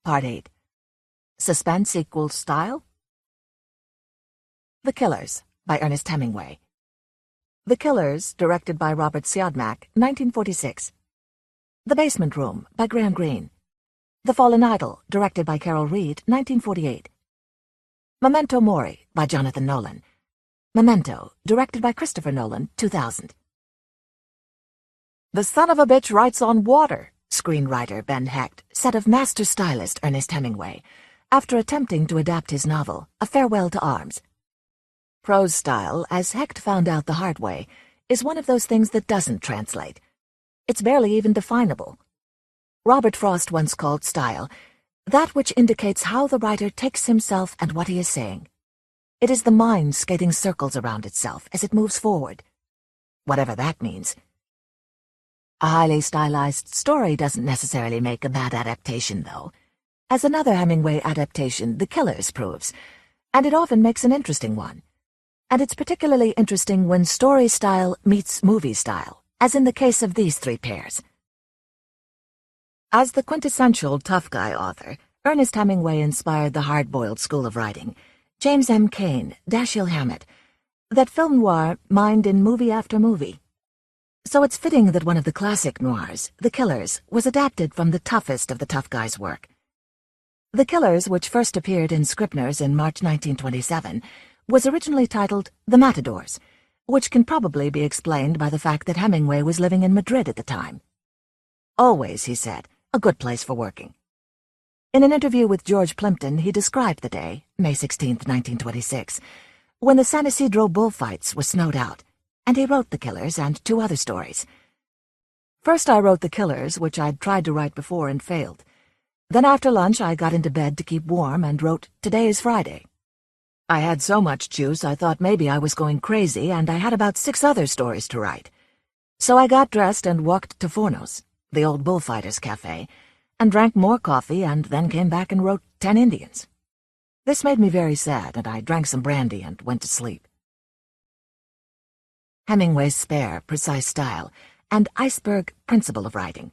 Part 8. Suspense equals style? The Killers, by Ernest Hemingway. The Killers, directed by Robert Siodmak, 1946. The Basement Room, by Greene. The Fallen Idol, directed by Carol Reed, 1948. Memento Mori, by Jonathon Nolan. Memento, directed by Christopher Nolan, 2000. "The son of a bitch writes on water," screenwriter Ben Hecht said of master stylist Ernest Hemingway, after attempting to adapt his novel, A Farewell to Arms. Prose style, as Hecht found out the hard way, is one of those things that doesn't translate. It's barely even definable. Robert Frost once called style that which indicates how the writer takes himself and what he is saying. It is the mind skating circles around itself as it moves forward. Whatever that means. A highly stylized story doesn't necessarily make a bad adaptation, though, as another Hemingway adaptation, The Killers, proves, and it often makes an interesting one. And it's particularly interesting when story style meets movie style, as in the case of these three pairs. As the quintessential tough guy author, Ernest Hemingway inspired the hard-boiled school of writing, James M. Cain, Dashiell Hammett, that film noir mined in movie after movie. So it's fitting that one of the classic noirs, The Killers, was adapted from the toughest of the tough guys' work. The Killers, which first appeared in Scribner's in March 1927, was originally titled The Matadors, which can probably be explained by the fact that Hemingway was living in Madrid at the time. Always, he said, a good place for working. In an interview with George Plimpton, he described the day, May 16, 1926, when the San Isidro bullfights were snowed out, and he wrote The Killers and two other stories. "First I wrote The Killers, which I'd tried to write before and failed. Then after lunch I got into bed to keep warm and wrote Today is Friday. I had so much juice I thought maybe I was going crazy, and I had about 6 other stories to write. So I got dressed and walked to Forno's, the old bullfighters' cafe, and drank more coffee and then came back and wrote 10 Indians. This made me very sad, and I drank some brandy and went to sleep." Hemingway's spare, precise style and iceberg principle of writing.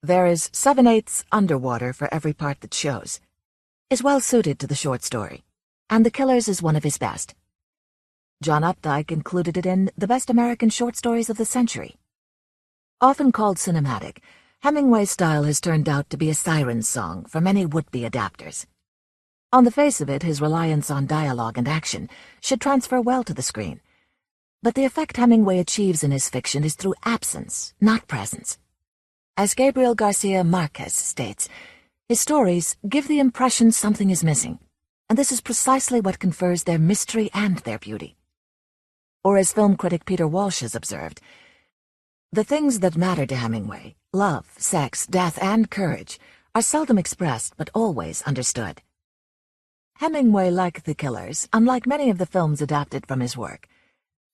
There is 7/8 underwater for every part that shows, is well suited to the short story, and The Killers is one of his best. John Updike included it in the best American short stories of the century. Often called cinematic, Hemingway's style has turned out to be a siren song for many would-be adapters. On the face of it, his reliance on dialogue and action should transfer well to the screen, but the effect Hemingway achieves in his fiction is through absence, not presence. As Gabriel Garcia Marquez states, his stories give the impression something is missing, and this is precisely what confers their mystery and their beauty. Or as film critic Peter Walsh has observed, the things that matter to Hemingway, love, sex, death, and courage, are seldom expressed but always understood. Hemingway liked The Killers, unlike many of the films adapted from his work.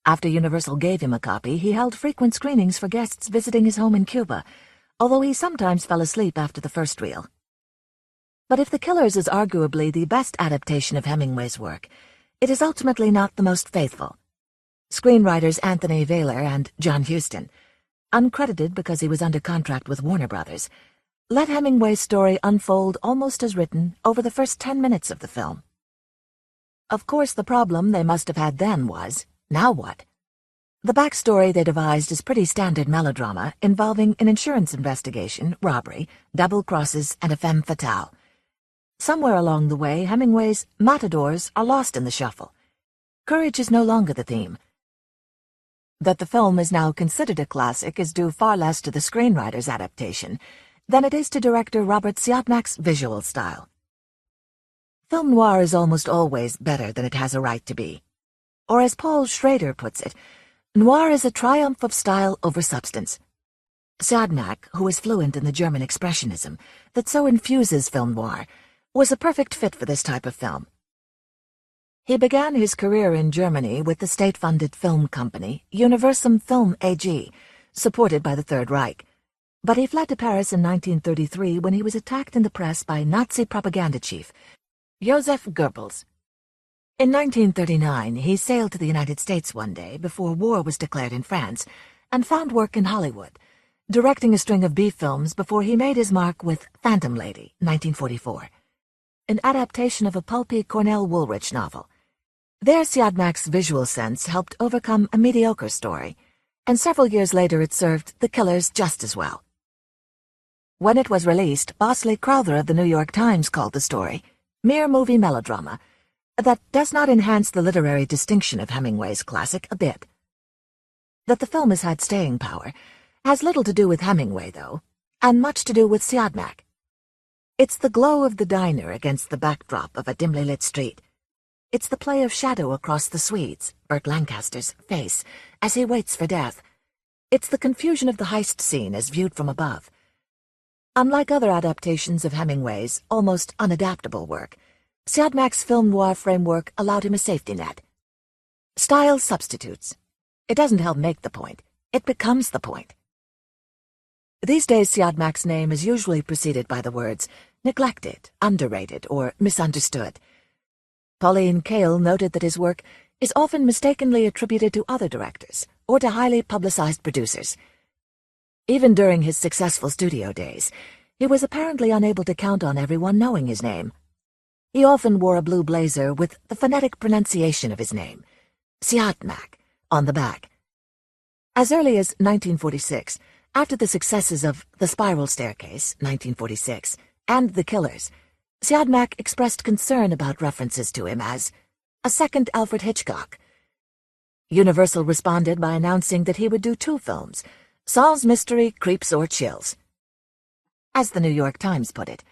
After Universal gave him a copy, he held frequent screenings for guests visiting his home in Cuba, although he sometimes fell asleep after the first reel. But if The Killers is arguably the best adaptation of Hemingway's work, it is ultimately not the most faithful. Screenwriters Anthony Vayler and John Huston, uncredited because he was under contract with Warner Brothers, let Hemingway's story unfold almost as written over the first 10 minutes of the film. Of course, the problem they must have had then was, now what? The backstory they devised is pretty standard melodrama involving an insurance investigation, robbery, double crosses, and a femme fatale. Somewhere along the way, Hemingway's matadors are lost in the shuffle. Courage is no longer the theme. That the film is now considered a classic is due far less to the screenwriter's adaptation than it is to director Robert Siodmak's visual style. Film noir is almost always better than it has a right to be. Or as Paul Schrader puts it, noir is a triumph of style over substance. Siodmak, who is fluent in the German expressionism that so infuses film noir, was a perfect fit for this type of film. He began his career in Germany with the state-funded film company Universum Film AG, supported by the Third Reich. But he fled to Paris in 1933 when he was attacked in the press by Nazi propaganda chief Joseph Goebbels. In 1939, he sailed to the United States one day before war was declared in France and found work in Hollywood, directing a string of B films before he made his mark with Phantom Lady, 1944, an adaptation of a pulpy Cornell Woolrich novel. There, Siodmak's visual sense helped overcome a mediocre story, and several years later it served the killers just as well. When it was released, Bosley Crowther of the New York Times called the story mere movie melodrama that does not enhance the literary distinction of Hemingway's classic a bit. That the film has had staying power has little to do with Hemingway, though, and much to do with Siodmak. It's the glow of the diner against the backdrop of a dimly lit street. It's the play of shadow across the Swede's, Burt Lancaster's, face as he waits for death. It's the confusion of the heist scene as viewed from above. Unlike other adaptations of Hemingway's almost unadaptable work, Siodmak's film noir framework allowed him a safety net. Style substitutes. It doesn't help make the point. It becomes the point. These days, Siodmak's name is usually preceded by the words neglected, underrated, or misunderstood. Pauline Kael noted that his work is often mistakenly attributed to other directors or to highly publicized producers. Even during his successful studio days, he was apparently unable to count on everyone knowing his name. He often wore a blue blazer with the phonetic pronunciation of his name, Siodmak, on the back. As early as 1946, after the successes of The Spiral Staircase, 1946, and The Killers, Siodmak expressed concern about references to him as a second Alfred Hitchcock. Universal responded by announcing that he would do 2 films, Solves Mystery, Creeps or Chills, as the New York Times put it.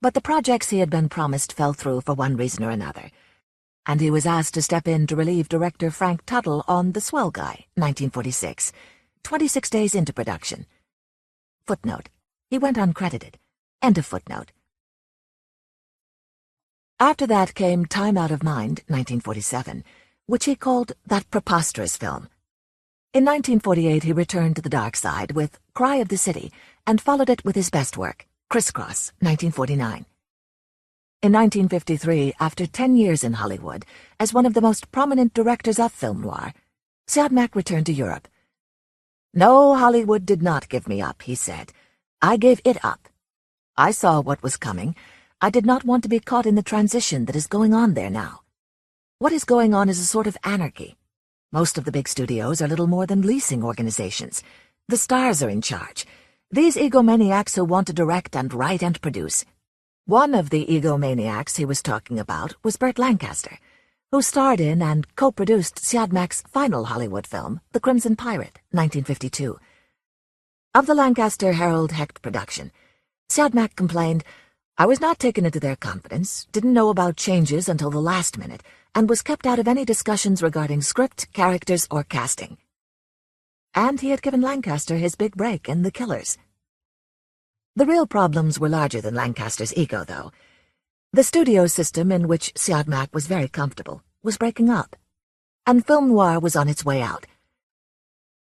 But the projects he had been promised fell through for one reason or another, and he was asked to step in to relieve director Frank Tuttle on The Swell Guy, 1946, 26 days into production. Footnote. He went uncredited. End of footnote. After that came Time Out of Mind, 1947, which he called that preposterous film. In 1948 he returned to the dark side with Cry of the City and followed it with his best work, Crisscross, 1949. In 1953, after 10 years in Hollywood, as one of the most prominent directors of film noir, Siodmak returned to Europe. No, Hollywood did not give me up, he said. I gave it up. I saw what was coming. I did not want to be caught in the transition that is going on there now. What is going on is a sort of anarchy. Most of the big studios are little more than leasing organizations. The stars are in charge. These egomaniacs who want to direct and write and produce. One of the egomaniacs he was talking about was Burt Lancaster, who starred in and co-produced Siodmak's final Hollywood film, The Crimson Pirate, 1952. Of the Lancaster Harold Hecht production, Siodmak complained, I was not taken into their confidence, didn't know about changes until the last minute, and was kept out of any discussions regarding script, characters, or casting. And he had given Lancaster his big break in The Killers. The real problems were larger than Lancaster's ego, though. The studio system, in which Siodmak was very comfortable, was breaking up, and film noir was on its way out.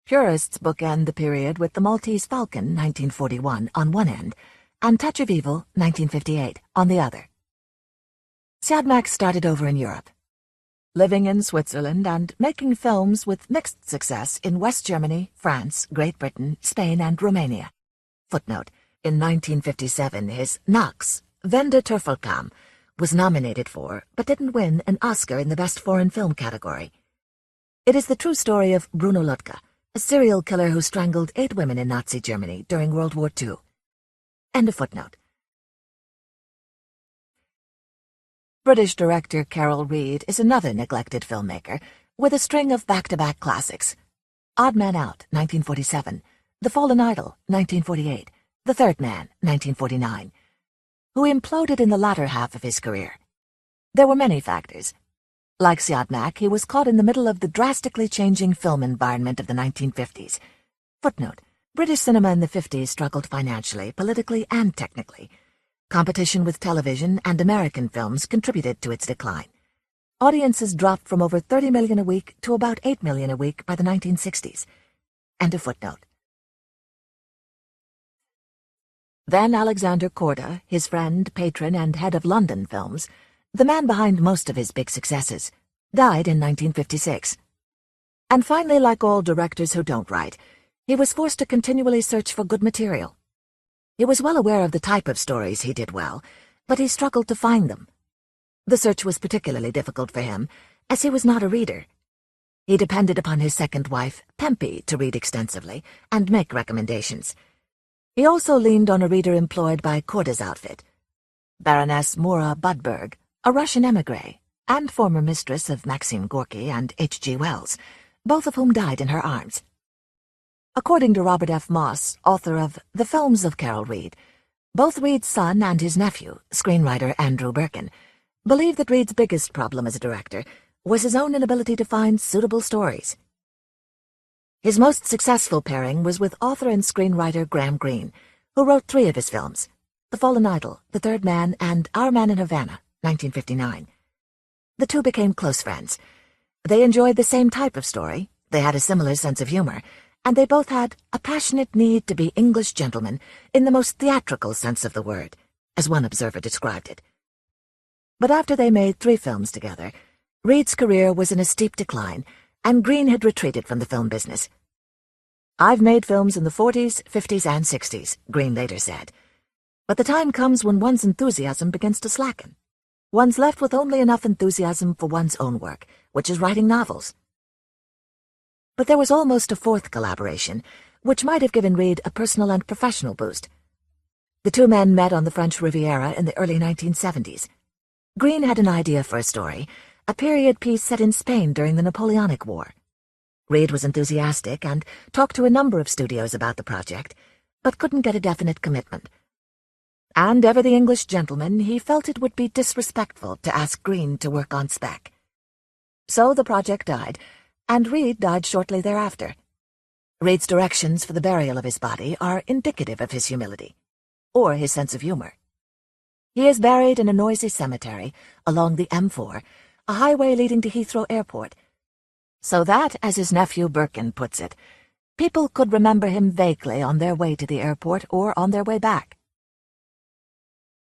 Purists bookend the period with The Maltese Falcon, 1941, on one end, and Touch of Evil, 1958, on the other. Siodmak started over in Europe, living in Switzerland and making films with mixed success in West Germany, France, Great Britain, Spain, and Romania. Footnote. In 1957, his Nox, Wende Teufelscam, was nominated for, but didn't win, an Oscar in the Best Foreign Film category. It is the true story of Bruno Lutka, a serial killer who strangled 8 women in Nazi Germany during World War II. End of footnote. British director Carol Reed is another neglected filmmaker with a string of back-to-back classics. Odd Man Out, 1947, The Fallen Idol, 1948, The Third Man, 1949, who imploded in the latter half of his career. There were many factors. Like Siodmak, he was caught in the middle of the drastically changing film environment of the 1950s. Footnote. British cinema in the 50s struggled financially, politically, and technically. Competition with television and American films contributed to its decline. Audiences dropped from over 30 million a week to about 8 million a week by the 1960s. End of footnote. Then Alexander Korda, his friend, patron, and head of London Films, the man behind most of his big successes, died in 1956. And finally, like all directors who don't write, He was forced to continually search for good material. He was well aware of the type of stories he did well, but he struggled to find them. The search was particularly difficult for him, as he was not a reader. He depended upon his second wife, Pempy, to read extensively and make recommendations. He also leaned on a reader employed by Korda's outfit, Baroness Mora Budberg, a Russian émigré, and former mistress of Maxim Gorky and H.G. Wells, both of whom died in her arms. According to Robert F. Moss, author of The Films of Carol Reed, both Reed's son and his nephew, screenwriter Andrew Birkin, believed that Reed's biggest problem as a director was his own inability to find suitable stories. His most successful pairing was with author and screenwriter Graham Greene, who wrote 3 of his films, The Fallen Idol, The Third Man, and Our Man in Havana, 1959. The two became close friends. They enjoyed the same type of story, they had a similar sense of humor, and they both had a passionate need to be English gentlemen in the most theatrical sense of the word, as one observer described it. But after they made 3 films together, Reed's career was in a steep decline, and Greene had retreated from the film business. "I've made films in the 40s, 50s, and 60s, Greene later said. But the time comes when one's enthusiasm begins to slacken. One's left with only enough enthusiasm for one's own work, which is writing novels." But there was almost a 4th collaboration, which might have given Reed a personal and professional boost. The two men met on the French Riviera in the early 1970s. Greene had an idea for a story, a period piece set in Spain during the Napoleonic War. Reed was enthusiastic and talked to a number of studios about the project, but couldn't get a definite commitment. And ever the English gentleman, he felt it would be disrespectful to ask Greene to work on spec. So the project died, and Reed died shortly thereafter. Reed's directions for the burial of his body are indicative of his humility, or his sense of humor. He is buried in a noisy cemetery along the M4, a highway leading to Heathrow Airport, so that, as his nephew Birkin puts it, people could remember him vaguely on their way to the airport or on their way back.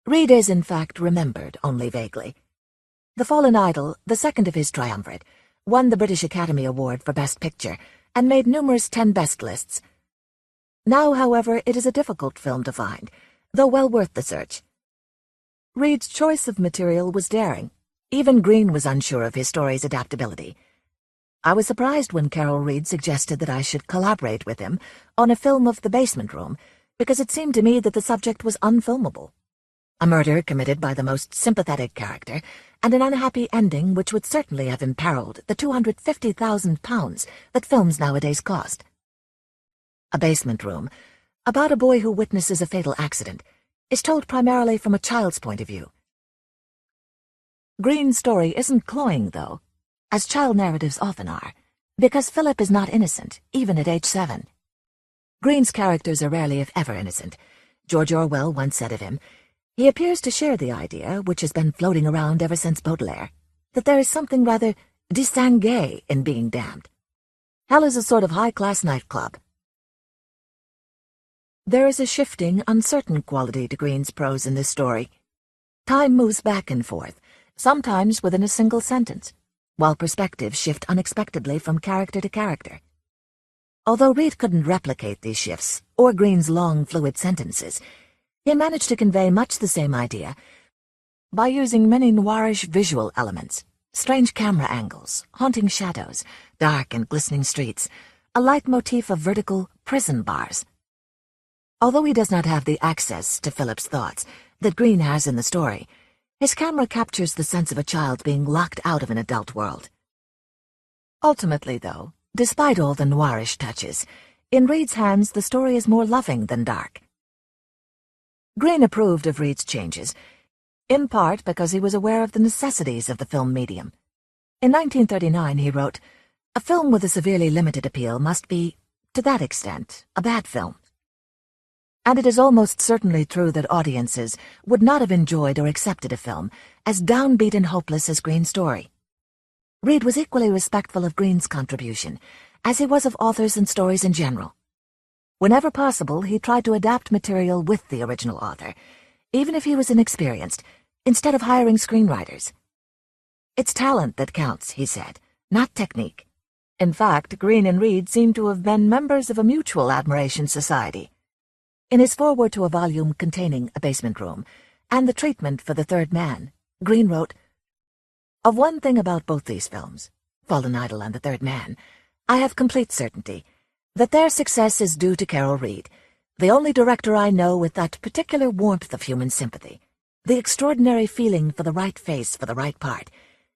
Reed is, in fact, remembered only vaguely. The Fallen Idol, the second of his triumvirate, won the British Academy Award for Best Picture and made numerous 10 best lists. Now, however, it is a difficult film to find, though well worth the search. Reed's choice of material was daring. Even Greene was unsure of his story's adaptability. I was surprised when Carol Reed suggested that I should collaborate with him on a film of The Basement Room, because it seemed to me that the subject was unfilmable. A murder committed by the most sympathetic character, and an unhappy ending which would certainly have imperiled the £250,000 that films nowadays cost. A Basement Room, about a boy who witnesses a fatal accident, is told primarily from a child's point of view. Greene's story isn't cloying, though, as child narratives often are, because Philip is not innocent, even at age 7. Greene's characters are rarely if ever innocent. George Orwell once said of him, "He appears to share the idea, which has been floating around ever since Baudelaire, that there is something rather distingué in being damned. Hell is a sort of high-class nightclub." There is a shifting, uncertain quality to Greene's prose in this story. Time moves back and forth, sometimes within a single sentence, while perspectives shift unexpectedly from character to character. Although Reed couldn't replicate these shifts, or Greene's long, fluid sentences, he managed to convey much the same idea by using many noirish visual elements, strange camera angles, haunting shadows, dark and glistening streets, a leitmotif of vertical prison bars. Although he does not have the access to Philip's thoughts that Greene has in the story, his camera captures the sense of a child being locked out of an adult world. Ultimately, though, despite all the noirish touches, in Reed's hands the story is more loving than dark. Greene approved of Reed's changes, in part because he was aware of the necessities of the film medium. In 1939 he wrote, "A film with a severely limited appeal must be, to that extent, a bad film." And it is almost certainly true that audiences would not have enjoyed or accepted a film as downbeat and hopeless as Greene's story. Reed was equally respectful of Greene's contribution, as he was of authors and stories in general. Whenever possible, he tried to adapt material with the original author, even if he was inexperienced, instead of hiring screenwriters. "It's talent that counts," he said, "not technique. In fact, Greene and Reed seem to have been members of a mutual admiration society. In his foreword to a volume containing A Basement Room and The Treatment for the Third Man, Greene wrote, "Of one thing about both these films, Fallen Idol and The Third Man, I have complete certainty that their success is due to Carol Reed, the only director I know with that particular warmth of human sympathy, the extraordinary feeling for the right face for the right part,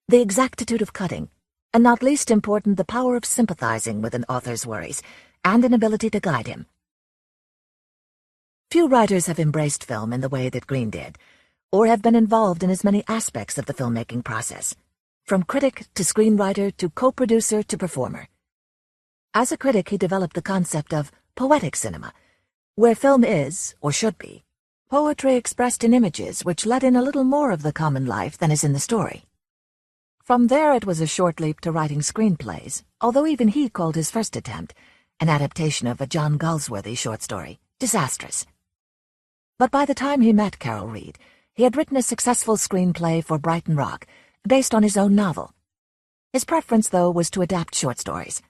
the exactitude of cutting, and not least important, the power of sympathizing with an author's worries, and an ability to guide him." Few writers have embraced film in the way that Greene did, or have been involved in as many aspects of the filmmaking process, from critic to screenwriter to co-producer to performer. As a critic, he developed the concept of poetic cinema, where film is, or should be, poetry expressed in images which let in a little more of the common life than is in the story. From there it was a short leap to writing screenplays, although even he called his first attempt, an adaptation of a John Galsworthy short story, disastrous. But by the time he met Carol Reed, he had written a successful screenplay for Brighton Rock, based on his own novel. His preference, though, was to adapt short stories.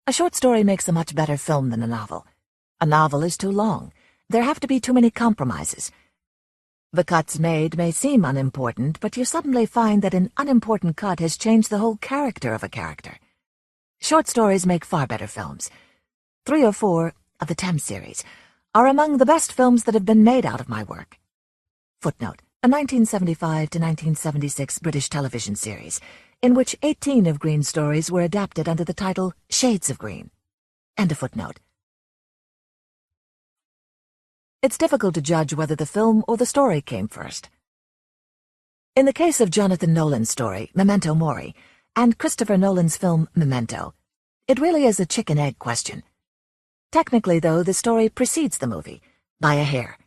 A short story makes a much better film than a novel. A novel is too long. There have to be too many compromises. The cuts made may seem unimportant, but you suddenly find that an unimportant cut has changed the whole character of a character. Short stories make far better films. 3 or 4 of the Thames series are among the best films that have been made out of my work. Footnote: a 1975 to 1976 British television series, in which 18 of Greene's stories were adapted under the title Shades of Greene. End of footnote. It's difficult to judge whether the film or the story came first. In the case of Jonathan Nolan's story, Memento Mori, and Christopher Nolan's film, Memento, it really is a chicken-egg question. Technically, though, the story precedes the movie, by a hair.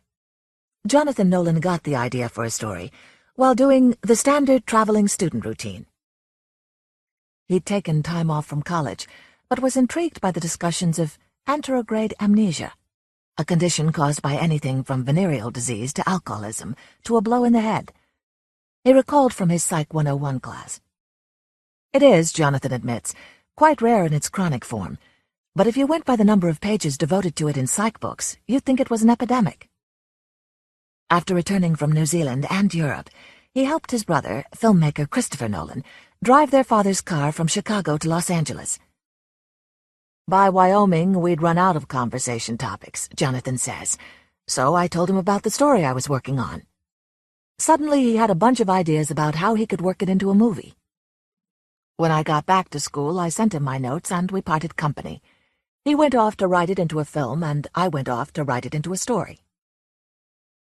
Jonathon Nolan got the idea for a story while doing the standard traveling student routine. He'd taken time off from college, but was intrigued by the discussions of anterograde amnesia, a condition caused by anything from venereal disease to alcoholism to a blow in the head. He recalled from his Psych 101 class. It is, Jonathon admits, quite rare in its chronic form, but if you went by the number of pages devoted to it in psych books, you'd think it was an epidemic. After returning from New Zealand and Europe, he helped his brother, filmmaker Christopher Nolan, drive their father's car from Chicago to Los Angeles. By Wyoming, we'd run out of conversation topics, Jonathon says, so I told him about the story I was working on. Suddenly, he had a bunch of ideas about how he could work it into a movie. When I got back to school, I sent him my notes and we parted company. He went off to write it into a film, and I went off to write it into a story.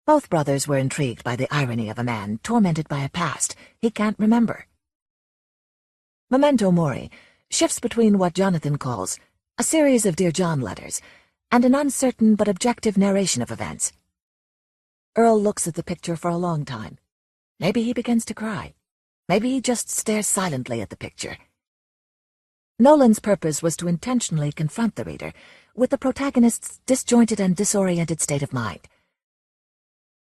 Both brothers were intrigued by the irony of a man tormented by a past he can't remember. Memento Mori shifts between what Jonathon calls a series of Dear John letters and an uncertain but objective narration of events. Earl looks at the picture for a long time. Maybe he begins to cry. Maybe he just stares silently at the picture. Nolan's purpose was to intentionally confront the reader with the protagonist's disjointed and disoriented state of mind.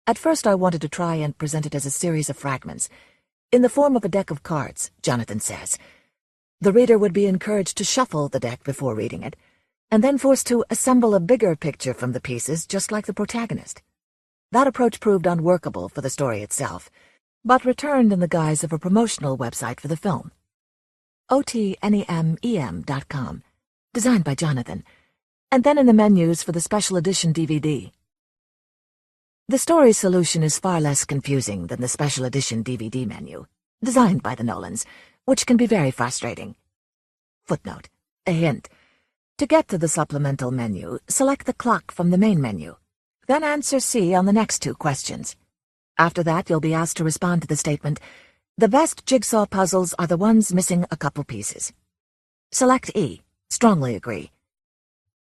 At first I wanted to try and present it as a series of fragments, in the form of a deck of cards, Jonathon says. The reader would be encouraged to shuffle the deck before reading it, and then forced to assemble a bigger picture from the pieces just like the protagonist. That approach proved unworkable for the story itself, but returned in the guise of a promotional website for the film. OTNEMEM.com, designed by Jonathon, and then in the menus for the special edition DVD. The story solution is far less confusing than the special edition DVD menu, designed by the Nolans, which can be very frustrating. Footnote: a hint. To get to the supplemental menu, select the clock from the main menu. Then answer C on the next 2 questions. After that, you'll be asked to respond to the statement, "The best jigsaw puzzles are the ones missing a couple pieces." Select E. Strongly agree.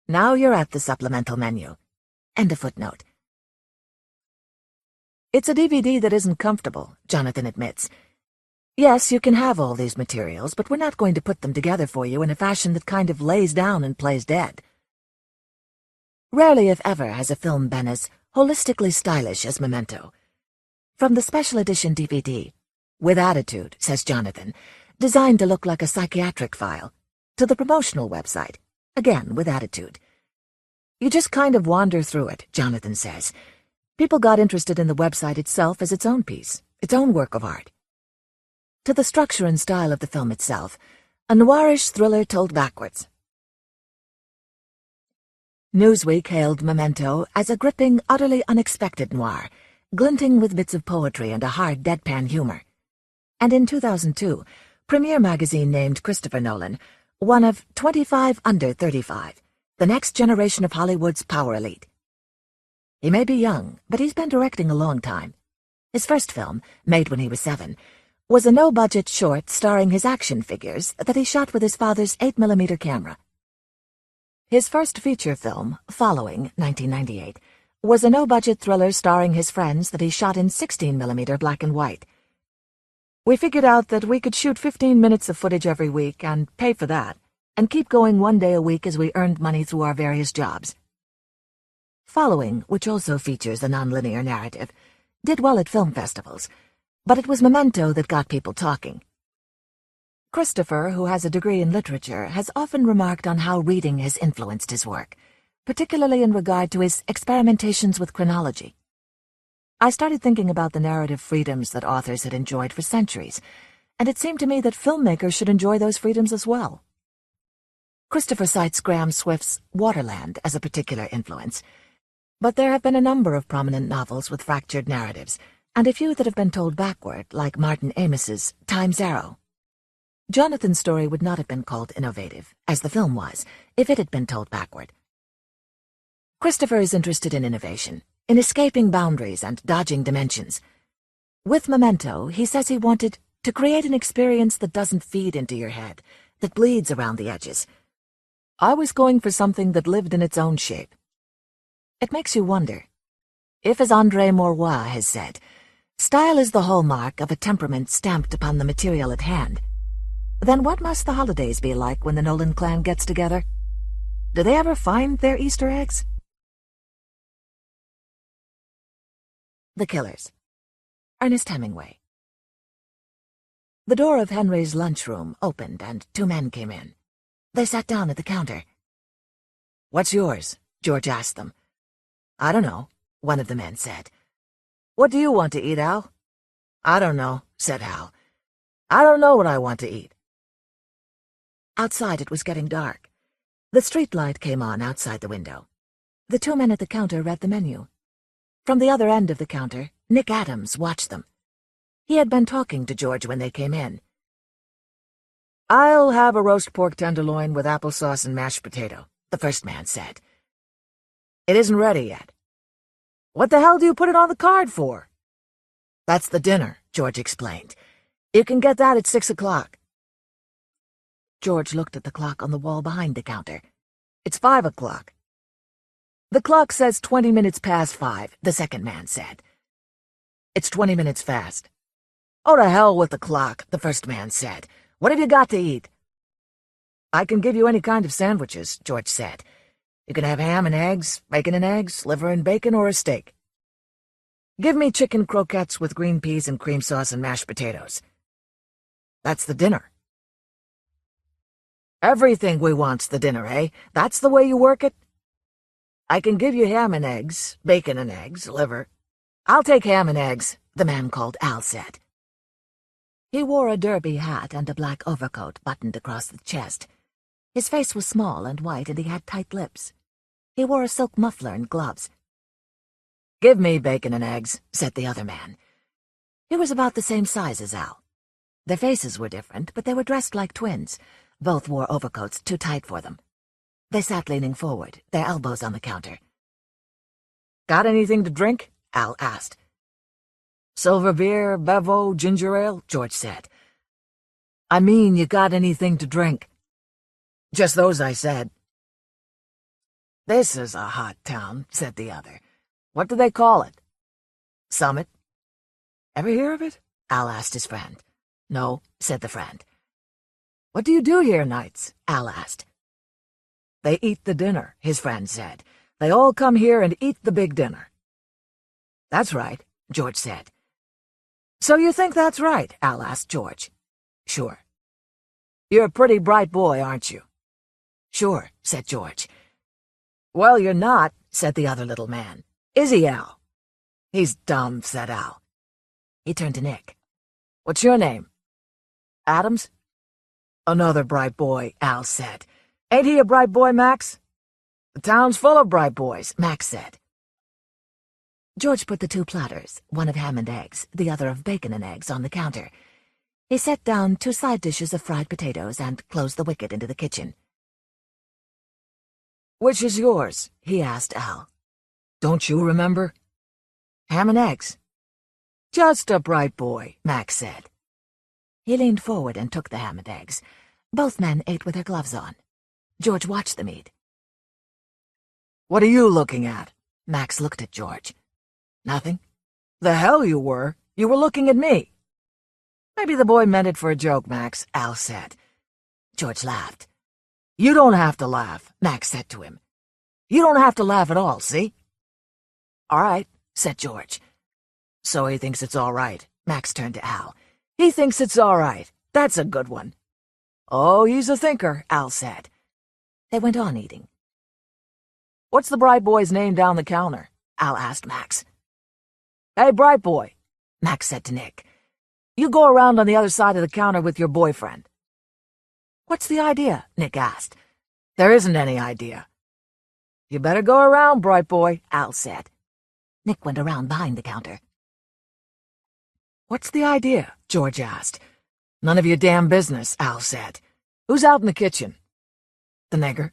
Now you're at the supplemental menu. End of footnote. It's a DVD that isn't comfortable, Jonathon admits. Yes, you can have all these materials, but we're not going to put them together for you in a fashion that kind of lays down and plays dead. Rarely, if ever, has a film been as holistically stylish as Memento. From the special edition DVD, with attitude, says Jonathon, designed to look like a psychiatric file, to the promotional website, again with attitude. You just kind of wander through it, Jonathon says. People got interested in the website itself as its own piece, its own work of art. To the structure and style of the film itself, a noirish thriller told backwards. Newsweek hailed Memento as a gripping, utterly unexpected noir, glinting with bits of poetry and a hard, deadpan humor. And in 2002, Premiere magazine named Christopher Nolan one of 25 under 35, the next generation of Hollywood's power elite. He may be young, but he's been directing a long time. His first film, made when he was 7, was a no-budget short starring his action figures that he shot with his father's 8mm camera. His first feature film, Following, 1998, was a no-budget thriller starring his friends that he shot in 16mm black and white. We figured out that we could shoot 15 minutes of footage every week and pay for that, and keep going one day a week as we earned money through our various jobs. Following, which also features a nonlinear narrative, did well at film festivals, but it was Memento that got people talking. Christopher, who has a degree in literature, has often remarked on how reading has influenced his work, particularly in regard to his experimentations with chronology. I started thinking about the narrative freedoms that authors had enjoyed for centuries, and it seemed to me that filmmakers should enjoy those freedoms as well. Christopher cites Graham Swift's Waterland as a particular influence, but there have been a number of prominent novels with fractured narratives, and a few that have been told backward, like Martin Amis's Time's Arrow. Jonathon's story would not have been called innovative, as the film was, if it had been told backward. Christopher is interested in innovation, in escaping boundaries and dodging dimensions. With Memento, he says he wanted to create an experience that doesn't feed into your head, that bleeds around the edges. I was going for something that lived in its own shape. It makes you wonder. If, as André Maurois has said, style is the hallmark of a temperament stamped upon the material at hand, then what must the holidays be like when the Nolan clan gets together? Do they ever find their Easter eggs? The Killers. Ernest Hemingway. The door of Henry's lunchroom opened and 2 men came in. They sat down at the counter. "What's yours?" George asked them. "I don't know," one of the men said. "What do you want to eat, Al?" "I don't know," said Hal. "I don't know what I want to eat." Outside it was getting dark. The streetlight came on outside the window. The 2 men at the counter read the menu. From the other end of the counter, Nick Adams watched them. He had been talking to George when they came in. "I'll have a roast pork tenderloin with applesauce and mashed potato," the first man said. "It isn't ready yet." "What the hell do you put it on the card for?" "That's the dinner," George explained. "You can get that at 6 o'clock. George looked at the clock on the wall behind the counter. "It's 5 o'clock. "The clock says 20 minutes past 5, the second man said. "It's 20 minutes fast." "Oh, to hell with the clock," the first man said. "What have you got to eat?" "I can give you any kind of sandwiches," George said. "You can have ham and eggs, bacon and eggs, liver and bacon, or a steak." "Give me chicken croquettes with green peas and cream sauce and mashed potatoes." "That's the dinner." "Everything we want's the dinner, eh? That's the way you work it?" "I can give you ham and eggs, bacon and eggs, liver." "I'll take ham and eggs," the man called Al said. He wore a derby hat and a black overcoat buttoned across the chest. His face was small and white, and he had tight lips. He wore a silk muffler and gloves. "Give me bacon and eggs," said the other man. He was about the same size as Al. Their faces were different, but they were dressed like twins. Both wore overcoats too tight for them. They sat leaning forward, their elbows on the counter. "Got anything to drink?" Al asked. "Silver beer, bevo, ginger ale," George said. "I mean, you got anything to drink?" "Just those I said." "This is a hot town," said the other. "What do they call it?" "Summit." "Ever hear of it?" Al asked his friend. "No," said the friend. "What do you do here nights?" Al asked. "They eat the dinner," his friend said. "They all come here and eat the big dinner." "That's right," George said. "So you think that's right?" Al asked George. "Sure." "You're a pretty bright boy, aren't you?" Sure, said George. Well, you're not, said the other little man. Is he, Al? He's dumb, said Al. He turned to Nick. What's your name? Adams? Another bright boy, Al said. Ain't he a bright boy, Max? The town's full of bright boys, Max said. George put the 2 platters, one of ham and eggs, the other of bacon and eggs, on the counter. He set down 2 side dishes of fried potatoes and closed the wicket into the kitchen. Which is yours? He asked Al. Don't you remember? Ham and eggs. Just a bright boy, Max said. He leaned forward and took the ham and eggs. Both men ate with their gloves on. George watched them eat. What are you looking at? Max looked at George. Nothing. The hell you were. You were looking at me. Maybe the boy meant it for a joke, Max, Al said. George laughed. You don't have to laugh, Max said to him. You don't have to laugh at all, see? All right, said George. So he thinks it's all right. Max turned to Al. He thinks it's all right. That's a good one. Oh, he's a thinker, Al said. They went on eating. What's the bright boy's name down the counter? Al asked Max. Hey, bright boy, Max said to Nick. You go around on the other side of the counter with your boyfriend. What's the idea? Nick asked. There isn't any idea. You better go around, bright boy, Al said. Nick went around behind the counter. What's the idea? George asked. None of your damn business, Al said. Who's out in the kitchen? The nigger.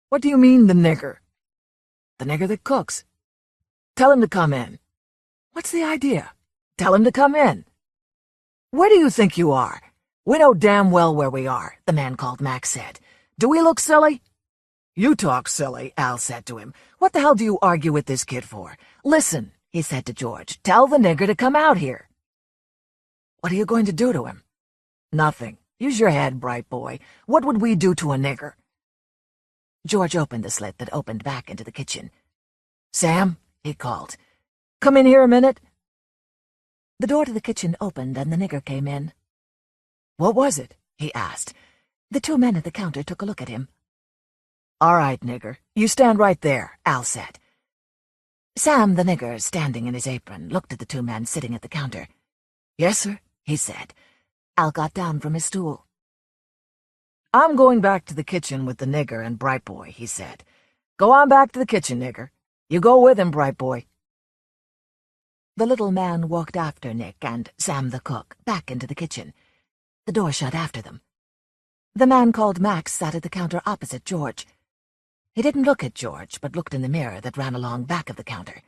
What do you mean, the nigger? The nigger that cooks. Tell him to come in. What's the idea? Tell him to come in. Where do you think you are? We know damn well where we are, the man called Max said. Do we look silly? You talk silly, Al said to him. What the hell do you argue with this kid for? Listen, he said to George, tell the nigger to come out here. What are you going to do to him? Nothing. Use your head, bright boy. What would we do to a nigger? George opened the slit that opened back into the kitchen. Sam, he called. Come in here a minute. The door to the kitchen opened and the nigger came in. What was it? He asked. The 2 men at the counter took a look at him. All right, nigger. You stand right there, Al said. Sam, the nigger, standing in his apron, looked at the 2 men sitting at the counter. Yes, sir, he said. Al got down from his stool. I'm going back to the kitchen with the nigger and bright boy, he said. Go on back to the kitchen, nigger. You go with him, bright boy. The little man walked after Nick and Sam the cook back into the kitchen. The door shut after them. The man called Max sat at the counter opposite George. He didn't look at George, but looked in the mirror that ran along back of the counter.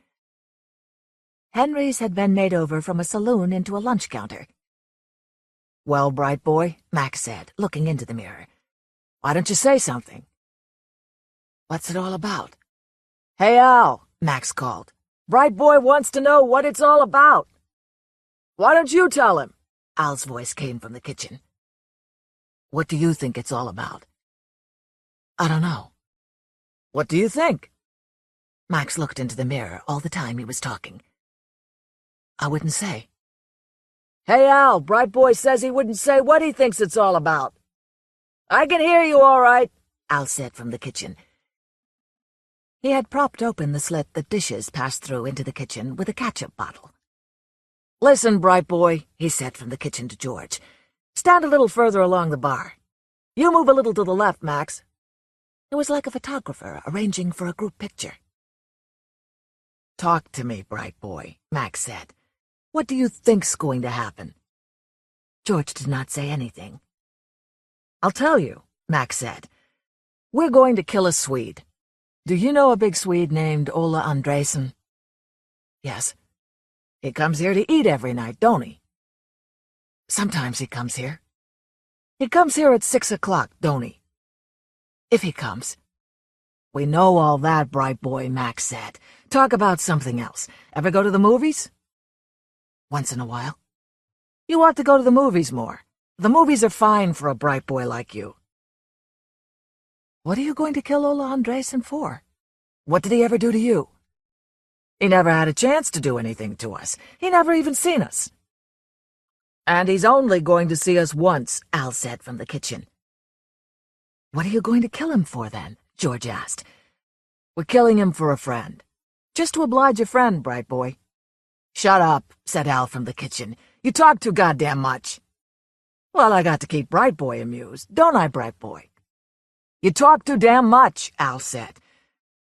Henry's had been made over from a saloon into a lunch counter. Well, bright boy, Max said, looking into the mirror. Why don't you say something? What's it all about? Hey, Al, Max called. Bright boy wants to know what it's all about. Why don't you tell him? Al's voice came from the kitchen. What do you think it's all about? I don't know. What do you think? Max looked into the mirror all the time he was talking. I wouldn't say. Hey, Al, bright boy says he wouldn't say what he thinks it's all about. I can hear you all right, Al said from the kitchen. He had propped open the slit that dishes passed through into the kitchen with a catsup bottle. Listen, bright boy, he said from the kitchen to George. Stand a little further along the bar. You move a little to the left, Max. It was like a photographer arranging for a group picture. Talk to me, bright boy, Max said. What do you think's going to happen? George did not say anything. I'll tell you, Max said. We're going to kill a Swede. Do you know a big Swede named Ola Andresen? Yes. He comes here to eat every night, don't he? Sometimes he comes here. He comes here at 6 o'clock, don't he? If he comes. We know all that, bright boy, Max said. Talk about something else. Ever go to the movies? Once in a while. You ought to go to the movies more. The movies are fine for a bright boy like you. What are you going to kill Ola Andresen for? What did he ever do to you? He never had a chance to do anything to us. He never even seen us. And he's only going to see us once, Al said from the kitchen. "What are you going to kill him for, then?" George asked. "We're killing him for a friend. Just to oblige a friend, bright boy." "Shut up," said Al from the kitchen. "You talk too goddamn much." "Well, I got to keep Bright Boy amused, don't I, Bright Boy?" "You talk too damn much," Al said.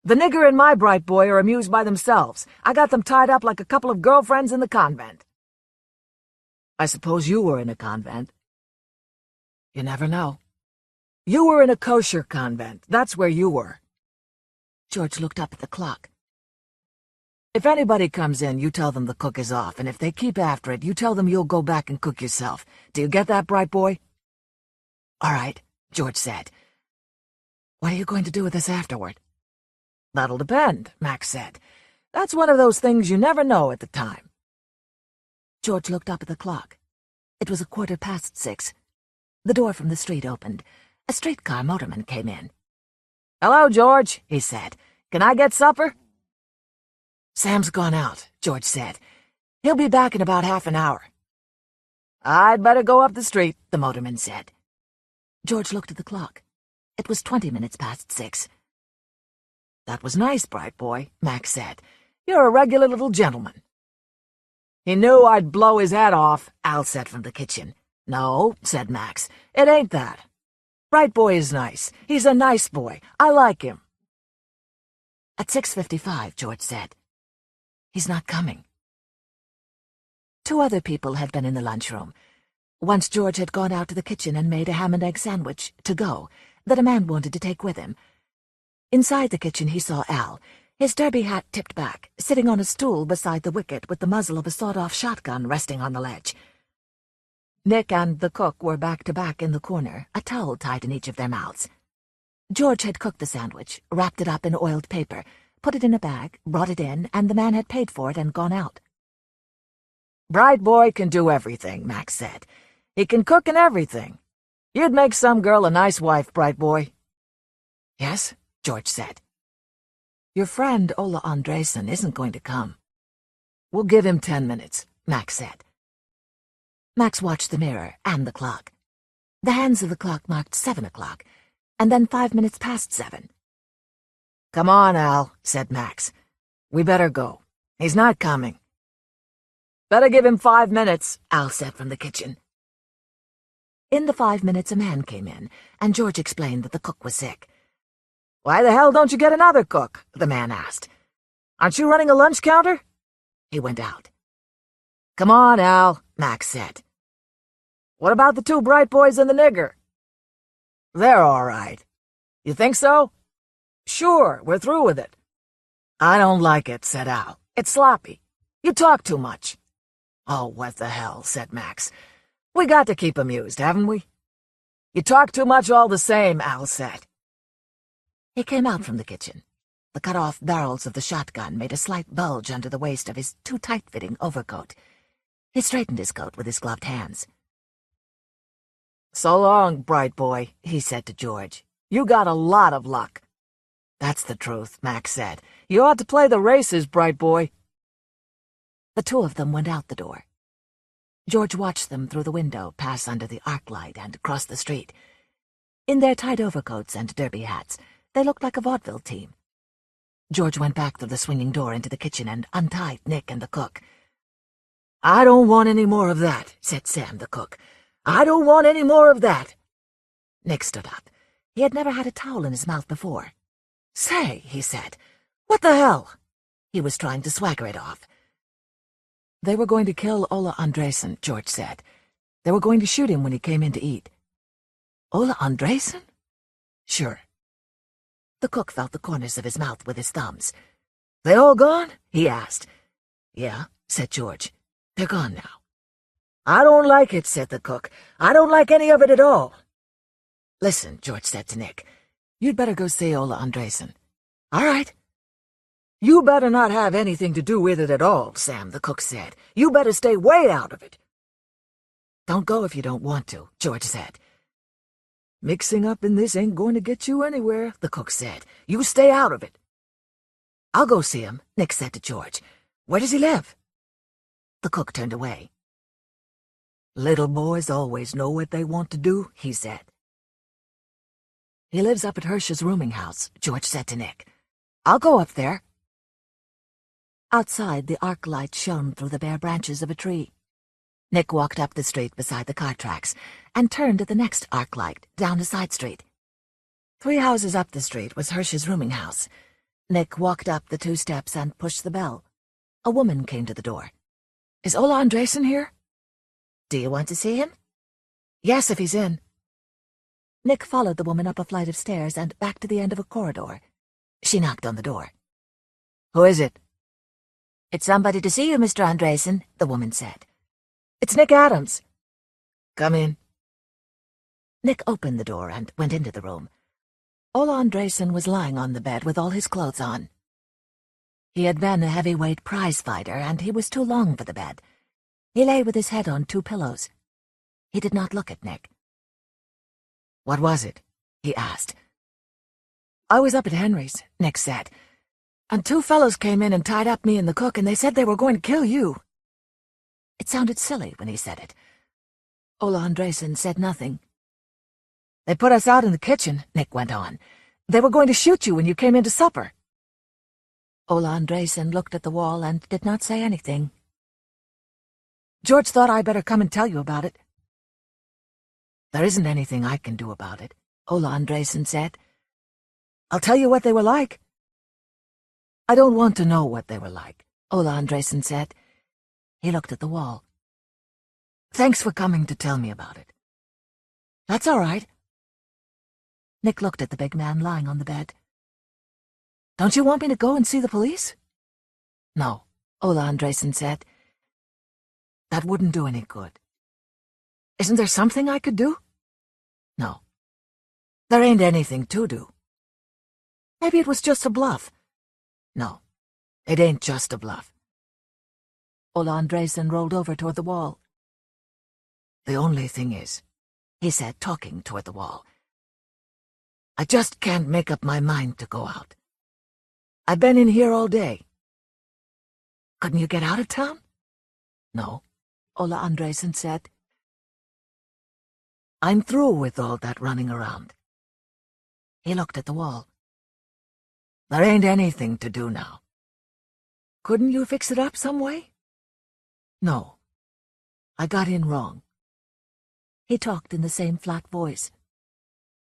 "The nigger and my Bright Boy are amused by themselves. I got them tied up like a couple of girlfriends in the convent." "I suppose you were in a convent." "You never know. You were in a kosher convent. That's where you were." George looked up at the clock. "If anybody comes in, you tell them the cook is off, and if they keep after it, you tell them you'll go back and cook yourself. Do you get that, Bright Boy?" "All right," George said. "What are you going to do with us afterward?" "That'll depend," Max said. "That's one of those things you never know at the time." George looked up at the clock. It was 6:15. The door from the street opened. A streetcar motorman came in. "Hello, George," he said. "Can I get supper?" "Sam's gone out," George said. "He'll be back in about half an hour." "I'd better go up the street," the motorman said. George looked at the clock. It was 20 minutes past 6. "That was nice, Bright Boy," Max said. "You're a regular little gentleman." "He knew I'd blow his hat off," Al said from the kitchen. "No," said Max, "it ain't that. Bright Boy is nice. He's a nice boy. I like him." At 6:55, George said, "He's not coming." 2 other people had been in the lunchroom. Once George had gone out to the kitchen and made a ham and egg sandwich, to go, that a man wanted to take with him. Inside the kitchen he saw Al, his derby hat tipped back, sitting on a stool beside the wicket with the muzzle of a sawed-off shotgun resting on the ledge. Nick and the cook were back-to-back in the corner, a towel tied in each of their mouths. George had cooked the sandwich, wrapped it up in oiled paper, put it in a bag, brought it in, and the man had paid for it and gone out. "Bright Boy can do everything," Max said. "He can cook and everything. You'd make some girl a nice wife, Bright Boy." "Yes," George said. "Your friend Ola Andresen isn't going to come." "We'll give him 10 minutes," Max said. Max watched the mirror and the clock. The hands of the clock marked 7 o'clock, and then 5 minutes past 7. "Come on, Al," said Max. "We better go. He's not coming." "Better give him 5 minutes," Al said from the kitchen. In the 5 minutes a man came in, and George explained that the cook was sick. "Why the hell don't you get another cook?" the man asked. "Aren't you running a lunch counter?" He went out. "Come on, Al," Max said. "What about the 2 Bright Boys and the nigger?" "They're all right." "You think so?" "Sure, we're through with it." "I don't like it," said Al. "It's sloppy. You talk too much." "Oh, what the hell," said Max. "We got to keep amused, haven't we?" "You talk too much all the same," Al said. He came out from the kitchen. The cut-off barrels of the shotgun made a slight bulge under the waist of his too tight-fitting overcoat. He straightened his coat with his gloved hands. "So long, Bright Boy," he said to George. "You got a lot of luck." "That's the truth," Max said. "You ought to play the races, Bright Boy." The 2 of them went out the door. George watched them through the window pass under the arc light and across the street. In their tight overcoats and derby hats, they looked like a vaudeville team. George went back through the swinging door into the kitchen and untied Nick and the cook. "I don't want any more of that," said Sam, the cook. "I don't want any more of that." Nick stood up. He had never had a towel in his mouth before. "Say," he said, "what the hell?" He was trying to swagger it off. "They were going to kill Ola Andresen," George said. "They were going to shoot him when he came in to eat." "Ola Andresen?" "Sure." The cook felt the corners of his mouth with his thumbs. "They all gone?" he asked. "Yeah," said George. "They're gone now." "I don't like it," said the cook. "I don't like any of it at all." "Listen," George said to Nick. "You'd better go see Ola Andresen." "All right." "You better not have anything to do with it at all," Sam, the cook said. "You better stay way out of it." "Don't go if you don't want to," George said. "Mixing up in this ain't going to get you anywhere," the cook said. "You stay out of it." "I'll go see him," Nick said to George. "Where does he live?" The cook turned away. "Little boys always know what they want to do," he said. He lives up at Hirsch's rooming house, George said to Nick. I'll go up there. Outside, the arc light shone through the bare branches of a tree. Nick walked up the street beside the car tracks and turned at the next arc light, down a side street. 3 houses up the street was Hirsch's rooming house. Nick walked up the 2 steps and pushed the bell. A woman came to the door. Is Ola Andresen here? Do you want to see him? Yes, if he's in. Nick followed the woman up a flight of stairs and back to the end of a corridor. She knocked on the door. Who is it? It's somebody to see you, Mr. Andresen, the woman said. It's Nick Adams. Come in. Nick opened the door and went into the room. Ola Andresen was lying on the bed with all his clothes on. He had been a heavyweight prize fighter, and he was too long for the bed. He lay with his head on 2 pillows. He did not look at Nick. What was it? He asked. I was up at Henry's, Nick said, and 2 fellows came in and tied up me and the cook, and they said they were going to kill you. It sounded silly when he said it. Ola Andresen said nothing. They put us out in the kitchen, Nick went on. They were going to shoot you when you came in to supper. Ola Andresen looked at the wall and did not say anything. George thought I'd better come and tell you about it. There isn't anything I can do about it, Ola Andresen said. I'll tell you what they were like. I don't want to know what they were like, Ola Andresen said. He looked at the wall. Thanks for coming to tell me about it. That's all right. Nick looked at the big man lying on the bed. Don't you want me to go and see the police? No, Ola Andresen said. That wouldn't do any good. Isn't there something I could do? No. There ain't anything to do. Maybe it was just a bluff. No, it ain't just a bluff. Ola Andresen rolled over toward the wall. The only thing is, he said, talking toward the wall, I just can't make up my mind to go out. I've been in here all day. Couldn't you get out of town? No, Ola Andresen said. I'm through with all that running around. He looked at the wall. There ain't anything to do now. Couldn't you fix it up some way? No. I got in wrong. He talked in the same flat voice.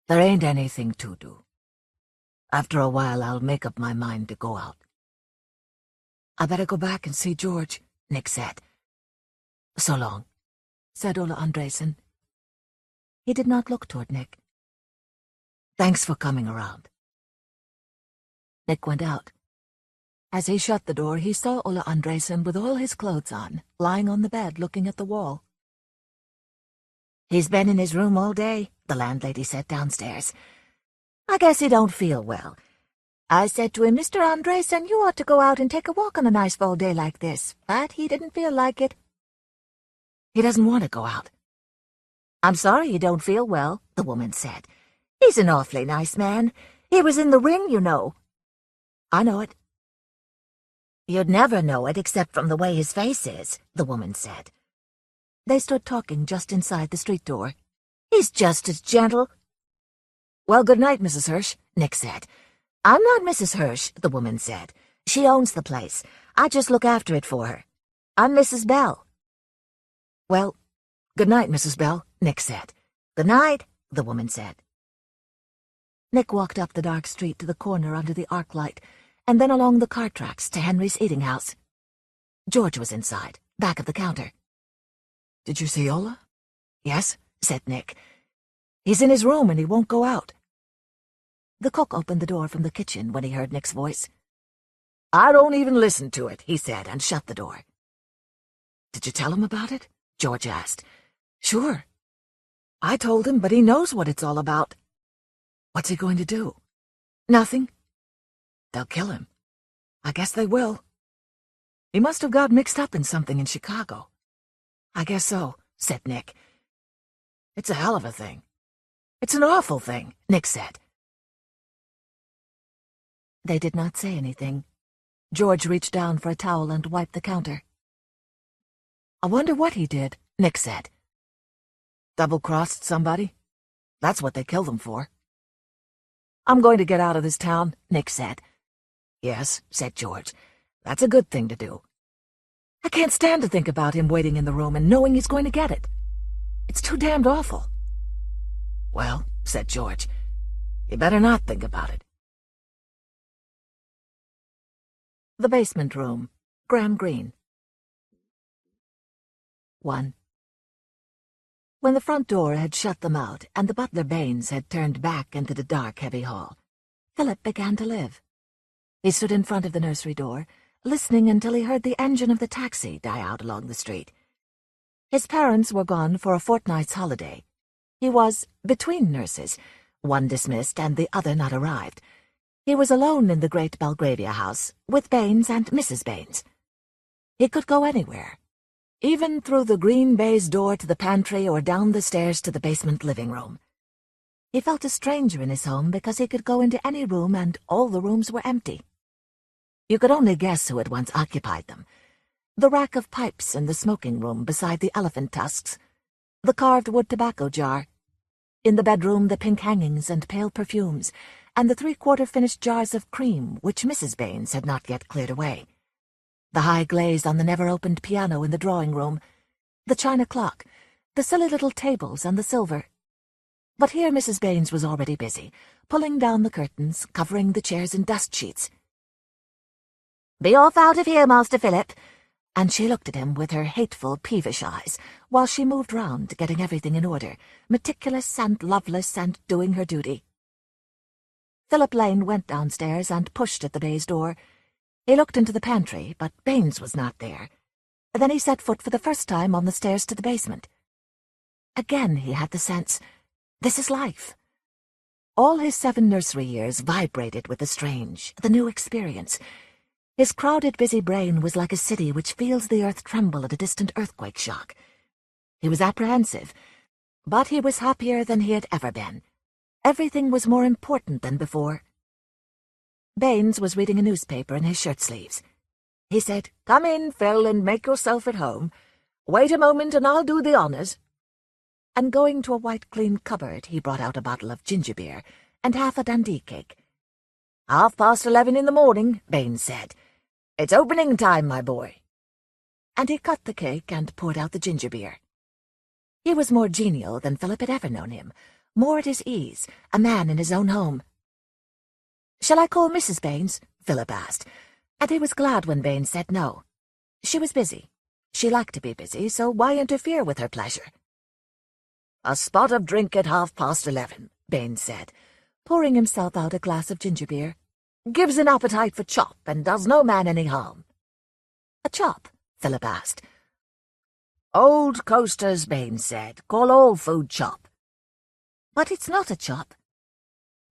There ain't anything to do. After a while, I'll make up my mind to go out. I better go back and see George, Nick said. So long, said Ola Andresen. He did not look toward Nick. Thanks for coming around. Nick went out. As he shut the door, he saw Ola Andresen with all his clothes on, lying on the bed looking at the wall. He's been in his room all day, the landlady said downstairs. I guess he don't feel well. I said to him, Mr. Andresen, you ought to go out and take a walk on a nice fall day like this, but he didn't feel like it. He doesn't want to go out. I'm sorry he don't feel well, the woman said. He's an awfully nice man. He was in the ring, you know. I know it. You'd never know it except from the way his face is, the woman said. They stood talking just inside the street door. He's just as gentle. Well, good night, Mrs. Hirsch, Nick said. I'm not Mrs. Hirsch, the woman said. She owns the place. I just look after it for her. I'm Mrs. Bell. Well, good night, Mrs. Bell, Nick said. Good night, the woman said. Nick walked up the dark street to the corner under the arc light, and then along the car tracks to Henry's eating house. George was inside, back of the counter. Did you see Ola? Yes, said Nick. He's in his room and he won't go out. The cook opened the door from the kitchen when he heard Nick's voice. I don't even listen to it, he said, and shut the door. Did you tell him about it? George asked. Sure. I told him, but he knows what it's all about. What's he going to do? Nothing. They'll kill him. I guess they will. He must have got mixed up in something in Chicago. I guess so, said Nick. It's a hell of a thing. It's an awful thing, Nick said. They did not say anything. George reached down for a towel and wiped the counter. I wonder what he did, Nick said. Double-crossed somebody? That's what they killed him for. "I'm going to get out of this town," Nick said. "Yes," said George. "That's a good thing to do." "I can't stand to think about him waiting in the room and knowing he's going to get it. It's too damned awful." "Well," said George, "you better not think about it." The Basement Room, Graham Greene. 1. When the front door had shut them out and the butler Baines had turned back into the dark, heavy hall, Philip began to live. He stood in front of the nursery door, listening until he heard the engine of the taxi die out along the street. His parents were gone for a fortnight's holiday. He was between nurses, one dismissed and the other not arrived. He was alone in the great Belgravia house, with Baines and Mrs. Baines. He could go anywhere, even through the green baize door to the pantry or down the stairs to the basement living room. He felt a stranger in his home because he could go into any room and all the rooms were empty. You could only guess who had once occupied them. The rack of pipes in the smoking room beside the elephant tusks, the carved wood tobacco jar, in the bedroom the pink hangings and pale perfumes, and the three-quarter finished jars of cream which Mrs. Baines had not yet cleared away, the high glaze on the never-opened piano in the drawing-room, the china clock, the silly little tables and the silver. But here Mrs. Baines was already busy, pulling down the curtains, covering the chairs in dust sheets. "Be off out of here, Master Philip," and she looked at him with her hateful, peevish eyes, while she moved round, getting everything in order, meticulous and loveless and doing her duty. Philip Lane went downstairs and pushed at the baize door. He looked into the pantry, but Baines was not there. Then he set foot for the first time on the stairs to the basement. Again he had the sense, this is life. All his 7 nursery years vibrated with the strange, the new experience. His crowded, busy brain was like a city which feels the earth tremble at a distant earthquake shock. He was apprehensive, but he was happier than he had ever been. Everything was more important than before. Baines was reading a newspaper in his shirt-sleeves. He said, "Come in, Phil, and make yourself at home. Wait a moment and I'll do the honours." And going to a white clean cupboard, he brought out a bottle of ginger beer and half a Dundee cake. "11:30 in the morning," Baines said. "It's opening time, my boy." And he cut the cake and poured out the ginger beer. He was more genial than Philip had ever known him, more at his ease, a man in his own home. "Shall I call Mrs. Baines?" Philip asked, and he was glad when Baines said no. She was busy. She liked to be busy, so why interfere with her pleasure? "A spot of drink at 11:30, Baines said, pouring himself out a glass of ginger beer. "Gives an appetite for chop and does no man any harm." "A chop?" Philip asked. "Old coasters," Baines said, "call all food chop." "But it's not a chop."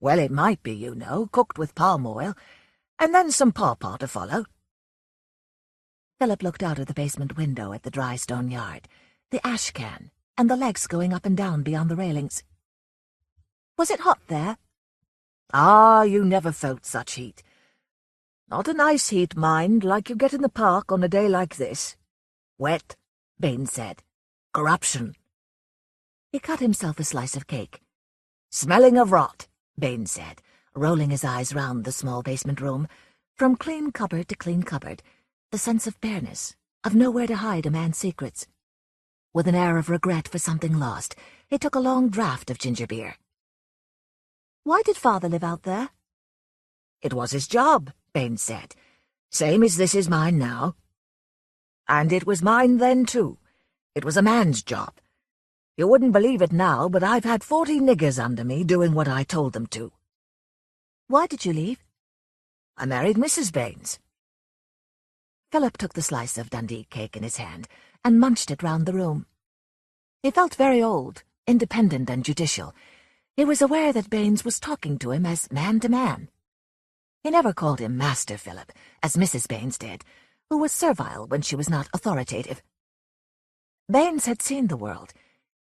"Well, it might be, you know, cooked with palm oil, and then some pawpaw to follow." Philip looked out of the basement window at the dry stone yard, the ash can, and the legs going up and down beyond the railings. "Was it hot there?" "Ah, you never felt such heat. Not a nice heat, mind, like you get in the park on a day like this. Wet," Baines said. "Corruption." He cut himself a slice of cake. "Smelling of rot," Baines said, rolling his eyes round the small basement room, from clean cupboard to clean cupboard, the sense of bareness, of nowhere to hide a man's secrets. With an air of regret for something lost, he took a long draught of ginger beer. "Why did Father live out there?" "It was his job," Baines said. "Same as this is mine now. And it was mine then, too. It was a man's job. You wouldn't believe it now, but I've had 40 niggers under me doing what I told them to." "Why did you leave?" "I married Mrs. Baines." Philip took the slice of Dundee cake in his hand and munched it round the room. He felt very old, independent and judicial. He was aware that Baines was talking to him as man to man. He never called him Master Philip, as Mrs. Baines did, who was servile when she was not authoritative. Baines had seen the world.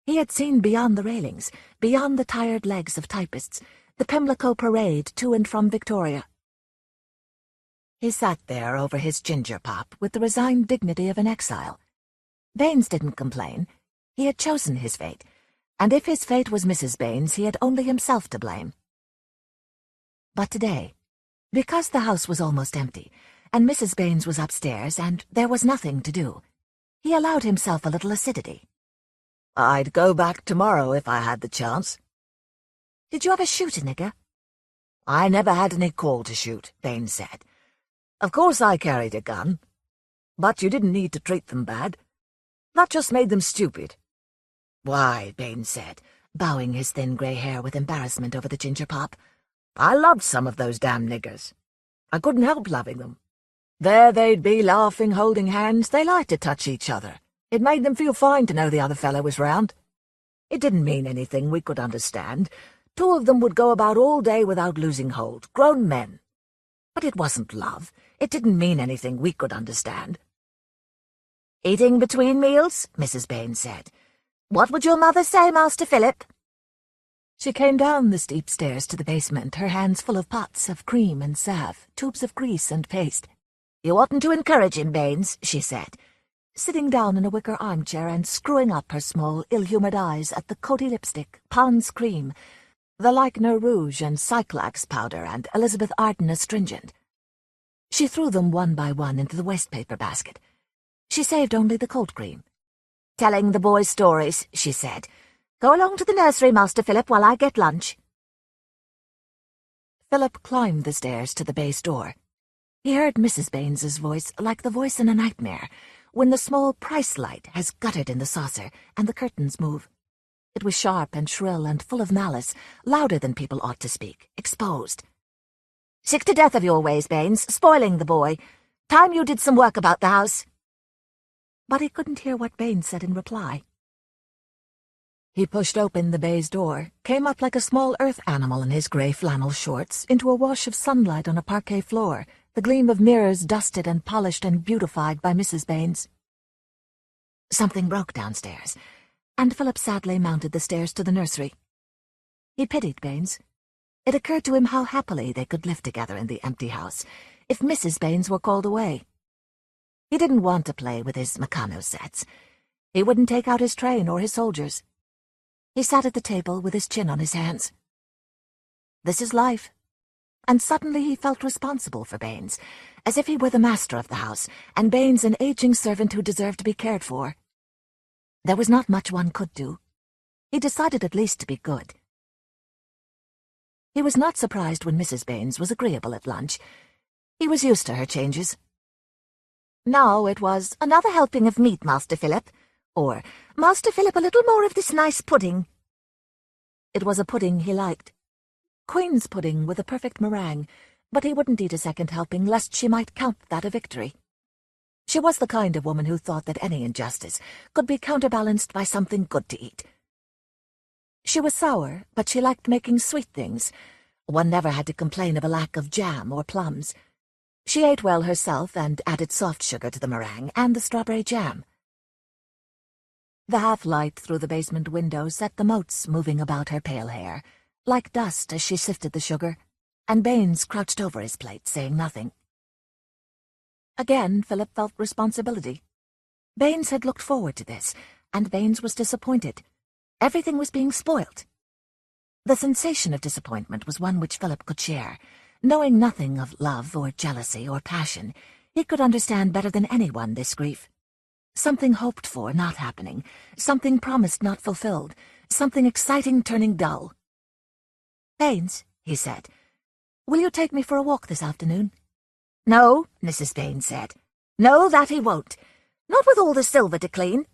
He had seen beyond the railings, beyond the tired legs of typists, the Pimlico parade to and from Victoria. He sat there over his ginger pop with the resigned dignity of an exile. Baines didn't complain. He had chosen his fate, and if his fate was Mrs. Baines, he had only himself to blame. But today, because the house was almost empty, and Mrs. Baines was upstairs, and there was nothing to do, he allowed himself a little acidity. "I'd go back tomorrow if I had the chance." "Did you ever shoot a nigger?" "I never had any call to shoot," Baines said. "Of course I carried a gun. But you didn't need to treat them bad. That just made them stupid." "Why," Baines said, bowing his thin grey hair with embarrassment over the ginger pop, "I loved some of those damn niggers. I couldn't help loving them. There they'd be, laughing, holding hands. They liked to touch each other. It made them feel fine to know the other fellow was round. It didn't mean anything we could understand. Two of them would go about all day without losing hold, grown men. But it wasn't love. It didn't mean anything we could understand." "Eating between meals?" Mrs. Baines said. "What would your mother say, Master Philip?" She came down the steep stairs to the basement, her hands full of pots of cream and salve, tubes of grease and paste. "You oughtn't to encourage him, Baines," she said, sitting down in a wicker armchair and screwing up her small, ill-humoured eyes at the Coty lipstick, Pond's cream, the Leichner rouge and Cyclax powder, and Elizabeth Arden astringent. She threw them one by one into the wastepaper basket. She saved only the cold cream. "Telling the boys stories," she said. "Go along to the nursery, Master Philip, while I get lunch." Philip climbed the stairs to the base door. He heard Mrs. Baines's voice like the voice in a nightmare, when the small price light has guttered in the saucer and the curtains move. It was sharp and shrill and full of malice, louder than people ought to speak, exposed. "Sick to death of your ways, Baines, spoiling the boy. Time you did some work about the house." But he couldn't hear what Baines said in reply. He pushed open the baize door, came up like a small earth animal in his grey flannel shorts, into a wash of sunlight on a parquet floor, the gleam of mirrors dusted and polished and beautified by Mrs. Baines. Something broke downstairs, and Philip sadly mounted the stairs to the nursery. He pitied Baines. It occurred to him how happily they could live together in the empty house, if Mrs. Baines were called away. He didn't want to play with his Meccano sets. He wouldn't take out his train or his soldiers. He sat at the table with his chin on his hands. This is life. And suddenly he felt responsible for Baines, as if he were the master of the house, and Baines an aging servant who deserved to be cared for. There was not much one could do. He decided at least to be good. He was not surprised when Mrs. Baines was agreeable at lunch. He was used to her changes. Now it was, "Another helping of meat, Master Philip," or, "Master Philip, a little more of this nice pudding." It was a pudding he liked. Queen's pudding with a perfect meringue, but he wouldn't eat a second helping lest she might count that a victory. She was the kind of woman who thought that any injustice could be counterbalanced by something good to eat. She was sour, but she liked making sweet things. One never had to complain of a lack of jam or plums. She ate well herself and added soft sugar to the meringue and the strawberry jam. The half-light through the basement window set the motes moving about her pale hair, like dust as she sifted the sugar, and Baines crouched over his plate, saying nothing. Again Philip felt responsibility. Baines had looked forward to this, and Baines was disappointed. Everything was being spoilt. The sensation of disappointment was one which Philip could share. Knowing nothing of love or jealousy or passion, he could understand better than anyone this grief. Something hoped for not happening, something promised not fulfilled, something exciting turning dull. "Baines," he said, "will you take me for a walk this afternoon?" "No," Mrs. Baines said. "No, that he won't. Not with all the silver to clean."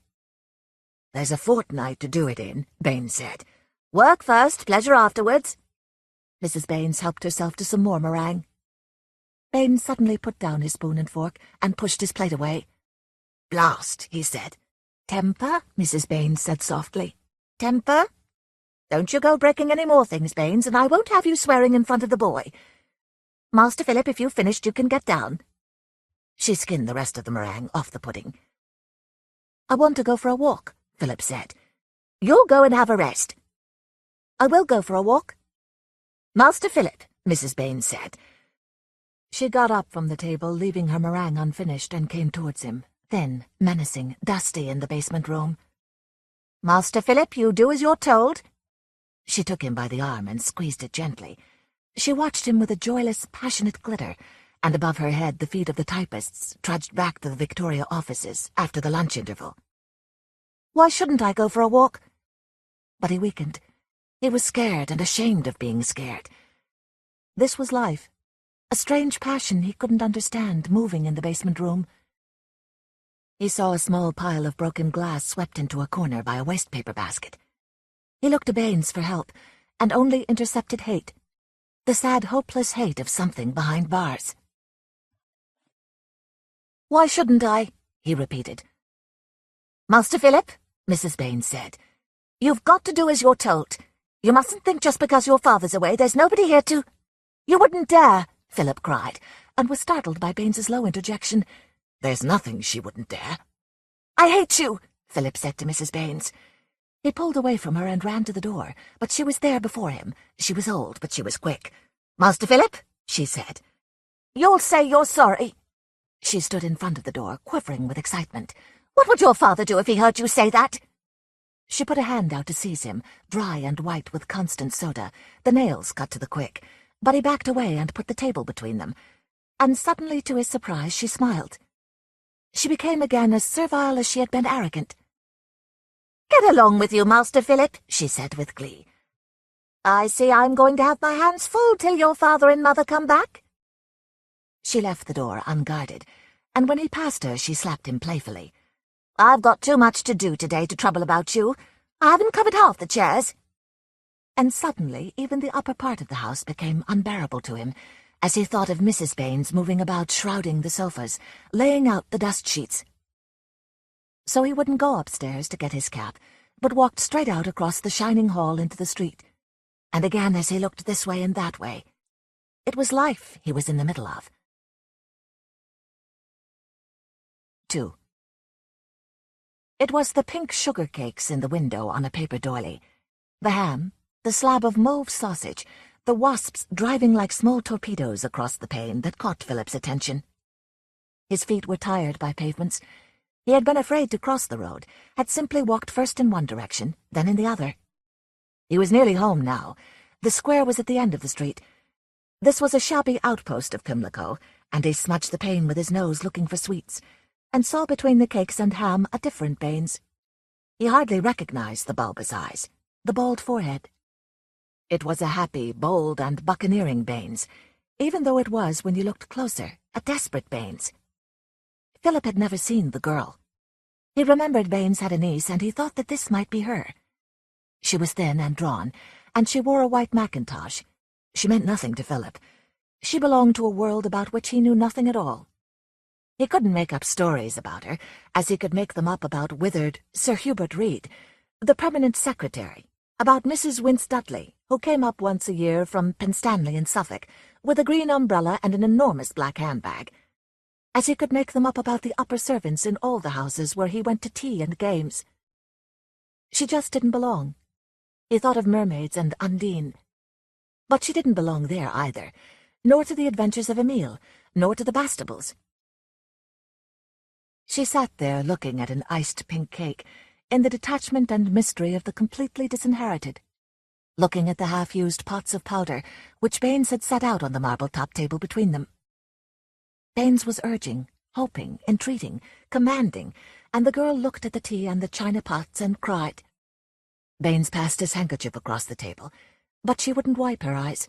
"There's a fortnight to do it in," Baines said. "Work first, pleasure afterwards." Mrs. Baines helped herself to some more meringue. Baines suddenly put down his spoon and fork and pushed his plate away. "Blast," he said. "Temper," Mrs. Baines said softly. "Temper? Don't you go breaking any more things, Baines, and I won't have you swearing in front of the boy. Master Philip, if you've finished, you can get down." She skinned the rest of the meringue off the pudding. "I want to go for a walk," Philip said. "You'll go and have a rest." "I will go for a walk." "Master Philip," Mrs. Baines said. She got up from the table, leaving her meringue unfinished, and came towards him, thin, menacing, dusty in the basement room. "Master Philip, you do as you're told." She took him by the arm and squeezed it gently. She watched him with a joyless, passionate glitter, and above her head the feet of the typists trudged back to the Victoria offices after the lunch interval. "Why shouldn't I go for a walk?" But he weakened. He was scared and ashamed of being scared. This was life, a strange passion he couldn't understand moving in the basement room. He saw a small pile of broken glass swept into a corner by a wastepaper basket. He looked to Baines for help, and only intercepted hate. The sad, hopeless hate of something behind bars. "Why shouldn't I?" he repeated. "Master Philip," Mrs. Baines said, "you've got to do as you're told. You mustn't think just because your father's away there's nobody here to—" "You wouldn't dare!" Philip cried, and was startled by Baines's low interjection. "There's nothing she wouldn't dare." "I hate you," Philip said to Mrs. Baines. He pulled away from her and ran to the door, but she was there before him. She was old, but she was quick. "Master Philip," she said. "You'll say you're sorry." She stood in front of the door, quivering with excitement. "What would your father do if he heard you say that?" She put a hand out to seize him, dry and white with constant soda, the nails cut to the quick, but he backed away and put the table between them, and suddenly, to his surprise, she smiled. She became again as servile as she had been arrogant. "Get along with you, Master Philip," she said with glee. "I see I'm going to have my hands full till your father and mother come back." She left the door unguarded, and when he passed her she slapped him playfully. "I've got too much to do today to trouble about you. I haven't covered half the chairs." And suddenly even the upper part of the house became unbearable to him, as he thought of Mrs. Baines moving about shrouding the sofas, laying out the dust sheets. So he wouldn't go upstairs to get his cap, but walked straight out across the shining hall into the street. And again as he looked this way and that way, it was life he was in the middle of. 2. It was the pink sugar cakes in the window on a paper doily, the ham, the slab of mauve sausage, the wasps driving like small torpedoes across the pane that caught Philip's attention. His feet were tired by pavements. He had been afraid to cross the road, had simply walked first in one direction, then in the other. He was nearly home now. The square was at the end of the street. This was a shabby outpost of Pimlico, and he smudged the pane with his nose looking for sweets, and saw between the cakes and ham a different Baines. He hardly recognized the bulbous eyes, the bald forehead. It was a happy, bold, and buccaneering Baines, even though it was, when you looked closer, a desperate Baines. Philip had never seen the girl. He remembered Baines had a niece, and he thought that this might be her. She was thin and drawn, and she wore a white mackintosh. She meant nothing to Philip. She belonged to a world about which he knew nothing at all. He couldn't make up stories about her, as he could make them up about withered Sir Hubert Reed, the permanent secretary, about Mrs. Wince Dudley, who came up once a year from Penstanley in Suffolk, with a green umbrella and an enormous black handbag, as he could make them up about the upper servants in all the houses where he went to tea and games. She just didn't belong. He thought of mermaids and Undine. But she didn't belong there either, nor to the adventures of Emile, nor to the Bastables. She sat there looking at an iced pink cake, in the detachment and mystery of the completely disinherited, looking at the half-used pots of powder which Baines had set out on the marble-top table between them. Baines was urging, hoping, entreating, commanding, and the girl looked at the tea and the china pots and cried. Baines passed his handkerchief across the table, but she wouldn't wipe her eyes.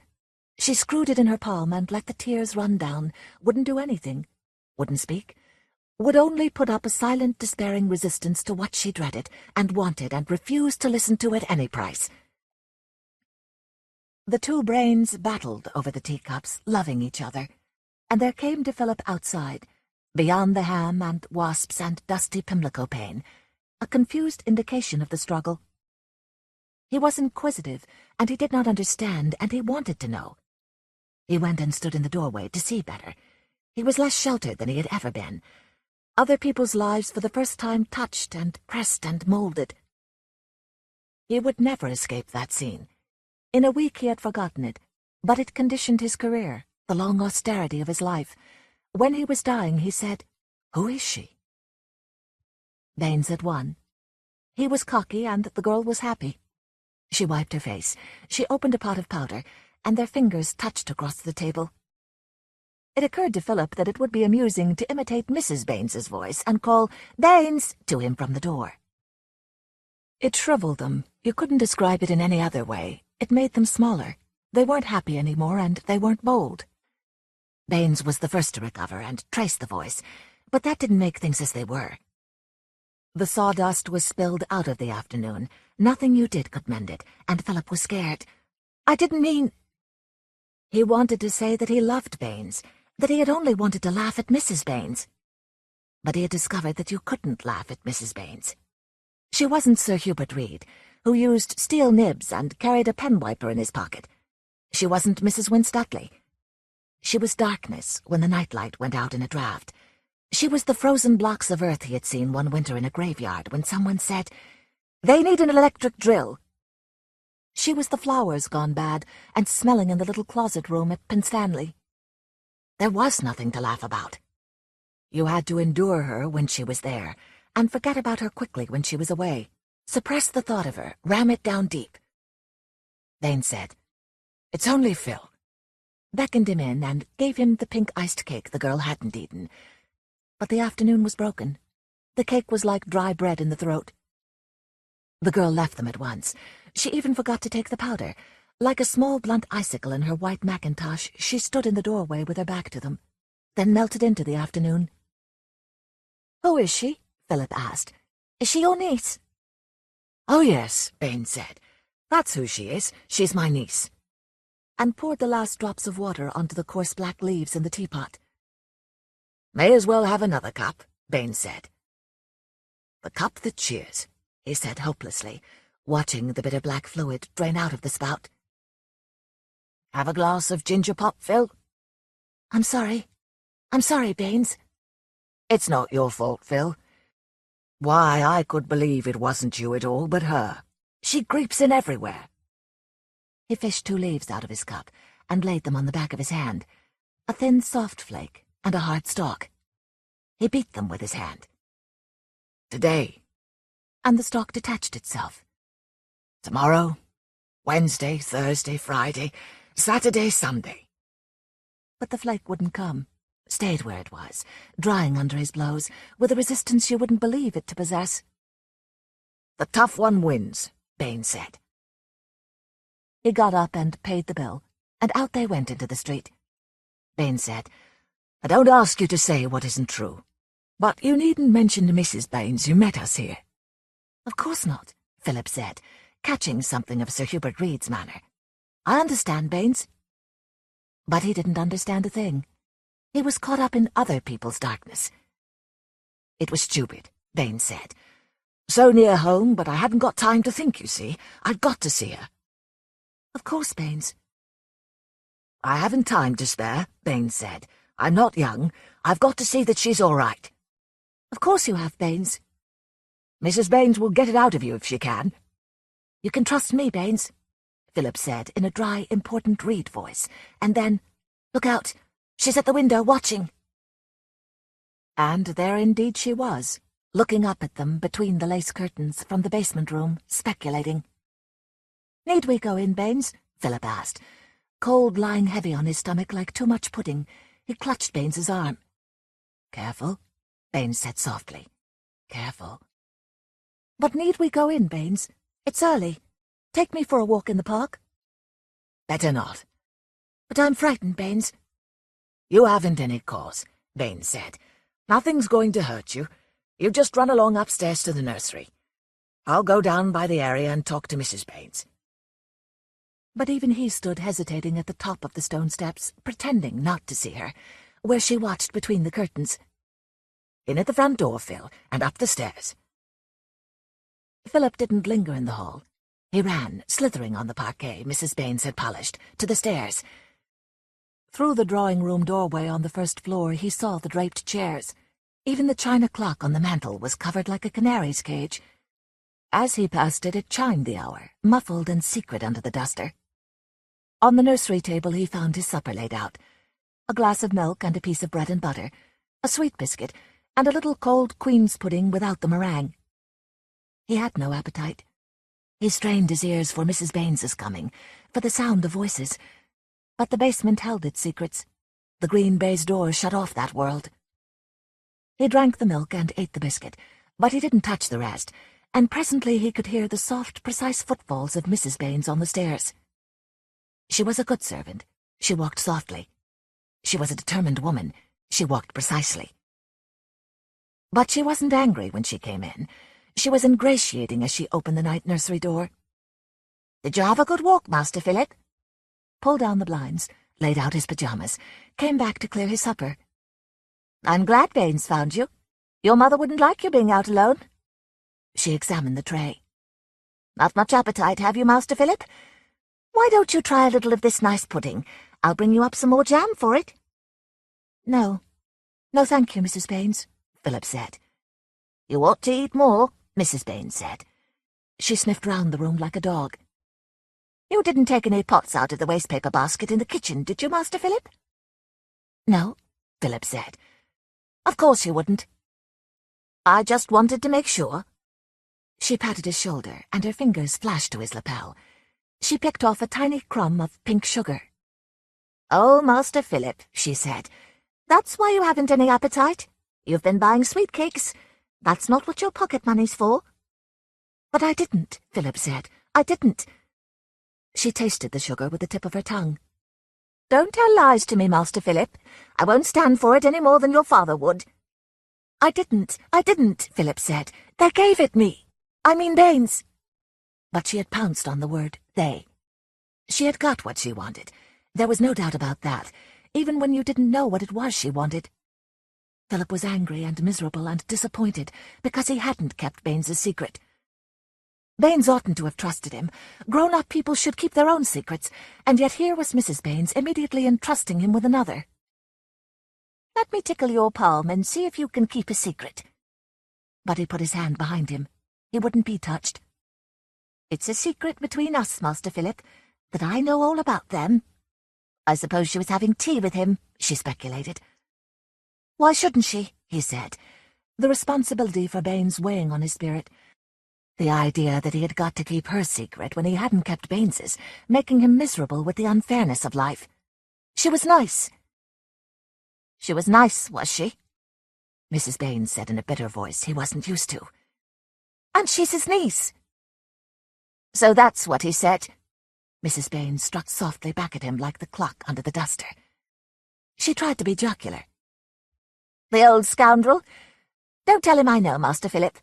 She screwed it in her palm and let the tears run down, wouldn't do anything, wouldn't speak, would only put up a silent, despairing resistance to what she dreaded and wanted and refused to listen to at any price. The two brains battled over the teacups, loving each other, and there came to Philip outside, beyond the ham and wasps and dusty Pimlico pane, a confused indication of the struggle. He was inquisitive, and he did not understand, and he wanted to know. He went and stood in the doorway to see better. He was less sheltered than he had ever been. Other people's lives for the first time touched and pressed and moulded. He would never escape that scene. In a week he had forgotten it, but it conditioned his career, the long austerity of his life. When he was dying, he said, "Who is she?" Baines had won. He was cocky, and the girl was happy. She wiped her face. She opened a pot of powder, and their fingers touched across the table. It occurred to Philip that it would be amusing to imitate Mrs. Baines's voice and call "Baines" to him from the door. It shriveled them. You couldn't describe it in any other way. It made them smaller. They weren't happy anymore, and they weren't bold. Baines was the first to recover and trace the voice, but that didn't make things as they were. The sawdust was spilled out of the afternoon. Nothing you did could mend it, and Philip was scared. "I didn't mean—" He wanted to say that he loved Baines, that he had only wanted to laugh at Mrs. Baines. But he had discovered that you couldn't laugh at Mrs. Baines. She wasn't Sir Hubert Reed, who used steel nibs and carried a pen wiper in his pocket. She wasn't Mrs. Winstanley. She was darkness when the nightlight went out in a draught. She was the frozen blocks of earth he had seen one winter in a graveyard when someone said, "They need an electric drill." She was the flowers gone bad and smelling in the little closet room at Pinstanley. There was nothing to laugh about. You had to endure her when she was there, and forget about her quickly when she was away. Suppress the thought of her, ram it down deep. Baines said, "It's only Phil," beckoned him in and gave him the pink iced cake the girl hadn't eaten. But the afternoon was broken. The cake was like dry bread in the throat. The girl left them at once. She even forgot to take the powder. Like a small blunt icicle in her white mackintosh, she stood in the doorway with her back to them, then melted into the afternoon. "Who is she?" Philip asked. "Is she your niece?" "Oh, yes," Baines said. "That's who she is. She's my niece," and poured the last drops of water onto the coarse black leaves in the teapot. "May as well have another cup," Baines said. "The cup that cheers," he said hopelessly, watching the bit of black fluid drain out of the spout. "Have a glass of ginger pop, Phil?" I'm sorry, Baines." "It's not your fault, Phil. Why, I could believe it wasn't you at all, but her. She creeps in everywhere." He fished 2 leaves out of his cup and laid them on the back of his hand, a thin soft flake and a hard stalk. He beat them with his hand. "Today," and the stalk detached itself. "Tomorrow, Wednesday, Thursday, Friday, Saturday, Sunday." But the flake wouldn't come, stayed where it was, drying under his blows, with a resistance you wouldn't believe it to possess. "The tough one wins," Baines said. He got up and paid the bill, and out they went into the street. Baines said, "I don't ask you to say what isn't true, but you needn't mention to Mrs. Baines you met us here." "Of course not," Philip said, catching something of Sir Hubert Reed's manner. "I understand, Baines." But he didn't understand a thing. He was caught up in other people's darkness. "It was stupid," Baines said. "So near home, but I hadn't got time to think, you see. I'd got to see her." "Of course, Baines." "I haven't time to spare," Baines said. "I'm not young. I've got to see that she's all right." "Of course you have, Baines." "Mrs. Baines will get it out of you if she can." "You can trust me, Baines," Philip said in a dry, important Reed voice, and then, "Look out! She's at the window, watching." And there indeed she was, looking up at them between the lace curtains from the basement room, speculating. "Need we go in, Baines?" Philip asked. Cold lying heavy on his stomach like too much pudding, he clutched Baines's arm. "Careful," Baines said softly. "Careful." "But need we go in, Baines? It's early. Take me for a walk in the park." "Better not." "But I'm frightened, Baines." "You haven't any cause," Baines said. "Nothing's going to hurt you. You just run along upstairs to the nursery. I'll go down by the area and talk to Mrs. Baines." But even he stood hesitating at the top of the stone steps, pretending not to see her, where she watched between the curtains. "In at the front door, Phil, and up the stairs." Philip didn't linger in the hall. He ran, slithering on the parquet Mrs. Baines had polished, to the stairs. Through the drawing-room doorway on the first floor he saw the draped chairs. Even the china clock on the mantel was covered like a canary's cage. As he passed it, it chimed the hour, muffled and secret under the duster. On the nursery table he found his supper laid out. A glass of milk and a piece of bread and butter, a sweet biscuit, and a little cold queen's pudding without the meringue. He had no appetite. He strained his ears for Mrs. Baines's coming, for the sound of voices, But the basement held its secrets. The green baize door shut off that world. He drank the milk and ate the biscuit, but he didn't touch the rest, and presently he could hear the soft, precise footfalls of Mrs. Baines on the stairs. She was a good servant. She walked softly. She was a determined woman. She walked precisely. But she wasn't angry when she came in. She was ingratiating as she opened the night nursery door. "Did you have a good walk, Master Philip?" Pulled down the blinds, laid out his pajamas, came back to clear his supper. "I'm glad Baines found you. Your mother wouldn't like you being out alone." She examined the tray. "Not much appetite, have you, Master Philip? Why don't you try a little of this nice pudding? I'll bring you up some more jam for it." "No. No, thank you, Mrs. Baines," Philip said. "You ought to eat more," Mrs. Baines said. She sniffed round the room like a dog. "You didn't take any pots out of the wastepaper basket in the kitchen, did you, Master Philip?" "No," Philip said. "Of course you wouldn't. I just wanted to make sure." She patted his shoulder, and her fingers flashed to his lapel. She picked off a tiny crumb of pink sugar. "Oh, Master Philip," she said, "that's why you haven't any appetite. You've been buying sweet cakes. That's not what your pocket money's for." "But I didn't," Philip said. "I didn't." She tasted the sugar with the tip of her tongue. "Don't tell lies to me, Master Philip. I won't stand for it any more than your father would." I didn't, Philip said. "They gave it me. I mean Baines." But she had pounced on the word they. She had got what she wanted. There was no doubt about that, even when you didn't know what it was she wanted. Philip was angry and miserable and disappointed because he hadn't kept Baines's secret. Baines oughtn't to have trusted him. Grown-up people should keep their own secrets, and yet here was Mrs. Baines immediately entrusting him with another. "Let me tickle your palm and see if you can keep a secret." But he put his hand behind him. He wouldn't be touched. "It's a secret between us, Master Philip, that I know all about them." "I suppose she was having tea with him," she speculated. "Why shouldn't she?" he said, the responsibility for Baines weighing on his spirit. The idea that he had got to keep her secret when he hadn't kept Baines's, making him miserable with the unfairness of life. She was nice. "She was nice, was she?" Mrs. Baines said in a bitter voice he wasn't used to. "And she's his niece." "So that's what he said." Mrs. Baines struck softly back at him like the clock under the duster. She tried to be jocular. "The old scoundrel! Don't tell him I know, Master Philip."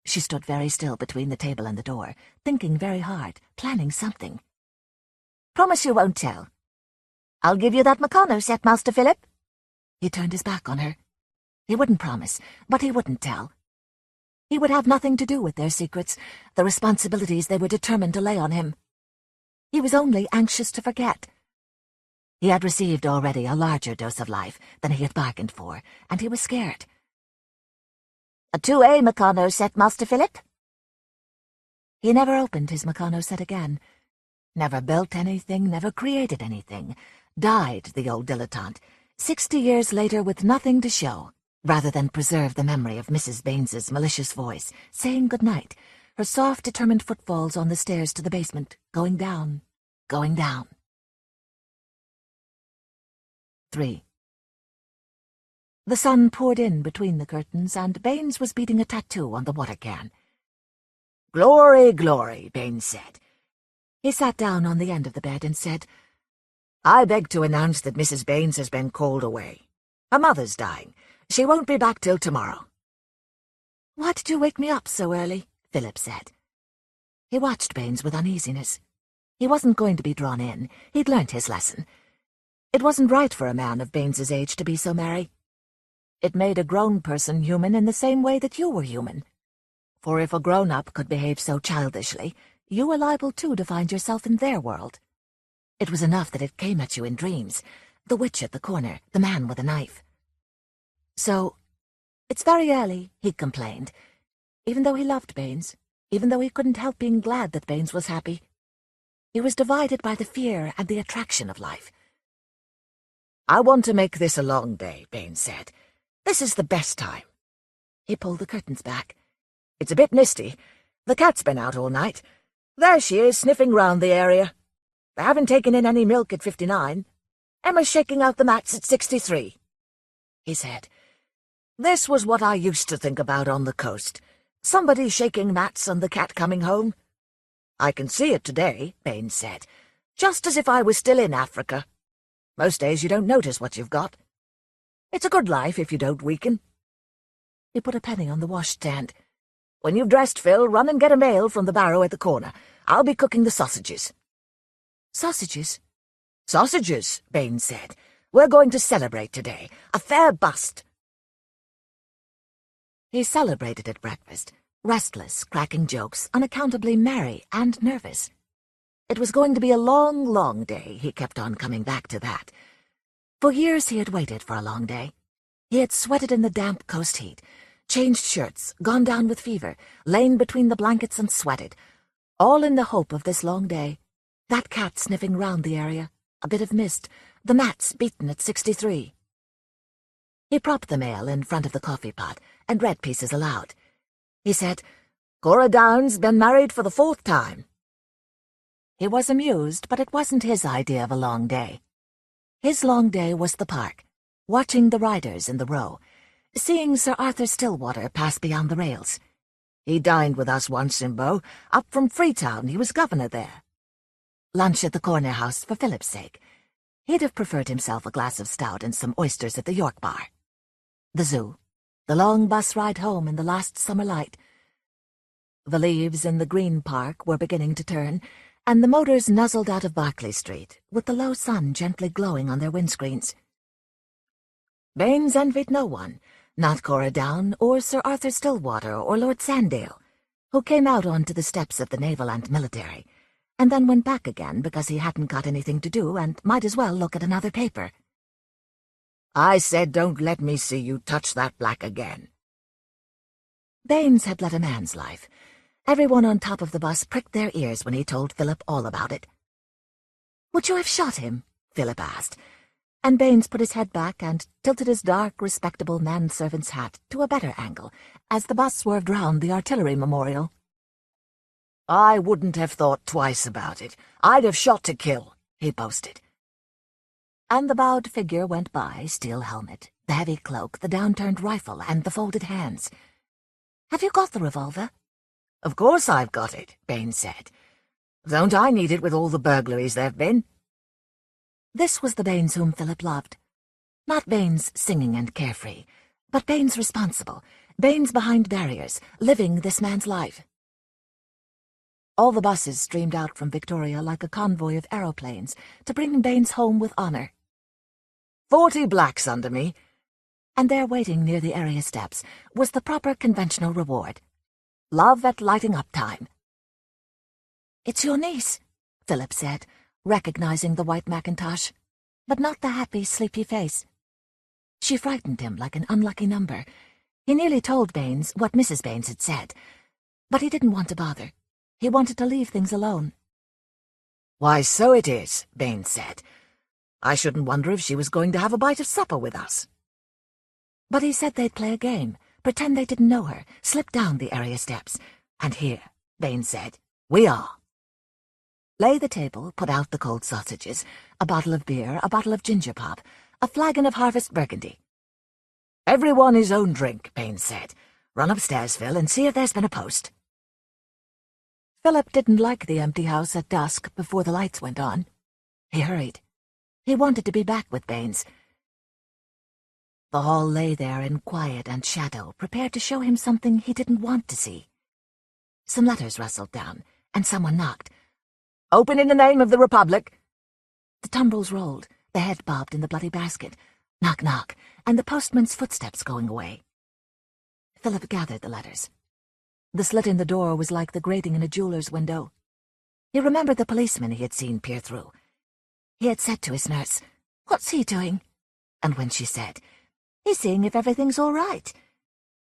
She stood very still between the table and the door, thinking very hard, planning something. "Promise you won't tell. I'll give you that Meccano set, Master Philip." He turned his back on her. He wouldn't promise, but he wouldn't tell. He would have nothing to do with their secrets, the responsibilities they were determined to lay on him. He was only anxious to forget. He had received already a larger dose of life than he had bargained for, and he was scared. "A 2A Meccano set, Master Philip." He never opened his Meccano set again. Never built anything, never created anything. Died, the old dilettante, 60 years later with nothing to show, rather than preserve the memory of Mrs. Baines's malicious voice, saying good night, her soft, determined footfalls on the stairs to the basement, going down, going down. 3. The sun poured in between the curtains, and Baines was beating a tattoo on the water can. "Glory, glory," Baines said. He sat down on the end of the bed and said, "I beg to announce that Mrs. Baines has been called away. Her mother's dying. She won't be back till tomorrow." "Why did you wake me up so early?" Philip said. He watched Baines with uneasiness. He wasn't going to be drawn in. He'd learnt his lesson. It wasn't right for a man of Baines's age to be so merry. It made a grown person human in the same way that you were human. For if a grown-up could behave so childishly, you were liable too to find yourself in their world. It was enough that it came at you in dreams, the witch at the corner, the man with a knife. So, "It's very early," he complained, even though he loved Baines, even though he couldn't help being glad that Baines was happy. He was divided by the fear and the attraction of life. "I want to make this a long day," Baines said. "This is the best time." He pulled the curtains back. "It's a bit misty. The cat's been out all night. There she is, sniffing round the area. They haven't taken in any milk at 59. Emma's shaking out the mats at 63, he said. This was what I used to think about on the coast. Somebody shaking mats and the cat coming home. I can see it today, Baines said, just as if I was still in Africa. Most days you don't notice what you've got. It's a good life if you don't weaken. He put a penny on the washstand. When you've dressed, Phil, run and get a mail from the barrow at the corner. I'll be cooking the sausages. Sausages? Sausages, Baines said. We're going to celebrate today. A fair bust. He celebrated at breakfast, restless, cracking jokes, unaccountably merry and nervous. It was going to be a long, long day. He kept on coming back to that. For years he had waited for a long day. He had sweated in the damp coast heat, changed shirts, gone down with fever, lain between the blankets and sweated, all in the hope of this long day. That cat sniffing round the area, a bit of mist, the mats beaten at 63. He propped the mail in front of the coffee pot and read pieces aloud. He said, Cora Down's been married for the 4th time. He was amused, but it wasn't his idea of a long day. His long day was the park, watching the riders in the Row, seeing Sir Arthur Stillwater pass beyond the rails. He dined with us once in Bow, up from Freetown. He was governor there. Lunch at the corner house for Philip's sake. He'd have preferred himself a glass of stout and some oysters at the York Bar. The zoo, the long bus ride home in the last summer light. The leaves in the Green Park were beginning to turn, and the motors nuzzled out of Berkeley Street, with the low sun gently glowing on their windscreens. Baines envied no one, not Cora Down or Sir Arthur Stillwater or Lord Sandale, who came out onto the steps of the Naval and Military, and then went back again because he hadn't got anything to do and might as well look at another paper. I said don't let me see you touch that black again. Baines had led a man's life. Everyone on top of the bus pricked their ears when he told Philip all about it. Would you have shot him? Philip asked, and Baines put his head back and tilted his dark, respectable manservant's hat to a better angle as the bus swerved round the artillery memorial. I wouldn't have thought twice about it. I'd have shot to kill, he boasted. And the bowed figure went by, steel helmet, the heavy cloak, the downturned rifle, and the folded hands. Have you got the revolver? Of course I've got it, Baines said. Don't I need it with all the burglaries there've been? This was the Baines whom Philip loved. Not Baines singing and carefree, but Baines responsible, Baines behind barriers, living this man's life. All the buses streamed out from Victoria like a convoy of aeroplanes to bring Baines home with honour. 40 blacks under me. And there waiting near the area steps was the proper conventional reward. Love at lighting up time. It's your niece, Philip said, recognizing the white mackintosh, but not the happy, sleepy face. She frightened him like an unlucky number. He nearly told Baines what Mrs. Baines had said, but he didn't want to bother. He wanted to leave things alone. Why, so it is, Baines said. I shouldn't wonder if she was going to have a bite of supper with us. But he said they'd play a game, pretend they didn't know her, slip down the area steps. And here, Baines said, we are. Lay the table, put out the cold sausages, a bottle of beer, a bottle of ginger pop, a flagon of Harvest Burgundy. Everyone his own drink, Baines said. Run upstairs, Phil, and see if there's been a post. Philip didn't like the empty house at dusk before the lights went on. He hurried. He wanted to be back with Baines. The hall lay there in quiet and shadow, prepared to show him something he didn't want to see. Some letters rustled down, and someone knocked. Open in the name of the Republic. The tumbrils rolled, the head bobbed in the bloody basket. Knock, knock, and the postman's footsteps going away. Philip gathered the letters. The slit in the door was like the grating in a jeweller's window. He remembered the policeman he had seen peer through. He had said to his nurse, "What's he doing?" And when she said, "He's seeing if everything's all right,"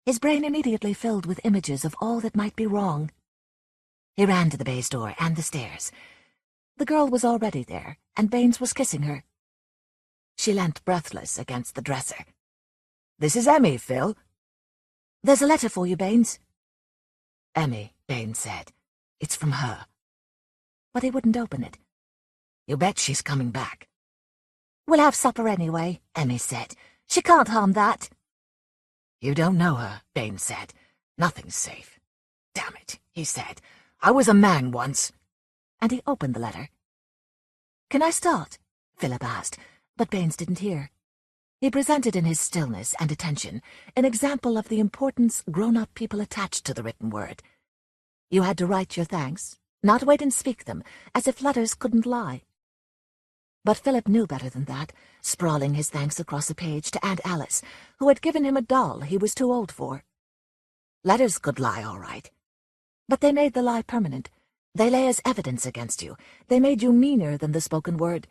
his brain immediately filled with images of all that might be wrong. He ran to the baize door and the stairs. The girl was already there, and Baines was kissing her. She leant breathless against the dresser. "This is Emmy, Phil." "There's a letter for you, Baines." "Emmy," Baines said. "It's from her." But he wouldn't open it. You bet she's coming back. We'll have supper anyway, Emmy said. She can't harm that. You don't know her, Baines said. Nothing's safe. Damn it, he said. I was a man once. And he opened the letter. Can I start? Philip asked, but Baines didn't hear. He presented in his stillness and attention an example of the importance grown-up people attached to the written word. You had to write your thanks, not wait and speak them, as if letters couldn't lie. But Philip knew better than that, sprawling his thanks across a page to Aunt Alice, who had given him a doll he was too old for. Letters could lie, all right. But they made the lie permanent. They lay as evidence against you. They made you meaner than the spoken word.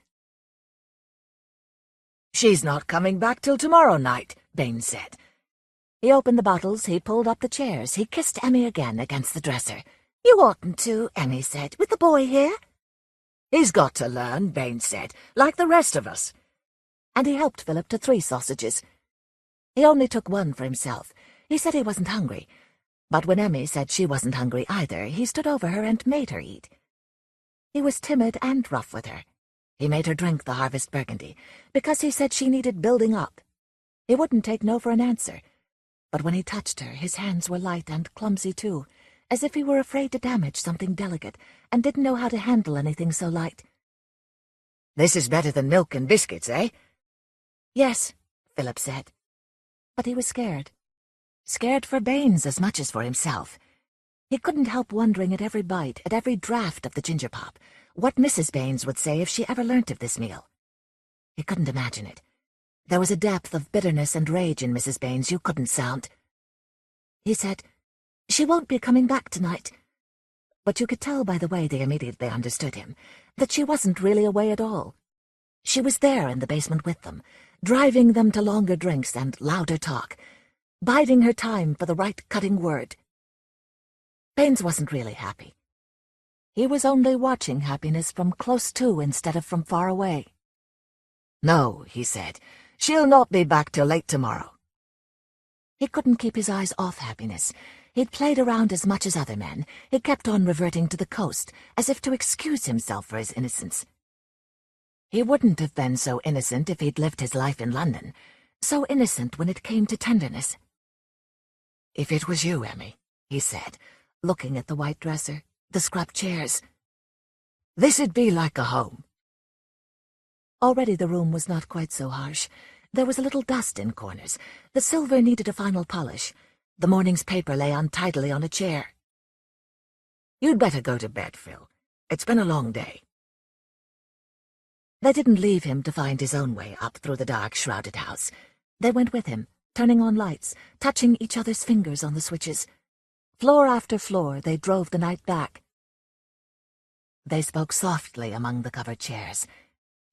She's not coming back till tomorrow night, Baines said. He opened the bottles, he pulled up the chairs, he kissed Emmy again against the dresser. You oughtn't to, Emmy said, with the boy here. He's got to learn, Baines said, like the rest of us. And he helped Philip to 3 sausages. He only took 1 for himself. He said he wasn't hungry. But when Emmy said she wasn't hungry either, he stood over her and made her eat. He was timid and rough with her. He made her drink the Harvest Burgundy, because he said she needed building up. He wouldn't take no for an answer. But when he touched her, his hands were light and clumsy too, as if he were afraid to damage something delicate, and didn't know how to handle anything so light. This is better than milk and biscuits, eh? Yes, Philip said. But he was scared. Scared for Baines as much as for himself. He couldn't help wondering at every bite, at every draught of the ginger pop, what Mrs. Baines would say if she ever learnt of this meal. He couldn't imagine it. There was a depth of bitterness and rage in Mrs. Baines you couldn't sound. He said, "She won't be coming back tonight." But you could tell by the way they immediately understood him that she wasn't really away at all. She was there in the basement with them, driving them to longer drinks and louder talk, biding her time for the right cutting word. Baines wasn't really happy. He was only watching happiness from close to instead of from far away. "No," he said, "she'll not be back till late tomorrow." He couldn't keep his eyes off happiness. He'd played around as much as other men. He kept on reverting to the coast, as if to excuse himself for his innocence. He wouldn't have been so innocent if he'd lived his life in London, so innocent when it came to tenderness. "If it was you, Emmy," he said, looking at the white dresser, the scrub chairs, "this'd be like a home." Already the room was not quite so harsh. There was a little dust in corners. The silver needed a final polish. The morning's paper lay untidily on a chair. "You'd better go to bed, Phil. It's been a long day." They didn't leave him to find his own way up through the dark, shrouded house. They went with him, turning on lights, touching each other's fingers on the switches. Floor after floor, they drove the night back. They spoke softly among the covered chairs.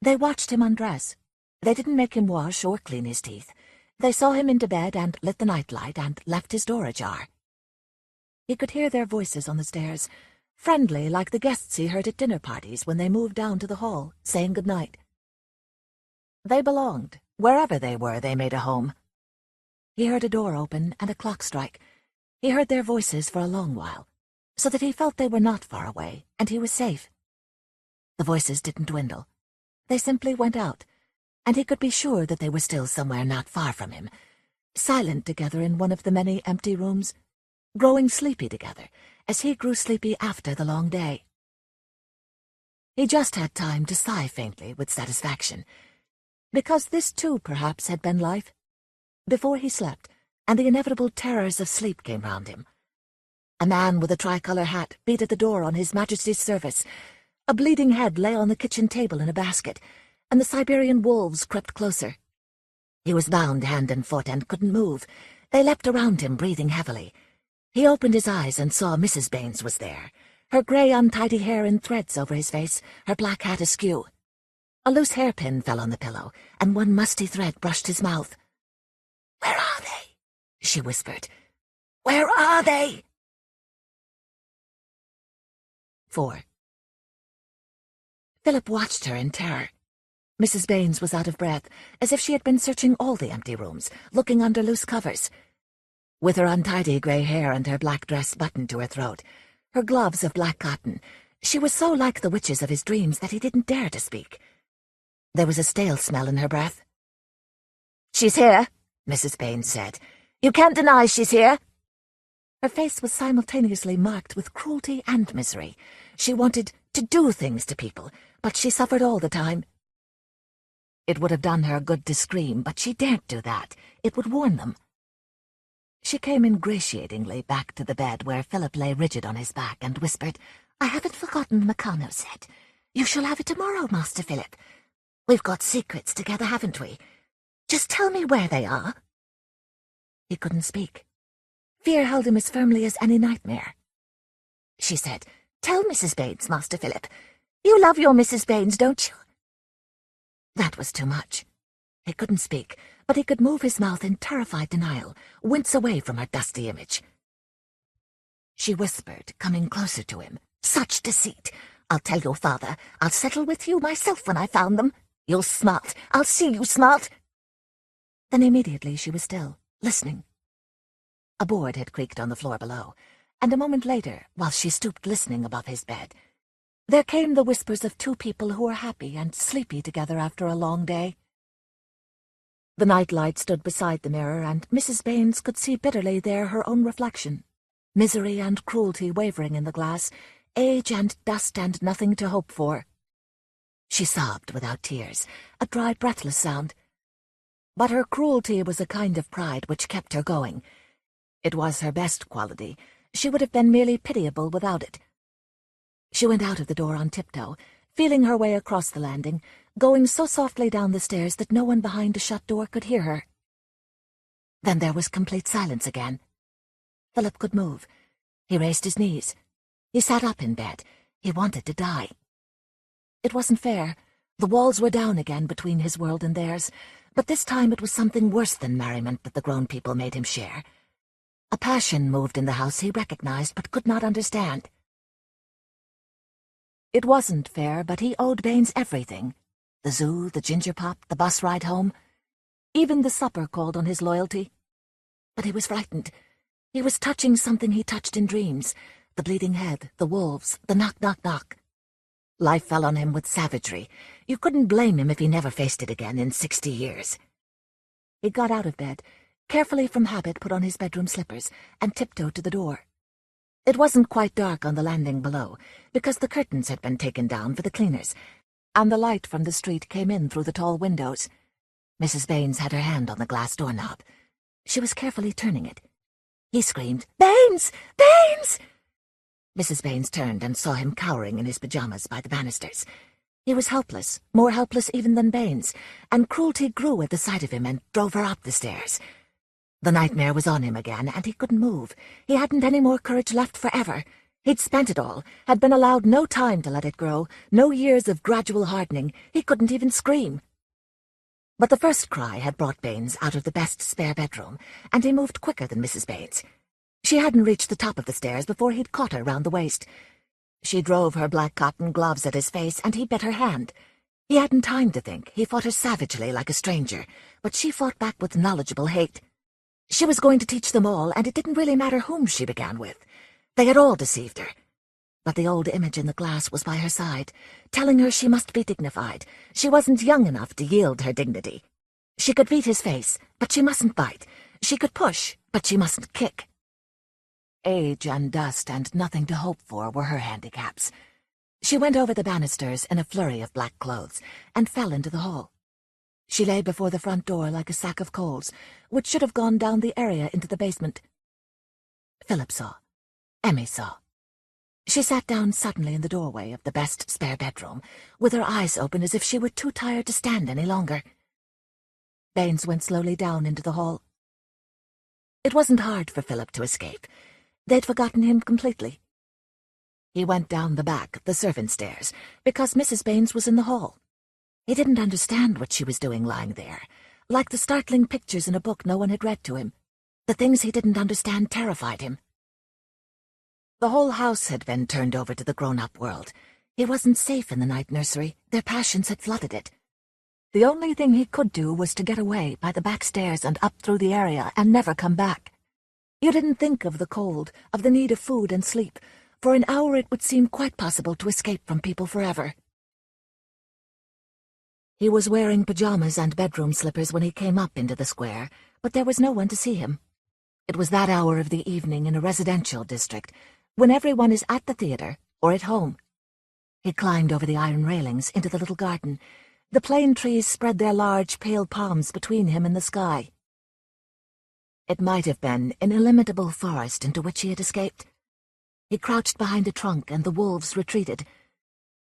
They watched him undress. They didn't make him wash or clean his teeth. They saw him into bed and lit the nightlight and left his door ajar. He could hear their voices on the stairs, friendly like the guests he heard at dinner parties when they moved down to the hall, saying good night. They belonged. Wherever they were, they made a home. He heard a door open and a clock strike. He heard their voices for a long while, so that he felt they were not far away, and he was safe. The voices didn't dwindle. They simply went out, and he could be sure that they were still somewhere not far from him, silent together in one of the many empty rooms, growing sleepy together, as he grew sleepy after the long day. He just had time to sigh faintly with satisfaction, because this too perhaps had been life. Before he slept, and the inevitable terrors of sleep came round him. A man with a tricolour hat beat at the door on His Majesty's service. A bleeding head lay on the kitchen table in a basket, and the Siberian wolves crept closer. He was bound hand and foot and couldn't move. They leapt around him, breathing heavily. He opened his eyes and saw Mrs. Baines was there, her grey untidy hair in threads over his face, her black hat askew. A loose hairpin fell on the pillow, and one musty thread brushed his mouth. "Where are they?" she whispered. "Where are they?" 4. Philip watched her in terror. Mrs. Baines was out of breath, as if she had been searching all the empty rooms, looking under loose covers. With her untidy grey hair and her black dress buttoned to her throat, her gloves of black cotton, She was so like the witches of his dreams that he didn't dare to speak. There was a stale smell in her breath. "She's here," Mrs. Baines said. "You can't deny she's here." Her face was simultaneously marked with cruelty and misery. She wanted to do things to people, but she suffered all the time. It would have done her good to scream, but she daren't do that. It would warn them. She came ingratiatingly back to the bed where Philip lay rigid on his back and whispered, "I haven't forgotten Meccano said. You shall have it tomorrow, Master Philip. We've got secrets together, haven't we? Just tell me where they are." He couldn't speak. Fear held him as firmly as any nightmare. She said, "Tell Mrs. Baines, Master Philip. You love your Mrs. Baines, don't you?" That was too much. He couldn't speak, but he could move his mouth in terrified denial, wince away from her dusty image. She whispered, coming closer to him, "Such deceit! I'll tell your father. I'll settle with you myself when I found them. You'll smart. I'll see you smart." Then immediately she was still, listening. A board had creaked on the floor below, and a moment later, while she stooped listening above his bed, there came the whispers of two people who were happy and sleepy together after a long day. The nightlight stood beside the mirror, and Mrs. Baines could see bitterly there her own reflection, misery and cruelty wavering in the glass, age and dust and nothing to hope for. She sobbed without tears, a dry, breathless sound. But her cruelty was a kind of pride which kept her going. It was her best quality. She would have been merely pitiable without it. She went out of the door on tiptoe, feeling her way across the landing, going so softly down the stairs that no one behind a shut door could hear her. Then there was complete silence again. Philip could move. He raised his knees. He sat up in bed. He wanted to die. It wasn't fair. The walls were down again between his world and theirs, but this time it was something worse than merriment that the grown people made him share. A passion moved in the house he recognized but could not understand. It wasn't fair, but he owed Baines everything. The zoo, the ginger pop, the bus ride home. Even the supper called on his loyalty. But he was frightened. He was touching something he touched in dreams. The bleeding head, the wolves, the knock, knock, knock. Life fell on him with savagery. You couldn't blame him if he never faced it again in 60 years. He got out of bed, carefully from habit put on his bedroom slippers, and tiptoed to the door. It wasn't quite dark on the landing below, because the curtains had been taken down for the cleaners, and the light from the street came in through the tall windows. Mrs. Baines had her hand on the glass doorknob. She was carefully turning it. He screamed, "Baines! Baines!" Mrs. Baines turned and saw him cowering in his pajamas by the banisters. He was helpless, more helpless even than Baines, and cruelty grew at the sight of him and drove her up the stairs. The nightmare was on him again, and he couldn't move. He hadn't any more courage left forever. He'd spent it all, had been allowed no time to let it grow, no years of gradual hardening. He couldn't even scream. But the first cry had brought Baines out of the best spare bedroom, and he moved quicker than Mrs. Baines. She hadn't reached the top of the stairs before he'd caught her round the waist. She drove her black cotton gloves at his face, and he bit her hand. He hadn't time to think. He fought her savagely like a stranger, but she fought back with knowledgeable hate. She was going to teach them all, and it didn't really matter whom she began with. They had all deceived her. But the old image in the glass was by her side, telling her she must be dignified. She wasn't young enough to yield her dignity. She could beat his face, but she mustn't bite. She could push, but she mustn't kick. Age and dust and nothing to hope for were her handicaps. She went over the banisters in a flurry of black clothes and fell into the hall. She lay before the front door like a sack of coals, which should have gone down the area into the basement. Philip saw. Emmy saw. She sat down suddenly in the doorway of the best spare bedroom, with her eyes open as if she were too tired to stand any longer. Baines went slowly down into the hall. It wasn't hard for Philip to escape. They'd forgotten him completely. He went down the back, the servants' stairs, because Mrs. Baines was in the hall. He didn't understand what she was doing lying there, like the startling pictures in a book no one had read to him. The things he didn't understand terrified him. The whole house had been turned over to the grown-up world. He wasn't safe in the night nursery. Their passions had flooded it. The only thing he could do was to get away by the back stairs and up through the area and never come back. You didn't think of the cold, of the need of food and sleep, For an hour it would seem quite possible to escape from people forever. He was wearing pajamas and bedroom slippers when he came up into the square, but there was no one to see him. It was that hour of the evening in a residential district, when everyone is at the theatre or at home. He climbed over the iron railings into the little garden. The plane trees spread their large, pale palms between him and the sky. It might have been an illimitable forest into which he had escaped. He crouched behind a trunk, and the wolves retreated.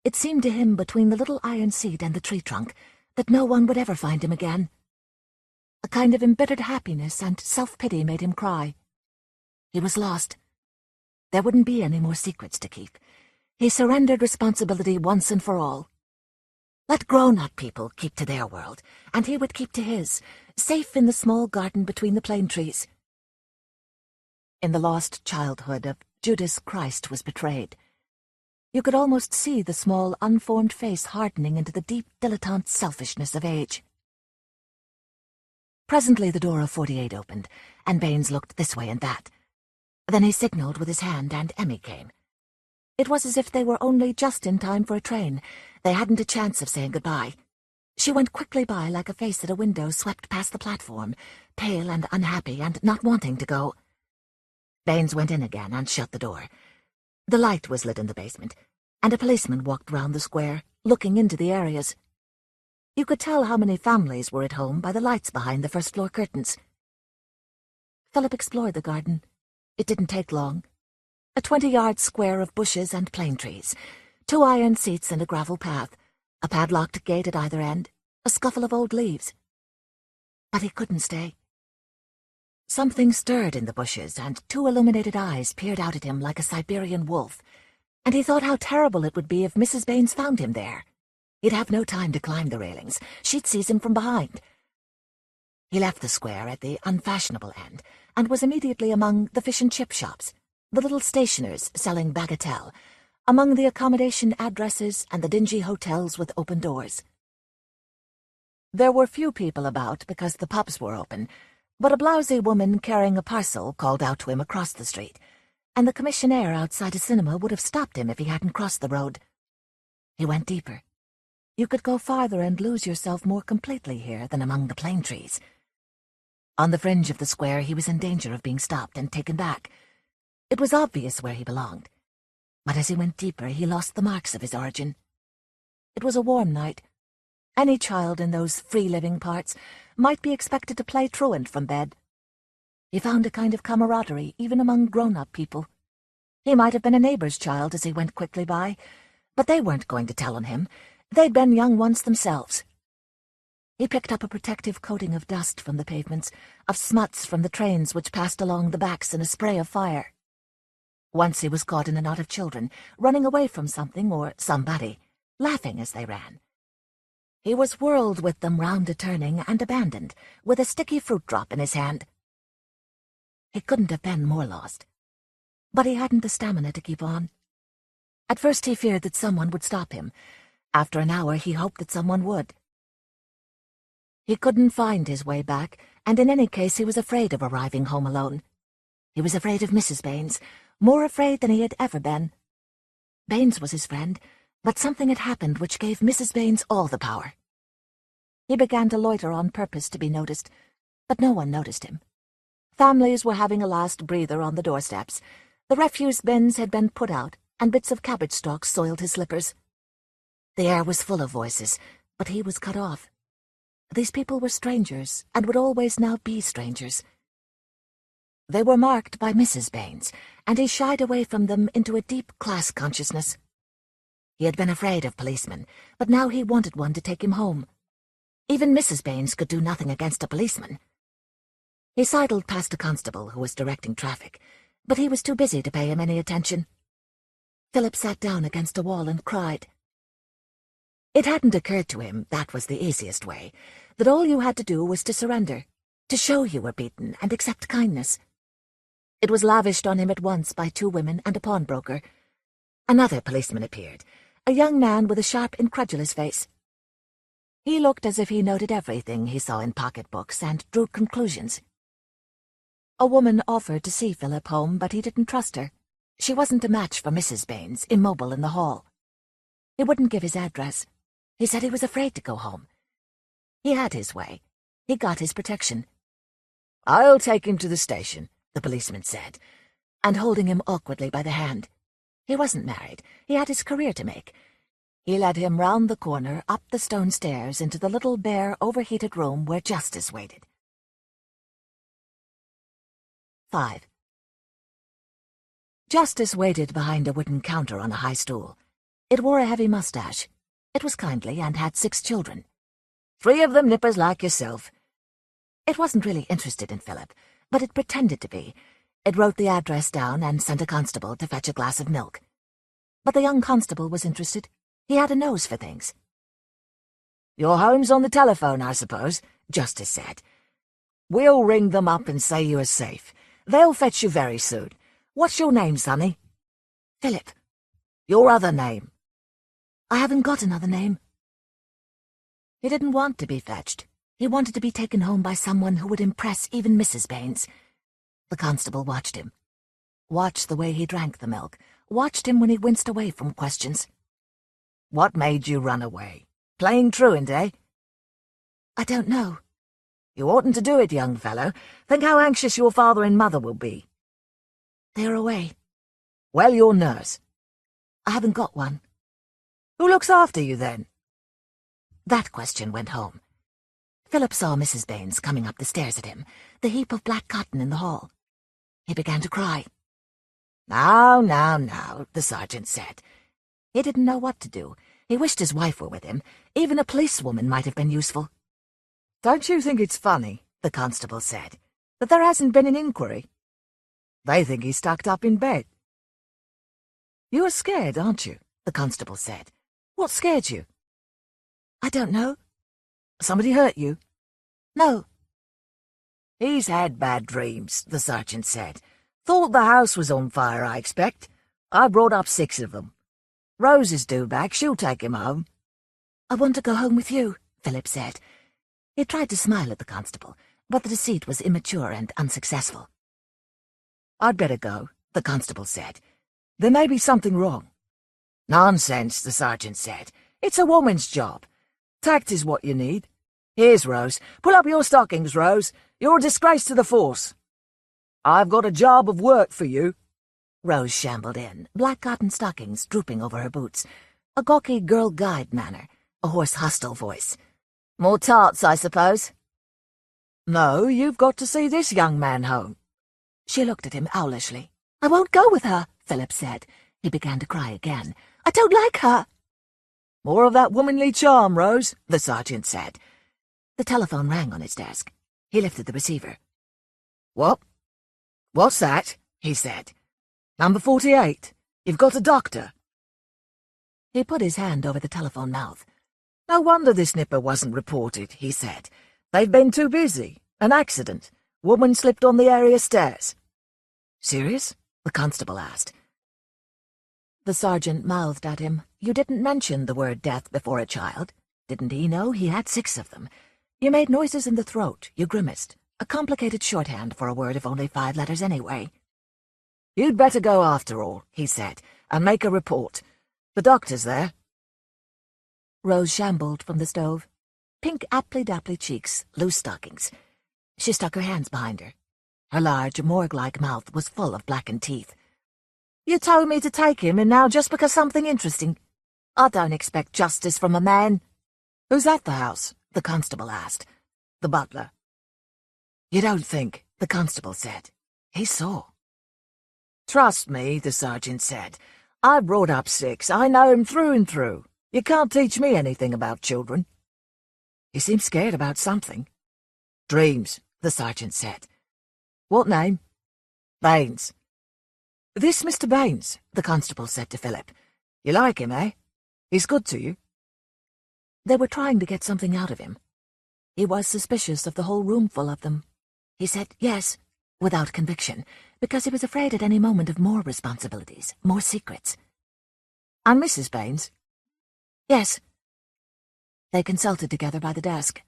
It seemed to him, between the little iron seat and the tree trunk, that no one would ever find him again. A kind of embittered happiness and self-pity made him cry. He was lost. There wouldn't be any more secrets to keep. He surrendered responsibility once and for all. Let grown-up people keep to their world, and he would keep to his, safe in the small garden between the plane trees. In the lost childhood of Judas, Christ was betrayed. You could almost see the small, unformed face hardening into the deep, dilettante selfishness of age. Presently the door of 48 opened, and Baines looked this way and that. Then he signalled with his hand, and Emmy came. It was as if they were only just in time for a train. They hadn't a chance of saying goodbye. She went quickly by like a face at a window swept past the platform, pale and unhappy and not wanting to go. Baines went in again and shut the door. The light was lit in the basement, and a policeman walked round the square, looking into the areas. You could tell how many families were at home by the lights behind the first-floor curtains. Philip explored the garden. It didn't take long. A 20-yard square of bushes and plane trees, 2 iron seats and a gravel path, a padlocked gate at either end, a scuffle of old leaves. But he couldn't stay. Something stirred in the bushes, and 2 illuminated eyes peered out at him like a Siberian wolf, and he thought how terrible it would be if Mrs. Baines found him there. He'd have no time to climb the railings. She'd seize him from behind. He left the square at the unfashionable end, and was immediately among the fish and chip shops, the little stationers selling bagatelle, among the accommodation addresses and the dingy hotels with open doors. There were few people about because the pubs were open, but a blousy woman carrying a parcel called out to him across the street, and the commissionaire outside a cinema would have stopped him if he hadn't crossed the road. He went deeper. You could go farther and lose yourself more completely here than among the plane trees. On the fringe of the square he was in danger of being stopped and taken back. It was obvious where he belonged, but as he went deeper he lost the marks of his origin. It was a warm night. Any child in those free-living parts might be expected to play truant from bed. He found a kind of camaraderie even among grown-up people. He might have been a neighbour's child as he went quickly by, but they weren't going to tell on him. They'd been young once themselves. He picked up a protective coating of dust from the pavements, of smuts from the trains which passed along the backs in a spray of fire. Once he was caught in a knot of children, running away from something or somebody, laughing as they ran. He was whirled with them round a turning and abandoned, with a sticky fruit drop in his hand. He couldn't have been more lost. But he hadn't the stamina to keep on. At first he feared that someone would stop him. After an hour he hoped that someone would. He couldn't find his way back, and in any case he was afraid of arriving home alone. He was afraid of Mrs. Baines, more afraid than he had ever been. Baines was his friend, but something had happened which gave Mrs. Baines all the power. He began to loiter on purpose to be noticed, but no one noticed him. Families were having a last breather on the doorsteps. The refuse bins had been put out, and bits of cabbage stalks soiled his slippers. The air was full of voices, but he was cut off. These people were strangers, and would always now be strangers. They were marked by Mrs. Baines, and he shied away from them into a deep class consciousness. He had been afraid of policemen, but now he wanted one to take him home. Even Mrs. Baines could do nothing against a policeman. He sidled past a constable who was directing traffic, but he was too busy to pay him any attention. Philip sat down against a wall and cried. It hadn't occurred to him that was the easiest way, that all you had to do was to surrender, to show you were beaten and accept kindness. It was lavished on him at once by 2 women and a pawnbroker. Another policeman appeared, a young man with a sharp, incredulous face. He looked as if he noted everything he saw in pocketbooks and drew conclusions. A woman offered to see Philip home, but he didn't trust her. She wasn't a match for Mrs. Baines, immobile in the hall. He wouldn't give his address. He said he was afraid to go home. He had his way. He got his protection. "I'll take him to the station," the policeman said, and holding him awkwardly by the hand. He wasn't married. He had his career to make. He led him round the corner, up the stone stairs, into the little bare, overheated room where Justice waited. 5. Justice waited behind a wooden counter on a high stool. It wore a heavy mustache. It was kindly and had 6 children. 3 of them nippers like yourself. It wasn't really interested in Philip, but it pretended to be. It wrote the address down and sent a constable to fetch a glass of milk. But the young constable was interested. He had a nose for things. "Your home's on the telephone, I suppose," Justice said. "We'll ring them up and say you are safe. They'll fetch you very soon. What's your name, sonny?" "Philip." "Your other name?" "I haven't got another name." He didn't want to be fetched. He wanted to be taken home by someone who would impress even Mrs. Baines. The constable watched him. Watched the way he drank the milk. Watched him when he winced away from questions. "What made you run away? Playing truant, eh?" "I don't know." "You oughtn't to do it, young fellow. Think how anxious your father and mother will be." "They're away." "Well, your nurse?" "I haven't got one." "Who looks after you, then?" That question went home. Philip saw Mrs. Baines coming up the stairs at him, the heap of black cotton in the hall. He began to cry. Now, the sergeant said. He didn't know what to do. He wished his wife were with him. Even a policewoman might have been useful. "Don't you think it's funny," the constable said, "that there hasn't been an inquiry? They think he's tucked up in bed." "You are scared, aren't you?" the constable said. "What scared you?" "I don't know." "Somebody hurt you?" "No." "He's had bad dreams," the sergeant said. "Thought the house was on fire, I expect. I brought up 6 of them. Rose is due back. She'll take him home." "I want to go home with you," Philip said. He tried to smile at the constable, but the deceit was immature and unsuccessful. "I'd better go," the constable said. "There may be something wrong." "Nonsense," the sergeant said. "It's a woman's job. Tact is what you need. Here's Rose. Pull up your stockings, Rose. You're a disgrace to the force. I've got a job of work for you." Rose shambled in, black cotton stockings drooping over her boots, a gawky Girl Guide manner, a hoarse, hostile voice. "More tarts, I suppose?" "No, you've got to see this young man home." She looked at him owlishly. "I won't go with her," Philip said. He began to cry again. "I don't like her." "More of that womanly charm, Rose," the sergeant said. The telephone rang on his desk. He lifted the receiver. "What? What's that?" he said. "Number 48. You've got a doctor." He put his hand over the telephone mouth. "No wonder this nipper wasn't reported," he said. "They've been too busy. An accident. Woman slipped on the area stairs." "Serious?" the constable asked. The sergeant mouthed at him. "You didn't mention the word death before a child. Didn't he know he had 6 of them? You made noises in the throat. You grimaced. A complicated shorthand for a word of only 5 letters anyway." "You'd better go after all," he said, "and make a report. The doctor's there." Rose shambled from the stove. Pink aptly-dapply cheeks, loose stockings. She stuck her hands behind her. Her large, morgue-like mouth was full of blackened teeth. "You told me to take him, and now just because something interesting. I don't expect justice from a man." "Who's at the house?" the constable asked. "The butler." "You don't think," the constable said. He saw. "Trust me," the sergeant said. "I brought up 6. I know him through and through. You can't teach me anything about children." "He seems scared about something." "Dreams," the sergeant said. "What name?" "Baines." "This Mr. Baines," the constable said to Philip. "You like him, eh? He's good to you?" They were trying to get something out of him. He was suspicious of the whole roomful of them. He said yes, without conviction, because he was afraid at any moment of more responsibilities, more secrets. "And Mrs. Baines?" "Yes." They consulted together by the desk.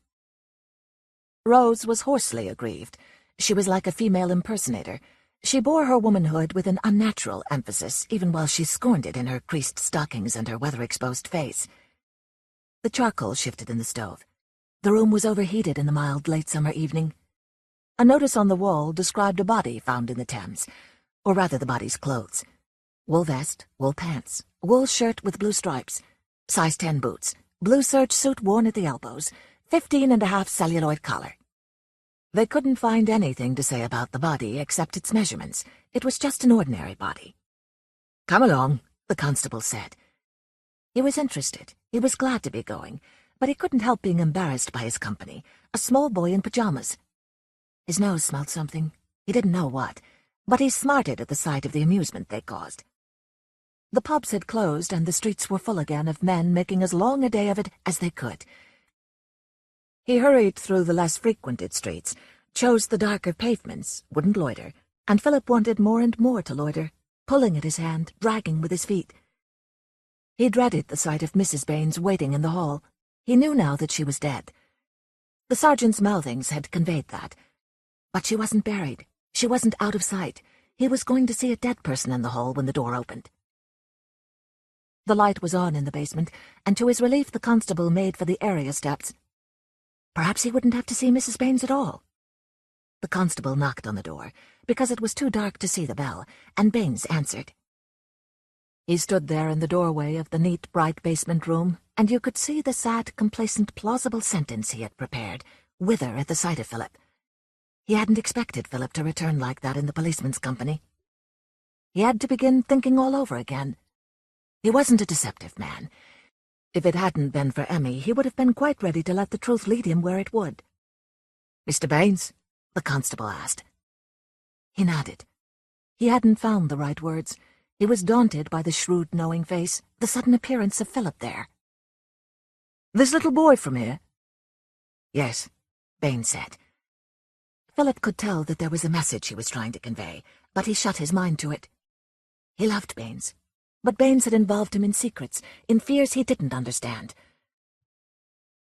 Rose was hoarsely aggrieved. She was like a female impersonator. She bore her womanhood with an unnatural emphasis, even while she scorned it in her creased stockings and her weather-exposed face. The charcoal shifted in the stove. The room was overheated in the mild late summer evening. A notice on the wall described a body found in the Thames, or rather the body's clothes. Wool vest, wool pants, wool shirt with blue stripes, size 10 boots, blue serge suit worn at the elbows, 15.5 celluloid collar. They couldn't find anything to say about the body except its measurements. It was just an ordinary body. "Come along," the constable said. He was interested. He was glad to be going, but he couldn't help being embarrassed by his company, a small boy in pajamas. His nose smelled something. He didn't know what, but he smarted at the sight of the amusement they caused. The pubs had closed, and the streets were full again of men making as long a day of it as they could. He hurried through the less frequented streets, chose the darker pavements, wouldn't loiter, and Philip wanted more and more to loiter, pulling at his hand, dragging with his feet. He dreaded the sight of Mrs. Baines waiting in the hall. He knew now that she was dead. The sergeant's mouthings had conveyed that. But she wasn't buried. She wasn't out of sight. He was going to see a dead person in the hall when the door opened. The light was on in the basement, and to his relief the constable made for the area steps. Perhaps he wouldn't have to see Mrs. Baines at all. The constable knocked on the door, because it was too dark to see the bell, and Baines answered. He stood there in the doorway of the neat, bright basement room, and you could see the sad, complacent, plausible sentence he had prepared wither at the sight of Philip. He hadn't expected Philip to return like that in the policeman's company. He had to begin thinking all over again. He wasn't a deceptive man. If it hadn't been for Emmy, he would have been quite ready to let the truth lead him where it would. "Mr. Baines?" the constable asked. He nodded. He hadn't found the right words. He was daunted by the shrewd, knowing face, the sudden appearance of Philip there. "This little boy from here?" "Yes," Baines said. Philip could tell that there was a message he was trying to convey, but he shut his mind to it. He loved Baines, but Baines had involved him in secrets, in fears he didn't understand.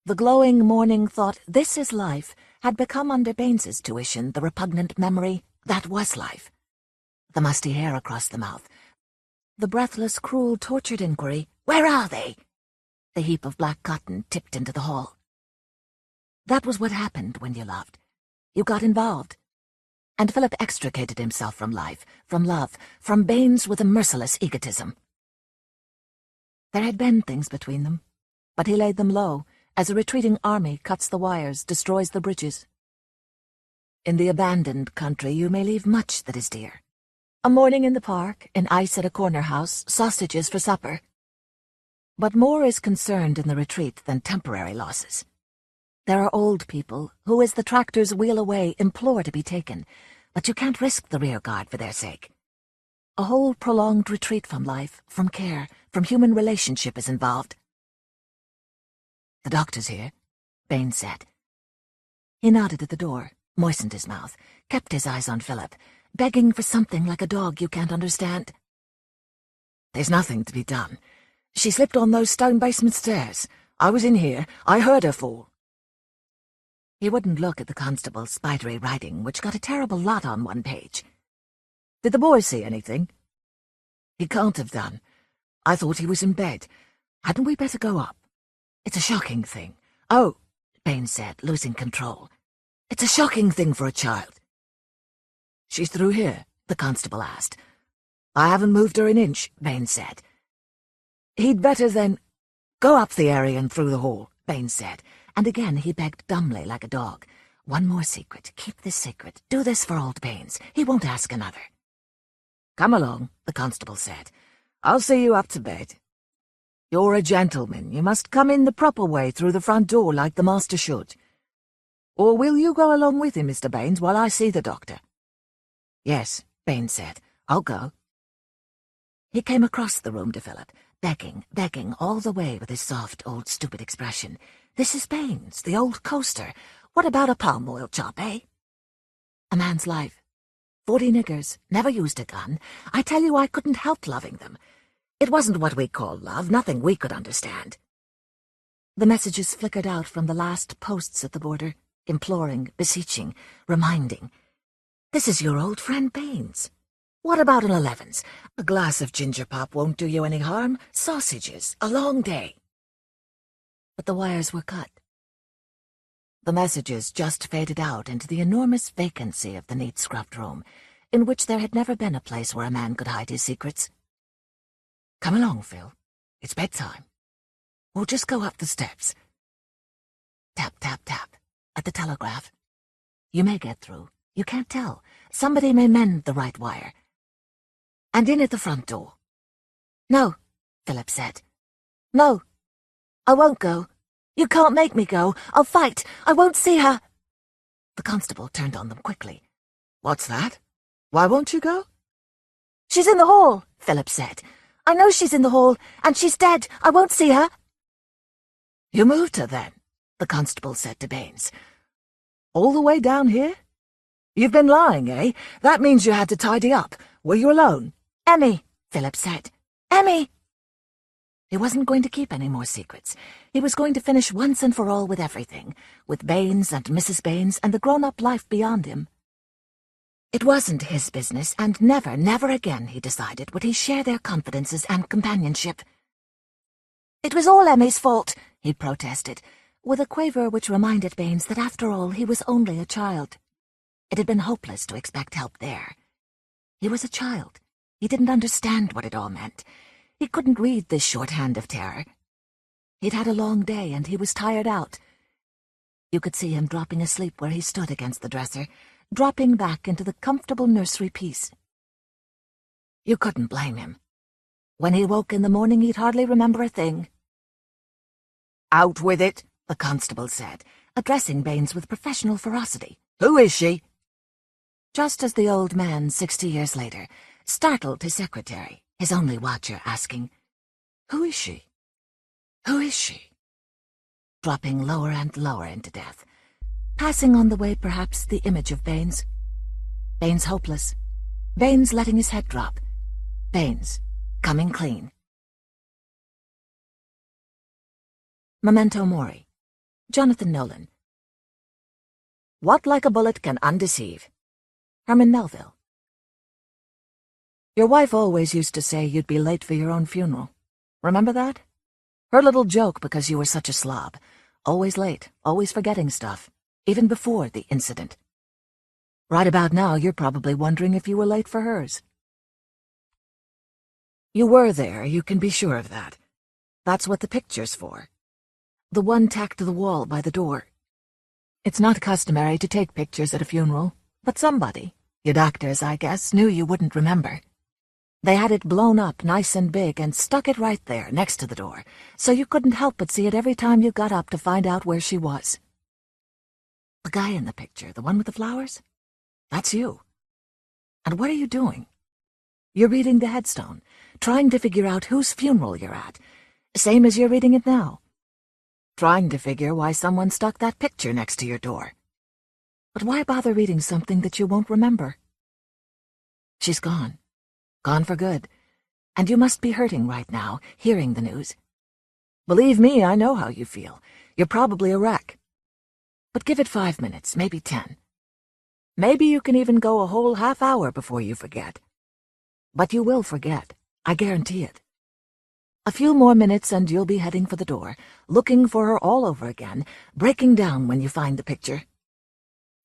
The glowing morning thought, "This is life," had become under Baines's tuition the repugnant memory, "That was life." The musty hair across the mouth, the breathless, cruel, tortured inquiry, "Where are they?" The heap of black cotton tipped into the hall. That was what happened when you loved. You got involved. And Philip extricated himself from life, from love, from Baines with a merciless egotism. There had been things between them, but he laid them low, as a retreating army cuts the wires, destroys the bridges. In the abandoned country you may leave much that is dear. A morning in the park, an ice at a corner house, sausages for supper. But more is concerned in the retreat than temporary losses. There are old people who, as the tractors wheel away, implore to be taken, but you can't risk the rear guard for their sake. A whole prolonged retreat from life, from care, from human relationship is involved. "The doctor's here," Baines said. He nodded at the door, moistened his mouth, kept his eyes on Philip, begging for something like a dog you can't understand. "There's nothing to be done. She slipped on those stone basement stairs. I was in here. I heard her fall." He wouldn't look at the constable's spidery writing, which got a terrible lot on one page. "Did the boy see anything?" "He can't have done. I thought he was in bed. Hadn't we better go up? It's a shocking thing." "Oh," Baines said, losing control. "It's a shocking thing for a child." "She's through here?" the constable asked. "I haven't moved her an inch," Baines said. "He'd better then—" "Go up the area and through the hall," Baines said, and again he begged dumbly like a dog. "One more secret. Keep this secret. Do this for old Baines. He won't ask another." "Come along," the constable said. "I'll see you up to bed. You're a gentleman. You must come in the proper way through the front door like the master should. Or will you go along with him, Mr. Baines, while I see the doctor?" "Yes," Baines said. "I'll go." He came across the room to Philip, begging all the way with his soft, old, stupid expression. "This is Baines, the old coaster. What about a palm oil chop, eh?" "A man's life. 40 niggers, never used a gun. I tell you, I couldn't help loving them. It wasn't what we call love, nothing we could understand." The messages flickered out from the last posts at the border, imploring, beseeching, reminding. "This is your old friend Baines. What about an 11's? A glass of ginger pop won't do you any harm. Sausages, a long day. But the wires were cut. The messages just faded out into the enormous vacancy of the neat scrubbed room, in which there had never been a place where a man could hide his secrets. Come along, Phil. It's bedtime. We'll just go up the steps. Tap, tap, tap, at the telegraph. You may get through. You can't tell. Somebody may mend the right wire. And in at the front door. No, Philip said. No, I won't go. You can't make me go. I'll fight. I won't see her. The constable turned on them quickly. What's that? Why won't you go? She's in the hall, Philip said. I know she's in the hall, and she's dead. I won't see her. You moved her, then, the constable said to Baines. All the way down here? You've been lying, eh? That means you had to tidy up. Were you alone? Emmy, Philip said. Emmy! He wasn't going to keep any more secrets. He was going to finish once and for all with everything, with Baines and Mrs. Baines and the grown-up life beyond him. It wasn't his business, and never, never again, he decided, would he share their confidences and companionship. It was all Emmy's fault, he protested, with a quaver which reminded Baines that after all he was only a child. It had been hopeless to expect help there. He was a child. He didn't understand what it all meant. He couldn't read this shorthand of terror. He'd had a long day, and he was tired out. You could see him dropping asleep where he stood against the dresser, dropping back into the comfortable nursery peace. You couldn't blame him. When he woke in the morning, he'd hardly remember a thing. Out with it, the constable said, addressing Baines with professional ferocity. Who is she? Just as the old man, 60 years later, startled his secretary, his only watcher, asking, Who is she? Who is she? Dropping lower and lower into death, passing on the way perhaps the image of Baines. Baines hopeless. Baines letting his head drop. Baines coming clean. Memento Mori. Jonathon Nolan. What like a bullet can undeceive? Herman Melville. Your wife always used to say you'd be late for your own funeral. Remember that? Her little joke because you were such a slob. Always late, always forgetting stuff, even before the incident. Right about now, you're probably wondering if you were late for hers. You were there, you can be sure of that. That's what the picture's for. The one tacked to the wall by the door. It's not customary to take pictures at a funeral, but somebody, your doctors, I guess, knew you wouldn't remember. They had it blown up nice and big and stuck it right there next to the door, so you couldn't help but see it every time you got up to find out where she was. The guy in the picture, the one with the flowers? That's you. And what are you doing? You're reading the headstone, trying to figure out whose funeral you're at, same as you're reading it now. Trying to figure why someone stuck that picture next to your door. But why bother reading something that you won't remember? She's gone. Gone for good. And you must be hurting right now, hearing the news. Believe me, I know how you feel. You're probably a wreck. But give it 5 minutes, maybe 10. Maybe you can even go a whole half hour before you forget. But you will forget, I guarantee it. A few more minutes and you'll be heading for the door, looking for her all over again, breaking down when you find the picture.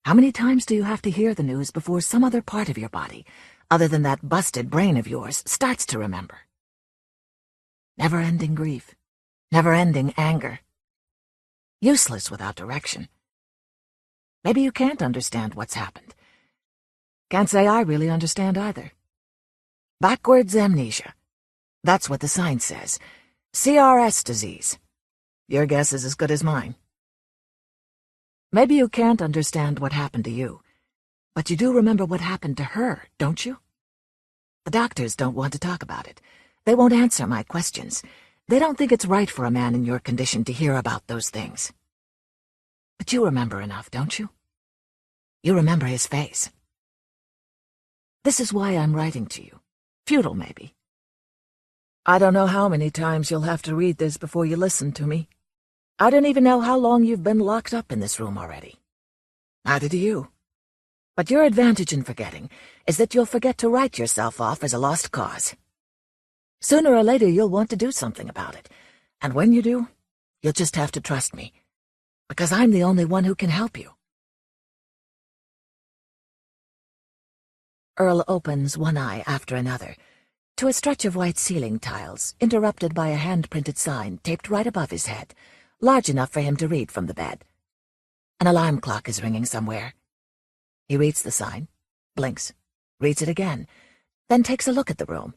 How many times do you have to hear the news before some other part of your body, other than that busted brain of yours, starts to remember? Never-ending grief, never-ending anger. Useless without direction. Maybe you can't understand what's happened. Can't say I really understand either. Backwards amnesia. That's what the sign says. CRS disease. Your guess is as good as mine. Maybe you can't understand what happened to you, but you do remember what happened to her, don't you? The doctors don't want to talk about it. They won't answer my questions. They don't think it's right for a man in your condition to hear about those things. But you remember enough, don't you? You remember his face. This is why I'm writing to you. Futile, maybe. I don't know how many times you'll have to read this before you listen to me. I don't even know how long you've been locked up in this room already. Neither do you. But your advantage in forgetting is that you'll forget to write yourself off as a lost cause. Sooner or later you'll want to do something about it, and when you do, you'll just have to trust me, because I'm the only one who can help you. Earl opens one eye after another to a stretch of white ceiling tiles, interrupted by a hand-printed sign taped right above his head, large enough for him to read from the bed. An alarm clock is ringing somewhere. He reads the sign, blinks, reads it again, then takes a look at the room.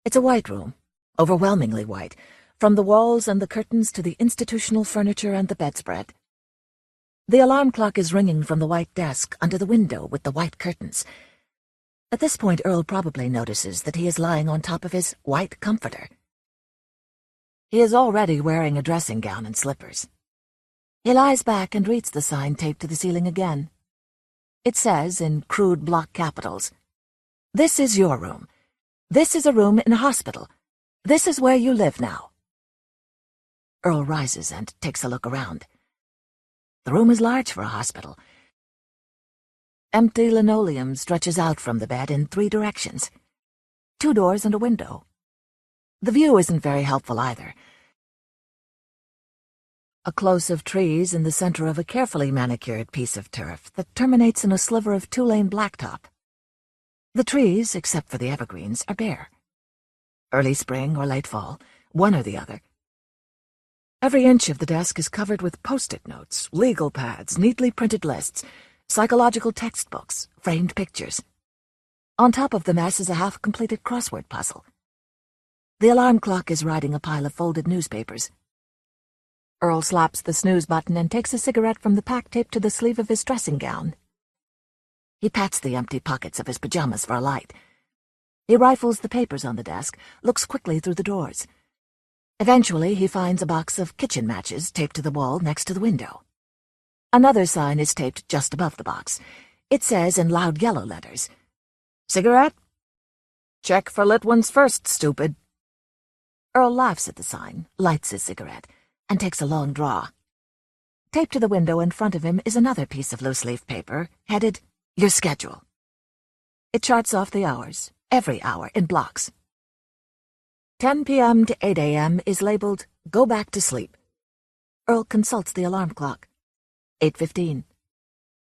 It's a white room, overwhelmingly white, from the walls and the curtains to the institutional furniture and the bedspread. The alarm clock is ringing from the white desk under the window with the white curtains. At this point, Earl probably notices that he is lying on top of his white comforter. He is already wearing a dressing gown and slippers. He lies back and reads the sign taped to the ceiling again. It says, in crude block capitals, "This is your room. This is a room in a hospital. This is where you live now." Earl rises and takes a look around. The room is large for a hospital. Empty linoleum stretches out from the bed in 3 directions. 2 doors and a window. The view isn't very helpful either. A close of trees in the center of a carefully manicured piece of turf that terminates in a sliver of 2-lane blacktop. The trees, except for the evergreens, are bare. Early spring or late fall, one or the other. Every inch of the desk is covered with post-it notes, legal pads, neatly printed lists, psychological textbooks, framed pictures. On top of the mess is a half-completed crossword puzzle. The alarm clock is riding a pile of folded newspapers. Earl slaps the snooze button and takes a cigarette from the pack taped to the sleeve of his dressing gown. He pats the empty pockets of his pajamas for a light. He rifles the papers on the desk, looks quickly through the drawers. Eventually, he finds a box of kitchen matches taped to the wall next to the window. Another sign is taped just above the box. It says in loud yellow letters, "Cigarette? Check for lit ones first, stupid." Earl laughs at the sign, lights his cigarette, and takes a long draw. Taped to the window in front of him is another piece of loose-leaf paper, headed, "Your schedule." It charts off the hours, every hour, in blocks. 10 p.m. to 8 a.m. is labeled, "Go back to sleep." Earl consults the alarm clock. 8:15.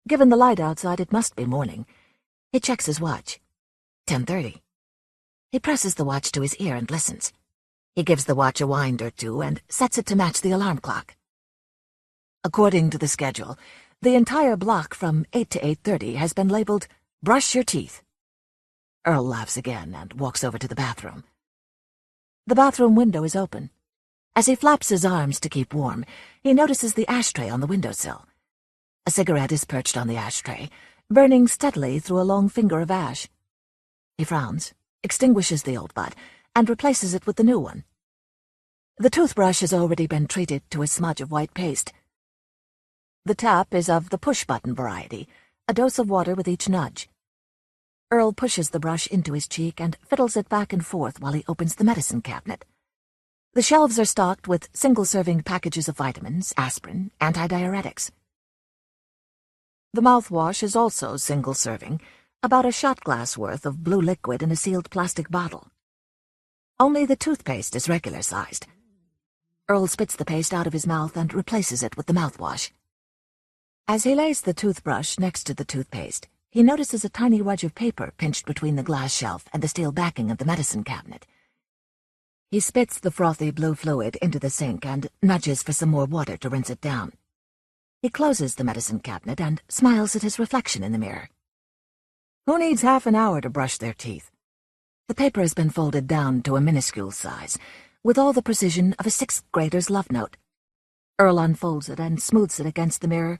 Given the light outside, it must be morning. He checks his watch. 10:30. He presses the watch to his ear and listens. He gives the watch a wind or two and sets it to match the alarm clock. According to the schedule, the entire block from 8 to 8:30 has been labeled, "Brush your teeth." Earl laughs again and walks over to the bathroom. The bathroom window is open. As he flaps his arms to keep warm, he notices the ashtray on the windowsill. A cigarette is perched on the ashtray, burning steadily through a long finger of ash. He frowns, extinguishes the old butt, and replaces it with the new one. The toothbrush has already been treated to a smudge of white paste. The tap is of the push-button variety, a dose of water with each nudge. Earl pushes the brush into his cheek and fiddles it back and forth while he opens the medicine cabinet. The shelves are stocked with single-serving packages of vitamins, aspirin, antidiuretics. The mouthwash is also single-serving, about a shot glass worth of blue liquid in a sealed plastic bottle. Only the toothpaste is regular-sized. Earl spits the paste out of his mouth and replaces it with the mouthwash. As he lays the toothbrush next to the toothpaste, he notices a tiny wedge of paper pinched between the glass shelf and the steel backing of the medicine cabinet. He spits the frothy blue fluid into the sink and nudges for some more water to rinse it down. He closes the medicine cabinet and smiles at his reflection in the mirror. Who needs half an hour to brush their teeth? The paper has been folded down to a minuscule size, with all the precision of a 6th grader's love note. Earl unfolds it and smooths it against the mirror.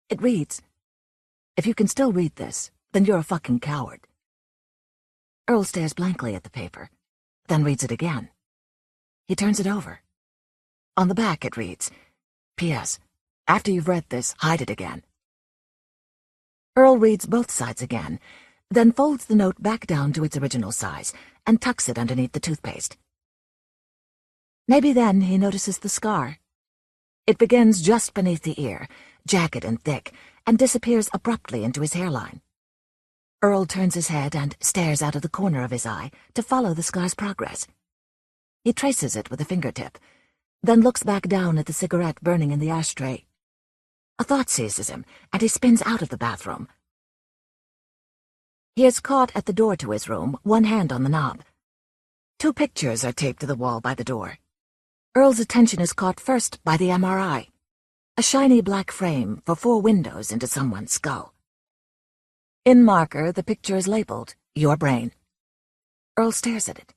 It reads, "If you can still read this, then you're a fucking coward." Earl stares blankly at the paper, then reads it again. He turns it over. On the back it reads, "P.S. After you've read this, hide it again." Earl reads both sides again, then folds the note back down to its original size and tucks it underneath the toothpaste. Maybe then he notices the scar. It begins just beneath the ear, jagged and thick, and disappears abruptly into his hairline. Earl turns his head and stares out of the corner of his eye to follow the scar's progress. He traces it with a fingertip, then looks back down at the cigarette burning in the ashtray. A thought seizes him, and he spins out of the bathroom. He is caught at the door to his room, one hand on the knob. 2 pictures are taped to the wall by the door. Earl's attention is caught first by the MRI, a shiny black frame for 4 windows into someone's skull. In marker, the picture is labeled, "Your Brain." Earl stares at it.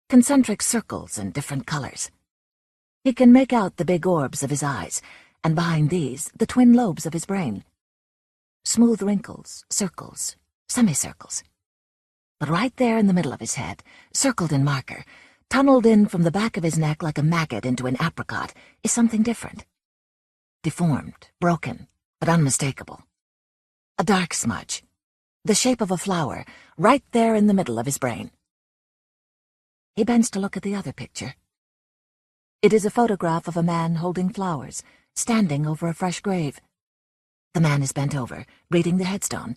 Concentric circles in different colors. He can make out the big orbs of his eyes, and behind these, the twin lobes of his brain. Smooth wrinkles, circles, semicircles. But right there in the middle of his head, circled in marker, tunneled in from the back of his neck like a maggot into an apricot, is something different. Deformed, broken, but unmistakable. A dark smudge, the shape of a flower, right there in the middle of his brain. He bends to look at the other picture. It is a photograph of a man holding flowers, standing over a fresh grave. The man is bent over, reading the headstone.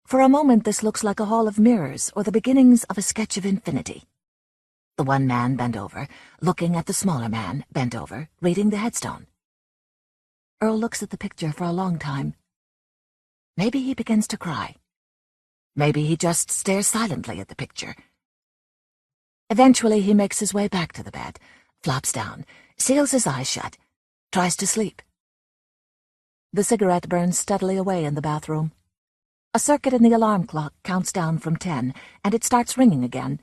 For a moment this looks like a hall of mirrors or the beginnings of a sketch of infinity. The one man bent over, looking at the smaller man, bent over, reading the headstone. Earl looks at the picture for a long time. Maybe he begins to cry. Maybe he just stares silently at the picture. Eventually he makes his way back to the bed, flops down, seals his eyes shut, tries to sleep. The cigarette burns steadily away in the bathroom. A circuit in the alarm clock counts down from 10, and it starts ringing again.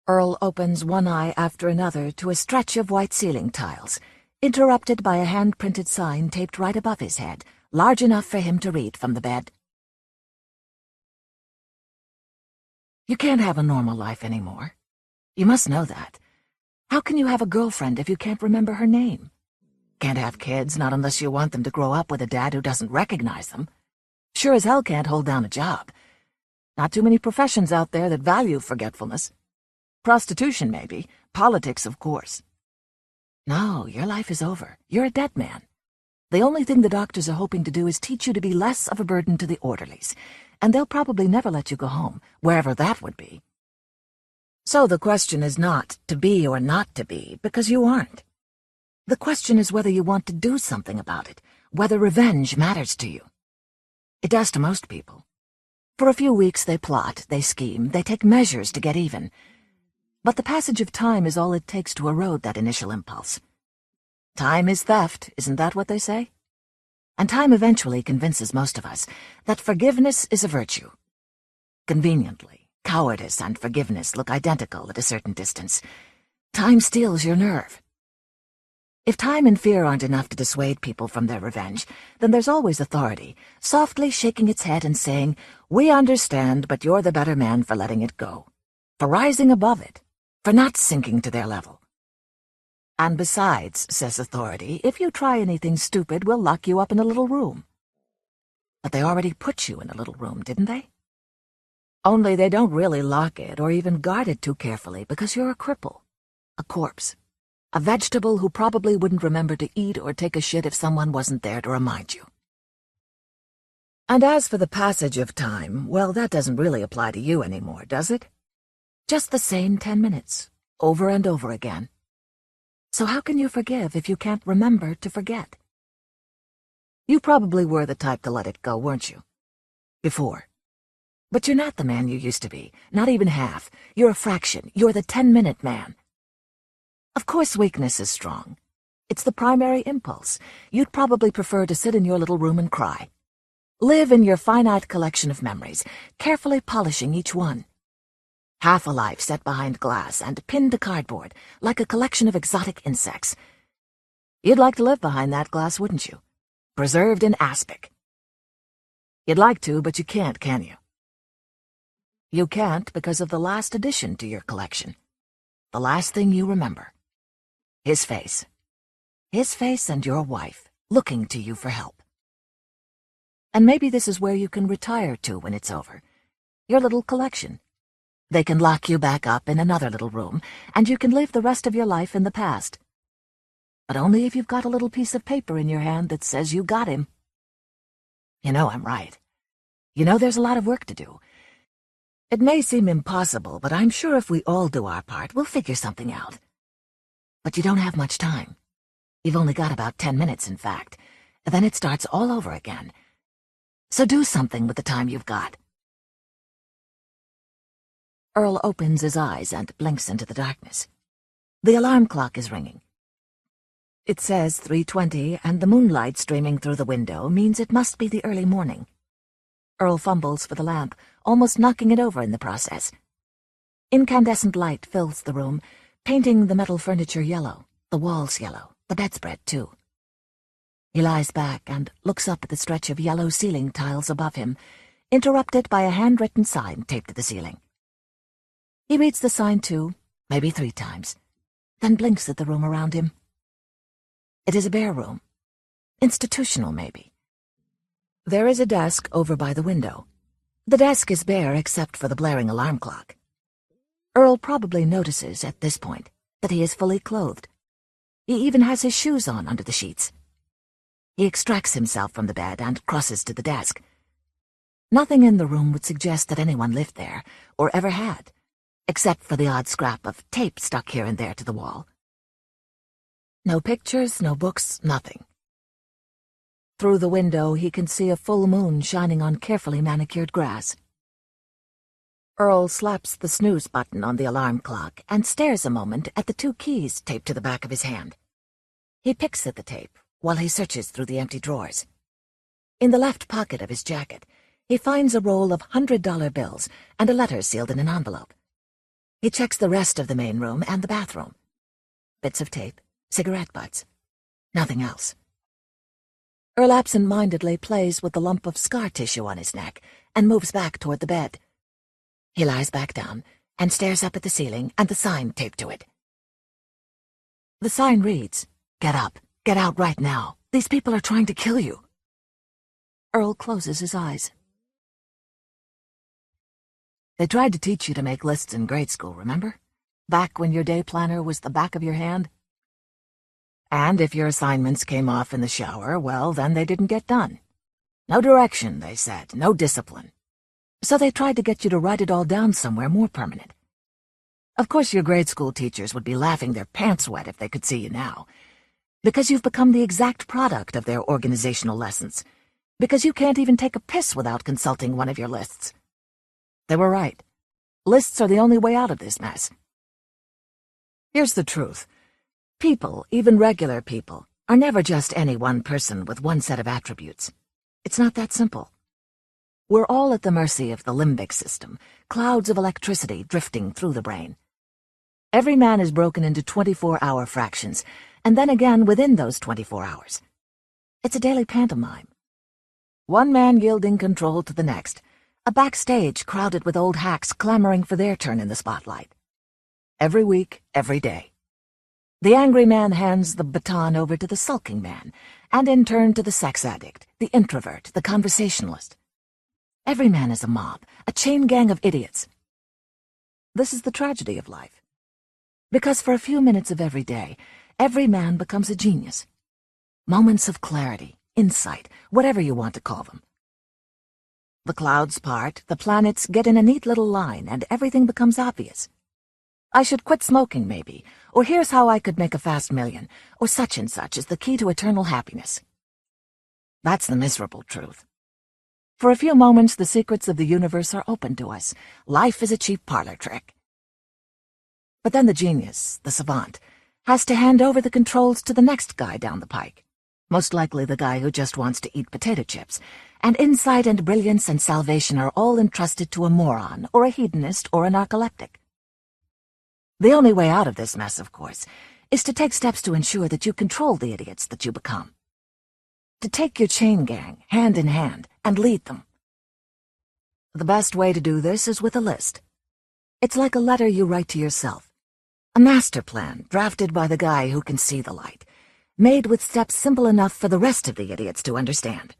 Earl opens one eye after another to a stretch of white ceiling tiles, interrupted by a hand-printed sign taped right above his head, large enough for him to read from the bed. You can't have a normal life anymore. You must know that. How can you have a girlfriend if you can't remember her name? Can't have kids, not unless you want them to grow up with a dad who doesn't recognize them. Sure as hell can't hold down a job. Not too many professions out there that value forgetfulness. Prostitution, maybe. Politics, of course. No, your life is over. You're a dead man. The only thing the doctors are hoping to do is teach you to be less of a burden to the orderlies, and they'll probably never let you go home, wherever that would be. So the question is not to be or not to be, because you aren't. The question is whether you want to do something about it, whether revenge matters to you. It does to most people. For a few weeks they plot, they scheme, they take measures to get even. But the passage of time is all it takes to erode that initial impulse. Time is theft, isn't that what they say? And time eventually convinces most of us that forgiveness is a virtue. Conveniently, cowardice and forgiveness look identical at a certain distance. Time steals your nerve. If time and fear aren't enough to dissuade people from their revenge, then there's always authority, softly shaking its head and saying, "We understand, but you're the better man for letting it go, for rising above it, for not sinking to their level. And besides, says authority, if you try anything stupid, we'll lock you up in a little room." But they already put you in a little room, didn't they? Only they don't really lock it or even guard it too carefully because you're a cripple, a corpse. A vegetable who probably wouldn't remember to eat or take a shit if someone wasn't there to remind you. And as for the passage of time, well, that doesn't really apply to you anymore, does it? Just the same 10 minutes, over and over again. So how can you forgive if you can't remember to forget? You probably were the type to let it go, weren't you? Before. But you're not the man you used to be, not even half. You're a fraction. You're the 10-minute man. Of course weakness is strong. It's the primary impulse. You'd probably prefer to sit in your little room and cry. Live in your finite collection of memories, carefully polishing each one. Half a life set behind glass and pinned to cardboard, like a collection of exotic insects. You'd like to live behind that glass, wouldn't you? Preserved in aspic. You'd like to, but you can't, can you? You can't because of the last addition to your collection. The last thing you remember. His face. His face and your wife, looking to you for help. And maybe this is where you can retire to when it's over. Your little collection. They can lock you back up in another little room, and you can live the rest of your life in the past. but only if you've got a little piece of paper in your hand that says you got him. You know I'm right. You know there's a lot of work to do. It may seem impossible, but I'm sure if we all do our part, we'll figure something out. But you don't have much time. You've only got about 10 minutes, in fact. Then it starts all over again. So do something with the time you've got. Earl opens his eyes and blinks into the darkness. The alarm clock is ringing. It says 3:20, and the moonlight streaming through the window means it must be the early morning. Earl fumbles for the lamp, almost knocking it over in the process. Incandescent light fills the room, painting the metal furniture yellow, the walls yellow, the bedspread too. He lies back and looks up at the stretch of yellow ceiling tiles above him, interrupted by a handwritten sign taped to the ceiling. He reads the sign 2, maybe 3 times, then blinks at the room around him. It is a bare room. Institutional, maybe. There is a desk over by the window. The desk is bare except for the blaring alarm clock. Earl probably notices at this point that he is fully clothed. He even has his shoes on under the sheets. He extracts himself from the bed and crosses to the desk. Nothing in the room would suggest that anyone lived there, or ever had, except for the odd scrap of tape stuck here and there to the wall. No pictures, no books, nothing. Through the window he can see a full moon shining on carefully manicured grass. Earl slaps the snooze button on the alarm clock and stares a moment at the 2 keys taped to the back of his hand. He picks at the tape while he searches through the empty drawers. In the left pocket of his jacket, he finds a roll of $100 bills and a letter sealed in an envelope. He checks the rest of the main room and the bathroom. Bits of tape, cigarette butts, nothing else. Earl absent-mindedly plays with the lump of scar tissue on his neck and moves back toward the bed. He lies back down and stares up at the ceiling and the sign taped to it. The sign reads, "Get up, get out right now. These people are trying to kill you." Earl closes his eyes. They tried to teach you to make lists in grade school, remember? Back when your day planner was the back of your hand? And if your assignments came off in the shower, well, then they didn't get done. No direction, they said, no discipline. So they tried to get you to write it all down somewhere more permanent. Of course your grade school teachers would be laughing their pants wet if they could see you now. Because you've become the exact product of their organizational lessons. Because you can't even take a piss without consulting one of your lists. They were right. Lists are the only way out of this mess. Here's the truth. People, even regular people, are never just any one person with one set of attributes. It's not that simple. We're all at the mercy of the limbic system, clouds of electricity drifting through the brain. Every man is broken into 24-hour fractions, and then again within those 24 hours. It's a daily pantomime. One man yielding control to the next, a backstage crowded with old hacks clamoring for their turn in the spotlight. Every week, every day. The angry man hands the baton over to the sulking man, and in turn to the sex addict, the introvert, the conversationalist. Every man is a mob, a chain gang of idiots. This is the tragedy of life. Because for a few minutes of every day, every man becomes a genius. Moments of clarity, insight, whatever you want to call them. The clouds part, the planets get in a neat little line, and everything becomes obvious. I should quit smoking, maybe, or here's how I could make a fast million, or such and such is the key to eternal happiness. That's the miserable truth. For a few moments, the secrets of the universe are open to us. Life is a cheap parlor trick. But then the genius, the savant, has to hand over the controls to the next guy down the pike, most likely the guy who just wants to eat potato chips, and insight and brilliance and salvation are all entrusted to a moron, or a hedonist, or a narcoleptic. The only way out of this mess, of course, is to take steps to ensure that you control the idiots that you become. To take your chain gang, hand in hand, and lead them. The best way to do this is with a list. It's like a letter you write to yourself. A master plan drafted by the guy who can see the light, made with steps simple enough for the rest of the idiots to understand.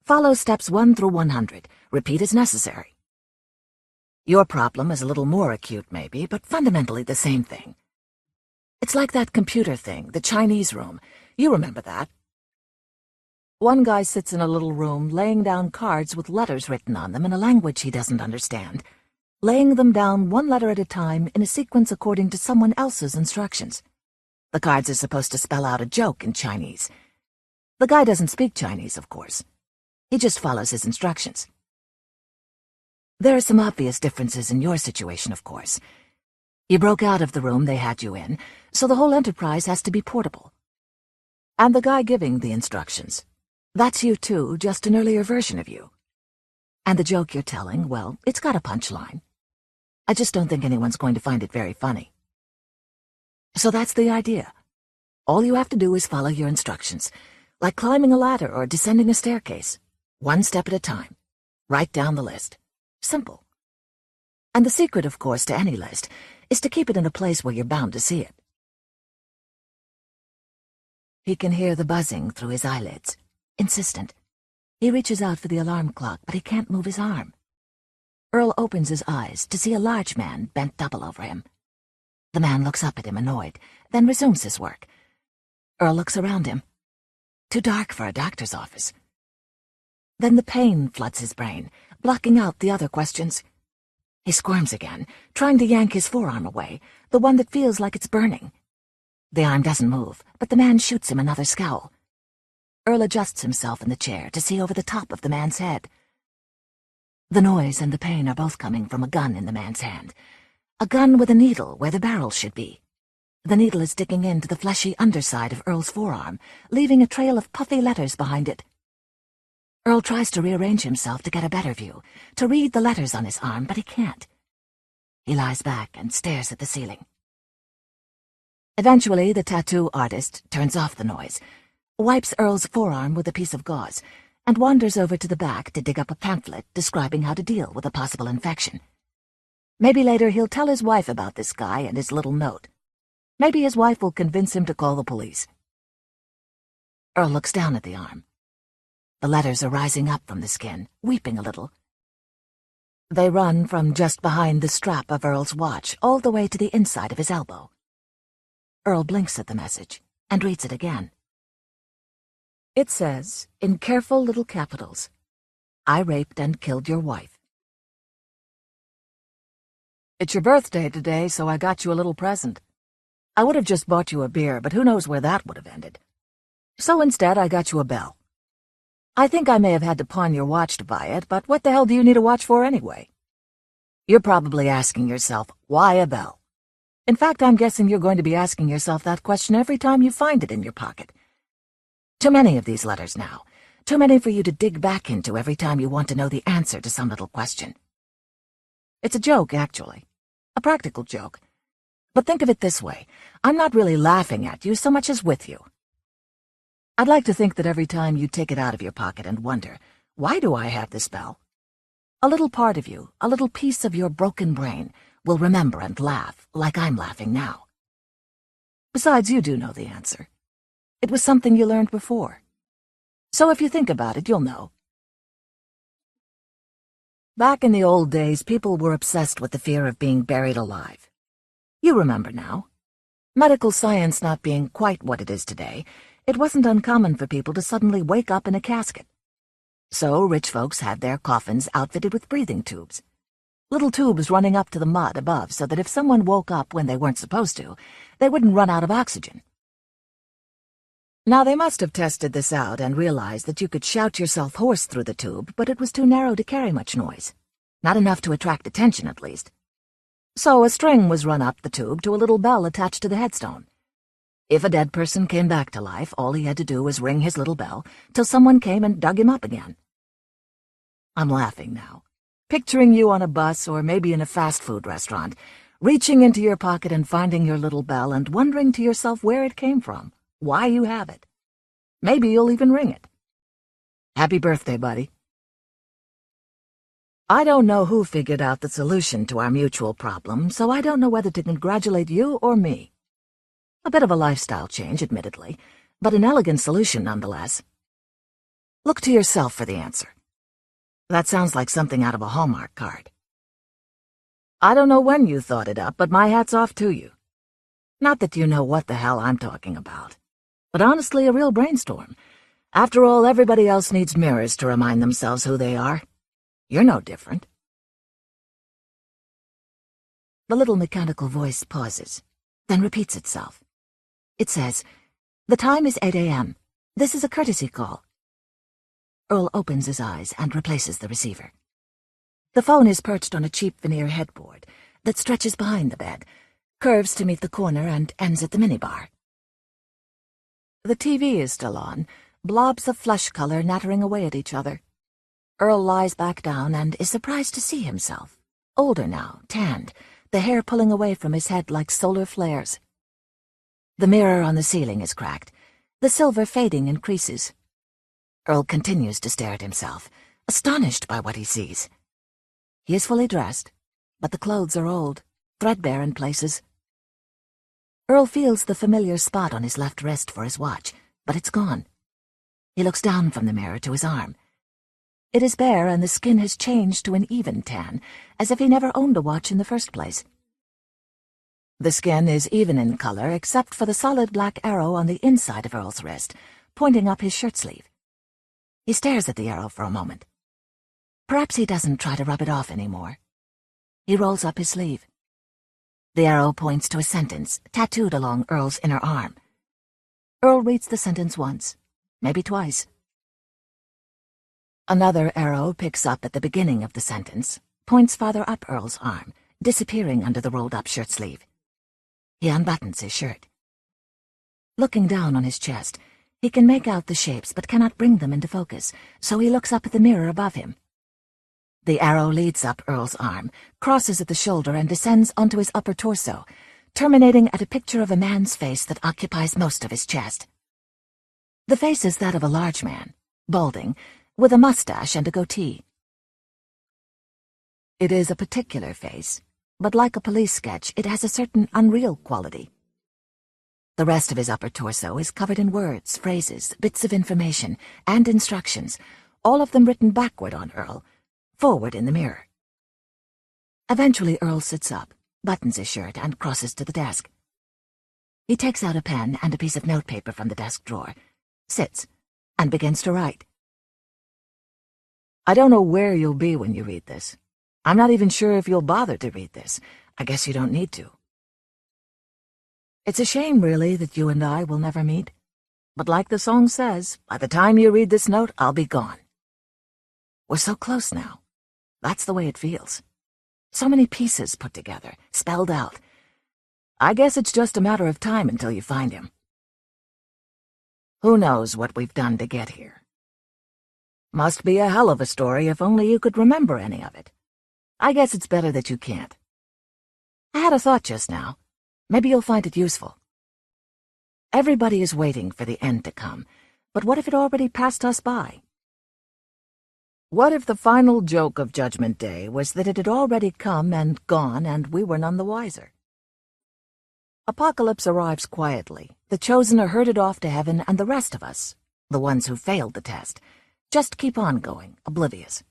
Follow steps 1 through 100. Repeat as necessary. Your problem is a little more acute, maybe, but fundamentally the same thing. It's like that computer thing, the Chinese room. You remember that. One guy sits in a little room laying down cards with letters written on them in a language he doesn't understand, laying them down one letter at a time in a sequence according to someone else's instructions. The cards are supposed to spell out a joke in Chinese. The guy doesn't speak Chinese, of course. He just follows his instructions. There are some obvious differences in your situation, of course. You broke out of the room they had you in, so the whole enterprise has to be portable. And the guy giving the instructions, that's you too, just an earlier version of you. And the joke you're telling, well, it's got a punchline. I just don't think anyone's going to find it very funny. So that's the idea. All you have to do is follow your instructions, like climbing a ladder or descending a staircase, one step at a time. Write down the list. Simple. And the secret, of course, to any list is to keep it in a place where you're bound to see it. He can hear the buzzing through his eyelids. Insistent. He reaches out for the alarm clock, but he can't move his arm. Earl opens his eyes to see a large man bent double over him. The man looks up at him, annoyed, then resumes his work. Earl looks around him. Too dark for a doctor's office. Then the pain floods his brain, blocking out the other questions. He squirms again, trying to yank his forearm away, the one that feels like it's burning. The arm doesn't move, but the man shoots him another scowl. Earl adjusts himself in the chair to see over the top of the man's head. The noise and the pain are both coming from a gun in the man's hand. A gun with a needle where the barrel should be. The needle is digging into the fleshy underside of Earl's forearm, leaving a trail of puffy letters behind it. Earl tries to rearrange himself to get a better view, to read the letters on his arm, but he can't. He lies back and stares at the ceiling. Eventually, the tattoo artist turns off the noise, wipes Earl's forearm with a piece of gauze, and wanders over to the back to dig up a pamphlet describing how to deal with a possible infection. Maybe later he'll tell his wife about this guy and his little note. Maybe his wife will convince him to call the police. Earl looks down at the arm. The letters are rising up from the skin, weeping a little. They run from just behind the strap of Earl's watch all the way to the inside of his elbow. Earl blinks at the message and reads it again. It says, in careful little capitals, I raped and killed your wife. It's your birthday today, so I got you a little present. I would have just bought you a beer, but who knows where that would have ended. So instead, I got you a bell. I think I may have had to pawn your watch to buy it, but what the hell do you need a watch for anyway? You're probably asking yourself, why a bell? In fact, I'm guessing you're going to be asking yourself that question every time you find it in your pocket. Too many of these letters now. Too many for you to dig back into every time you want to know the answer to some little question. It's a joke, actually. A practical joke. But think of it this way. I'm not really laughing at you so much as with you. I'd like to think that every time you take it out of your pocket and wonder, why do I have this bell? A little part of you, a little piece of your broken brain, will remember and laugh like I'm laughing now. Besides, you do know the answer. It was something you learned before. So if you think about it, you'll know. Back in the old days, people were obsessed with the fear of being buried alive. You remember now. Medical science not being quite what it is today, it wasn't uncommon for people to suddenly wake up in a casket. So rich folks had their coffins outfitted with breathing tubes. Little tubes running up to the mud above so that if someone woke up when they weren't supposed to, they wouldn't run out of oxygen. Now they must have tested this out and realized that you could shout yourself hoarse through the tube, but it was too narrow to carry much noise. Not enough to attract attention, at least. So a string was run up the tube to a little bell attached to the headstone. If a dead person came back to life, all he had to do was ring his little bell till someone came and dug him up again. I'm laughing now, picturing you on a bus or maybe in a fast food restaurant, reaching into your pocket and finding your little bell and wondering to yourself where it came from, why you have it. Maybe you'll even ring it. Happy birthday, buddy. I don't know who figured out the solution to our mutual problem, so I don't know whether to congratulate you or me. A bit of a lifestyle change, admittedly, but an elegant solution nonetheless. Look to yourself for the answer. That sounds like something out of a Hallmark card. I don't know when you thought it up, but my hat's off to you. Not that you know what the hell I'm talking about. But honestly, a real brainstorm. After all, everybody else needs mirrors to remind themselves who they are. You're no different. The little mechanical voice pauses, then repeats itself. It says, "The time is 8 a.m. This is a courtesy call." Earl opens his eyes and replaces the receiver. The phone is perched on a cheap veneer headboard that stretches behind the bed, curves to meet the corner, and ends at the minibar. The TV is still on, blobs of flesh color nattering away at each other. Earl lies back down and is surprised to see himself, older now, tanned, the hair pulling away from his head like solar flares. The mirror on the ceiling is cracked, the silver fading in creases. Earl continues to stare at himself, astonished by what he sees. He is fully dressed, but the clothes are old, threadbare in places. Earl feels the familiar spot on his left wrist for his watch, but it's gone. He looks down from the mirror to his arm. It is bare, and the skin has changed to an even tan, as if he never owned a watch in the first place. The skin is even in color, except for the solid black arrow on the inside of Earl's wrist, pointing up his shirt sleeve. He stares at the arrow for a moment. Perhaps he doesn't try to rub it off anymore. He rolls up his sleeve. The arrow points to a sentence tattooed along Earl's inner arm. Earl reads the sentence once, maybe twice. Another arrow picks up at the beginning of the sentence, points farther up Earl's arm, disappearing under the rolled-up shirt sleeve. He unbuttons his shirt. Looking down on his chest, he can make out the shapes but cannot bring them into focus, so he looks up at the mirror above him. The arrow leads up Earl's arm, crosses at the shoulder, and descends onto his upper torso, terminating at a picture of a man's face that occupies most of his chest. The face is that of a large man, balding, with a mustache and a goatee. It is a particular face, but like a police sketch, it has a certain unreal quality. The rest of his upper torso is covered in words, phrases, bits of information, and instructions, all of them written backward on Earl, forward in the mirror. Eventually Earl sits up, buttons his shirt, and crosses to the desk. He takes out a pen and a piece of notepaper from the desk drawer, sits, and begins to write. I don't know where you'll be when you read this. I'm not even sure if you'll bother to read this. I guess you don't need to. It's a shame, really, that you and I will never meet. But like the song says, by the time you read this note, I'll be gone. We're so close now. That's the way it feels. So many pieces put together, spelled out. I guess it's just a matter of time until you find him. Who knows what we've done to get here? Must be a hell of a story if only you could remember any of it. I guess it's better that you can't. I had a thought just now. Maybe you'll find it useful. Everybody is waiting for the end to come, but what if it already passed us by? What if the final joke of Judgment Day was that it had already come and gone and we were none the wiser? Apocalypse arrives quietly, the chosen are herded off to heaven, and the rest of us, the ones who failed the test, just keep on going, oblivious.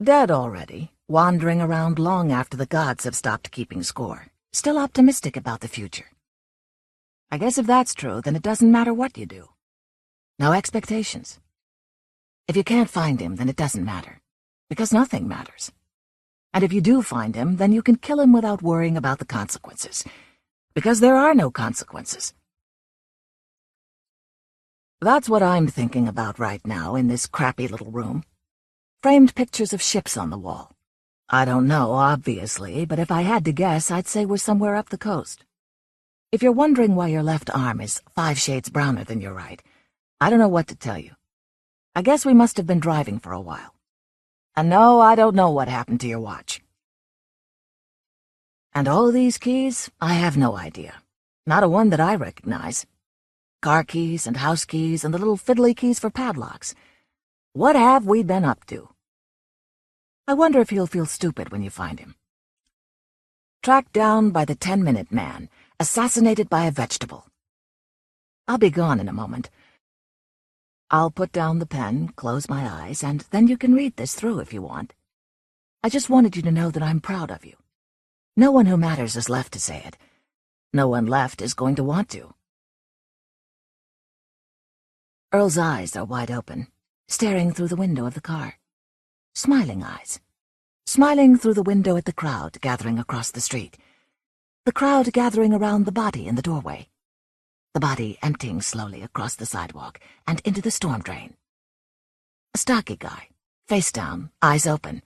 Dead already, wandering around long after the gods have stopped keeping score, still optimistic about the future. I guess if that's true, then it doesn't matter what you do. No expectations. If you can't find him, then it doesn't matter, because nothing matters. And if you do find him, then you can kill him without worrying about the consequences, because there are no consequences. That's what I'm thinking about right now in this crappy little room. Framed pictures of ships on the wall. I don't know, obviously, but if I had to guess, I'd say we're somewhere up the coast. If you're wondering why your left arm is 5 shades browner than your right, I don't know what to tell you. I guess we must have been driving for a while. And no, I don't know what happened to your watch. And all these keys, I have no idea. Not a one that I recognize. Car keys and house keys and the little fiddly keys for padlocks. What have we been up to? I wonder if he'll feel stupid when you find him. Tracked down by the 10-minute man, assassinated by a vegetable. I'll be gone in a moment. I'll put down the pen, close my eyes, and then you can read this through if you want. I just wanted you to know that I'm proud of you. No one who matters is left to say it. No one left is going to want to. Earl's eyes are wide open, staring through the window of the car. Smiling eyes. Smiling through the window at the crowd gathering across the street. The crowd gathering around the body in the doorway. The body emptying slowly across the sidewalk and into the storm drain. A stocky guy, face down, eyes open.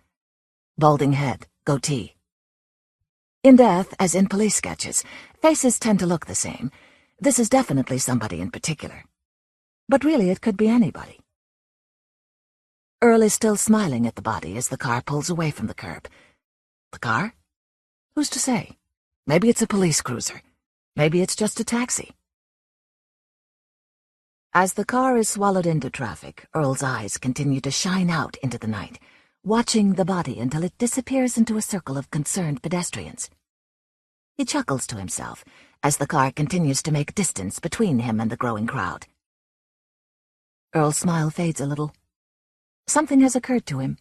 Balding head, goatee. In death, as in police sketches, faces tend to look the same. This is definitely somebody in particular. But really it could be anybody. Earl is still smiling at the body as the car pulls away from the curb. The car? Who's to say? Maybe it's a police cruiser. Maybe it's just a taxi. As the car is swallowed into traffic, Earl's eyes continue to shine out into the night, watching the body until it disappears into a circle of concerned pedestrians. He chuckles to himself as the car continues to make distance between him and the growing crowd. Earl's smile fades a little. Something has occurred to him.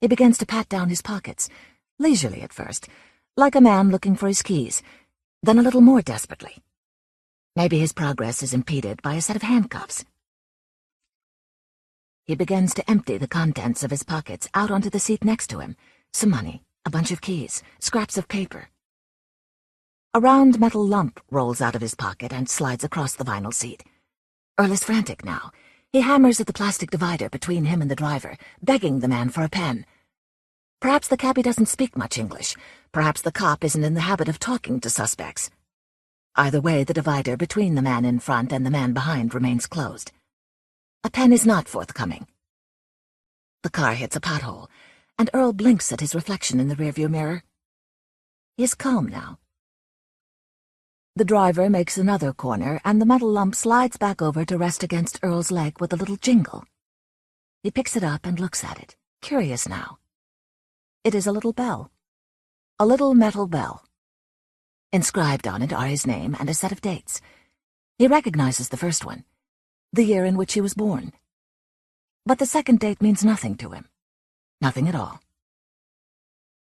He begins to pat down his pockets, leisurely at first, like a man looking for his keys, then a little more desperately. Maybe his progress is impeded by a set of handcuffs. He begins to empty the contents of his pockets out onto the seat next to him. Some money, a bunch of keys, scraps of paper. A round metal lump rolls out of his pocket and slides across the vinyl seat. Earl is frantic now. He hammers at the plastic divider between him and the driver, begging the man for a pen. Perhaps the cabbie doesn't speak much English. Perhaps the cop isn't in the habit of talking to suspects. Either way, the divider between the man in front and the man behind remains closed. A pen is not forthcoming. The car hits a pothole, and Earl blinks at his reflection in the rearview mirror. He is calm now. The driver makes another corner, and the metal lump slides back over to rest against Earl's leg with a little jingle. He picks it up and looks at it, curious now. It is a little bell. A little metal bell. Inscribed on it are his name and a set of dates. He recognizes the first one, the year in which he was born. But the second date means nothing to him. Nothing at all.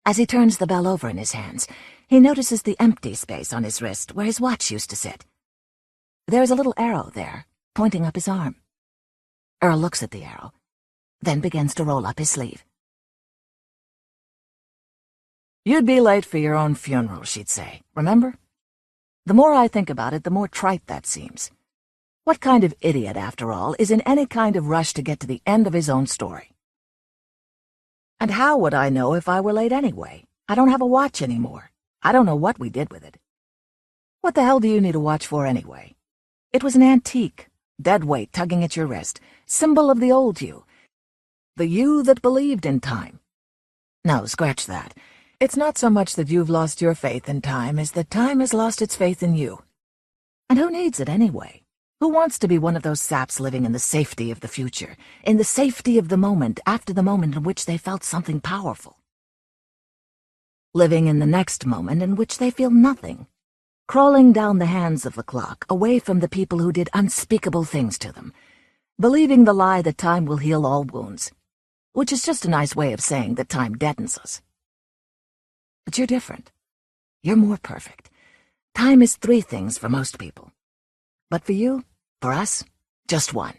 As he turns the bell over in his hands, he notices the empty space on his wrist where his watch used to sit. There is a little arrow there, pointing up his arm. Earl looks at the arrow, then begins to roll up his sleeve. You'd be late for your own funeral, she'd say, remember? The more I think about it, the more trite that seems. What kind of idiot, after all, is in any kind of rush to get to the end of his own story? And how would I know if I were late anyway? I don't have a watch anymore. I don't know what we did with it. What the hell do you need a watch for anyway? It was an antique, dead weight tugging at your wrist, symbol of the old you. The you that believed in time. No, scratch that. It's not so much that you've lost your faith in time as that time has lost its faith in you. And who needs it anyway? Who wants to be one of those saps living in the safety of the future, in the safety of the moment after the moment in which they felt something powerful? Living in the next moment in which they feel nothing, crawling down the hands of the clock, away from the people who did unspeakable things to them, believing the lie that time will heal all wounds, which is just a nice way of saying that time deadens us. But you're different. You're more perfect. Time is 3 things for most people. But for you, for us, just one.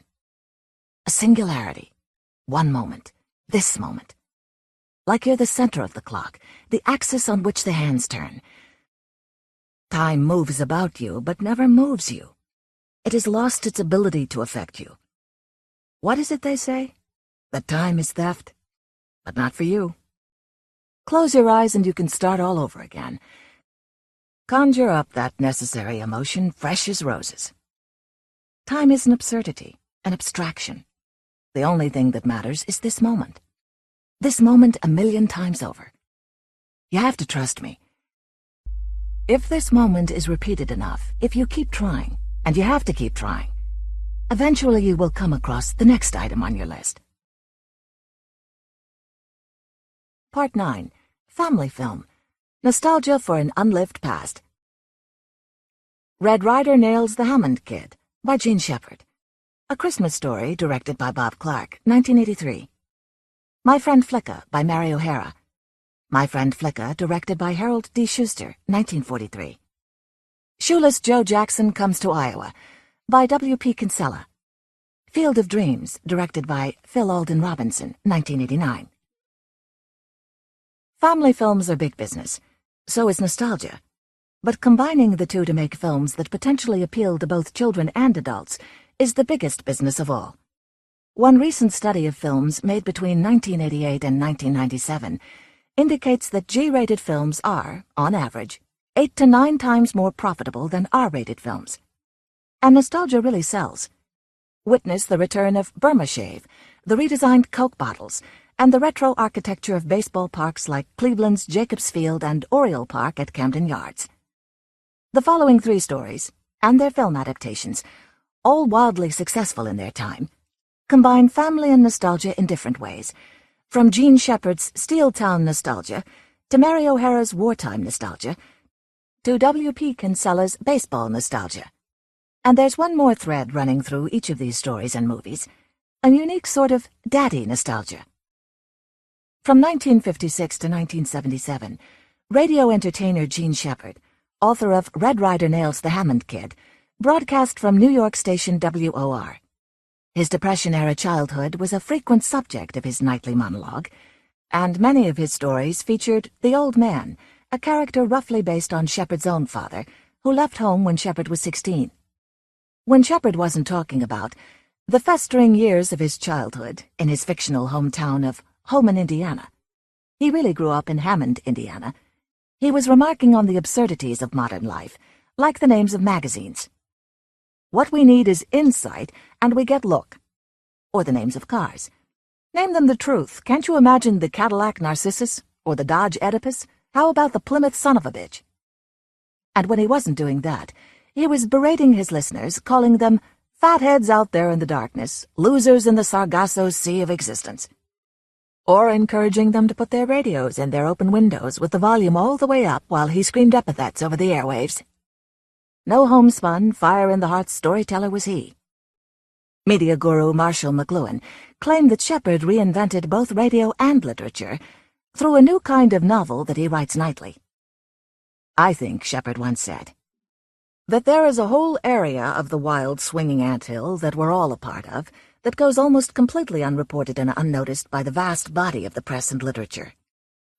A singularity. One moment. This moment. Like you're the center of the clock, the axis on which the hands turn. Time moves about you, but never moves you. It has lost its ability to affect you. What is it they say? That time is theft. But not for you. Close your eyes and you can start all over again. Conjure up that necessary emotion fresh as roses. Time is an absurdity, an abstraction. The only thing that matters is this moment. This moment 1,000,000 times over. You have to trust me. If this moment is repeated enough, if you keep trying, and you have to keep trying, eventually you will come across the next item on your list. Part 9. Family Film. Nostalgia for an Unlived Past. Red Ryder Nails the Hammond Kid, by Jean Shepherd. A Christmas Story, directed by Bob Clark, 1983. My Friend Flicka, by Mary O'Hara. My Friend Flicka, directed by Harold D. Schuster, 1943. Shoeless Joe Jackson Comes to Iowa by W.P. Kinsella. Field of Dreams, directed by Phil Alden Robinson, 1989. Family films are big business. So is nostalgia. But combining the two to make films that potentially appeal to both children and adults is the biggest business of all. One recent study of films made between 1988 and 1997 indicates that G-rated films are, on average, 8 to 9 times more profitable than R-rated films. And nostalgia really sells. Witness the return of Burma Shave, the redesigned Coke bottles, and the retro architecture of baseball parks like Cleveland's Jacobs Field and Oriole Park at Camden Yards. The following 3 stories, and their film adaptations, all wildly successful in their time, combine family and nostalgia in different ways, from Gene Shepard's Steel Town nostalgia to Mary O'Hara's wartime nostalgia to W.P. Kinsella's baseball nostalgia. And there's one more thread running through each of these stories and movies, a unique sort of daddy nostalgia. From 1956 to 1977, radio entertainer Gene Shepard, author of Red Ryder Nails the Hammond Kid, broadcast from New York station WOR. His Depression-era childhood was a frequent subject of his nightly monologue, and many of his stories featured the Old Man, a character roughly based on Shepard's own father, who left home when Shepard was 16. When Shepard wasn't talking about the festering years of his childhood in his fictional hometown of Holman, Indiana, he really grew up in Hammond, Indiana. He was remarking on the absurdities of modern life, like the names of magazines. What we need is insight, and we get look. Or the names of cars. Name them the truth. Can't you imagine the Cadillac Narcissus? Or the Dodge Oedipus? How about the Plymouth son-of-a-bitch? And when he wasn't doing that, he was berating his listeners, calling them fatheads out there in the darkness, losers in the Sargasso Sea of existence. Or encouraging them to put their radios in their open windows with the volume all the way up while he screamed epithets over the airwaves. No homespun, fire-in-the-heart storyteller was he. Media guru Marshall McLuhan claimed that Shepard reinvented both radio and literature through a new kind of novel that he writes nightly. I think, Shepard once said, that there is a whole area of the wild swinging anthill that we're all a part of that goes almost completely unreported and unnoticed by the vast body of the press and literature.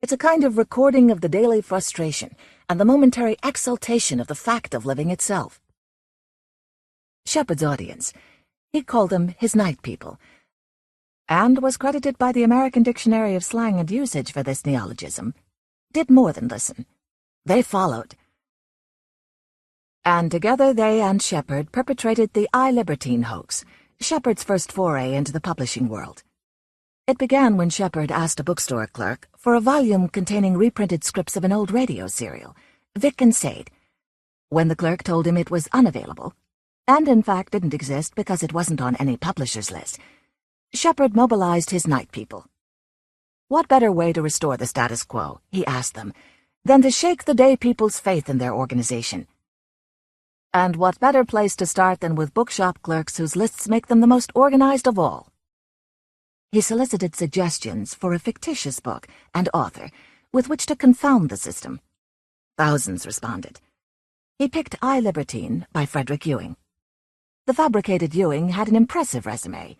It's a kind of recording of the daily frustration and the momentary exultation of the fact of living itself. Shepard's audience, he called them his night people, and was credited by the American Dictionary of Slang and Usage for this neologism, did more than listen. They followed. And together they and Shepard perpetrated the I-Libertine hoax, Shepard's first foray into the publishing world. It began when Shepard asked a bookstore clerk for a volume containing reprinted scripts of an old radio serial, Vic and Sade. When the clerk told him it was unavailable, and in fact didn't exist because it wasn't on any publisher's list, Shepard mobilized his night people. What better way to restore the status quo, he asked them, than to shake the day people's faith in their organization? And what better place to start than with bookshop clerks whose lists make them the most organized of all? He solicited suggestions for a fictitious book and author with which to confound the system. Thousands responded. He picked I-Libertine by Frederick Ewing. The fabricated Ewing had an impressive resume.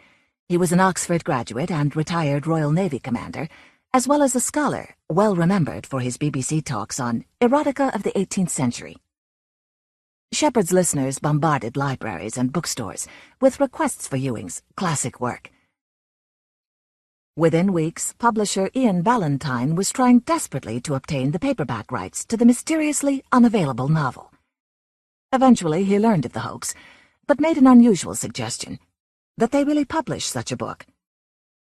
He was an Oxford graduate and retired Royal Navy commander, as well as a scholar well remembered for his BBC talks on erotica of the 18th century. Shepard's listeners bombarded libraries and bookstores with requests for Ewing's classic work. Within weeks, publisher Ian Ballantyne was trying desperately to obtain the paperback rights to the mysteriously unavailable novel. Eventually, he learned of the hoax, but made an unusual suggestion, that they really publish such a book.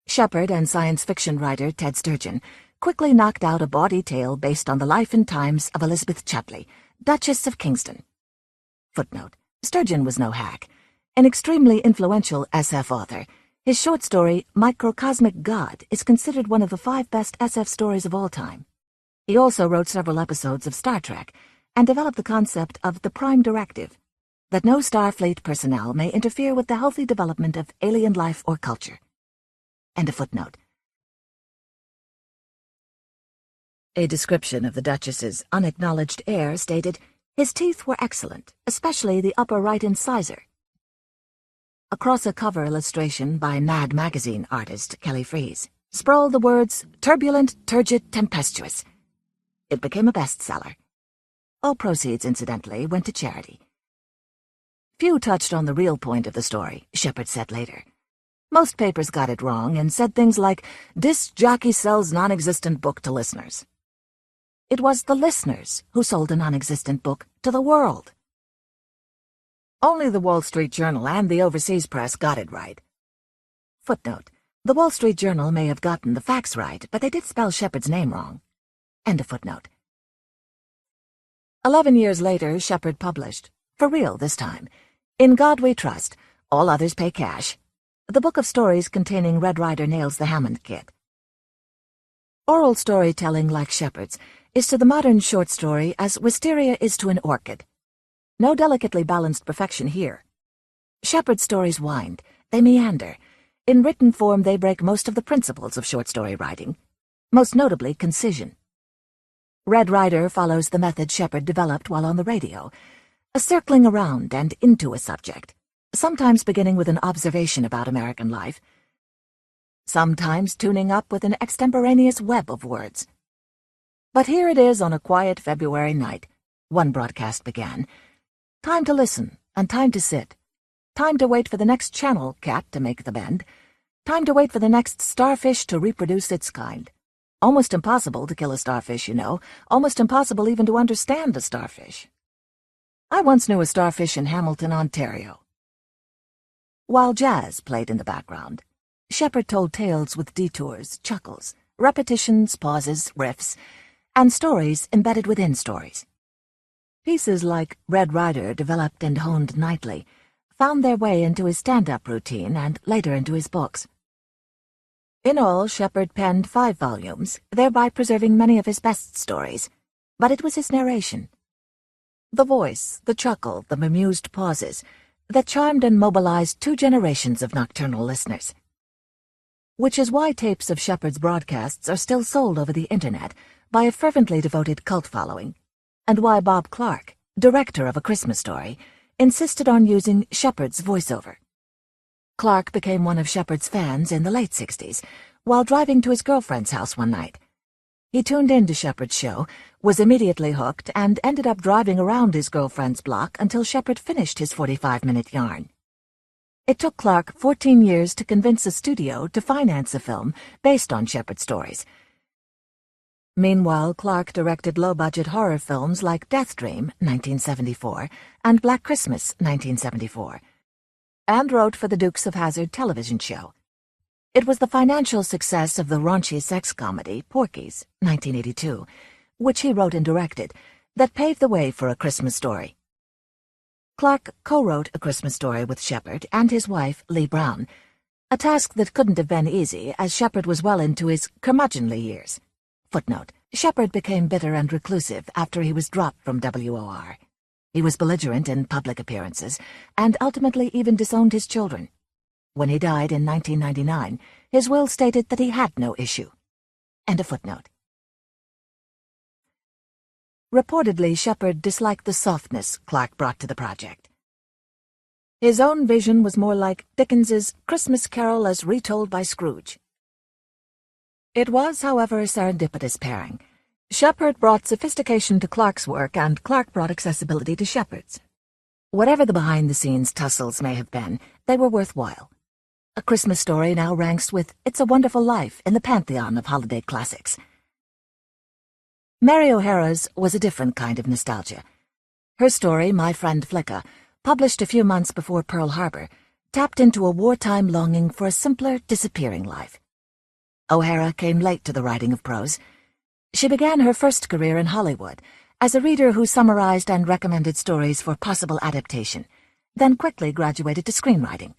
Shepard and science fiction writer Ted Sturgeon quickly knocked out a bawdy tale based on the life and times of Elizabeth Chutley, Duchess of Kingston. Footnote: Sturgeon was no hack. An extremely influential SF author, his short story Microcosmic God is considered one of the 5 best SF stories of all time. He also wrote several episodes of Star Trek and developed the concept of the Prime Directive, that no Starfleet personnel may interfere with the healthy development of alien life or culture. End of footnote. A description of the Duchess's unacknowledged heir stated, His teeth were excellent, especially the upper right incisor. Across a cover illustration by Mad Magazine artist Kelly Freeze sprawled the words, "Turbulent, turgid, tempestuous." It became a bestseller. All proceeds, incidentally, went to charity. Few touched on the real point of the story, Shepard said later. Most papers got it wrong and said things like, "Disc jockey sells non-existent book to listeners." It was the listeners who sold a non-existent book to the world. Only the Wall Street Journal and the overseas press got it right. Footnote: the Wall Street Journal may have gotten the facts right, but they did spell Shepard's name wrong. End of footnote. 11 years later, Shepard published, for real this time, In God We Trust, All Others Pay Cash, the book of stories containing Red Ryder Nails the Hammond Kid. Oral storytelling, like Shepard's, is to the modern short story as wisteria is to an orchid. No delicately balanced perfection here. Shepard's stories wind, they meander. In written form, they break most of the principles of short story writing, most notably concision. Red Ryder follows the method Shepard developed while on the radio, a circling around and into a subject, sometimes beginning with an observation about American life, sometimes tuning up with an extemporaneous web of words. But here it is on a quiet February night, one broadcast began. Time to listen, and time to sit. Time to wait for the next channel cat to make the bend. Time to wait for the next starfish to reproduce its kind. Almost impossible to kill a starfish, you know. Almost impossible even to understand a starfish. I once knew a starfish in Hamilton, Ontario. While jazz played in the background, Shepard told tales with detours, chuckles, repetitions, pauses, riffs, and stories embedded within stories. Pieces like Red Ryder, developed and honed nightly, found their way into his stand-up routine and later into his books. In all, Shepard penned 5 volumes, thereby preserving many of his best stories, but it was his narration. The voice, the chuckle, the bemused pauses, that charmed and mobilized 2 generations of nocturnal listeners. Which is why tapes of Shepard's broadcasts are still sold over the internet by a fervently devoted cult following, and why Bob Clark, director of A Christmas Story, insisted on using Shepard's voiceover. Clark became one of Shepard's fans in the late 60s, while driving to his girlfriend's house one night. He tuned in to Shepard's show, was immediately hooked, and ended up driving around his girlfriend's block until Shepard finished his 45-minute yarn. It took Clark 14 years to convince a studio to finance a film based on Shepard's stories. Meanwhile, Clark directed low-budget horror films like Death Dream, 1974, and Black Christmas, 1974, and wrote for the Dukes of Hazzard television show. It was the financial success of the raunchy sex comedy Porky's, 1982, which he wrote and directed, that paved the way for A Christmas Story. Clark co-wrote A Christmas Story with Shepard and his wife, Lee Brown, a task that couldn't have been easy as Shepard was well into his curmudgeonly years. Footnote: Shepard became bitter and reclusive after he was dropped from WOR. He was belligerent in public appearances and ultimately even disowned his children. When he died in 1999, his will stated that he had no issue. End of footnote. Reportedly, Shepard disliked the softness Clark brought to the project. His own vision was more like Dickens's Christmas Carol as retold by Scrooge. It was, however, a serendipitous pairing. Shepard brought sophistication to Clark's work, and Clark brought accessibility to Shepard's. Whatever the behind-the-scenes tussles may have been, they were worthwhile. A Christmas Story now ranks with It's a Wonderful Life in the pantheon of holiday classics. Mary O'Hara's was a different kind of nostalgia. Her story, My Friend Flicka, published a few months before Pearl Harbor, tapped into a wartime longing for a simpler, disappearing life. O'Hara came late to the writing of prose. She began her first career in Hollywood as a reader who summarized and recommended stories for possible adaptation, then quickly graduated to screenwriting.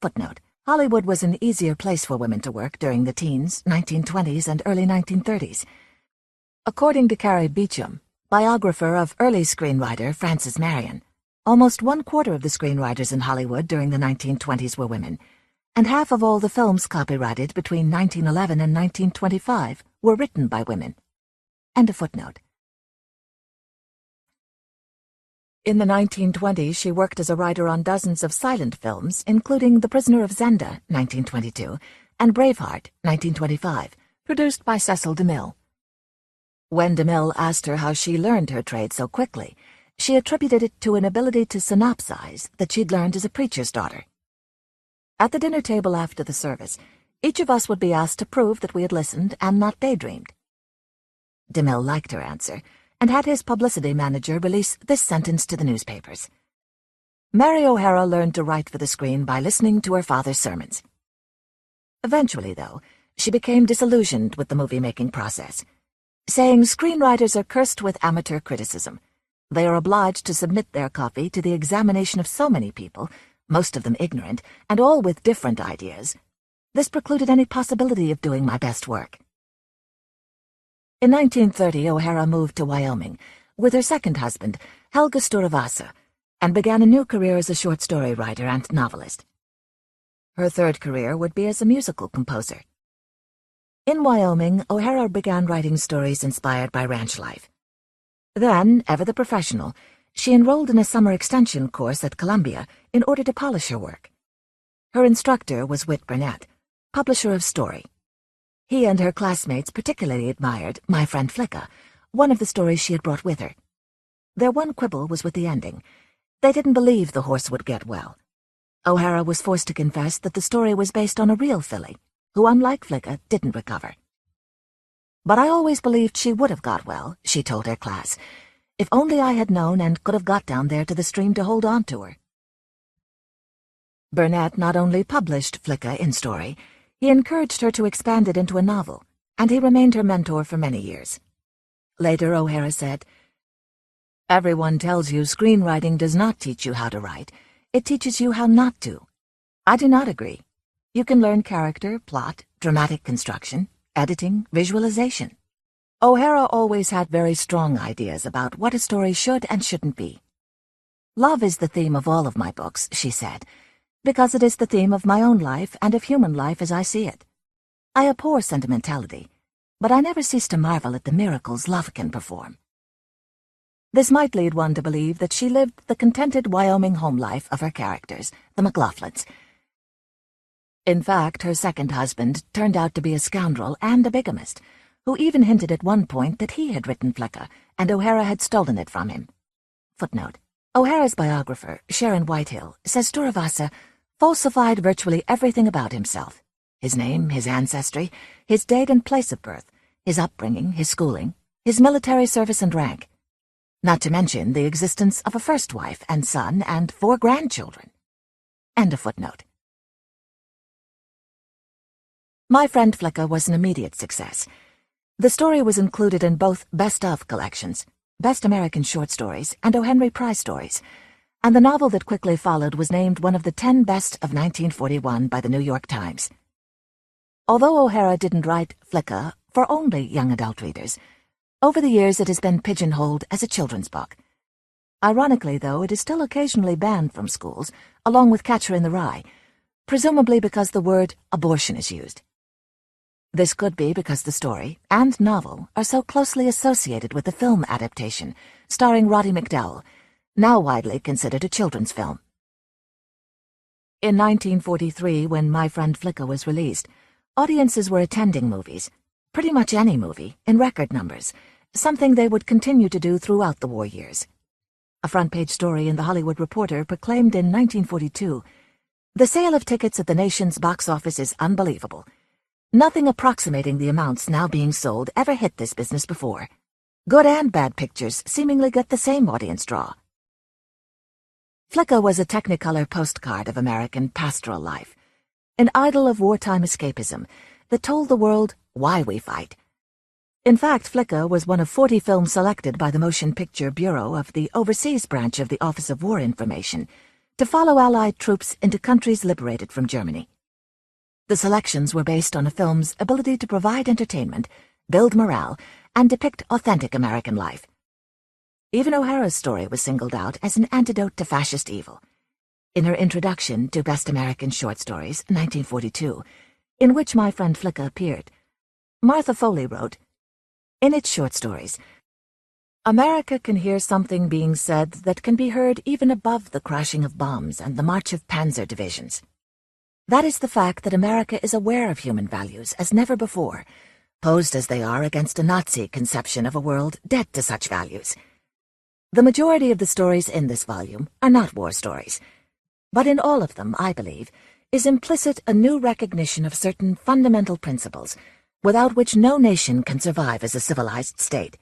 Footnote: Hollywood was an easier place for women to work during the teens, 1920s, and early 1930s. According to Carrie Beecham, biographer of early screenwriter Frances Marion, almost 1/4 of the screenwriters in Hollywood during the 1920s were women, and half of all the films copyrighted between 1911 and 1925 were written by women. End of footnote. In the 1920s, she worked as a writer on dozens of silent films, including The Prisoner of Zenda, 1922, and Braveheart, 1925, produced by Cecil DeMille. When DeMille asked her how she learned her trade so quickly, she attributed it to an ability to synopsize that she'd learned as a preacher's daughter. At the dinner table after the service, each of us would be asked to prove that we had listened and not daydreamed. DeMille liked her answer, and had his publicity manager release this sentence to the newspapers. Mary O'Hara learned to write for the screen by listening to her father's sermons. Eventually, though, she became disillusioned with the movie-making process, saying screenwriters are cursed with amateur criticism. They are obliged to submit their copy to the examination of so many people, most of them ignorant, and all with different ideas. This precluded any possibility of doing my best work. In 1930, O'Hara moved to Wyoming with her second husband, Helga Sturvasa, and began a new career as a short story writer and novelist. Her third career would be as a musical composer. In Wyoming, O'Hara began writing stories inspired by ranch life. Then, ever the professional, she enrolled in a summer extension course at Columbia in order to polish her work. Her instructor was Whit Burnett, publisher of Story. He and her classmates particularly admired My Friend Flicka, one of the stories she had brought with her. Their one quibble was with the ending. They didn't believe the horse would get well. O'Hara was forced to confess that the story was based on a real filly, who, unlike Flicka, didn't recover. But I always believed she would have got well, she told her class, if only I had known and could have got down there to the stream to hold on to her. Burnett not only published Flicka in Story, he encouraged her to expand it into a novel, and he remained her mentor for many years. Later, O'Hara said, "Everyone tells you screenwriting does not teach you how to write. It teaches you how not to. I do not agree. You can learn character, plot, dramatic construction, editing, visualization." O'Hara always had very strong ideas about what a story should and shouldn't be. "Love is the theme of all of my books," she said, "because it is the theme of my own life and of human life as I see it. I abhor sentimentality, but I never cease to marvel at the miracles love can perform." This might lead one to believe that she lived the contented Wyoming home life of her characters, the McLaughlins. In fact, her second husband turned out to be a scoundrel and a bigamist, who even hinted at one point that he had written Flicka, and O'Hara had stolen it from him. Footnote: O'Hara's biographer, Sharon Whitehill, says Sturvasa falsified virtually everything about himself: his name, his ancestry, his date and place of birth, his upbringing, his schooling, his military service and rank, not to mention the existence of a first wife and son and 4 grandchildren. End of footnote. My Friend Flicka was an immediate success. The story was included in both Best Of collections, Best American Short Stories and O. Henry Prize Stories, and the novel that quickly followed was named one of the 10 best of 1941 by the New York Times. Although O'Hara didn't write Flicka for only young adult readers, over the years it has been pigeonholed as a children's book. Ironically, though, it is still occasionally banned from schools, along with Catcher in the Rye, presumably because the word abortion is used. This could be because the story and novel are so closely associated with the film adaptation, starring Roddy McDowall, now widely considered a children's film. In 1943, when My Friend Flicka was released, audiences were attending movies, pretty much any movie, in record numbers, something they would continue to do throughout the war years. A front-page story in The Hollywood Reporter proclaimed in 1942, "The sale of tickets at the nation's box office is unbelievable. Nothing approximating the amounts now being sold ever hit this business before. Good and bad pictures seemingly get the same audience draw." Flicka was a Technicolor postcard of American pastoral life, an idol of wartime escapism that told the world why we fight. In fact, Flicka was one of 40 films selected by the Motion Picture Bureau of the overseas branch of the Office of War Information to follow Allied troops into countries liberated from Germany. The selections were based on a film's ability to provide entertainment, build morale, and depict authentic American life. Even O'Hara's story was singled out as an antidote to fascist evil. In her introduction to Best American Short Stories, 1942, in which My Friend Flicka appeared, Martha Foley wrote, "In its short stories, America can hear something being said that can be heard even above the crashing of bombs and the march of panzer divisions. That is the fact that America is aware of human values as never before, posed as they are against a Nazi conception of a world dead to such values. The majority of the stories in this volume are not war stories, but in all of them, I believe, is implicit a new recognition of certain fundamental principles, without which no nation can survive as a civilized state.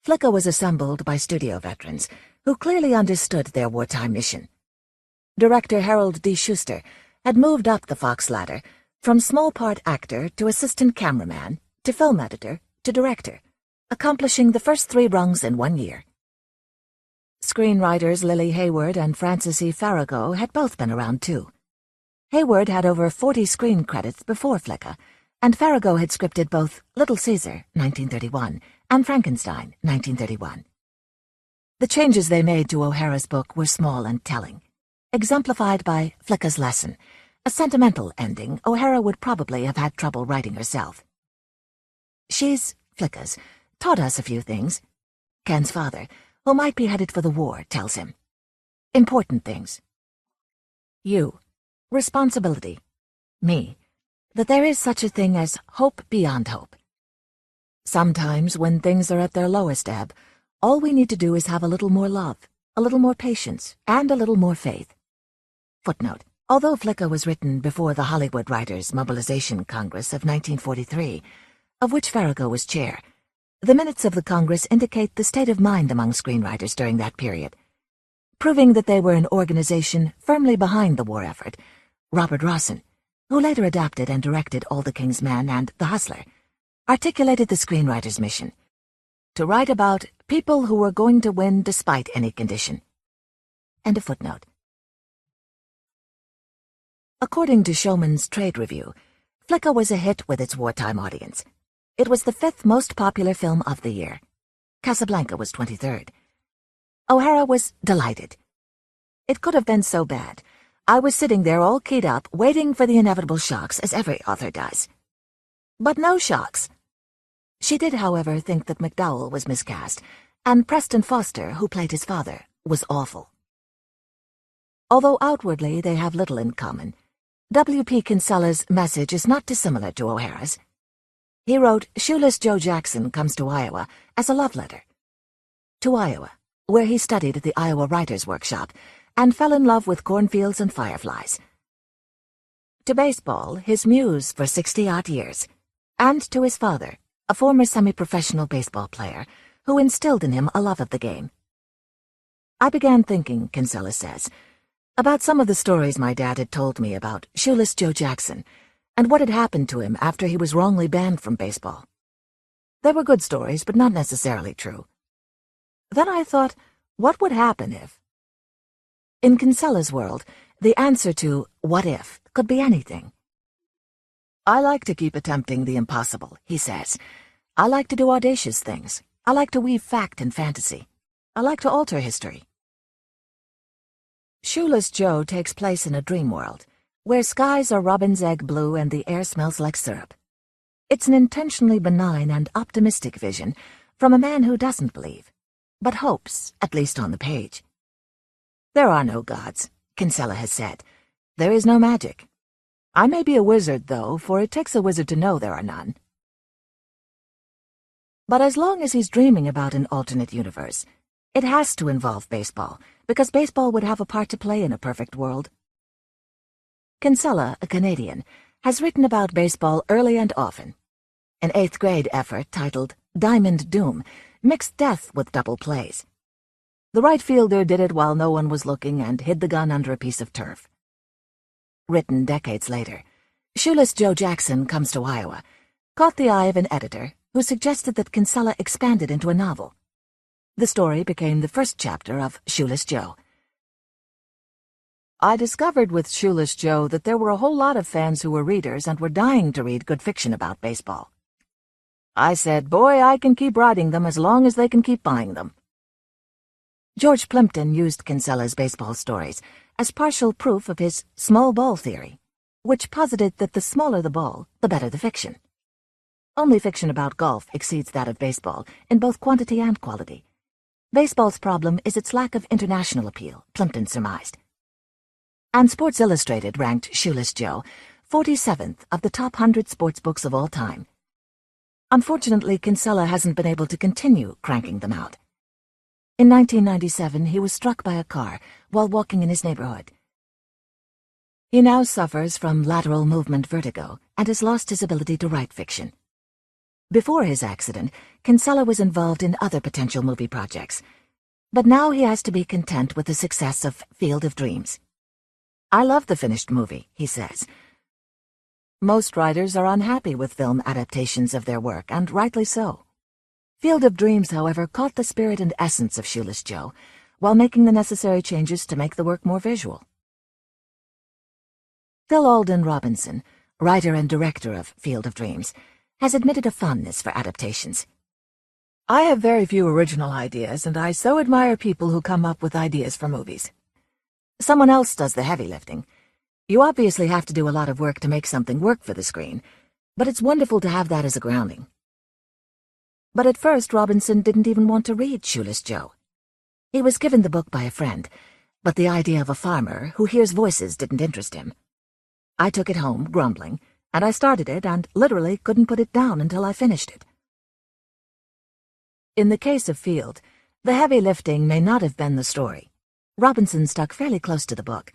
Flicka was assembled by studio veterans who clearly understood their wartime mission. Director Harold D. Schuster had moved up the Fox ladder from small-part actor to assistant cameraman to film editor to director, accomplishing the first 3 rungs in 1 year. Screenwriters Lily Hayward and Frances E. Farrago had both been around too. Hayward had over 40 screen credits before Flicka, and Farrago had scripted both Little Caesar, 1931, and Frankenstein, 1931. The changes they made to O'Hara's book were small and telling, exemplified by Flicka's lesson, a sentimental ending O'Hara would probably have had trouble writing herself. She's, Flicka's, taught us a few things. Ken's father, who might be headed for the war, tells him. Important things. You. Responsibility. Me. That there is such a thing as hope beyond hope. Sometimes, when things are at their lowest ebb, all we need to do is have a little more love, a little more patience, and a little more faith. Footnote. Although Flicka was written before the Hollywood Writers' Mobilization Congress of 1943, of which Farrago was chair, the minutes of the Congress indicate the state of mind among screenwriters during that period. Proving that they were an organization firmly behind the war effort, Robert Rawson, who later adapted and directed All the King's Men and The Hustler, articulated the screenwriter's mission: to write about people who were going to win despite any condition. End of footnote. According to Showman's Trade Review, Flicka was a hit with its wartime audience. It was the 5th most popular film of the year. Casablanca was 23rd. O'Hara was delighted. It could have been so bad. I was sitting there all keyed up, waiting for the inevitable shocks, as every author does. But no shocks. She did, however, think that McDowell was miscast, and Preston Foster, who played his father, was awful. Although outwardly they have little in common, W.P. Kinsella's message is not dissimilar to O'Hara's. He wrote Shoeless Joe Jackson Comes to Iowa as a love letter. To Iowa, where he studied at the Iowa Writers' Workshop and fell in love with cornfields and fireflies. To baseball, his muse for 60-odd years, and to his father, a former semi-professional baseball player, who instilled in him a love of the game. I began thinking, Kinsella says, about some of the stories my dad had told me about Shoeless Joe Jackson and what had happened to him after he was wrongly banned from baseball. They were good stories, but not necessarily true. Then I thought, what would happen if? In Kinsella's world, the answer to what if could be anything. I like to keep attempting the impossible, he says. I like to do audacious things. I like to weave fact and fantasy. I like to alter history. Shoeless Joe takes place in a dream world, where skies are robin's egg blue and the air smells like syrup. It's an intentionally benign and optimistic vision from a man who doesn't believe, but hopes, at least on the page. There are no gods, Kinsella has said. There is no magic. I may be a wizard, though, for it takes a wizard to know there are none. But as long as he's dreaming about an alternate universe, it has to involve baseball, because baseball would have a part to play in a perfect world. Kinsella, a Canadian, has written about baseball early and often. An 8th grade effort titled Diamond Doom mixed death with double plays. The right fielder did it while no one was looking and hid the gun under a piece of turf. Written decades later, Shoeless Joe Jackson Comes to Iowa caught the eye of an editor who suggested that Kinsella expand it into a novel. The story became the first chapter of Shoeless Joe. I discovered with Shoeless Joe that there were a whole lot of fans who were readers and were dying to read good fiction about baseball. I said, boy, I can keep writing them as long as they can keep buying them. George Plimpton used Kinsella's baseball stories as partial proof of his small ball theory, which posited that the smaller the ball, the better the fiction. Only fiction about golf exceeds that of baseball in both quantity and quality. Baseball's problem is its lack of international appeal, Plimpton surmised. And Sports Illustrated ranked Shoeless Joe 47th of the top 100 sports books of all time. Unfortunately, Kinsella hasn't been able to continue cranking them out. In 1997, he was struck by a car while walking in his neighborhood. He now suffers from lateral movement vertigo and has lost his ability to write fiction. Before his accident, Kinsella was involved in other potential movie projects, but now he has to be content with the success of Field of Dreams. "I love the finished movie," he says. Most writers are unhappy with film adaptations of their work, and rightly so. Field of Dreams, however, caught the spirit and essence of Shoeless Joe, while making the necessary changes to make the work more visual. Phil Alden Robinson, writer and director of Field of Dreams, has admitted a fondness for adaptations. "I have very few original ideas, and I so admire people who come up with ideas for movies. Someone else does the heavy lifting. You obviously have to do a lot of work to make something work for the screen, but it's wonderful to have that as a grounding." But at first, Robinson didn't even want to read Shoeless Joe. He was given the book by a friend, but the idea of a farmer who hears voices didn't interest him. "I took it home, grumbling, and I started it and literally couldn't put it down until I finished it." In the case of Field, the heavy lifting may not have been the story. Robinson stuck fairly close to the book,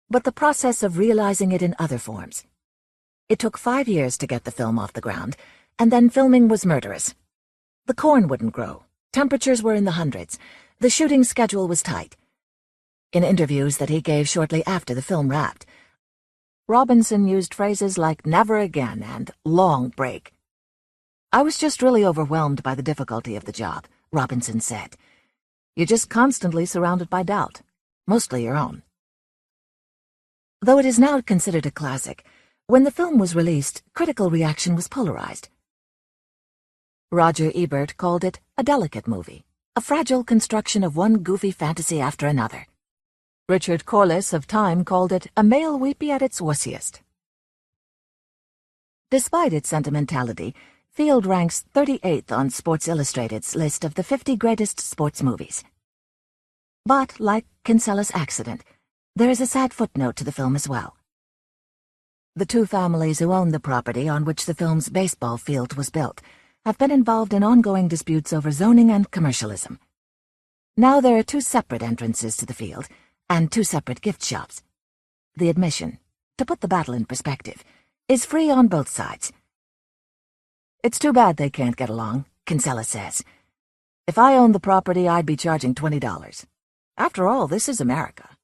but the process of realizing it in other forms. It took 5 years to get the film off the ground, and then filming was murderous. The corn wouldn't grow, temperatures were in the hundreds, the shooting schedule was tight. In interviews that he gave shortly after the film wrapped, Robinson used phrases like "never again" and "long break." "I was just really overwhelmed by the difficulty of the job," Robinson said. "You're just constantly surrounded by doubt, mostly your own." Though it is now considered a classic, when the film was released, critical reaction was polarized. Roger Ebert called it a delicate movie, a fragile construction of one goofy fantasy after another. Richard Corliss of Time called it a male weepy at its wussiest. Despite its sentimentality, Field ranks 38th on Sports Illustrated's list of the 50 greatest sports movies. But, like Kinsella's accident, there is a sad footnote to the film as well. The two families who own the property on which the film's baseball field was built have been involved in ongoing disputes over zoning and commercialism. Now there are 2 separate entrances to the field, and 2 separate gift shops. The admission, to put the battle in perspective, is free on both sides. "It's too bad they can't get along," Kinsella says. "If I owned the property, I'd be charging $20. After all, this is America."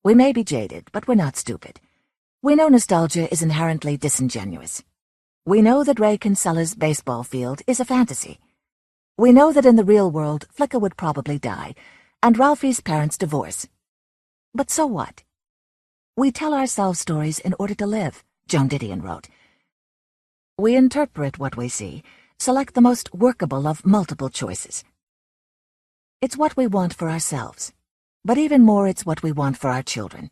We may be jaded, but we're not stupid. We know nostalgia is inherently disingenuous. We know that Ray Kinsella's baseball field is a fantasy. We know that in the real world, Flicka would probably die, and Ralphie's parents divorce. But so what? "We tell ourselves stories in order to live," Joan Didion wrote. We interpret what we see, select the most workable of multiple choices. It's what we want for ourselves, but even more it's what we want for our children.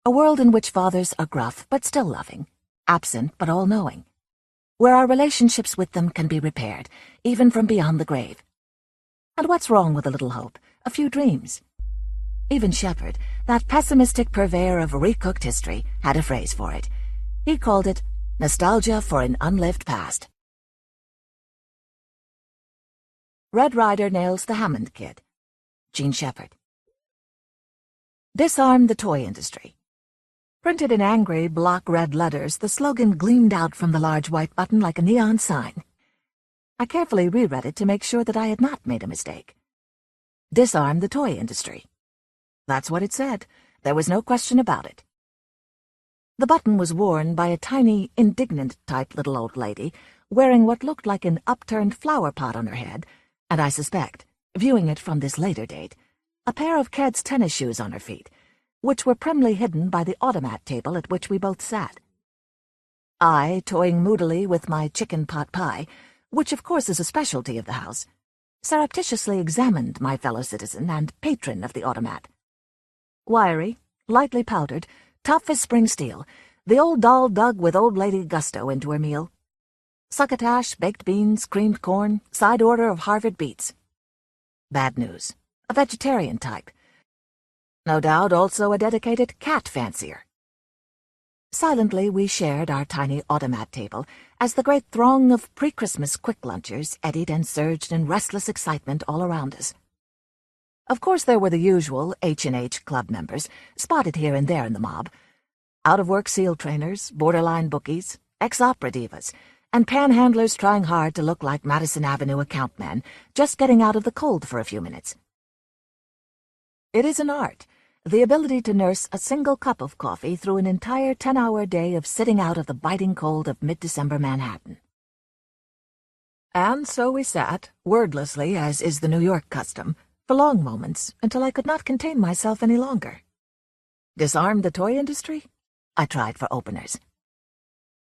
A world in which fathers are gruff but still loving, absent but all-knowing, where our relationships with them can be repaired, even from beyond the grave. And what's wrong with a little hope, a few dreams? Even Shepard, that pessimistic purveyor of recooked history, had a phrase for it. He called it nostalgia for an unlived past. Red Ryder nails the Hammond kid. Jean Shepherd. Disarm the toy industry. Printed in angry, block red letters, the slogan gleamed out from the large white button like a neon sign. I carefully reread it to make sure that I had not made a mistake. Disarm the toy industry. That's what it said. There was no question about it. The button was worn by a tiny, indignant-type little old lady, wearing what looked like an upturned flower pot on her head, and I suspect, viewing it from this later date, a pair of Ked's tennis shoes on her feet, which were primly hidden by the automat table at which we both sat. I, toying moodily with my chicken pot pie, which of course is a specialty of the house, surreptitiously examined my fellow citizen and patron of the automat. Wiry, lightly powdered, tough as spring steel, the old doll dug with old lady gusto into her meal, Succotash, baked beans, creamed corn, side order of Harvard beets. Bad news. A vegetarian type. No doubt also a dedicated cat fancier. Silently we shared our tiny automat table as the great throng of pre-Christmas quick lunchers eddied and surged in restless excitement all around us. Of course there were the usual H&H club members, spotted here and there in the mob, out-of-work SEAL trainers, borderline bookies, ex-opera divas, and panhandlers trying hard to look like Madison Avenue account men, just getting out of the cold for a few minutes. It is an art, the ability to nurse a single cup of coffee through an entire 10-hour day of sitting out of the biting cold of mid-December Manhattan. And so we sat, wordlessly as is the New York custom, for long moments until I could not contain myself any longer. Disarm the toy industry? I tried for openers.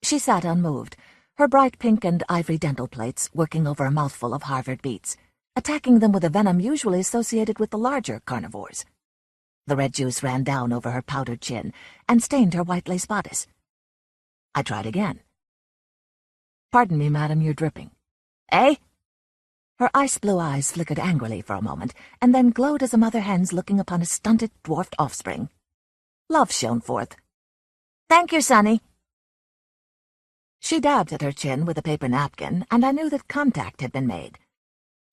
She sat unmoved, her bright pink and ivory dental plates working over a mouthful of Harvard beets, attacking them with a venom usually associated with the larger carnivores. The red juice ran down over her powdered chin and stained her white lace bodice. I tried again. "Pardon me, madam, you're dripping." "Eh?" Her ice-blue eyes flickered angrily for a moment, and then glowed as a mother hen's looking upon a stunted, dwarfed offspring. Love shone forth. "Thank you, Sonny." She dabbed at her chin with a paper napkin, and I knew that contact had been made.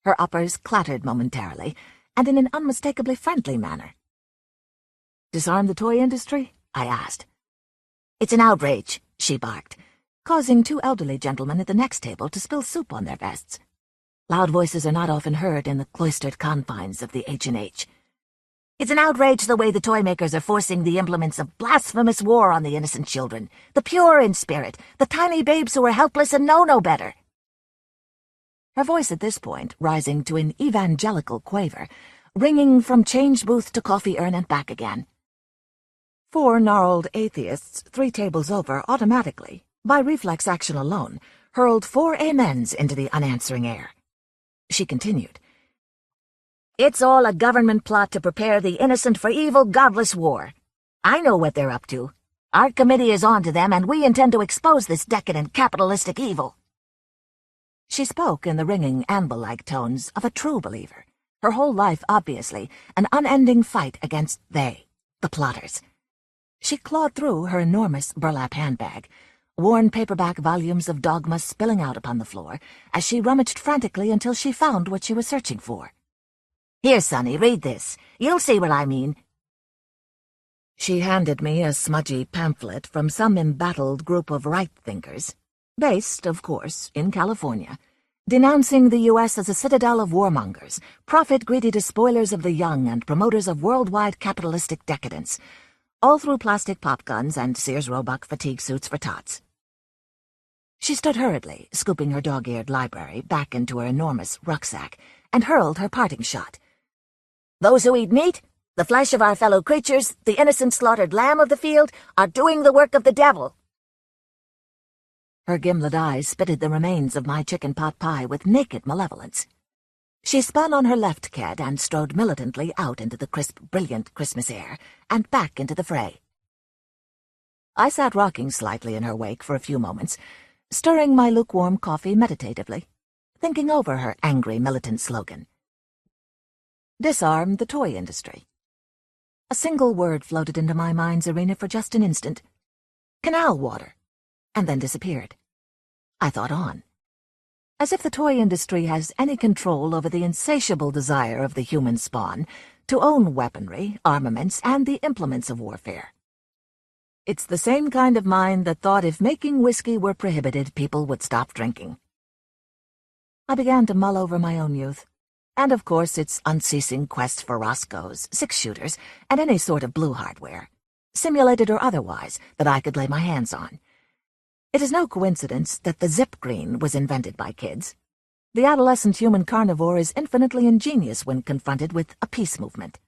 Her uppers clattered momentarily, and in an unmistakably friendly manner. "Disarm the toy industry?" I asked. "It's an outrage," she barked, causing two elderly gentlemen at the next table to spill soup on their vests. Loud voices are not often heard in the cloistered confines of the H&H. "It's an outrage the way the toy makers are forcing the implements of blasphemous war on the innocent children, the pure in spirit, the tiny babes who are helpless and know no better." Her voice at this point, rising to an evangelical quaver, ringing from change booth to coffee urn and back again. Four gnarled atheists 3 tables over automatically, by reflex action alone, hurled 4 amens into the unanswering air. She continued. "It's all a government plot to prepare the innocent for evil, godless war. I know what they're up to. Our committee is on to them, and we intend to expose this decadent capitalistic evil." She spoke in the ringing, anvil-like tones of a true believer, her whole life obviously an unending fight against they, the plotters. She clawed through her enormous burlap handbag, worn paperback volumes of dogma spilling out upon the floor, as she rummaged frantically until she found what she was searching for. "Here, Sonny, read this. You'll see what I mean." She handed me a smudgy pamphlet from some embattled group of right-thinkers, based, of course, in California, denouncing the U.S. as a citadel of warmongers, profit-greedy despoilers of the young and promoters of worldwide capitalistic decadence, all through plastic pop guns and Sears Roebuck fatigue suits for tots. She stood hurriedly, scooping her dog-eared library back into her enormous rucksack, and hurled her parting shot. "Those who eat meat, the flesh of our fellow creatures, the innocent slaughtered lamb of the field, are doing the work of the devil." Her gimlet eyes spitted the remains of my chicken pot pie with naked malevolence. She spun on her left ked and strode militantly out into the crisp, brilliant Christmas air, and back into the fray. I sat rocking slightly in her wake for a few moments, stirring my lukewarm coffee meditatively, thinking over her angry, militant slogan. Disarm the toy industry. A single word floated into my mind's arena for just an instant. Canal water. And then disappeared. I thought on. As if the toy industry has any control over the insatiable desire of the human spawn to own weaponry, armaments, and the implements of warfare. It's the same kind of mind that thought if making whiskey were prohibited, people would stop drinking. I began to mull over my own youth, and of course its unceasing quest for Roscoe's, 6-shooters, and any sort of blue hardware, simulated or otherwise, that I could lay my hands on. It is no coincidence that the zip Greene was invented by kids. The adolescent human carnivore is infinitely ingenious when confronted with a peace movement.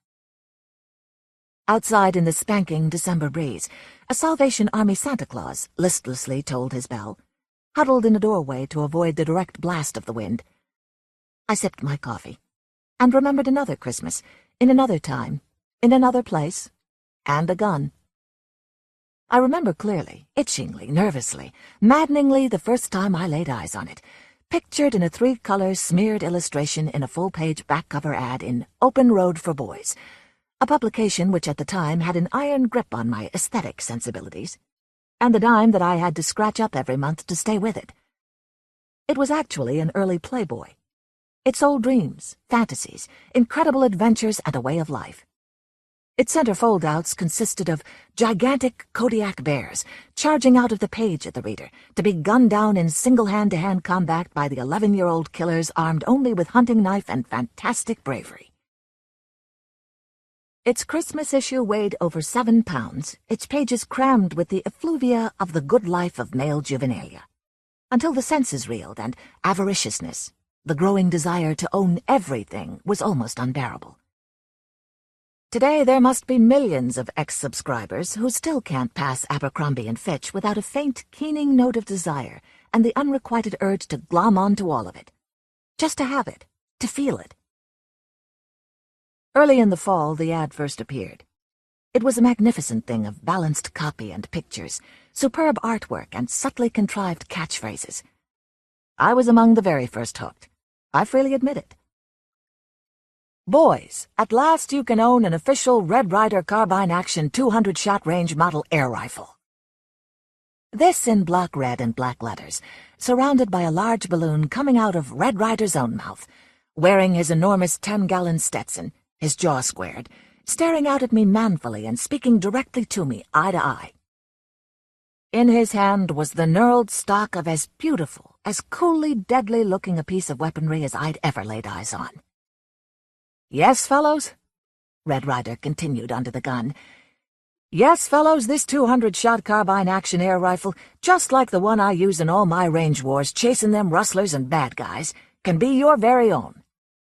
Outside in the spanking December breeze, a Salvation Army Santa Claus listlessly tolled his bell, huddled in a doorway to avoid the direct blast of the wind. I sipped my coffee, and remembered another Christmas, in another time, in another place, and a gun. I remember clearly, itchingly, nervously, maddeningly the first time I laid eyes on it, pictured in a 3-color smeared illustration in a full-page back cover ad in Open Road for Boys, a publication which at the time had an iron grip on my aesthetic sensibilities, and the dime that I had to scratch up every month to stay with it. It was actually an early Playboy. It sold dreams, fantasies, incredible adventures, and a way of life. Its center fold-outs consisted of gigantic Kodiak bears charging out of the page at the reader to be gunned down in single hand-to-hand combat by the 11-year-old killers armed only with hunting knife and fantastic bravery. Its Christmas issue weighed over 7 pounds, its pages crammed with the effluvia of the good life of male juvenilia, until the senses reeled and avariciousness, the growing desire to own everything, was almost unbearable. Today there must be millions of ex-subscribers who still can't pass Abercrombie & Fitch without a faint, keening note of desire and the unrequited urge to glom onto all of it. Just to have it, to feel it. Early in the fall, the ad first appeared. It was a magnificent thing of balanced copy and pictures, superb artwork, and subtly contrived catchphrases. I was among the very first hooked. I freely admit it. Boys, at last you can own an official Red Ryder carbine-action 200-shot range model air rifle. This in block red and black letters, surrounded by a large balloon coming out of Red Ryder's own mouth, wearing his enormous 10-gallon Stetson, his jaw squared, staring out at me manfully and speaking directly to me, eye to eye. In his hand was the knurled stock of as beautiful, as coolly deadly-looking a piece of weaponry as I'd ever laid eyes on. "Yes, fellows," Red Ryder continued under the gun. "Yes, fellows, this 200-shot carbine-action air rifle, just like the one I use in all my range wars chasing them rustlers and bad guys, can be your very own.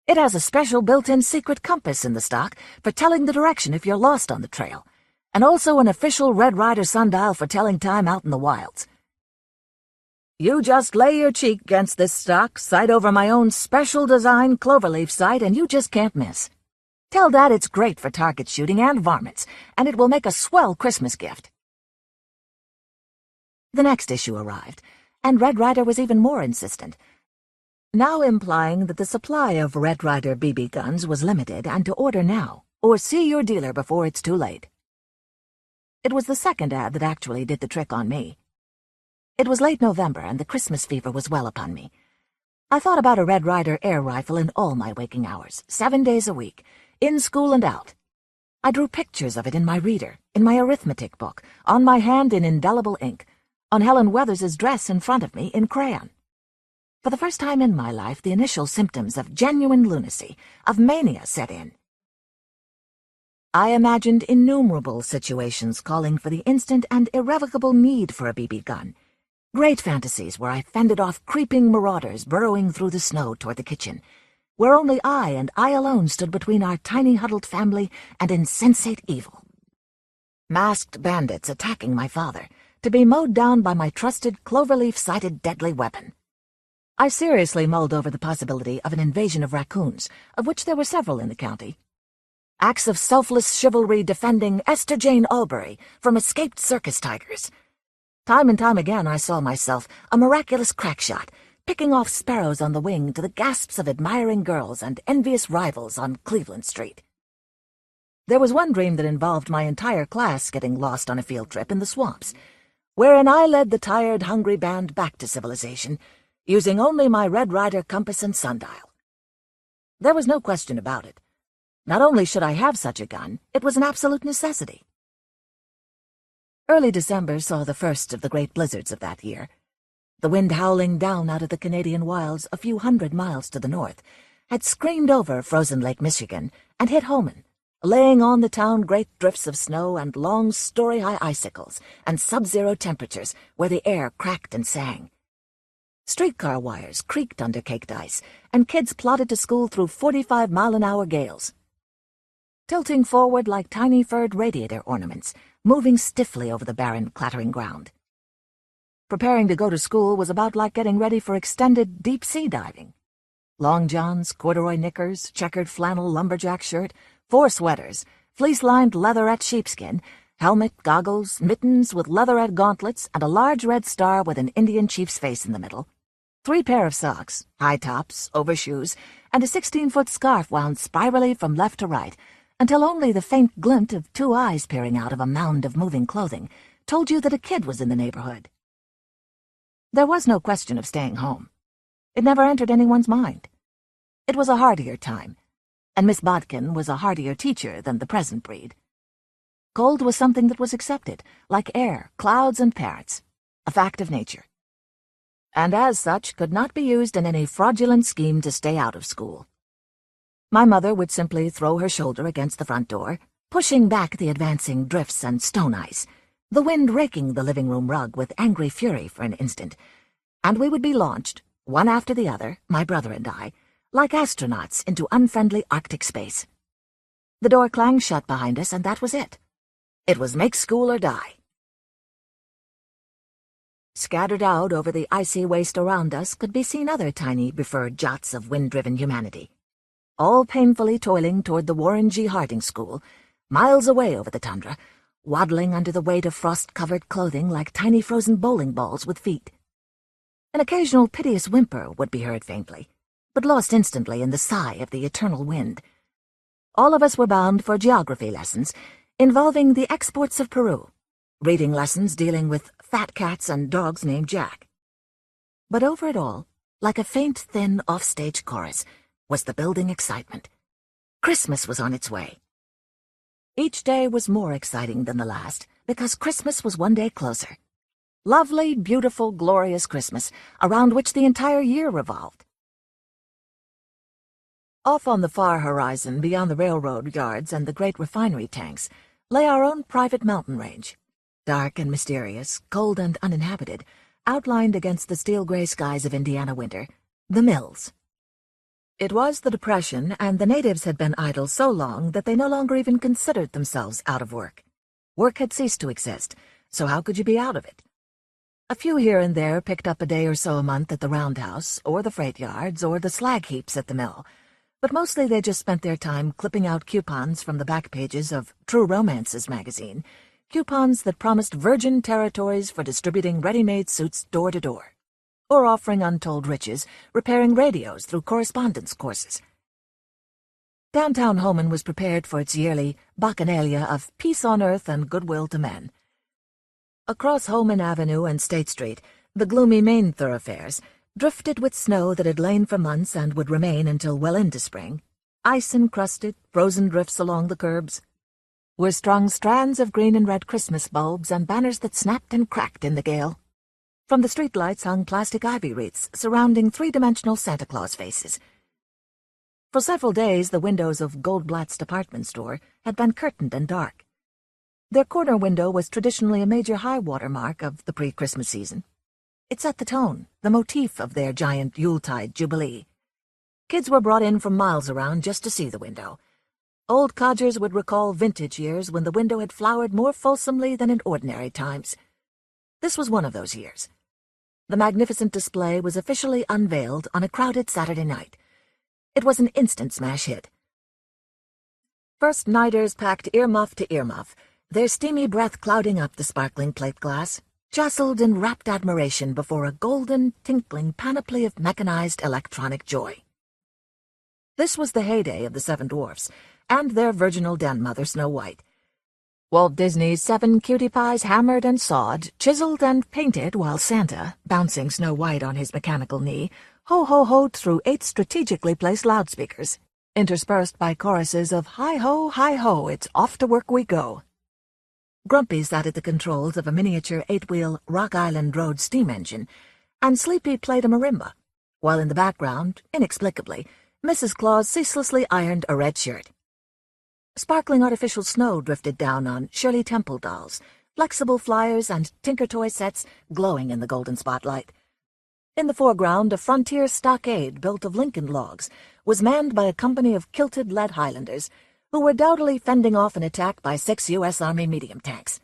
It has a special built-in secret compass in the stock for telling the direction if you're lost on the trail, and also an official Red Ryder sundial for telling time out in the wilds. You just lay your cheek against this stock, sight over my own special-design cloverleaf sight, and you just can't miss. Tell Dad it's great for target shooting and varmints, and it will make a swell Christmas gift." The next issue arrived, and Red Ryder was even more insistent, now implying that the supply of Red Ryder BB guns was limited and to order now, or see your dealer before it's too late. It was the second ad that actually did the trick on me. It was late November, and the Christmas fever was well upon me. I thought about a Red Ryder air rifle in all my waking hours, 7 days a week, in school and out. I drew pictures of it in my reader, in my arithmetic book, on my hand in indelible ink, on Helen Weathers's dress in front of me in crayon. For the first time in my life, the initial symptoms of genuine lunacy, of mania, set in. I imagined innumerable situations calling for the instant and irrevocable need for a BB gun. Great fantasies where I fended off creeping marauders burrowing through the snow toward the kitchen, where only I and I alone stood between our tiny huddled family and insensate evil. Masked bandits attacking my father, to be mowed down by my trusted cloverleaf-sighted deadly weapon. I seriously mulled over the possibility of an invasion of raccoons, of which there were several in the county. Acts of selfless chivalry defending Esther Jane Albury from escaped circus tigers. Time and time again I saw myself, a miraculous crackshot, picking off sparrows on the wing to the gasps of admiring girls and envious rivals on Cleveland Street. There was one dream that involved my entire class getting lost on a field trip in the swamps, wherein I led the tired, hungry band back to civilization, using only my Red Ryder compass and sundial. There was no question about it. Not only should I have such a gun, it was an absolute necessity. Early December saw the first of the great blizzards of that year. The wind howling down out of the Canadian wilds a few hundred miles to the north had screamed over frozen Lake Michigan and hit Homan, laying on the town great drifts of snow and long story-high icicles and sub-zero temperatures where the air cracked and sang. Streetcar wires creaked under caked ice, and kids plodded to school through 45-mile-an-hour gales. Tilting forward like tiny furred radiator ornaments, moving stiffly over the barren, clattering ground. Preparing to go to school was about like getting ready for extended deep-sea diving. Long johns, corduroy knickers, checkered flannel lumberjack shirt, 4 sweaters, fleece-lined leatherette sheepskin, helmet, goggles, mittens with leatherette gauntlets, and a large red star with an Indian chief's face in the middle. 3 pair of socks, high tops, overshoes, and a 16-foot scarf wound spirally from left to right, until only the faint glint of 2 eyes peering out of a mound of moving clothing told you that a kid was in the neighborhood. There was no question of staying home. It never entered anyone's mind. It was a hardier time, and Miss Bodkin was a hardier teacher than the present breed. Cold was something that was accepted, like air, clouds, and parrots, a fact of nature, and as such could not be used in any fraudulent scheme to stay out of school. My mother would simply throw her shoulder against the front door, pushing back the advancing drifts and stone ice, the wind raking the living room rug with angry fury for an instant, and we would be launched, one after the other, my brother and I, like astronauts into unfriendly Arctic space. The door clanged shut behind us, and that was it. It was make school or die. Scattered out over the icy waste around us could be seen other tiny, befurred jots of wind-driven humanity, all painfully toiling toward the Warren G. Harding School, miles away over the tundra, waddling under the weight of frost-covered clothing like tiny frozen bowling balls with feet. An occasional piteous whimper would be heard faintly, but lost instantly in the sigh of the eternal wind. All of us were bound for geography lessons involving the exports of Peru, reading lessons dealing with fat cats and dogs named Jack. But over it all, like a faint, thin, off-stage chorus, was the building excitement. Christmas was on its way. Each day was more exciting than the last, because Christmas was one day closer. Lovely, beautiful, glorious Christmas, around which the entire year revolved. Off on the far horizon, beyond the railroad yards and the great refinery tanks, lay our own private mountain range, dark and mysterious, cold and uninhabited, outlined against the steel-gray skies of Indiana winter, the mills. It was the Depression, and the natives had been idle so long that they no longer even considered themselves out of work. Work had ceased to exist, so how could you be out of it? A few here and there picked up a day or so a month at the roundhouse, or the freight yards, or the slag heaps at the mill, but mostly they just spent their time clipping out coupons from the back pages of True Romances magazine, coupons that promised virgin territories for distributing ready-made suits door to door, or offering untold riches, repairing radios through correspondence courses. Downtown Homan was prepared for its yearly bacchanalia of peace on earth and goodwill to men. Across Homan Avenue and State Street, the gloomy main thoroughfares, drifted with snow that had lain for months and would remain until well into spring, ice-encrusted, frozen drifts along the curbs, were strung strands of green and red Christmas bulbs and banners that snapped and cracked in the gale. From the streetlights hung plastic ivy wreaths surrounding 3-dimensional Santa Claus faces. For several days, the windows of Goldblatt's department store had been curtained and dark. Their corner window was traditionally a major high-water mark of the pre-Christmas season. It set the tone, the motif of their giant Yuletide jubilee. Kids were brought in from miles around just to see the window. Old codgers would recall vintage years when the window had flowered more fulsomely than in ordinary times. This was one of those years. The magnificent display was officially unveiled on a crowded Saturday night. It was an instant smash hit. First nighters packed earmuff to earmuff, their steamy breath clouding up the sparkling plate glass, jostled in rapt admiration before a golden, tinkling panoply of mechanized electronic joy. This was the heyday of the Seven Dwarfs, and their virginal den-mother Snow White. Walt Disney's 7 cutie pies hammered and sawed, chiseled and painted while Santa, bouncing Snow White on his mechanical knee, ho-ho-hoed through 8 strategically placed loudspeakers, interspersed by choruses of hi-ho, it's off to work we go. Grumpy sat at the controls of a miniature 8-wheel Rock Island Road steam engine, and Sleepy played a marimba, while in the background, inexplicably, Mrs. Claus ceaselessly ironed a red shirt. Sparkling artificial snow drifted down on Shirley Temple dolls, flexible flyers and Tinker Toy sets glowing in the golden spotlight. In the foreground, a frontier stockade built of Lincoln logs was manned by a company of kilted lead Highlanders who were doughtily fending off an attack by 6 U.S. Army medium tanks.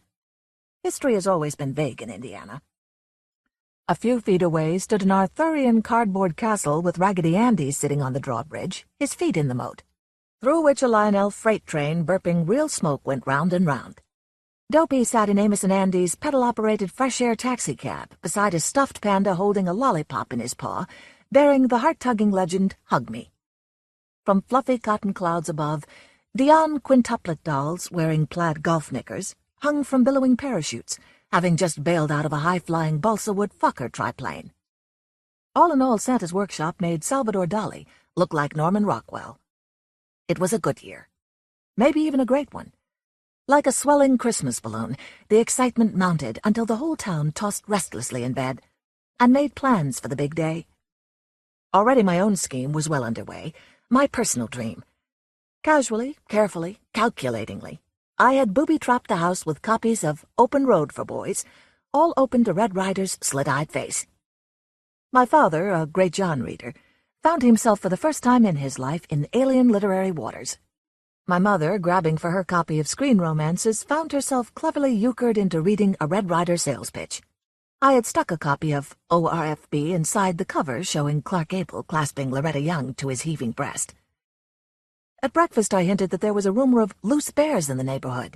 History has always been vague in Indiana. A few feet away stood an Arthurian cardboard castle with Raggedy Andy sitting on the drawbridge, his feet in the moat, through which a Lionel freight train burping real smoke went round and round. Dopey sat in Amos and Andy's pedal-operated fresh-air taxicab beside a stuffed panda holding a lollipop in his paw, bearing the heart-tugging legend, "Hug Me." From fluffy cotton clouds above, Dion quintuplet dolls wearing plaid golf knickers hung from billowing parachutes, having just bailed out of a high-flying balsa wood Fokker triplane. All in all, Santa's workshop made Salvador Dali look like Norman Rockwell. It was a good year. Maybe even a great one. Like a swelling Christmas balloon, the excitement mounted until the whole town tossed restlessly in bed and made plans for the big day. Already my own scheme was well underway, my personal dream. Casually, carefully, calculatingly, I had booby-trapped the house with copies of Open Road for Boys, all open to Red Ryder's slit-eyed face. My father, a great John reader, found himself for the first time in his life in alien literary waters. My mother, grabbing for her copy of Screen Romances, found herself cleverly euchred into reading a Red Ryder sales pitch. I had stuck a copy of ORFB inside the cover showing Clark Gable clasping Loretta Young to his heaving breast. At breakfast I hinted that there was a rumor of loose bears in the neighborhood,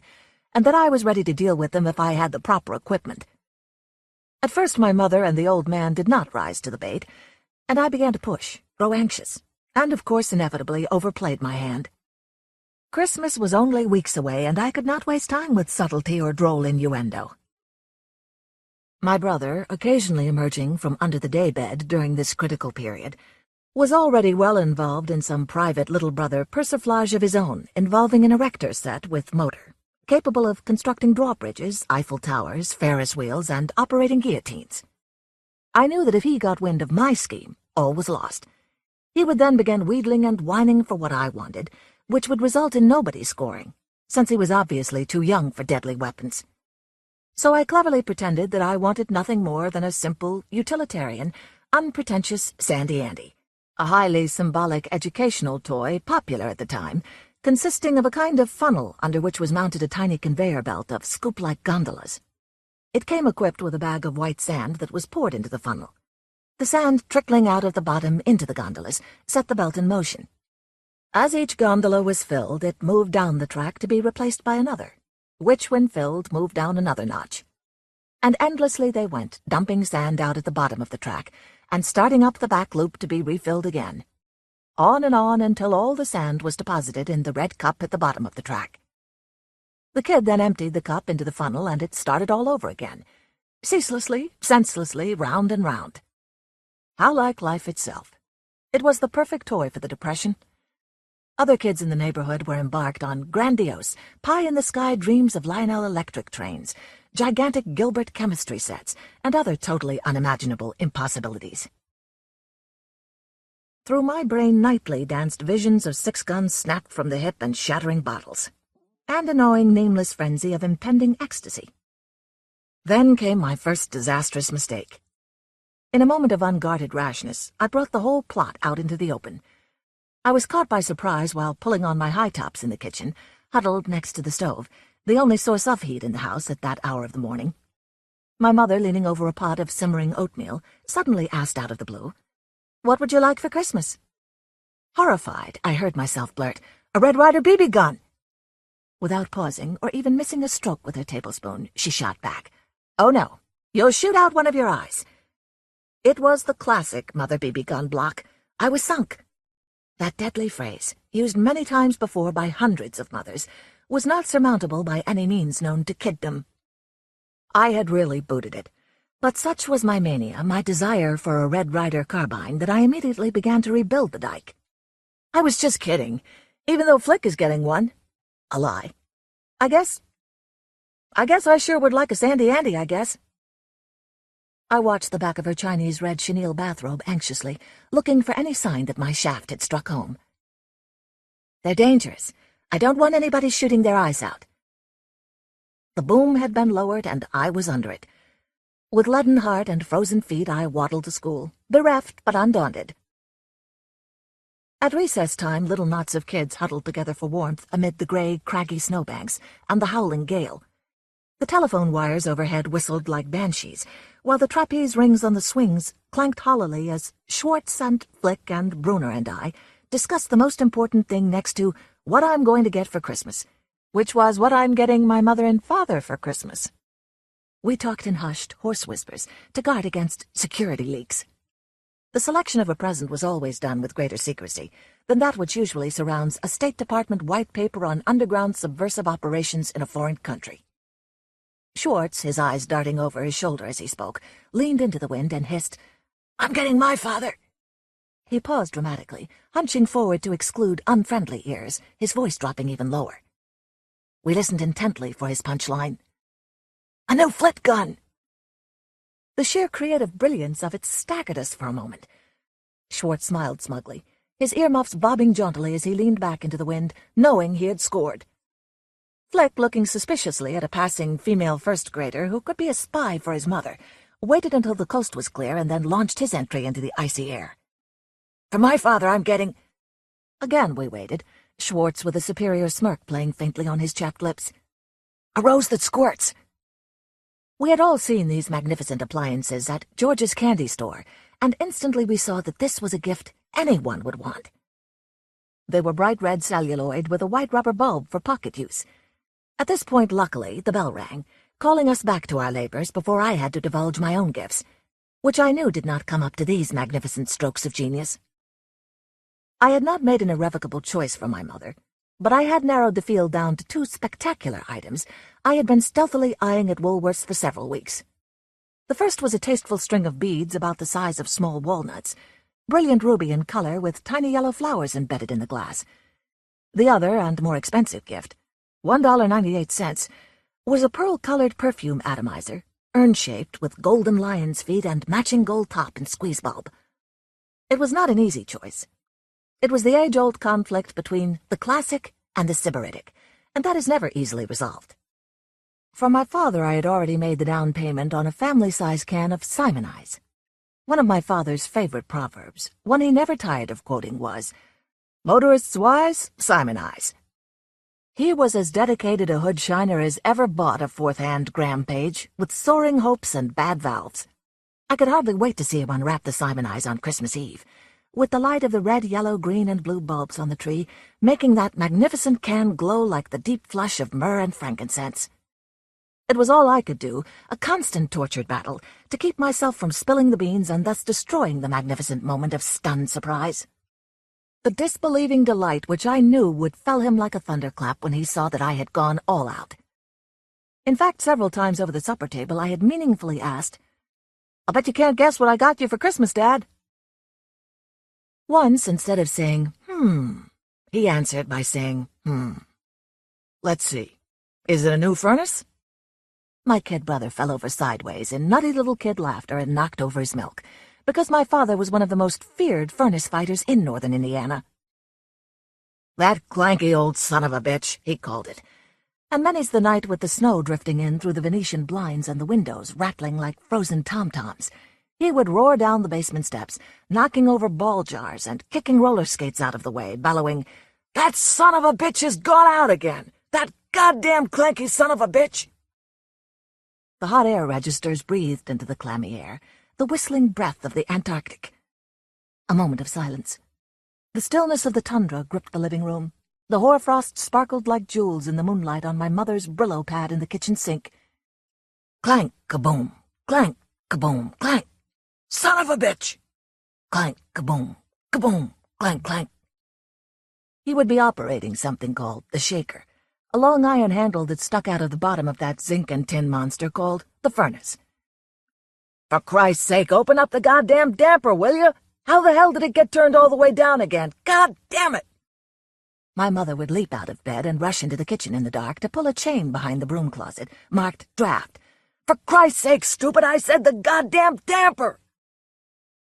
and that I was ready to deal with them if I had the proper equipment. At first my mother and the old man did not rise to the bait, and I began to push, grow anxious, and of course inevitably overplayed my hand. Christmas was only weeks away, and I could not waste time with subtlety or droll innuendo. My brother, occasionally emerging from under the daybed during this critical period, was already well involved in some private little brother persiflage of his own involving an erector set with motor, capable of constructing drawbridges, Eiffel Towers, Ferris wheels, and operating guillotines. I knew that if he got wind of my scheme, all was lost. He would then begin wheedling and whining for what I wanted, which would result in nobody scoring, since he was obviously too young for deadly weapons. So I cleverly pretended that I wanted nothing more than a simple, utilitarian, unpretentious Sandy Andy, a highly symbolic educational toy popular at the time, consisting of a kind of funnel under which was mounted a tiny conveyor belt of scoop-like gondolas. It came equipped with a bag of white sand that was poured into the funnel. The sand trickling out of the bottom into the gondolas set the belt in motion. As each gondola was filled, it moved down the track to be replaced by another, which, when filled, moved down another notch. And endlessly they went, dumping sand out at the bottom of the track, and starting up the back loop to be refilled again. On and on until all the sand was deposited in the red cup at the bottom of the track. The kid then emptied the cup into the funnel, and it started all over again, ceaselessly, senselessly, round and round. How like life itself. It was the perfect toy for the Depression. Other kids in the neighborhood were embarked on grandiose, pie-in-the-sky dreams of Lionel electric trains, gigantic Gilbert chemistry sets, and other totally unimaginable impossibilities. Through my brain nightly danced visions of six-guns snapped from the hip and shattering bottles, and a gnawing, nameless frenzy of impending ecstasy. Then came my first disastrous mistake. In a moment of unguarded rashness, I brought the whole plot out into the open. I was caught by surprise while pulling on my high tops in the kitchen, huddled next to the stove, the only source of heat in the house at that hour of the morning. My mother, leaning over a pot of simmering oatmeal, suddenly asked out of the blue, "What would you like for Christmas?" Horrified, I heard myself blurt, "A Red Ryder BB gun!" Without pausing or even missing a stroke with her tablespoon, she shot back, "Oh no, you'll shoot out one of your eyes." It was the classic Mother BB gun block. I was sunk. That deadly phrase, used many times before by hundreds of mothers, was not surmountable by any means known to kiddom. I had really booted it, but such was my mania, my desire for a Red Ryder carbine, that I immediately began to rebuild the dike. I was just kidding, even though Flick is getting one. A lie. I guess I sure would like a Sandy Andy, I guess. I watched the back of her Chinese red chenille bathrobe anxiously, looking for any sign that my shaft had struck home. "They're dangerous. I don't want anybody shooting their eyes out." The boom had been lowered, and I was under it. With leaden heart and frozen feet, I waddled to school, bereft but undaunted. At recess time, little knots of kids huddled together for warmth amid the gray, craggy snowbanks and the howling gale. The telephone wires overhead whistled like banshees, while the trapeze rings on the swings clanked hollowly as Schwartz and Flick and Bruner and I discussed the most important thing next to what I'm going to get for Christmas, which was what I'm getting my mother and father for Christmas." We talked in hushed, hoarse whispers to guard against security leaks. The selection of a present was always done with greater secrecy than that which usually surrounds a State Department white paper on underground subversive operations in a foreign country. Schwartz, his eyes darting over his shoulder as he spoke, leaned into the wind and hissed, "I'm getting my father." He paused dramatically, hunching forward to exclude unfriendly ears, his voice dropping even lower. We listened intently for his punchline. "A new flit gun!" The sheer creative brilliance of it staggered us for a moment. Schwartz smiled smugly, his earmuffs bobbing jauntily as he leaned back into the wind, knowing he had scored. Flick, looking suspiciously at a passing female first-grader who could be a spy for his mother, waited until the coast was clear and then launched his entry into the icy air. "For my father, I'm getting—" Again we waited, Schwartz with a superior smirk playing faintly on his chapped lips. "A rose that squirts." We had all seen these magnificent appliances at George's candy store, and instantly we saw that this was a gift anyone would want. They were bright red celluloid with a white rubber bulb for pocket use. At this point, luckily, the bell rang, calling us back to our labors before I had to divulge my own gifts, which I knew did not come up to these magnificent strokes of genius. I had not made an irrevocable choice for my mother, but I had narrowed the field down to 2 spectacular items I had been stealthily eyeing at Woolworth's for several weeks. The first was a tasteful string of beads about the size of small walnuts, brilliant ruby in color with tiny yellow flowers embedded in the glass. The other, and more expensive gift, $1.98, was a pearl-colored perfume atomizer, urn-shaped with golden lion's feet and matching gold top and squeeze bulb. It was not an easy choice. It was the age-old conflict between the classic and the sybaritic, and that is never easily resolved. For my father, I had already made the down payment on a family-size can of Simonize. One of my father's favorite proverbs, one he never tired of quoting, was, "Motorists wise, Simonize." He was as dedicated a hood shiner as ever bought a fourth-hand gram page, with soaring hopes and bad valves. I could hardly wait to see him unwrap the Simonize on Christmas Eve, with the light of the red, yellow, green, and blue bulbs on the tree, making that magnificent can glow like the deep flush of myrrh and frankincense. It was all I could do, a constant tortured battle, to keep myself from spilling the beans and thus destroying the magnificent moment of stunned surprise. The disbelieving delight which I knew would fell him like a thunderclap when he saw that I had gone all out. In fact, several times over the supper table I had meaningfully asked, "I'll bet you can't guess what I got you for Christmas, Dad." Once, instead of saying, he answered by saying, "Let's see. Is it a new furnace?" My kid brother fell over sideways in nutty little kid laughter and knocked over his milk, because my father was one of the most feared furnace fighters in northern Indiana. "That clanky old son of a bitch," he called it, and many's the night with the snow drifting in through the Venetian blinds and the windows rattling like frozen tom-toms, he would roar down the basement steps, knocking over ball jars and kicking roller skates out of the way, bellowing, "That son of a bitch has gone out again! That goddamn clanky son of a bitch!" The hot air registers breathed into the clammy air, the whistling breath of the Antarctic. A moment of silence. The stillness of the tundra gripped the living room. The hoarfrost sparkled like jewels in the moonlight on my mother's Brillo pad in the kitchen sink. Clank, kaboom, clank, kaboom, clank. "Son of a bitch!" Clank, kaboom, kaboom, clank, clank. He would be operating something called the shaker, a long iron handle that stuck out of the bottom of that zinc and tin monster called the furnace. "For Christ's sake, open up the goddamn damper, will you? How the hell did it get turned all the way down again? God damn it!" My mother would leap out of bed and rush into the kitchen in the dark to pull a chain behind the broom closet, marked draft. "For Christ's sake, stupid, I said the goddamn damper!"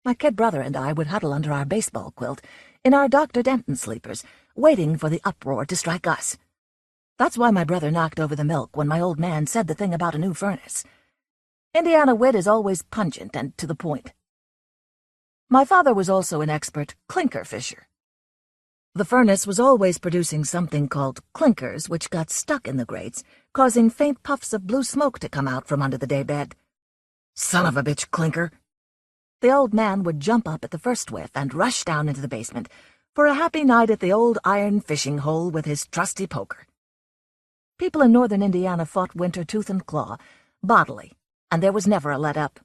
My kid brother and I would huddle under our baseball quilt, in our Dr. Denton sleepers, waiting for the uproar to strike us. That's why my brother knocked over the milk when my old man said the thing about a new furnace. Indiana wit is always pungent and to the point. My father was also an expert clinker fisher. The furnace was always producing something called clinkers, which got stuck in the grates, causing faint puffs of blue smoke to come out from under the daybed. "Son of a bitch, clinker!" The old man would jump up at the first whiff and rush down into the basement for a happy night at the old iron fishing hole with his trusty poker. People in northern Indiana fought winter tooth and claw, bodily, and there was never a let-up.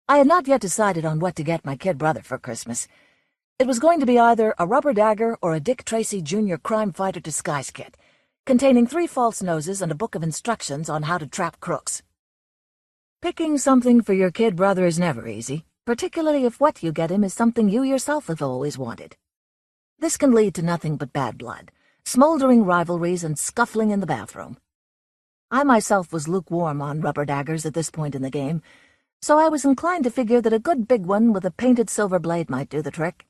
I had not yet decided on what to get my kid brother for Christmas. It was going to be either a rubber dagger or a Dick Tracy Jr. crime fighter disguise kit, containing 3 false noses and a book of instructions on how to trap crooks. Picking something for your kid brother is never easy, particularly if what you get him is something you yourself have always wanted. This can lead to nothing but bad blood, smoldering rivalries, and scuffling in the bathroom. I myself was lukewarm on rubber daggers at this point in the game, so I was inclined to figure that a good big one with a painted silver blade might do the trick.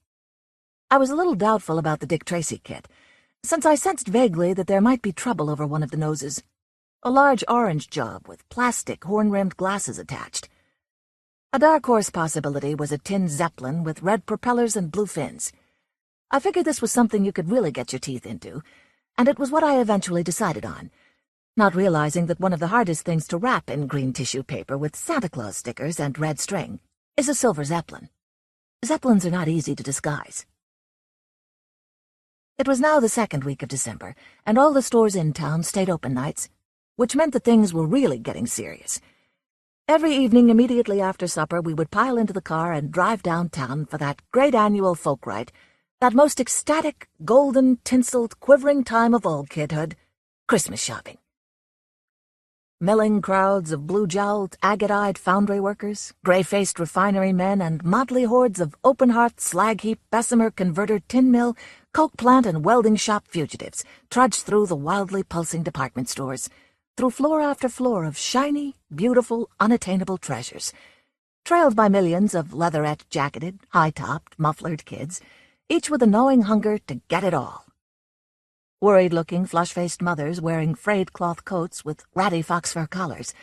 I was a little doubtful about the Dick Tracy kit, since I sensed vaguely that there might be trouble over one of the noses. A large orange job with plastic horn-rimmed glasses attached. A dark horse possibility was a tin Zeppelin with red propellers and blue fins. I figured this was something you could really get your teeth into, and it was what I eventually decided on, not realizing that one of the hardest things to wrap in green tissue paper with Santa Claus stickers and red string is a silver Zeppelin. Zeppelins are not easy to disguise. It was now the 2nd week of December, and all the stores in town stayed open nights, which meant that things were really getting serious. Every evening immediately after supper, we would pile into the car and drive downtown for that great annual folk rite, that most ecstatic, golden, tinseled, quivering time of all kidhood, Christmas shopping. Milling crowds of blue-jowled, agate-eyed foundry workers, gray-faced refinery men, and motley hordes of open-hearth, slag-heap, Bessemer converter, tin mill, coke plant, and welding shop fugitives trudged through the wildly pulsing department stores, through floor after floor of shiny, beautiful, unattainable treasures, trailed by millions of leatherette-jacketed, high-topped, mufflered kids, each with a gnawing hunger to get it all. Worried-looking, flush-faced mothers wearing frayed cloth coats with ratty fox-fur collars,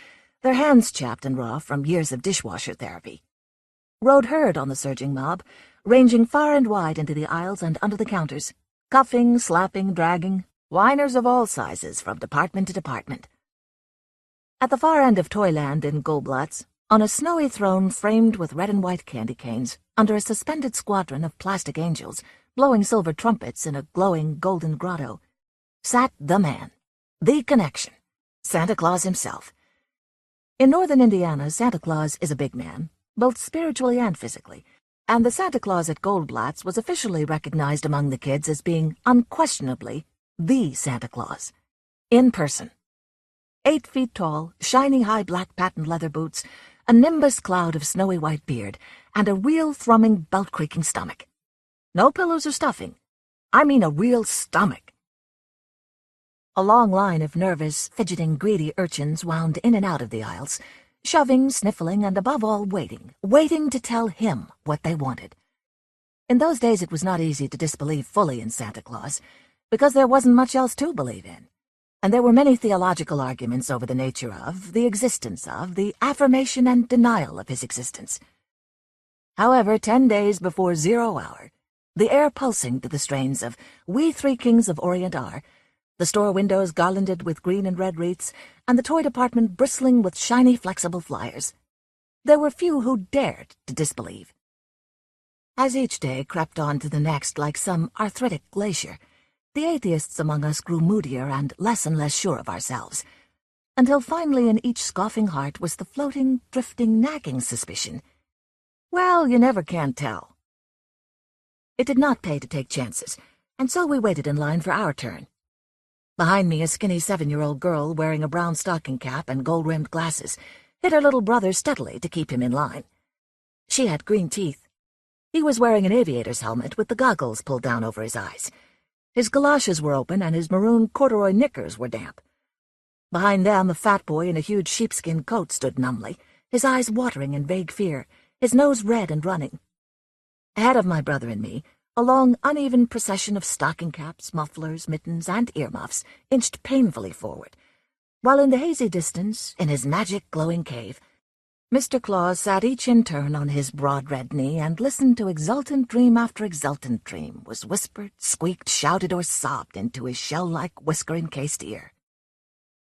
their hands chapped and raw from years of dishwasher therapy. Rode herd on the surging mob, ranging far and wide into the aisles and under the counters, cuffing, slapping, dragging, whiners of all sizes from department to department. At the far end of Toyland in Goldblatt's, on a snowy throne framed with red and white candy canes, under a suspended squadron of plastic angels, blowing silver trumpets in a glowing golden grotto, sat the man, the connection, Santa Claus himself. In northern Indiana, Santa Claus is a big man, both spiritually and physically, and the Santa Claus at Goldblatt's was officially recognized among the kids as being unquestionably the Santa Claus, in person. 8 feet tall, shiny high black patent leather boots, a nimbus cloud of snowy white beard, and a real thrumming, belt-creaking stomach. No pillows or stuffing. I mean a real stomach. A long line of nervous, fidgeting, greedy urchins wound in and out of the aisles, shoving, sniffling, and above all waiting to tell him what they wanted. In those days it was not easy to disbelieve fully in Santa Claus, because there wasn't much else to believe in, and there were many theological arguments over the nature of, the existence of, the affirmation and denial of his existence. However, 10 days before 0 hour, the air pulsing to the strains of We Three Kings of Orient Are, the store windows garlanded with green and red wreaths, and the toy department bristling with shiny, flexible flyers, there were few who dared to disbelieve. As each day crept on to the next like some arthritic glacier, the atheists among us grew moodier and less sure of ourselves, until finally in each scoffing heart was the floating, drifting, nagging suspicion, well, you never can tell. It did not pay to take chances, and so we waited in line for our turn. Behind me, a skinny 7-year-old girl wearing a brown stocking cap and gold-rimmed glasses hit her little brother steadily to keep him in line. She had green teeth. He was wearing an aviator's helmet with the goggles pulled down over his eyes. His galoshes were open and his maroon corduroy knickers were damp. Behind them, a fat boy in a huge sheepskin coat stood numbly, his eyes watering in vague fear, his nose red and running. Ahead of my brother and me, a long, uneven procession of stocking caps, mufflers, mittens, and earmuffs inched painfully forward, while in the hazy distance, in his magic glowing cave, Mr. Claus sat each in turn on his broad red knee and listened to exultant dream after exultant dream was whispered, squeaked, shouted, or sobbed into his shell-like, whisker-encased ear.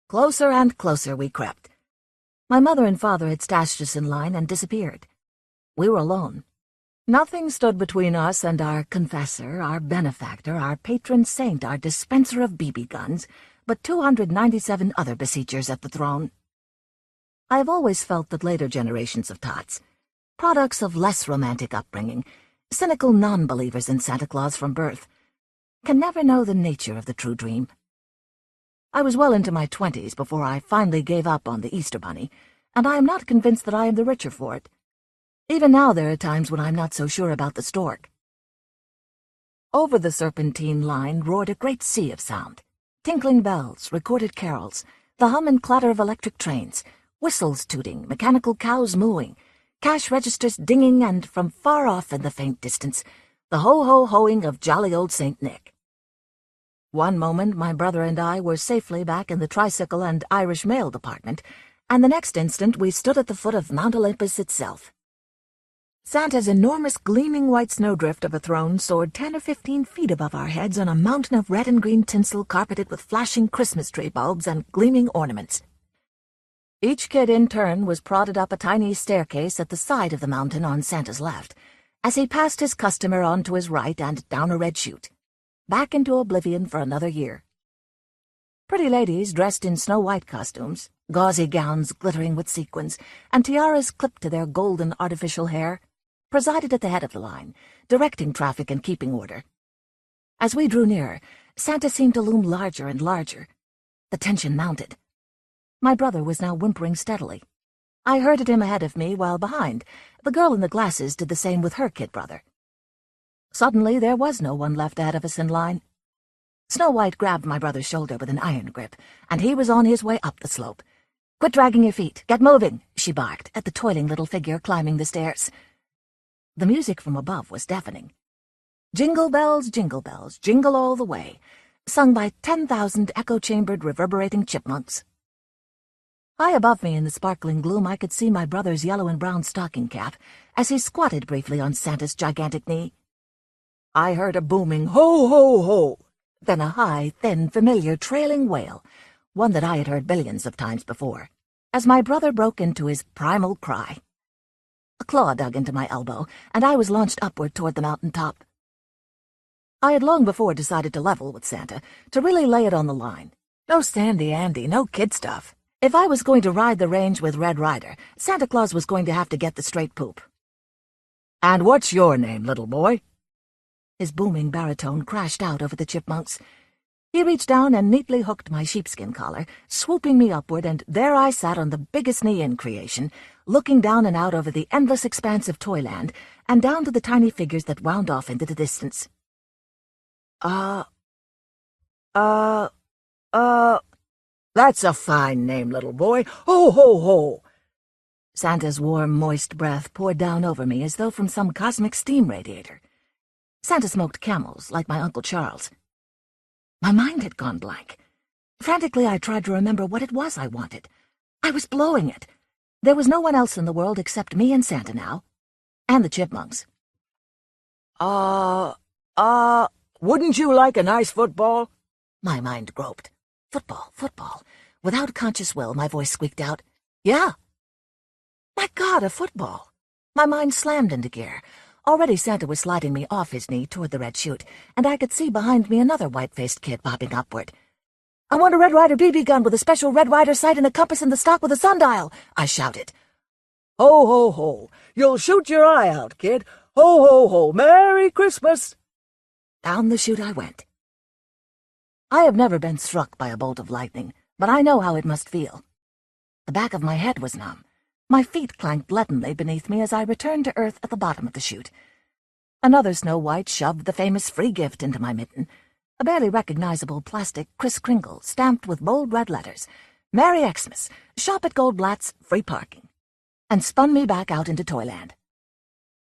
Closer and closer we crept. My mother and father had stashed us in line and disappeared. We were alone. Nothing stood between us and our confessor, our benefactor, our patron saint, our dispenser of BB guns, but 297 other besiegers at the throne. I have always felt that later generations of tots, products of less romantic upbringing, cynical non-believers in Santa Claus from birth, can never know the nature of the true dream. I was well into my 20s before I finally gave up on the Easter Bunny, and I am not convinced that I am the richer for it. Even now there are times when I'm not so sure about the stork. Over the serpentine line roared a great sea of sound. Tinkling bells, recorded carols, the hum and clatter of electric trains, whistles tooting, mechanical cows mooing, cash registers dinging, and from far off in the faint distance, the ho-ho-hoing of jolly old St. Nick. One moment my brother and I were safely back in the tricycle and Irish mail department, and the next instant we stood at the foot of Mount Olympus itself. Santa's enormous gleaming white snowdrift of a throne soared 10 or 15 feet above our heads on a mountain of red and green tinsel carpeted with flashing Christmas tree bulbs and gleaming ornaments. Each kid in turn was prodded up a tiny staircase at the side of the mountain on Santa's left, as he passed his customer on to his right and down a red chute, back into oblivion for another year. Pretty ladies dressed in snow-white costumes, gauzy gowns glittering with sequins, and tiaras clipped to their golden artificial hair, presided at the head of the line, directing traffic and keeping order. As we drew nearer, Santa seemed to loom larger and larger. The tension mounted. My brother was now whimpering steadily. I herded him ahead of me, while behind, the girl in the glasses did the same with her kid brother. Suddenly there was no one left ahead of us in line. Snow White grabbed my brother's shoulder with an iron grip, and he was on his way up the slope. "Quit dragging your feet. Get moving," she barked at the toiling little figure climbing the stairs. The music from above was deafening. Jingle bells, jingle all the way, sung by 10,000 echo-chambered, reverberating chipmunks. High above me in the sparkling gloom I could see my brother's yellow and brown stocking cap as he squatted briefly on Santa's gigantic knee. I heard a booming ho-ho-ho, then a high, thin, familiar, trailing wail, one that I had heard billions of times before, as my brother broke into his primal cry. A claw dug into my elbow, and I was launched upward toward the mountain top. I had long before decided to level with Santa, to really lay it on the line. No sandy-andy, no kid stuff. If I was going to ride the range with Red Ryder, Santa Claus was going to have to get the straight poop. "And what's your name, little boy?" His booming baritone crashed out over the chipmunks. He reached down and neatly hooked my sheepskin collar, swooping me upward, and there I sat on the biggest knee in creation, looking down and out over the endless expanse of Toyland, and down to the tiny figures that wound off into the distance. That's a fine name, little boy. Ho-ho-ho! Santa's warm, moist breath poured down over me as though from some cosmic steam radiator. Santa smoked Camels, like my Uncle Charles. My mind had gone blank. Frantically, I tried to remember what it was I wanted. I was blowing it. There was no one else in the world except me and Santa now. And the chipmunks. Wouldn't you like a nice football?" My mind groped. Football. Without conscious will, my voice squeaked out, "Yeah." My God, a football! My mind slammed into gear. Already Santa was sliding me off his knee toward the red chute, and I could see behind me another white-faced kid bobbing upward. "I want a Red Ryder BB gun with a special Red Ryder sight and a compass in the stock with a sundial," I shouted. "Ho-ho-ho! You'll shoot your eye out, kid! Ho-ho-ho! Merry Christmas!" Down the chute I went. I have never been struck by a bolt of lightning, but I know how it must feel. The back of my head was numb. My feet clanked leadenly beneath me as I returned to earth at the bottom of the chute. Another Snow White shoved the famous free gift into my mitten, a barely recognizable plastic Kris Kringle stamped with bold red letters, "Merry Xmas, shop at Goldblatt's, free parking," and spun me back out into Toyland.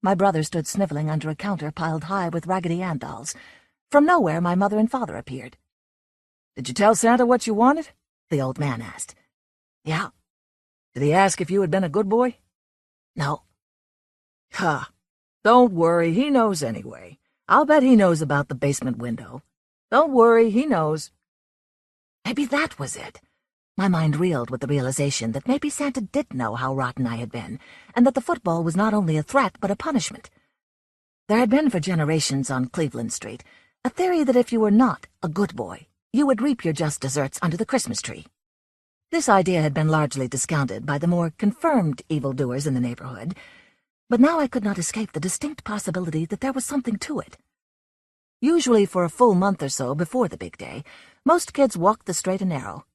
My brother stood sniveling under a counter piled high with Raggedy Ann dolls. From nowhere my mother and father appeared. "Did you tell Santa what you wanted?" the old man asked. "Yeah." "Did he ask if you had been a good boy?" "No." "Ha! Don't worry, he knows anyway. I'll bet he knows about the basement window. Don't worry, he knows." Maybe that was it. My mind reeled with the realization that maybe Santa did know how rotten I had been, and that the football was not only a threat but a punishment. There had been for generations on Cleveland Street a theory that if you were not a good boy, you would reap your just deserts under the Christmas tree. This idea had been largely discounted by the more confirmed evildoers in the neighborhood, but now I could not escape the distinct possibility that there was something to it. Usually for a full month or so before the big day, most kids walked the straight and narrow.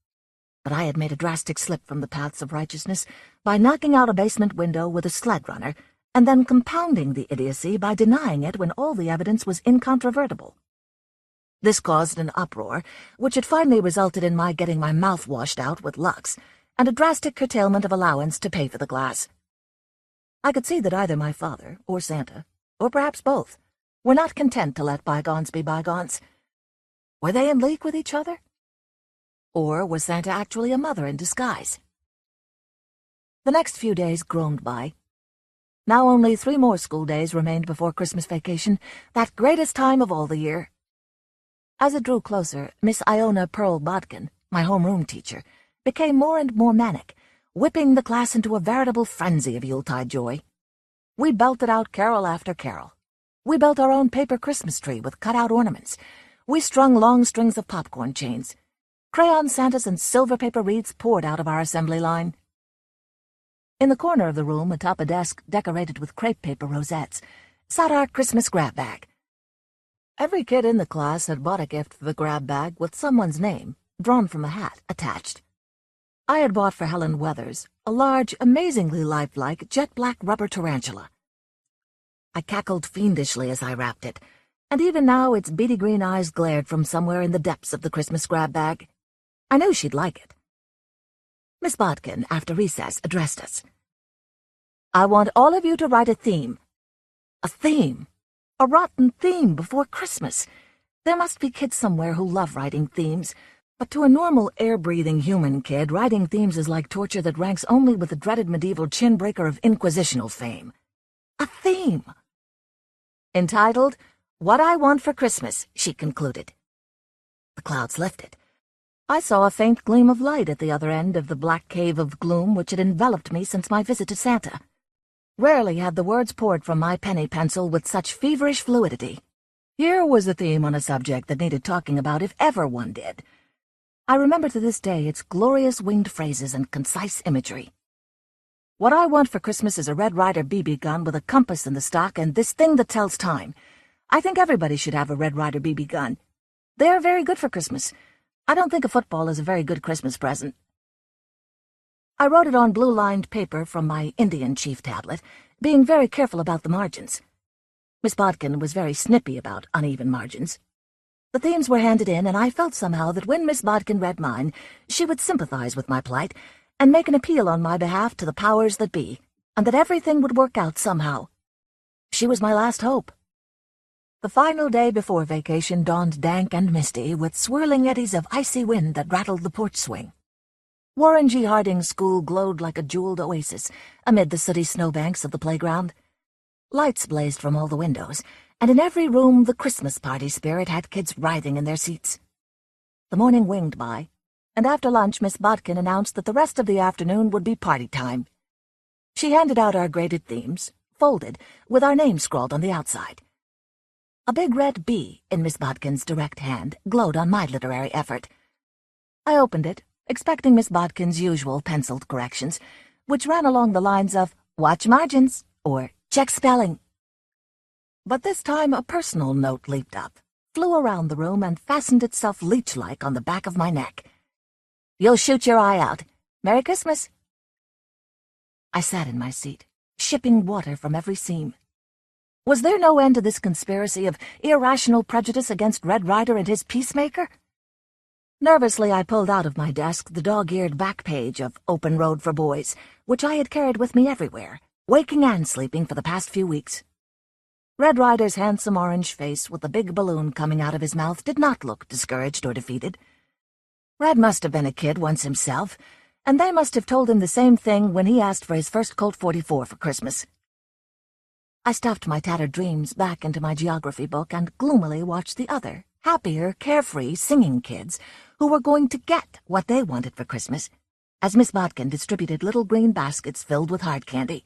But I had made a drastic slip from the paths of righteousness by knocking out a basement window with a sled runner and then compounding the idiocy by denying it when all the evidence was incontrovertible. This caused an uproar, which had finally resulted in my getting my mouth washed out with Lux and a drastic curtailment of allowance to pay for the glass. I could see that either my father or Santa, or perhaps both, were not content to let bygones be bygones. Were they in league with each other? Or was Santa actually a mother in disguise? The next few days groaned by. Now only 3 more school days remained before Christmas vacation, that greatest time of all the year. As it drew closer, Miss Iona Pearl Bodkin, my homeroom teacher, became more and more manic, whipping the class into a veritable frenzy of Yuletide joy. We belted out carol after carol. We built our own paper Christmas tree with cut-out ornaments. We strung long strings of popcorn chains. Crayon Santas and silver paper wreaths poured out of our assembly line. In the corner of the room, atop a desk decorated with crepe paper rosettes, sat our Christmas grab bag. Every kid in the class had bought a gift for the grab bag with someone's name, drawn from a hat, attached. I had bought for Helen Weathers a large, amazingly lifelike, jet-black rubber tarantula. I cackled fiendishly as I wrapped it, and even now its beady green eyes glared from somewhere in the depths of the Christmas grab bag. I knew she'd like it. Miss Bodkin, after recess, addressed us. "I want all of you to write a theme." A theme? A rotten theme before Christmas. There must be kids somewhere who love writing themes, but to a normal, air-breathing human kid, writing themes is like torture that ranks only with the dreaded medieval chin-breaker of inquisitional fame. A theme! Entitled, "What I Want for Christmas," she concluded. The clouds lifted. I saw a faint gleam of light at the other end of the black cave of gloom which had enveloped me since my visit to Santa. Rarely had the words poured from my penny pencil with such feverish fluidity. Here was a theme on a subject that needed talking about if ever one did. I remember to this day its glorious winged phrases and concise imagery. What I want for Christmas is a Red Ryder BB gun with a compass in the stock and this thing that tells time. I think everybody should have a Red Ryder BB gun. They are very good for Christmas. I don't think a football is a very good Christmas present. I wrote it on blue-lined paper from my Indian chief tablet, being very careful about the margins. Miss Bodkin was very snippy about uneven margins. The themes were handed in, and I felt somehow that when Miss Bodkin read mine, she would sympathize with my plight and make an appeal on my behalf to the powers that be, and that everything would work out somehow. She was my last hope. The final day before vacation dawned dank and misty, with swirling eddies of icy wind that rattled the porch swing. Warren G. Harding's school glowed like a jeweled oasis amid the sooty snowbanks of the playground. Lights blazed from all the windows, and in every room the Christmas party spirit had kids writhing in their seats. The morning winged by, and after lunch Miss Bodkin announced that the rest of the afternoon would be party time. She handed out our graded themes, folded, with our names scrawled on the outside. A big red B in Miss Bodkin's direct hand glowed on my literary effort. I opened it, expecting Miss Bodkin's usual penciled corrections, which ran along the lines of, "Watch margins," or "Check spelling." But this time a personal note leaped up, flew around the room, and fastened itself leech-like on the back of my neck. "You'll shoot your eye out. Merry Christmas." I sat in my seat, shipping water from every seam. Was there no end to this conspiracy of irrational prejudice against Red Ryder and his peacemaker? Nervously I pulled out of my desk the dog-eared back page of Open Road for Boys, which I had carried with me everywhere, waking and sleeping for the past few weeks. Red Ryder's handsome orange face with the big balloon coming out of his mouth did not look discouraged or defeated. Red must have been a kid once himself, and they must have told him the same thing when he asked for his first Colt 44 for Christmas. I stuffed my tattered dreams back into my geography book and gloomily watched the other, happier, carefree, singing kids who were going to get what they wanted for Christmas, as Miss Bodkin distributed little green baskets filled with hard candy.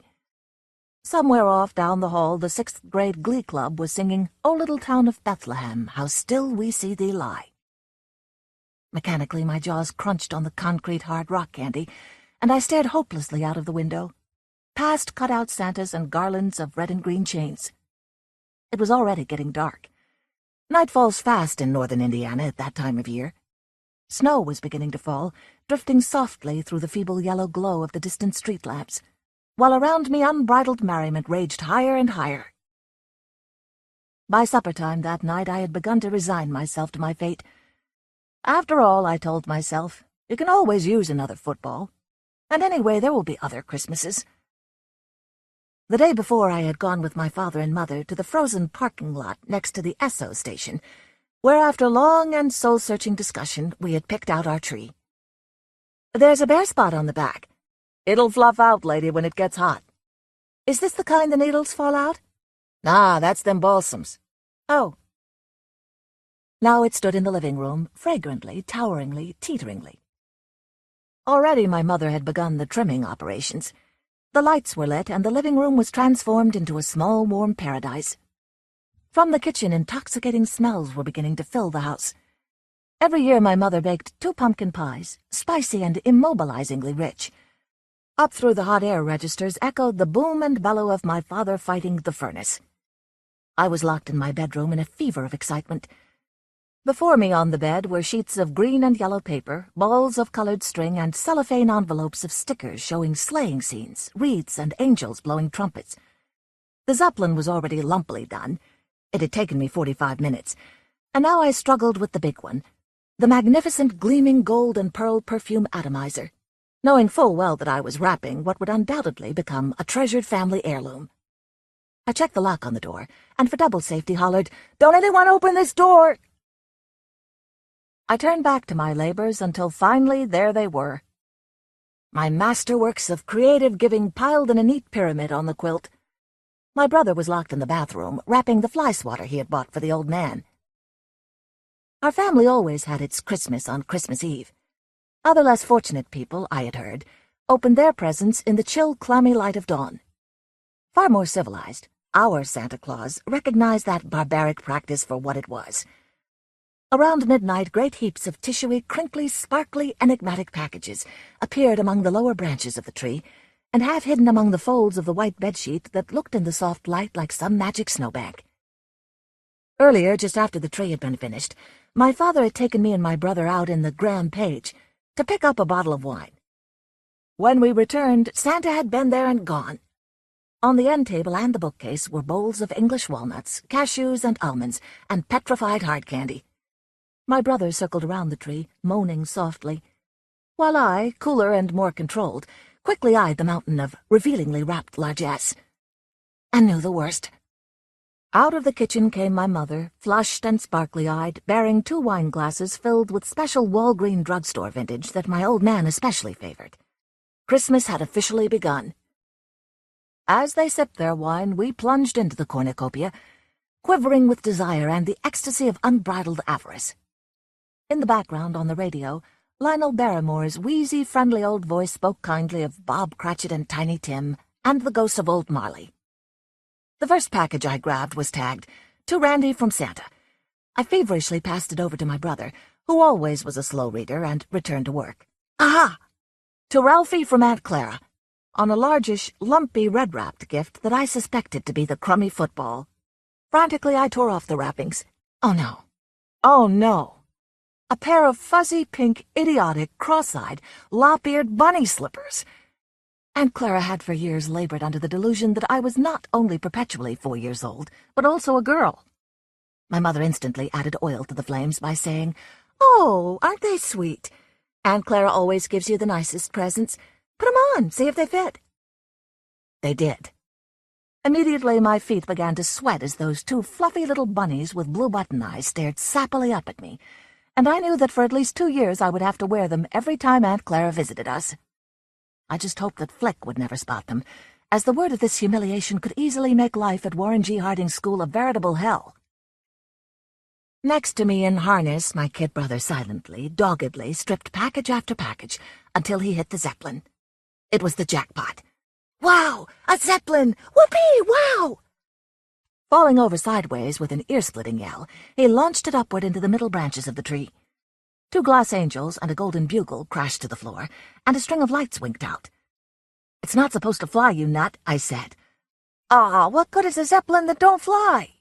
Somewhere off down the hall, the 6th grade glee club was singing, "O Little Town of Bethlehem, How Still We See Thee Lie." Mechanically, my jaws crunched on the concrete hard rock candy, and I stared hopelessly out of the window, past cut-out Santas and garlands of red and green chains. It was already getting dark. Night falls fast in northern Indiana at that time of year. Snow was beginning to fall, drifting softly through the feeble yellow glow of the distant street lamps, while around me unbridled merriment raged higher and higher. By supper-time that night I had begun to resign myself to my fate. After all, I told myself, you can always use another football. And anyway, there will be other Christmases. The day before, I had gone with my father and mother to the frozen parking lot next to the Esso station, where after long and soul-searching discussion we had picked out our tree. There's a bare spot on the back. It'll fluff out, lady, when it gets hot. Is this the kind the needles fall out? Nah, that's them balsams. Oh. Now it stood in the living room, fragrantly, toweringly, teeteringly. Already my mother had begun the trimming operations. The lights were lit, and the living room was transformed into a small, warm paradise. From the kitchen, intoxicating smells were beginning to fill the house. Every year my mother baked 2 pumpkin pies, spicy and immobilizingly rich. Up through the hot air registers echoed the boom and bellow of my father fighting the furnace. I was locked in my bedroom in a fever of excitement. Before me on the bed were sheets of green and yellow paper, balls of colored string, and cellophane envelopes of stickers showing sleighing scenes, wreaths, and angels blowing trumpets. The Zeppelin was already lumpily done. It had taken me 45 minutes, and now I struggled with the big one, the magnificent gleaming gold and pearl perfume atomizer, knowing full well that I was wrapping what would undoubtedly become a treasured family heirloom. I checked the lock on the door, and for double safety hollered, "Don't anyone open this door!" I turned back to my labors until finally there they were. My masterworks of creative giving piled in a neat pyramid on the quilt. My brother was locked in the bathroom, wrapping the fly swatter he had bought for the old man. Our family always had its Christmas on Christmas Eve. Other less fortunate people, I had heard, opened their presents in the chill, clammy light of dawn. Far more civilized, our Santa Claus recognized that barbaric practice for what it was. Around midnight, great heaps of tissuey, crinkly, sparkly, enigmatic packages appeared among the lower branches of the tree, and half hidden among the folds of the white bedsheet that looked in the soft light like some magic snowbank. Earlier, just after the tree had been finished, my father had taken me and my brother out in the Grand Page to pick up a bottle of wine. When we returned, Santa had been there and gone. On the end table and the bookcase were bowls of English walnuts, cashews and almonds, and petrified hard candy. My brother circled around the tree, moaning softly, while I, cooler and more controlled, quickly eyed the mountain of revealingly wrapped largesse, and knew the worst. Out of the kitchen came my mother, flushed and sparkly-eyed, bearing 2 wine glasses filled with special Walgreen drugstore vintage that my old man especially favored. Christmas had officially begun. As they sipped their wine, we plunged into the cornucopia, quivering with desire and the ecstasy of unbridled avarice. In the background on the radio, Lionel Barrymore's wheezy, friendly old voice spoke kindly of Bob Cratchit and Tiny Tim and the ghost of old Marley. The first package I grabbed was tagged, "To Randy from Santa." I feverishly passed it over to my brother, who always was a slow reader, and returned to work. Aha! "To Ralphie from Aunt Clara," on a largish, lumpy, red-wrapped gift that I suspected to be the crummy football. Frantically, I tore off the wrappings. Oh, no. Oh, no. A pair of fuzzy, pink, idiotic, cross-eyed, lop-eared bunny slippers. Aunt Clara had for years labored under the delusion that I was not only perpetually 4 years old, but also a girl. My mother instantly added oil to the flames by saying, "Oh, aren't they sweet? Aunt Clara always gives you the nicest presents. Put 'em on, see if they fit." They did. Immediately my feet began to sweat as those 2 fluffy little bunnies with blue button eyes stared sappily up at me, and I knew that for at least 2 years I would have to wear them every time Aunt Clara visited us. I just hoped that Flick would never spot them, as the word of this humiliation could easily make life at Warren G. Harding's school a veritable hell. Next to me in harness, my kid brother silently, doggedly stripped package after package until he hit the Zeppelin. It was the jackpot. "Wow! A Zeppelin! Whoopee! Wow!" Falling over sideways with an ear-splitting yell, he launched it upward into the middle branches of the tree. 2 glass angels and a golden bugle crashed to the floor, and a string of lights winked out. "It's not supposed to fly, you nut," I said. "Ah, what good is a Zeppelin that don't fly?"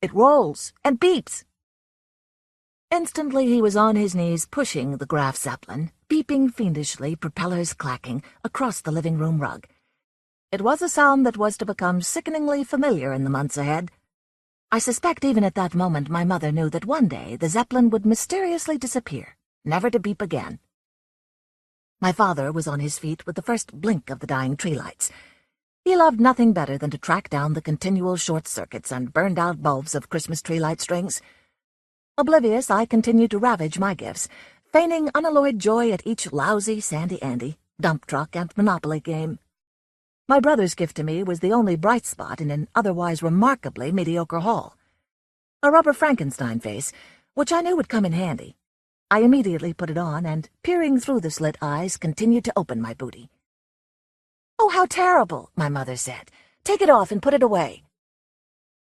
"It rolls and beeps." Instantly he was on his knees pushing the Graf Zeppelin, beeping fiendishly, propellers clacking, across the living room rug. It was a sound that was to become sickeningly familiar in the months ahead. I suspect even at that moment my mother knew that one day the Zeppelin would mysteriously disappear, never to beep again. My father was on his feet with the first blink of the dying tree lights. He loved nothing better than to track down the continual short circuits and burned-out bulbs of Christmas tree light strings. Oblivious, I continued to ravage my gifts, feigning unalloyed joy at each lousy Sandy Andy, dump truck, and Monopoly game. My brother's gift to me was the only bright spot in an otherwise remarkably mediocre haul. A rubber Frankenstein face, which I knew would come in handy. I immediately put it on, and, peering through the slit eyes, continued to open my booty. "Oh, how terrible," my mother said. "Take it off and put it away."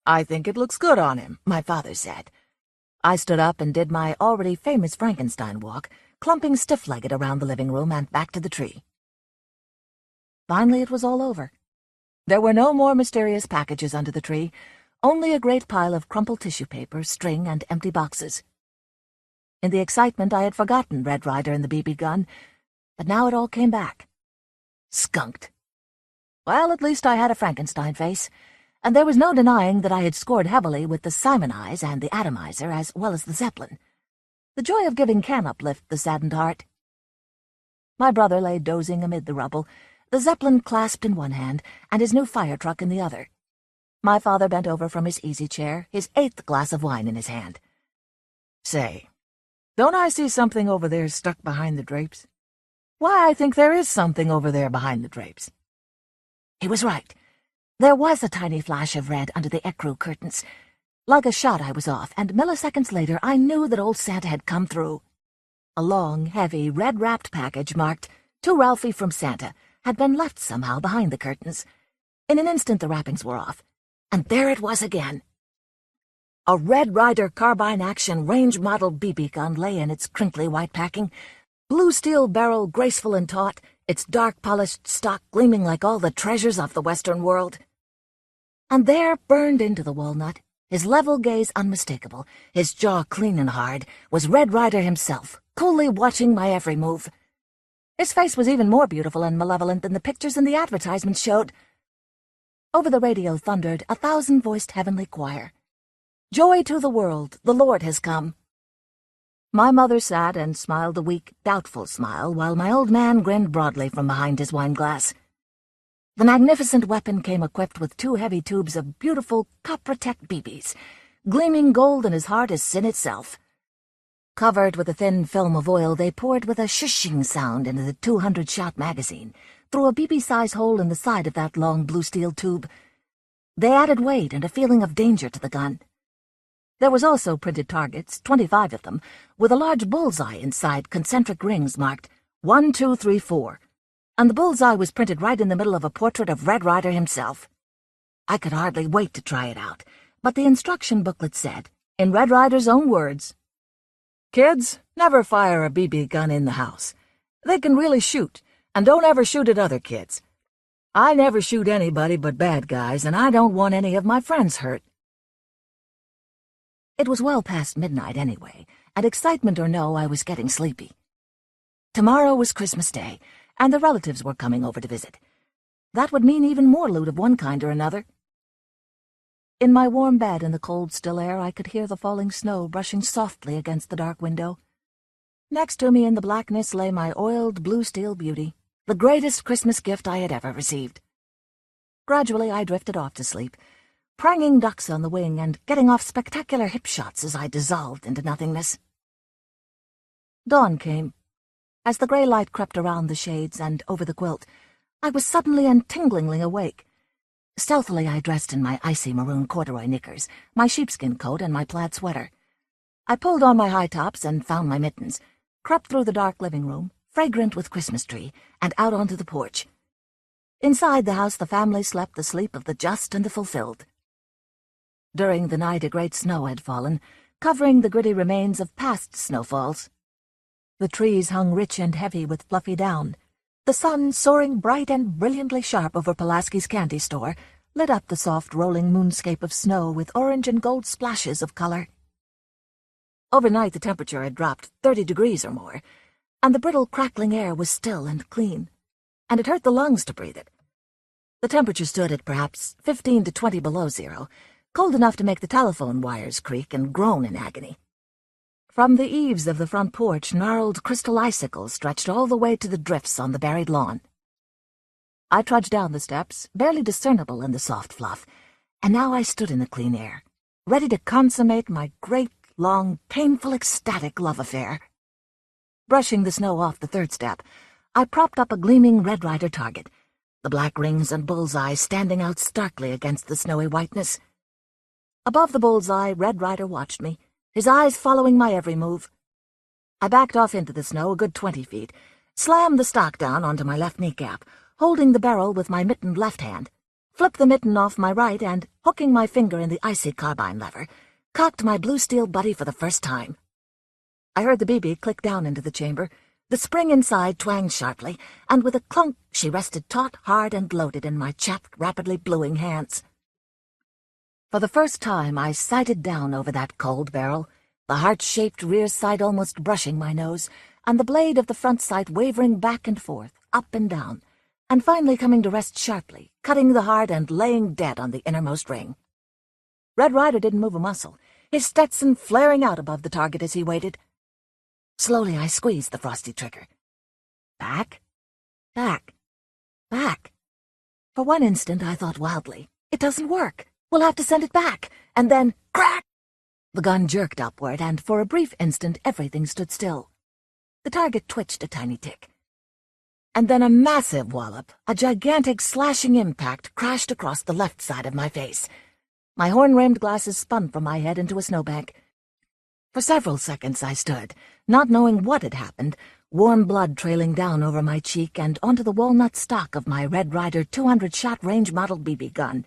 "I think it looks good on him," my father said. I stood up and did my already famous Frankenstein walk, clumping stiff-legged around the living room and back to the tree. Finally it was all over. There were no more mysterious packages under the tree, only a great pile of crumpled tissue paper, string, and empty boxes. In the excitement I had forgotten Red Ryder and the BB gun, but now it all came back. Skunked. Well, at least I had a Frankenstein face, and there was no denying that I had scored heavily with the Simonize and the Atomizer as well as the Zeppelin. The joy of giving can uplift the saddened heart. My brother lay dozing amid the rubble, the Zeppelin clasped in one hand and his new fire truck in the other. My father bent over from his easy chair, his 8th glass of wine in his hand. "Say, don't I see something over there stuck behind the drapes? Why, I think there is something over there behind the drapes." He was right. There was a tiny flash of red under the ecru curtains. Like a shot I was off, and milliseconds later I knew that old Santa had come through. A long, heavy, red-wrapped package marked, "To Ralphie from Santa," had been left somehow behind the curtains. In an instant the wrappings were off, and there it was again. A Red Ryder carbine-action range-model BB gun lay in its crinkly white packing, blue steel barrel graceful and taut, its dark-polished stock gleaming like all the treasures of the Western world. And there, burned into the walnut, his level gaze unmistakable, his jaw clean and hard, was Red Ryder himself, coolly watching my every move. His face was even more beautiful and malevolent than the pictures in the advertisements showed. Over the radio thundered a 1,000-voiced heavenly choir. "Joy to the world, the Lord has come." My mother sat and smiled a weak, doubtful smile, while my old man grinned broadly from behind his wineglass. The magnificent weapon came equipped with 2 heavy tubes of beautiful Coprotect BBs, gleaming gold and as hard as sin itself. Covered with a thin film of oil, they poured with a shushing sound into the 200-shot magazine, through a BB-size hole in the side of that long blue steel tube. They added weight and a feeling of danger to the gun. There was also printed targets, 25 of them, with a large bullseye inside concentric rings marked 1, 2, 3, 4, and the bullseye was printed right in the middle of a portrait of Red Ryder himself. I could hardly wait to try it out, but the instruction booklet said, in Red Ryder's own words, "Kids, never fire a BB gun in the house. They can really shoot, and don't ever shoot at other kids. I never shoot anybody but bad guys, and I don't want any of my friends hurt." It was well past midnight anyway, and excitement or no, I was getting sleepy. Tomorrow was Christmas Day, and the relatives were coming over to visit. That would mean even more loot of one kind or another. In my warm bed in the cold, still air, I could hear the falling snow brushing softly against the dark window. Next to me in the blackness lay my oiled blue steel beauty, the greatest Christmas gift I had ever received. Gradually I drifted off to sleep, pranging ducks on the wing and getting off spectacular hip shots as I dissolved into nothingness. Dawn came. As the grey light crept around the shades and over the quilt, I was suddenly and tinglingly awake. Stealthily I dressed in my icy maroon corduroy knickers, my sheepskin coat, and my plaid sweater. I pulled on my high tops and found my mittens, crept through the dark living room, fragrant with Christmas tree, and out onto the porch. Inside the house the family slept the sleep of the just and the fulfilled. During the night a great snow had fallen, covering the gritty remains of past snowfalls. The trees hung rich and heavy with fluffy down. The sun, soaring bright and brilliantly sharp over Pulaski's candy store, lit up the soft rolling moonscape of snow with orange and gold splashes of color. Overnight the temperature had dropped 30 degrees or more, and the brittle, crackling air was still and clean, and it hurt the lungs to breathe it. The temperature stood at perhaps 15 to 20 below zero, cold enough to make the telephone wires creak and groan in agony. From the eaves of the front porch, gnarled crystal icicles stretched all the way to the drifts on the buried lawn. I trudged down the steps, barely discernible in the soft fluff, and now I stood in the clean air, ready to consummate my great, long, painful, ecstatic love affair. Brushing the snow off the third step, I propped up a gleaming Red Ryder target, the black rings and bullseye standing out starkly against the snowy whiteness. Above the bullseye, Red Ryder watched me, his eyes following my every move. I backed off into the snow a good 20 feet, slammed the stock down onto my left kneecap, holding the barrel with my mittened left hand, flipped the mitten off my right, and, hooking my finger in the icy carbine lever, cocked my blue steel buddy for the first time. I heard the BB click down into the chamber. The spring inside twanged sharply, and with a clunk she rested taut, hard, and loaded in my chapped, rapidly bluing hands. For the first time I sighted down over that cold barrel, the heart-shaped rear sight almost brushing my nose, and the blade of the front sight wavering back and forth, up and down, and finally coming to rest sharply, cutting the heart and laying dead on the innermost ring. Red Ryder didn't move a muscle, his Stetson flaring out above the target as he waited. Slowly I squeezed the frosty trigger. Back, back, back. For one instant I thought wildly, it doesn't work. We'll have to send it back. And then, crack! The gun jerked upward, and for a brief instant everything stood still. The target twitched a tiny tick. And then a massive wallop, a gigantic slashing impact, crashed across the left side of my face. My horn-rimmed glasses spun from my head into a snowbank. For several seconds I stood, not knowing what had happened, warm blood trailing down over my cheek and onto the walnut stock of my Red Ryder 200-shot range-model BB gun.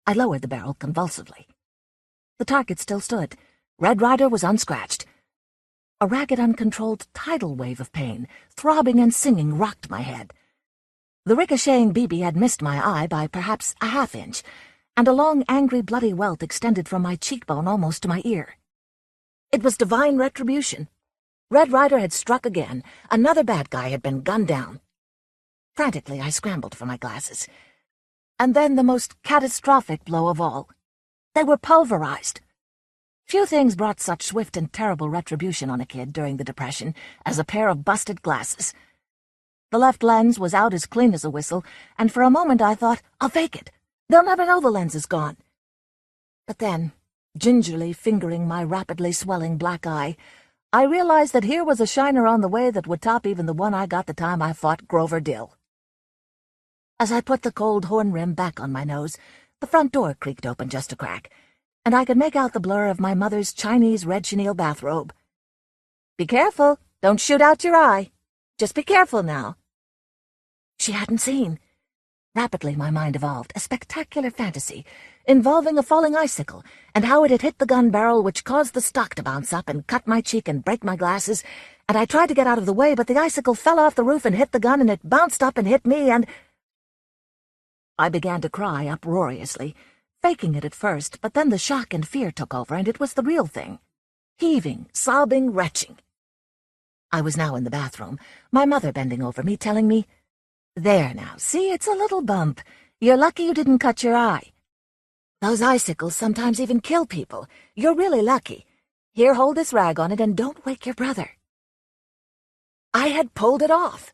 I lowered the barrel convulsively. The target still stood. Red Ryder was unscratched. A ragged, uncontrolled tidal wave of pain, throbbing and singing, rocked my head. The ricocheting BB had missed my eye by perhaps a half-inch, and a long, angry, bloody welt extended from my cheekbone almost to my ear. It was divine retribution. Red Ryder had struck again. Another bad guy had been gunned down. Frantically, I scrambled for my glasses. And then the most catastrophic blow of all. They were pulverized. Few things brought such swift and terrible retribution on a kid during the Depression as a pair of busted glasses. The left lens was out as clean as a whistle, and for a moment I thought, I'll fake it. They'll never know the lens is gone. But then, gingerly fingering my rapidly swelling black eye, I realized that here was a shiner on the way that would top even the one I got the time I fought Grover Dill. As I put the cold horn rim back on my nose, the front door creaked open just a crack, and I could make out the blur of my mother's Chinese red chenille bathrobe. "Be careful! Don't shoot out your eye! Just be careful now!" She hadn't seen. Rapidly my mind evolved, a spectacular fantasy, involving a falling icicle, and how it had hit the gun barrel, which caused the stock to bounce up and cut my cheek and break my glasses, and I tried to get out of the way, but the icicle fell off the roof and hit the gun, and it bounced up and hit me, and... I began to cry uproariously, faking it at first, but then the shock and fear took over, and it was the real thing. Heaving, sobbing, retching. I was now in the bathroom, my mother bending over me, telling me, "There now, see, it's a little bump. You're lucky you didn't cut your eye. Those icicles sometimes even kill people. You're really lucky. Here, hold this rag on it and don't wake your brother." I had pulled it off.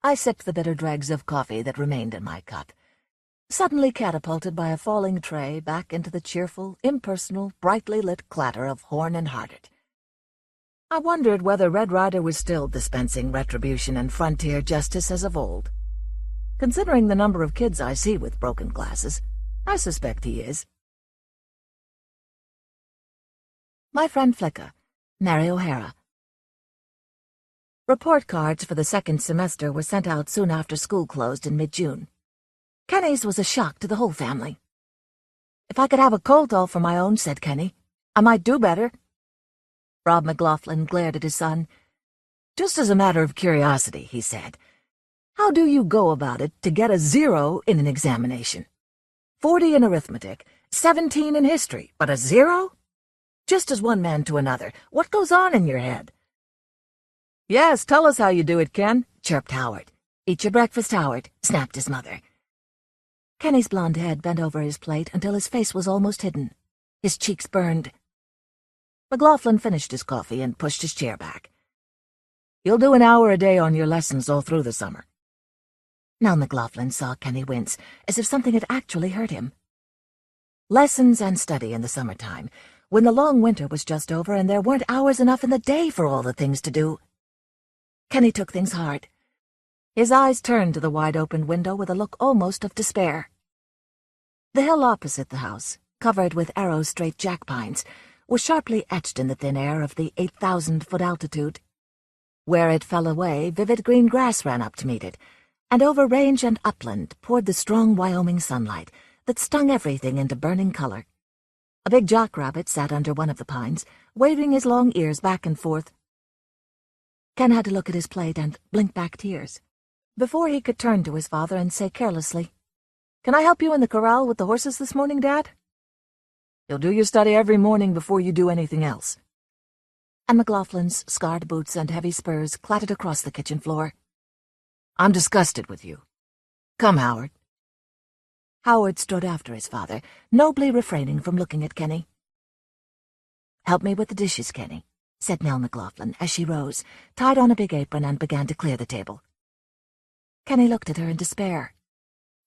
I sipped the bitter dregs of coffee that remained in my cup, suddenly catapulted by a falling tray back into the cheerful, impersonal, brightly lit clatter of horn and hearted. I wondered whether Red Ryder was still dispensing retribution and frontier justice as of old. Considering the number of kids I see with broken glasses, I suspect he is. My friend Flicka, Mary O'Hara. Report cards for the second semester were sent out soon after school closed in mid-June. Kenny's was a shock to the whole family. "If I could have a colt all for my own," said Kenny, "I might do better." Rob McLaughlin glared at his son. "Just as a matter of curiosity," he said, "how do you go about it to get a 0 in an examination? 40 in arithmetic, 17 in history, but a 0? Just as one man to another. What goes on in your head?" "Yes, tell us how you do it, Ken," chirped Howard. "Eat your breakfast, Howard," snapped his mother. Kenny's blond head bent over his plate until his face was almost hidden. His cheeks burned. McLaughlin finished his coffee and pushed his chair back. "You'll do an hour a day on your lessons all through the summer." Now McLaughlin saw Kenny wince, as if something had actually hurt him. Lessons and study in the summertime, when the long winter was just over and there weren't hours enough in the day for all the things to do. Kenny took things hard. His eyes turned to the wide-open window with a look almost of despair. The hill opposite the house, covered with arrow-straight jack pines, was sharply etched in the thin air of the 8,000-foot altitude. Where it fell away, vivid green grass ran up to meet it, and over range and upland poured the strong Wyoming sunlight that stung everything into burning color. A big jackrabbit sat under one of the pines, waving his long ears back and forth. Ken had to look at his plate and blink back tears before he could turn to his father and say carelessly, "Can I help you in the corral with the horses this morning, Dad?" "You'll do your study every morning before you do anything else." And McLaughlin's scarred boots and heavy spurs clattered across the kitchen floor. "I'm disgusted with you. Come, Howard." Howard strode after his father, nobly refraining from looking at Kenny. "Help me with the dishes, Kenny," said Nell McLaughlin as she rose, tied on a big apron, and began to clear the table. Kenny looked at her in despair.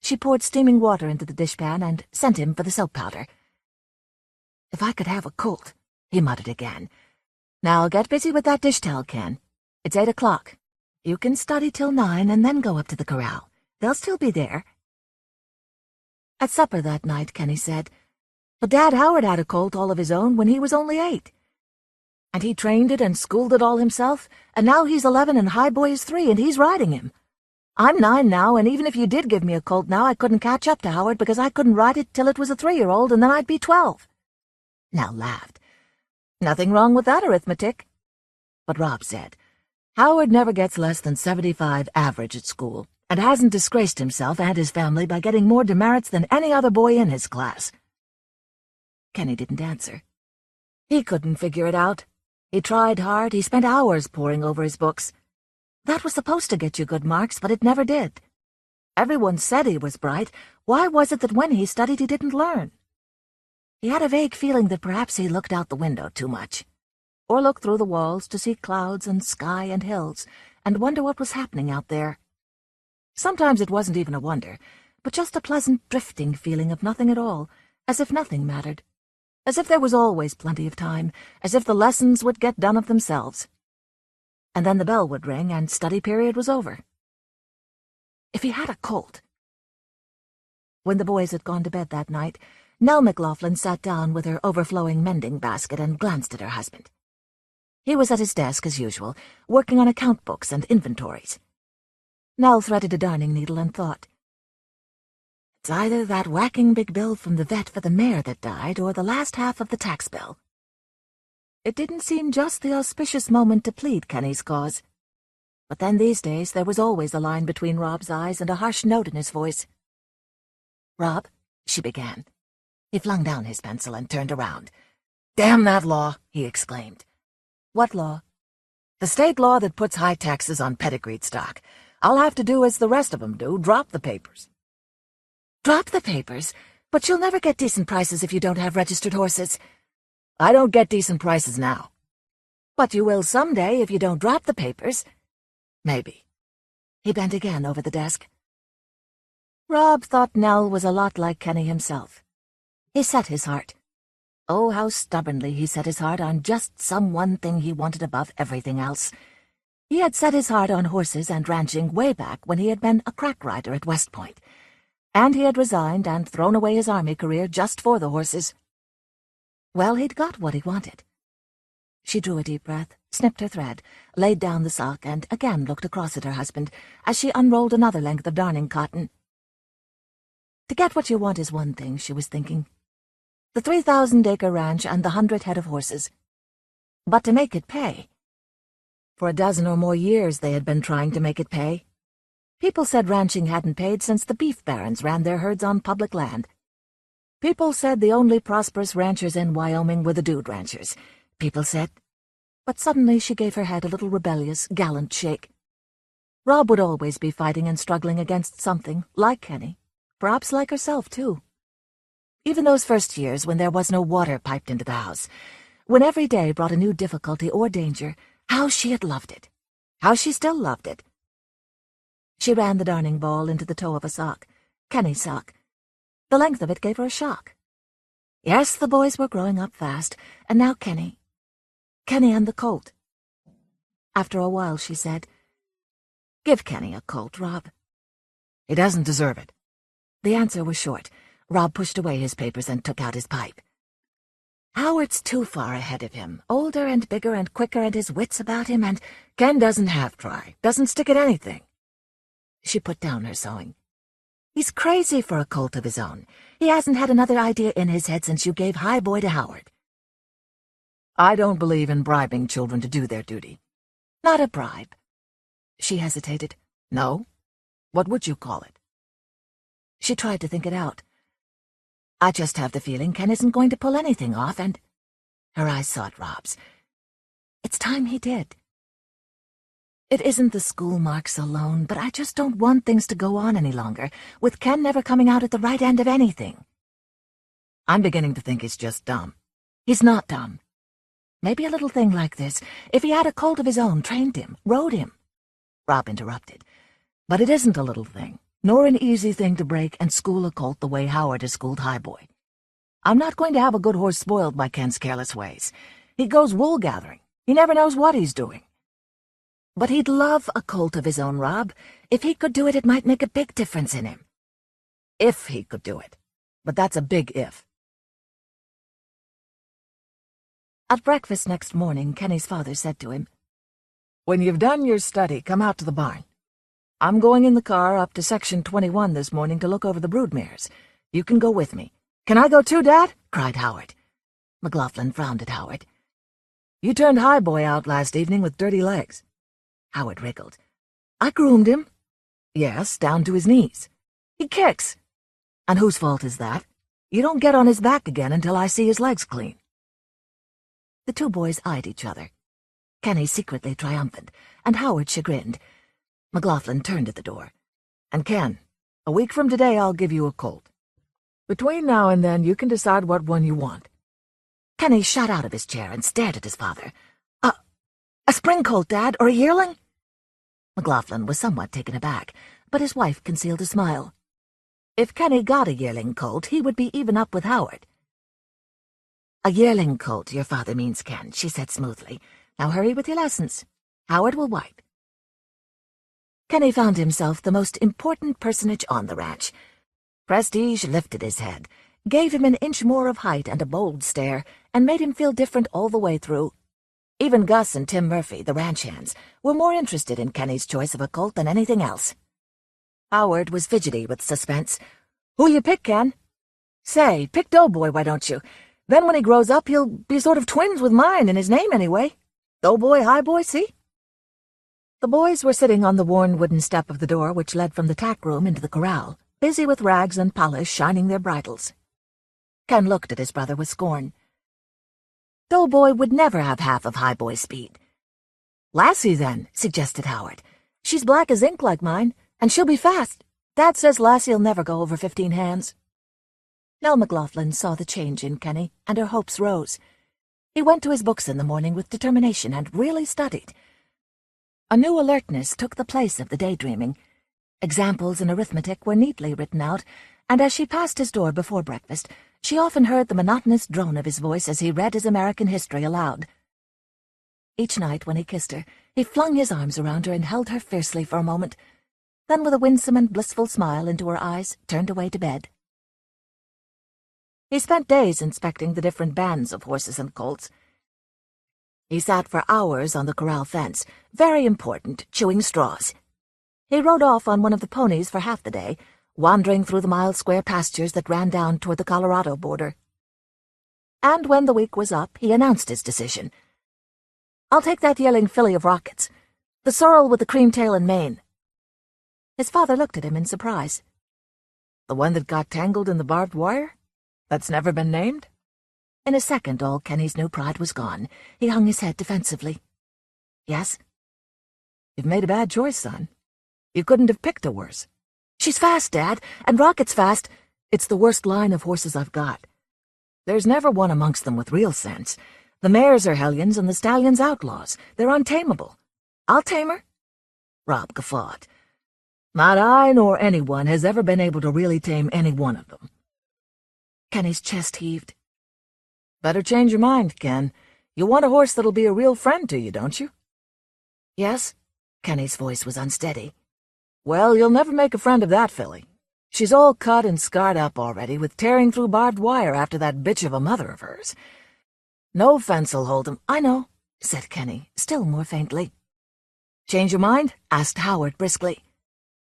She poured steaming water into the dishpan and sent him for the soap powder. "If I could have a colt," he muttered again. "Now get busy with that dish towel, Ken. It's 8 o'clock. You can study till 9 and then go up to the corral. They'll still be there." At supper that night, Kenny said, "But Dad Howard had a colt all of his own when he was only 8. And he trained it and schooled it all himself, and now he's 11 and Highboy is 3 and he's riding him. I'm 9 now, and even if you did give me a colt now, I couldn't catch up to Howard because I couldn't ride it till it was a 3-year-old, and then I'd be 12. Nell laughed. "Nothing wrong with that arithmetic." But Rob said, "Howard never gets less than 75 average at school, and hasn't disgraced himself and his family by getting more demerits than any other boy in his class." Kenny didn't answer. He couldn't figure it out. He tried hard. He spent hours poring over his books. That was supposed to get you good marks, but it never did. Everyone said he was bright. Why was it that when he studied he didn't learn? He had a vague feeling that perhaps he looked out the window too much, or looked through the walls to see clouds and sky and hills, and wonder what was happening out there. Sometimes it wasn't even a wonder, but just a pleasant drifting feeling of nothing at all, as if nothing mattered, as if there was always plenty of time, as if the lessons would get done of themselves. And then the bell would ring and study period was over. If he had a colt. When the boys had gone to bed that night, Nell McLaughlin sat down with her overflowing mending basket and glanced at her husband. He was at his desk as usual, working on account books and inventories. Nell threaded a darning needle and thought, "It's either that whacking big bill from the vet for the mare that died or the last half of the tax bill." It didn't seem just the auspicious moment to plead Kenny's cause. But then these days there was always a line between Rob's eyes and a harsh note in his voice. "Rob," she began. He flung down his pencil and turned around. "Damn that law!" he exclaimed. "What law?" "The state law that puts high taxes on pedigreed stock. I'll have to do as the rest of them do, drop the papers." "Drop the papers? But you'll never get decent prices if you don't have registered horses." "I don't get decent prices now." "But you will someday if you don't drop the papers." "Maybe." He bent again over the desk. Rob thought Nell was a lot like Kenny himself. He set his heart. Oh, how stubbornly he set his heart on just some one thing he wanted above everything else. He had set his heart on horses and ranching way back when he had been a crack rider at West Point, and he had resigned and thrown away his army career just for the horses. Well, he'd got what he wanted. She drew a deep breath, snipped her thread, laid down the sock, and again looked across at her husband as she unrolled another length of darning cotton. To get what you want is one thing, she was thinking. The 3,000-acre ranch and the 100 head of horses. but to make it pay. For a dozen or more years they had been trying to make it pay. People said ranching hadn't paid since the beef barons ran their herds on public land. People said the only prosperous ranchers in Wyoming were the dude ranchers. People said... But suddenly she gave her head a little rebellious, gallant shake. Rob would always be fighting and struggling against something, like Kenny, perhaps like herself, too. Even those first years when there was no water piped into the house, when every day brought a new difficulty or danger, how she had loved it. How she still loved it. She ran the darning ball into the toe of a sock, Kenny's sock. The length of it gave her a shock. Yes, the boys were growing up fast, and now Kenny and the colt. After a while she said, "Give Kenny a colt, Rob." "He doesn't deserve it." The answer was short. Rob pushed away his papers and took out his pipe. "Howard's too far ahead of him, older and bigger and quicker and his wits about him, and Ken doesn't half try, doesn't stick at anything." She put down her sewing. "He's crazy for a colt of his own. He hasn't had another idea in his head since you gave High Boy to Howard." "I don't believe in bribing children to do their duty." "Not a bribe." She hesitated. "No? What would you call it?" She tried to think it out. "I just have the feeling Ken isn't going to pull anything off, and—" Her eyes sought Rob's. "It's time he did. It isn't the school marks alone, but I just don't want things to go on any longer, with Ken never coming out at the right end of anything." "I'm beginning to think he's just dumb." "He's not dumb. Maybe a little thing like this, if he had a colt of his own, trained him, rode him." Rob interrupted. "But it isn't a little thing, nor an easy thing to break and school a colt the way Howard has schooled High Boy. I'm not going to have a good horse spoiled by Ken's careless ways. He goes wool gathering. He never knows what he's doing." "But he'd love a colt of his own, Rob. If he could do it, it might make a big difference in him." "If he could do it. But that's a big if." At breakfast next morning, Kenny's father said to him, "When you've done your study, come out to the barn. I'm going in the car up to Section 21 this morning to look over the broodmares. You can go with me." "Can I go too, Dad?" cried Howard. McLaughlin frowned at Howard. "You turned High Boy out last evening with dirty legs." Howard wriggled. "I groomed him." "Yes, down to his knees." "He kicks." "And whose fault is that? You don't get on his back again until I see his legs clean." The two boys eyed each other. Kenny secretly triumphant, and Howard chagrined. McLaughlin turned at the door. "And Ken, a week from today I'll give you a colt. Between now and then you can decide what one you want." Kenny shot out of his chair and stared at his father. A spring colt, Dad, or a yearling?" McLaughlin was somewhat taken aback, but his wife concealed a smile. If Kenny got a yearling colt, he would be even up with Howard. "A yearling colt, your father means, Ken," she said smoothly. "Now hurry with your lessons. Howard will wipe." Kenny found himself the most important personage on the ranch. Prestige lifted his head, gave him an inch more of height and a bold stare, and made him feel different all the way through. Even Gus and Tim Murphy, the ranch hands, were more interested in Kenny's choice of a colt than anything else. Howard was fidgety with suspense. "Who'll you pick, Ken?" "Say, pick Doughboy, why don't you? Then when he grows up, he'll be sort of twins with mine, in his name anyway. Doughboy, High Boy, see?" The boys were sitting on the worn wooden step of the door which led from the tack room into the corral, busy with rags and polish shining their bridles. Ken looked at his brother with scorn. "Doughboy would never have half of High Boy's speed." "Lassie, then," suggested Howard. "She's black as ink like mine, and she'll be fast. Dad says Lassie'll never go over 15 hands." Nell McLaughlin saw the change in Kenny, and her hopes rose. He went to his books in the morning with determination and really studied. A new alertness took the place of the daydreaming. Examples in arithmetic were neatly written out, and as she passed his door before breakfast, she often heard the monotonous drone of his voice as he read his American history aloud. Each night when he kissed her, he flung his arms around her and held her fiercely for a moment, then with a winsome and blissful smile into her eyes, turned away to bed. He spent days inspecting the different bands of horses and colts. He sat for hours on the corral fence, very important, chewing straws. He rode off on one of the ponies for half the day, wandering through the mile-square pastures that ran down toward the Colorado border. And when the week was up, he announced his decision. I'll take that yearling filly of Rocket's, the sorrel with the cream tail and mane." His father looked at him in surprise. "The one that got tangled in the barbed wire? That's never been named?" In a second, all Kenny's new pride was gone. He hung his head defensively. "Yes?" "You've made a bad choice, son. You couldn't have picked a worse. She's fast, Dad, and Rocket's fast. It's the worst line of horses I've got. There's never one amongst them with real sense. The mares are hellions and the stallions outlaws. They're untamable. I'll tame her." Rob guffawed. "Not I nor anyone has ever been able to really tame any one of them." Kenny's chest heaved. "Better change your mind, Ken. You want a horse that'll be a real friend to you, don't you?" "Yes?" Kenny's voice was unsteady. "Well, you'll never make a friend of that filly. She's all cut and scarred up already, with tearing through barbed wire after that bitch of a mother of hers. No fence'll hold him." "I know," said Kenny, still more faintly. "Change your mind?" asked Howard briskly.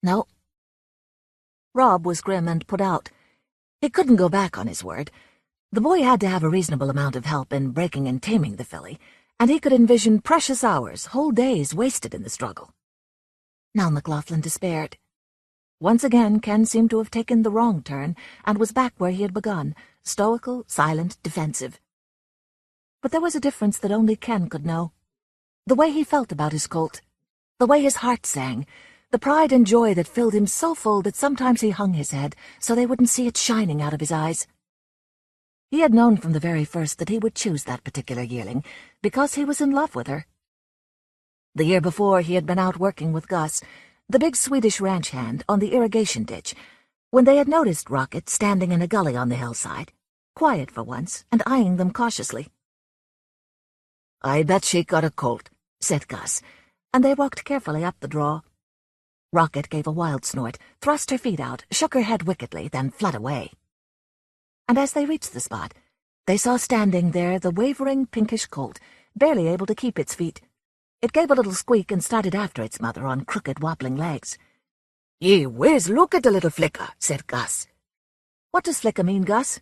"No." Rob was grim and put out. He couldn't go back on his word. The boy had to have a reasonable amount of help in breaking and taming the filly, and he could envision precious hours, whole days wasted in the struggle. Now McLaughlin despaired. Once again, Ken seemed to have taken the wrong turn and was back where he had begun, stoical, silent, defensive. But there was a difference that only Ken could know. The way he felt about his colt, the way his heart sang, the pride and joy that filled him so full that sometimes he hung his head so they wouldn't see it shining out of his eyes. He had known from the very first that he would choose that particular yearling because he was in love with her. The year before, he had been out working with Gus, the big Swedish ranch hand, on the irrigation ditch, when they had noticed Rocket standing in a gully on the hillside, quiet for once, and eyeing them cautiously. "I bet she got a colt," said Gus, and they walked carefully up the draw. Rocket gave a wild snort, thrust her feet out, shook her head wickedly, then fled away. And as they reached the spot, they saw standing there the wavering pinkish colt, barely able to keep its feet. It gave a little squeak and started after its mother on crooked, wobbling legs. "Gee whiz, look at the little Flicka," said Gus. "What does Flicka mean, Gus?"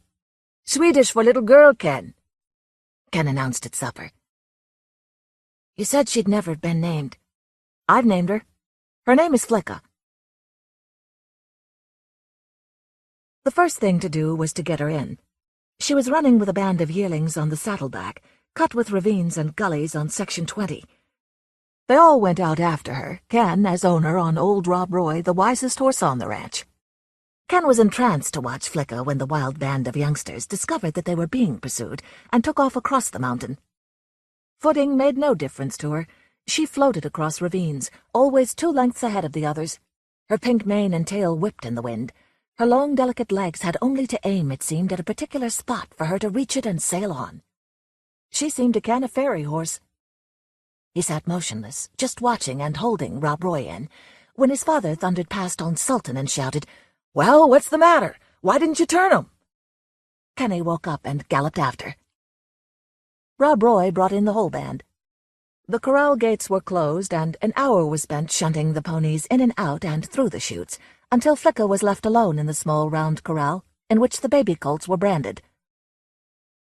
"Swedish for little girl, Ken," Ken announced at supper. "You said she'd never been named." "I've named her. Her name is Flicka." The first thing to do was to get her in. She was running with a band of yearlings on the saddleback, cut with ravines and gullies on Section 20. They all went out after her, Ken, as owner, on old Rob Roy, the wisest horse on the ranch. Ken was entranced to watch Flicka when the wild band of youngsters discovered that they were being pursued and took off across the mountain. Footing made no difference to her. She floated across ravines, always 2 lengths ahead of the others. Her pink mane and tail whipped in the wind. Her long, delicate legs had only to aim, it seemed, at a particular spot for her to reach it and sail on. She seemed to Ken a fairy horse. He sat motionless, just watching and holding Rob Roy in, when his father thundered past on Sultan and shouted, "Well, what's the matter? Why didn't you turn 'em?" Kenny woke up and galloped after. Rob Roy brought in the whole band. The corral gates were closed, and an hour was spent shunting the ponies in and out and through the chutes, until Flicka was left alone in the small round corral, in which the baby colts were branded.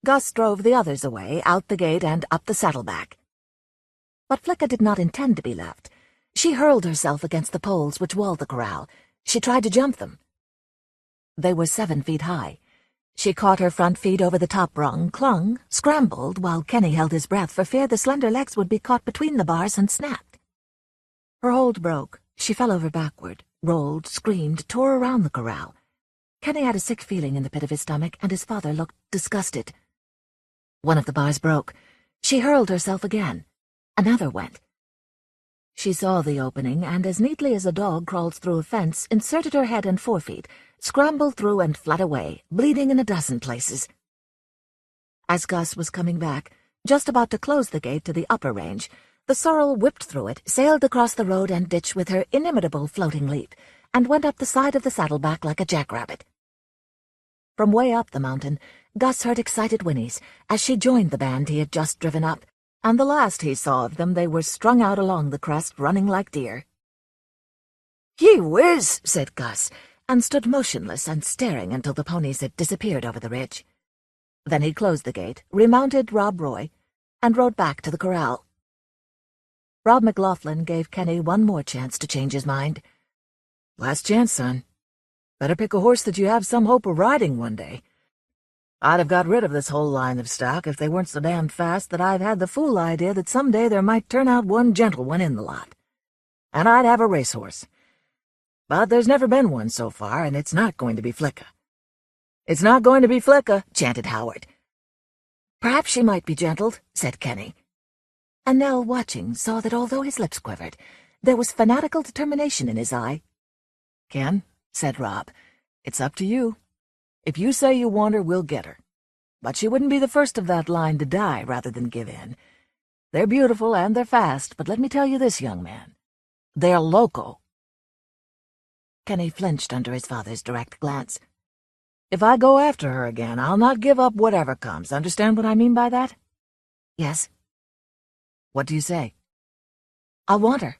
Gus drove the others away, out the gate and up the saddleback. But Flicka did not intend to be left. She hurled herself against the poles which walled the corral. She tried to jump them. They were 7 feet high. She caught her front feet over the top rung, clung, scrambled, while Kenny held his breath for fear the slender legs would be caught between the bars and snapped. Her hold broke. She fell over backward, rolled, screamed, tore around the corral. Kenny had a sick feeling in the pit of his stomach, and his father looked disgusted. One of the bars broke. She hurled herself again. Another went. She saw the opening, and as neatly as a dog crawls through a fence, inserted her head and forefeet, scrambled through and fled away, bleeding in a dozen places. As Gus was coming back, just about to close the gate to the upper range, the sorrel whipped through it, sailed across the road and ditch with her inimitable floating leap, and went up the side of the saddleback like a jackrabbit. From way up the mountain, Gus heard excited whinnies as she joined the band he had just driven up, and the last he saw of them they were strung out along the crest, running like deer. "Gee whiz," said Gus, and stood motionless and staring until the ponies had disappeared over the ridge. Then he closed the gate, remounted Rob Roy, and rode back to the corral. Rob McLaughlin gave Kenny one more chance to change his mind. "Last chance, son. Better pick a horse that you have some hope of riding one day. I'd have got rid of this whole line of stock if they weren't so damned fast that I've had the fool idea that someday there might turn out one gentle one in the lot. And I'd have a racehorse. But there's never been one so far, and it's not going to be Flicka." "It's not going to be Flicka," chanted Howard. "Perhaps she might be gentled," said Kenny. And Nell, watching, saw that although his lips quivered, there was fanatical determination in his eye. "Ken," said Rob, "it's up to you. If you say you want her, we'll get her. But she wouldn't be the first of that line to die rather than give in. They're beautiful and they're fast, but let me tell you this, young man. They're loco." Kenny flinched under his father's direct glance. "If I go after her again, I'll not give up whatever comes. Understand what I mean by that?" "Yes." "What do you say?" "I want her."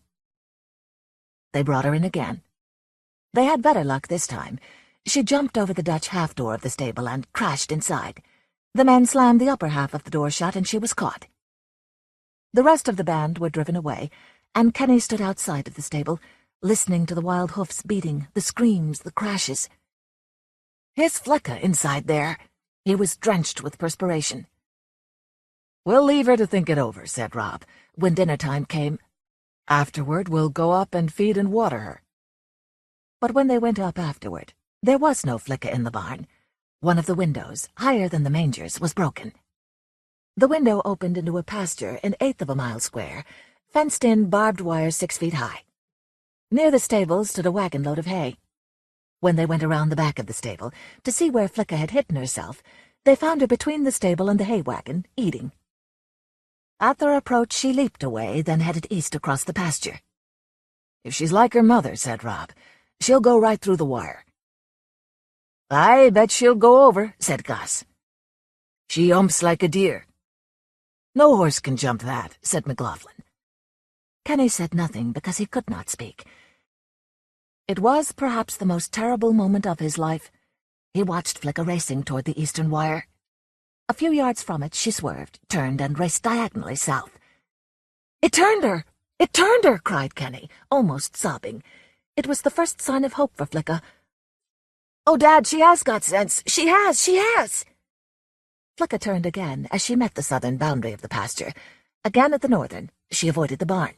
They brought her in again. They had better luck this time. She jumped over the Dutch half-door of the stable and crashed inside. The men slammed the upper half of the door shut, and she was caught. The rest of the band were driven away, and Kenny stood outside of the stable, listening to the wild hoofs beating, the screams, the crashes. His Flicka inside there. He was drenched with perspiration. "We'll leave her to think it over," said Rob, when dinner time came. "Afterward, we'll go up and feed and water her." But when they went up afterward, there was no Flicka in the barn. One of the windows, higher than the mangers, was broken. The window opened into a pasture an eighth of a mile square, fenced-in barbed wire 6 feet high. Near the stable stood a wagon load of hay. When they went around the back of the stable to see where Flicka had hidden herself, they found her between the stable and the hay wagon, eating. At their approach, she leaped away, then headed east across the pasture. "If she's like her mother," said Rob, "she'll go right through the wire." "I bet she'll go over," said Gus. "She umps like a deer." "No horse can jump that," said McLaughlin. Kenny said nothing because he could not speak. It was perhaps the most terrible moment of his life. He watched Flicka racing toward the eastern wire. A few yards from it, she swerved, turned, and raced diagonally south. "It turned her! It turned her!" cried Kenny, almost sobbing. It was the first sign of hope for Flicka. "Oh, Dad, she has got sense! She has! She has!" Flicka turned again as she met the southern boundary of the pasture. Again at the northern, she avoided the barn.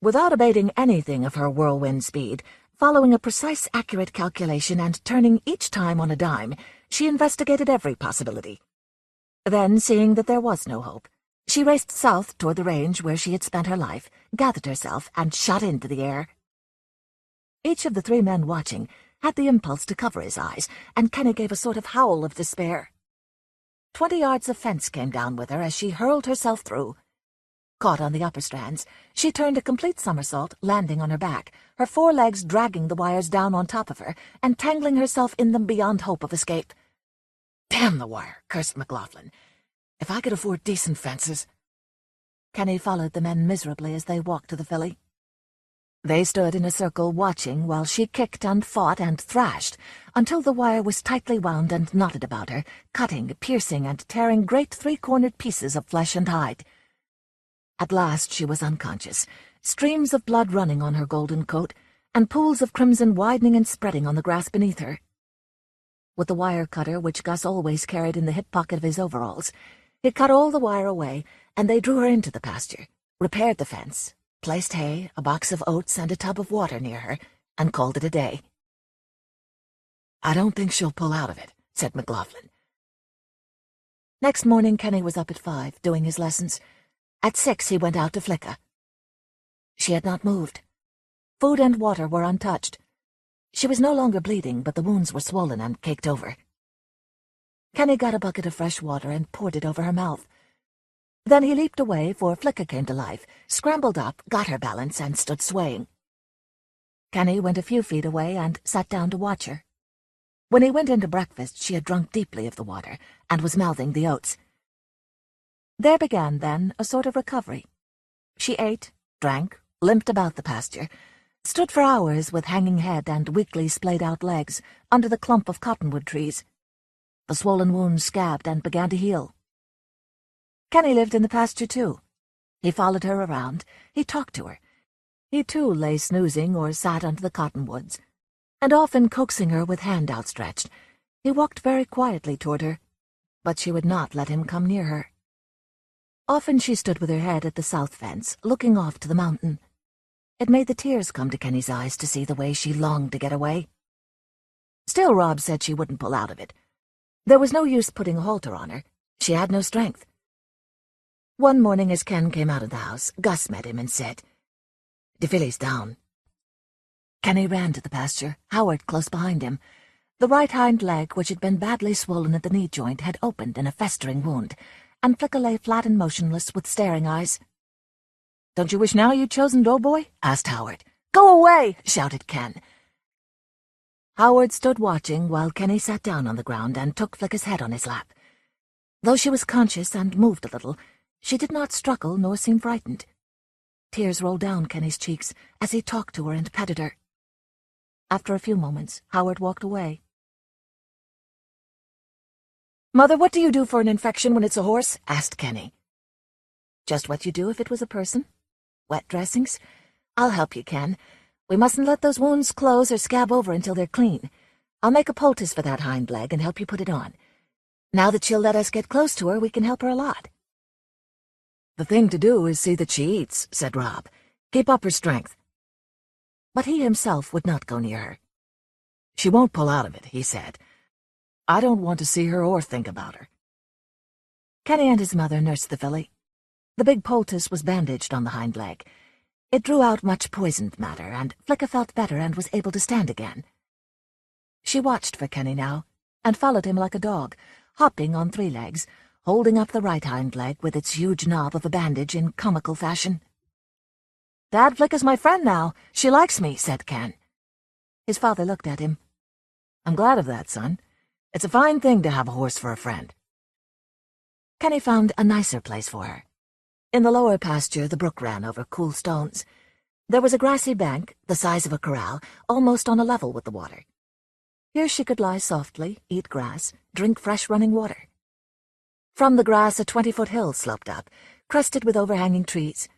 Without abating anything of her whirlwind speed, following a precise, accurate calculation and turning each time on a dime, she investigated every possibility. Then, seeing that there was no hope, she raced south toward the range where she had spent her life, gathered herself, and shot into the air. Each of the 3 men watching had the impulse to cover his eyes, and Kenny gave a sort of howl of despair. 20 yards of fence came down with her as she hurled herself through. Caught on the upper strands, she turned a complete somersault, landing on her back, her 4 legs dragging the wires down on top of her, and tangling herself in them beyond hope of escape. "Damn the wire," cursed McLaughlin. "If I could afford decent fences—" Kenny followed the men miserably as they walked to the filly. They stood in a circle watching while she kicked and fought and thrashed until the wire was tightly wound and knotted about her, cutting, piercing, and tearing great 3-cornered pieces of flesh and hide. At last she was unconscious, streams of blood running on her golden coat, and pools of crimson widening and spreading on the grass beneath her. With the wire cutter which Gus always carried in the hip pocket of his overalls, he cut all the wire away, and they drew her into the pasture, repaired the fence, placed hay, a box of oats, and a tub of water near her, and called it a day. "I don't think she'll pull out of it," said McLaughlin. Next morning Kenny was up at 5, doing his lessons. At 6 he went out to Flicka. She had not moved. Food and water were untouched. She was no longer bleeding, but the wounds were swollen and caked over. Kenny got a bucket of fresh water and poured it over her mouth. Then he leaped away, for Flicka came to life, scrambled up, got her balance, and stood swaying. Kenny went a few feet away and sat down to watch her. When he went in to breakfast, she had drunk deeply of the water and was mouthing the oats. There began, then, a sort of recovery. She ate, drank, limped about the pasture, stood for hours with hanging head and weakly splayed-out legs under the clump of cottonwood trees. The swollen wounds scabbed and began to heal. Kenny lived in the pasture, too. He followed her around. He talked to her. He too lay snoozing or sat under the cottonwoods, and often coaxing her with hand outstretched. He walked very quietly toward her, but she would not let him come near her. Often she stood with her head at the south fence, looking off to the mountain. It made the tears come to Kenny's eyes to see the way she longed to get away. Still, Rob said she wouldn't pull out of it. There was no use putting a halter on her. She had no strength. One morning as Ken came out of the house, Gus met him and said, "The filly's down." Kenny ran to the pasture, Howard close behind him. The right hind leg, which had been badly swollen at the knee joint, had opened in a festering wound, and Flicka lay flat and motionless with staring eyes. "Don't you wish now you'd chosen Doughboy?" asked Howard. "Go away!" shouted Ken. Howard stood watching while Kenny sat down on the ground and took Flicka's head on his lap. Though she was conscious and moved a little, she did not struggle nor seem frightened. Tears rolled down Kenny's cheeks as he talked to her and petted her. After a few moments, Howard walked away. "Mother, what do you do for an infection when it's a horse?" asked Kenny. "Just what you do if it was a person. Wet dressings. I'll help you, Ken. We mustn't let those wounds close or scab over until they're clean. I'll make a poultice for that hind leg and help you put it on. Now that she'll let us get close to her, we can help her a lot." "The thing to do is see that she eats," said Rob. "Keep up her strength." But he himself would not go near her. "She won't pull out of it," he said. "I don't want to see her or think about her." Kenny and his mother nursed the filly. The big poultice was bandaged on the hind leg. It drew out much poisoned matter, and Flicka felt better and was able to stand again. She watched for Kenny now, and followed him like a dog, hopping on 3 legs, holding up the right hind leg with its huge knob of a bandage in comical fashion. "Dad, Flicka's my friend now. She likes me," said Ken. His father looked at him. "I'm glad of that, son. It's a fine thing to have a horse for a friend." Kenny found a nicer place for her. In the lower pasture, the brook ran over cool stones. There was a grassy bank, the size of a corral, almost on a level with the water. Here she could lie softly, eat grass, drink fresh running water. From the grass, a 20-foot hill sloped up, crested with overhanging trees.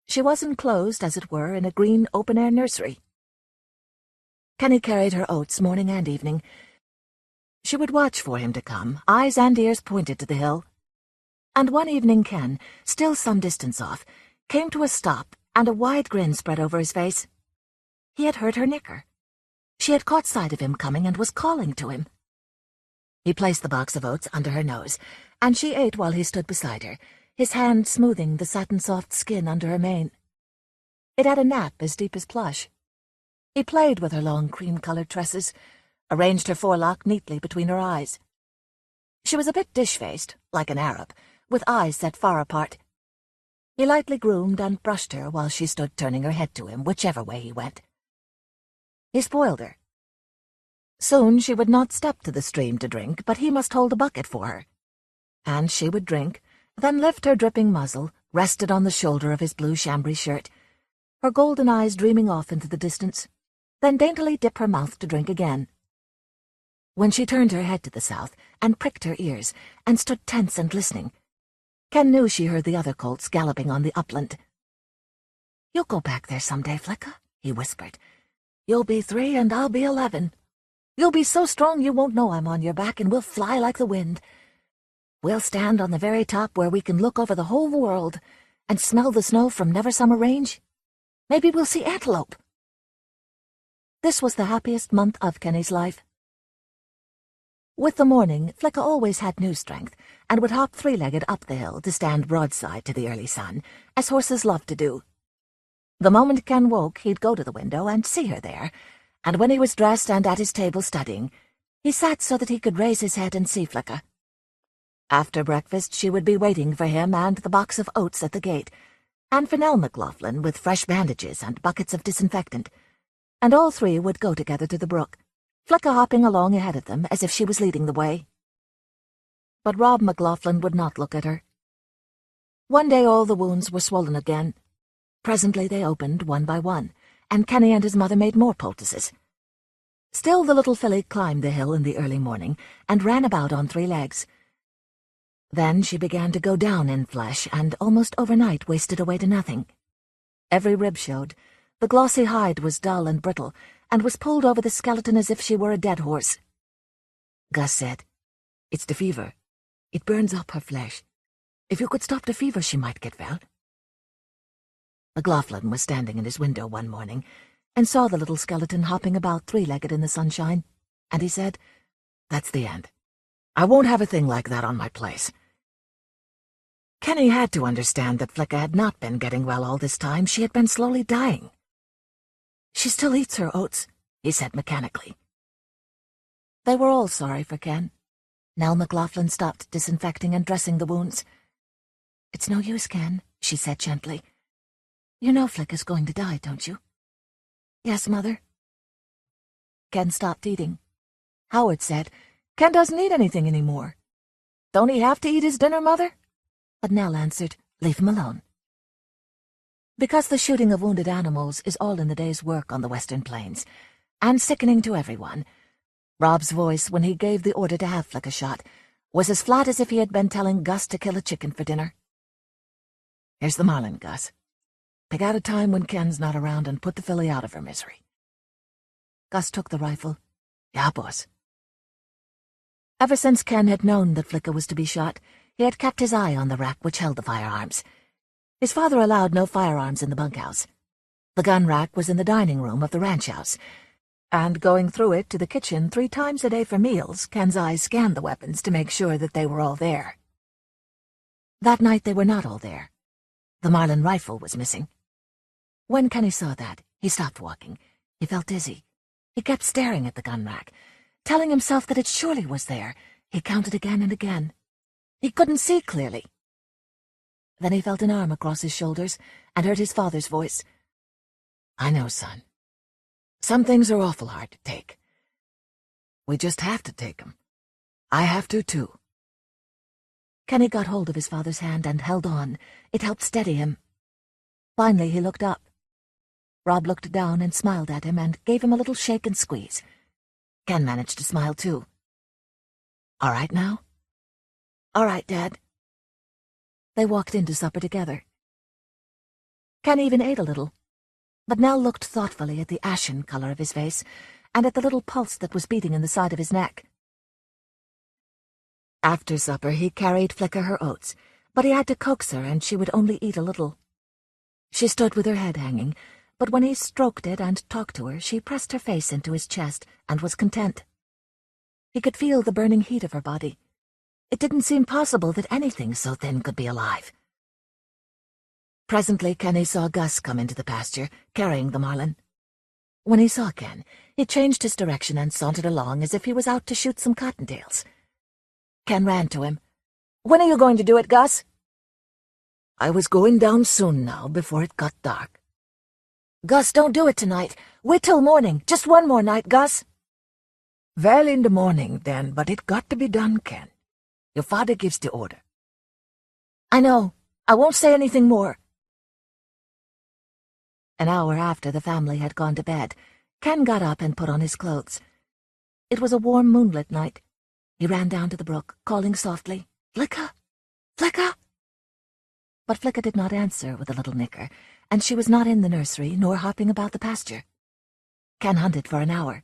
She was enclosed, as it were, in a green open-air nursery. Kenny carried her oats morning and evening. She would watch for him to come, eyes and ears pointed to the hill. And one evening Ken, still some distance off, came to a stop, and a wide grin spread over his face. He had heard her nicker. She had caught sight of him coming and was calling to him. He placed the box of oats under her nose, and she ate while he stood beside her, his hand smoothing the satin-soft skin under her mane. It had a nap as deep as plush. He played with her long cream-colored tresses, arranged her forelock neatly between her eyes. She was a bit dish-faced, like an Arab, with eyes set far apart. He lightly groomed and brushed her while she stood turning her head to him, whichever way he went. He spoiled her. Soon she would not step to the stream to drink, but he must hold a bucket for her. And she would drink, then lift her dripping muzzle, rested on the shoulder of his blue chambray shirt, her golden eyes dreaming off into the distance, then daintily dip her mouth to drink again. When she turned her head to the south and pricked her ears and stood tense and listening, Ken knew she heard the other colts galloping on the upland. "You'll go back there someday, Flicka," he whispered. "You'll be 3 and I'll be 11. You'll be so strong you won't know I'm on your back, and we'll fly like the wind. We'll stand on the very top where we can look over the whole world and smell the snow from Neversummer Range. Maybe we'll see antelope." This was the happiest month of Kenny's life. With the morning, Flicka always had new strength, and would hop 3-legged up the hill to stand broadside to the early sun, as horses love to do. The moment Ken woke, he'd go to the window and see her there, and when he was dressed and at his table studying, he sat so that he could raise his head and see Flicka. After breakfast, she would be waiting for him and the box of oats at the gate, and Fennell McLaughlin with fresh bandages and buckets of disinfectant, and all 3 would go together to the brook, Flicka hopping along ahead of them as if she was leading the way. But Rob McLaughlin would not look at her. One day all the wounds were swollen again. Presently they opened one by one, and Kenny and his mother made more poultices. Still the little filly climbed the hill in the early morning and ran about on 3 legs. Then she began to go down in flesh and almost overnight wasted away to nothing. Every rib showed. The glossy hide was dull and brittle and was pulled over the skeleton as if she were a dead horse. Gus said, "It's the fever. It burns up her flesh. If you could stop the fever, she might get well." McLaughlin was standing in his window one morning and saw the little skeleton hopping about three-legged in the sunshine, and he said, "That's the end. I won't have a thing like that on my place." Kenny had to understand that Flicka had not been getting well all this time. She had been slowly dying. "She still eats her oats," he said mechanically. They were all sorry for Ken. Nell McLaughlin stopped disinfecting and dressing the wounds. "It's no use, Ken," she said gently. "You know Flicka's going to die, don't you?" "Yes, Mother." Ken stopped eating. Howard said, "Ken doesn't eat anything anymore." "Don't he have to eat his dinner, Mother?" But Nell answered, "Leave him alone." Because the shooting of wounded animals is all in the day's work on the Western Plains, and sickening to everyone, Rob's voice, when he gave the order to have Flicka shot, was as flat as if he had been telling Gus to kill a chicken for dinner. "Here's the marlin, Gus. Pick out a time when Ken's not around and put the filly out of her misery." Gus took the rifle. "Yeah, boss." Ever since Ken had known that Flicka was to be shot, he had kept his eye on the rack which held the firearms. His father allowed no firearms in the bunkhouse. The gun rack was in the dining room of the ranch house, and going through it to the kitchen 3 times a day for meals, Ken's eyes scanned the weapons to make sure that they were all there. That night they were not all there. The Marlin rifle was missing. When Kenny saw that, he stopped walking. He felt dizzy. He kept staring at the gun rack, telling himself that it surely was there. He counted again and again. He couldn't see clearly. Then he felt an arm across his shoulders and heard his father's voice. "I know, son. Some things are awful hard to take. We just have to take 'em. I have to, too." Kenny got hold of his father's hand and held on. It helped steady him. Finally he looked up. Rob looked down and smiled at him and gave him a little shake and squeeze. Ken managed to smile, too. "All right now?" "All right, Dad." They walked into supper together. Ken even ate a little, but Nell looked thoughtfully at the ashen color of his face and at the little pulse that was beating in the side of his neck. After supper he carried Flicka her oats, but he had to coax her and she would only eat a little. She stood with her head hanging, but when he stroked it and talked to her, she pressed her face into his chest and was content. He could feel the burning heat of her body. It didn't seem possible that anything so thin could be alive. Presently Kenny saw Gus come into the pasture, carrying the marlin. When he saw Ken, he changed his direction and sauntered along as if he was out to shoot some cottontails. Ken ran to him. "When are you going to do it, Gus?" "I was going down soon now, before it got dark." "Gus, don't do it tonight. Wait till morning. Just one more night, Gus." "Well, in the morning, then, but it got to be done, Ken. Your father gives the order." "I know. I won't say anything more." An hour after the family had gone to bed, Ken got up and put on his clothes. It was a warm moonlit night. He ran down to the brook, calling softly, "Flicka! Flicka!" But Flicka did not answer with a little nicker, and she was not in the nursery nor hopping about the pasture. Ken hunted for an hour.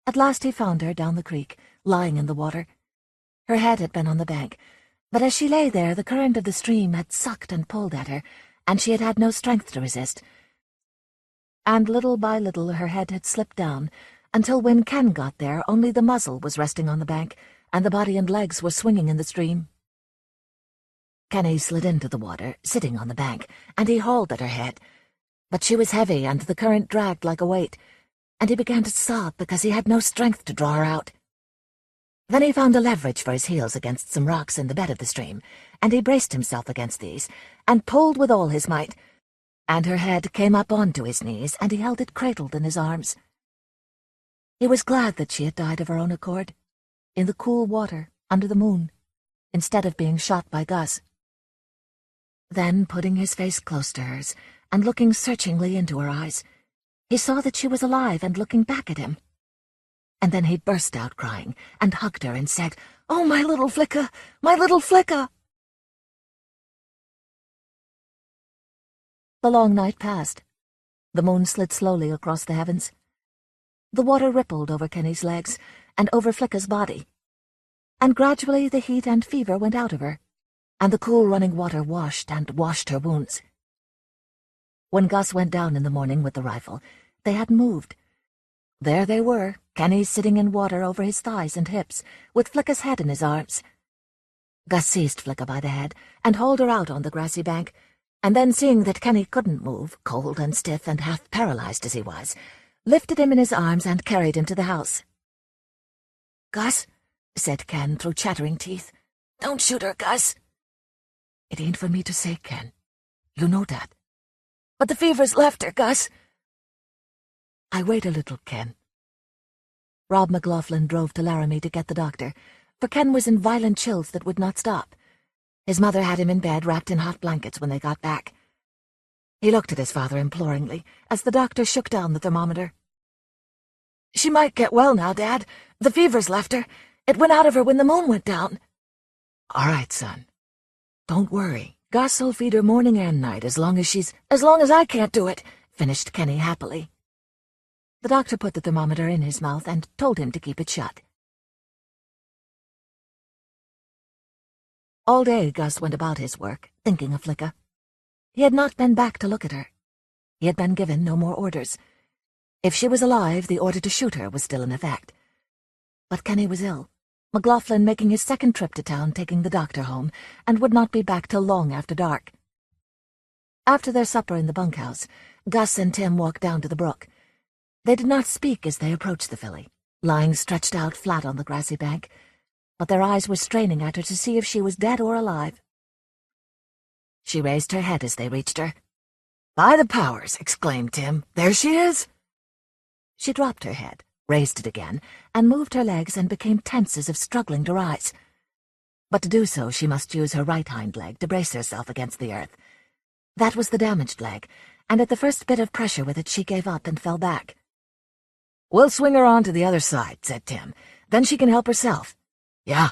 At last he found her down the creek, lying in the water. Her head had been on the bank, but as she lay there the current of the stream had sucked and pulled at her, and she had had no strength to resist. And little by little her head had slipped down, until when Ken got there only the muzzle was resting on the bank, and the body and legs were swinging in the stream. Kenny slid into the water, sitting on the bank, and he hauled at her head. But she was heavy, and the current dragged like a weight, and he began to sob because he had no strength to draw her out. Then he found a leverage for his heels against some rocks in the bed of the stream, and he braced himself against these, and pulled with all his might, and her head came up onto his knees, and he held it cradled in his arms. He was glad that she had died of her own accord, in the cool water, under the moon, instead of being shot by Gus. Then, putting his face close to hers, and looking searchingly into her eyes, he saw that she was alive and looking back at him. And then he burst out crying, and hugged her and said, Oh, my little Flicka! My little Flicka! The long night passed. The moon slid slowly across the heavens. The water rippled over Kenny's legs and over Flicka's body. And gradually the heat and fever went out of her, and the cool running water washed and washed her wounds. When Gus went down in the morning with the rifle, they hadn't moved. There they were, Kenny sitting in water over his thighs and hips, with Flicka's head in his arms. Gus seized Flicka by the head and hauled her out on the grassy bank, and then seeing that Kenny couldn't move, cold and stiff and half paralyzed as he was, lifted him in his arms and carried him to the house. "Gus," said Ken through chattering teeth, "don't shoot her, Gus." "It ain't for me to say, Ken. You know that. But the fever's left her, Gus." "I wait a little, Ken." Rob McLaughlin drove to Laramie to get the doctor, for Ken was in violent chills that would not stop. His mother had him in bed wrapped in hot blankets when they got back. He looked at his father imploringly as the doctor shook down the thermometer. "She might get well now, Dad. The fever's left her. It went out of her when the moon went down." "All right, son. Don't worry. Gus'll feed her morning and night as long as I can't do it," finished Kenny happily. The doctor put the thermometer in his mouth and told him to keep it shut. All day Gus went about his work, thinking of Flicka. He had not been back to look at her. He had been given no more orders. If she was alive, the order to shoot her was still in effect. But Kenny was ill, McLaughlin making his second trip to town taking the doctor home, and would not be back till long after dark. After their supper in the bunkhouse, Gus and Tim walked down to the brook. They did not speak as they approached the filly, lying stretched out flat on the grassy bank, but their eyes were straining at her to see if she was dead or alive. She raised her head as they reached her. "By the powers!" exclaimed Tim. "There she is!" She dropped her head, raised it again, and moved her legs and became tense as if struggling to rise. But to do so she must use her right hind leg to brace herself against the earth. That was the damaged leg, and at the first bit of pressure with it she gave up and fell back. "We'll swing her on to the other side," said Tim. "Then she can help herself." "Yeah."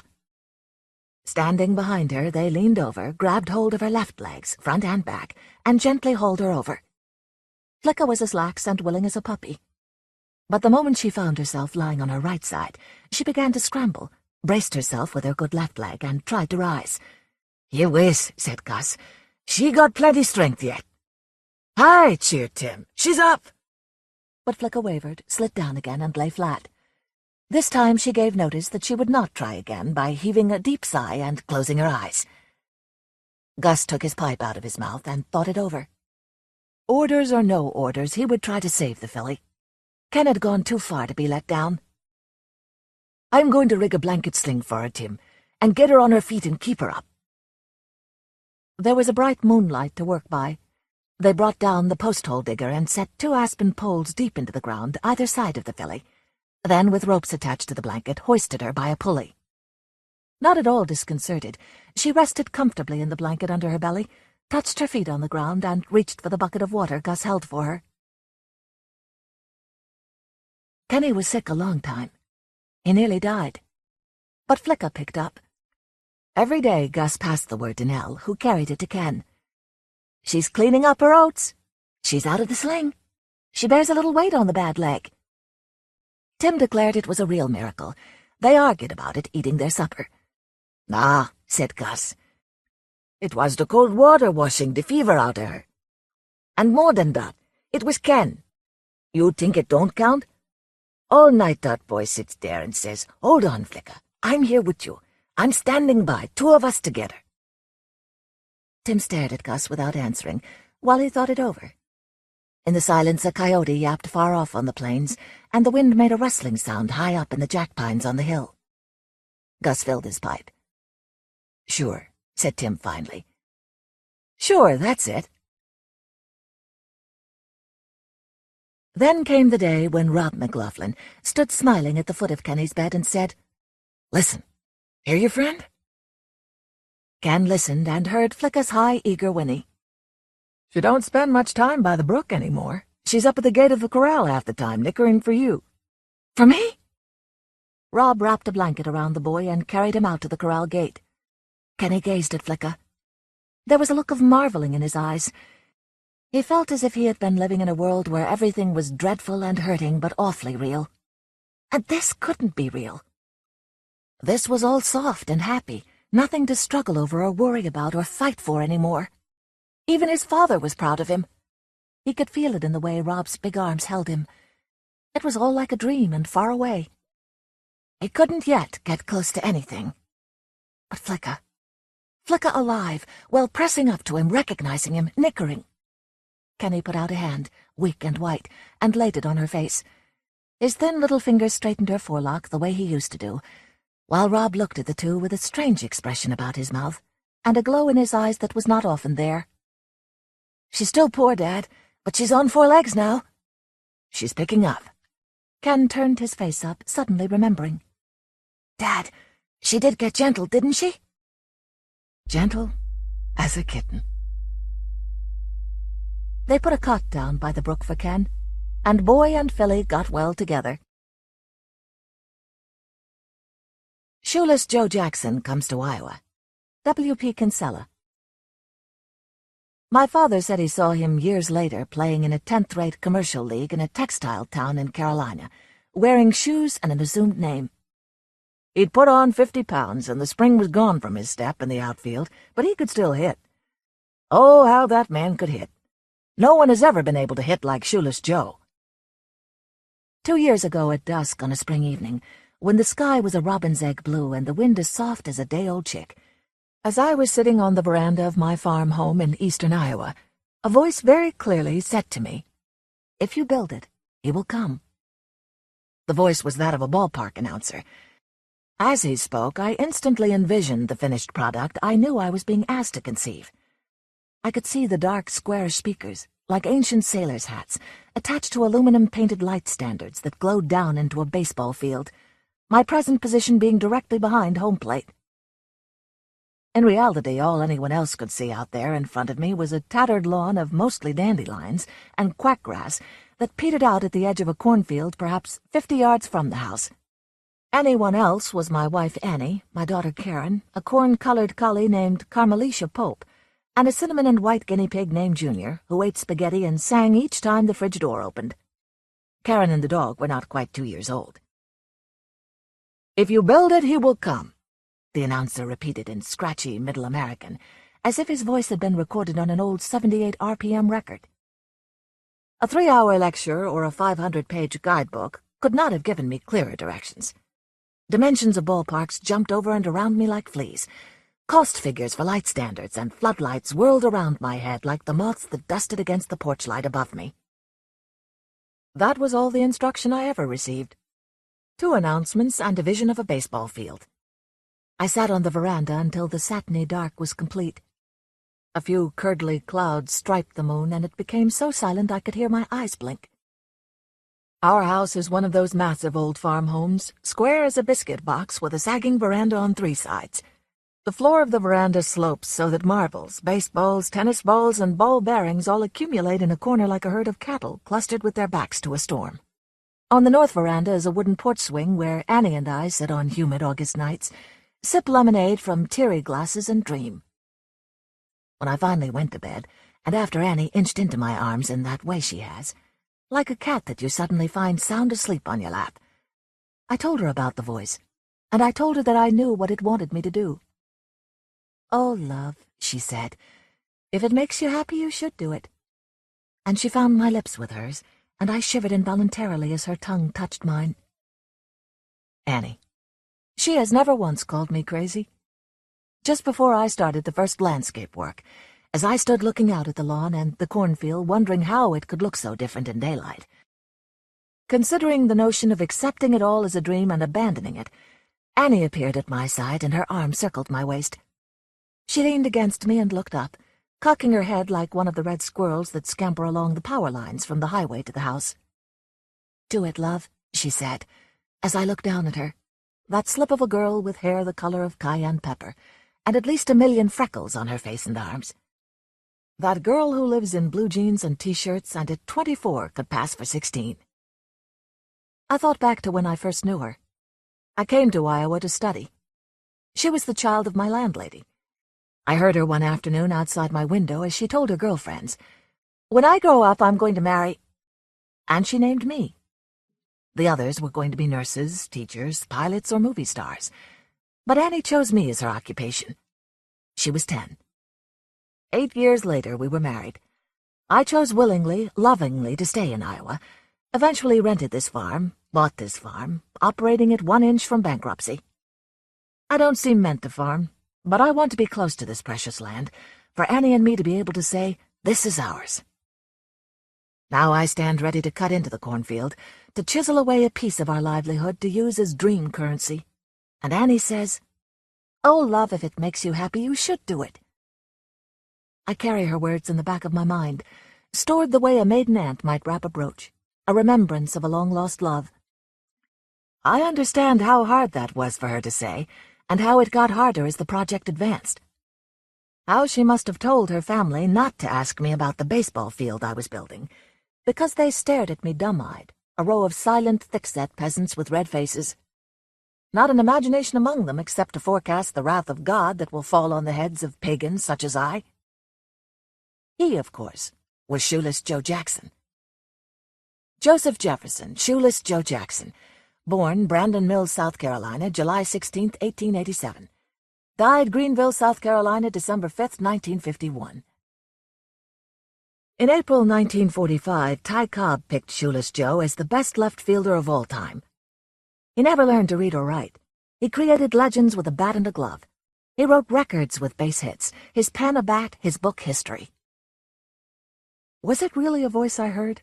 Standing behind her, they leaned over, grabbed hold of her left legs, front and back, and gently hauled her over. Flicka was as lax and willing as a puppy. But the moment she found herself lying on her right side, she began to scramble, braced herself with her good left leg, and tried to rise. "You whiz," said Gus. "She got plenty strength yet." "Hi," cheered Tim. "She's up." But Flicka wavered, slid down again, and lay flat. This time she gave notice that she would not try again by heaving a deep sigh and closing her eyes. Gus took his pipe out of his mouth and thought it over. Orders or no orders, he would try to save the filly. Ken had gone too far to be let down. "I'm going to rig a blanket sling for her, Tim, and get her on her feet and keep her up." There was a bright moonlight to work by. They brought down the post-hole digger and set 2 aspen poles deep into the ground either side of the filly. Then, with ropes attached to the blanket, hoisted her by a pulley. Not at all disconcerted, she rested comfortably in the blanket under her belly, touched her feet on the ground, and reached for the bucket of water Gus held for her. Kenny was sick a long time. He nearly died. But Flicka picked up. Every day Gus passed the word to Nell, who carried it to Ken. "She's cleaning up her oats. She's out of the sling. She bears a little weight on the bad leg." Tim declared it was a real miracle. They argued about it, eating their supper. "Nah," said Gus. "It was the cold water washing the fever out of her. And more than that, it was Ken. You think it don't count? All night that boy sits there and says, 'Hold on, Flicka, I'm here with you. I'm standing by, 2 of us together.'" Tim stared at Gus without answering, while he thought it over. In the silence a coyote yapped far off on the plains, and the wind made a rustling sound high up in the jack-pines on the hill. Gus filled his pipe. "Sure," said Tim finally. "Sure, that's it." Then came the day when Rob McLaughlin stood smiling at the foot of Kenny's bed and said, "Listen, hear you, friend?" Ken listened and heard Flicka's high, eager whinny. "She don't spend much time by the brook anymore. She's up at the gate of the corral half the time, nickering for you." "For me?" Rob wrapped a blanket around the boy and carried him out to the corral gate. Kenny gazed at Flicka. There was a look of marveling in his eyes. He felt as if he had been living in a world where everything was dreadful and hurting but awfully real. And this couldn't be real. This was all soft and happy, nothing to struggle over or worry about or fight for anymore. Even his father was proud of him. He could feel it in the way Rob's big arms held him. It was all like a dream and far away. He couldn't yet get close to anything. But Flicka alive, well pressing up to him, recognizing him, nickering. Kenny put out a hand, weak and white, and laid it on her face. His thin little fingers straightened her forelock the way he used to do, while Rob looked at the two with a strange expression about his mouth, and a glow in his eyes that was not often there. "She's still poor, Dad, but she's on 4 legs now." "She's picking up." Ken turned his face up, suddenly remembering. "Dad, she did get gentle, didn't she?" "Gentle as a kitten." They put a cot down by the brook for Ken, and boy and filly got well together. Shoeless Joe Jackson comes to Iowa. W.P. Kinsella. My father said he saw him years later playing in a 10th-rate commercial league in a textile town in Carolina, wearing shoes and an assumed name. He'd put on 50 pounds, and the spring was gone from his step in the outfield, but he could still hit. Oh, how that man could hit. No one has ever been able to hit like Shoeless Joe. 2 years ago at dusk on a spring evening, when the sky was a robin's egg blue and the wind as soft as a day-old chick, as I was sitting on the veranda of my farm home in eastern Iowa, a voice very clearly said to me, "If you build it, he will come." The voice was that of a ballpark announcer. As he spoke, I instantly envisioned the finished product I knew I was being asked to conceive. I could see the dark square speakers, like ancient sailors' hats, attached to aluminum-painted light standards that glowed down into a baseball field, my present position being directly behind home plate. In reality, all anyone else could see out there in front of me was a tattered lawn of mostly dandelions and quackgrass that petered out at the edge of a cornfield perhaps 50 yards from the house. Anyone else was my wife Annie, my daughter Karen, a corn-colored collie named Carmelisha Pope, and a cinnamon and white guinea pig named Junior, who ate spaghetti and sang each time the fridge door opened. Karen and the dog were not quite 2 years old. "If you build it, he will come," the announcer repeated in scratchy Middle American, as if his voice had been recorded on an old 78 RPM record. A 3-hour lecture or a 500-page guidebook could not have given me clearer directions. Dimensions of ballparks jumped over and around me like fleas. Cost figures for light standards and floodlights whirled around my head like the moths that dusted against the porch light above me. That was all the instruction I ever received. 2 announcements and a vision of a baseball field. I sat on the veranda until the satiny dark was complete. A few curdly clouds striped the moon, and it became so silent I could hear my eyes blink. Our house is one of those massive old farm homes, square as a biscuit box with a sagging veranda on 3 sides. The floor of the veranda slopes so that marbles, baseballs, tennis balls, and ball bearings all accumulate in a corner like a herd of cattle clustered with their backs to a storm. On the north veranda is a wooden porch swing where Annie and I sit on humid August nights, sip lemonade from teary glasses, and dream. When I finally went to bed, and after Annie inched into my arms in that way she has, like a cat that you suddenly find sound asleep on your lap, I told her about the voice, and I told her that I knew what it wanted me to do. "Oh, love," she said, "if it makes you happy, you should do it." And she found my lips with hers, and I shivered involuntarily as her tongue touched mine. Annie. She has never once called me crazy. Just before I started the first landscape work, as I stood looking out at the lawn and the cornfield, wondering how it could look so different in daylight, considering the notion of accepting it all as a dream and abandoning it, Annie appeared at my side and her arm circled my waist. She leaned against me and looked up, cocking her head like one of the red squirrels that scamper along the power lines from the highway to the house. "Do it, love," she said, as I looked down at her, that slip of a girl with hair the color of cayenne pepper, and at least 1,000,000 freckles on her face and arms. That girl who lives in blue jeans and T-shirts and at 24 could pass for 16. I thought back to when I first knew her. I came to Iowa to study. She was the child of my landlady. I heard her one afternoon outside my window as she told her girlfriends, "When I grow up, I'm going to marry—" And she named me. The others were going to be nurses, teachers, pilots, or movie stars. But Annie chose me as her occupation. She was 10. 8 years later, we were married. I chose willingly, lovingly to stay in Iowa, eventually rented this farm, bought this farm, operating it 1 inch from bankruptcy. I don't seem meant to farm, but I want to be close to this precious land, for Annie and me to be able to say, "This is ours." Now I stand ready to cut into the cornfield, to chisel away a piece of our livelihood to use as dream currency. And Annie says, "Oh, love, if it makes you happy, you should do it." I carry her words in the back of my mind, stored the way a maiden aunt might wrap a brooch, a remembrance of a long-lost love. I understand how hard that was for her to say, and how it got harder as the project advanced. How she must have told her family not to ask me about the baseball field I was building, because they stared at me dumb-eyed, a row of silent, thick-set peasants with red faces. Not an imagination among them except to forecast the wrath of God that will fall on the heads of pagans such as I. He, of course, was Shoeless Joe Jackson. Joseph Jefferson, Shoeless Joe Jackson, born Brandon Mills, South Carolina, July 16, 1887. Died Greenville, South Carolina, December 5, 1951. In April 1945, Ty Cobb picked Shoeless Joe as the best left fielder of all time. He never learned to read or write. He created legends with a bat and a glove. He wrote records with base hits, his pen a bat, his book history. Was it really a voice I heard?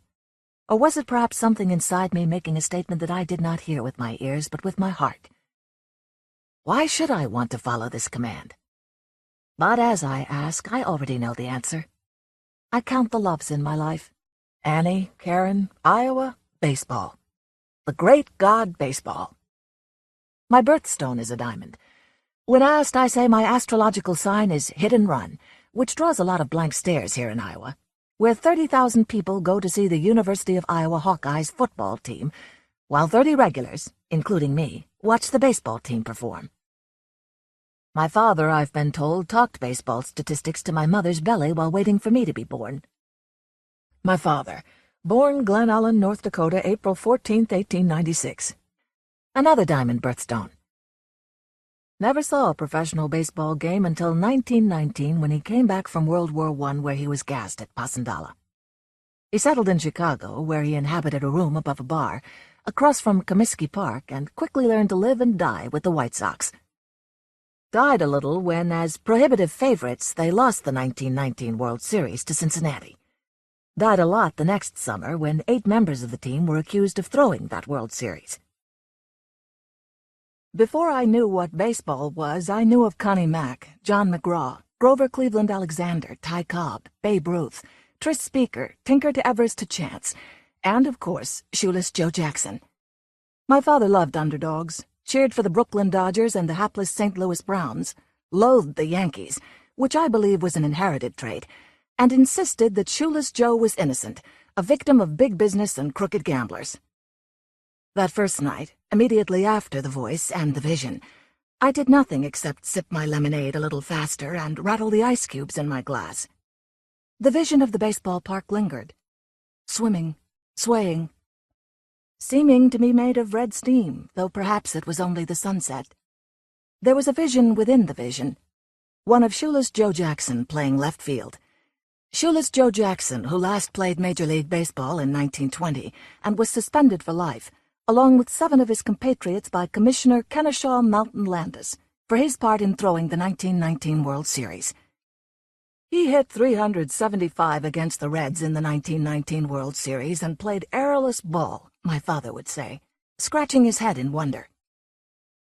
Or was it perhaps something inside me making a statement that I did not hear with my ears but with my heart? Why should I want to follow this command? But as I ask, I already know the answer. I count the loves in my life. Annie, Karen, Iowa, baseball. The great god baseball. My birthstone is a diamond. When asked, I say my astrological sign is hit and run, which draws a lot of blank stares here in Iowa, where 30,000 people go to see the University of Iowa Hawkeyes football team, while 30 regulars, including me, watch the baseball team perform. My father, I've been told, talked baseball statistics to my mother's belly while waiting for me to be born. My father, born Glen Ellen, North Dakota, April 14, 1896. Another diamond birthstone. Never saw a professional baseball game until 1919 when he came back from World War I, where he was gassed at Pasandala. He settled in Chicago, where he inhabited a room above a bar, across from Comiskey Park, and quickly learned to live and die with the White Sox. Died a little when, as prohibitive favorites, they lost the 1919 World Series to Cincinnati. Died a lot the next summer when 8 members of the team were accused of throwing that World Series. Before I knew what baseball was, I knew of Connie Mack, John McGraw, Grover Cleveland Alexander, Ty Cobb, Babe Ruth, Tris Speaker, Tinker to Evers to Chance, and, of course, Shoeless Joe Jackson. My father loved underdogs, cheered for the Brooklyn Dodgers and the hapless St. Louis Browns, loathed the Yankees, which I believe was an inherited trait, and insisted that Shoeless Joe was innocent, a victim of big business and crooked gamblers. That first night, immediately after the voice and the vision, I did nothing except sip my lemonade a little faster and rattle the ice cubes in my glass. The vision of the baseball park lingered, swimming, swaying, seeming to be made of red steam, though perhaps it was only the sunset. There was a vision within the vision, one of Shoeless Joe Jackson playing left field. Shoeless Joe Jackson, who last played Major League Baseball in 1920 and was suspended for life, along with 7 of his compatriots by Commissioner Kennesaw Mountain Landis, for his part in throwing the 1919 World Series. He hit .375 against the Reds in the 1919 World Series and played airless ball, my father would say, scratching his head in wonder.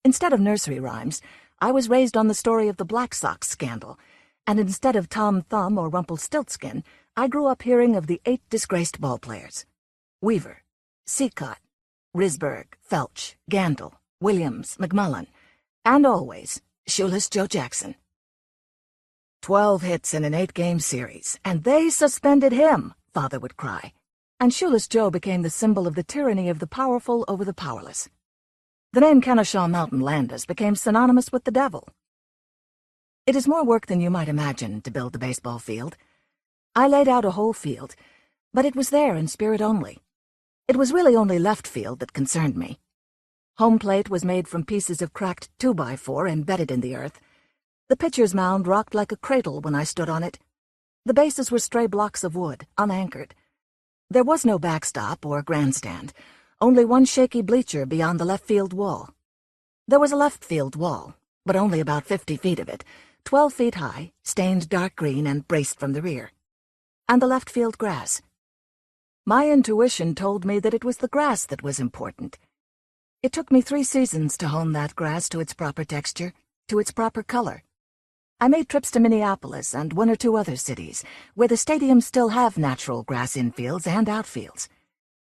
Instead of nursery rhymes, I was raised on the story of the Black Sox scandal, and instead of Tom Thumb or Rumpelstiltskin, I grew up hearing of the 8 disgraced ballplayers: Weaver, Seacott, Risberg, Felch, Gandil, Williams, McMullen, and always Shoeless Joe Jackson. 12 hits in an 8-game series, and they suspended him, Father would cry, and Shoeless Joe became the symbol of the tyranny of the powerful over the powerless. The name Kennesaw Mountain Landis became synonymous with the devil. It is more work than you might imagine to build the baseball field. I laid out a whole field, but it was there in spirit only. It was really only left field that concerned me. Home plate was made from pieces of cracked 2x4 embedded in the earth. The pitcher's mound rocked like a cradle when I stood on it. The bases were stray blocks of wood, unanchored. There was no backstop or grandstand, only one shaky bleacher beyond the left field wall. There was a left field wall, but only about 50 feet of it, 12 feet high, stained dark green and braced from the rear. And the left field grass. My intuition told me that it was the grass that was important. It took me 3 seasons to hone that grass to its proper texture, to its proper color. I made trips to Minneapolis and 1 or 2 other cities, where the stadiums still have natural grass infields and outfields.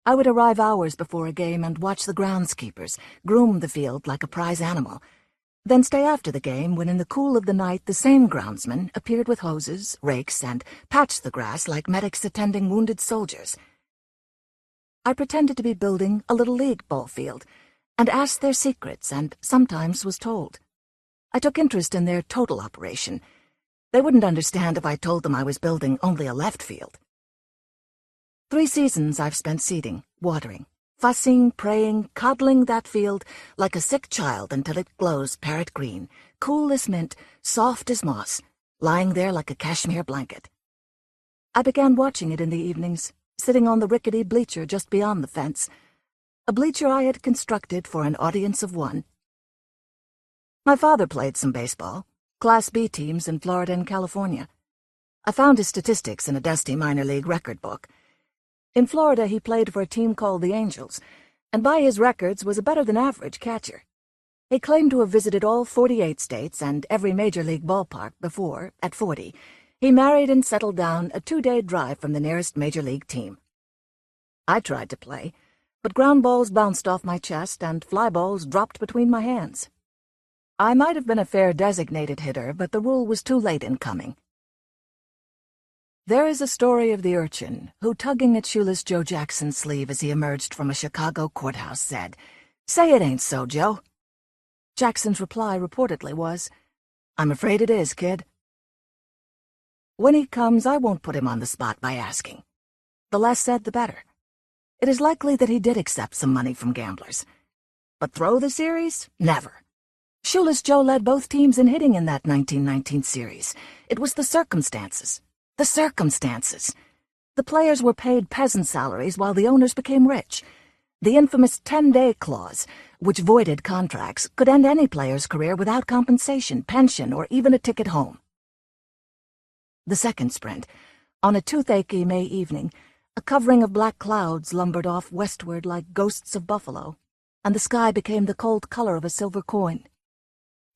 I would arrive hours before a game and watch the groundskeepers groom the field like a prize animal, then stay after the game when in the cool of the night the same groundsman appeared with hoses, rakes, and patched the grass like medics attending wounded soldiers. I pretended to be building a little league ball field, and asked their secrets and sometimes was told. I took interest in their total operation. They wouldn't understand if I told them I was building only a left field. 3 seasons I've spent seeding, watering, fussing, praying, coddling that field like a sick child until it glows parrot green, cool as mint, soft as moss, lying there like a cashmere blanket. I began watching it in the evenings, sitting on the rickety bleacher just beyond the fence, a bleacher I had constructed for an audience of 1. My father played some baseball, Class B teams in Florida and California. I found his statistics in a dusty minor league record book. In Florida, he played for a team called the Angels, and by his records was a better-than-average catcher. He claimed to have visited all 48 states and every major league ballpark before, at 40, he married and settled down a 2-day drive from the nearest major league team. I tried to play, but ground balls bounced off my chest and fly balls dropped between my hands. I might have been a fair designated hitter, but the rule was too late in coming. There is a story of the urchin who, tugging at Shoeless Joe Jackson's sleeve as he emerged from a Chicago courthouse, said, "Say it ain't so, Joe." Jackson's reply reportedly was, "I'm afraid it is, kid." When he comes, I won't put him on the spot by asking. The less said, the better. It is likely that he did accept some money from gamblers. But throw the series? Never. Shoeless Joe led both teams in hitting in that 1919 series. It was the circumstances. The circumstances. The players were paid peasant salaries while the owners became rich. The infamous 10-day clause, which voided contracts, could end any player's career without compensation, pension, or even a ticket home. The second sprint. On a toothache May evening, a covering of black clouds lumbered off westward like ghosts of buffalo, and the sky became the cold color of a silver coin.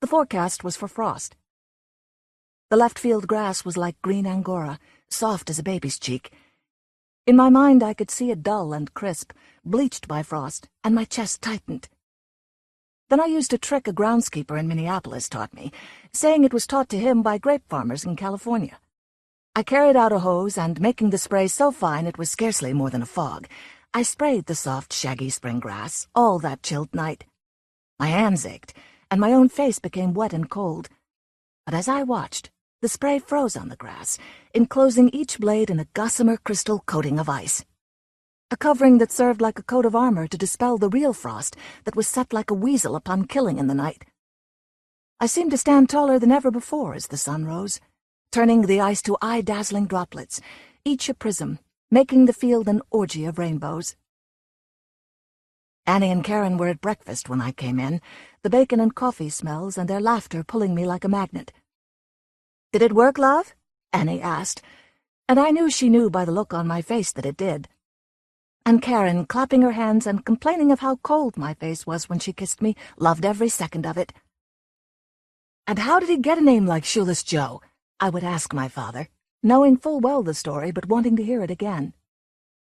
The forecast was for frost. The left field grass was like green angora, soft as a baby's cheek. In my mind I could see it dull and crisp, bleached by frost, and my chest tightened. Then I used a trick a groundskeeper in Minneapolis taught me, saying it was taught to him by grape farmers in California. I carried out a hose, and making the spray so fine it was scarcely more than a fog, I sprayed the soft, shaggy spring grass all that chilled night. My hands ached, and my own face became wet and cold. But as I watched, the spray froze on the grass, enclosing each blade in a gossamer crystal coating of ice. A covering that served like a coat of armor to dispel the real frost that was set like a weasel upon killing in the night. I seemed to stand taller than ever before as the sun rose, turning the ice to eye-dazzling droplets, each a prism, making the field an orgy of rainbows. Annie and Karen were at breakfast when I came in, the bacon and coffee smells and their laughter pulling me like a magnet. "Did it work, love?" Annie asked, and I knew she knew by the look on my face that it did. And Karen, clapping her hands and complaining of how cold my face was when she kissed me, loved every second of it. "And how did he get a name like Shoeless Joe?" I would ask my father, knowing full well the story but wanting to hear it again.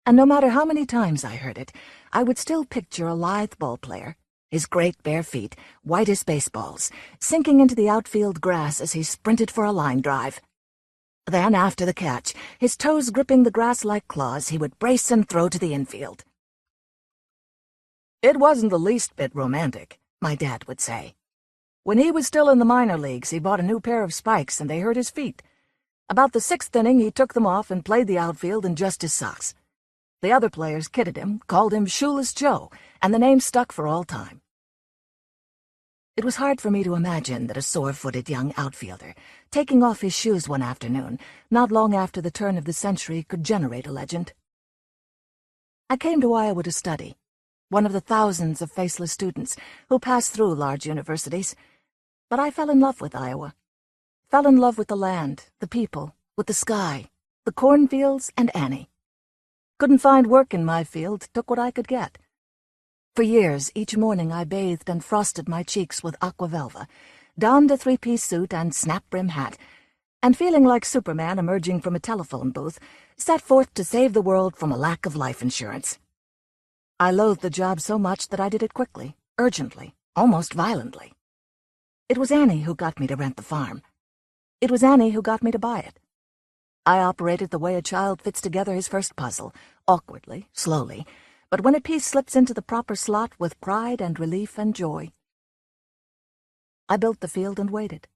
And no matter how many times I heard it, I would still picture a lithe ballplayer, his great bare feet, white as baseballs, sinking into the outfield grass as he sprinted for a line drive. Then, after the catch, his toes gripping the grass like claws, he would brace and throw to the infield. It wasn't the least bit romantic, my dad would say. When he was still in the minor leagues, he bought a new pair of spikes and they hurt his feet. About the 6th inning, he took them off and played the outfield in just his socks. The other players kidded him, called him Shoeless Joe, and the name stuck for all time. It was hard for me to imagine that a sore-footed young outfielder, taking off his shoes one afternoon, not long after the turn of the century, could generate a legend. I came to Iowa to study, one of the thousands of faceless students who pass through large universities. But I fell in love with Iowa. Fell in love with the land, the people, with the sky, the cornfields, and Annie. Couldn't find work in my field, took what I could get. For years, each morning I bathed and frosted my cheeks with aqua velva, donned a 3-piece suit and snap-brim hat, and feeling like Superman emerging from a telephone booth, set forth to save the world from a lack of life insurance. I loathed the job so much that I did it quickly, urgently, almost violently. It was Annie who got me to rent the farm. It was Annie who got me to buy it. I operated the way a child fits together his first puzzle, awkwardly, slowly, but when a piece slips into the proper slot with pride and relief and joy. I built the field and waited.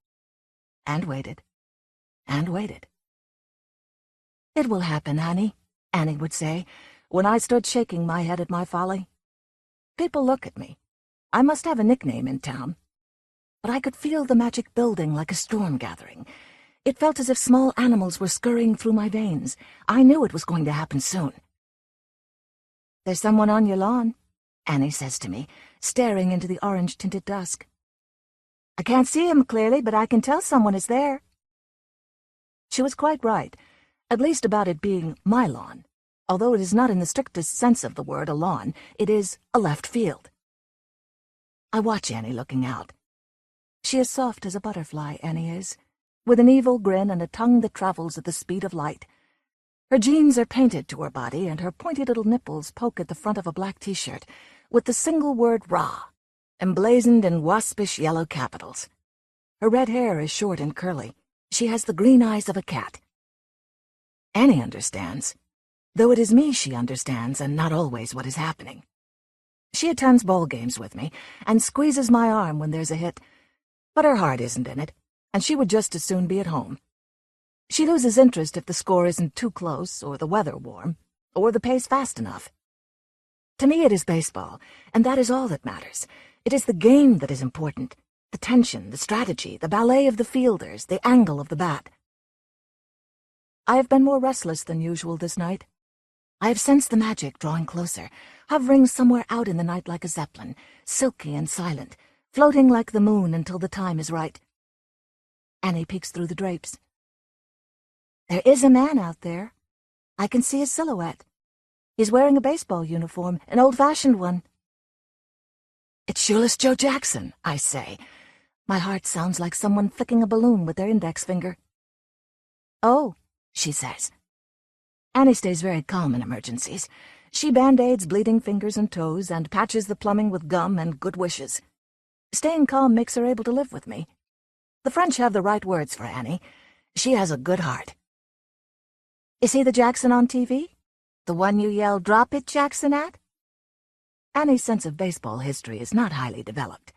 And waited. And waited. "It will happen, honey," Annie would say, when I stood shaking my head at my folly. People look at me. I must have a nickname in town. But I could feel the magic building like a storm gathering. It felt as if small animals were scurrying through my veins. I knew it was going to happen soon. "There's someone on your lawn," Annie says to me, staring into the orange-tinted dusk. "I can't see him clearly, but I can tell someone is there." She was quite right, at least about it being my lawn. Although it is not in the strictest sense of the word a lawn, it is a left field. I watch Annie looking out. She is soft as a butterfly, Annie is, with an evil grin and a tongue that travels at the speed of light. Her jeans are painted to her body, and her pointy little nipples poke at the front of a black T-shirt, with the single word "Ra" emblazoned in waspish yellow capitals. Her red hair is short and curly. She has the green eyes of a cat. Annie understands, though it is me she understands and not always what is happening. She attends ball games with me and squeezes my arm when there's a hit, but her heart isn't in it, and she would just as soon be at home. She loses interest if the score isn't too close, or the weather warm, or the pace fast enough. To me it is baseball, and that is all that matters. It is the game that is important, the tension, the strategy, the ballet of the fielders, the angle of the bat. I have been more restless than usual this night. I have sensed the magic drawing closer, hovering somewhere out in the night like a zeppelin, silky and silent, floating like the moon until the time is right. Annie peeks through the drapes. "There is a man out there. I can see his silhouette. He's wearing a baseball uniform, an old-fashioned one." "It's Shoeless Joe Jackson," I say. My heart sounds like someone flicking a balloon with their index finger. "Oh," she says. Annie stays very calm in emergencies. She band-aids bleeding fingers and toes and patches the plumbing with gum and good wishes. Staying calm makes her able to live with me. The French have the right words for Annie. She has a good heart. "Is he the Jackson on TV? The one you yell, 'Drop it, Jackson,' at?" Annie's sense of baseball history is not highly developed.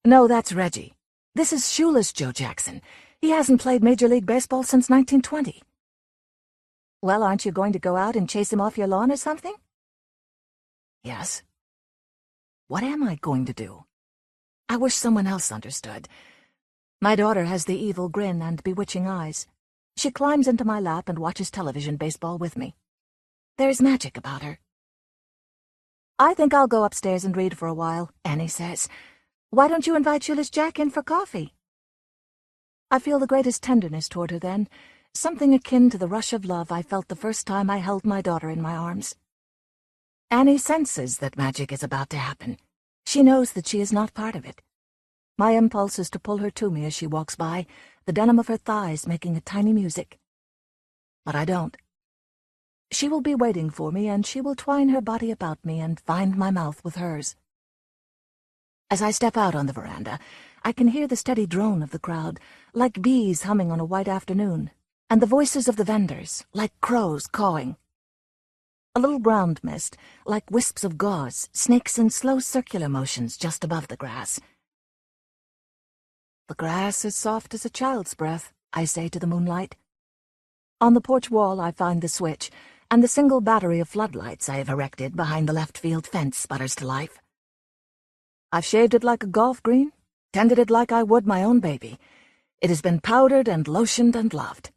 "No, that's Reggie. This is Shoeless Joe Jackson. He hasn't played Major League Baseball since 1920. "Well, aren't you going to go out and chase him off your lawn or something?" "Yes." What am I going to do? I wish someone else understood. My daughter has the evil grin and bewitching eyes. She climbs into my lap and watches television baseball with me. There's magic about her. "I think I'll go upstairs and read for a while," Annie says. "Why don't you invite Shoeless Jack in for coffee?" I feel the greatest tenderness toward her then, something akin to the rush of love I felt the first time I held my daughter in my arms. Annie senses that magic is about to happen. She knows that she is not part of it. My impulse is to pull her to me as she walks by, the denim of her thighs making a tiny music. But I don't. She will be waiting for me, and she will twine her body about me and find my mouth with hers. As I step out on the veranda, I can hear the steady drone of the crowd, like bees humming on a white afternoon, and the voices of the vendors, like crows cawing. A little ground mist, like wisps of gauze, snakes in slow circular motions just above the grass. The grass is soft as a child's breath, I say to the moonlight. On the porch wall I find the switch, and the single battery of floodlights I have erected behind the left field fence sputters to life. I've shaved it like a golf green, tended it like I would my own baby. It has been powdered and lotioned and loved.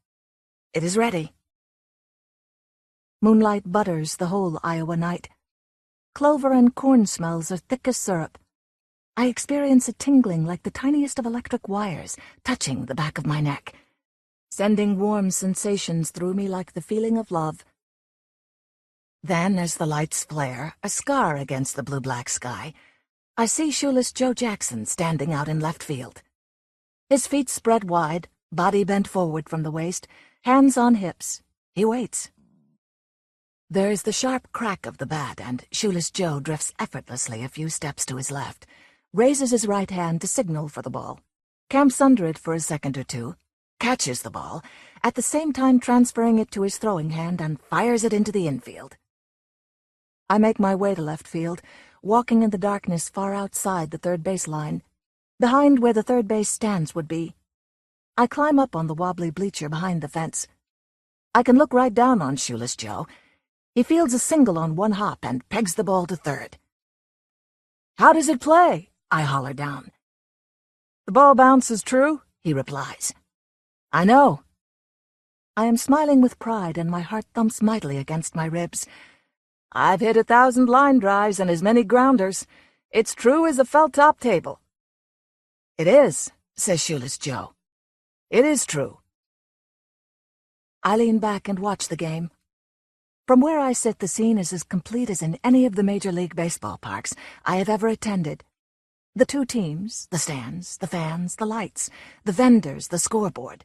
It is ready. Moonlight butters the whole Iowa night. Clover and corn smells are thick as syrup. I experience a tingling like the tiniest of electric wires touching the back of my neck, sending warm sensations through me like the feeling of love. Then, as the lights flare, a scar against the blue-black sky, I see Shoeless Joe Jackson standing out in left field. His feet spread wide, body bent forward from the waist, hands on hips. He waits. There is the sharp crack of the bat, and Shoeless Joe drifts effortlessly a few steps to his left, raises his right hand to signal for the ball, camps under it for a second or two, catches the ball, at the same time transferring it to his throwing hand and fires it into the infield. I make my way to left field, walking in the darkness far outside the third base line, behind where the third base stands would be. I climb up on the wobbly bleacher behind the fence. I can look right down on Shoeless Joe. He fields a single on one hop and pegs the ball to third. "How does it play?" I holler down. "The ball bounces true," he replies. "I know." I am smiling with pride, and my heart thumps mightily against my ribs. "I've hit 1,000 line drives and as many grounders. It's true as a felt-top table." "It is," says Shoeless Joe. "It is true." I lean back and watch the game. From where I sit, the scene is as complete as in any of the Major League Baseball parks I have ever attended. The two teams, the stands, the fans, the lights, the vendors, the scoreboard.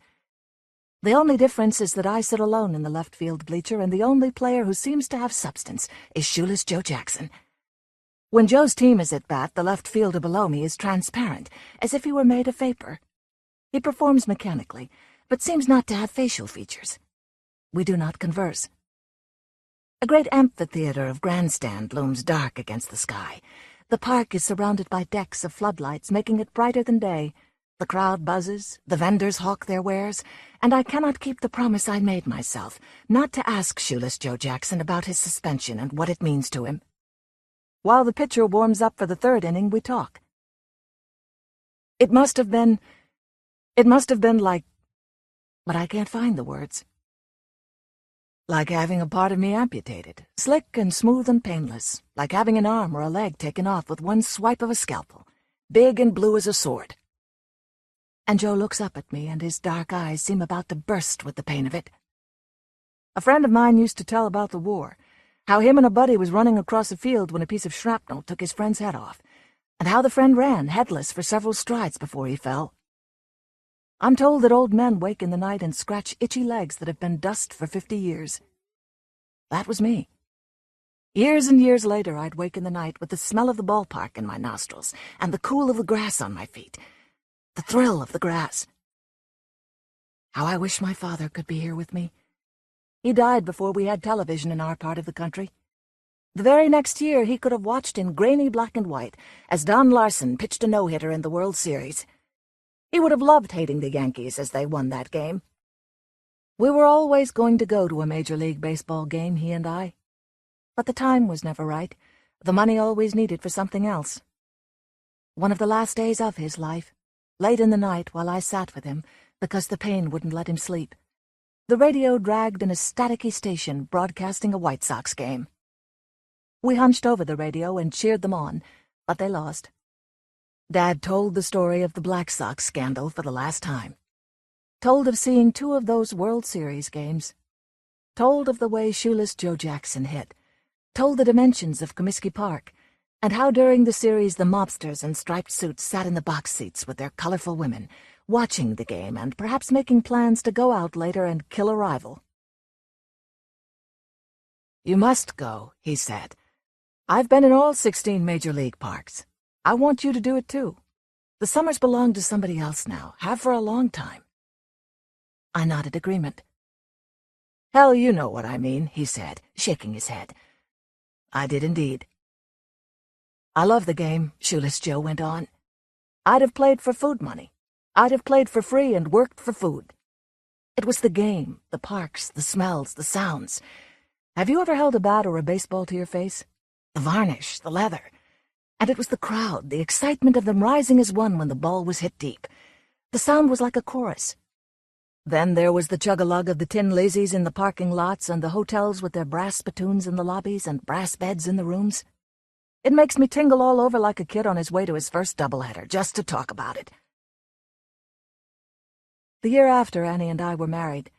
The only difference is that I sit alone in the left field bleacher, and the only player who seems to have substance is Shoeless Joe Jackson. When Joe's team is at bat, the left fielder below me is transparent, as if he were made of vapor. He performs mechanically, but seems not to have facial features. We do not converse. A great amphitheater of grandstand looms dark against the sky. The park is surrounded by decks of floodlights, making it brighter than day. The crowd buzzes, the vendors hawk their wares, and I cannot keep the promise I made myself, not to ask Shoeless Joe Jackson about his suspension and what it means to him. While the pitcher warms up for the third inning, we talk. It must have been like, but I can't find the words. Like having a part of me amputated, slick and smooth and painless, like having an arm or a leg taken off with one swipe of a scalpel, big and blue as a sword. And Joe looks up at me, and his dark eyes seem about to burst with the pain of it. A friend of mine used to tell about the war, how him and a buddy was running across a field when a piece of shrapnel took his friend's head off, and how the friend ran headless for several strides before he fell. I'm told that old men wake in the night and scratch itchy legs that have been dust for 50 years. That was me. Years and years later, I'd wake in the night with the smell of the ballpark in my nostrils and the cool of the grass on my feet, the thrill of the grass. How I wish my father could be here with me. He died before we had television in our part of the country. The very next year, he could have watched in grainy black and white as Don Larson pitched a no-hitter in the World Series. He would have loved hating the Yankees as they won that game. We were always going to go to a Major League Baseball game, he and I. But the time was never right, the money always needed for something else. One of the last days of his life, late in the night while I sat with him, because the pain wouldn't let him sleep, the radio dragged in a staticky station broadcasting a White Sox game. We hunched over the radio and cheered them on, but they lost. Dad told the story of the Black Sox scandal for the last time. Told of seeing 2 of those World Series games. Told of the way Shoeless Joe Jackson hit. Told the dimensions of Comiskey Park, and how during the series the mobsters in striped suits sat in the box seats with their colorful women, watching the game and perhaps making plans to go out later and kill a rival. "You must go," he said. "I've been in all 16 Major League parks. I want you to do it too. The summers belong to somebody else now, have for a long time." I nodded agreement. Hell, you know what I mean, he said, shaking his head. I did indeed. I love the game, Shoeless Joe went on. I'd have played for food money. I'd have played for free and worked for food. It was the game, the parks, the smells, the sounds. Have you ever held a bat or a baseball to your face? The varnish, the leather. And it was the crowd, the excitement of them rising as one when the ball was hit deep. The sound was like a chorus. Then there was the chug-a-lug of the tin lazies in the parking lots and the hotels with their brass spittoons in the lobbies and brass beds in the rooms. It makes me tingle all over like a kid on his way to his first doubleheader, just to talk about it. The year after Annie and I were married,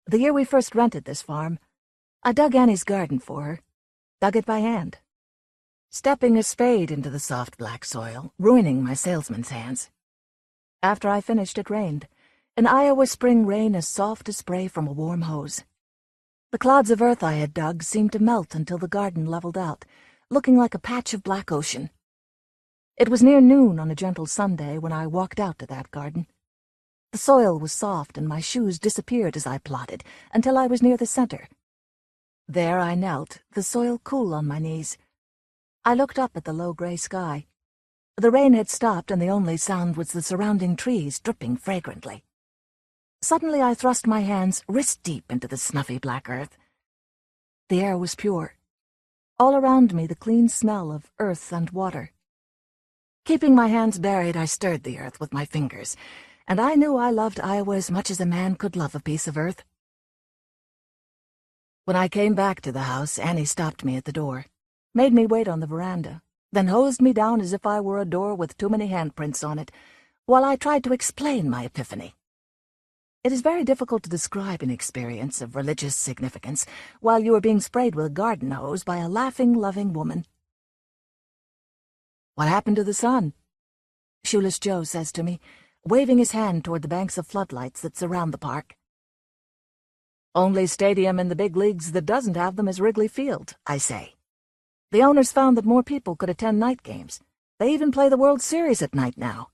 the year we first rented this farm, I dug Annie's garden for her, dug it by hand, stepping a spade into the soft black soil, ruining my salesman's hands. After I finished, it rained, an Iowa spring rain as soft as spray from a warm hose. The clods of earth I had dug seemed to melt until the garden leveled out, looking like a patch of black ocean. It was near noon on a gentle Sunday when I walked out to that garden. The soil was soft and my shoes disappeared as I plodded until I was near the center. There I knelt, the soil cool on my knees. I looked up at the low gray sky. The rain had stopped and the only sound was the surrounding trees dripping fragrantly. Suddenly I thrust my hands wrist-deep into the snuffy black earth. The air was pure. All around me the clean smell of earth and water. Keeping my hands buried, I stirred the earth with my fingers, and I knew I loved Iowa as much as a man could love a piece of earth. When I came back to the house, Annie stopped me at the door, made me wait on the veranda, then hosed me down as if I were a door with too many handprints on it, while I tried to explain my epiphany. It is very difficult to describe an experience of religious significance while you are being sprayed with a garden hose by a laughing, loving woman. What happened to the sun? Shoeless Joe says to me, waving his hand toward the banks of floodlights that surround the park. Only stadium in the big leagues that doesn't have them is Wrigley Field, I say. The owners found that more people could attend night games. They even play the World Series at night now.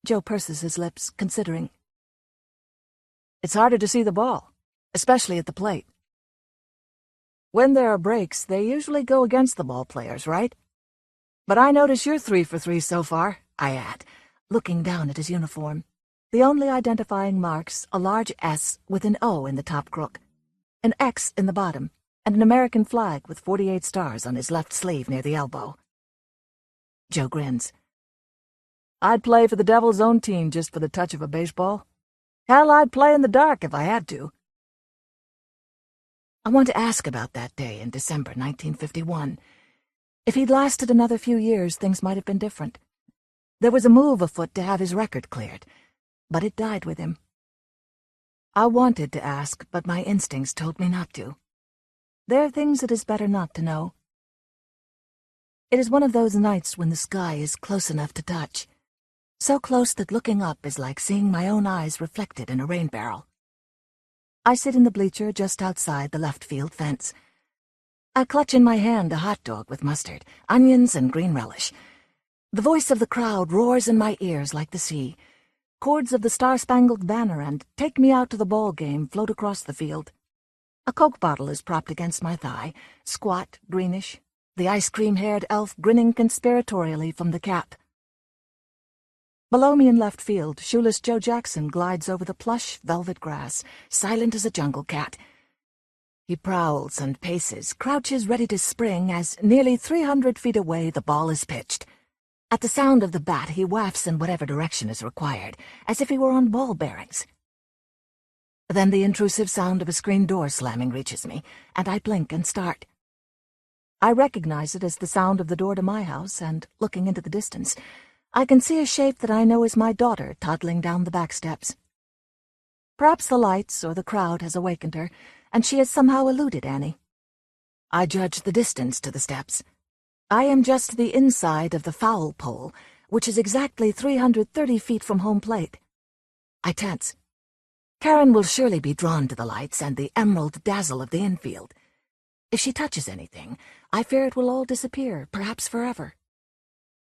Joe purses his lips, considering. It's harder to see the ball, especially at the plate. When there are breaks, they usually go against the ball players, right? But I notice you're 3 for 3 so far, I add, looking down at his uniform. The only identifying marks, a large S with an O in the top crook, an X in the bottom, and an American flag with 48 stars on his left sleeve near the elbow. Joe grins. I'd play for the Devil's own team just for the touch of a baseball. Hell, I'd play in the dark if I had to. I want to ask about that day in December 1951. If he'd lasted another few years, things might have been different. There was a move afoot to have his record cleared, but it died with him. I wanted to ask, but my instincts told me not to. There are things it is better not to know. It is one of those nights when the sky is close enough to touch. So close that looking up is like seeing my own eyes reflected in a rain barrel. I sit in the bleacher just outside the left field fence. I clutch in my hand a hot dog with mustard, onions, and green relish. The voice of the crowd roars in my ears like the sea. Chords of the Star-Spangled Banner and Take Me Out to the Ball Game float across the field. A Coke bottle is propped against my thigh, squat, greenish, the ice-cream-haired elf grinning conspiratorially from the cap. Below me in left field, Shoeless Joe Jackson glides over the plush, velvet grass, silent as a jungle cat. He prowls and paces, crouches ready to spring as, nearly 300 feet away, the ball is pitched. At the sound of the bat, he wafts in whatever direction is required, as if he were on ball bearings. Then the intrusive sound of a screen door slamming reaches me, and I blink and start. I recognize it as the sound of the door to my house, and, looking into the distance, I can see a shape that I know is my daughter toddling down the back steps. Perhaps the lights or the crowd has awakened her, and she has somehow eluded Annie. I judge the distance to the steps. I am just the inside of the foul pole, which is exactly 330 feet from home plate. I tense. Karen will surely be drawn to the lights and the emerald dazzle of the infield. If she touches anything, I fear it will all disappear, perhaps forever.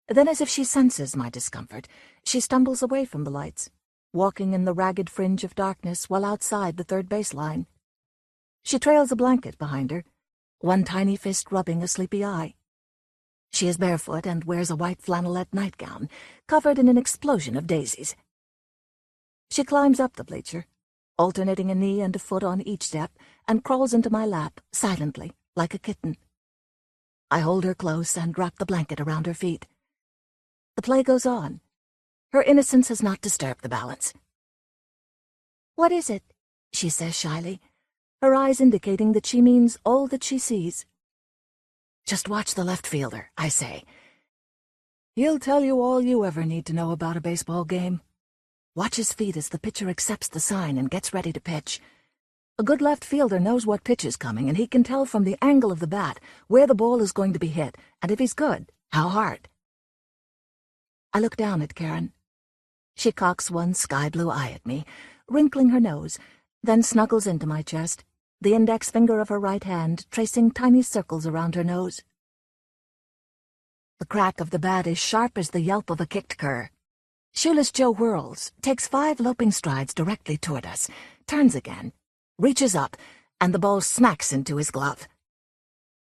Then, as if she senses my discomfort, she stumbles away from the lights, walking in the ragged fringe of darkness well outside the third base line. She trails a blanket behind her, one tiny fist rubbing a sleepy eye. She is barefoot and wears a white flannelette nightgown, covered in an explosion of daisies. She climbs up the bleacher, alternating a knee and a foot on each step, and crawls into my lap, silently, like a kitten. I hold her close and wrap the blanket around her feet. The play goes on. Her innocence has not disturbed the balance. "What is it?" she says shyly, her eyes indicating that she means all that she sees. "Just watch the left fielder," I say. "He'll tell you all you ever need to know about a baseball game. Watch his feet as the pitcher accepts the sign and gets ready to pitch. A good left fielder knows what pitch is coming, and he can tell from the angle of the bat where the ball is going to be hit, and if he's good, how hard." I look down at Karen. She cocks one sky-blue eye at me, wrinkling her nose, then snuggles into my chest, the index finger of her right hand tracing tiny circles around her nose. The crack of the bat is sharp as the yelp of a kicked cur. Shoeless Joe whirls, takes 5 loping strides directly toward us, turns again, reaches up, and the ball smacks into his glove.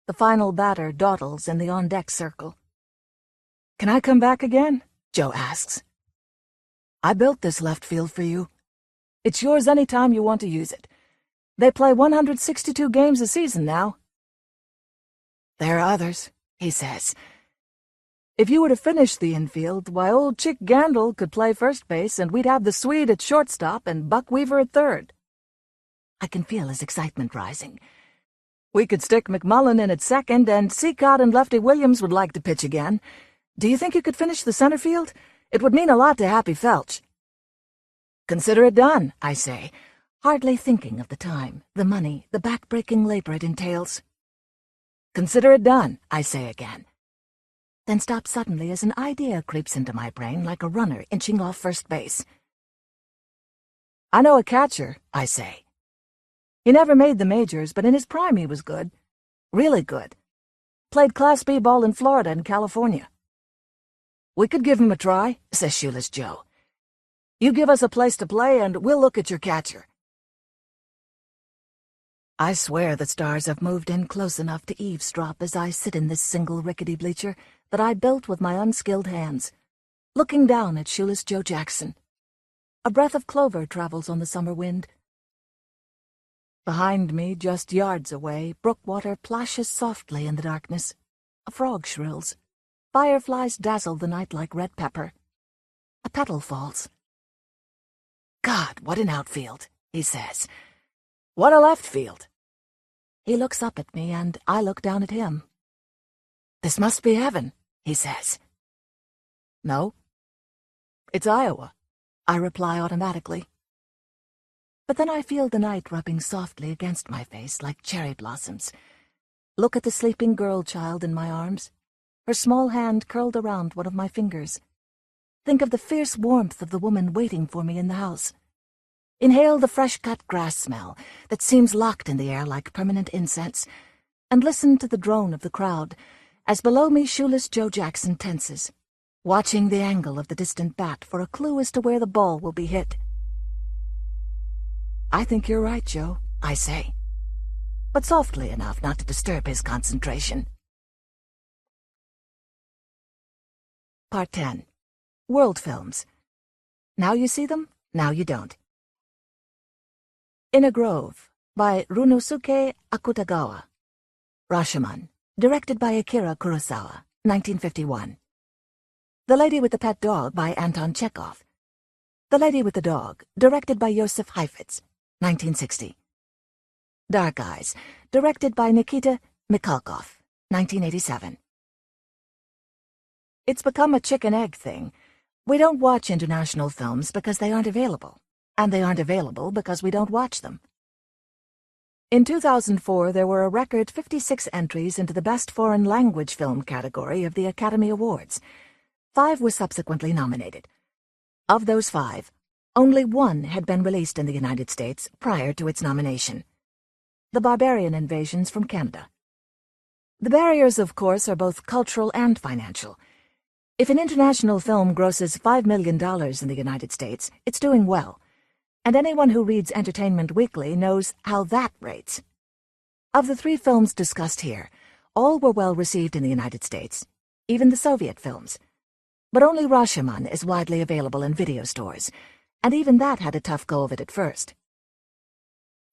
The final batter dawdles in the on-deck circle. "Can I come back again?" Joe asks. "I built this left field for you. It's yours any time you want to use it. They play 162 games a season now." "There are others," he says. "If you were to finish the infield, why, old Chick Gandil could play first base, and we'd have the Swede at shortstop and Buck Weaver at third." I can feel his excitement rising. "We could stick McMullen in at second, and Seacott and Lefty Williams would like to pitch again. Do you think you could finish the center field? It would mean a lot to Happy Felch." "Consider it done," I say, hardly thinking of the time, the money, the back-breaking labor it entails. "Consider it done," I say again. Then stop suddenly as an idea creeps into my brain like a runner inching off first base. "I know a catcher," I say. "He never made the majors, but in his prime he was good. Really good. Played Class B ball in Florida and California." "We could give him a try," says Shoeless Joe. "You give us a place to play, and we'll look at your catcher." I swear the stars have moved in close enough to eavesdrop as I sit in this single rickety bleacher that I built with my unskilled hands, looking down at Shoeless Joe Jackson. A breath of clover travels on the summer wind. Behind me, just yards away, brookwater plashes softly in the darkness. A frog shrills. Fireflies dazzle the night like red pepper. A petal falls. "God, what an outfield," he says. "What a left field." He looks up at me, and I look down at him. "This must be heaven," he says. "No. It's Iowa," I reply automatically. But then I feel the night rubbing softly against my face like cherry blossoms. Look at the sleeping girl child in my arms, her small hand curled around one of my fingers. Think of the fierce warmth of the woman waiting for me in the house. Inhale the fresh-cut grass smell that seems locked in the air like permanent incense, and listen to the drone of the crowd as below me Shoeless Joe Jackson tenses, watching the angle of the distant bat for a clue as to where the ball will be hit. "I think you're right, Joe," I say, but softly enough not to disturb his concentration. Part 10. World Films. Now you see them, now you don't. In a Grove, by Ryunosuke Akutagawa. Rashomon, directed by Akira Kurosawa, 1951. The Lady with the Pet Dog by Anton Chekhov. The Lady with the Dog, directed by Joseph Heifetz, 1960. Dark Eyes, directed by Nikita Mikhalkov, 1987. It's become a chicken-egg thing. We don't watch international films because they aren't available, and they aren't available because we don't watch them. In 2004, there were a record 56 entries into the Best Foreign Language Film category of the Academy Awards. 5 were subsequently nominated. Of those 5, only 1 had been released in the United States prior to its nomination. The Barbarian Invasions from Canada. The barriers, of course, are both cultural and financial. If an international film grosses $5 million in the United States, it's doing well. And anyone who reads Entertainment Weekly knows how that rates. Of the 3 films discussed here, all were well received in the United States, even the Soviet films. But only Rashomon is widely available in video stores, and even that had a tough go of it at first.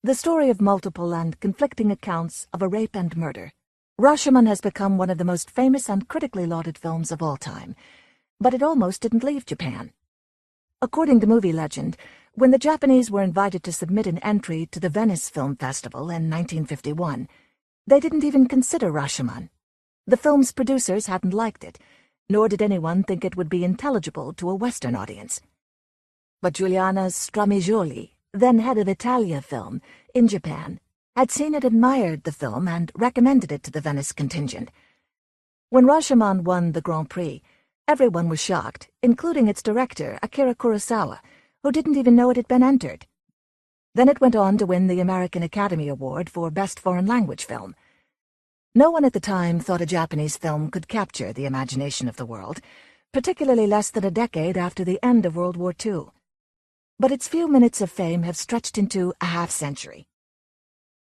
The story of multiple and conflicting accounts of a rape and murder, Rashomon has become one of the most famous and critically lauded films of all time, but it almost didn't leave Japan. According to movie legend, when the Japanese were invited to submit an entry to the Venice Film Festival in 1951, they didn't even consider Rashomon. The film's producers hadn't liked it, nor did anyone think it would be intelligible to a Western audience. But Giuliana Stramigioli, then head of Italia Film in Japan, had seen and admired the film and recommended it to the Venice contingent. When Rashomon won the Grand Prix, everyone was shocked, including its director, Akira Kurosawa, who didn't even know it had been entered. Then it went on to win the American Academy Award for Best Foreign Language Film. No one at the time thought a Japanese film could capture the imagination of the world, particularly less than a decade after the end of World War II. But its few minutes of fame have stretched into a half-century.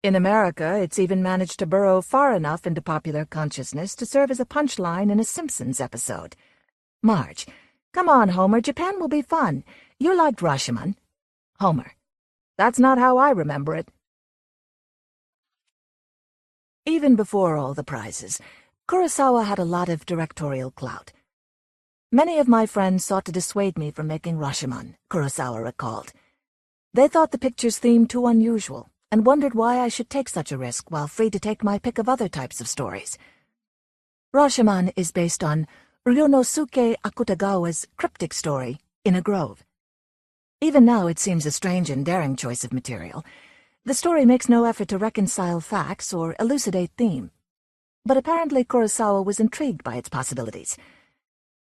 In America, it's even managed to burrow far enough into popular consciousness to serve as a punchline in a Simpsons episode. Marge, come on, Homer, Japan will be fun. You liked Rashomon. Homer, that's not how I remember it. Even before all the prizes, Kurosawa had a lot of directorial clout. Many of my friends sought to dissuade me from making Rashomon, Kurosawa recalled. They thought the picture's theme too unusual, and wondered why I should take such a risk while free to take my pick of other types of stories. Rashomon is based on Ryunosuke Akutagawa's cryptic story, In a Grove. Even now it seems a strange and daring choice of material. The story makes no effort to reconcile facts or elucidate theme. But apparently Kurosawa was intrigued by its possibilities.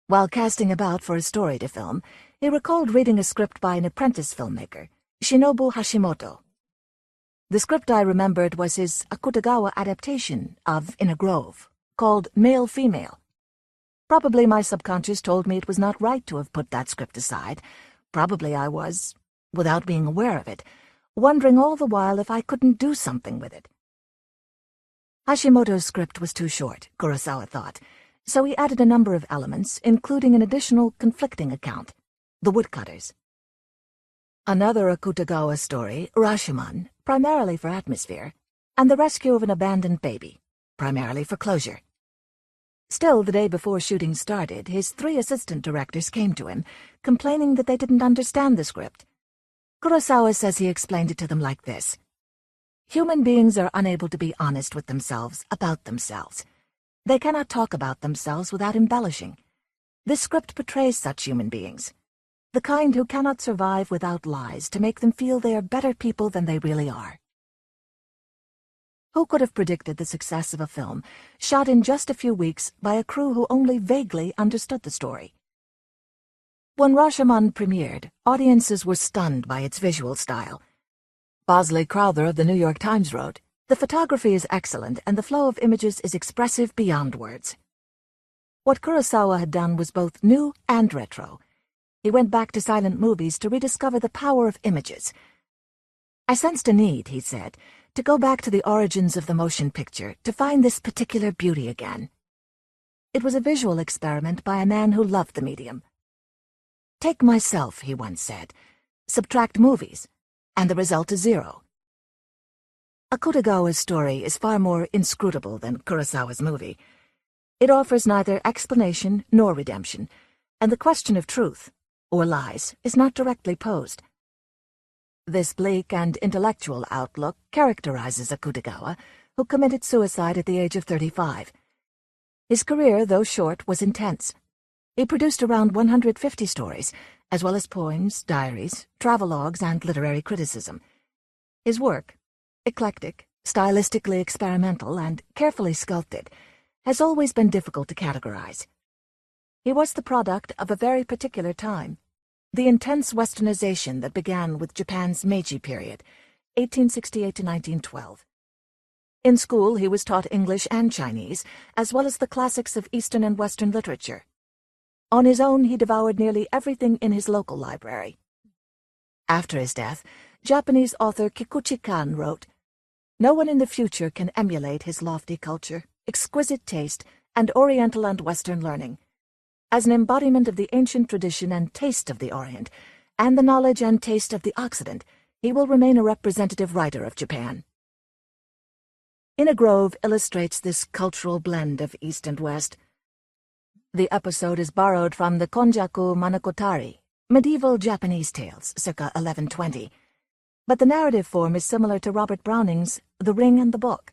While casting about for a story to film, he recalled reading a script by an apprentice filmmaker, Shinobu Hashimoto. The script I remembered was his Akutagawa adaptation of In a Grove, called Male-Female. Probably my subconscious told me it was not right to have put that script aside. Probably I was, without being aware of it, wondering all the while if I couldn't do something with it. Hashimoto's script was too short, Kurosawa thought, so he added a number of elements, including an additional conflicting account, the woodcutters. Another Akutagawa story, Rashomon, primarily for atmosphere, and the rescue of an abandoned baby, primarily for closure. Still, the day before shooting started, his 3 assistant directors came to him, complaining that they didn't understand the script. Kurosawa says he explained it to them like this. Human beings are unable to be honest with themselves about themselves. They cannot talk about themselves without embellishing. This script portrays such human beings, the kind who cannot survive without lies to make them feel they are better people than they really are. Who could have predicted the success of a film shot in just a few weeks by a crew who only vaguely understood the story? When Rashomon premiered, audiences were stunned by its visual style. Bosley Crowther of the New York Times wrote, "The photography is excellent and the flow of images is expressive beyond words." What Kurosawa had done was both new and retro. He went back to silent movies to rediscover the power of images. "I sensed a need," he said, "to go back to the origins of the motion picture to find this particular beauty again." It was a visual experiment by a man who loved the medium. "Take myself," he once said, "subtract movies, and the result is 0. Akutagawa's story is far more inscrutable than Kurosawa's movie. It offers neither explanation nor redemption, and the question of truth, or lies, is not directly posed. This bleak and intellectual outlook characterizes Akutagawa, who committed suicide at the age of 35. His career, though short, was intense. He produced around 150 stories, as well as poems, diaries, travelogues, and literary criticism. His work, eclectic, stylistically experimental, and carefully sculpted, has always been difficult to categorize. He was the product of a very particular time, the intense westernization that began with Japan's Meiji period, 1868 to 1912. In school, he was taught English and Chinese, as well as the classics of Eastern and Western literature. On his own, he devoured nearly everything in his local library. After his death, Japanese author Kikuchi Kan wrote, No one in the future can emulate his lofty culture, exquisite taste, and Oriental and Western learning. As an embodiment of the ancient tradition and taste of the Orient, and the knowledge and taste of the Occident, he will remain a representative writer of Japan. In a Grove illustrates this cultural blend of East and West. The episode is borrowed from the Konjaku Monogatari, medieval Japanese tales, circa 1120, but the narrative form is similar to Robert Browning's The Ring and the Book.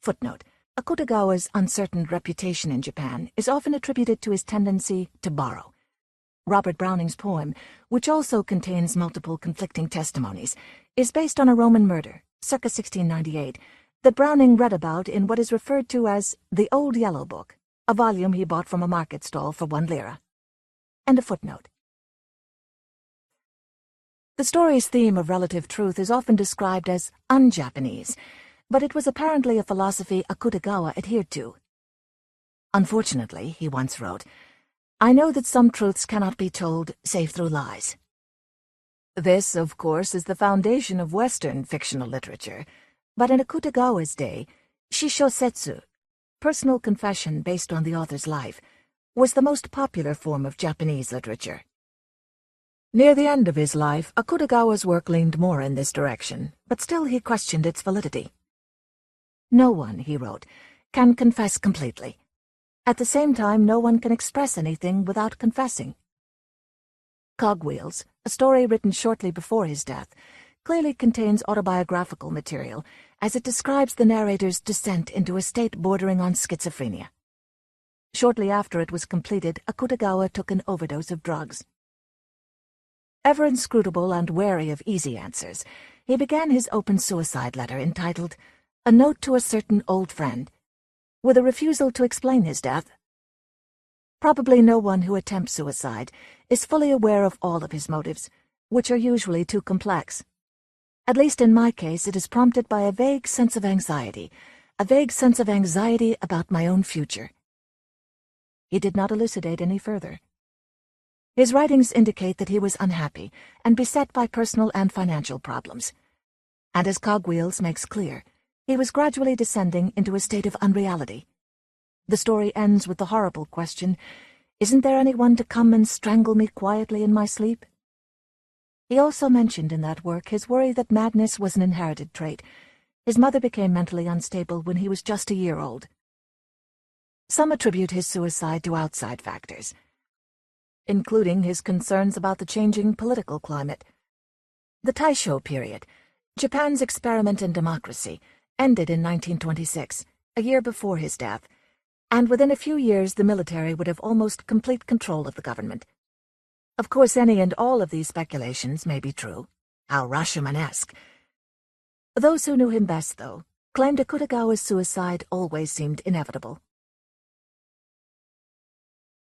Footnote: Akutagawa's uncertain reputation in Japan is often attributed to his tendency to borrow. Robert Browning's poem, which also contains multiple conflicting testimonies, is based on a Roman murder, circa 1698, that Browning read about in what is referred to as the Old Yellow Book, a volume he bought from a market stall for 1 lira. End of footnote. The story's theme of relative truth is often described as un-Japanese, but it was apparently a philosophy Akutagawa adhered to. Unfortunately, he once wrote, "I know that some truths cannot be told save through lies." This, of course, is the foundation of Western fictional literature, but in Akutagawa's day, shishosetsu, personal confession based on the author's life, was the most popular form of Japanese literature. Near the end of his life, Akutagawa's work leaned more in this direction, but still he questioned its validity. "No one," he wrote, "can confess completely. At the same time, no one can express anything without confessing." Cogwheels, a story written shortly before his death, clearly contains autobiographical material, as it describes the narrator's descent into a state bordering on schizophrenia. Shortly after it was completed, Akutagawa took an overdose of drugs. Ever inscrutable and wary of easy answers, he began his open suicide letter entitled "A Note to a Certain Old Friend," with a refusal to explain his death. Probably no one who attempts suicide is fully aware of all of his motives, which are usually too complex. At least in my case, it is prompted by a vague sense of anxiety about my own future. He did not elucidate any further. His writings indicate that he was unhappy and beset by personal and financial problems. And as Cogwheels makes clear, he was gradually descending into a state of unreality. The story ends with the horrible question, "Isn't there anyone to come and strangle me quietly in my sleep?" He also mentioned in that work his worry that madness was an inherited trait. His mother became mentally unstable when he was just a year old. Some attribute his suicide to outside factors, including his concerns about the changing political climate. The Taisho period, Japan's experiment in democracy, ended in 1926, a year before his death, and within a few years the military would have almost complete control of the government. Of course, any and all of these speculations may be true. How Rashomon-esque. Those who knew him best, though, claimed Akutagawa's suicide always seemed inevitable.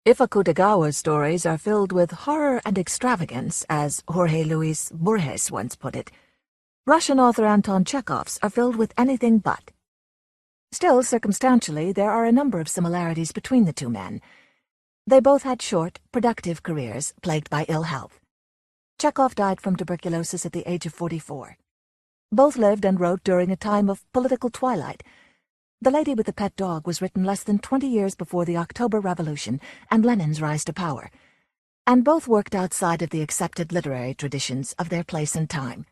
If Akutagawa's stories are filled with horror and extravagance, as Jorge Luis Borges once put it, Russian author Anton Chekhov's are filled with anything but. Still, circumstantially, there are a number of similarities between the two men. They both had short, productive careers plagued by ill health. Chekhov died from tuberculosis at the age of 44. Both lived and wrote during a time of political twilight. The Lady with the Pet Dog was written less than 20 years before the October Revolution and Lenin's rise to power, and both worked outside of the accepted literary traditions of their place and time.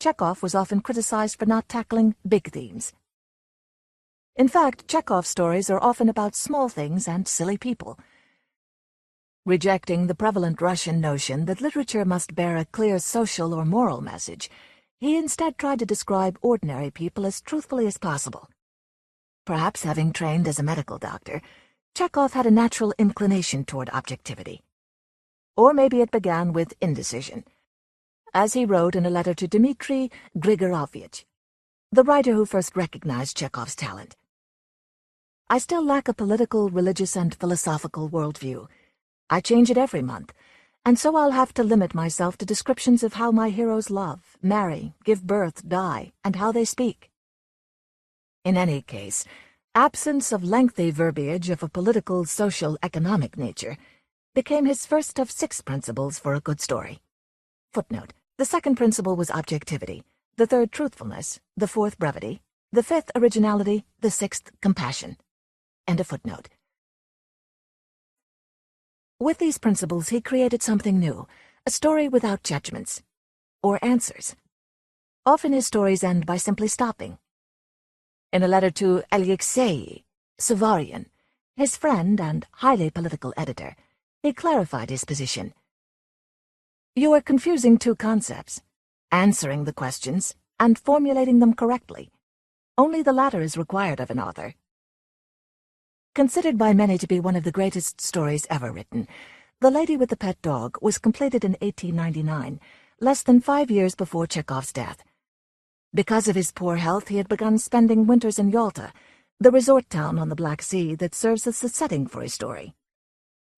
Chekhov was often criticized for not tackling big themes. In fact, Chekhov's stories are often about small things and silly people. Rejecting the prevalent Russian notion that literature must bear a clear social or moral message, he instead tried to describe ordinary people as truthfully as possible. Perhaps having trained as a medical doctor, Chekhov had a natural inclination toward objectivity. Or maybe it began with indecision, as he wrote in a letter to Dmitry Grigorovich, the writer who first recognized Chekhov's talent. "I still lack a political, religious, and philosophical worldview. I change it every month, and so I'll have to limit myself to descriptions of how my heroes love, marry, give birth, die, and how they speak." In any case, absence of lengthy verbiage of a political, social, economic nature became his first of 6 principles for a good story. Footnote: the second principle was objectivity, the third truthfulness, the fourth brevity, the fifth originality, the sixth compassion. End of footnote. With these principles, he created something new, a story without judgments, or answers. Often his stories end by simply stopping. In a letter to Alexei Savarian, his friend and highly political editor, he clarified his position. You are confusing two concepts, answering the questions and formulating them correctly. Only the latter is required of an author. Considered by many to be one of the greatest stories ever written, The Lady with the Pet Dog was completed in 1899, less than 5 years before Chekhov's death. Because of his poor health, he had begun spending winters in Yalta, the resort town on the Black Sea that serves as the setting for his story.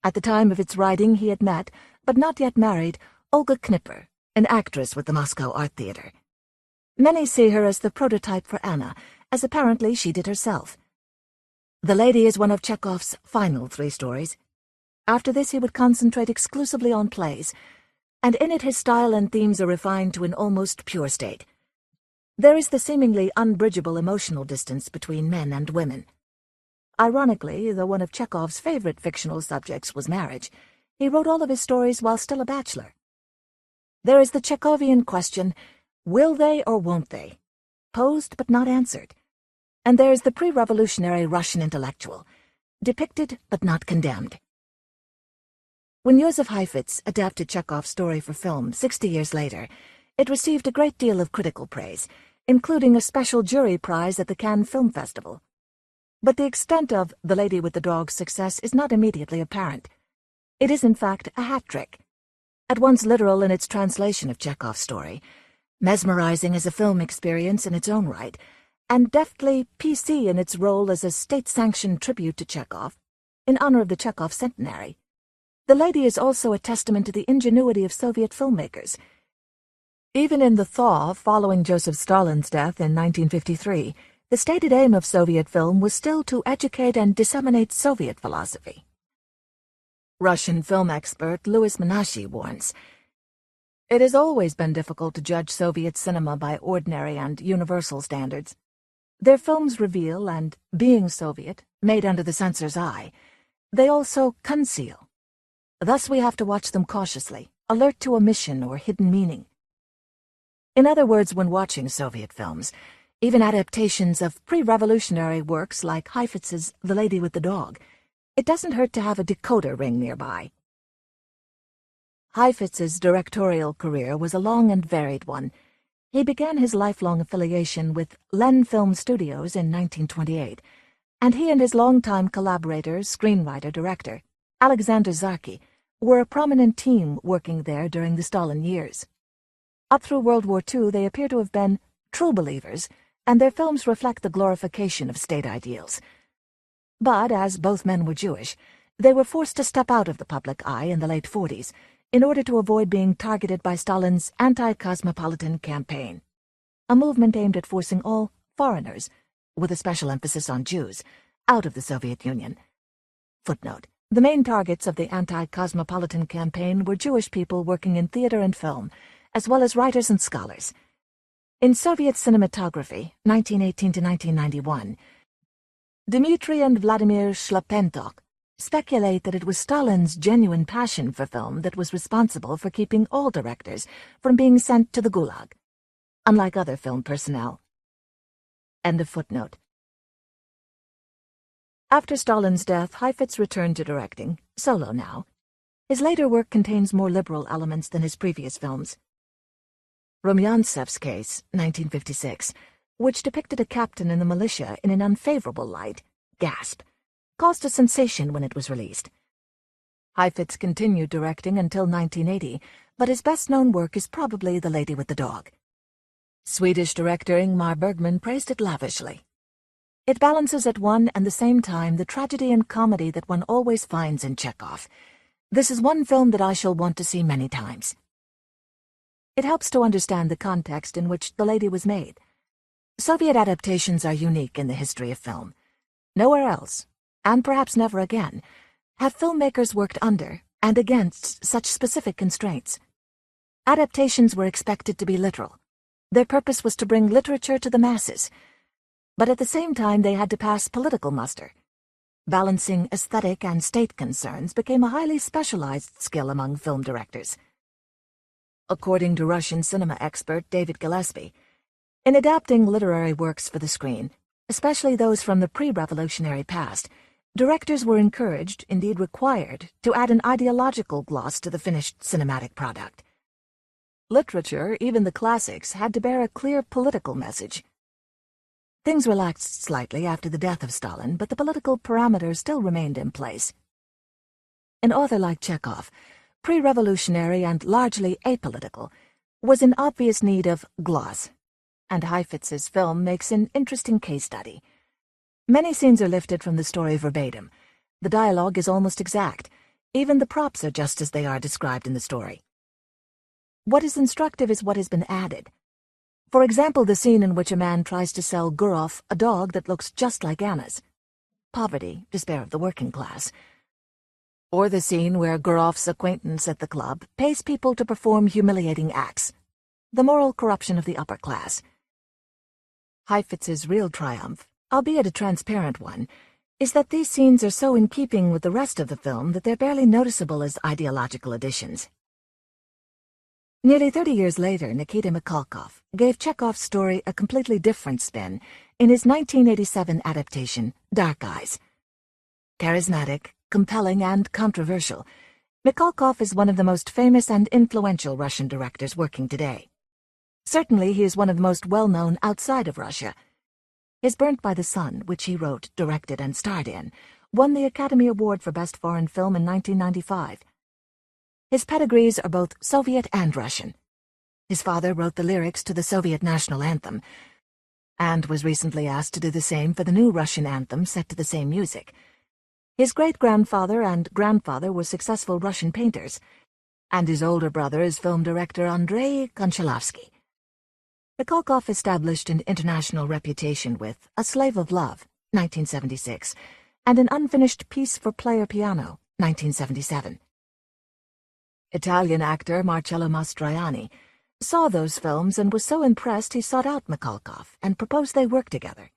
At the time of its writing, he had met, but not yet married, Olga Knipper, an actress with the Moscow Art Theatre. Many see her as the prototype for Anna, as apparently she did herself. The Lady is one of Chekhov's final 3 stories. After this, he would concentrate exclusively on plays, and in it his style and themes are refined to an almost pure state. There is the seemingly unbridgeable emotional distance between men and women. Ironically, though one of Chekhov's favorite fictional subjects was marriage, he wrote all of his stories while still a bachelor. There is the Chekhovian question, will they or won't they? Posed but not answered. And there is the pre-revolutionary Russian intellectual, depicted but not condemned. When Joseph Heifetz adapted Chekhov's story for film 60 years later, it received a great deal of critical praise, including a special jury prize at the Cannes Film Festival. But the extent of The Lady with the Dog's success is not immediately apparent. It is, in fact, a hat trick. At once literal in its translation of Chekhov's story, mesmerizing as a film experience in its own right, and deftly PC in its role as a state-sanctioned tribute to Chekhov, in honor of the Chekhov centenary. The Lady is also a testament to the ingenuity of Soviet filmmakers. Even in the thaw following Joseph Stalin's death in 1953, the stated aim of Soviet film was still to educate and disseminate Soviet philosophy. Russian film expert Louis Menashe warns, "It has always been difficult to judge Soviet cinema by ordinary and universal standards. Their films reveal and, being Soviet, made under the censor's eye, they also conceal. Thus we have to watch them cautiously, alert to omission or hidden meaning." In other words, when watching Soviet films, even adaptations of pre-revolutionary works like Heifetz's The Lady with the Dog, it doesn't hurt to have a decoder ring nearby. Heifetz's directorial career was a long and varied one. He began his lifelong affiliation with Len Film Studios in 1928, and he and his longtime collaborator, screenwriter-director, Alexander Zarki, were a prominent team working there during the Stalin years. Up through World War II, they appear to have been true believers, and their films reflect the glorification of state ideals. But, as both men were Jewish, they were forced to step out of the public eye in the late 40s in order to avoid being targeted by Stalin's anti-cosmopolitan campaign, a movement aimed at forcing all foreigners, with a special emphasis on Jews, out of the Soviet Union. Footnote: the main targets of the anti-cosmopolitan campaign were Jewish people working in theater and film, as well as writers and scholars. In Soviet cinematography, 1918 to 1991, Dmitry and Vladimir Shlepentok speculate that it was Stalin's genuine passion for film that was responsible for keeping all directors from being sent to the Gulag, unlike other film personnel. End of footnote. After Stalin's death, Heifetz returned to directing, solo now. His later work contains more liberal elements than his previous films. Rumyantsev's Case, 1956, which depicted a captain in the militia in an unfavorable light, gasp, caused a sensation when it was released. Heifetz continued directing until 1980, but his best-known work is probably The Lady with the Dog. Swedish director Ingmar Bergman praised it lavishly. It balances at one and the same time the tragedy and comedy that one always finds in Chekhov. This is one film that I shall want to see many times. It helps to understand the context in which The Lady was made. Soviet adaptations are unique in the history of film. Nowhere else, and perhaps never again, have filmmakers worked under and against such specific constraints. Adaptations were expected to be literal. Their purpose was to bring literature to the masses. But at the same time, they had to pass political muster. Balancing aesthetic and state concerns became a highly specialized skill among film directors. According to Russian cinema expert David Gillespie, in adapting literary works for the screen, especially those from the pre-revolutionary past, directors were encouraged, indeed required, to add an ideological gloss to the finished cinematic product. Literature, even the classics, had to bear a clear political message. Things relaxed slightly after the death of Stalin, but the political parameters still remained in place. An author like Chekhov, pre-revolutionary and largely apolitical, was in obvious need of gloss, and Heifetz's film makes an interesting case study. Many scenes are lifted from the story verbatim. The dialogue is almost exact. Even the props are just as they are described in the story. What is instructive is what has been added. For example, the scene in which a man tries to sell Gurov a dog that looks just like Anna's. Poverty, despair of the working class. Or the scene where Gurov's acquaintance at the club pays people to perform humiliating acts. The moral corruption of the upper class. Heifetz's real triumph, albeit a transparent one, is that these scenes are so in keeping with the rest of the film that they're barely noticeable as ideological additions. Nearly 30 years later, Nikita Mikhalkov gave Chekhov's story a completely different spin in his 1987 adaptation, Dark Eyes. Charismatic, compelling, and controversial, Mikhalkov is one of the most famous and influential Russian directors working today. Certainly, he is one of the most well-known outside of Russia. His Burnt by the Sun, which he wrote, directed, and starred in, won the Academy Award for Best Foreign Film in 1995. His pedigrees are both Soviet and Russian. His father wrote the lyrics to the Soviet national anthem, and was recently asked to do the same for the new Russian anthem set to the same music. His great-grandfather and grandfather were successful Russian painters, and his older brother is film director Andrei Konchalovsky. Mikhalkov established an international reputation with A Slave of Love, 1976, and An Unfinished Piece for Player Piano, 1977. Italian actor Marcello Mastroianni saw those films and was so impressed he sought out Mikhalkov and proposed they work together,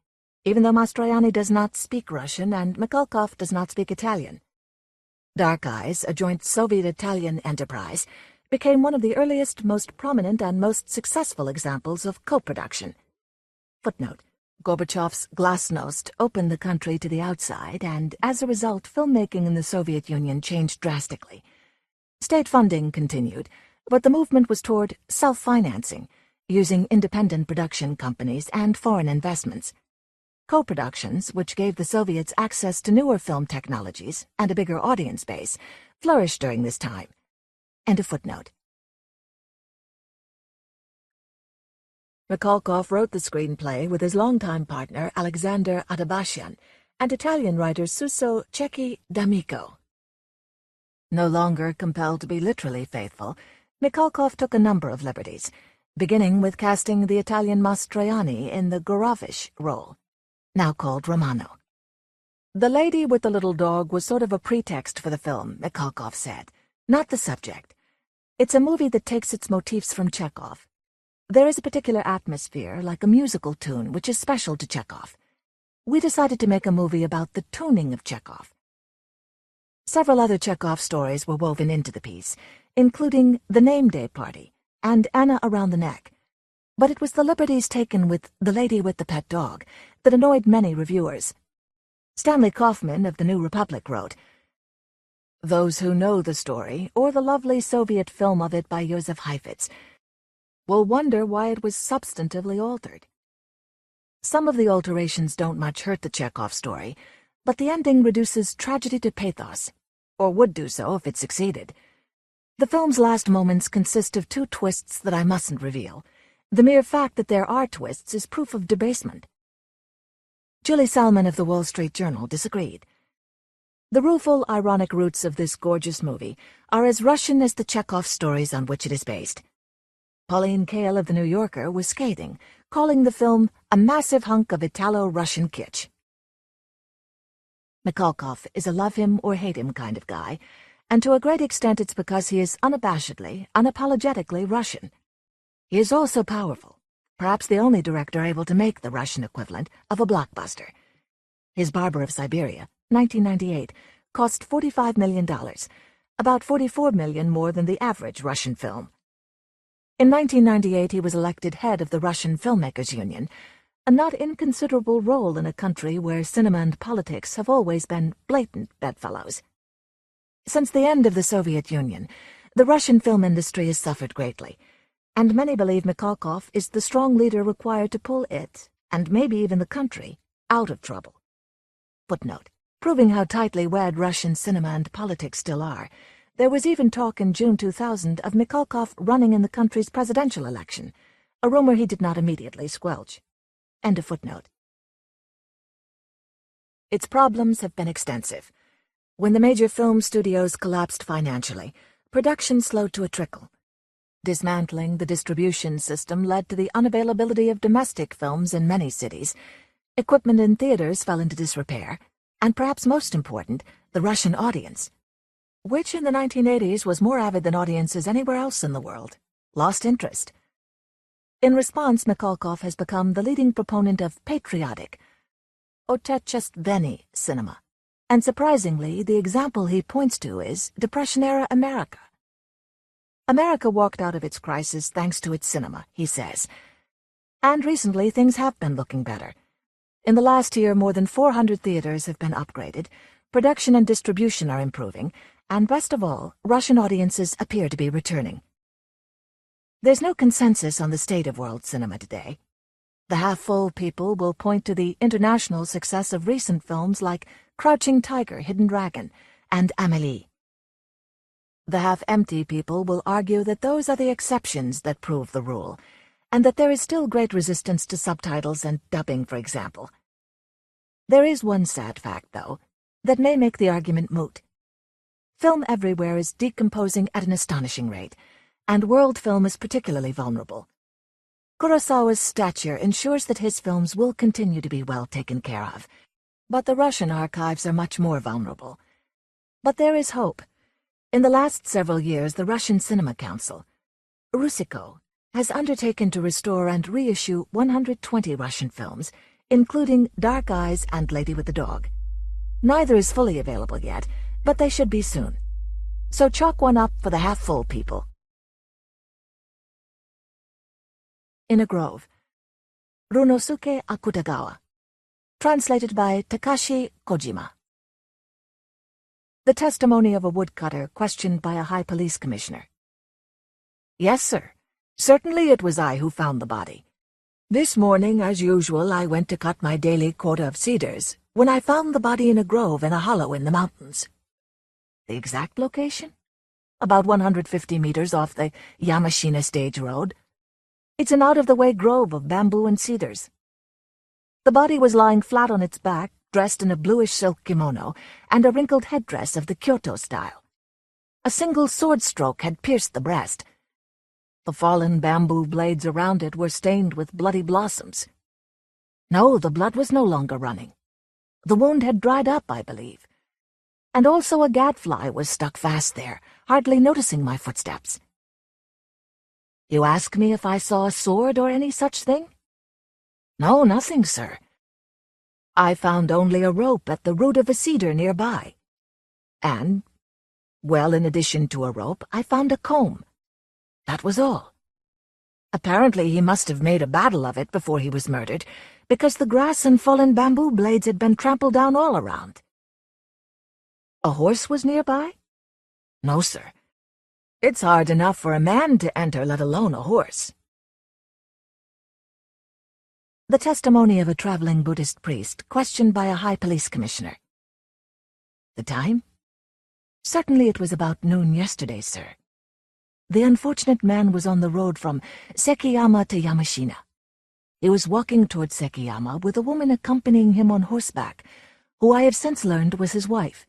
even though Mastroianni does not speak Russian and Mikhalkov does not speak Italian. Dark Eyes, a joint Soviet-Italian enterprise, became one of the earliest, most prominent, and most successful examples of co-production. Footnote: Gorbachev's Glasnost opened the country to the outside, and as a result, filmmaking in the Soviet Union changed drastically. State funding continued, but the movement was toward self-financing, using independent production companies and foreign investments. Co-productions, which gave the Soviets access to newer film technologies and a bigger audience base, flourished during this time. End of footnote. Mikhalkov wrote the screenplay with his longtime partner Alexander Adabashian and Italian writer Suso Cecchi D'Amico. No longer compelled to be literally faithful, Mikhalkov took a number of liberties, beginning with casting the Italian Mastroianni in the Gorovish role, now called Romano. The lady with the little dog was sort of a pretext for the film, Mikhalkov said, not the subject. It's a movie that takes its motifs from Chekhov. There is a particular atmosphere, like a musical tune, which is special to Chekhov. We decided to make a movie about the tuning of Chekhov. Several other Chekhov stories were woven into the piece, including The Name Day Party and Anna Around the Neck. But it was the liberties taken with The Lady with the Pet Dog that annoyed many reviewers. Stanley Kaufman of The New Republic wrote, "Those who know the story, or the lovely Soviet film of it by Joseph Heifetz, will wonder why it was substantively altered. Some of the alterations don't much hurt the Chekhov story, but the ending reduces tragedy to pathos, or would do so if it succeeded. The film's last moments consist of two twists that I mustn't reveal. The mere fact that there are twists is proof of debasement." Julie Salmon of the Wall Street Journal disagreed. The rueful, ironic roots of this gorgeous movie are as Russian as the Chekhov stories on which it is based. Pauline Kael of The New Yorker was scathing, calling the film a massive hunk of Italo-Russian kitsch. Mikhalkov is a love-him-or-hate-him kind of guy, and to a great extent it's because he is unabashedly, unapologetically Russian. He is also powerful, perhaps the only director able to make the Russian equivalent of a blockbuster. His Barber of Siberia, 1998, cost $45 million, about $44 million more than the average Russian film. In 1998, he was elected head of the Russian Filmmakers Union, a not inconsiderable role in a country where cinema and politics have always been blatant bedfellows. Since the end of the Soviet Union, the Russian film industry has suffered greatly, and many believe Mikhalkov is the strong leader required to pull it, and maybe even the country, out of trouble. Footnote: proving how tightly wed Russian cinema and politics still are, there was even talk in June 2000 of Mikhalkov running in the country's presidential election, a rumor he did not immediately squelch. End of footnote. Its problems have been extensive. When the major film studios collapsed financially, production slowed to a trickle. Dismantling the distribution system led to the unavailability of domestic films in many cities. Equipment in theaters fell into disrepair, and perhaps most important, the Russian audience, which in the 1980s was more avid than audiences anywhere else in the world, lost interest. In response, Mikhalkov has become the leading proponent of patriotic, otechestveni cinema, and surprisingly, the example he points to is Depression-era America. America walked out of its crisis thanks to its cinema, he says. And recently, things have been looking better. In the last year, more than 400 theaters have been upgraded, production and distribution are improving, and best of all, Russian audiences appear to be returning. There's no consensus on the state of world cinema today. The half-full people will point to the international success of recent films like Crouching Tiger, Hidden Dragon, and Amélie. The half-empty people will argue that those are the exceptions that prove the rule, and that there is still great resistance to subtitles and dubbing, for example. There is one sad fact, though, that may make the argument moot. Film everywhere is decomposing at an astonishing rate, and world film is particularly vulnerable. Kurosawa's stature ensures that his films will continue to be well taken care of, but the Russian archives are much more vulnerable. But there is hope. In the last several years, the Russian Cinema Council, Russiko, has undertaken to restore and reissue 120 Russian films, including Dark Eyes and Lady with the Dog. Neither is fully available yet, but they should be soon. So chalk one up for the half-full people. In a Grove. Ryunosuke Akutagawa. Translated by Takashi Kojima. The testimony of a woodcutter questioned by a high police commissioner. Yes, sir. Certainly it was I who found the body. This morning, as usual, I went to cut my daily quota of cedars, when I found the body in a grove in a hollow in the mountains. The exact location? About 150 meters off the Yamashina Stage Road. It's an out-of-the-way grove of bamboo and cedars. The body was lying flat on its back, dressed in a bluish silk kimono and a wrinkled headdress of the Kyoto style. A single sword stroke had pierced the breast. The fallen bamboo blades around it were stained with bloody blossoms. No, the blood was no longer running. The wound had dried up, I believe. And also a gadfly was stuck fast there, hardly noticing my footsteps. You ask me if I saw a sword or any such thing? No, nothing, sir. I found only a rope at the root of a cedar nearby. And, well, in addition to a rope, I found a comb. That was all. Apparently he must have made a battle of it before he was murdered, because the grass and fallen bamboo blades had been trampled down all around. A horse was nearby? No, sir. It's hard enough for a man to enter, let alone a horse. The testimony of a traveling Buddhist priest questioned by a high police commissioner. The time? Certainly it was about noon yesterday, sir. The unfortunate man was on the road from Sekiyama to Yamashina. He was walking toward Sekiyama with a woman accompanying him on horseback, who I have since learned was his wife.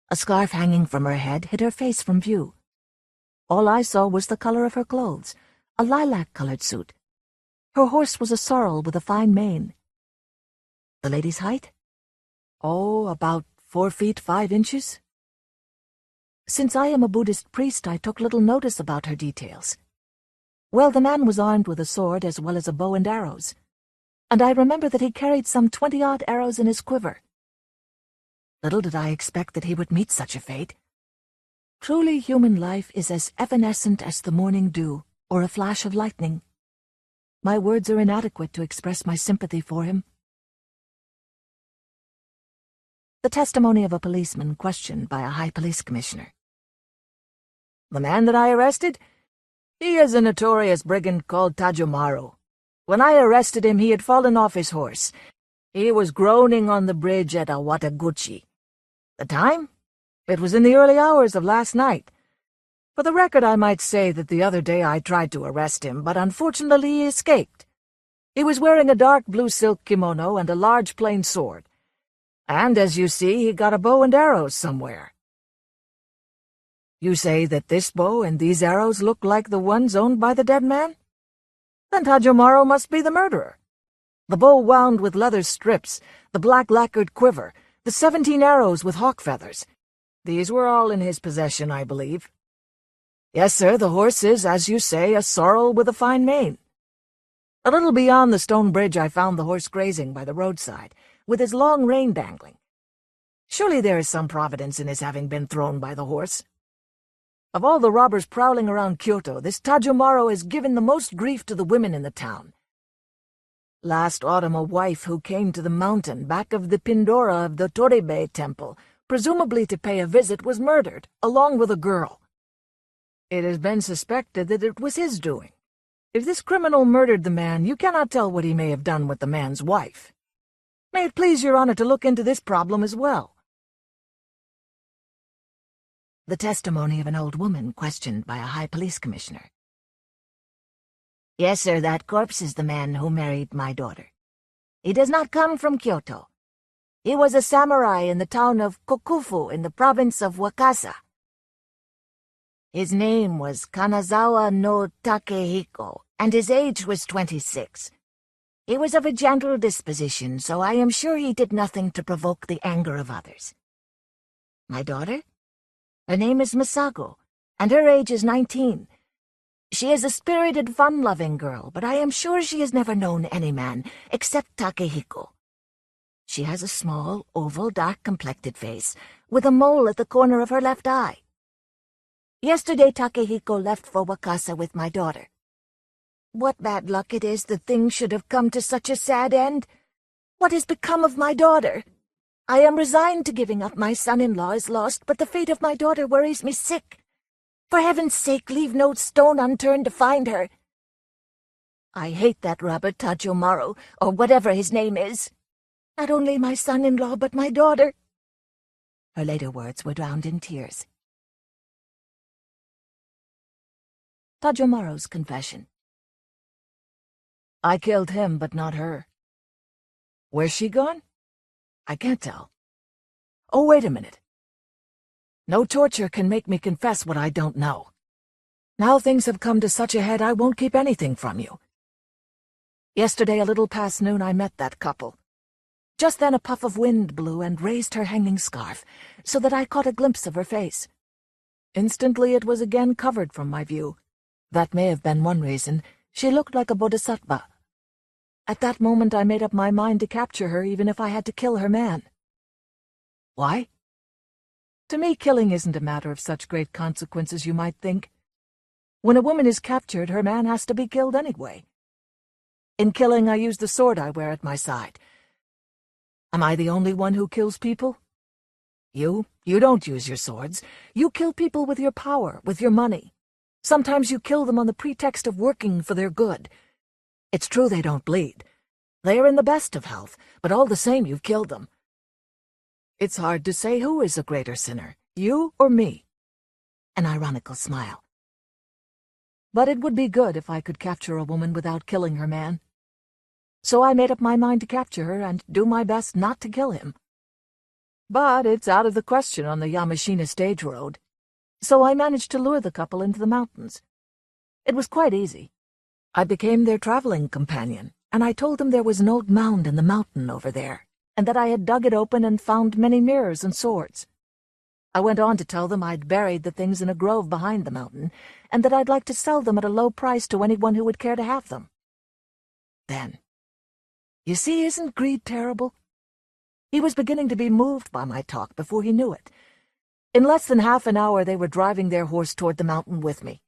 A scarf hanging from her head hid her face from view. All I saw was the color of her clothes, a lilac-colored suit. Her horse was a sorrel with a fine mane. The lady's height? Oh, about 4 feet 5 inches. Since I am a Buddhist priest, I took little notice about her details. Well, the man was armed with a sword as well as a bow and arrows, and I remember that he carried some 20-odd arrows in his quiver. Little did I expect that he would meet such a fate. Truly human life is as evanescent as the morning dew or a flash of lightning. My words are inadequate to express my sympathy for him. The testimony of a policeman questioned by a high police commissioner. The man that I arrested? He is a notorious brigand called Tajomaru. When I arrested him, he had fallen off his horse. He was groaning on the bridge at Awataguchi. The time? It was in the early hours of last night. For the record, I might say that the other day I tried to arrest him, but unfortunately he escaped. He was wearing a dark blue silk kimono and a large plain sword. And, as you see, he got a bow and arrows somewhere. You say that this bow and these arrows look like the ones owned by the dead man? Then Tajomaru must be the murderer. The bow wound with leather strips, the black lacquered quiver, the 17 arrows with hawk feathers. These were all in his possession, I believe. Yes, sir, the horse is, as you say, a sorrel with a fine mane. A little beyond the stone bridge I found the horse grazing by the roadside, with his long rein dangling. Surely there is some providence in his having been thrown by the horse. Of all the robbers prowling around Kyoto, this Tajomaru has given the most grief to the women in the town. Last autumn a wife who came to the mountain back of the Pindora of the Toribei temple, presumably to pay a visit, was murdered, along with a girl. It has been suspected that it was his doing. If this criminal murdered the man, you cannot tell what he may have done with the man's wife. May it please your honor to look into this problem as well. The testimony of an old woman questioned by a high police commissioner. Yes, sir, that corpse is the man who married my daughter. He does not come from Kyoto. He was a samurai in the town of Kokufu in the province of Wakasa. His name was Kanazawa no Takehiko, and his age was 26. He was of a gentle disposition, so I am sure he did nothing to provoke the anger of others. My daughter? Her name is Masago, and her age is 19. She is a spirited, fun-loving girl, but I am sure she has never known any man except Takehiko. She has a small, oval, dark-complected face, with a mole at the corner of her left eye. Yesterday Takehiko left for Wakasa with my daughter. What bad luck it is that things should have come to such a sad end. What has become of my daughter? I am resigned to giving up my son-in-law as lost, but the fate of my daughter worries me sick. For heaven's sake, leave no stone unturned to find her. I hate that robber Tajomaru, or whatever his name is. Not only my son-in-law, but my daughter. Her later words were drowned in tears. Tajomaru's confession. I killed him, but not her. Where's she gone? I can't tell. Oh, wait a minute. No torture can make me confess what I don't know. Now things have come to such a head I won't keep anything from you. Yesterday, a little past noon, I met that couple. Just then a puff of wind blew and raised her hanging scarf, so that I caught a glimpse of her face. Instantly it was again covered from my view. That may have been one reason. She looked like a bodhisattva. At that moment I made up my mind to capture her even if I had to kill her man. Why? To me, killing isn't a matter of such great consequence as you might think. When a woman is captured, her man has to be killed anyway. In killing, I use the sword I wear at my side. Am I the only one who kills people? You don't use your swords. You kill people with your power, with your money. Sometimes you kill them on the pretext of working for their good. It's true they don't bleed. They are in the best of health, but all the same you've killed them. It's hard to say who is a greater sinner, you or me. An ironical smile. But it would be good if I could capture a woman without killing her man. So I made up my mind to capture her and do my best not to kill him. But it's out of the question on the Yamashina stage road. So I managed to lure the couple into the mountains. It was quite easy. I became their traveling companion, and I told them there was an old mound in the mountain over there, and that I had dug it open and found many mirrors and swords. I went on to tell them I'd buried the things in a grove behind the mountain, and that I'd like to sell them at a low price to anyone who would care to have them. Then, you see, isn't greed terrible? He was beginning to be moved by my talk before he knew it. In less than half an hour they were driving their horse toward the mountain with me.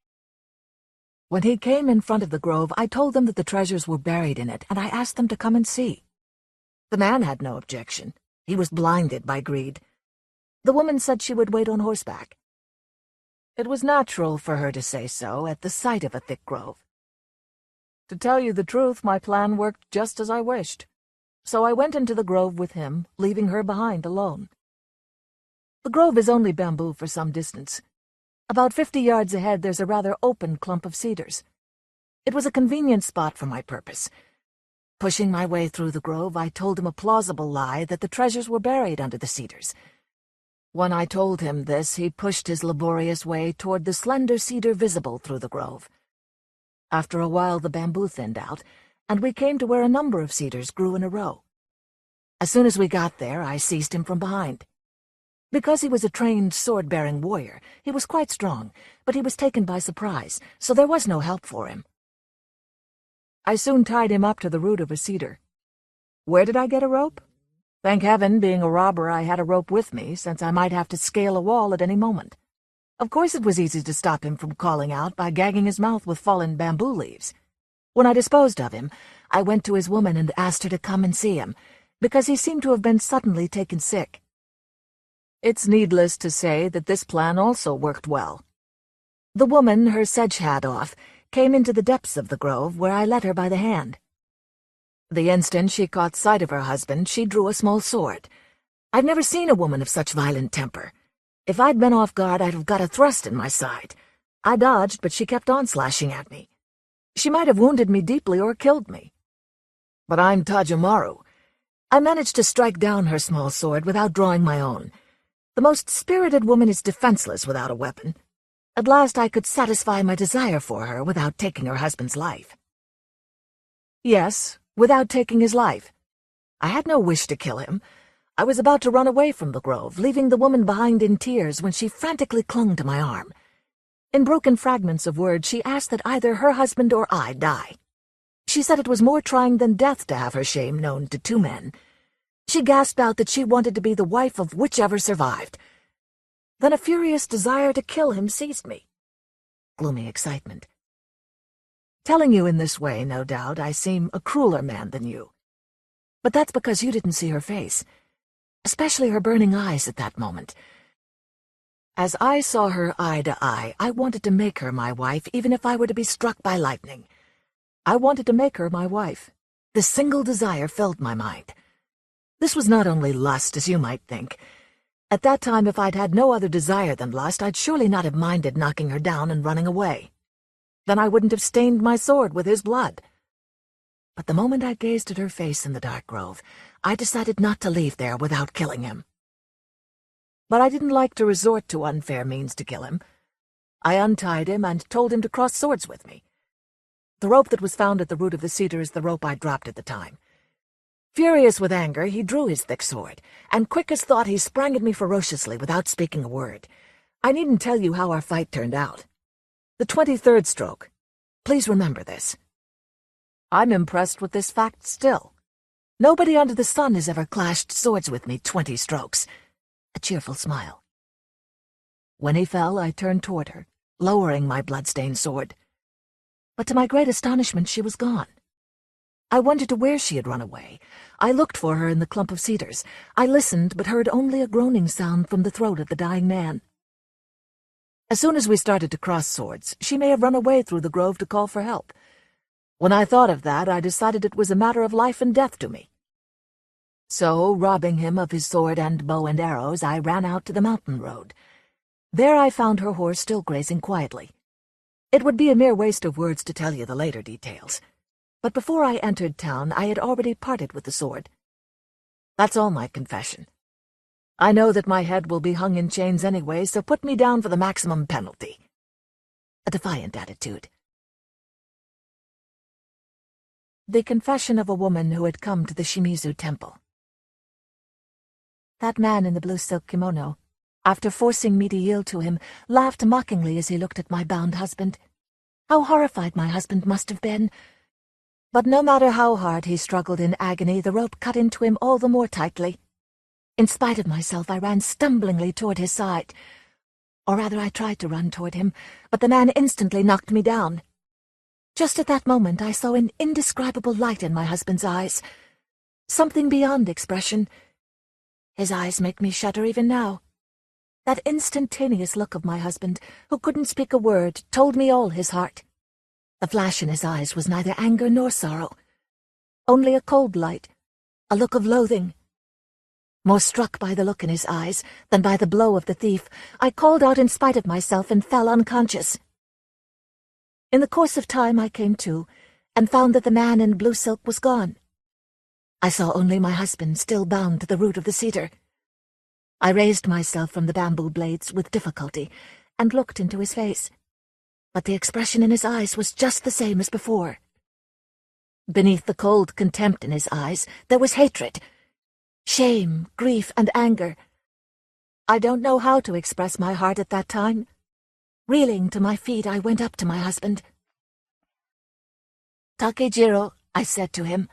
When he came in front of the grove, I told them that the treasures were buried in it, and I asked them to come and see. The man had no objection. He was blinded by greed. The woman said she would wait on horseback. It was natural for her to say so at the sight of a thick grove. To tell you the truth, my plan worked just as I wished. So I went into the grove with him, leaving her behind alone. The grove is only bamboo for some distance. About 50 yards ahead there's a rather open clump of cedars. It was a convenient spot for my purpose. Pushing my way through the grove, I told him a plausible lie that the treasures were buried under the cedars. When I told him this, he pushed his laborious way toward the slender cedar visible through the grove. After a while the bamboo thinned out, and we came to where a number of cedars grew in a row. As soon as we got there, I seized him from behind. Because he was a trained sword-bearing warrior, he was quite strong, but he was taken by surprise, so there was no help for him. I soon tied him up to the root of a cedar. Where did I get a rope? Thank heaven, being a robber, I had a rope with me, since I might have to scale a wall at any moment. Of course it was easy to stop him from calling out by gagging his mouth with fallen bamboo leaves. When I disposed of him, I went to his woman and asked her to come and see him, because he seemed to have been suddenly taken sick. It's needless to say that this plan also worked well. The woman, her sedge hat off, came into the depths of the grove, where I led her by the hand. The instant she caught sight of her husband, she drew a small sword. I've never seen a woman of such violent temper. If I'd been off guard, I'd have got a thrust in my side. I dodged, but she kept on slashing at me. She might have wounded me deeply or killed me. But I'm Tajamaru. I managed to strike down her small sword without drawing my own. The most spirited woman is defenseless without a weapon. At last I could satisfy my desire for her without taking her husband's life. Yes, without taking his life. I had no wish to kill him. I was about to run away from the grove, leaving the woman behind in tears when she frantically clung to my arm. In broken fragments of words, she asked that either her husband or I die. She said it was more trying than death to have her shame known to two men. She gasped out that she wanted to be the wife of whichever survived. Then a furious desire to kill him seized me. Gloomy excitement. Telling you in this way, no doubt, I seem a crueler man than you. But that's because you didn't see her face, especially her burning eyes at that moment. As I saw her eye to eye, I wanted to make her my wife, even if I were to be struck by lightning. I wanted to make her my wife. This single desire filled my mind. This was not only lust, as you might think. At that time, if I'd had no other desire than lust, I'd surely not have minded knocking her down and running away. Then I wouldn't have stained my sword with his blood. But the moment I gazed at her face in the dark grove, I decided not to leave there without killing him. But I didn't like to resort to unfair means to kill him. I untied him and told him to cross swords with me. The rope that was found at the root of the cedar is the rope I dropped at the time. Furious with anger, he drew his thick sword, and quick as thought he sprang at me ferociously without speaking a word. I needn't tell you how our fight turned out. The 23rd stroke. Please remember this. I'm impressed with this fact still. Nobody under the sun has ever clashed swords with me 20 strokes. A cheerful smile. When he fell, I turned toward her, lowering my blood-stained sword. But to my great astonishment, she was gone. I wondered to where she had run away. I looked for her in the clump of cedars. I listened, but heard only a groaning sound from the throat of the dying man. As soon as we started to cross swords, she may have run away through the grove to call for help. When I thought of that, I decided it was a matter of life and death to me. So, robbing him of his sword and bow and arrows, I ran out to the mountain road. There I found her horse still grazing quietly. It would be a mere waste of words to tell you the later details. But before I entered town, I had already parted with the sword. That's all my confession. I know that my head will be hung in chains anyway, so put me down for the maximum penalty. A defiant attitude. The confession of a woman who had come to the Shimizu temple. That man in the blue silk kimono, after forcing me to yield to him, laughed mockingly as he looked at my bound husband. How horrified my husband must have been. But no matter how hard he struggled in agony, the rope cut into him all the more tightly. In spite of myself, I ran stumblingly toward his side. Or rather, I tried to run toward him, but the man instantly knocked me down. Just at that moment, I saw an indescribable light in my husband's eyes. Something beyond expression. His eyes make me shudder even now. That instantaneous look of my husband, who couldn't speak a word, told me all his heart. The flash in his eyes was neither anger nor sorrow. Only a cold light, a look of loathing. More struck by the look in his eyes than by the blow of the thief, I called out in spite of myself and fell unconscious. In the course of time I came to, and found that the man in blue silk was gone. I saw only my husband still bound to the root of the cedar. I raised myself from the bamboo blades with difficulty, and looked into his face. But the expression in his eyes was just the same as before. Beneath the cold contempt in his eyes, there was hatred. Shame, grief, and anger. I don't know how to express my heart at that time. Reeling to my feet, I went up to my husband. "Takejiro," I said to him,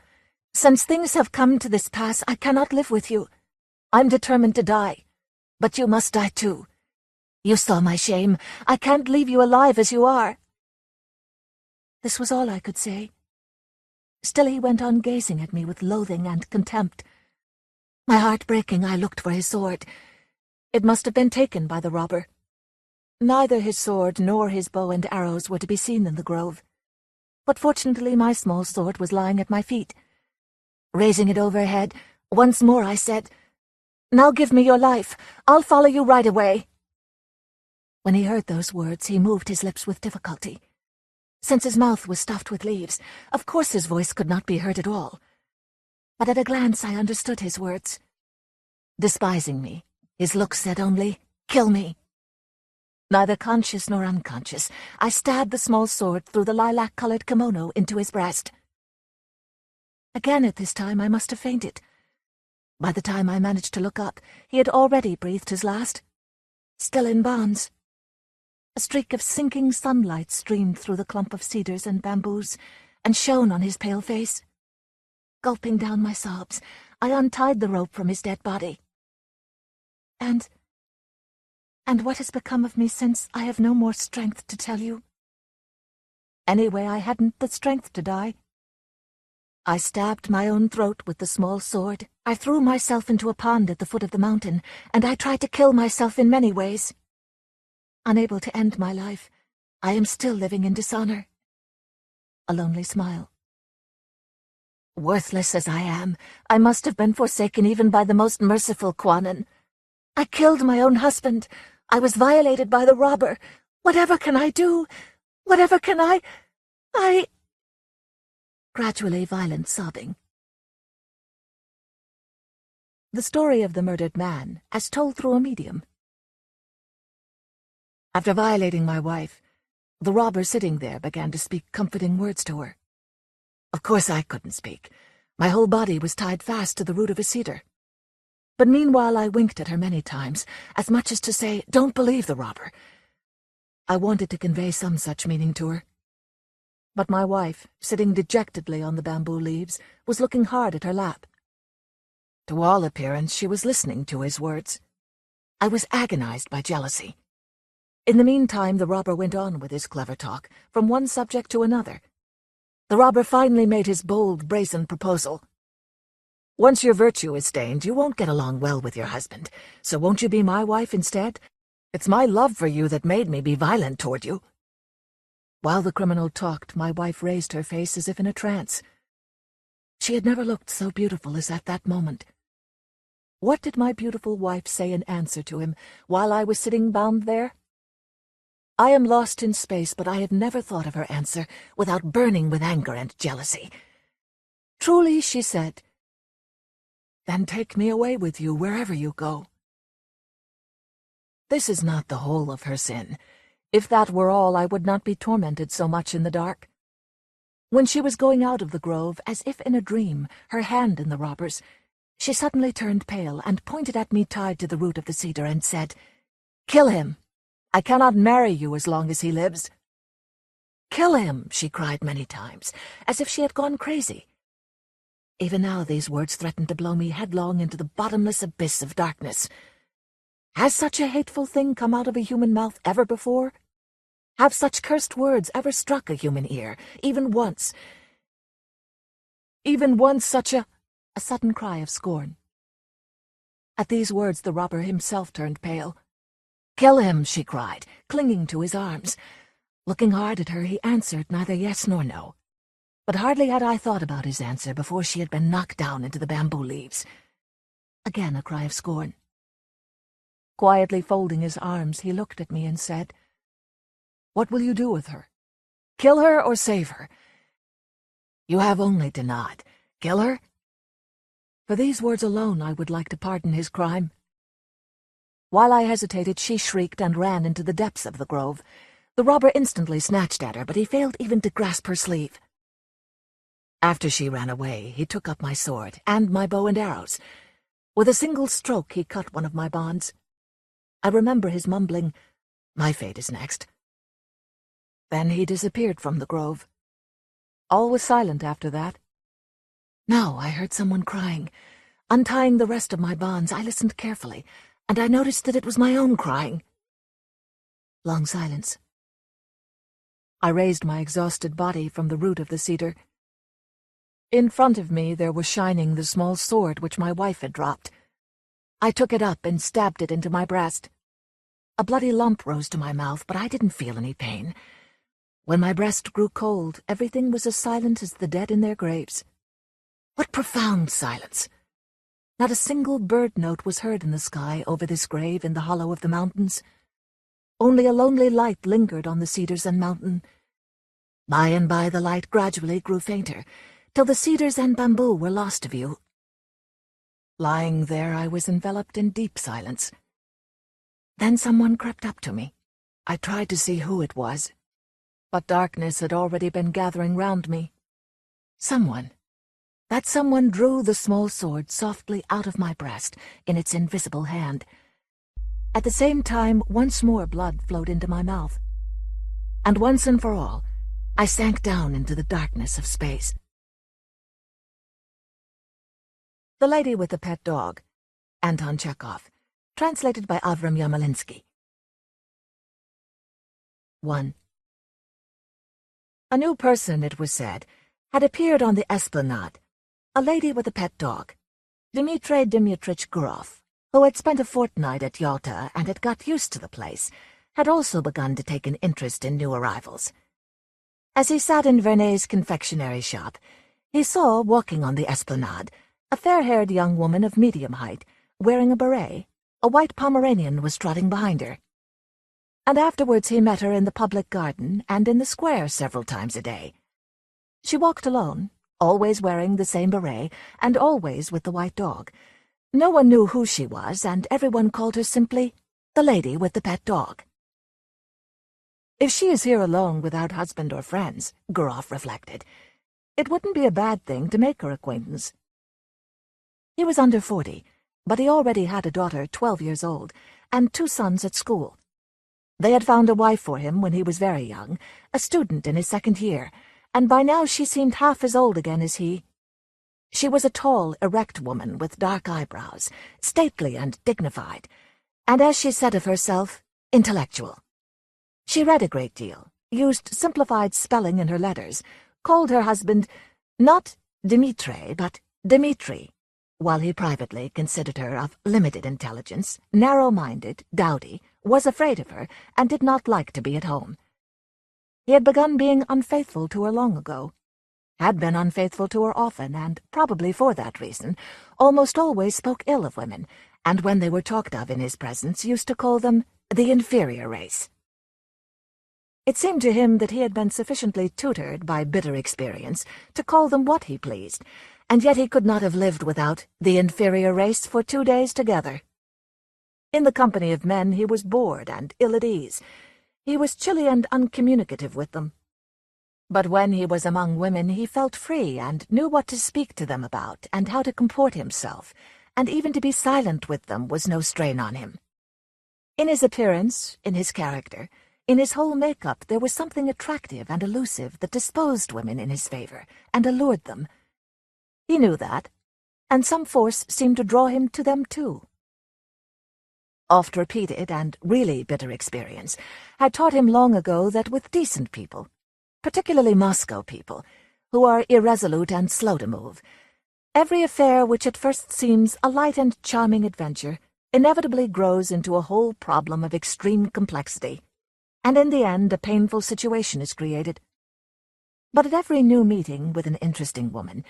"since things have come to this pass, I cannot live with you. I'm determined to die, but you must die too. You saw my shame. I can't leave you alive as you are." This was all I could say. Still he went on gazing at me with loathing and contempt. My heart breaking, I looked for his sword. It must have been taken by the robber. Neither his sword nor his bow and arrows were to be seen in the grove. But fortunately my small sword was lying at my feet. Raising it overhead, once more I said, "Now give me your life. I'll follow you right away." When he heard those words, he moved his lips with difficulty. Since his mouth was stuffed with leaves, of course his voice could not be heard at all. But at a glance I understood his words. Despising me, his look said only, "Kill me." Neither conscious nor unconscious, I stabbed the small sword through the lilac-colored kimono into his breast. Again at this time I must have fainted. By the time I managed to look up, he had already breathed his last, still in bonds. A streak of sinking sunlight streamed through the clump of cedars and bamboos and shone on his pale face. Gulping down my sobs, I untied the rope from his dead body. And what has become of me since, I have no more strength to tell you. Anyway, I hadn't the strength to die. I stabbed my own throat with the small sword. I threw myself into a pond at the foot of the mountain, and I tried to kill myself in many ways. Unable to end my life, I am still living in dishonor. A lonely smile. Worthless as I am, I must have been forsaken even by the most merciful Kwanon. I killed my own husband. I was violated by the robber. Whatever can I do? Whatever can I... Gradually violent sobbing. The story of the murdered man, as told through a medium. After violating my wife, the robber sitting there began to speak comforting words to her. Of course I couldn't speak. My whole body was tied fast to the root of a cedar. But meanwhile I winked at her many times, as much as to say, "Don't believe the robber." I wanted to convey some such meaning to her. But my wife, sitting dejectedly on the bamboo leaves, was looking hard at her lap. To all appearance, she was listening to his words. I was agonized by jealousy. In the meantime, the robber went on with his clever talk, from one subject to another. The robber finally made his bold, brazen proposal. "Once your virtue is stained, you won't get along well with your husband, so won't you be my wife instead? It's my love for you that made me be violent toward you." While the criminal talked, my wife raised her face as if in a trance. She had never looked so beautiful as at that moment. What did my beautiful wife say in answer to him while I was sitting bound there? I am lost in space, but I have never thought of her answer without burning with anger and jealousy. Truly, she said, "Then take me away with you wherever you go." This is not the whole of her sin. If that were all, I would not be tormented so much in the dark. When she was going out of the grove, as if in a dream, her hand in the robber's, she suddenly turned pale and pointed at me tied to the root of the cedar and said, Kill him! I cannot marry you as long as he lives." "Kill him!" she cried many times, as if she had gone crazy. Even now these words threatened to blow me headlong into the bottomless abyss of darkness. Has such a hateful thing come out of a human mouth ever before? Have such cursed words ever struck a human ear, even once? Even once such a sudden cry of scorn. At these words the robber himself turned pale. "Kill him!" she cried, clinging to his arms. Looking hard at her, he answered neither yes nor no. But hardly had I thought about his answer before she had been knocked down into the bamboo leaves. Again a cry of scorn. Quietly folding his arms, he looked at me and said, "What will you do with her? Kill her or save her? You have only to nod. Kill her?" For these words alone I would like to pardon his crime. While I hesitated, she shrieked and ran into the depths of the grove. The robber instantly snatched at her, but he failed even to grasp her sleeve. After she ran away, he took up my sword and my bow and arrows. With a single stroke he cut one of my bonds. I remember his mumbling, "My fate is next." Then he disappeared from the grove. All was silent after that. Now I heard someone crying. Untying the rest of my bonds, I listened carefully, and I noticed that it was my own crying. Long silence. I raised my exhausted body from the root of the cedar. In front of me there was shining the small sword which my wife had dropped. I took it up and stabbed it into my breast. A bloody lump rose to my mouth, but I didn't feel any pain. When my breast grew cold, everything was as silent as the dead in their graves. What profound silence! Not a single bird note was heard in the sky over this grave in the hollow of the mountains. Only a lonely light lingered on the cedars and mountain. By and by the light gradually grew fainter, till the cedars and bamboo were lost to view. Lying there, I was enveloped in deep silence. Then someone crept up to me. I tried to see who it was, but darkness had already been gathering round me. That someone drew the small sword softly out of my breast in its invisible hand. At the same time, once more blood flowed into my mouth. And once and for all, I sank down into the darkness of space. The Lady with the Pet Dog, Anton Chekhov, translated by Avram Yarmolinsky. 1. A new person, it was said, had appeared on the esplanade, a lady with a pet dog, Dmitri Dmitrich Gurov, who had spent a fortnight at Yalta and had got used to the place, had also begun to take an interest in new arrivals. As he sat in Vernet's confectionery shop, he saw, walking on the esplanade, a fair-haired young woman of medium height, wearing a beret. A white Pomeranian was trotting behind her. And afterwards he met her in the public garden and in the square several times a day. She walked alone, always wearing the same beret, and always with the white dog. No one knew who she was, and everyone called her simply the Lady with the Pet Dog. If she is here alone without husband or friends, Gurov reflected, it wouldn't be a bad thing to make her acquaintance. He was under 40, but he already had a daughter 12 years old, and 2 sons at school. They had found a wife for him when he was very young, a student in his 2nd year, and by now she seemed half as old again as he. She was a tall, erect woman with dark eyebrows, stately and dignified, and as she said of herself, intellectual. She read a great deal, used simplified spelling in her letters, called her husband not Dmitri, but Dmitri, while he privately considered her of limited intelligence, narrow-minded, dowdy, was afraid of her, and did not like to be at home. He had begun being unfaithful to her long ago, had been unfaithful to her often, and, probably for that reason, almost always spoke ill of women, and when they were talked of in his presence used to call them the inferior race. It seemed to him that he had been sufficiently tutored by bitter experience to call them what he pleased, and yet he could not have lived without the inferior race for 2 days together. In the company of men he was bored and ill at ease. He was chilly and uncommunicative with them. But when he was among women he felt free and knew what to speak to them about and how to comport himself, and even to be silent with them was no strain on him. In his appearance, in his character, in his whole makeup, there was something attractive and elusive that disposed women in his favor and allured them. He knew that, and some force seemed to draw him to them too. Oft-repeated and really bitter experience had taught him long ago that with decent people, particularly Moscow people, who are irresolute and slow to move, every affair which at first seems a light and charming adventure inevitably grows into a whole problem of extreme complexity, and in the end a painful situation is created. But at every new meeting with an interesting woman,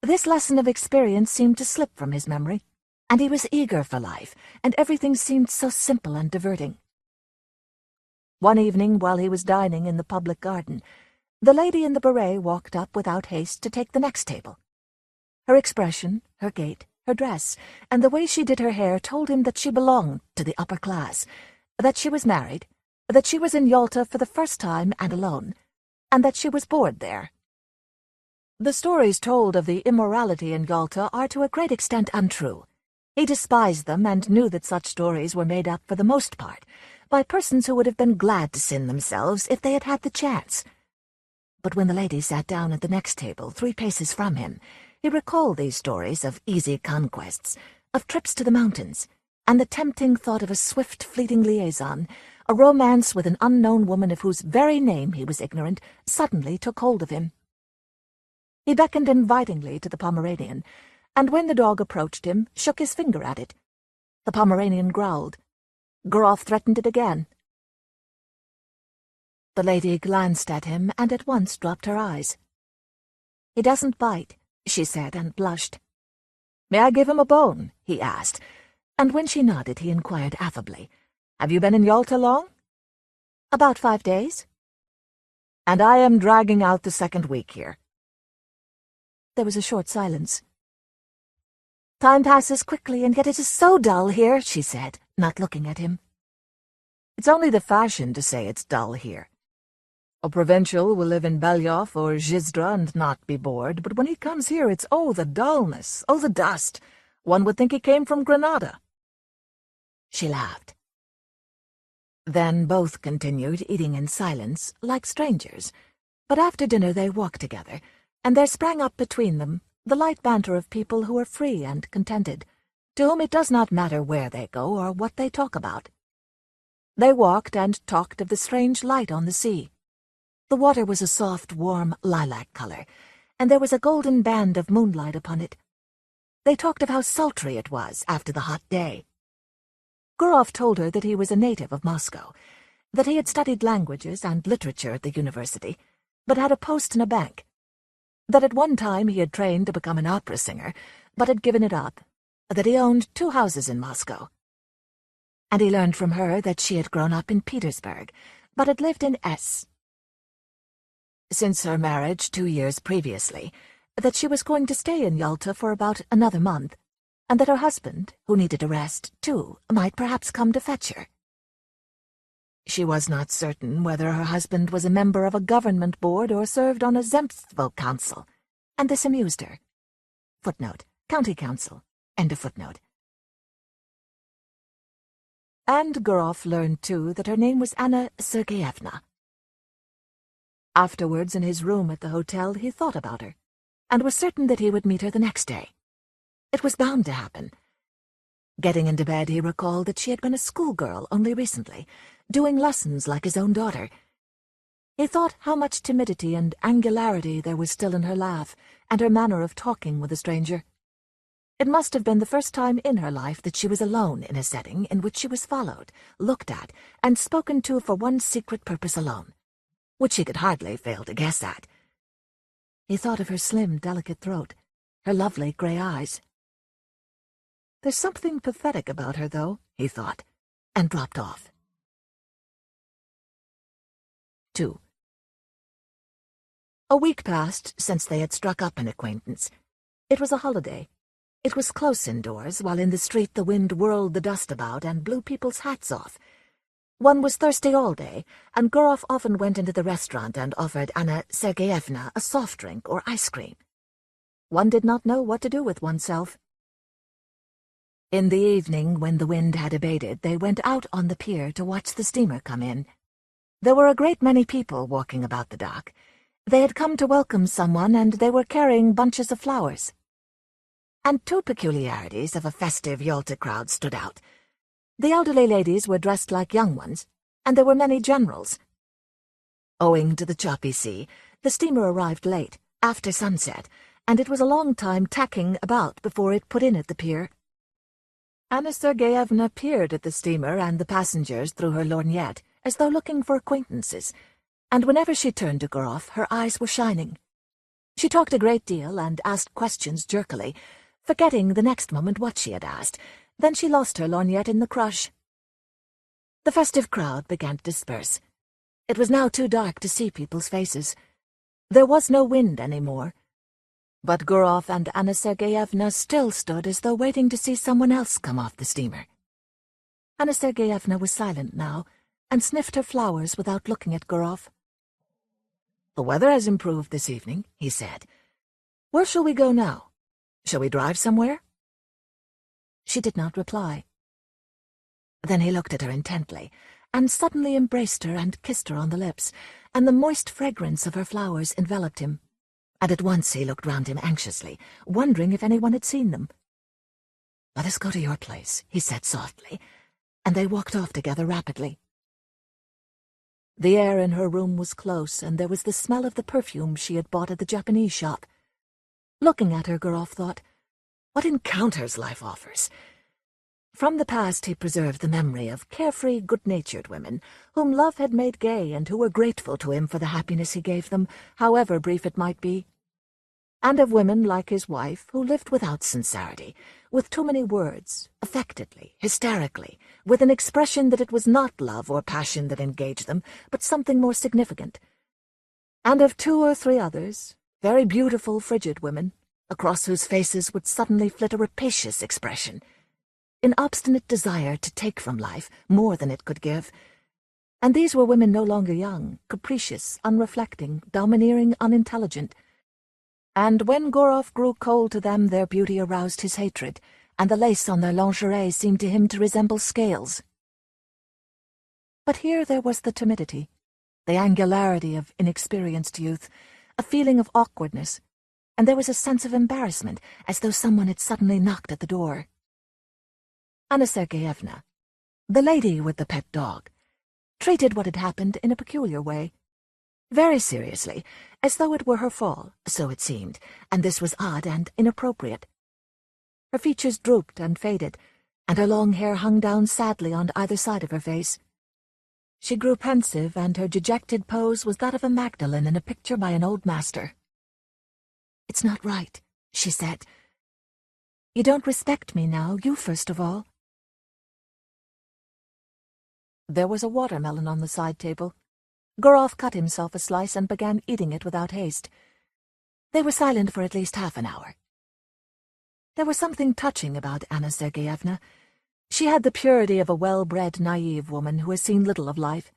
this lesson of experience seemed to slip from his memory, and he was eager for life, and everything seemed so simple and diverting. One evening, while he was dining in the public garden, the lady in the beret walked up without haste to take the next table. Her expression, her gait, her dress, and the way she did her hair told him that she belonged to the upper class, that she was married, that she was in Yalta for the first time and alone, and that she was bored there. The stories told of the immorality in Yalta are to a great extent untrue. He despised them and knew that such stories were made up for the most part by persons who would have been glad to sin themselves if they had had the chance. But when the lady sat down at the next table 3 paces from him, he recalled these stories of easy conquests, of trips to the mountains, and the tempting thought of a swift, fleeting liaison, a romance with an unknown woman of whose very name he was ignorant, suddenly took hold of him. He beckoned invitingly to the Pomeranian, and when the dog approached him, shook his finger at it. The Pomeranian growled. Gurov threatened it again. The lady glanced at him and at once dropped her eyes. "He doesn't bite," she said, and blushed. "May I give him a bone?" he asked, and when she nodded he inquired affably, "Have you been in Yalta long?" "About 5 days." "And I am dragging out the 2nd week here." There was a short silence. "Time passes quickly, and yet it is so dull here," she said, not looking at him. "It's only the fashion to say it's dull here. A provincial will live in Belyov or Zhizdra and not be bored, but when he comes here it's the dullness, the dust. One would think he came from Granada." She laughed. Then both continued eating in silence, like strangers, but after dinner they walked together, and there sprang up between them the light banter of people who are free and contented, to whom it does not matter where they go or what they talk about. They walked and talked of the strange light on the sea. The water was a soft, warm lilac color, and there was a golden band of moonlight upon it. They talked of how sultry it was after the hot day. Gurov told her that he was a native of Moscow, that he had studied languages and literature at the university, but had a post in a bank, that at one time he had trained to become an opera singer, but had given it up, that he owned 2 houses in Moscow. And he learned from her that she had grown up in Petersburg, but had lived in S. Since her marriage 2 years previously, that she was going to stay in Yalta for about another month, and that her husband, who needed a rest, too, might perhaps come to fetch her. She was not certain whether her husband was a member of a government board or served on a Zemstvo council, and this amused her. Footnote, county council, end of footnote. And Gurov learned, too, that her name was Anna Sergeyevna. Afterwards, in his room at the hotel, he thought about her, and was certain that he would meet her the next day. It was bound to happen. Getting into bed, he recalled that she had been a schoolgirl only recently, doing lessons like his own daughter. He thought how much timidity and angularity there was still in her laugh and her manner of talking with a stranger. It must have been the first time in her life that she was alone in a setting in which she was followed, looked at, and spoken to for one secret purpose alone, which he could hardly fail to guess at. He thought of her slim, delicate throat, her lovely grey eyes. There's something pathetic about her, though, he thought, and dropped off. 2. A week passed since they had struck up an acquaintance. It was a holiday. It was close indoors, while in the street the wind whirled the dust about and blew people's hats off. One was thirsty all day, and Gurov often went into the restaurant and offered Anna Sergeyevna a soft drink or ice cream. One did not know what to do with oneself. In the evening, when the wind had abated, they went out on the pier to watch the steamer come in. There were a great many people walking about the dock. They had come to welcome someone, and they were carrying bunches of flowers. And two peculiarities of a festive Yalta crowd stood out. The elderly ladies were dressed like young ones, and there were many generals. Owing to the choppy sea, the steamer arrived late, after sunset, and it was a long time tacking about before it put in at the pier. Anna Sergeyevna peered at the steamer and the passengers through her lorgnette, as though looking for acquaintances, and whenever she turned to Gurov, her eyes were shining. She talked a great deal and asked questions jerkily, forgetting the next moment what she had asked. Then she lost her lorgnette in the crush. The festive crowd began to disperse. It was now too dark to see people's faces. There was no wind any more. But Gurov and Anna Sergeyevna still stood as though waiting to see someone else come off the steamer. Anna Sergeyevna was silent now, and sniffed her flowers without looking at Gurov. "The weather has improved this evening," he said. "Where shall we go now? Shall we drive somewhere?" She did not reply. Then he looked at her intently, and suddenly embraced her and kissed her on the lips, and the moist fragrance of her flowers enveloped him. And at once he looked round him anxiously, wondering if anyone had seen them. "Let us go to your place," he said softly, and they walked off together rapidly. The air in her room was close, and there was the smell of the perfume she had bought at the Japanese shop. Looking at her, Gurov thought, what encounters life offers! From the past he preserved the memory of carefree, good-natured women, whom love had made gay and who were grateful to him for the happiness he gave them, however brief it might be. And of women like his wife, who lived without sincerity, with too many words, affectedly, hysterically, with an expression that it was not love or passion that engaged them, but something more significant. And of 2 or 3 others, very beautiful, frigid women, across whose faces would suddenly flit a rapacious expression, an obstinate desire to take from life more than it could give. And these were women no longer young, capricious, unreflecting, domineering, unintelligent. And when Gurov grew cold to them, their beauty aroused his hatred, and the lace on their lingerie seemed to him to resemble scales. But here there was the timidity, the angularity of inexperienced youth, a feeling of awkwardness, and there was a sense of embarrassment, as though someone had suddenly knocked at the door. Anna Sergeyevna, the lady with the pet dog, treated what had happened in a peculiar way. Very seriously, as though it were her fall, so it seemed, and this was odd and inappropriate. Her features drooped and faded, and her long hair hung down sadly on either side of her face. She grew pensive, and her dejected pose was that of a Magdalene in a picture by an old master. "It's not right," she said. "You don't respect me now, you first of all." There was a watermelon on the side table. Gurov cut himself a slice and began eating it without haste. They were silent for at least half an hour. There was something touching about Anna Sergeyevna. She had the purity of a well-bred, naive woman who has seen little of life.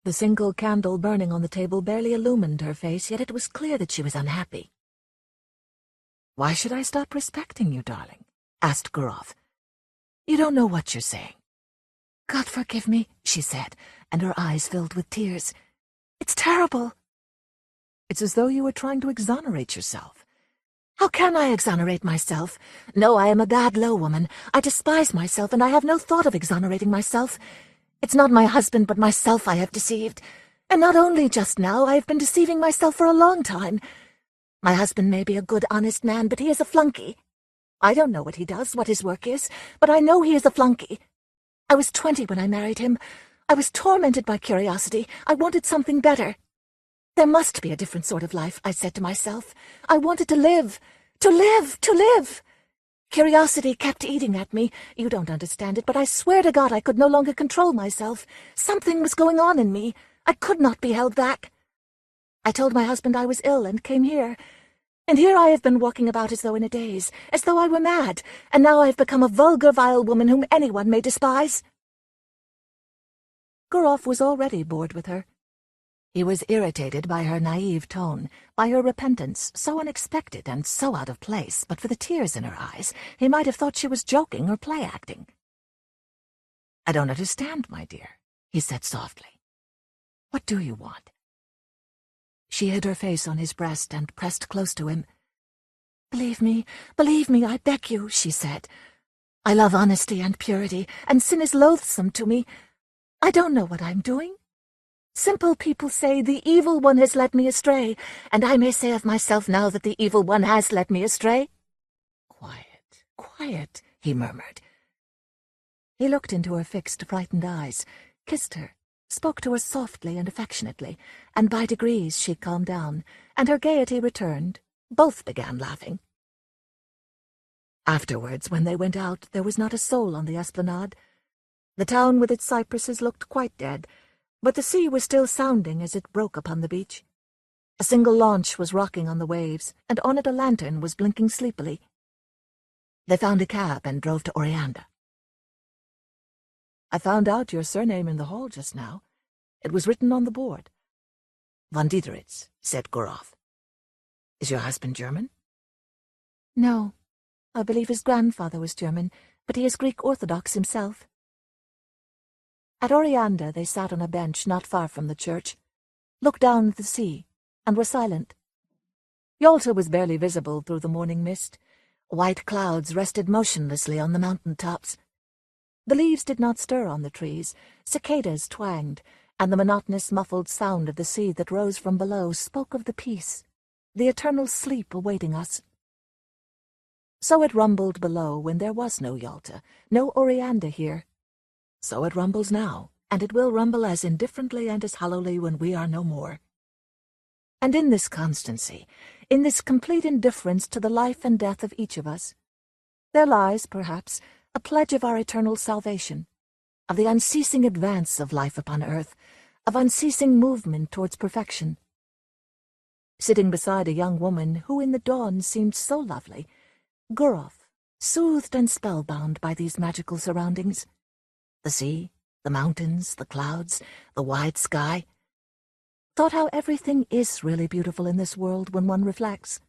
The single candle burning on the table barely illumined her face, yet it was clear that she was unhappy. "Why should I stop respecting you, darling?" asked Gurov. "You don't know what you're saying." "God forgive me," she said, and her eyes filled with tears. "It's terrible." "It's as though you were trying to exonerate yourself." "How can I exonerate myself? No, I am a bad, low woman. I despise myself, and I have no thought of exonerating myself. It's not my husband, but myself I have deceived. And not only just now, I have been deceiving myself for a long time. My husband may be a good, honest man, but he is a flunky. I don't know what he does, what his work is, but I know he is a flunky. I was 20 when I married him. I was tormented by curiosity. I wanted something better. There must be a different sort of life, I said to myself. I wanted to live, to live, to live. Curiosity kept eating at me. You don't understand it, but I swear to God I could no longer control myself. Something was going on in me. I could not be held back. I told my husband I was ill and came here. And here I have been walking about as though in a daze, as though I were mad, and now I have become a vulgar, vile woman whom anyone may despise." Gurov was already bored with her. He was irritated by her naive tone, by her repentance, so unexpected and so out of place, but for the tears in her eyes, he might have thought she was joking or play-acting. "I don't understand, my dear," he said softly. "What do you want?" She hid her face on his breast and pressed close to him. Believe me, I beg you," she said. "I love honesty and purity, and sin is loathsome to me. I don't know what I'm doing. Simple people say the evil one has led me astray, and I may say of myself now that the evil one has led me astray." "Quiet, quiet," he murmured. He looked into her fixed, frightened eyes, kissed her, spoke to her softly and affectionately, and by degrees she calmed down, and her gaiety returned. Both began laughing. Afterwards, when they went out, there was not a soul on the esplanade. The town with its cypresses looked quite dead, but the sea was still sounding as it broke upon the beach. A single launch was rocking on the waves, and on it a lantern was blinking sleepily. They found a cab and drove to Oreanda. "I found out your surname in the hall just now. It was written on the board." "Von Diederitz," said Goroff. "Is your husband German?" "No. I believe his grandfather was German, but he is Greek Orthodox himself." At Oreanda they sat on a bench not far from the church, looked down at the sea, and were silent. Yalta was barely visible through the morning mist. White clouds rested motionlessly on the mountain tops. The leaves did not stir on the trees, cicadas twanged, and the monotonous muffled sound of the sea that rose from below spoke of the peace, the eternal sleep awaiting us. So it rumbled below when there was no Yalta, no Oreanda here. So it rumbles now, and it will rumble as indifferently and as hollowly when we are no more. And in this constancy, in this complete indifference to the life and death of each of us, there lies, perhaps, a pledge of our eternal salvation, of the unceasing advance of life upon earth, of unceasing movement towards perfection. Sitting beside a young woman who in the dawn seemed so lovely, Goroff, soothed and spellbound by these magical surroundings, the sea, the mountains, the clouds, the wide sky, thought how everything is really beautiful in this world when one reflects.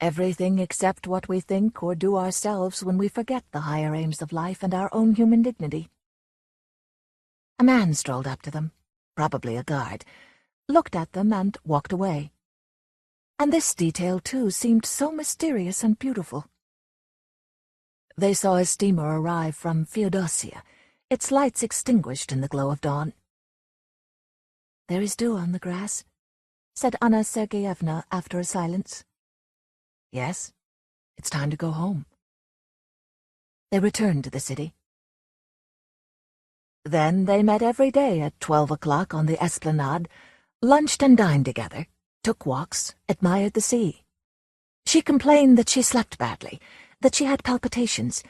Everything except what we think or do ourselves when we forget the higher aims of life and our own human dignity. A man strolled up to them, probably a guard, looked at them and walked away. And this detail, too, seemed so mysterious and beautiful. They saw a steamer arrive from Feodosia, its lights extinguished in the glow of dawn. "There is dew on the grass," said Anna Sergeyevna after a silence. "Yes, it's time to go home." They returned to the city. Then they met every day at 12 o'clock on the esplanade, lunched and dined together, took walks, admired the sea. She complained that she slept badly, that she had palpitations,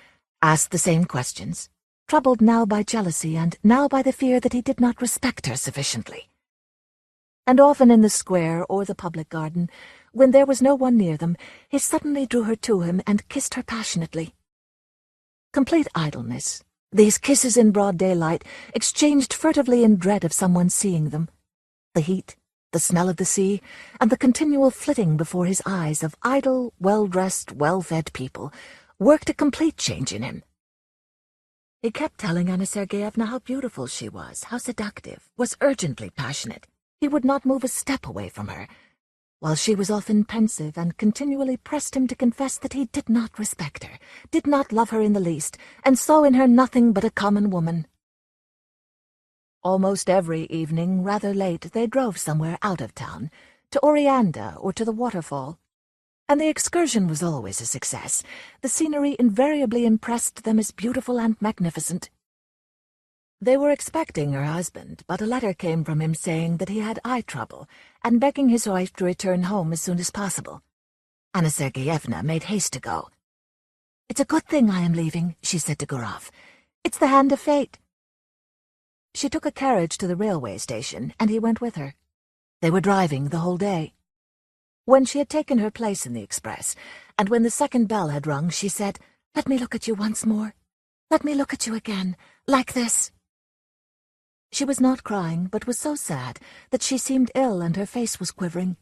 asked the same questions, troubled now by jealousy and now by the fear that he did not respect her sufficiently. And often in the square or the public garden, when there was no one near them, he suddenly drew her to him and kissed her passionately. Complete idleness, these kisses in broad daylight, exchanged furtively in dread of someone seeing them. The heat, the smell of the sea, and the continual flitting before his eyes of idle, well-dressed, well-fed people worked a complete change in him. He kept telling Anna Sergeyevna how beautiful she was, how seductive, was urgently passionate. He would not move a step away from her, while she was often pensive and continually pressed him to confess that he did not respect her, did not love her in the least, and saw in her nothing but a common woman. Almost every evening, rather late, they drove somewhere out of town, to Oreanda or to the waterfall, and the excursion was always a success. The scenery invariably impressed them as beautiful and magnificent. They were expecting her husband, but a letter came from him saying that he had eye trouble, and begging his wife to return home as soon as possible. Anna Sergeyevna made haste to go. "It's a good thing I am leaving," she said to Goroff. "It's the hand of fate." She took a carriage to the railway station, and he went with her. They were driving the whole day. When she had taken her place in the express, and when the second bell had rung, she said, "Let me look at you once more. Let me look at you again, like this." She was not crying, but was so sad that she seemed ill and her face was quivering.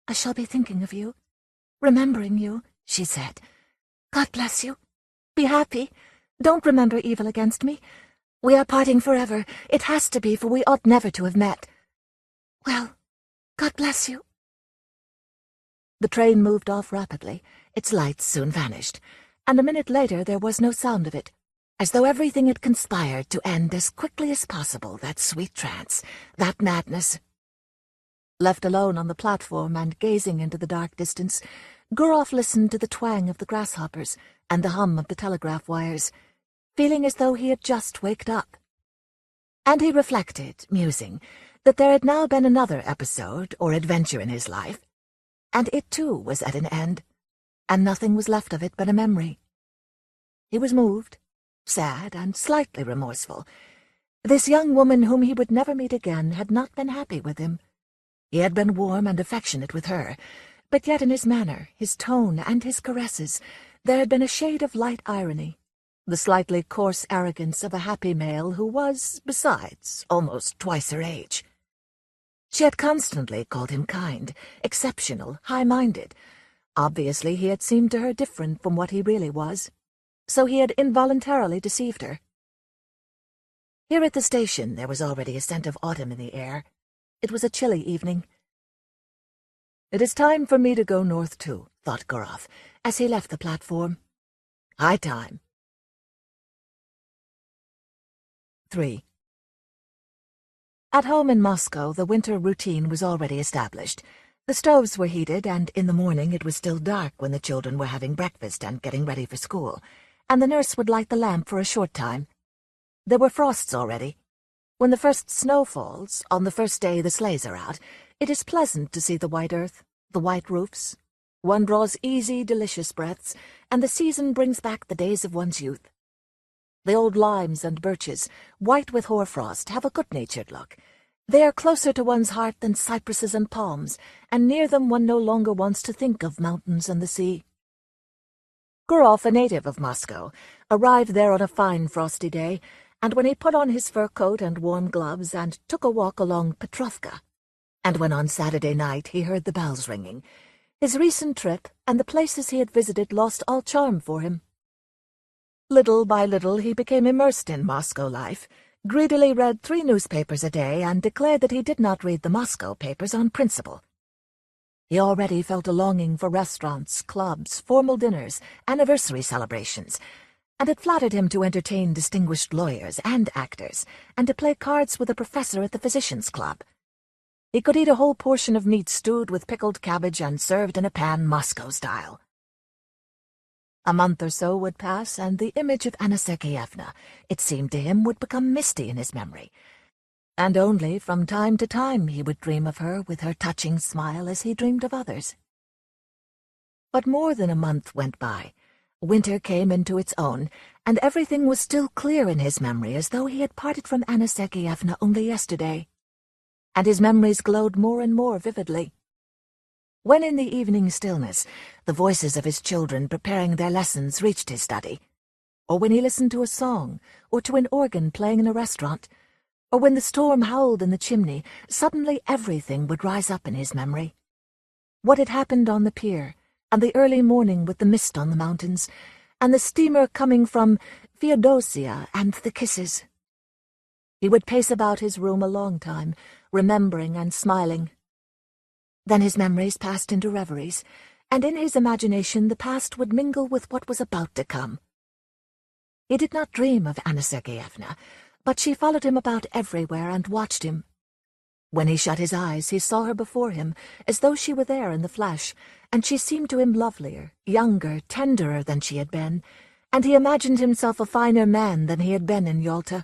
"I shall be thinking of you, remembering you," she said. "God bless you. Be happy. Don't remember evil against me. We are parting forever. It has to be, for we ought never to have met. Well, God bless you." The train moved off rapidly. Its lights soon vanished, and a minute later there was no sound of it, as though everything had conspired to end as quickly as possible, that sweet trance, that madness. Left alone on the platform and gazing into the dark distance, Gurov listened to the twang of the grasshoppers and the hum of the telegraph wires, feeling as though he had just waked up. And he reflected, musing, that there had now been another episode or adventure in his life, and it too was at an end, and nothing was left of it but a memory. He was moved, sad, and slightly remorseful. This young woman whom he would never meet again had not been happy with him. He had been warm and affectionate with her, but yet in his manner, his tone, and his caresses, there had been a shade of light irony, the slightly coarse arrogance of a happy male who was, besides, almost twice her age. She had constantly called him kind, exceptional, high-minded. Obviously he had seemed to her different from what he really was, so he had involuntarily deceived her. Here at the station there was already a scent of autumn in the air. It was a chilly evening. "It is time for me to go north too," thought Gurov, as he left the platform. "High time." 3. At home in Moscow, the winter routine was already established. The stoves were heated, and in the morning it was still dark when the children were having breakfast and getting ready for school, and the nurse would light the lamp for a short time. There were frosts already. When the first snow falls, on the first day the sleighs are out, it is pleasant to see the white earth, the white roofs. One draws easy, delicious breaths, and the season brings back the days of one's youth. The old limes and birches, white with hoarfrost, have a good-natured look. They are closer to one's heart than cypresses and palms, and near them one no longer wants to think of mountains and the sea. Gurov, a native of Moscow, arrived there on a fine frosty day, and when he put on his fur coat and warm gloves and took a walk along Petrovka, and when on Saturday night he heard the bells ringing, his recent trip and the places he had visited lost all charm for him. Little by little he became immersed in Moscow life, greedily read 3 newspapers a day, and declared that he did not read the Moscow papers on principle. He already felt a longing for restaurants, clubs, formal dinners, anniversary celebrations, and it flattered him to entertain distinguished lawyers and actors, and to play cards with a professor at the physicians' club. He could eat a whole portion of meat stewed with pickled cabbage and served in a pan Moscow style. A month or so would pass, and the image of Anna Sergeyevna, it seemed to him, would become misty in his memory, and only from time to time he would dream of her with her touching smile as he dreamed of others. But more than a month went by. Winter came into its own, and everything was still clear in his memory as though he had parted from Anna Sergeyevna only yesterday, and his memories glowed more and more vividly. When in the evening stillness the voices of his children preparing their lessons reached his study, or when he listened to a song, or to an organ playing in a restaurant, or when the storm howled in the chimney, suddenly everything would rise up in his memory. What had happened on the pier, and the early morning with the mist on the mountains, and the steamer coming from Feodosia, and the kisses. He would pace about his room a long time, remembering and smiling. Then his memories passed into reveries, and in his imagination the past would mingle with what was about to come. He did not dream of Anna Sergeyevna, but she followed him about everywhere and watched him. When he shut his eyes, he saw her before him, as though she were there in the flesh, and she seemed to him lovelier, younger, tenderer than she had been, and he imagined himself a finer man than he had been in Yalta.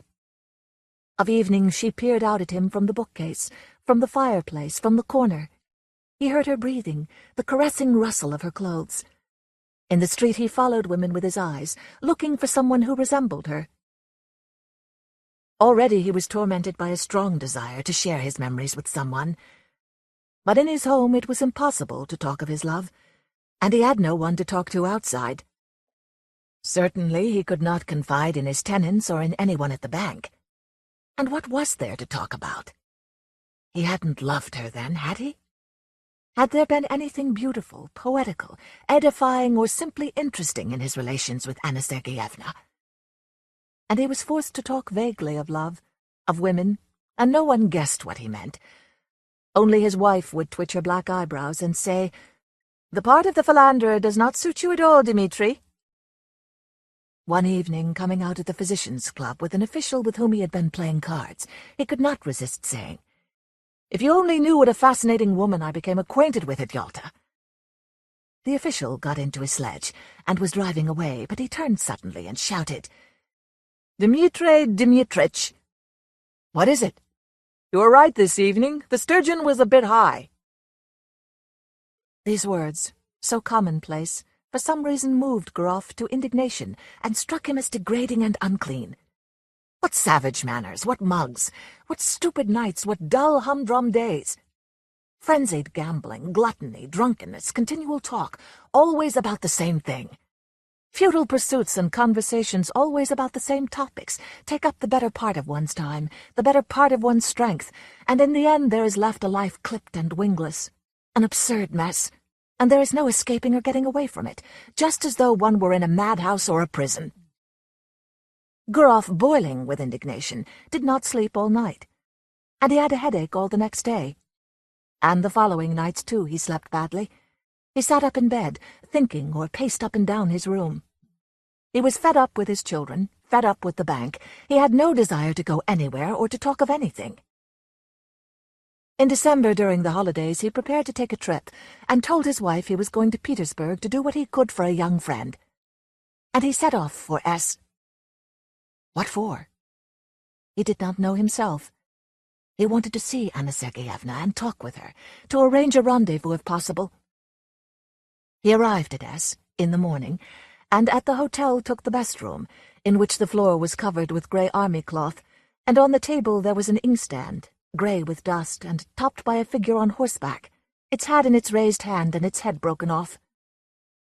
Of evenings she peered out at him from the bookcase, from the fireplace, from the corner. He heard her breathing, the caressing rustle of her clothes. In the street he followed women with his eyes, looking for someone who resembled her. Already he was tormented by a strong desire to share his memories with someone. But in his home it was impossible to talk of his love, and he had no one to talk to outside. Certainly he could not confide in his tenants or in anyone at the bank. And what was there to talk about? He hadn't loved her then, had he? Had there been anything beautiful, poetical, edifying, or simply interesting in his relations with Anna Sergeyevna? And he was forced to talk vaguely of love, of women, and no one guessed what he meant. Only his wife would twitch her black eyebrows and say, "The part of the philanderer does not suit you at all, Dmitri." One evening, coming out of the physicians' club with an official with whom he had been playing cards, he could not resist saying, "If you only knew what a fascinating woman I became acquainted with at Yalta." The official got into his sledge and was driving away, but he turned suddenly and shouted, "Dmitri Dmitrich!" "What is it?" "You were right this evening. The sturgeon was a bit high." These words, so commonplace, for some reason moved Gurov to indignation and struck him as degrading and unclean. What savage manners, what mugs, what stupid nights, what dull, humdrum days. Frenzied gambling, gluttony, drunkenness, continual talk, always about the same thing. Futile pursuits and conversations always about the same topics take up the better part of one's time, the better part of one's strength, and in the end there is left a life clipped and wingless. An absurd mess, and there is no escaping or getting away from it, just as though one were in a madhouse or a prison. Gurov, boiling with indignation, did not sleep all night, and he had a headache all the next day. And the following nights, too, he slept badly. He sat up in bed, thinking, or paced up and down his room. He was fed up with his children, fed up with the bank. He had no desire to go anywhere or to talk of anything. In December, during the holidays, he prepared to take a trip, and told his wife he was going to Petersburg to do what he could for a young friend. And he set off for S. What for? He did not know himself. He wanted to see Anna Sergeyevna and talk with her, to arrange a rendezvous if possible. He arrived at S. in the morning, and at the hotel took the best room, in which the floor was covered with grey army cloth, and on the table there was an inkstand, grey with dust, and topped by a figure on horseback, its hat in its raised hand and its head broken off.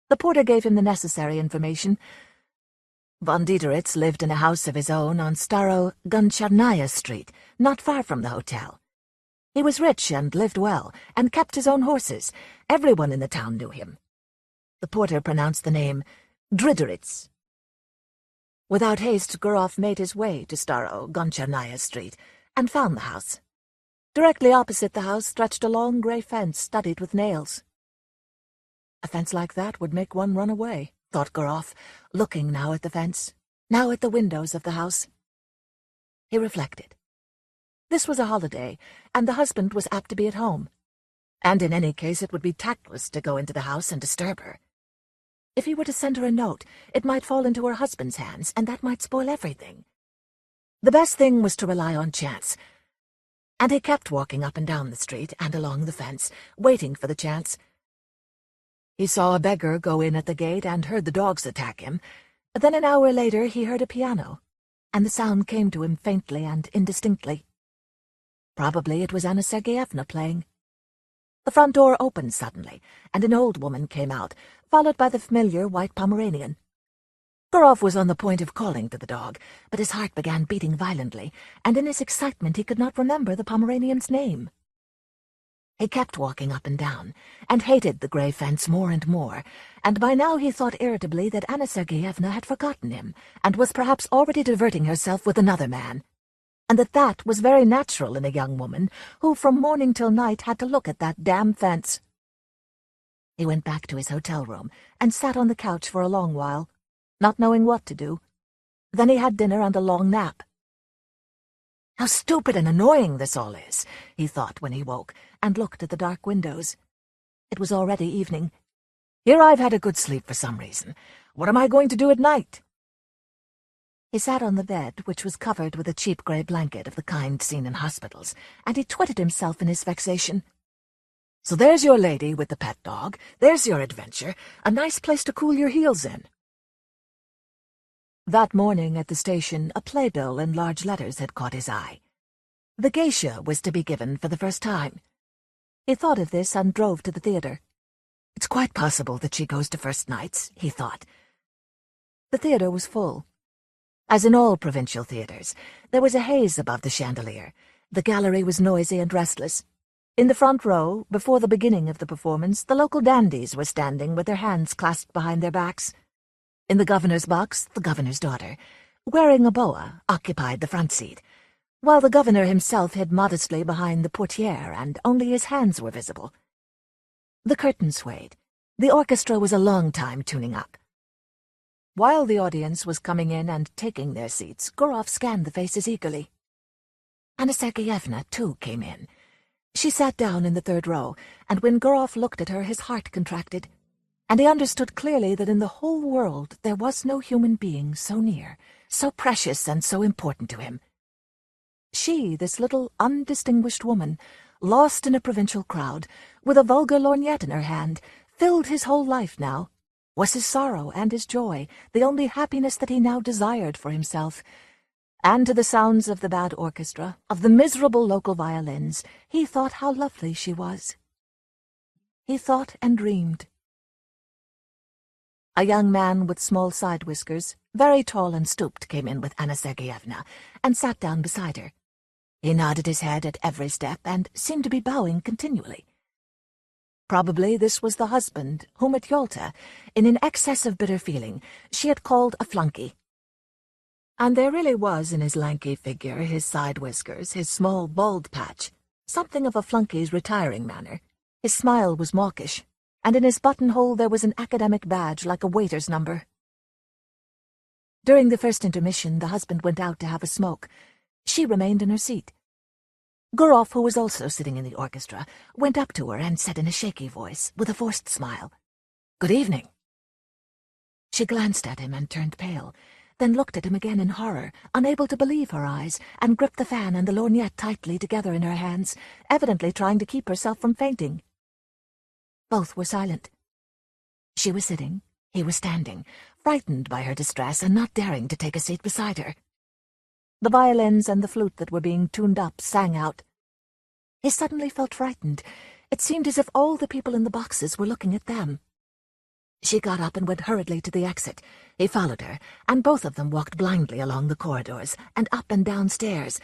The porter gave him the necessary information. Von Diederitz lived in a house of his own on Staro Goncharnaya Street, not far from the hotel. He was rich and lived well, and kept his own horses. Everyone in the town knew him. The porter pronounced the name Drideritz. Without haste, Gurov made his way to Staro Goncharnaya Street, and found the house. Directly opposite the house stretched a long grey fence studded with nails. A fence like that would make one run away, thought Gurov, looking now at the fence, now at the windows of the house. He reflected. This was a holiday, and the husband was apt to be at home. And in any case it would be tactless to go into the house and disturb her. If he were to send her a note, it might fall into her husband's hands, and that might spoil everything. The best thing was to rely on chance. And he kept walking up and down the street and along the fence, waiting for the chance. He saw a beggar go in at the gate and heard the dogs attack him. Then an hour later he heard a piano, and the sound came to him faintly and indistinctly. Probably it was Anna Sergeyevna playing. The front door opened suddenly, and an old woman came out, followed by the familiar white Pomeranian. Gurov was on the point of calling to the dog, but his heart began beating violently, and in his excitement he could not remember the Pomeranian's name. He kept walking up and down, and hated the grey fence more and more, and by now he thought irritably that Anna Sergeyevna had forgotten him, and was perhaps already diverting herself with another man, and that was very natural in a young woman who from morning till night had to look at that damn fence. He went back to his hotel room and sat on the couch for a long while, not knowing what to do. Then he had dinner and a long nap. How stupid and annoying this all is, he thought when he woke, and looked at the dark windows. It was already evening. Here I've had a good sleep for some reason. What am I going to do at night? He sat on the bed, which was covered with a cheap grey blanket of the kind seen in hospitals, and he twitted himself in his vexation. So there's your lady with the pet dog, there's your adventure, a nice place to cool your heels in. That morning at the station, a playbill in large letters had caught his eye. The geisha was to be given for the first time. He thought of this and drove to the theatre. It's quite possible that she goes to first nights, he thought. The theatre was full. As in all provincial theatres, there was a haze above the chandelier. The gallery was noisy and restless. In the front row, before the beginning of the performance, the local dandies were standing with their hands clasped behind their backs. In the governor's box, the governor's daughter, wearing a boa, occupied the front seat, while the governor himself hid modestly behind the portiere and only his hands were visible. The curtain swayed. The orchestra was a long time tuning up. While the audience was coming in and taking their seats, Gurov scanned the faces eagerly. Anna Sergeyevna, too, came in. She sat down in the third row, and when Gurov looked at her, his heart contracted, and he understood clearly that in the whole world there was no human being so near, so precious and so important to him. She, this little undistinguished woman, lost in a provincial crowd, with a vulgar lorgnette in her hand, filled his whole life now, was his sorrow and his joy, the only happiness that he now desired for himself. And to the sounds of the bad orchestra, of the miserable local violins, he thought how lovely she was. He thought and dreamed. A young man with small side whiskers, very tall and stooped, came in with Anna Sergeyevna, and sat down beside her. He nodded his head at every step, and seemed to be bowing continually. Probably this was the husband whom at Yalta, in an excess of bitter feeling, she had called a flunky. And there really was in his lanky figure, his side whiskers, his small bald patch, something of a flunky's retiring manner. His smile was mawkish, and in his buttonhole there was an academic badge like a waiter's number. During the first intermission, the husband went out to have a smoke. She remained in her seat. Gurov, who was also sitting in the orchestra, went up to her and said in a shaky voice, with a forced smile, "Good evening." She glanced at him and turned pale, then looked at him again in horror, unable to believe her eyes, and gripped the fan and the lorgnette tightly together in her hands, evidently trying to keep herself from fainting. Both were silent. She was sitting, he was standing, frightened by her distress and not daring to take a seat beside her. The violins and the flute that were being tuned up sang out. He suddenly felt frightened. It seemed as if all the people in the boxes were looking at them. She got up and went hurriedly to the exit. He followed her, and both of them walked blindly along the corridors, and up and down stairs,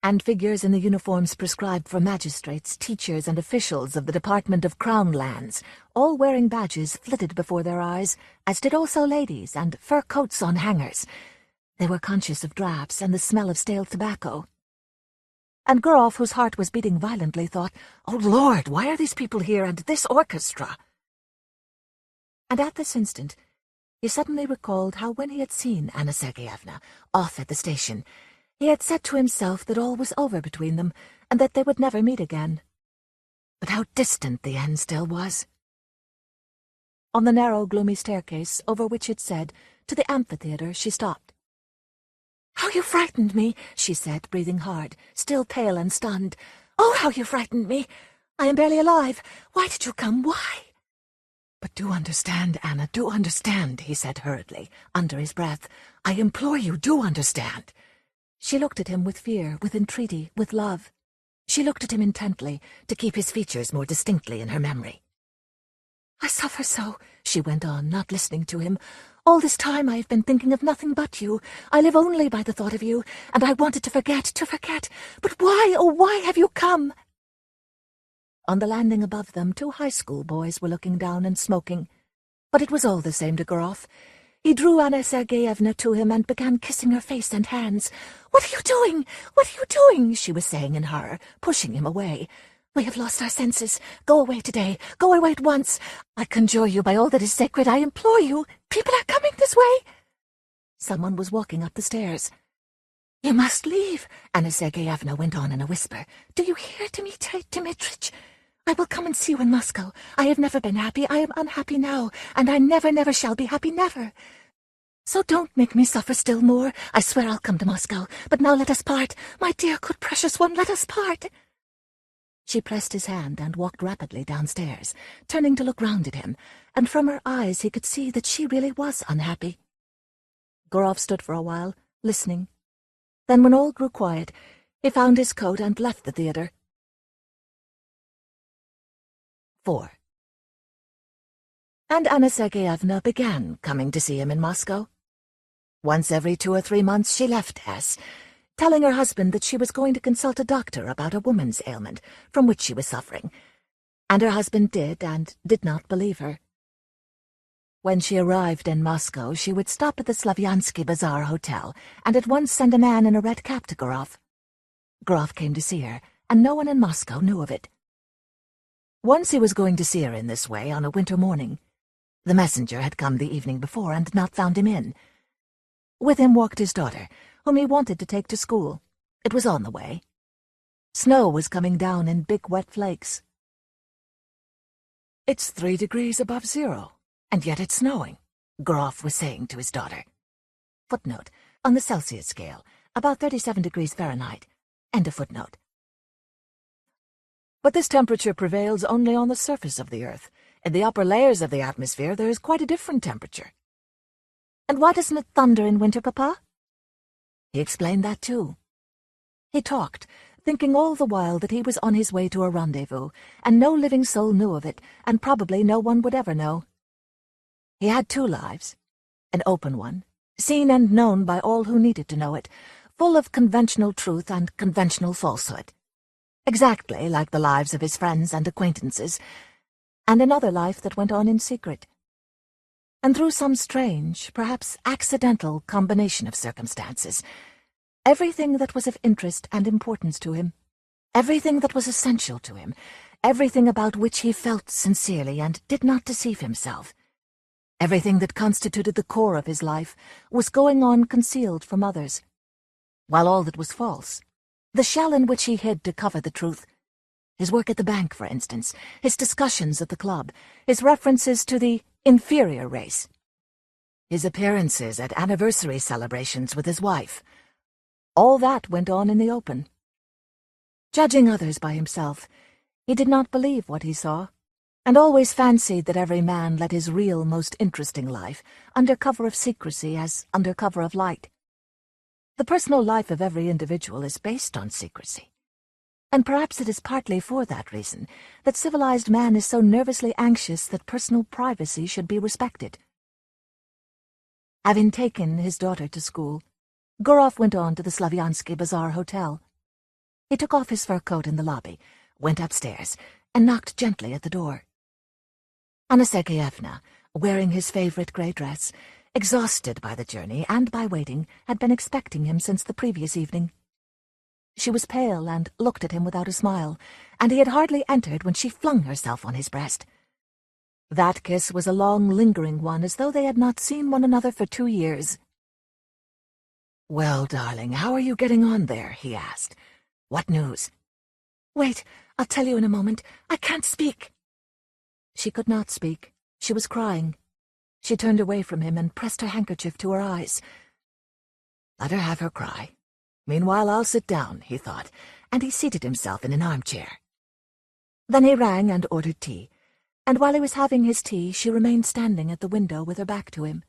and figures in the uniforms prescribed for magistrates, teachers, and officials of the Department of Crown Lands, all wearing badges, flitted before their eyes, as did also ladies, and fur coats on hangers. They were conscious of draughts and the smell of stale tobacco. And Gurov, whose heart was beating violently, thought, "Oh, Lord, why are these people here, and this orchestra?" And at this instant, he suddenly recalled how when he had seen Anna Sergeyevna off at the station, he had said to himself that all was over between them, and that they would never meet again. But how distant the end still was. On the narrow, gloomy staircase, over which it said, "To the amphitheatre," she stopped. "How you frightened me," she said, breathing hard, still pale and stunned. "Oh, how you frightened me! I am barely alive. Why did you come? Why?" "But do understand, Anna, do understand," he said hurriedly, under his breath. "I implore you, do understand." She looked at him with fear, with entreaty, with love. She looked at him intently, to keep his features more distinctly in her memory. "I suffer so," she went on, not listening to him. "All this time I have been thinking of nothing but you. I live only by the thought of you, and I wanted to forget. But why, oh, why have you come?" On the landing above them, 2 high school boys were looking down and smoking. But it was all the same to Gurov. He drew Anna Sergeyevna to him and began kissing her face and hands. "What are you doing? What are you doing?" she was saying in horror, pushing him away. "We have lost our senses. Go away today. Go away at once. I conjure you by all that is sacred, I implore you. People are coming this way." Someone was walking up the stairs. "You must leave," Anna Sergeyevna went on in a whisper. "Do you hear, Dmitri Dmitrich? I will come and see you in Moscow. I have never been happy. I am unhappy now, and I never shall be happy, never. So don't make me suffer still more. I swear I'll come to Moscow. But now let us part. My dear, good, precious one, let us part." She pressed his hand and walked rapidly downstairs, turning to look round at him, and from her eyes he could see that she really was unhappy. Gurov stood for a while, listening. Then, when all grew quiet, he found his coat and left the theatre. 4. And Anna Sergeyevna began coming to see him in Moscow. Once every 2 or 3 months she left S, telling her husband that she was going to consult a doctor about a woman's ailment from which she was suffering, and her husband did and did not believe her. When she arrived in Moscow, she would stop at the Slavyansky Bazaar Hotel and at once send a man in a red cap to Groff. Groff came to see her, and no one in Moscow knew of it. Once he was going to see her in this way on a winter morning. The messenger had come the evening before and not found him in. With him walked his daughter, whom he wanted to take to school. It was on the way. Snow was coming down in big wet flakes. "It's 3 degrees above zero, and yet it's snowing," Groff was saying to his daughter. Footnote, on the Celsius scale, about 37 degrees Fahrenheit. End of footnote. "But this temperature prevails only on the surface of the earth. In the upper layers of the atmosphere there is quite a different temperature." "And why doesn't it thunder in winter, Papa?" He explained that too. He talked, thinking all the while that he was on his way to a rendezvous, and no living soul knew of it, and probably no one would ever know. He had 2 lives, an open one, seen and known by all who needed to know it, full of conventional truth and conventional falsehood, exactly like the lives of his friends and acquaintances, and another life that went on in secret. And through some strange, perhaps accidental combination of circumstances, everything that was of interest and importance to him, everything that was essential to him, everything about which he felt sincerely and did not deceive himself, everything that constituted the core of his life, was going on concealed from others, while all that was false, the shell in which he hid to cover the truth, his work at the bank, for instance, his discussions at the club, his references to the inferior race, his appearances at anniversary celebrations with his wife, all that went on in the open. Judging others by himself, he did not believe what he saw, and always fancied that every man led his real, most interesting life under cover of secrecy as under cover of light. The personal life of every individual is based on secrecy, and perhaps it is partly for that reason that civilized man is so nervously anxious that personal privacy should be respected. Having taken his daughter to school, Groff went on to the Slavyansky Bazaar Hotel. He took off his fur coat in the lobby, went upstairs, and knocked gently at the door. Anna Sergeyevna, wearing his favorite grey dress, exhausted by the journey and by waiting, had been expecting him since the previous evening. She was pale and looked at him without a smile, and he had hardly entered when she flung herself on his breast. That kiss was a long, lingering one, as though they had not seen one another for 2 years. "Well, darling, how are you getting on there?" he asked. "What news?" "Wait, I'll tell you in a moment. I can't speak." She could not speak. She was crying. She turned away from him and pressed her handkerchief to her eyes. "Let her have her cry. Meanwhile, I'll sit down," he thought, and he seated himself in an armchair. Then he rang and ordered tea, and while he was having his tea, she remained standing at the window with her back to him.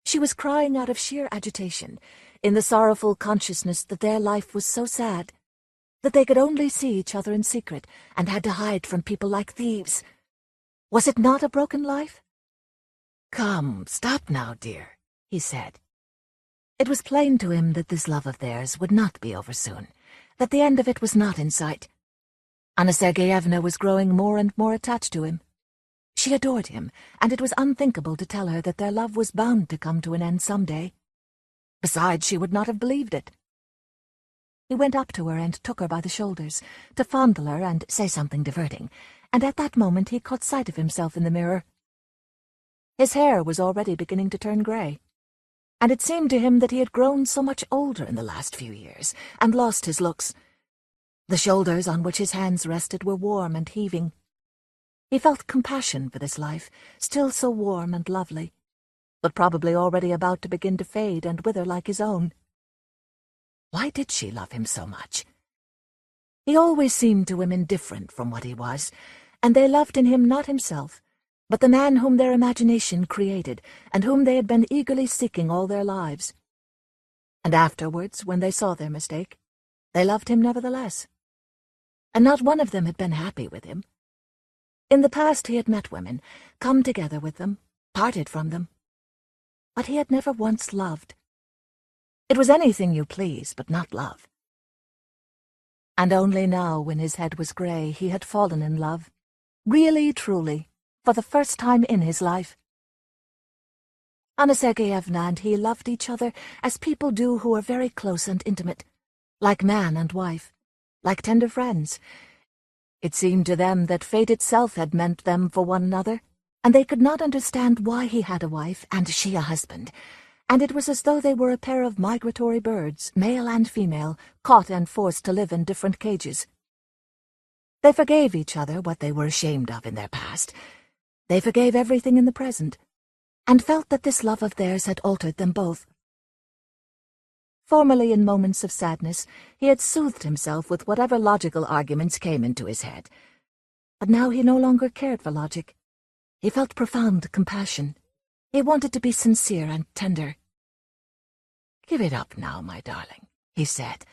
She was crying out of sheer agitation, in the sorrowful consciousness that their life was so sad, that they could only see each other in secret and had to hide from people like thieves. Was it not a broken life? "Come, stop now, dear," he said. It was plain to him that this love of theirs would not be over soon, that the end of it was not in sight. Anna Sergeyevna was growing more and more attached to him. She adored him, and it was unthinkable to tell her that their love was bound to come to an end some day. Besides, she would not have believed it. He went up to her and took her by the shoulders, to fondle her and say something diverting, and at that moment he caught sight of himself in the mirror. His hair was already beginning to turn grey, and it seemed to him that he had grown so much older in the last few years, and lost his looks. The shoulders on which his hands rested were warm and heaving. He felt compassion for this life, still so warm and lovely, but probably already about to begin to fade and wither like his own. Why did she love him so much? He always seemed to women different from what he was, and they loved in him not himself, but the man whom their imagination created, and whom they had been eagerly seeking all their lives. And afterwards, when they saw their mistake, they loved him nevertheless. And not one of them had been happy with him. In the past he had met women, come together with them, parted from them. But he had never once loved. It was anything you please, but not love. And only now, when his head was grey, he had fallen in love. Really, truly, for the first time in his life. Anna Sergeyevna and he loved each other as people do who are very close and intimate, like man and wife, like tender friends. It seemed to them that fate itself had meant them for one another, and they could not understand why he had a wife and she a husband, and it was as though they were a pair of migratory birds, male and female, caught and forced to live in different cages. They forgave each other what they were ashamed of in their past. They forgave everything in the present, and felt that this love of theirs had altered them both. Formerly, in moments of sadness, he had soothed himself with whatever logical arguments came into his head. But now he no longer cared for logic. He felt profound compassion. He wanted to be sincere and tender. "Give it up now, my darling," he said.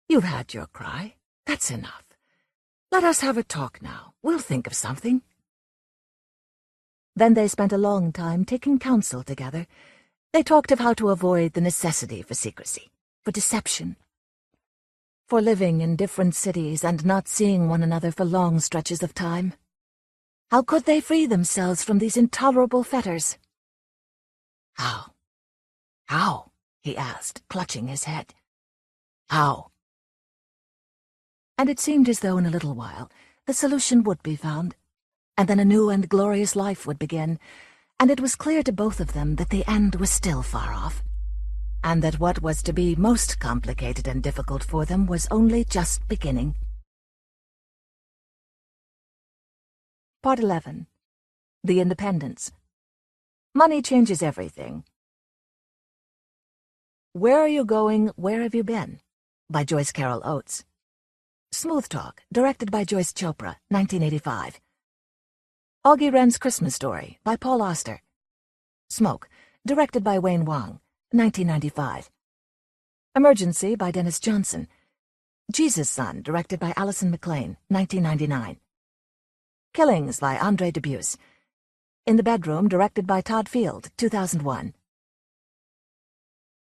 "You've had your cry. That's enough. Let us have a talk now. We'll think of something." Then they spent a long time taking counsel together. They talked of how to avoid the necessity for secrecy, for deception, for living in different cities and not seeing one another for long stretches of time. How could they free themselves from these intolerable fetters? "How? How?" he asked, clutching his head. "How?" And it seemed as though in a little while the solution would be found, and then a new and glorious life would begin, and it was clear to both of them that the end was still far off, and that what was to be most complicated and difficult for them was only just beginning. Part 11. The Independence. Money changes everything. Where Are You Going, Where Have You Been? By Joyce Carol Oates. Smooth Talk, directed by Joyce Chopra, 1985. Auggie Wren's Christmas Story, by Paul Auster. Smoke, directed by Wayne Wang, 1995. Emergency, by Denis Johnson. Jesus' Son, directed by Alison McLean, 1999. Killings, by Andre Dubus. In the Bedroom, directed by Todd Field, 2001.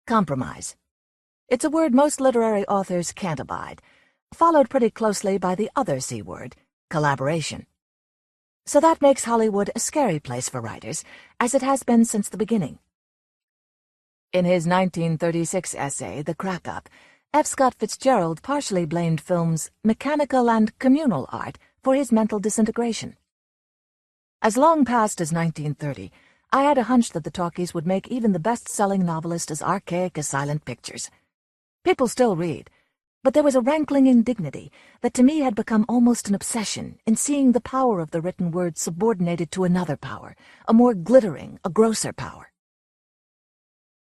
Compromise. It's a word most literary authors can't abide, followed pretty closely by the other C word, collaboration. So that makes Hollywood a scary place for writers, as it has been since the beginning. In his 1936 essay, The Crack-Up, F. Scott Fitzgerald partially blamed film's mechanical and communal art for his mental disintegration. As long past as 1930, I had a hunch that the talkies would make even the best-selling novelist as archaic as silent pictures. People still read, but there was a rankling indignity that to me had become almost an obsession in seeing the power of the written word subordinated to another power, a more glittering, a grosser power.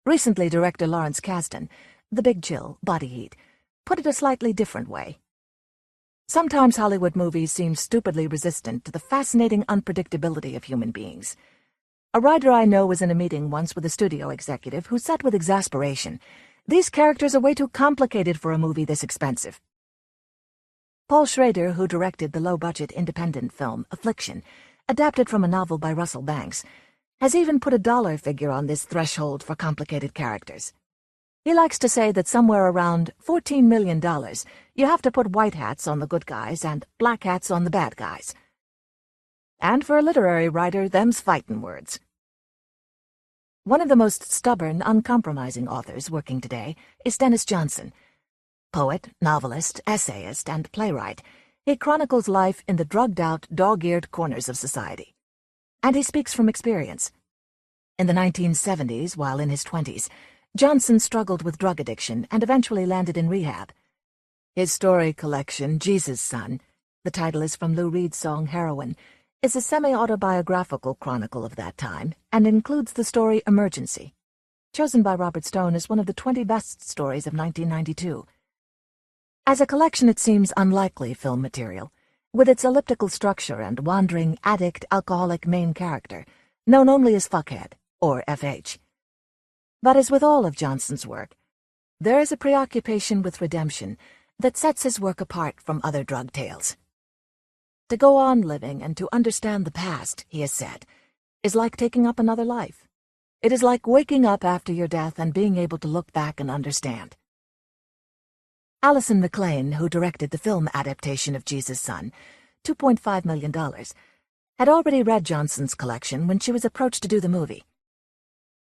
Recently, director Lawrence Kasdan, The Big Chill, Body Heat, put it a slightly different way. Sometimes Hollywood movies seem stupidly resistant to the fascinating unpredictability of human beings. A writer I know was in a meeting once with a studio executive who said with exasperation, "These characters are way too complicated for a movie this expensive." Paul Schrader, who directed the low-budget independent film Affliction, adapted from a novel by Russell Banks, has even put a dollar figure on this threshold for complicated characters. He likes to say that somewhere around $14 million, you have to put white hats on the good guys and black hats on the bad guys. And for a literary writer, them's fightin' words. One of the most stubborn, uncompromising authors working today is Denis Johnson. Poet, novelist, essayist, and playwright, he chronicles life in the drugged-out, dog-eared corners of society. And he speaks from experience. In the 1970s, while in his 20s, Johnson struggled with drug addiction and eventually landed in rehab. His story collection, Jesus' Son, the title is from Lou Reed's song Heroin, is a semi-autobiographical chronicle of that time and includes the story Emergency, chosen by Robert Stone as one of the 20 best stories of 1992. As a collection, it seems unlikely film material, with its elliptical structure and wandering addict-alcoholic main character, known only as Fuckhead, or FH. But as with all of Johnson's work, there is a preoccupation with redemption that sets his work apart from other drug tales. To go on living and to understand the past, he has said, is like taking up another life. It is like waking up after your death and being able to look back and understand. Alison McLean, who directed the film adaptation of Jesus' Son, $2.5 million, had already read Johnson's collection when she was approached to do the movie.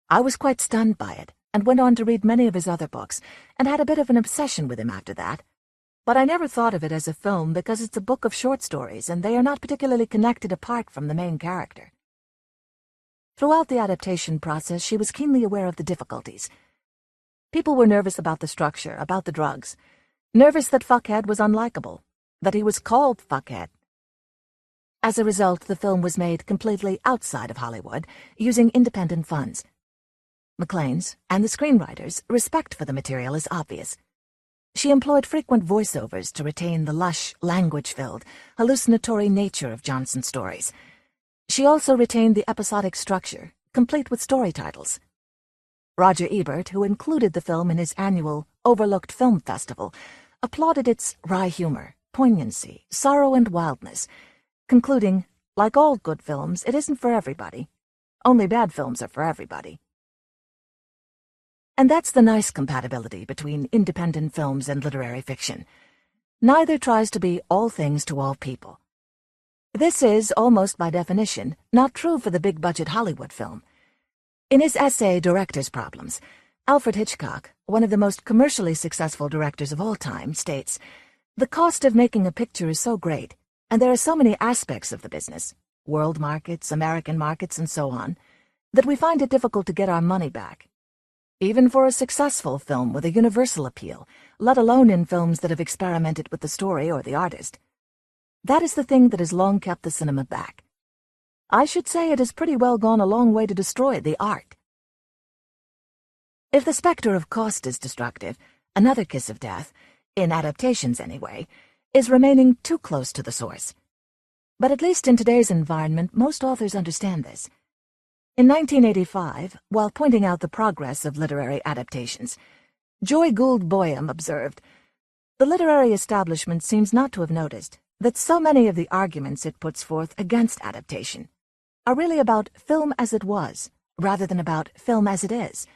I was quite stunned by it, and went on to read many of his other books, and had a bit of an obsession with him after that. But I never thought of it as a film because it's a book of short stories, and they are not particularly connected apart from the main character. Throughout the adaptation process, she was keenly aware of the difficulties. People were nervous about the structure, about the drugs. Nervous that Fuckhead was unlikable, that he was called Fuckhead. As a result, the film was made completely outside of Hollywood, using independent funds. McLean's, and the screenwriters' respect for the material is obvious. She employed frequent voiceovers to retain the lush, language-filled, hallucinatory nature of Johnson's stories. She also retained the episodic structure, complete with story titles. Roger Ebert, who included the film in his annual Overlooked Film Festival, applauded its wry humor, poignancy, sorrow, and wildness, concluding, like all good films, it isn't for everybody. Only bad films are for everybody. And that's the nice compatibility between independent films and literary fiction. Neither tries to be all things to all people. This is, almost by definition, not true for the big-budget Hollywood film. In his essay, Director's Problems, Alfred Hitchcock, one of the most commercially successful directors of all time, states, "The cost of making a picture is so great, and there are so many aspects of the business, world markets, American markets, and so on, that we find it difficult to get our money back. Even for a successful film with a universal appeal, let alone in films that have experimented with the story or the artist. That is the thing that has long kept the cinema back. I should say it has pretty well gone a long way to destroy the art." If the specter of cost is destructive, another kiss of death, in adaptations anyway, is remaining too close to the source. But at least in today's environment, most authors understand this. In 1985, while pointing out the progress of literary adaptations, Joy Gould Boyum observed, "The literary establishment seems not to have noticed that so many of the arguments it puts forth against adaptation are really about film as it was, rather than about film as it is,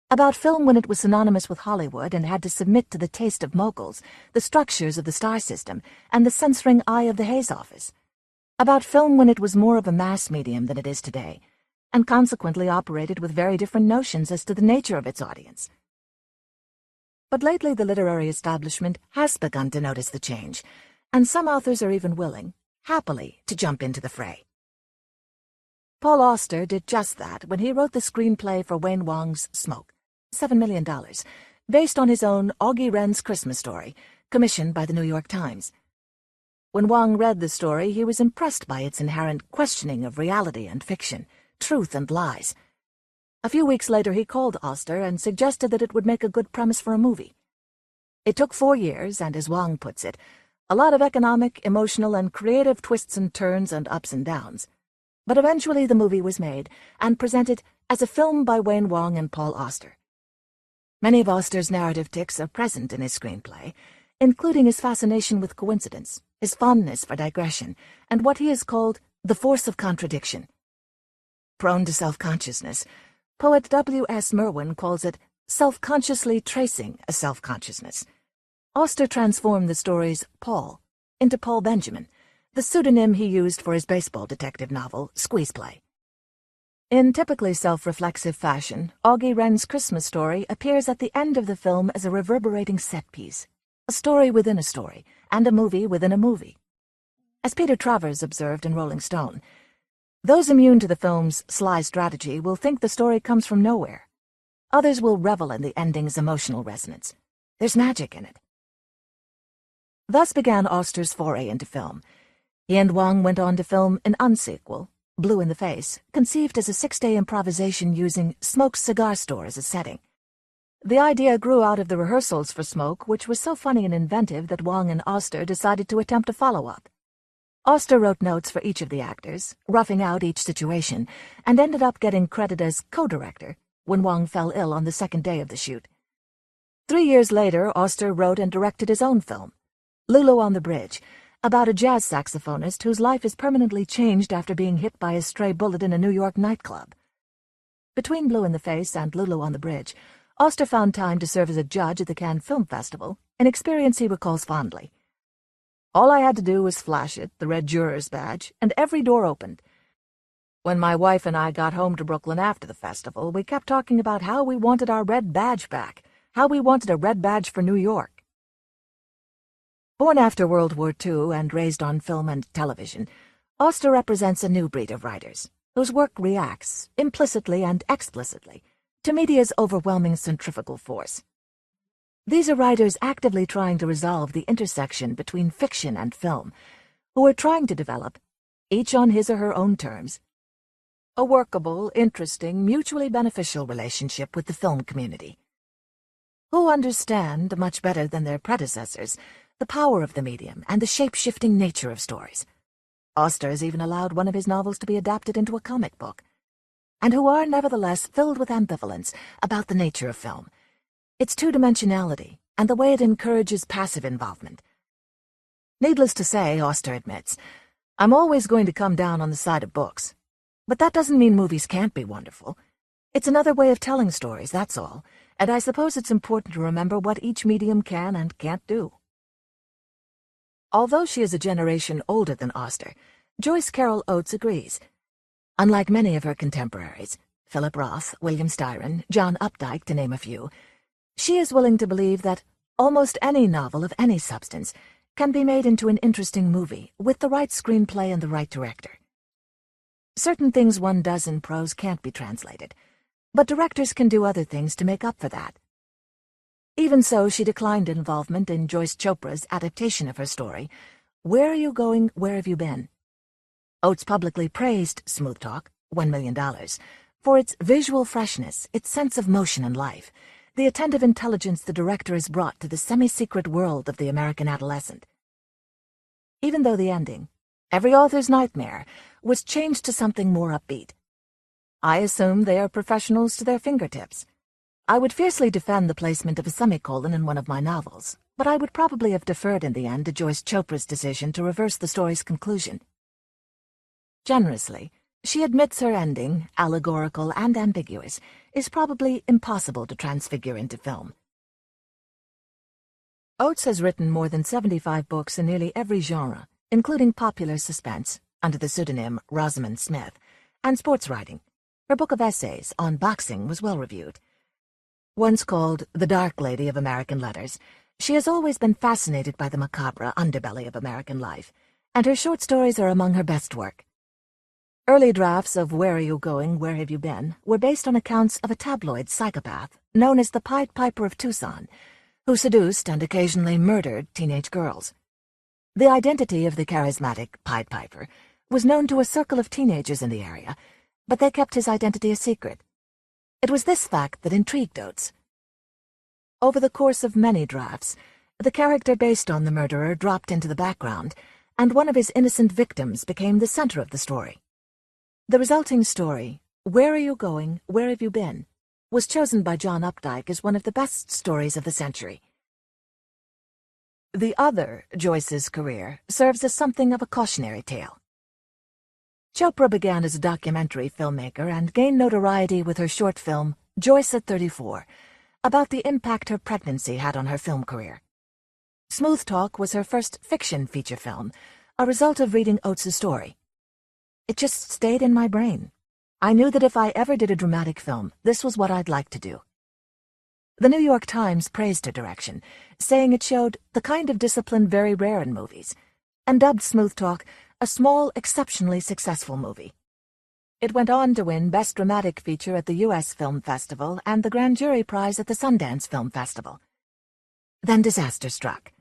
about film when it was synonymous with Hollywood and had to submit to the taste of moguls, the structures of the star system, and the censoring eye of the Hays office, about film when it was more of a mass medium than it is today, and consequently operated with very different notions as to the nature of its audience." But lately the literary establishment has begun to notice the change, and some authors are even willing, happily, to jump into the fray. Paul Auster did just that when he wrote the screenplay for Wayne Wong's Smoke, $7 million, based on his own Augie Wren's Christmas Story, commissioned by the New York Times. When Wong read the story, he was impressed by its inherent questioning of reality and fiction, truth and lies. A few weeks later he called Auster and suggested that it would make a good premise for a movie. It took 4 years, and as Wong puts it, a lot of economic, emotional, and creative twists and turns and ups and downs. But eventually the movie was made and presented as a film by Wayne Wong and Paul Auster. Many of Auster's narrative tics are present in his screenplay, including his fascination with coincidence, his fondness for digression, and what he has called the force of contradiction. Prone to self-consciousness, poet W.S. Merwin calls it self-consciously tracing a self-consciousness. Auster transformed the story's Paul into Paul Benjamin, the pseudonym he used for his baseball detective novel, Squeeze Play. In typically self-reflexive fashion, Augie Wren's Christmas Story appears at the end of the film as a reverberating set piece, a story within a story, and a movie within a movie. As Peter Travers observed in Rolling Stone, those immune to the film's sly strategy will think the story comes from nowhere. Others will revel in the ending's emotional resonance. There's magic in it. Thus began Auster's foray into film. He and Wong went on to film an unsequel, Blue in the Face, conceived as a 6-day improvisation using Smoke's cigar store as a setting. The idea grew out of the rehearsals for Smoke, which was so funny and inventive that Wong and Auster decided to attempt a follow-up. Auster wrote notes for each of the actors, roughing out each situation, and ended up getting credit as co-director when Wong fell ill on the second day of the shoot. 3 years later, Auster wrote and directed his own film, Lulu on the Bridge, about a jazz saxophonist whose life is permanently changed after being hit by a stray bullet in a New York nightclub. Between Blue in the Face and Lulu on the Bridge, Auster found time to serve as a judge at the Cannes Film Festival, an experience he recalls fondly. All I had to do was flash it, the red juror's badge, and every door opened. When my wife and I got home to Brooklyn after the festival, we kept talking about how we wanted our red badge back, how we wanted a red badge for New York. Born after World War II and raised on film and television, Auster represents a new breed of writers, whose work reacts, implicitly and explicitly, to media's overwhelming centrifugal force. These are writers actively trying to resolve the intersection between fiction and film, who are trying to develop, each on his or her own terms, a workable, interesting, mutually beneficial relationship with the film community, who understand, much better than their predecessors, the power of the medium and the shape-shifting nature of stories. Auster has even allowed one of his novels to be adapted into a comic book, and who are nevertheless filled with ambivalence about the nature of film, its two-dimensionality, and the way it encourages passive involvement. Needless to say, Auster admits, I'm always going to come down on the side of books. But that doesn't mean movies can't be wonderful. It's another way of telling stories, that's all, and I suppose it's important to remember what each medium can and can't do. Although she is a generation older than Auster, Joyce Carol Oates agrees. Unlike many of her contemporaries, Philip Roth, William Styron, John Updike, to name a few, she is willing to believe that almost any novel of any substance can be made into an interesting movie with the right screenplay and the right director. Certain things one does in prose can't be translated, but directors can do other things to make up for that. Even so, she declined involvement in Joyce Chopra's adaptation of her story, Where Are You Going, Where Have You Been? Oates publicly praised Smooth Talk, $1 million, for its visual freshness, its sense of motion and life, the attentive intelligence the director has brought to the semi-secret world of the American adolescent. Even though the ending, every author's nightmare, was changed to something more upbeat. I assume they are professionals to their fingertips. I would fiercely defend the placement of a semicolon in one of my novels, but I would probably have deferred in the end to Joyce Chopra's decision to reverse the story's conclusion. Generously, she admits her ending, allegorical and ambiguous, is probably impossible to transfigure into film. Oates has written more than 75 books in nearly every genre, including popular suspense, under the pseudonym Rosamund Smith, and sports writing. Her book of essays on boxing was well-reviewed. Once called the Dark Lady of American Letters, she has always been fascinated by the macabre underbelly of American life, and her short stories are among her best work. Early drafts of Where Are You Going, Where Have You Been were based on accounts of a tabloid psychopath known as the Pied Piper of Tucson, who seduced and occasionally murdered teenage girls. The identity of the charismatic Pied Piper was known to a circle of teenagers in the area, but they kept his identity a secret. It was this fact that intrigued Oates. Over the course of many drafts, the character based on the murderer dropped into the background, and one of his innocent victims became the center of the story. The resulting story, Where Are You Going, Where Have You Been, was chosen by John Updike as one of the best stories of the century. The other, Joyce's career, serves as something of a cautionary tale. Chopra began as a documentary filmmaker and gained notoriety with her short film, Joyce at 34, about the impact her pregnancy had on her film career. Smooth Talk was her first fiction feature film, a result of reading Oates' story. It just stayed in my brain. I knew that if I ever did a dramatic film, this was what I'd like to do. The New York Times praised her direction, saying it showed the kind of discipline very rare in movies, and dubbed Smooth Talk a small, exceptionally successful movie. It went on to win Best Dramatic Feature at the U.S. Film Festival and the Grand Jury Prize at the Sundance Film Festival. Then disaster struck.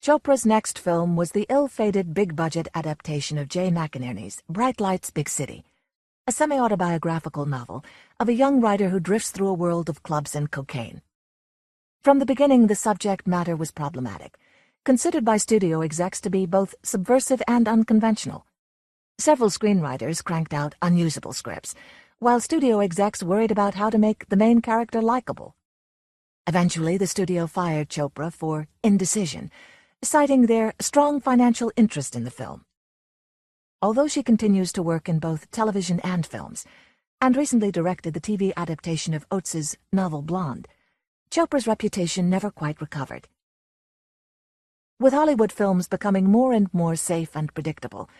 Chopra's next film was the ill-fated big-budget adaptation of Jay McInerney's Bright Lights, Big City, a semi-autobiographical novel of a young writer who drifts through a world of clubs and cocaine. From the beginning, the subject matter was problematic, considered by studio execs to be both subversive and unconventional. Several screenwriters cranked out unusable scripts, while studio execs worried about how to make the main character likable. Eventually, the studio fired Chopra for indecision, citing their strong financial interest in the film. Although she continues to work in both television and films, and recently directed the TV adaptation of Oates's novel Blonde. Chopra's reputation never quite recovered. With Hollywood films becoming more and more safe and predictable,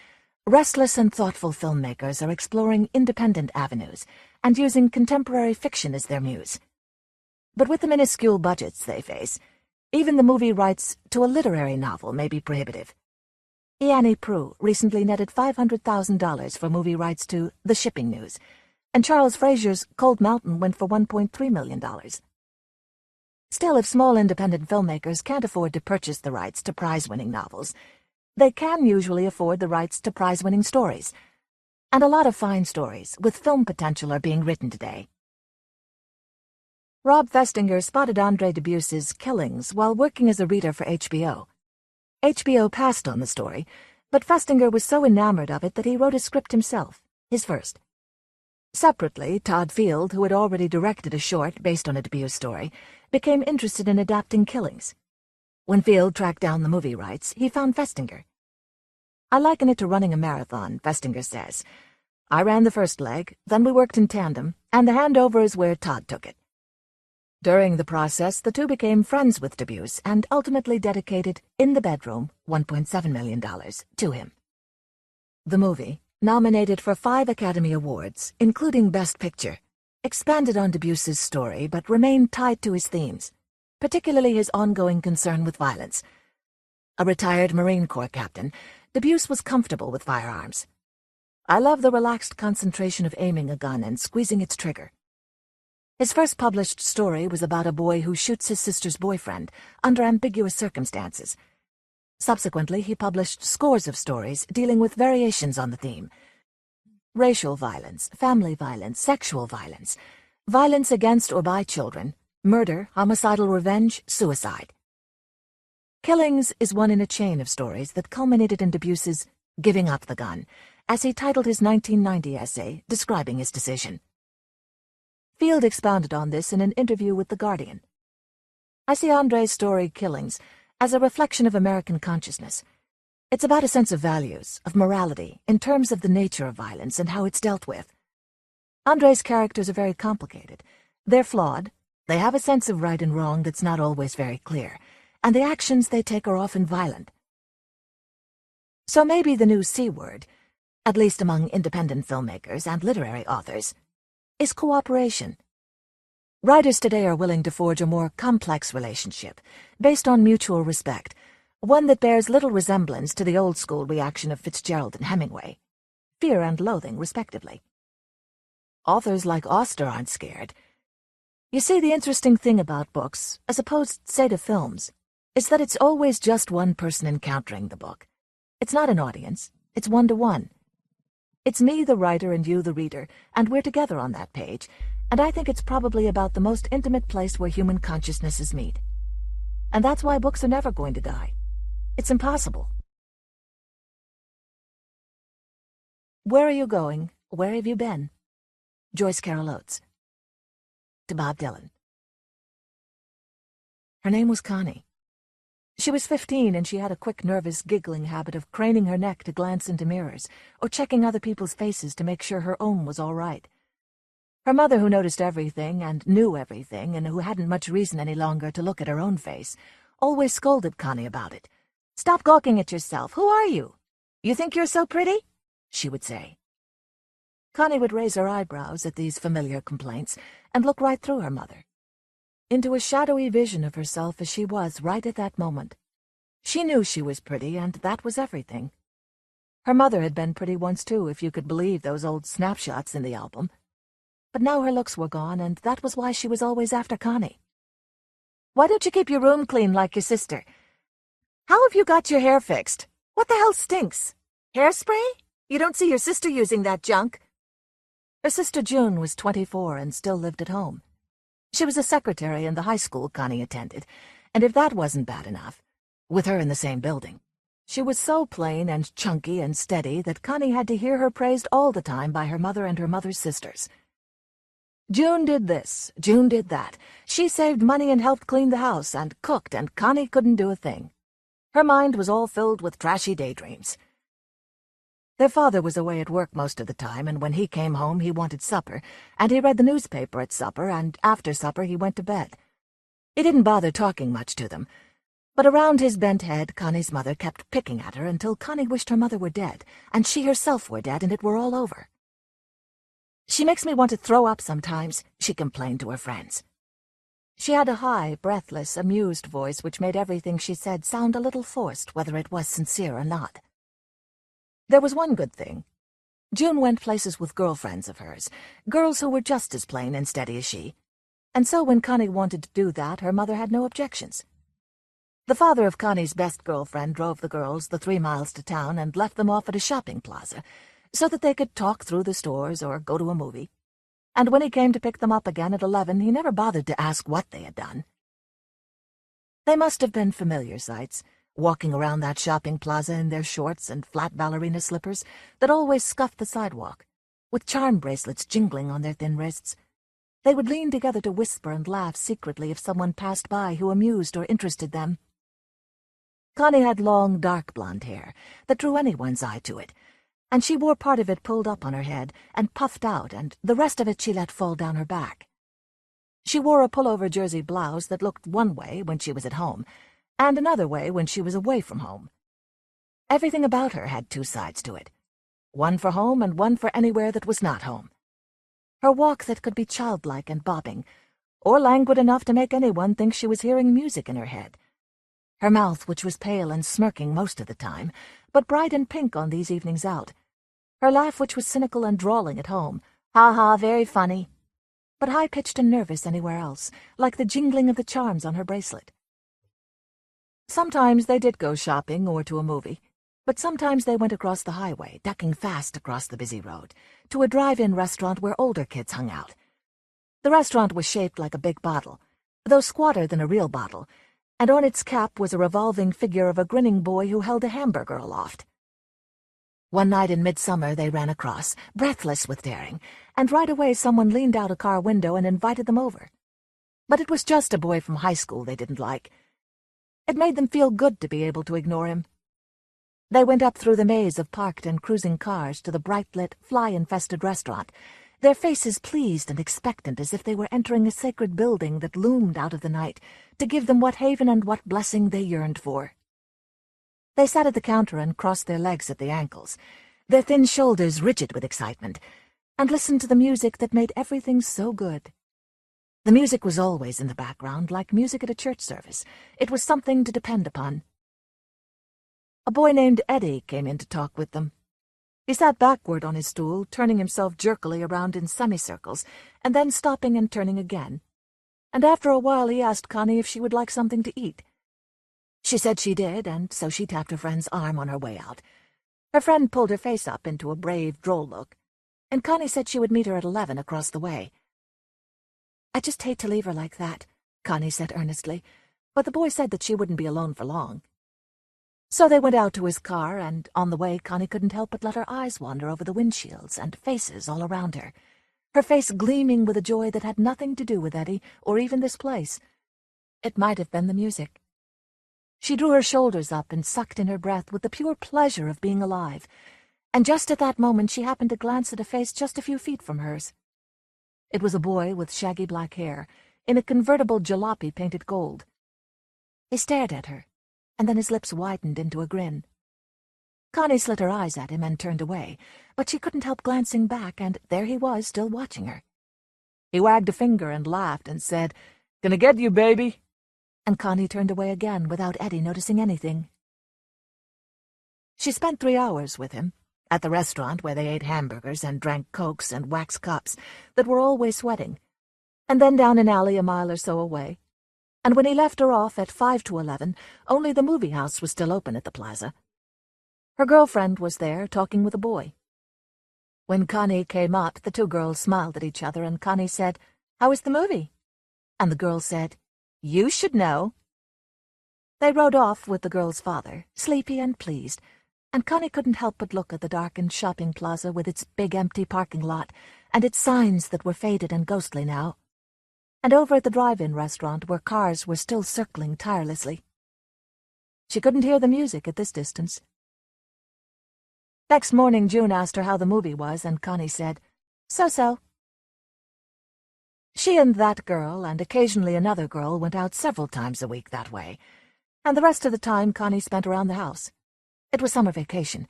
restless and thoughtful filmmakers are exploring independent avenues and using contemporary fiction as their muse. But with the minuscule budgets they face, even the movie rights to a literary novel may be prohibitive. Iani Prue recently netted $500,000 for movie rights to The Shipping News, and Charles Frazier's Cold Mountain went for $1.3 million. Still, if small independent filmmakers can't afford to purchase the rights to prize-winning novels, they can usually afford the rights to prize-winning stories. And a lot of fine stories with film potential are being written today. Rob Festinger spotted Andre Dubus's Killings while working as a reader for HBO. HBO passed on the story, but Festinger was so enamored of it that he wrote a script himself, his first. Separately, Todd Field, who had already directed a short based on a Dubus story, became interested in adapting Killings. When Field tracked down the movie rights, he found Festinger. "I liken it to running a marathon," Festinger says. "I ran the first leg, then we worked in tandem, and the handover is where Todd took it." During the process, the two became friends with Dubus and ultimately dedicated In the Bedroom, $1.7 million, to him. The movie, nominated for 5 Academy Awards, including Best Picture, expanded on Dubus's story but remained tied to his themes, particularly his ongoing concern with violence. A retired Marine Corps captain, Dubus was comfortable with firearms. "I love the relaxed concentration of aiming a gun and squeezing its trigger." His first published story was about a boy who shoots his sister's boyfriend under ambiguous circumstances. Subsequently, he published scores of stories dealing with variations on the theme: racial violence, family violence, sexual violence, violence against or by children, murder, homicidal revenge, suicide. Killings is one in a chain of stories that culminated in Dubus's Giving Up the Gun, as he titled his 1990 essay describing his decision. Field expounded on this in an interview with The Guardian. "I see Andre's story, Killings, as a reflection of American consciousness. It's about a sense of values, of morality, in terms of the nature of violence and how it's dealt with. Andre's characters are very complicated. They're flawed. They have a sense of right and wrong that's not always very clear, and the actions they take are often violent. So maybe the new C word, at least among independent filmmakers and literary authors, is cooperation. Writers today are willing to forge a more complex relationship, based on mutual respect, one that bears little resemblance to the old-school reaction of Fitzgerald and Hemingway, fear and loathing, respectively. Authors like Auster aren't scared. You see, the interesting thing about books, as opposed, say, to films, is that it's always just one person encountering the book. It's not an audience, it's one-to-one. It's me, the writer, and you, the reader, and we're together on that page, and I think it's probably about the most intimate place where human consciousnesses meet. And that's why books are never going to die. It's impossible. Where are you going? Where have you been? Joyce Carol Oates. To Bob Dylan. Her name was Connie. She was 15, and she had a quick, nervous, giggling habit of craning her neck to glance into mirrors, or checking other people's faces to make sure her own was all right. Her mother, who noticed everything and knew everything, and who hadn't much reason any longer to look at her own face, always scolded Connie about it. "Stop gawking at yourself. Who are you? You think you're so pretty?" she would say. Connie would raise her eyebrows at these familiar complaints and look right through her mother, into a shadowy vision of herself as she was right at that moment. She knew she was pretty, and that was everything. Her mother had been pretty once, too, if you could believe those old snapshots in the album. But now her looks were gone, and that was why she was always after Connie. "Why don't you keep your room clean like your sister? How have you got your hair fixed? What the hell stinks? Hairspray? You don't see your sister using that junk?" Her sister June was 24 and still lived at home. She was a secretary in the high school Connie attended, and if that wasn't bad enough, with her in the same building, she was so plain and chunky and steady that Connie had to hear her praised all the time by her mother and her mother's sisters. June did this, June did that. She saved money and helped clean the house and cooked, and Connie couldn't do a thing. Her mind was all filled with trashy daydreams. Their father was away at work most of the time, and when he came home he wanted supper, and he read the newspaper at supper, and after supper he went to bed. He didn't bother talking much to them, but around his bent head Connie's mother kept picking at her until Connie wished her mother were dead, and she herself were dead, and it were all over. "She makes me want to throw up sometimes," she complained to her friends. She had a high, breathless, amused voice which made everything she said sound a little forced, whether it was sincere or not. There was one good thing. June went places with girlfriends of hers, girls who were just as plain and steady as she, and so when Connie wanted to do that, her mother had no objections. The father of Connie's best girlfriend drove the girls the 3 miles to town and left them off at a shopping plaza, so that they could talk through the stores or go to a movie. And when he came to pick them up again at 11, he never bothered to ask what they had done. They must have been familiar sights, walking around that shopping plaza in their shorts and flat ballerina slippers that always scuffed the sidewalk, with charm bracelets jingling on their thin wrists. They would lean together to whisper and laugh secretly if someone passed by who amused or interested them. Connie had long, dark blonde hair that drew anyone's eye to it, and she wore part of it pulled up on her head and puffed out, and the rest of it she let fall down her back. She wore a pullover jersey blouse that looked one way when she was at home, and another way when she was away from home. Everything about her had 2 sides to it, one for home and one for anywhere that was not home. Her walk that could be childlike and bobbing, or languid enough to make anyone think she was hearing music in her head. Her mouth, which was pale and smirking most of the time, but bright and pink on these evenings out. Her laugh, which was cynical and drawling at home, "Ha-ha, very funny," but high-pitched and nervous anywhere else, like the jingling of the charms on her bracelet. Sometimes they did go shopping or to a movie, but sometimes they went across the highway, ducking fast across the busy road, to a drive-in restaurant where older kids hung out. The restaurant was shaped like a big bottle, though squatter than a real bottle, and on its cap was a revolving figure of a grinning boy who held a hamburger aloft. One night in midsummer they ran across, breathless with daring, and right away someone leaned out a car window and invited them over. But it was just a boy from high school they didn't like. It made them feel good to be able to ignore him. They went up through the maze of parked and cruising cars to the bright-lit, fly-infested restaurant, their faces pleased and expectant as if they were entering a sacred building that loomed out of the night to give them what haven and what blessing they yearned for. They sat at the counter and crossed their legs at the ankles, their thin shoulders rigid with excitement, and listened to the music that made everything so good. The music was always in the background, like music at a church service. It was something to depend upon. A boy named Eddie came in to talk with them. He sat backward on his stool, turning himself jerkily around in semicircles, and then stopping and turning again. And after a while he asked Connie if she would like something to eat. She said she did, and so she tapped her friend's arm on her way out. Her friend pulled her face up into a brave, droll look, and Connie said she would meet her at 11 across the way. "I just hate to leave her like that," Connie said earnestly, but the boy said that she wouldn't be alone for long. So they went out to his car, and on the way Connie couldn't help but let her eyes wander over the windshields and faces all around her, her face gleaming with a joy that had nothing to do with Eddie or even this place. It might have been the music. She drew her shoulders up and sucked in her breath with the pure pleasure of being alive, and just at that moment she happened to glance at a face just a few feet from hers. It was a boy with shaggy black hair, in a convertible jalopy painted gold. He stared at her, and then his lips widened into a grin. Connie slid her eyes at him and turned away, but she couldn't help glancing back, and there he was, still watching her. He wagged a finger and laughed and said, "Gonna get you, baby," and Connie turned away again without Eddie noticing anything. She spent 3 hours with him, at the restaurant where they ate hamburgers and drank Cokes and wax cups that were always sweating, and then down an alley a mile or so away. And when he left her off at 5 to 11, only the movie house was still open at the plaza. Her girlfriend was there, talking with a boy. When Connie came up, the 2 girls smiled at each other, and Connie said, "How was the movie?" And the girl said, "You should know." They rode off with the girl's father, sleepy and pleased, and Connie couldn't help but look at the darkened shopping plaza with its big empty parking lot and its signs that were faded and ghostly now, and over at the drive-in restaurant where cars were still circling tirelessly. She couldn't hear the music at this distance. Next morning, June asked her how the movie was, and Connie said, "So-so." She and that girl, and occasionally another girl, went out several times a week that way, and the rest of the time Connie spent around the house. It was summer vacation,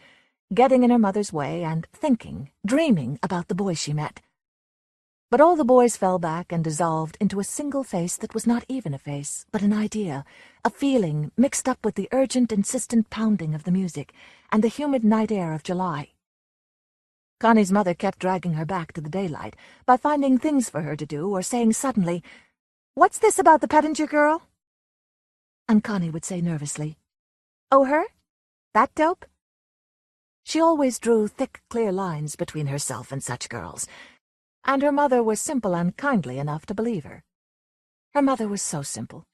getting in her mother's way and thinking, dreaming about the boys she met. But all the boys fell back and dissolved into a single face that was not even a face, but an idea, a feeling mixed up with the urgent, insistent pounding of the music and the humid night air of July. Connie's mother kept dragging her back to the daylight by finding things for her to do or saying suddenly, "What's this about the Pettinger girl?" And Connie would say nervously, "Oh, her? That dope?" She always drew thick, clear lines between herself and such girls, and her mother was simple and kindly enough to believe her. Her mother was so simple,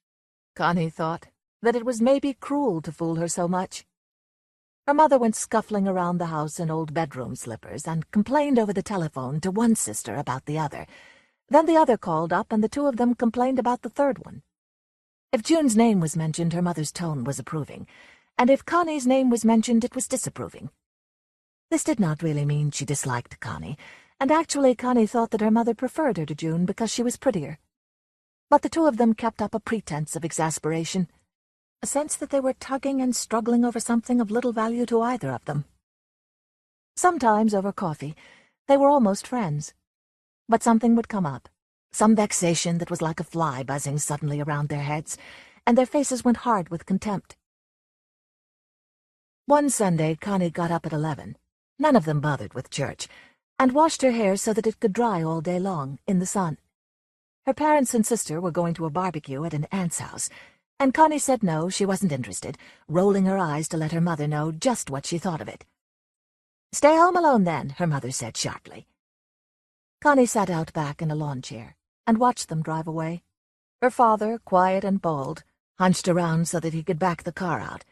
Connie thought, that it was maybe cruel to fool her so much. Her mother went scuffling around the house in old bedroom slippers and complained over the telephone to one sister about the other. Then the other called up, and the two of them complained about the third one. If June's name was mentioned, her mother's tone was approving, and if Connie's name was mentioned, it was disapproving. This did not really mean she disliked Connie, and actually Connie thought that her mother preferred her to June because she was prettier. But the two of them kept up a pretense of exasperation, a sense that they were tugging and struggling over something of little value to either of them. Sometimes, over coffee, they were almost friends. But something would come up, some vexation that was like a fly buzzing suddenly around their heads, and their faces went hard with contempt. One Sunday, Connie got up at 11. None of them bothered with church, and washed her hair so that it could dry all day long, in the sun. Her parents and sister were going to a barbecue at an aunt's house, and Connie said no, she wasn't interested, rolling her eyes to let her mother know just what she thought of it. "Stay home alone, then," her mother said sharply. Connie sat out back in a lawn chair and watched them drive away. Her father, quiet and bald, hunched around so that he could back the car out,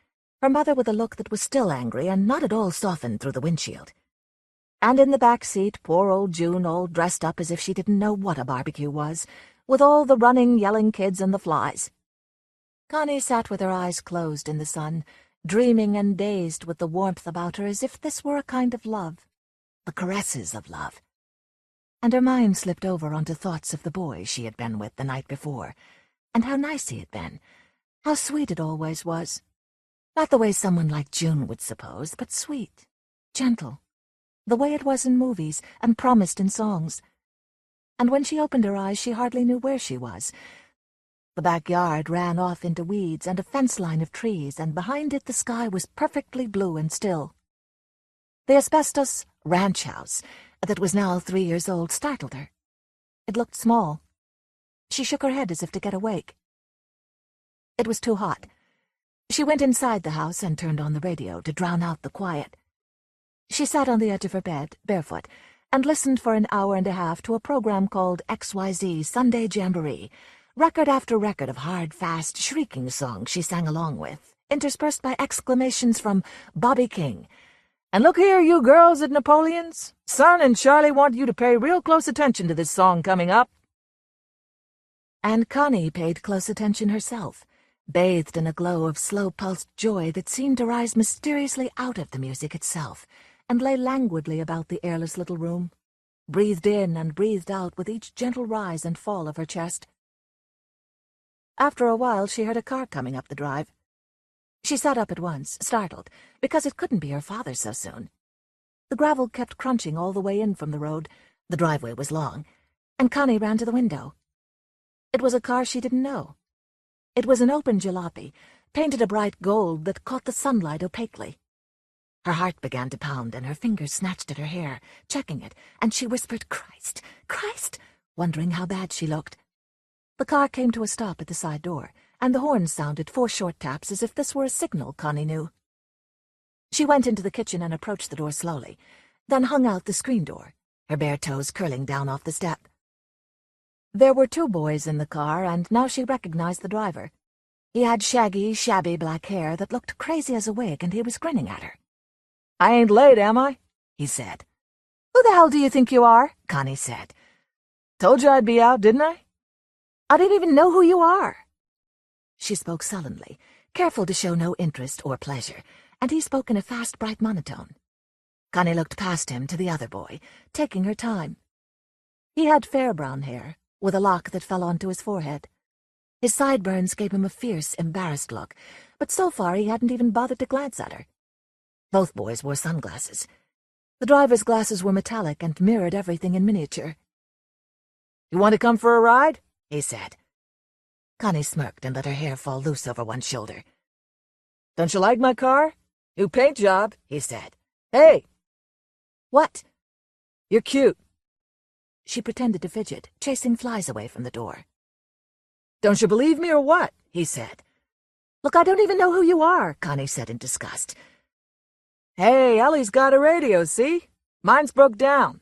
her mother with a look that was still angry and not at all softened through the windshield. And in the back seat, poor old June, all dressed up as if she didn't know what a barbecue was, with all the running, yelling kids and the flies. Connie sat with her eyes closed in the sun, dreaming and dazed with the warmth about her as if this were a kind of love, the caresses of love. And her mind slipped over onto thoughts of the boy she had been with the night before, and how nice he had been, how sweet it always was. Not the way someone like June would suppose, but sweet, gentle, the way it was in movies and promised in songs. And when she opened her eyes, she hardly knew where she was. The backyard ran off into weeds and a fence line of trees, and behind it the sky was perfectly blue and still. The asbestos ranch house, that was now 3 years old, startled her. It looked small. She shook her head as if to get awake. It was too hot. She went inside the house and turned on the radio to drown out the quiet. She sat on the edge of her bed, barefoot, and listened for an hour and a half to a program called XYZ Sunday Jamboree, record after record of hard, fast, shrieking songs she sang along with, interspersed by exclamations from Bobby King. "And look here, you girls at Napoleon's, Son and Charlie want you to pay real close attention to this song coming up." And Connie paid close attention herself, bathed in a glow of slow-pulsed joy that seemed to rise mysteriously out of the music itself, and lay languidly about the airless little room, breathed in and breathed out with each gentle rise and fall of her chest. After a while she heard a car coming up the drive. She sat up at once, startled, because it couldn't be her father so soon. The gravel kept crunching all the way in from the road, the driveway was long, and Connie ran to the window. It was a car she didn't know. It was an open jalopy, painted a bright gold that caught the sunlight opaquely. Her heart began to pound, and her fingers snatched at her hair, checking it, and she whispered, "Christ, Christ," wondering how bad she looked. The car came to a stop at the side door, and the horn sounded 4 short taps as if this were a signal Connie knew. She went into the kitchen and approached the door slowly, then hung out the screen door, her bare toes curling down off the step. There were 2 boys in the car, and now she recognized the driver. He had shaggy, shabby black hair that looked crazy as a wig, and he was grinning at her. "I ain't late, am I?" he said. "Who the hell do you think you are?" Connie said. "Told you I'd be out, didn't I?" "I didn't even know who you are." She spoke sullenly, careful to show no interest or pleasure, and he spoke in a fast, bright monotone. Connie looked past him to the other boy, taking her time. He had fair brown hair, with a lock that fell onto his forehead. His sideburns gave him a fierce, embarrassed look, but so far he hadn't even bothered to glance at her. Both boys wore sunglasses. The driver's glasses were metallic and mirrored everything in miniature. "You want to come for a ride?" he said. Connie smirked and let her hair fall loose over one shoulder. "Don't you like my car? New paint job," he said. "Hey!" "What?" "You're cute." She pretended to fidget, chasing flies away from the door. "Don't you believe me or what?" he said. "Look, I don't even know who you are," Connie said in disgust. "Hey, Ellie's got a radio, see? Mine's broke down."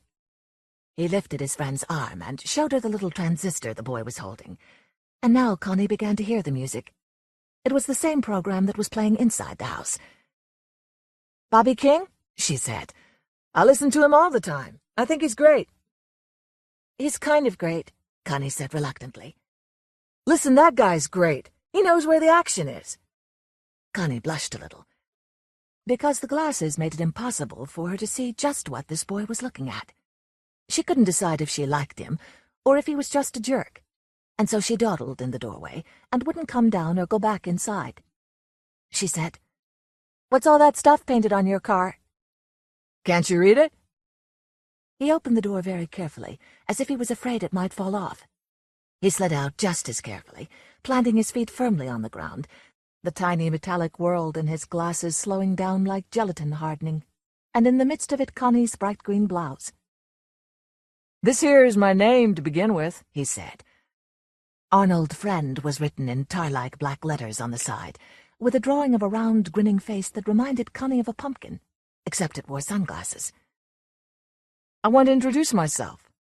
He lifted his friend's arm and showed her the little transistor the boy was holding. And now Connie began to hear the music. It was the same program that was playing inside the house. "Bobby King?" she said. "I listen to him all the time. I think he's great." "He's kind of great," Connie said reluctantly. "Listen, that guy's great. He knows where the action is." Connie blushed a little, because the glasses made it impossible for her to see just what this boy was looking at. She couldn't decide if she liked him or if he was just a jerk, and so she dawdled in the doorway and wouldn't come down or go back inside. She said, "What's all that stuff painted on your car?" "Can't you read it?" He opened the door very carefully, as if he was afraid it might fall off. He slid out just as carefully, planting his feet firmly on the ground, the tiny metallic world in his glasses slowing down like gelatin hardening, and in the midst of it Connie's bright green blouse. "This here is my name to begin with," he said. Arnold Friend was written in tar-like black letters on the side, with a drawing of a round, grinning face that reminded Connie of a pumpkin, except it wore sunglasses. "I want to introduce myself.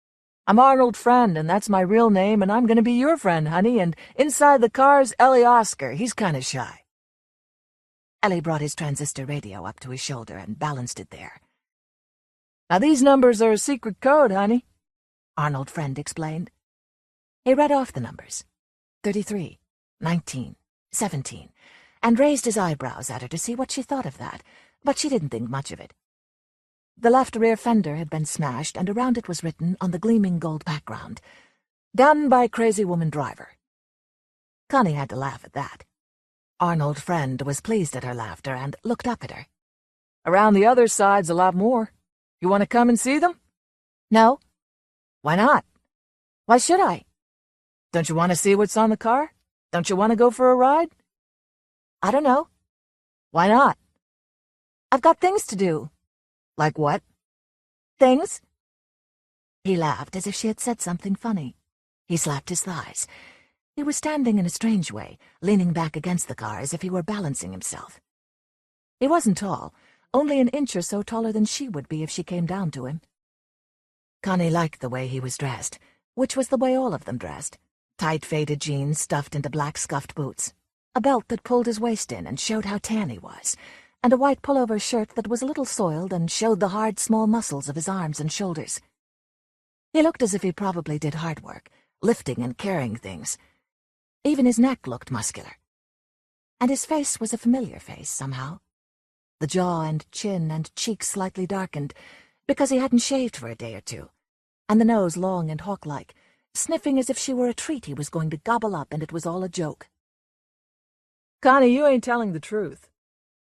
I'm Arnold Friend, and that's my real name, and I'm going to be your friend, honey, and inside the car's Ellie Oscar. He's kind of shy." Ellie brought his transistor radio up to his shoulder and balanced it there. "Now these numbers are a secret code, honey," Arnold Friend explained. He read off the numbers, 33, 19, 17, and raised his eyebrows at her to see what she thought of that, but she didn't think much of it. The left rear fender had been smashed, and around it was written on the gleaming gold background, "Done by Crazy Woman Driver." Connie had to laugh at that. Arnold Friend was pleased at her laughter and looked up at her. "Around the other side's a lot more. You want to come and see them?" "No." "Why not?" "Why should I?" "Don't you want to see what's on the car? Don't you want to go for a ride?" "I don't know." "Why not?" "I've got things to do." "Like what?" "Things." He laughed as if she had said something funny. He slapped his thighs. He was standing in a strange way, leaning back against the car as if he were balancing himself. He wasn't tall, only an inch or so taller than she would be if she came down to him. Connie liked the way he was dressed, which was the way all of them dressed. Tight faded jeans stuffed into black scuffed boots, a belt that pulled his waist in and showed how tan he was, and a white pullover shirt that was a little soiled and showed the hard, small muscles of his arms and shoulders. He looked as if he probably did hard work, lifting and carrying things. Even his neck looked muscular. And his face was a familiar face, somehow. The jaw and chin and cheeks slightly darkened, because he hadn't shaved for a day or two, and the nose long and hawk-like, sniffing as if she were a treat he was going to gobble up and it was all a joke. "Connie, you ain't telling the truth.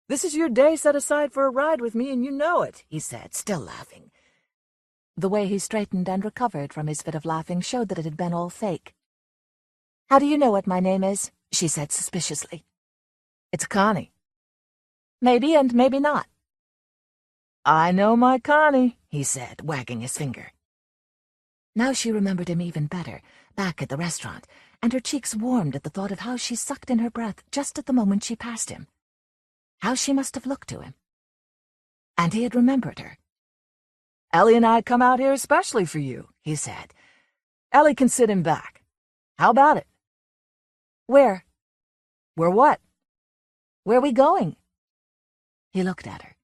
This is your day set aside for a ride with me, and you know it," he said, still laughing. The way he straightened and recovered from his fit of laughing showed that it had been all fake. "How do you know what my name is?" she said suspiciously. "It's Connie." "Maybe and maybe not." "I know my Connie," he said, wagging his finger. Now she remembered him even better, back at the restaurant, and her cheeks warmed at the thought of how she sucked in her breath just at the moment she passed him. How she must have looked to him. And he had remembered her. "Ellie and I come out here especially for you," he said. "Ellie can sit him back. How about it?" "Where?" "Where what?" "Where are we going?" He looked at her.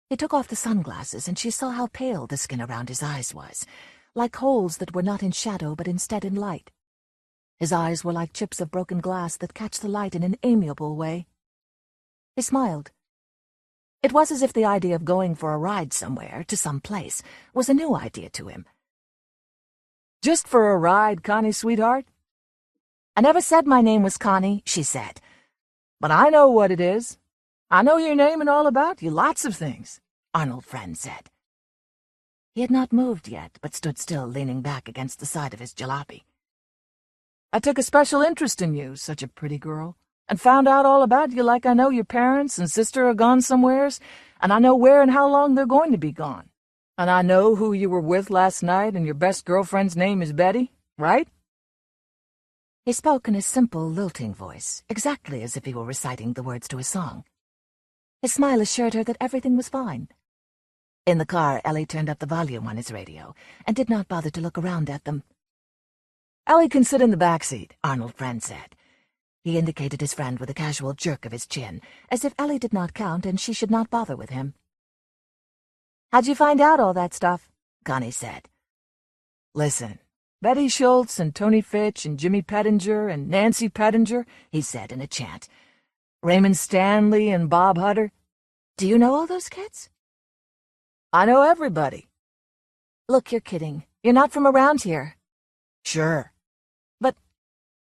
He took off the sunglasses, and she saw how pale the skin around his eyes was, like holes that were not in shadow but instead in light. His eyes were like chips of broken glass that catch the light in an amiable way. He smiled. It was as if the idea of going for a ride somewhere, to some place, was a new idea to him. "Just for a ride, Connie, sweetheart?" "I never said my name was Connie," she said. "But I know what it is. I know your name and all about you, lots of things," Arnold Wren said. He had not moved yet, but stood still, leaning back against the side of his jalopy. "I took a special interest in you, such a pretty girl, and found out all about you like I know your parents and sister are gone somewheres, and I know where and how long they're going to be gone. And I know who you were with last night, and your best girlfriend's name is Betty, right?" He spoke in his simple, lilting voice, exactly as if he were reciting the words to a song. His smile assured her that everything was fine. In the car, Ellie turned up the volume on his radio, and did not bother to look around at them. "Ellie can sit in the back seat," Arnold Wren said. He indicated his friend with a casual jerk of his chin, as if Ellie did not count and she should not bother with him. "How'd you find out all that stuff?" Connie said. "Listen, Betty Schultz and Tony Fitch and Jimmy Pettinger and Nancy Pettinger," he said in a chant. "Raymond Stanley and Bob Hutter." "Do you know all those kids?" "I know everybody." "Look, you're kidding. You're not from around here." "Sure." "But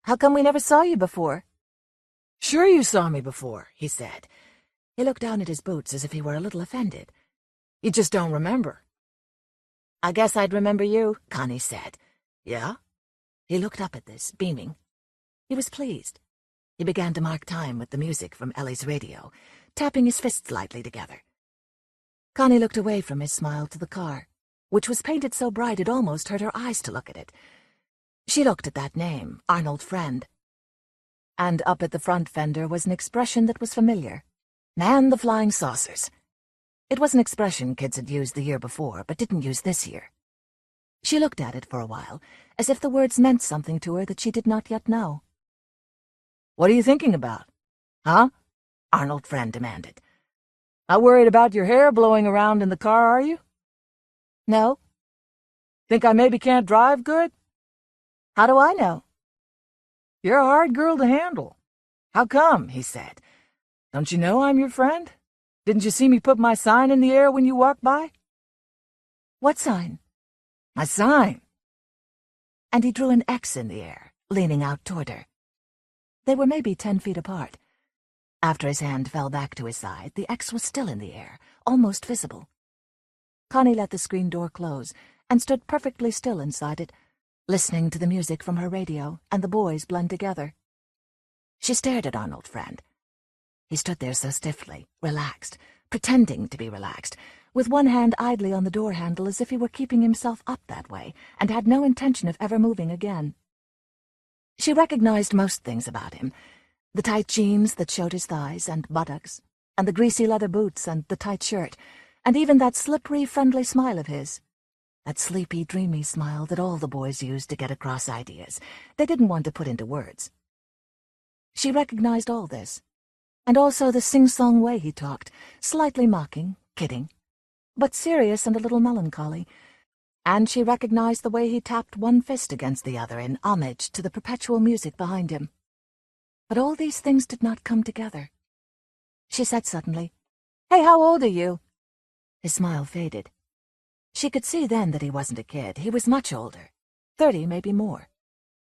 how come we never saw you before?" "Sure you saw me before," he said. He looked down at his boots as if he were a little offended. "You just don't remember." "I guess I'd remember you," Connie said. "Yeah?" He looked up at this, beaming. He was pleased. He began to mark time with the music from Ellie's radio, tapping his fists lightly together. Connie looked away from his smile to the car, which was painted so bright it almost hurt her eyes to look at it. She looked at that name, Arnold Wren. And up at the front fender was an expression that was familiar. "Man the flying saucers." It was an expression kids had used the year before, but didn't use this year. She looked at it for a while, as if the words meant something to her that she did not yet know. "What are you thinking about? Huh?" Arnold Wren demanded. "Not worried about your hair blowing around in the car, are you?" "No." "Think I maybe can't drive good?" "How do I know?" "You're a hard girl to handle." "How come?" he said. "Don't you know I'm your friend? Didn't you see me put my sign in the air when you walked by?" "What sign?" "My sign." And he drew an X in the air, leaning out toward her. They were maybe 10 feet apart. After his hand fell back to his side, the X was still in the air, almost visible. Connie let the screen door close and stood perfectly still inside it, listening to the music from her radio and the boys blend together. She stared at Arnold Wren. He stood there so stiffly, relaxed, pretending to be relaxed, with one hand idly on the door handle as if he were keeping himself up that way and had no intention of ever moving again. She recognized most things about him, the tight jeans that showed his thighs and buttocks, and the greasy leather boots and the tight shirt, and even that slippery, friendly smile of his. That sleepy, dreamy smile that all the boys used to get across ideas they didn't want to put into words. She recognized all this, and also the sing-song way he talked, slightly mocking, kidding, but serious and a little melancholy, and she recognized the way he tapped one fist against the other in homage to the perpetual music behind him. But all these things did not come together. She said suddenly, "Hey, how old are you?" His smile faded. She could see then that he wasn't a kid. He was much older, 30, maybe more.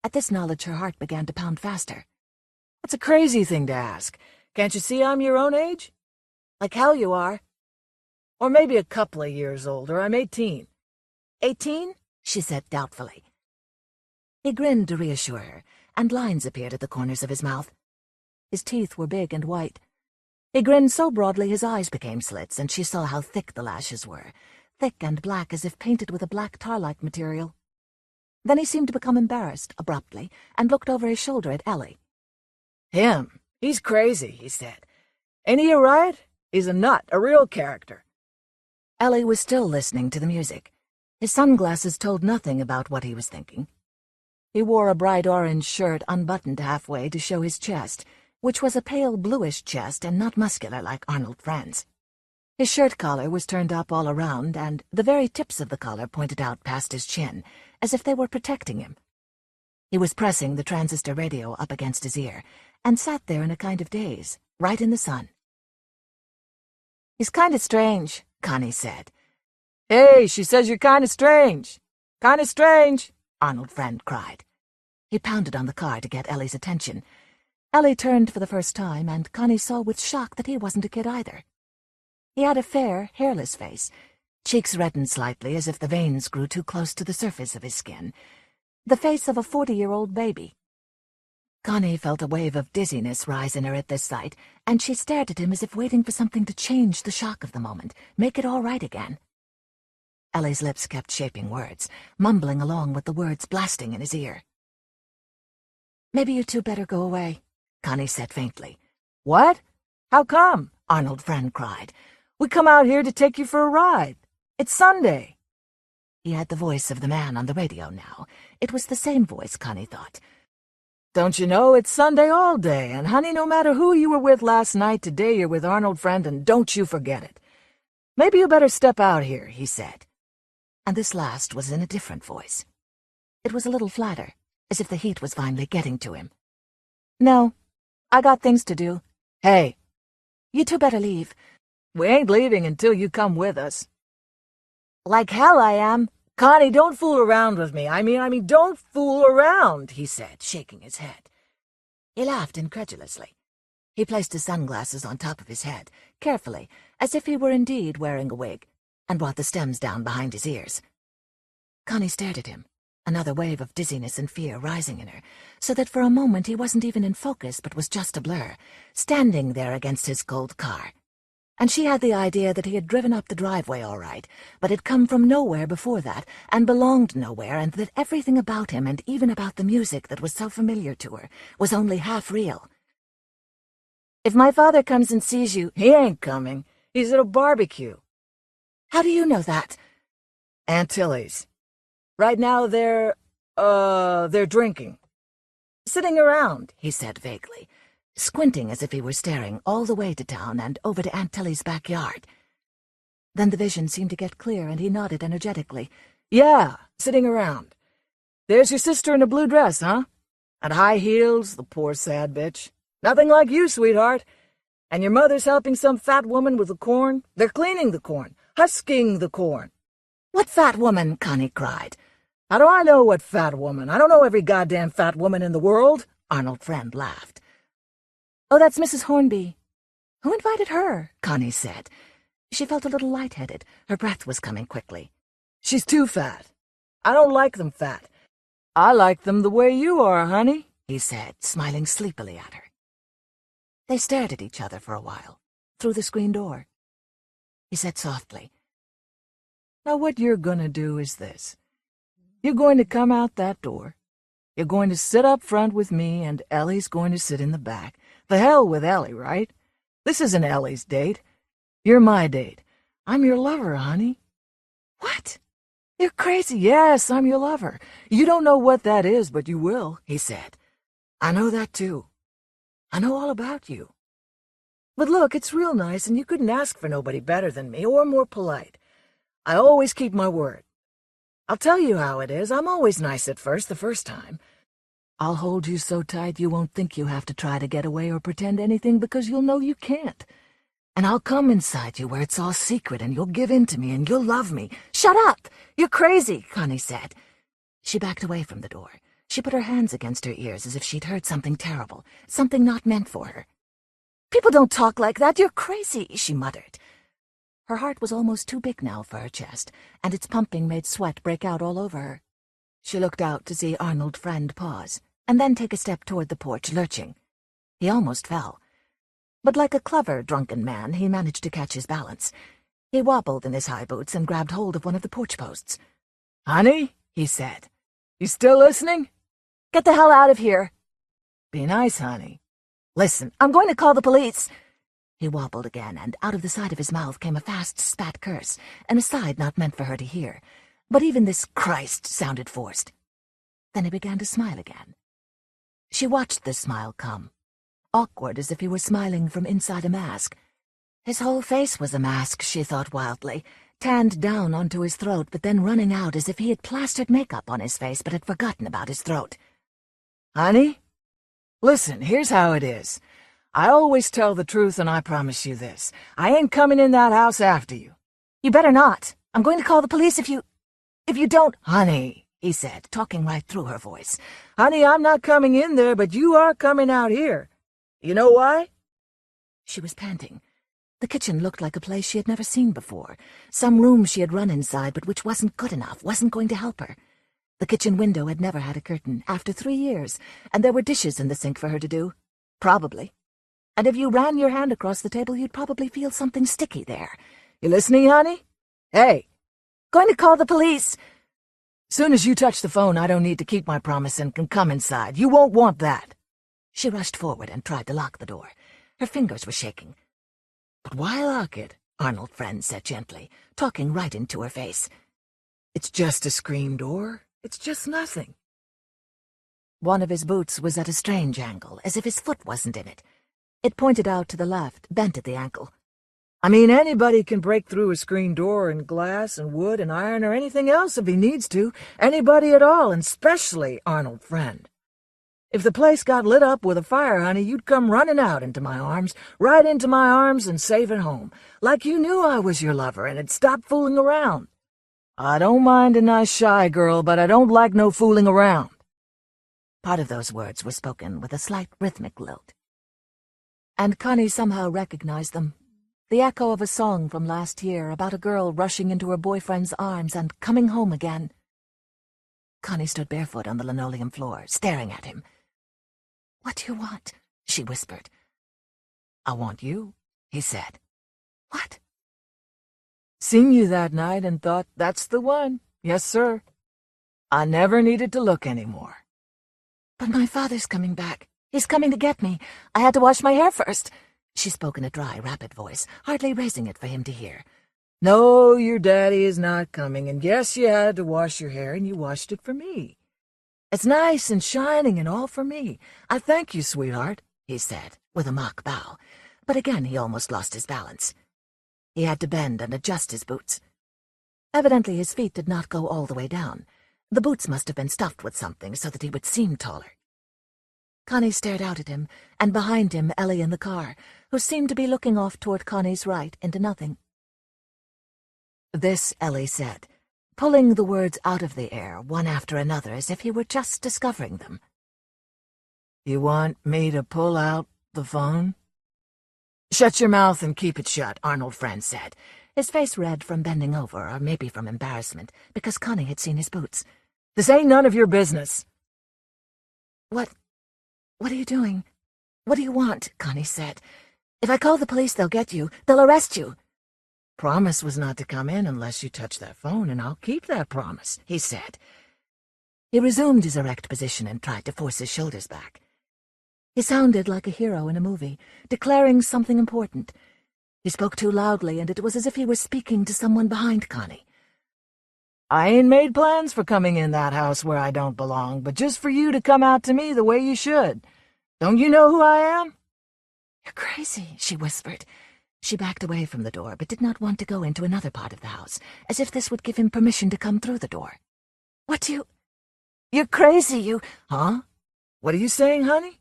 At this knowledge, her heart began to pound faster. "That's a crazy thing to ask. Can't you see I'm your own age?" "Like hell you are." "Or maybe a couple of years older. I'm 18. 18? She said doubtfully. He grinned to reassure her, and lines appeared at the corners of his mouth. His teeth were big and white. He grinned so broadly his eyes became slits, and she saw how thick the lashes were, thick and black as if painted with a black tar-like material. Then he seemed to become embarrassed, abruptly, and looked over his shoulder at Ellie. "Him. He's crazy," he said. "Ain't he a riot? He's a nut, a real character." Ellie was still listening to the music. His sunglasses told nothing about what he was thinking. He wore a bright orange shirt unbuttoned halfway to show his chest, which was a pale bluish chest and not muscular like Arnold Wren's. His shirt collar was turned up all around, and the very tips of the collar pointed out past his chin, as if they were protecting him. He was pressing the transistor radio up against his ear, and sat there in a kind of daze, right in the sun. He's kinda strange, Connie said. Hey, she says you're kinda strange. Kinda strange, Arnold Friend cried. He pounded on the car to get Ellie's attention. Ellie turned for the first time, and Connie saw with shock that he wasn't a kid either. He had a fair, hairless face. Cheeks reddened slightly as if the veins grew too close to the surface of his skin. The face of a 40-year-old baby. Connie felt a wave of dizziness rise in her at this sight, and she stared at him as if waiting for something to change the shock of the moment, make it all right again. Ellie's lips kept shaping words, mumbling along with the words blasting in his ear. "Maybe you two better go away," Connie said faintly. What? How come? Arnold Friend cried. We come out here to take you for a ride. It's Sunday. He had the voice of the man on the radio now. It was the same voice, Connie thought. Don't you know it's Sunday all day, and honey, no matter who you were with last night, today you're with Arnold Friend, and don't you forget it. Maybe you better step out here, he said. And this last was in a different voice. It was a little flatter, as if the heat was finally getting to him. "No, I got things to do." Hey. "You two better leave." We ain't leaving until you come with us. "Like hell I am." Connie, don't fool around with me. I mean, don't fool around, he said, shaking his head. He laughed incredulously. He placed his sunglasses on top of his head, carefully, as if he were indeed wearing a wig, and brought the stems down behind his ears. Connie stared at him, another wave of dizziness and fear rising in her, so that for a moment he wasn't even in focus but was just a blur, standing there against his gold car. And she had the idea that he had driven up the driveway all right, but had come from nowhere before that, and belonged nowhere, and that everything about him, and even about the music that was so familiar to her, was only half real. If my father comes and sees you, he ain't coming. He's at a barbecue. How do you know that? Aunt Tilly's. Right now they're drinking. Sitting around, he said vaguely, squinting as if he were staring all the way to town and over to Aunt Tilly's backyard. Then the vision seemed to get clear, and he nodded energetically. Yeah, sitting around. There's your sister in a blue dress, huh? And high heels, the poor sad bitch. Nothing like you, sweetheart. And your mother's helping some fat woman with the corn. They're cleaning the corn, husking the corn. What fat woman? Connie cried. How do I know what fat woman? I don't know every goddamn fat woman in the world. Arnold Friend laughed. Oh, that's Mrs. Hornby. Who invited her? Connie said. She felt a little lightheaded. Her breath was coming quickly. She's too fat. I don't like them fat. I like them the way you are, honey, he said, smiling sleepily at her. They stared at each other for a while, through the screen door. He said softly, Now what you're going to do is this. You're going to come out that door. You're going to sit up front with me, and Ellie's going to sit in the back. The hell with Ellie, right? This isn't Ellie's date. You're my date. I'm your lover, honey. What? You're crazy. Yes, I'm your lover. You don't know what that is, but you will, he said. I know that, too. I know all about you. But look, it's real nice, and you couldn't ask for nobody better than me, or more polite. I always keep my word. I'll tell you how it is. I'm always nice at first, the first time. I'll hold you so tight you won't think you have to try to get away or pretend anything because you'll know you can't. And I'll come inside you where it's all secret and you'll give in to me and you'll love me. Shut up! You're crazy, Connie said. She backed away from the door. She put her hands against her ears as if she'd heard something terrible, something not meant for her. People don't talk like that. You're crazy, she muttered. Her heart was almost too big now for her chest, and its pumping made sweat break out all over her. She looked out to see Arnold Friend pause, and then take a step toward the porch, lurching. He almost fell. But like a clever, drunken man, he managed to catch his balance. He wobbled in his high boots and grabbed hold of one of the porch posts. Honey, he said, you still listening? Get the hell out of here. Be nice, honey. Listen, I'm going to call the police. He wobbled again, and out of the side of his mouth came a fast spat curse, an aside not meant for her to hear. But even this Christ sounded forced. Then he began to smile again. She watched the smile come, awkward as if he were smiling from inside a mask. His whole face was a mask, she thought wildly, tanned down onto his throat but then running out as if he had plastered makeup on his face but had forgotten about his throat. Honey? Listen, here's how it is. I always tell the truth, and I promise you this. I ain't coming in that house after you. You better not. I'm going to call the police if you don't— Honey, he said, talking right through her voice. Honey, I'm not coming in there, but you are coming out here. You know why? She was panting. The kitchen looked like a place she had never seen before, some room she had run inside but which wasn't good enough, wasn't going to help her. The kitchen window had never had a curtain, after 3 years, and there were dishes in the sink for her to do. Probably. And if you ran your hand across the table, you'd probably feel something sticky there. You listening, honey? Hey. Going to call the police. Soon as you touch the phone, I don't need to keep my promise and can come inside. You won't want that. She rushed forward and tried to lock the door. Her fingers were shaking. But why lock it? Arnold Wren said gently, talking right into her face. It's just a screen door. It's just nothing. One of his boots was at a strange angle, as if his foot wasn't in it. It pointed out to the left, bent at the ankle. I mean, anybody can break through a screen door in glass and wood and iron or anything else if he needs to. Anybody at all, and especially Arnold Wren. If the place got lit up with a fire, honey, you'd come running out into my arms, right into my arms and safe at home, like you knew I was your lover and had stopped fooling around. I don't mind a nice shy girl, but I don't like no fooling around. Part of those words were spoken with a slight rhythmic lilt. And Connie somehow recognized them. The echo of a song from last year about a girl rushing into her boyfriend's arms and coming home again. Connie stood barefoot on the linoleum floor, staring at him. "What do you want?" she whispered. "I want you," he said. "What?" "Seen you that night and thought, that's the one. Yes, sir. I never needed to look anymore." "But my father's coming back. He's coming to get me. I had to wash my hair first." She spoke in a dry, rapid voice, hardly raising it for him to hear. "No, your daddy is not coming, and yes, you had to wash your hair, and you washed it for me. It's nice and shining and all for me. I thank you, sweetheart," he said, with a mock bow, but again he almost lost his balance. He had to bend and adjust his boots. Evidently his feet did not go all the way down. The boots must have been stuffed with something so that he would seem taller. Connie stared out at him, and behind him Ellie in the car, who seemed to be looking off toward Connie's right into nothing. "This," Ellie said, pulling the words out of the air, one after another, as if he were just discovering them. "You want me to pull out the phone?" "Shut your mouth and keep it shut," Arnold Wren said, his face red from bending over, or maybe from embarrassment, because Connie had seen his boots. "This ain't none of your business." What are you doing? What do you want?" Connie said. "If I call the police, they'll get you. They'll arrest you." "Promise was not to come in unless you touch that phone, and I'll keep that promise," he said. He resumed his erect position and tried to force his shoulders back. He sounded like a hero in a movie, declaring something important. He spoke too loudly, and it was as if he were speaking to someone behind Connie. "I ain't made plans for coming in that house where I don't belong, but just for you to come out to me the way you should. Don't you know who I am?" "You're crazy," she whispered. She backed away from the door, but did not want to go into another part of the house, as if this would give him permission to come through the door. "What do you— You're crazy, you— "Huh? What are you saying, honey?"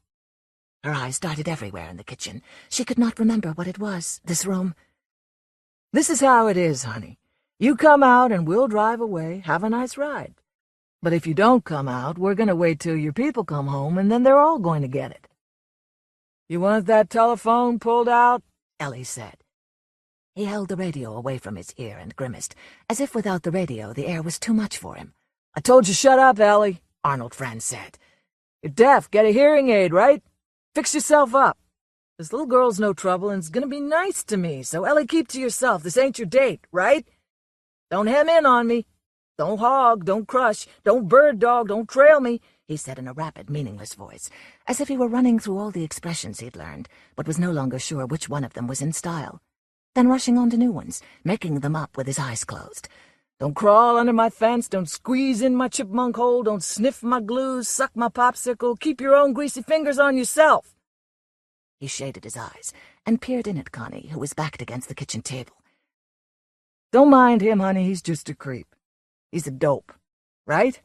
Her eyes darted everywhere in the kitchen. She could not remember what it was, this room. "This is how it is, honey. You come out and we'll drive away, have a nice ride. But if you don't come out, we're going to wait till your people come home, and then they're all going to get it." "You want that telephone pulled out?" Ellie said. He held the radio away from his ear and grimaced, as if without the radio the air was too much for him. "I told you shut up, Ellie," Arnold Wren said. "You're deaf. Get a hearing aid, right? Fix yourself up. This little girl's no trouble and is going to be nice to me, so Ellie, keep to yourself. This ain't your date, right? Don't hem in on me. Don't hog, don't crush, don't bird dog, don't trail me," he said in a rapid, meaningless voice, as if he were running through all the expressions he'd learned, but was no longer sure which one of them was in style, then rushing on to new ones, making them up with his eyes closed. "Don't crawl under my fence, don't squeeze in my chipmunk hole, don't sniff my glues, suck my popsicle, keep your own greasy fingers on yourself." He shaded his eyes and peered in at Connie, who was backed against the kitchen table. "Don't mind him, honey, he's just a creep. He's a dope, right?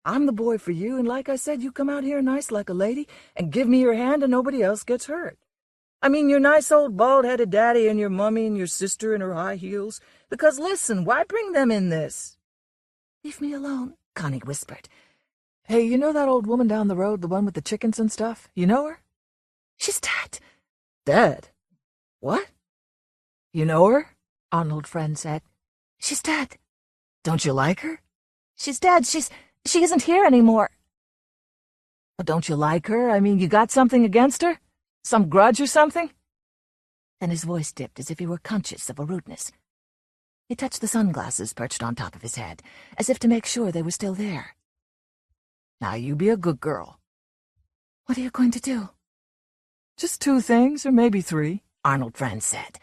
I'm the boy for you, and like I said, you come out here nice like a lady and give me your hand and nobody else gets hurt. I mean, your nice old bald-headed daddy and your mummy and your sister in her high heels. Because listen, why bring them in this? Leave me alone, Connie whispered. Hey, you know that old woman down the road, the one with the chickens and stuff? You know her? She's dead. Dead? What? You know her? Arnold Friend said. She's dead. Don't you like her? She's dead. She isn't here anymore. Well, don't you like her? I mean, you got something against her? Some grudge or something? Then his voice dipped as if he were conscious of a rudeness. He touched the sunglasses perched on top of his head, as if to make sure they were still there. Now you be a good girl. What are you going to do? Just 2 things, or maybe 3, Arnold Friend said.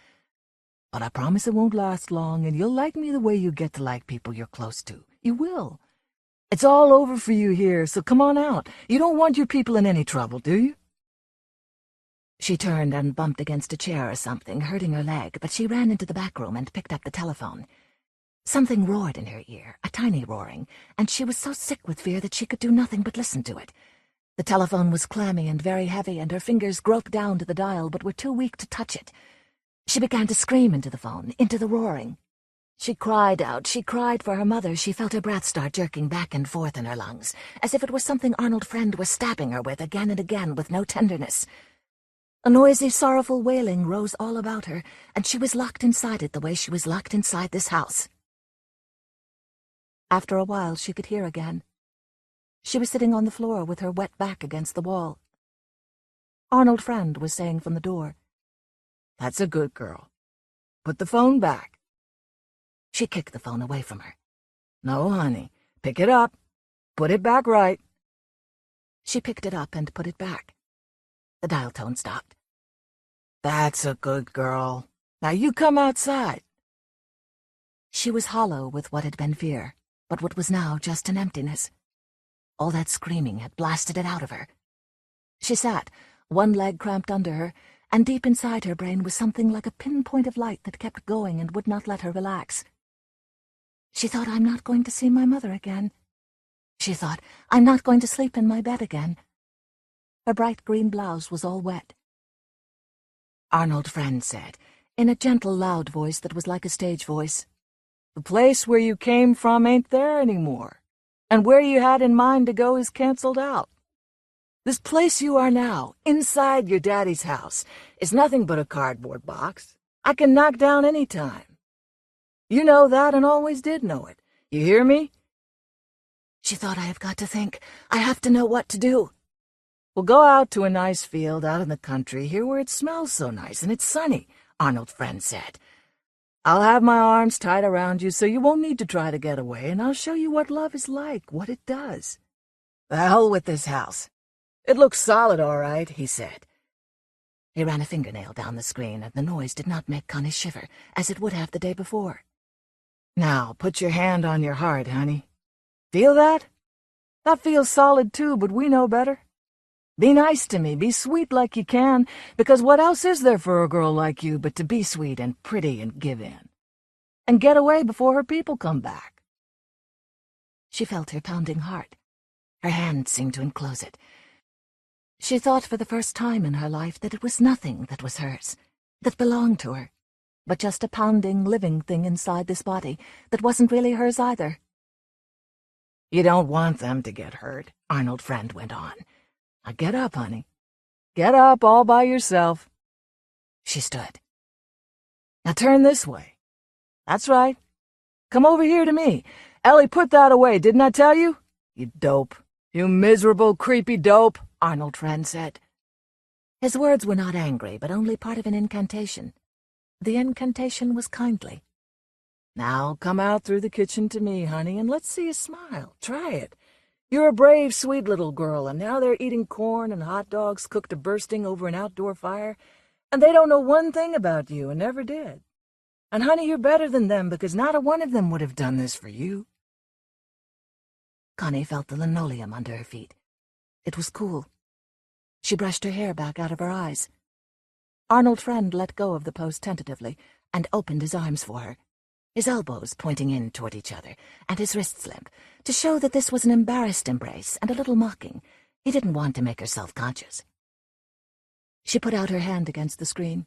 But I promise it won't last long, and you'll like me the way you get to like people you're close to. You will. It's all over for you here, so come on out. You don't want your people in any trouble, do you? She turned and bumped against a chair or something, hurting her leg, but she ran into the back room and picked up the telephone. Something roared in her ear, a tiny roaring, and she was so sick with fear that she could do nothing but listen to it. The telephone was clammy and very heavy, and her fingers groped down to the dial but were too weak to touch it. She began to scream into the phone, into the roaring. She cried out, she cried for her mother. She felt her breath start jerking back and forth in her lungs, as if it were something Arnold Friend was stabbing her with again and again with no tenderness. A noisy, sorrowful wailing rose all about her, and she was locked inside it the way she was locked inside this house. After a while, she could hear again. She was sitting on the floor with her wet back against the wall. Arnold Friend was saying from the door, "That's a good girl. Put the phone back." She kicked the phone away from her. "No, honey. Pick it up. Put it back right." She picked it up and put it back. The dial tone stopped. "That's a good girl. Now you come outside." She was hollow with what had been fear, but what was now just an emptiness. All that screaming had blasted it out of her. She sat, one leg cramped under her, and deep inside her brain was something like a pinpoint of light that kept going and would not let her relax. She thought, I'm not going to see my mother again. She thought, I'm not going to sleep in my bed again. Her bright green blouse was all wet. Arnold Friend said, in a gentle, loud voice that was like a stage voice, "The place where you came from ain't there anymore, and where you had in mind to go is canceled out. This place you are now, inside your daddy's house, is nothing but a cardboard box I can knock down any time. You know that and always did know it. You hear me?" She thought, I have got to think. I have to know what to do. "We'll go out to a nice field out in the country, here where it smells so nice and it's sunny," Arnold Friend said. "I'll have my arms tied around you so you won't need to try to get away, and I'll show you what love is like, what it does. The hell with this house. It looks solid, all right," he said. He ran a fingernail down the screen, and the noise did not make Connie shiver, as it would have the day before. "Now, put your hand on your heart, honey. Feel that? That feels solid, too, but we know better. Be nice to me, be sweet like you can, because what else is there for a girl like you but to be sweet and pretty and give in? And get away before her people come back." She felt her pounding heart. Her hand seemed to enclose it. She thought for the first time in her life that it was nothing that was hers, that belonged to her, but just a pounding, living thing inside this body that wasn't really hers either. "You don't want them to get hurt," Arnold Friend went on. "Now get up, honey. Get up all by yourself." She stood. "Now turn this way. That's right. Come over here to me. Ellie, put that away, didn't I tell you? You dope. You miserable, creepy dope," Arnold Friend said. His words were not angry, but only part of an incantation. The incantation was kindly. "Now come out through the kitchen to me, honey, and let's see you smile. Try it. You're a brave, sweet little girl, and now they're eating corn and hot dogs cooked to bursting over an outdoor fire, and they don't know one thing about you and never did. And, honey, you're better than them because not a one of them would have done this for you." Connie felt the linoleum under her feet. It was cool. She brushed her hair back out of her eyes. Arnold Friend let go of the post tentatively and opened his arms for her, his elbows pointing in toward each other, and his wrists limp, to show that this was an embarrassed embrace and a little mocking. He didn't want to make her self-conscious. She put out her hand against the screen.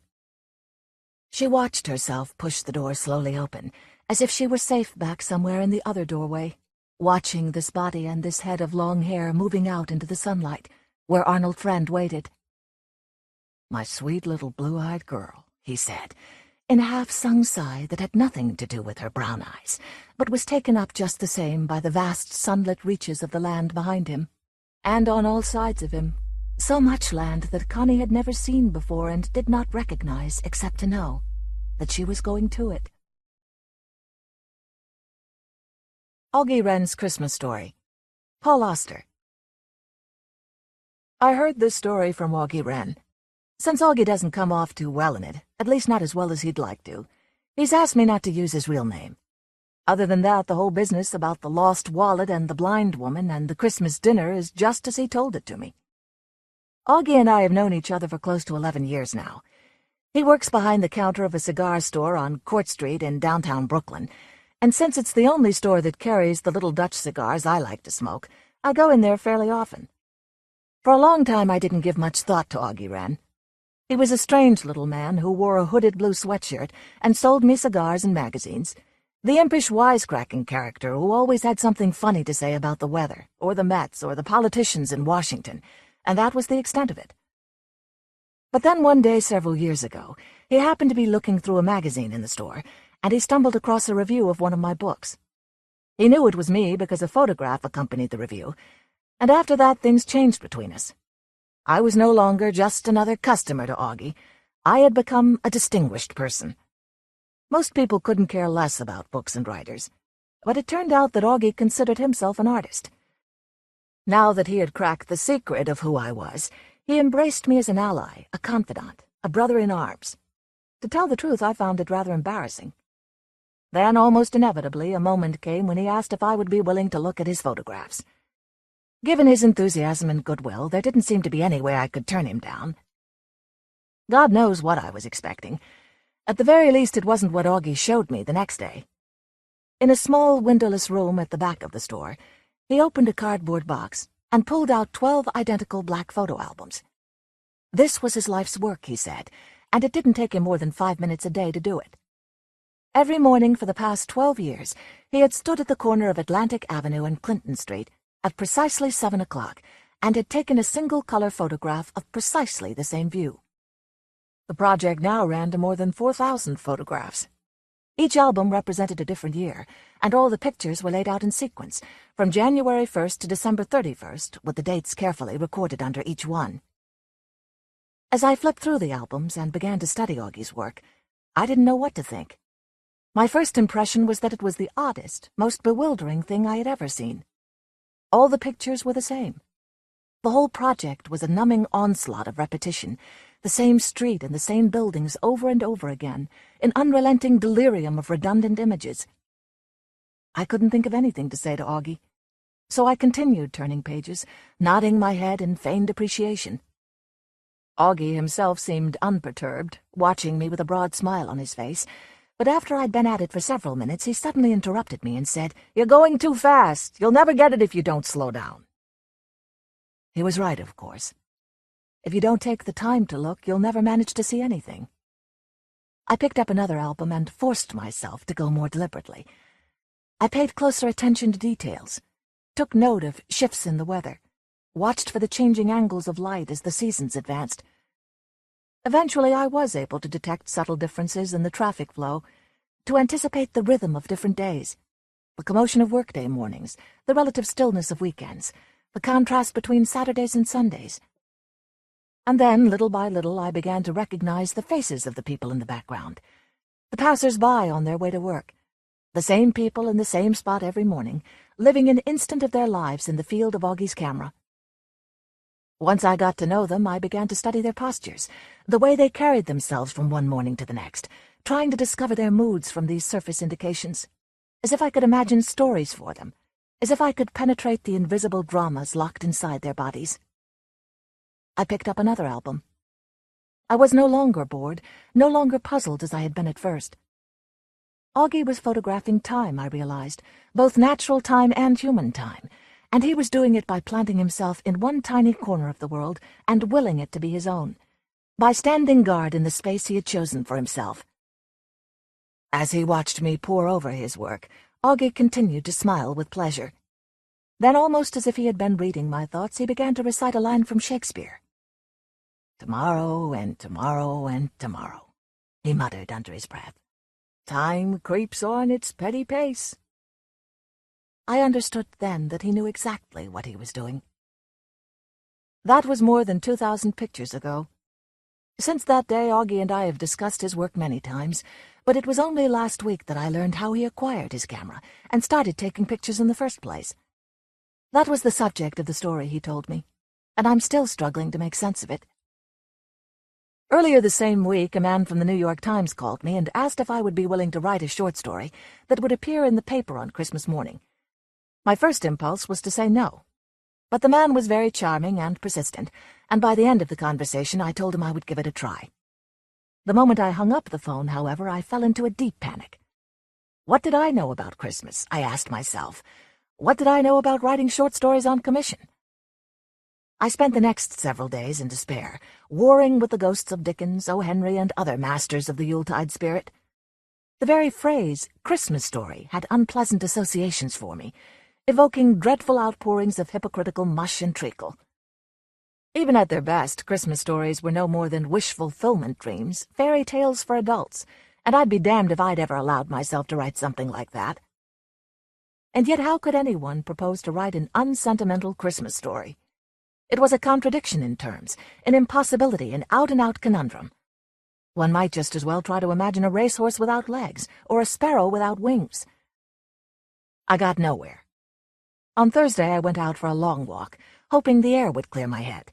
She watched herself push the door slowly open, as if she were safe back somewhere in the other doorway, watching this body and this head of long hair moving out into the sunlight, where Arnold Friend waited. "My sweet little blue-eyed girl," he said, in a half-sung sigh that had nothing to do with her brown eyes, but was taken up just the same by the vast sunlit reaches of the land behind him, and on all sides of him, so much land that Connie had never seen before and did not recognize except to know that she was going to it. Auggie Wren's Christmas Story. Paul Auster. I heard this story from Auggie Wren. Since Auggie doesn't come off too well in it, at least not as well as he'd like to, he's asked me not to use his real name. Other than that, the whole business about the lost wallet and the blind woman and the Christmas dinner is just as he told it to me. Auggie and I have known each other for close to 11 years now. He works behind the counter of a cigar store on Court Street in downtown Brooklyn, and since it's the only store that carries the little Dutch cigars I like to smoke, I go in there fairly often. For a long time I didn't give much thought to Auggie Wren. He was a strange little man who wore a hooded blue sweatshirt and sold me cigars and magazines, the impish wisecracking character who always had something funny to say about the weather, or the Mets, or the politicians in Washington, and that was the extent of it. But then one day several years ago, he happened to be looking through a magazine in the store, and he stumbled across a review of one of my books. He knew it was me because a photograph accompanied the review, and after that things changed between us. I was no longer just another customer to Auggie. I had become a distinguished person. Most people couldn't care less about books and writers, but it turned out that Auggie considered himself an artist. Now that he had cracked the secret of who I was, he embraced me as an ally, a confidant, a brother in arms. To tell the truth, I found it rather embarrassing. Then, almost inevitably, a moment came when he asked if I would be willing to look at his photographs. Given his enthusiasm and goodwill, there didn't seem to be any way I could turn him down. God knows what I was expecting. At the very least, it wasn't what Auggie showed me the next day. In a small, windowless room at the back of the store, he opened a cardboard box and pulled out 12 identical black photo albums. This was his life's work, he said, and it didn't take him more than 5 minutes a day to do it. Every morning for the past 12 years, he had stood at the corner of Atlantic Avenue and Clinton Street at precisely 7 o'clock and had taken a single-color photograph of precisely the same view. The project now ran to more than 4,000 photographs. Each album represented a different year, and all the pictures were laid out in sequence, from January 1st to December 31st, with the dates carefully recorded under each one. As I flipped through the albums and began to study Auggie's work, I didn't know what to think. My first impression was that it was the oddest, most bewildering thing I had ever seen. All the pictures were the same. The whole project was a numbing onslaught of repetition, the same street and the same buildings over and over again, an unrelenting delirium of redundant images. I couldn't think of anything to say to Auggie, so I continued turning pages, nodding my head in feigned appreciation. Auggie himself seemed unperturbed, watching me with a broad smile on his face, but after I'd been at it for several minutes, he suddenly interrupted me and said, "You're going too fast. You'll never get it if you don't slow down." He was right, of course. If you don't take the time to look, you'll never manage to see anything. I picked up another album and forced myself to go more deliberately. I paid closer attention to details, took note of shifts in the weather, watched for the changing angles of light as the seasons advanced. Eventually, I was able to detect subtle differences in the traffic flow, to anticipate the rhythm of different days, the commotion of workday mornings, the relative stillness of weekends, the contrast between Saturdays and Sundays. And then, little by little, I began to recognize the faces of the people in the background, the passers-by on their way to work, the same people in the same spot every morning, living an instant of their lives in the field of Auggie's camera. Once I got to know them, I began to study their postures, the way they carried themselves from one morning to the next, trying to discover their moods from these surface indications, as if I could imagine stories for them, as if I could penetrate the invisible dramas locked inside their bodies. I picked up another album. I was no longer bored, no longer puzzled as I had been at first. Auggie was photographing time, I realized, both natural time and human time, and he was doing it by planting himself in one tiny corner of the world and willing it to be his own, by standing guard in the space he had chosen for himself. As he watched me pore over his work, Auggie continued to smile with pleasure. Then, almost as if he had been reading my thoughts, he began to recite a line from Shakespeare. "Tomorrow and tomorrow and tomorrow," he muttered under his breath. "Time creeps on its petty pace." I understood then that he knew exactly what he was doing. That was more than 2,000 pictures ago. Since that day, Auggie and I have discussed his work many times, but it was only last week that I learned how he acquired his camera and started taking pictures in the first place. That was the subject of the story he told me, and I'm still struggling to make sense of it. Earlier the same week, a man from the New York Times called me and asked if I would be willing to write a short story that would appear in the paper on Christmas morning. My first impulse was to say no, but the man was very charming and persistent, and by the end of the conversation I told him I would give it a try. The moment I hung up the phone, however, I fell into a deep panic. What did I know about Christmas? I asked myself. What did I know about writing short stories on commission? I spent the next several days in despair, warring with the ghosts of Dickens, O. Henry, and other masters of the Yuletide spirit. The very phrase, Christmas story, had unpleasant associations for me, evoking dreadful outpourings of hypocritical mush and treacle. Even at their best, Christmas stories were no more than wish-fulfillment dreams, fairy tales for adults, and I'd be damned if I'd ever allowed myself to write something like that. And yet how could anyone propose to write an unsentimental Christmas story? It was a contradiction in terms, an impossibility, an out-and-out conundrum. One might just as well try to imagine a racehorse without legs, or a sparrow without wings. I got nowhere. On Thursday I went out for a long walk, hoping the air would clear my head.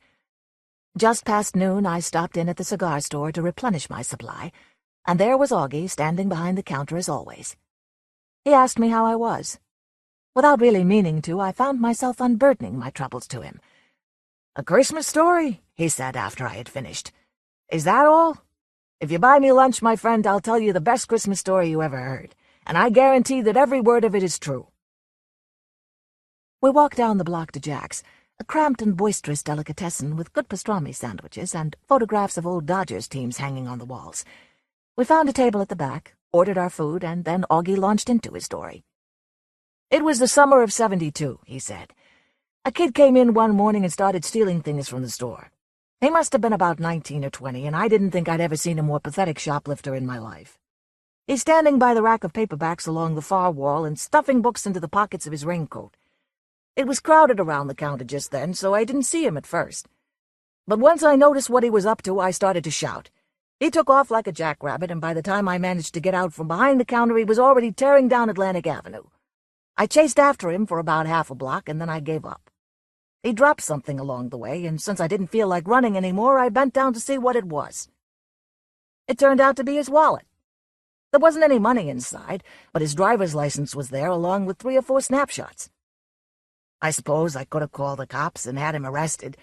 Just past noon I stopped in at the cigar store to replenish my supply, and there was Auggie standing behind the counter as always. He asked me how I was. Without really meaning to, I found myself unburdening my troubles to him. "A Christmas story?" he said after I had finished. "Is that all? If you buy me lunch, my friend, I'll tell you the best Christmas story you ever heard, and I guarantee that every word of it is true." We walked down the block to Jack's, a cramped and boisterous delicatessen with good pastrami sandwiches and photographs of old Dodgers teams hanging on the walls. We found a table at the back, ordered our food, and then Auggie launched into his story. "It was the summer of '72, he said. A kid came in one morning and started stealing things from the store. He must have been about 19 or 20, and I didn't think I'd ever seen a more pathetic shoplifter in my life. He's standing by the rack of paperbacks along the far wall and stuffing books into the pockets of his raincoat. It was crowded around the counter just then, so I didn't see him at first. But once I noticed what he was up to, I started to shout. He took off like a jackrabbit, and by the time I managed to get out from behind the counter, he was already tearing down Atlantic Avenue. I chased after him for about half a block, and then I gave up. He dropped something along the way, and since I didn't feel like running anymore, I bent down to see what it was. It turned out to be his wallet. There wasn't any money inside, but his driver's license was there along with 3 or 4 snapshots. I suppose I could have called the cops and had him arrested.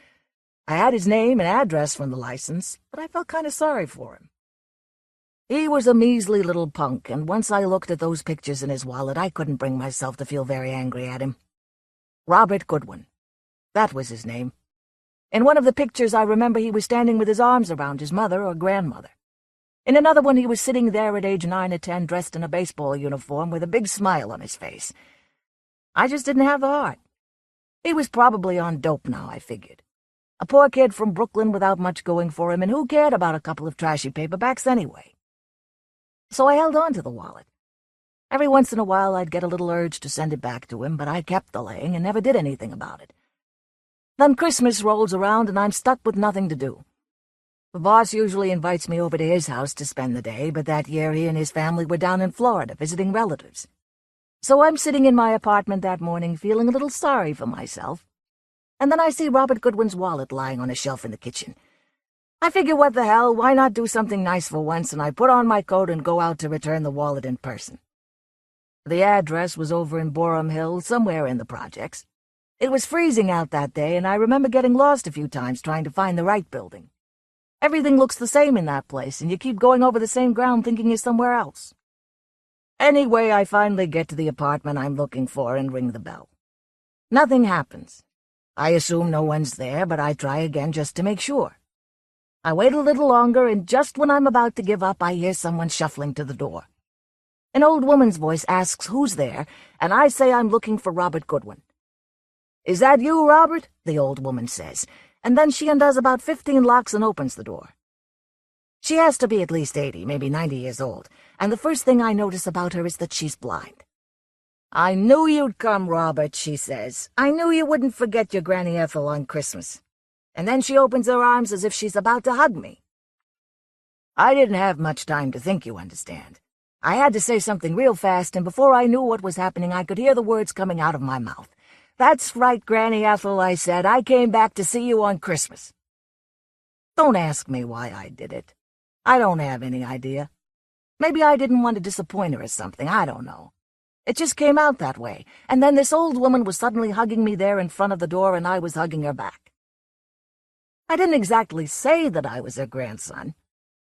I had his name and address from the license, but I felt kind of sorry for him. He was a measly little punk, and once I looked at those pictures in his wallet, I couldn't bring myself to feel very angry at him. Robert Goodwin. That was his name. In one of the pictures, I remember he was standing with his arms around his mother or grandmother. In another one, he was sitting there at age 9 or 10, dressed in a baseball uniform with a big smile on his face. I just didn't have the heart. He was probably on dope now, I figured. A poor kid from Brooklyn without much going for him, and who cared about a couple of trashy paperbacks anyway? So I held on to the wallet. Every once in a while I'd get a little urge to send it back to him, but I kept delaying and never did anything about it. Then Christmas rolls around and I'm stuck with nothing to do. The boss usually invites me over to his house to spend the day, but that year he and his family were down in Florida visiting relatives. So I'm sitting in my apartment that morning feeling a little sorry for myself. And then I see Robert Goodwin's wallet lying on a shelf in the kitchen. I figure, what the hell, why not do something nice for once, and I put on my coat and go out to return the wallet in person. The address was over in Borum Hill, somewhere in the projects. It was freezing out that day, and I remember getting lost a few times trying to find the right building. Everything looks the same in that place, and you keep going over the same ground thinking you're somewhere else. Anyway, I finally get to the apartment I'm looking for and ring the bell. Nothing happens. I assume no one's there, but I try again just to make sure. I wait a little longer, and just when I'm about to give up, I hear someone shuffling to the door. An old woman's voice asks who's there, and I say I'm looking for Robert Goodwin. "Is that you, Robert?" the old woman says, and then she undoes about 15 locks and opens the door. She has to be at least 80, maybe 90 years old, and the first thing I notice about her is that she's blind. "I knew you'd come, Robert," she says. "I knew you wouldn't forget your Granny Ethel on Christmas." And then she opens her arms as if she's about to hug me. I didn't have much time to think, you understand. I had to say something real fast, and before I knew what was happening, I could hear the words coming out of my mouth. "That's right, Granny Ethel," I said. "I came back to see you on Christmas." Don't ask me why I did it. I don't have any idea. Maybe I didn't want to disappoint her or something, I don't know. It just came out that way, and then this old woman was suddenly hugging me there in front of the door, and I was hugging her back. I didn't exactly say that I was her grandson.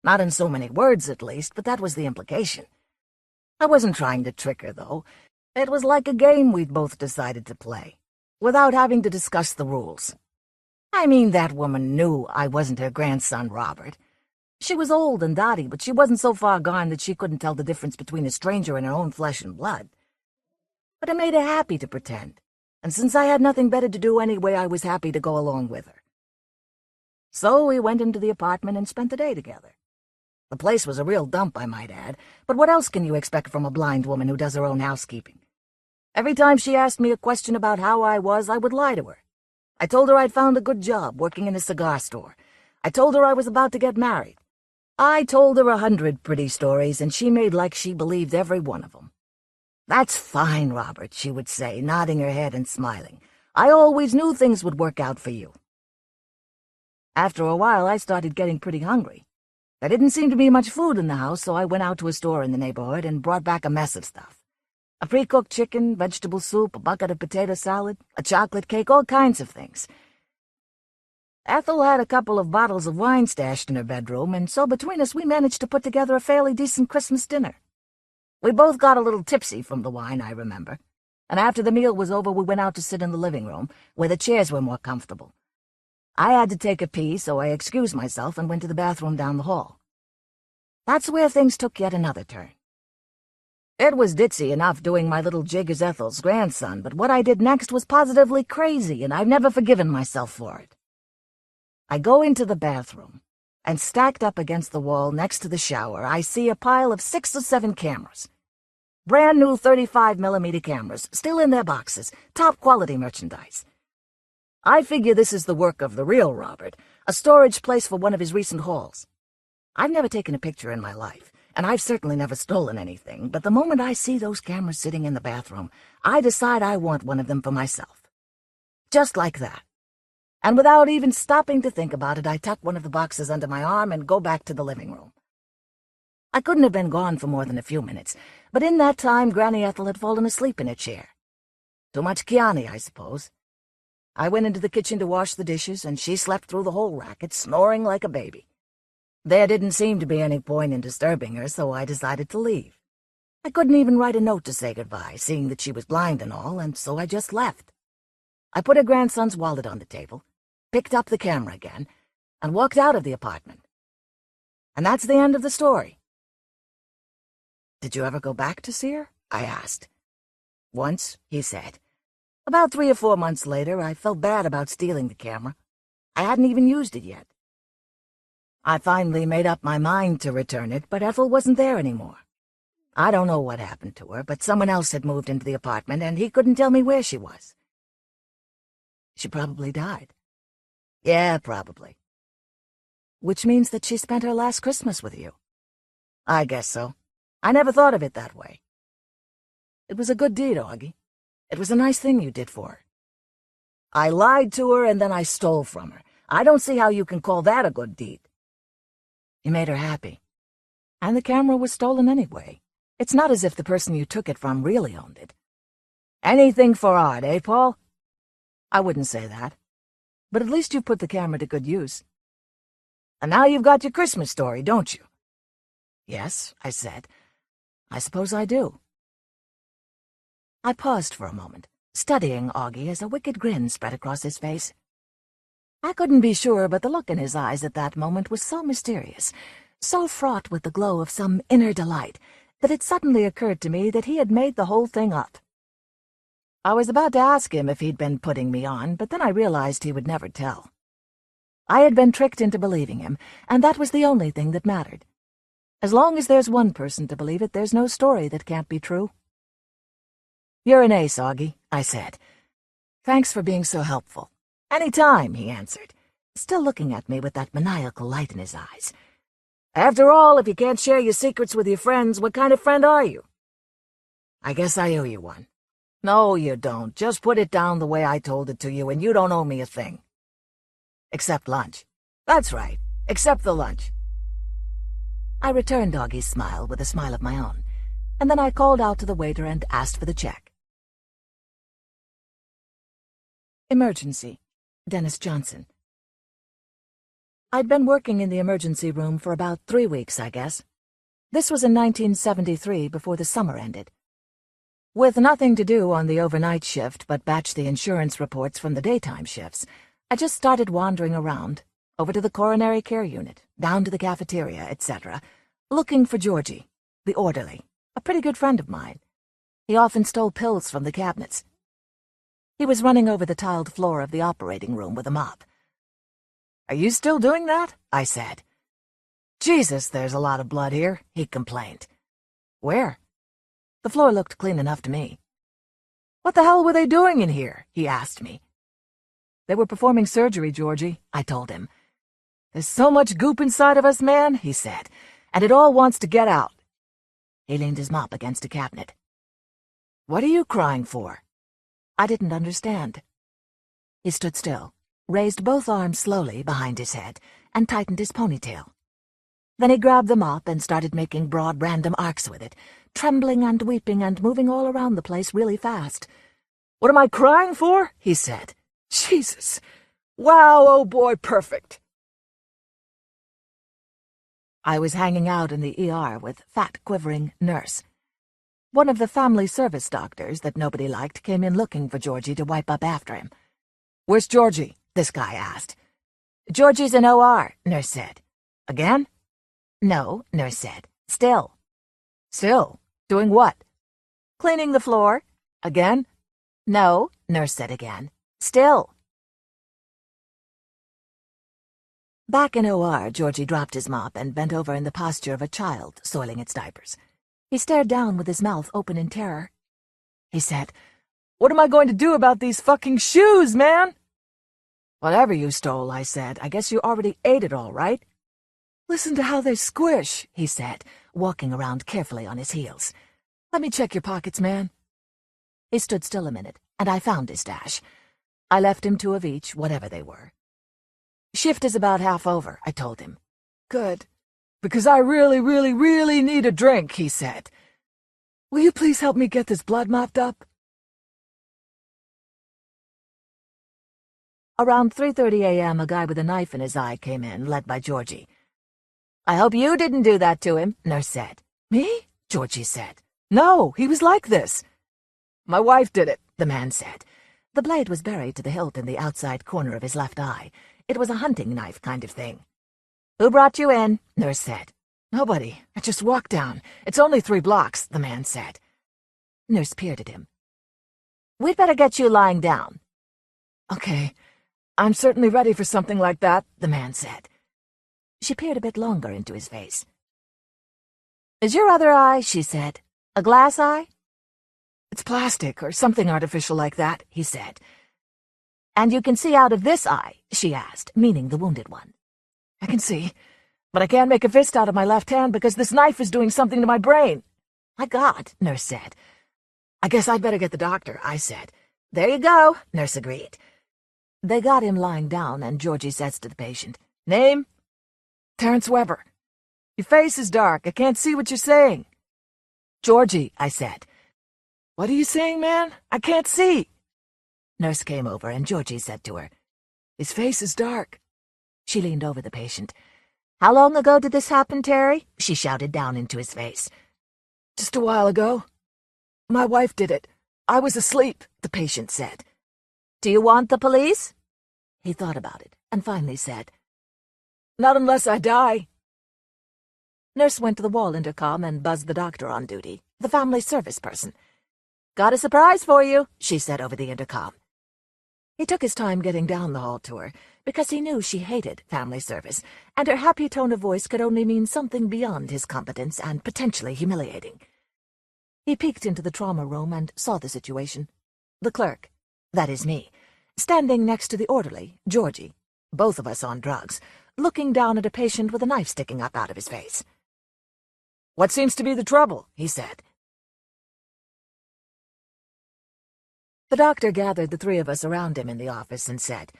Not in so many words, at least, but that was the implication. I wasn't trying to trick her, though. It was like a game we'd both decided to play, without having to discuss the rules. I mean, that woman knew I wasn't her grandson, Robert. She was old and dotty, but she wasn't so far gone that she couldn't tell the difference between a stranger and her own flesh and blood. But it made her happy to pretend, and since I had nothing better to do anyway, I was happy to go along with her. So we went into the apartment and spent the day together. The place was a real dump, I might add, but what else can you expect from a blind woman who does her own housekeeping? Every time she asked me a question about how I was, I would lie to her. I told her I'd found a good job working in a cigar store. I told her I was about to get married. I told her 100 pretty stories, and she made like she believed every one of them. "That's fine, Robert," she would say, nodding her head and smiling. "I always knew things would work out for you." After a while, I started getting pretty hungry. There didn't seem to be much food in the house, so I went out to a store in the neighborhood and brought back a mess of stuff. A pre-cooked chicken, vegetable soup, a bucket of potato salad, a chocolate cake, all kinds of things. Ethel had a couple of bottles of wine stashed in her bedroom, and so between us we managed to put together a fairly decent Christmas dinner. We both got a little tipsy from the wine, I remember, and after the meal was over we went out to sit in the living room, where the chairs were more comfortable. I had to take a pee, so I excused myself and went to the bathroom down the hall. That's where things took yet another turn. It was ditzy enough doing my little jig as Ethel's grandson, but what I did next was positively crazy, and I've never forgiven myself for it. I go into the bathroom, and stacked up against the wall next to the shower, I see a pile of 6 or 7 cameras. Brand new 35mm cameras, still in their boxes, top-quality merchandise. I figure this is the work of the real Robert, a storage place for one of his recent hauls. I've never taken a picture in my life, and I've certainly never stolen anything, but the moment I see those cameras sitting in the bathroom, I decide I want one of them for myself. Just like that. And without even stopping to think about it, I tuck one of the boxes under my arm and go back to the living room. I couldn't have been gone for more than a few minutes, but in that time Granny Ethel had fallen asleep in her chair. Too much chiani, I suppose. I went into the kitchen to wash the dishes, and she slept through the whole racket, snoring like a baby. There didn't seem to be any point in disturbing her, so I decided to leave. I couldn't even write a note to say goodbye, seeing that she was blind and all, and so I just left. I put her grandson's wallet on the table, picked up the camera again, and walked out of the apartment. And that's the end of the story. "Did you ever go back to see her?" I asked. "Once," he said. "About 3 or 4 months later, I felt bad about stealing the camera. I hadn't even used it yet. I finally made up my mind to return it, but Ethel wasn't there anymore. I don't know what happened to her, but someone else had moved into the apartment, and he couldn't tell me where she was." "She probably died." "Yeah, probably." "Which means that she spent her last Christmas with you." "I guess so. I never thought of it that way." "It was a good deed, Auggie. It was a nice thing you did for her." "I lied to her and then I stole from her. I don't see how you can call that a good deed." "You made her happy. And the camera was stolen anyway. It's not as if the person you took it from really owned it." "Anything for art, eh, Paul?" "I wouldn't say that. But at least you've put the camera to good use." "And now you've got your Christmas story, don't you?" "Yes," I said. "I suppose I do." I paused for a moment, studying Auggie as a wicked grin spread across his face. I couldn't be sure, but the look in his eyes at that moment was so mysterious, so fraught with the glow of some inner delight, that it suddenly occurred to me that he had made the whole thing up. I was about to ask him if he'd been putting me on, but then I realized he would never tell. I had been tricked into believing him, and that was the only thing that mattered. As long as there's one person to believe it, there's no story that can't be true. "You're an ace, Augie," I said. "Thanks for being so helpful." "Any time," he answered, still looking at me with that maniacal light in his eyes. "After all, if you can't share your secrets with your friends, what kind of friend are you?" "I guess I owe you one." "No, you don't. Just put it down the way I told it to you, and you don't owe me a thing." "Except lunch." "That's right, except the lunch." I returned Augie's smile with a smile of my own, and then I called out to the waiter and asked for the check. Emergency. Denis Johnson. I'd been working in the emergency room for about 3 weeks, I guess. This was in 1973, before the summer ended. With nothing to do on the overnight shift but batch the insurance reports from the daytime shifts, I just started wandering around, over to the coronary care unit, down to the cafeteria, etc., looking for Georgie, the orderly, a pretty good friend of mine. He often stole pills from the cabinets. He was running over the tiled floor of the operating room with a mop. "Are you still doing that?" I said. "Jesus, there's a lot of blood here," he complained. "Where?" The floor looked clean enough to me. "What the hell were they doing in here?" he asked me. "They were performing surgery, Georgie," I told him. "There's so much goop inside of us, man," he said, "and it all wants to get out." He leaned his mop against a cabinet. "What are you crying for?" I didn't understand. He stood still, raised both arms slowly behind his head, and tightened his ponytail. Then he grabbed the mop and started making broad random arcs with it, trembling and weeping and moving all around the place really fast. "What am I crying for?" he said. "Jesus! Wow, oh boy, perfect!" I was hanging out in the ER with fat, quivering nurse. One of the family service doctors that nobody liked came in looking for Georgie to wipe up after him. "Where's Georgie?" this guy asked. "Georgie's in OR, nurse said. "Again?" "No," nurse said. "Still." "Still? Doing what?" "Cleaning the floor." "Again?" "No," nurse said again. "Still." Back in OR, Georgie dropped his mop and bent over in the posture of a child soiling its diapers. He stared down with his mouth open in terror. He said, "What am I going to do about these fucking shoes, man?" "Whatever you stole," I said, "I guess you already ate it all, right?" "Listen to how they squish," he said, walking around carefully on his heels. "Let me check your pockets, man." He stood still a minute, and I found his stash. I left him 2 of each, whatever they were. "Shift is about half over," I told him. "Good. Because I really, really, really need a drink," he said. "Will you please help me get this blood mopped up?" Around 3:30 a.m., a guy with a knife in his eye came in, led by Georgie. "I hope you didn't do that to him," nurse said. "Me?" Georgie said. "No, he was like this." "My wife did it," the man said. The blade was buried to the hilt in the outside corner of his left eye. It was a hunting knife kind of thing. "Who brought you in?" nurse said. "Nobody. I just walked down. It's only 3 blocks, the man said. Nurse peered at him. "We'd better get you lying down." "Okay. I'm certainly ready for something like that," the man said. She peered a bit longer into his face. "Is your other eye," she said, "a glass eye?" "It's plastic or something artificial like that," he said. "And you can see out of this eye?" she asked, meaning the wounded one. "I can see, but I can't make a fist out of my left hand because this knife is doing something to my brain." "My God," nurse said. "I guess I'd better get the doctor," I said. "There you go," nurse agreed. They got him lying down, and Georgie says to the patient, "Name?" "Terence Weber." "Your face is dark. I can't see what you're saying." "Georgie," I said. "What are you saying, man? I can't see." Nurse came over, and Georgie said to her, "His face is dark." She leaned over the patient. "How long ago did this happen, Terry?" she shouted down into his face. "Just a while ago. My wife did it. I was asleep," the patient said. "Do you want the police?" He thought about it, and finally said, "Not unless I die." Nurse went to the wall intercom and buzzed the doctor on duty, the family service person. "Got a surprise for you," she said over the intercom. He took his time getting down the hall to her, because he knew she hated family service, and her happy tone of voice could only mean something beyond his competence and potentially humiliating. He peeked into the trauma room and saw the situation. The clerk, that is me, standing next to the orderly, Georgie, both of us on drugs, looking down at a patient with a knife sticking up out of his face. "What seems to be the trouble?" he said. The doctor gathered the three of us around him in the office and said,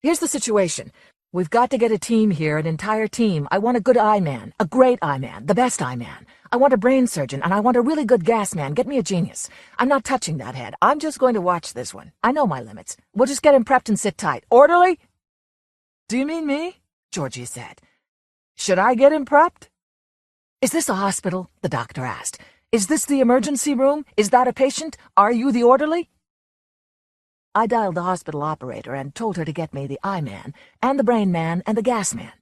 "Here's the situation. We've got to get a team here, an entire team. I want a good eye man, a great eye man, the best eye man. I want a brain surgeon, and I want a really good gas man. Get me a genius. I'm not touching that head. I'm just going to watch this one. I know my limits. We'll just get him prepped and sit tight. Orderly?" "Do you mean me?" Georgie said. "Should I get him prepped?" "Is this a hospital?" the doctor asked. "Is this the emergency room? Is that a patient? Are you the orderly?" I dialed the hospital operator and told her to get me the eye man, and the brain man, and the gas man.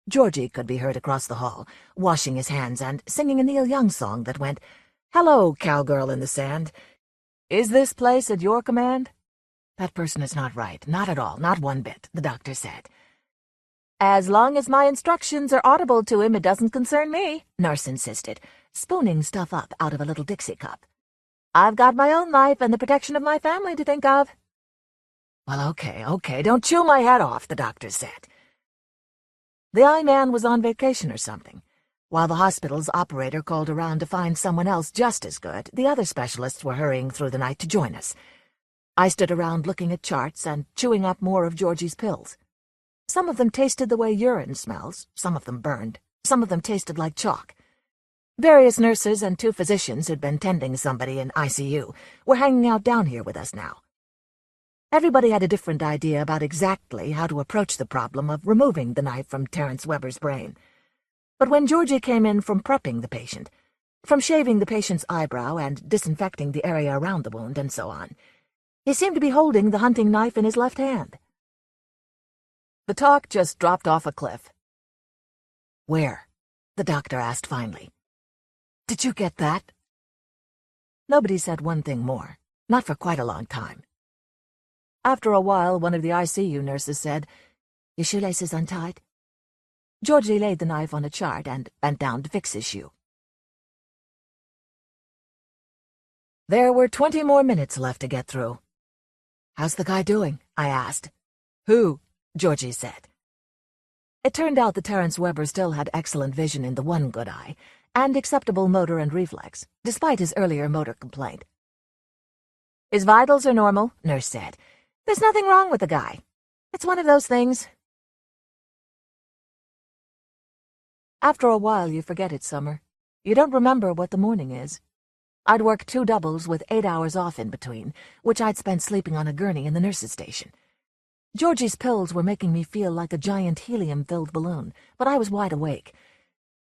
Georgie could be heard across the hall, washing his hands and singing a Neil Young song that went, "Hello, cowgirl in the sand. Is this place at your command?" "That person is not right, not at all, not one bit," the doctor said. "As long as my instructions are audible to him, it doesn't concern me," Nurse insisted, spooning stuff up out of a little Dixie cup. "I've got my own life and the protection of my family to think of." "Well, okay, don't chew my head off," the doctor said. The eye man was on vacation or something. While the hospital's operator called around to find someone else just as good, the other specialists were hurrying through the night to join us. I stood around looking at charts and chewing up more of Georgie's pills. Some of them tasted the way urine smells, some of them burned, some of them tasted like chalk. Various nurses and 2 physicians who'd been tending somebody in ICU were hanging out down here with us now. Everybody had a different idea about exactly how to approach the problem of removing the knife from Terence Weber's brain. But when Georgie came in from prepping the patient, from shaving the patient's eyebrow and disinfecting the area around the wound and so on, he seemed to be holding the hunting knife in his left hand. The talk just dropped off a cliff. "Where?" the doctor asked finally. "Did you get that?" Nobody said one thing more, not for quite a long time. After a while, one of the ICU nurses said, "Your shoelace is untied." Georgie laid the knife on a chart and bent down to fix his shoe. There were 20 more minutes left to get through. "How's the guy doing?" I asked. "Who?" Georgie said. It turned out that Terence Weber still had excellent vision in the one good eye, and acceptable motor and reflex, despite his earlier motor complaint. "His vitals are normal," Nurse said. "There's nothing wrong with the guy. It's one of those things." After a while, you forget it's summer. You don't remember what the morning is. I'd worked 2 doubles with 8 hours off in between, which I'd spent sleeping on a gurney in the nurse's station. Georgie's pills were making me feel like a giant helium-filled balloon, but I was wide awake.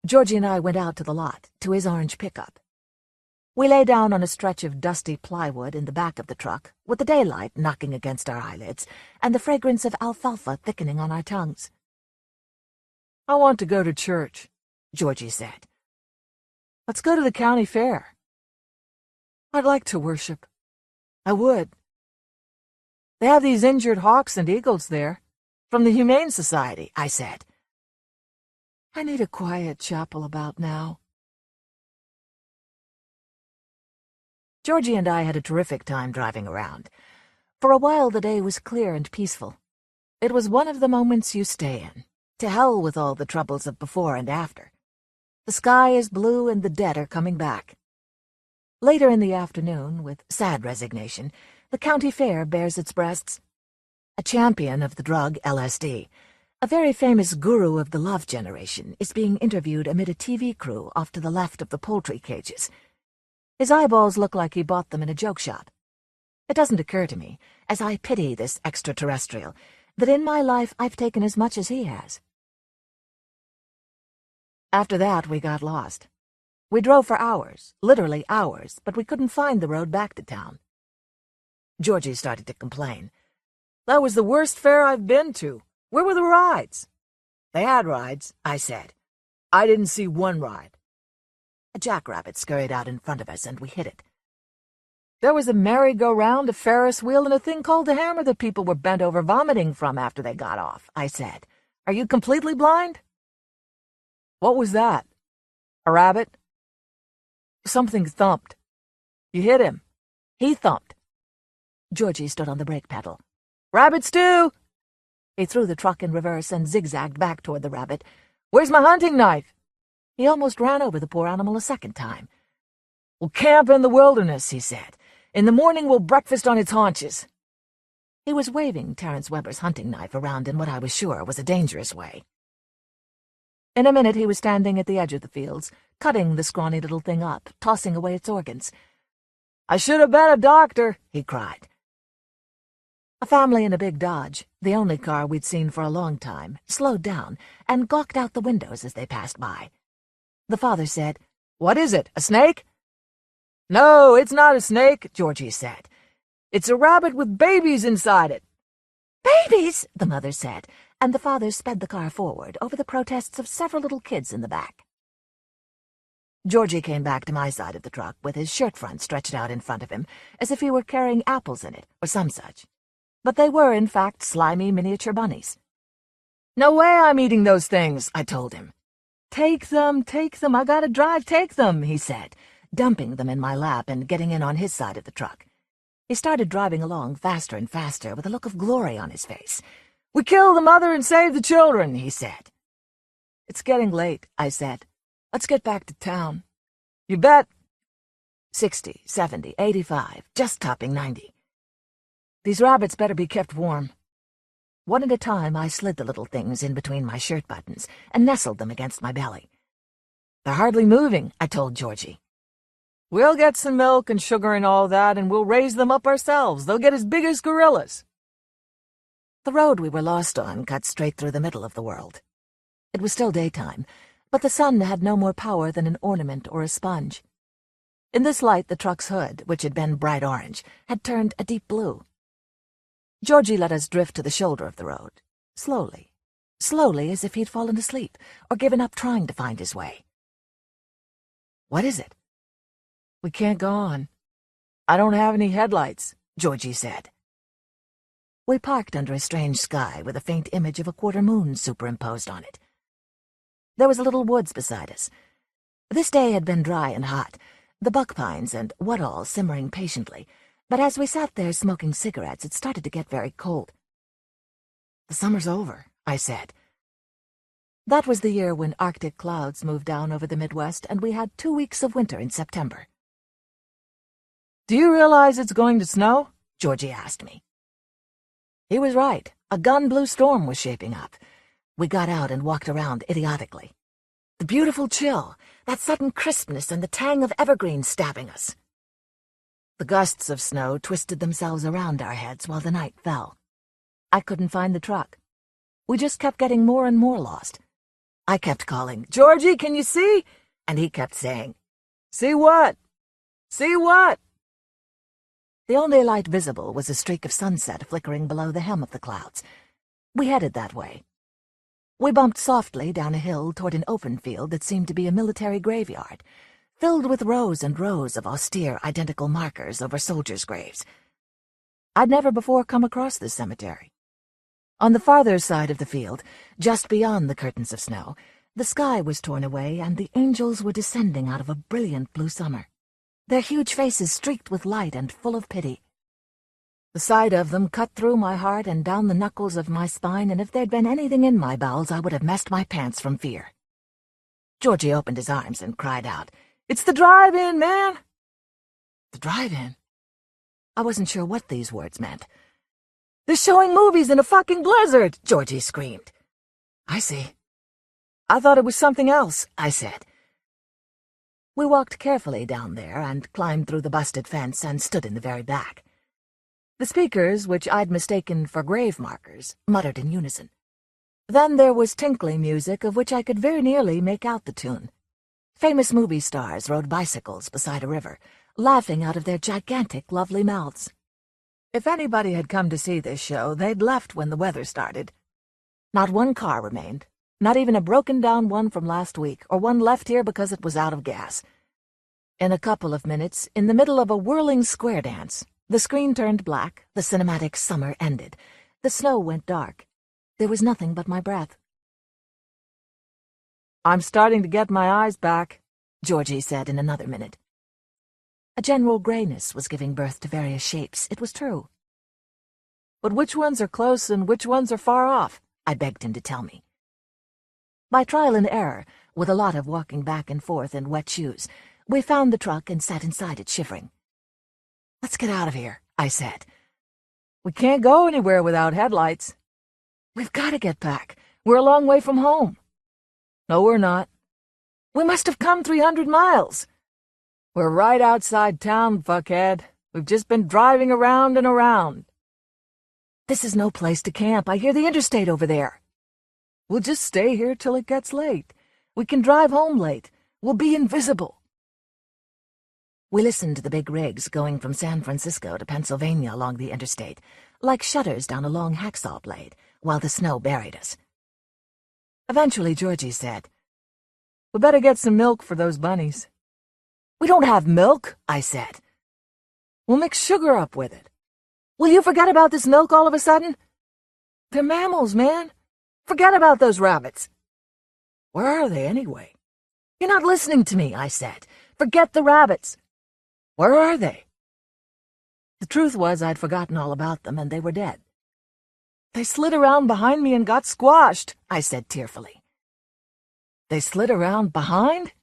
Georgie and I went out to the lot, to his orange pickup. We lay down on a stretch of dusty plywood in the back of the truck, with the daylight knocking against our eyelids, and the fragrance of alfalfa thickening on our tongues. "I want to go to church," Georgie said. "Let's go to the county fair." "I'd like to worship." "I would." "They have these injured hawks and eagles there. From the Humane Society," I said. "I need a quiet chapel about now." Georgie and I had a terrific time driving around. For a while the day was clear and peaceful. It was one of the moments you stay in. To hell with all the troubles of before and after. The sky is blue and the dead are coming back. Later in the afternoon, with sad resignation, the county fair bares its breasts. A champion of the drug LSD, a very famous guru of the love generation, is being interviewed amid a TV crew off to the left of the poultry cages. His eyeballs look like he bought them in a joke shop. It doesn't occur to me, as I pity this extraterrestrial, that in my life I've taken as much as he has. After that, we got lost. We drove for hours, literally hours, but we couldn't find the road back to town. Georgie started to complain. "That was the worst fair I've been to. Where were the rides? They had rides, I said. I didn't see one ride. A jackrabbit scurried out in front of us, and we hit it. There was a merry-go-round, a Ferris wheel, and a thing called a hammer that people were bent over vomiting from after they got off, I said. Are you completely blind? What was that? A rabbit? Something thumped. You hit him. He thumped. Georgie stood on the brake pedal. Rabbits too! He threw the truck in reverse and zigzagged back toward the rabbit. Where's my hunting knife? He almost ran over the poor animal a second time. We'll camp in the wilderness, he said. In the morning we'll breakfast on its haunches. He was waving Terence Weber's hunting knife around in what I was sure was a dangerous way. In a minute he was standing at the edge of the fields, cutting the scrawny little thing up, tossing away its organs. I should have been a doctor, he cried. A family in a big Dodge, the only car we'd seen for a long time, slowed down and gawked out the windows as they passed by. The father said, What is it, a snake? No, it's not a snake, Georgie said. It's a rabbit with babies inside it. Babies, the mother said, and the father sped the car forward over the protests of several little kids in the back. Georgie came back to my side of the truck with his shirt front stretched out in front of him, as if he were carrying apples in it, or some such. But they were, in fact, slimy miniature bunnies. No way I'm eating those things, I told him. Take them, I gotta drive, take them, he said, dumping them in my lap and getting in on his side of the truck. He started driving along faster and faster with a look of glory on his face. We kill the mother and save the children, he said. It's getting late, I said. Let's get back to town. You bet. 60, 70, 85, just topping 90. These rabbits better be kept warm. One at a time, I slid the little things in between my shirt buttons and nestled them against my belly. They're hardly moving, I told Georgie. We'll get some milk and sugar and all that, and we'll raise them up ourselves. They'll get as big as gorillas. The road we were lost on cut straight through the middle of the world. It was still daytime, but the sun had no more power than an ornament or a sponge. In this light, the truck's hood, which had been bright orange, had turned a deep blue. Georgie let us drift to the shoulder of the road, slowly, as if he'd fallen asleep or given up trying to find his way. What is it? We can't go on. I don't have any headlights, Georgie said. We parked under a strange sky with a faint image of a quarter moon superimposed on it. There was a little woods beside us. This day had been dry and hot, the buck pines and what-all simmering patiently, but as we sat there smoking cigarettes, it started to get very cold. The summer's over, I said. That was the year when Arctic clouds moved down over the Midwest, and we had 2 weeks of winter in September. Do you realize it's going to snow? Georgie asked me. He was right. A gun-blue storm was shaping up. We got out and walked around idiotically. The beautiful chill, that sudden crispness and the tang of evergreen stabbing us. The gusts of snow twisted themselves around our heads while the night fell. I couldn't find the truck. We just kept getting more and more lost. I kept calling, Georgie, can you see? And he kept saying, See what? See what? The only light visible was a streak of sunset flickering below the hem of the clouds. We headed that way. We bumped softly down a hill toward an open field that seemed to be a military graveyard, filled with rows and rows of austere, identical markers over soldiers' graves. I'd never before come across this cemetery. On the farther side of the field, just beyond the curtains of snow, the sky was torn away and the angels were descending out of a brilliant blue summer, their huge faces streaked with light and full of pity. The sight of them cut through my heart and down the knuckles of my spine, and if there'd been anything in my bowels, I would have messed my pants from fear. Georgie opened his arms and cried out, It's the drive-in, man! The drive-in? I wasn't sure what these words meant. They're showing movies in a fucking blizzard, Georgie screamed. I see. I thought it was something else, I said. We walked carefully down there and climbed through the busted fence and stood in the very back. The speakers, which I'd mistaken for grave markers, muttered in unison. Then there was tinkling music of which I could very nearly make out the tune. Famous movie stars rode bicycles beside a river, laughing out of their gigantic, lovely mouths. If anybody had come to see this show, they'd left when the weather started. Not one car remained, not even a broken-down one from last week, or one left here because it was out of gas. In a couple of minutes, in the middle of a whirling square dance, the screen turned black, the cinematic summer ended, the snow went dark. There was nothing but my breath. "I'm starting to get my eyes back," Georgie said in another minute. A general grayness was giving birth to various shapes, it was true. "But which ones are close and which ones are far off?" I begged him to tell me. By trial and error, with a lot of walking back and forth in wet shoes, we found the truck and sat inside it, shivering. "Let's get out of here," I said. "We can't go anywhere without headlights." "We've got to get back. We're a long way from home." "No, we're not." "We must have come 300 miles. "We're right outside town, fuckhead. We've just been driving around and around." "This is no place to camp. I hear the interstate over there." "We'll just stay here till it gets late. We can drive home late. We'll be invisible." We listened to the big rigs going from San Francisco to Pennsylvania along the interstate, like shutters down a long hacksaw blade, while the snow buried us. Eventually, Georgie said, "We better get some milk for those bunnies." "We don't have milk," I said. "We'll mix sugar up with it." "Will you forget about this milk all of a sudden?" "They're mammals, man." "Forget about those rabbits." "Where are they, anyway?" "You're not listening to me," I said. "Forget the rabbits." "Where are they?" The truth was I'd forgotten all about them, and they were dead. "They slid around behind me and got squashed," I said tearfully. "They slid around behind?"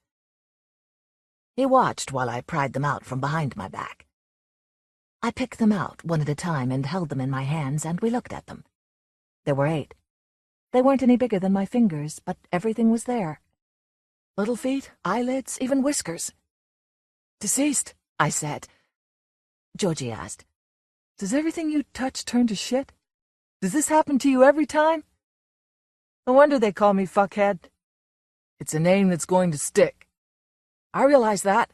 He watched while I pried them out from behind my back. I picked them out one at a time and held them in my hands, and we looked at them. There were 8. They weren't any bigger than my fingers, but everything was there. Little feet, eyelids, even whiskers. "Deceased," I said. Georgie asked, "Does everything you touch turn to shit? Does this happen to you every time? No wonder they call me fuckhead. It's a name that's going to stick." "I realize that."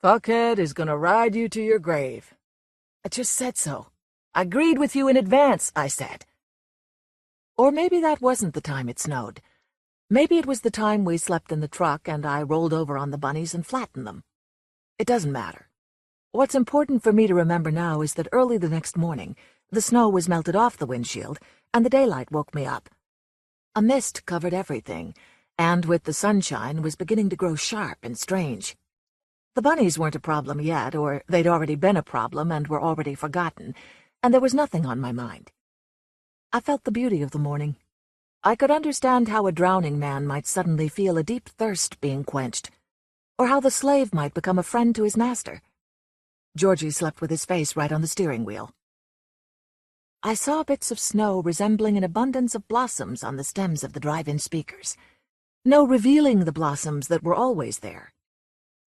"Fuckhead is going to ride you to your grave." "I just said so. I agreed with you in advance," I said. Or maybe that wasn't the time it snowed. Maybe it was the time we slept in the truck and I rolled over on the bunnies and flattened them. It doesn't matter. What's important for me to remember now is that early the next morning, the snow was melted off the windshield, and the daylight woke me up. A mist covered everything, and with the sunshine was beginning to grow sharp and strange. The bunnies weren't a problem yet, or they'd already been a problem and were already forgotten, and there was nothing on my mind. I felt the beauty of the morning. I could understand how a drowning man might suddenly feel a deep thirst being quenched, or how the slave might become a friend to his master. Georgie slept with his face right on the steering wheel. I saw bits of snow resembling an abundance of blossoms on the stems of the drive-in speakers. No revealing the blossoms that were always there.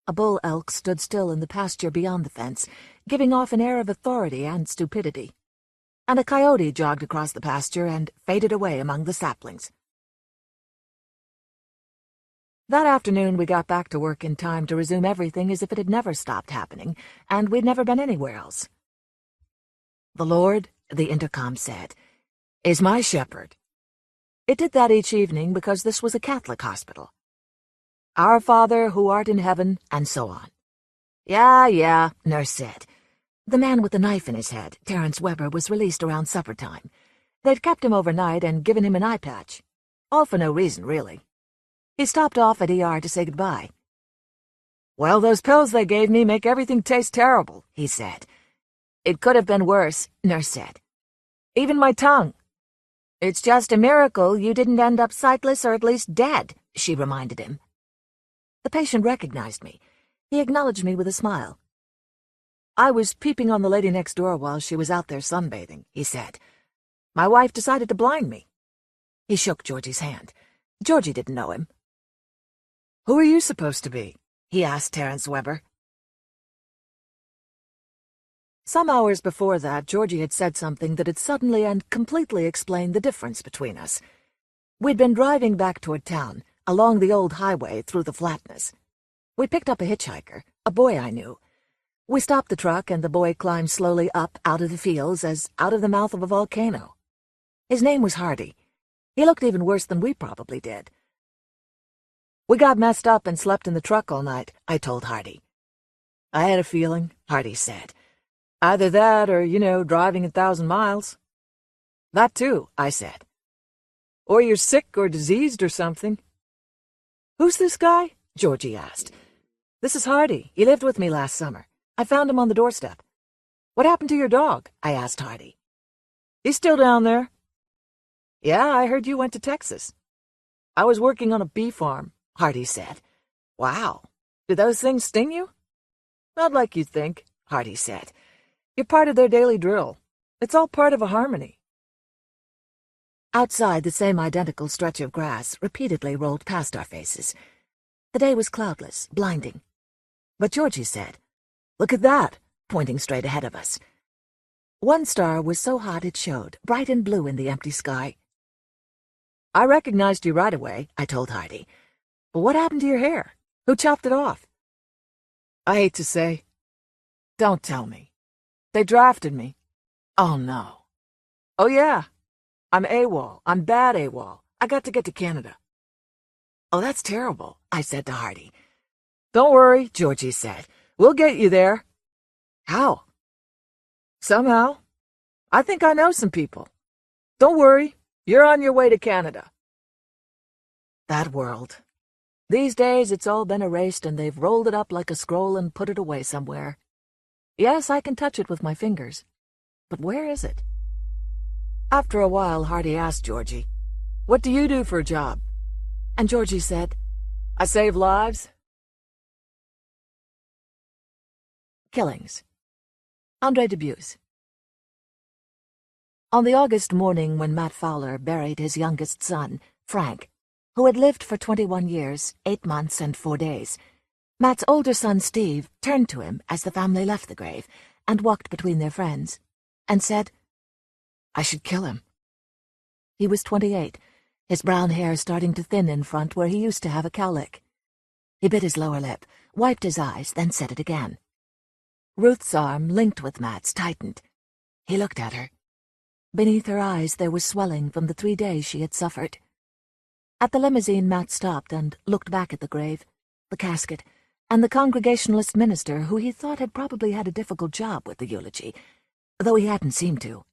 A bull elk stood still in the pasture beyond the fence, giving off an air of authority and stupidity. And a coyote jogged across the pasture and faded away among the saplings. That afternoon we got back to work in time to resume everything as if it had never stopped happening, and we'd never been anywhere else. "The Lord," the intercom said, "is my shepherd." It did that each evening because this was a Catholic hospital. "Our Father who art in heaven," and so on. Yeah, Nurse said. The man with the knife in his head, Terence Weber, was released around supper time. They'd kept him overnight and given him an eye patch. All for no reason, really. He stopped off at ER to say goodbye. "Well, those pills they gave me make everything taste terrible," he said. "It could have been worse," Nurse said. "Even my tongue." "It's just a miracle you didn't end up sightless or at least dead," she reminded him. The patient recognized me. He acknowledged me with a smile. "I was peeping on the lady next door while she was out there sunbathing," he said. "My wife decided to blind me." He shook Georgie's hand. Georgie didn't know him. "Who are you supposed to be?" he asked Terence Weber. Some hours before that, Georgie had said something that had suddenly and completely explained the difference between us. We'd been driving back toward town, along the old highway through the flatness. We picked up a hitchhiker, a boy I knew. We stopped the truck, and the boy climbed slowly up out of the fields as out of the mouth of a volcano. His name was Hardy. He looked even worse than we probably did. "We got messed up and slept in the truck all night," I told Hardy. "I had a feeling," Hardy said. "Either that or, driving 1,000 miles. "That too," I said. "Or you're sick or diseased or something." "Who's this guy?" Georgie asked. "This is Hardy. He lived with me last summer. I found him on the doorstep." "What happened to your dog?" I asked Hardy. "He's still down there." "Yeah, I heard you went to Texas." "I was working on a bee farm," Hardy said. "Wow. Did those things sting you?" "Not like you think," Hardy said. "You're part of their daily drill. It's all part of a harmony." Outside, the same identical stretch of grass repeatedly rolled past our faces. The day was cloudless, blinding. But Georgie said, "Look at that," pointing straight ahead of us. One star was so hot it showed, bright and blue in the empty sky. "I recognized you right away," I told Hardy. "But what happened to your hair? Who chopped it off?" "I hate to say." "Don't tell me. They drafted me." "Oh, no." "Oh, yeah. I'm AWOL. I'm bad AWOL. I got to get to Canada." "Oh, that's terrible," I said to Hardy. "Don't worry," Georgie said. "We'll get you there." "How?" "Somehow. I think I know some people. Don't worry. You're on your way to Canada." That world. These days it's all been erased and they've rolled it up like a scroll and put it away somewhere. Yes, I can touch it with my fingers. But where is it? After a while, Hardy asked Georgie, "What do you do for a job?" And Georgie said, "I save lives." Killings. Andre Dubus. On the August morning when Matt Fowler buried his youngest son, Frank, who had lived for 21 years, 8 months, and 4 days, Matt's older son Steve turned to him as the family left the grave and walked between their friends, and said, "I should kill him." He was 28, his brown hair starting to thin in front where he used to have a cowlick. He bit his lower lip, wiped his eyes, then said it again. Ruth's arm, linked with Matt's, tightened. He looked at her. Beneath her eyes there was swelling from the 3 days she had suffered. At the limousine, Matt stopped and looked back at the grave, the casket, and the Congregationalist minister who he thought had probably had a difficult job with the eulogy, though he hadn't seemed to,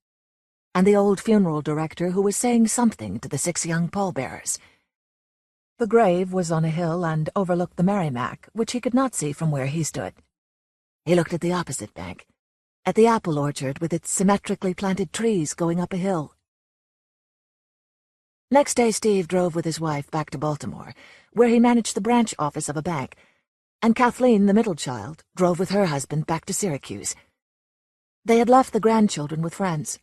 and the old funeral director who was saying something to the 6 young pallbearers. The grave was on a hill and overlooked the Merrimack, which he could not see from where he stood. He looked at the opposite bank, at the apple orchard with its symmetrically planted trees going up a hill. Next day Steve drove with his wife back to Baltimore, where he managed the branch office of a bank, and Kathleen, the middle child, drove with her husband back to Syracuse. They had left the grandchildren with friends.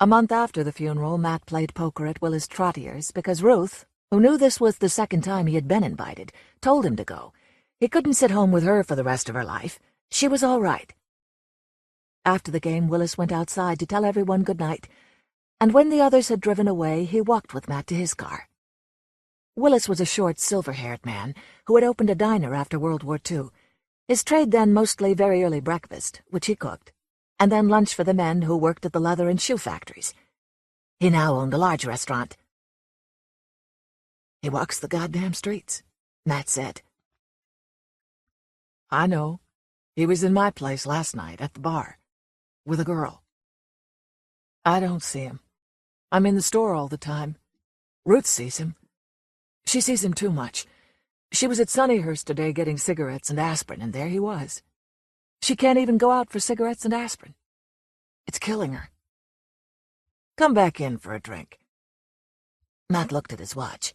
A month after the funeral, Matt played poker at Willis Trottier's because Ruth, who knew this was the second time he had been invited, told him to go. He couldn't sit home with her for the rest of her life. She was all right. After the game, Willis went outside to tell everyone good night, and when the others had driven away, he walked with Matt to his car. Willis was a short, silver-haired man who had opened a diner after World War II. His trade then mostly very early breakfast, which he cooked, and then lunch for the men who worked at the leather and shoe factories. He now owned a large restaurant. "He walks the goddamn streets," Matt said. "I know. He was in my place last night at the bar, with a girl. I don't see him. I'm in the store all the time. Ruth sees him. She sees him too much. She was at Sunnyhurst today getting cigarettes and aspirin, and there he was. She can't even go out for cigarettes and aspirin. It's killing her. Come back in for a drink." Matt looked at his watch.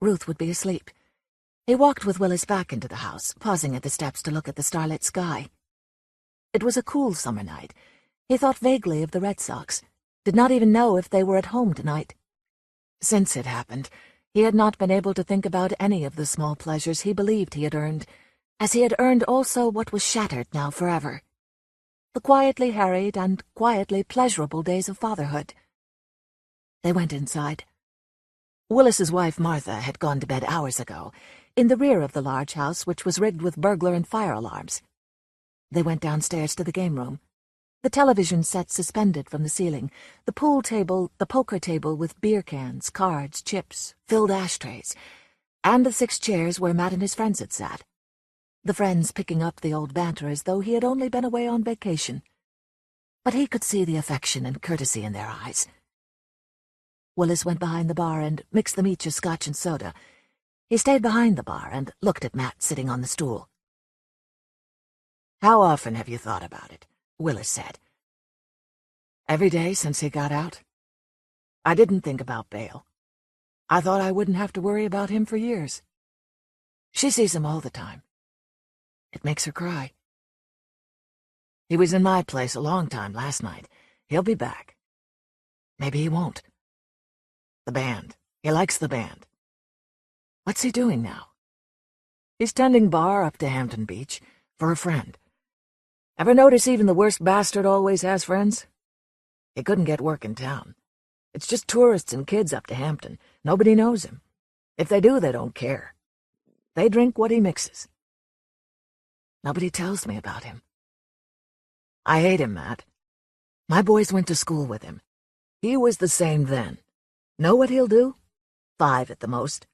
Ruth would be asleep. He walked with Willis back into the house, pausing at the steps to look at the starlit sky. It was a cool summer night. He thought vaguely of the Red Sox, did not even know if they were at home tonight. Since it happened, he had not been able to think about any of the small pleasures he believed he had earned, as he had earned also what was shattered now forever. The quietly harried and quietly pleasurable days of fatherhood. They went inside. Willis's wife, Martha, had gone to bed hours ago, in the rear of the large house which was rigged with burglar and fire alarms. They went downstairs to the game room. The television set suspended from the ceiling, the pool table, the poker table with beer cans, cards, chips, filled ashtrays, and the 6 chairs where Matt and his friends had sat. The friends picking up the old banter as though he had only been away on vacation. But he could see the affection and courtesy in their eyes. Willis went behind the bar and mixed them each a scotch and soda. He stayed behind the bar and looked at Matt sitting on the stool. "How often have you thought about it?" Willis said. "Every day since he got out. I didn't think about bail. I thought I wouldn't have to worry about him for years. She sees him all the time. It makes her cry. He was in my place a long time last night. He'll be back. Maybe he won't. The band. He likes the band. What's he doing now? He's tending bar up to Hampton Beach for a friend. Ever notice even the worst bastard always has friends? He couldn't get work in town. It's just tourists and kids up to Hampton. Nobody knows him. If they do, they don't care. They drink what he mixes. Nobody tells me about him. I hate him, Matt. My boys went to school with him. He was the same then. Know what he'll do? 5 at the most.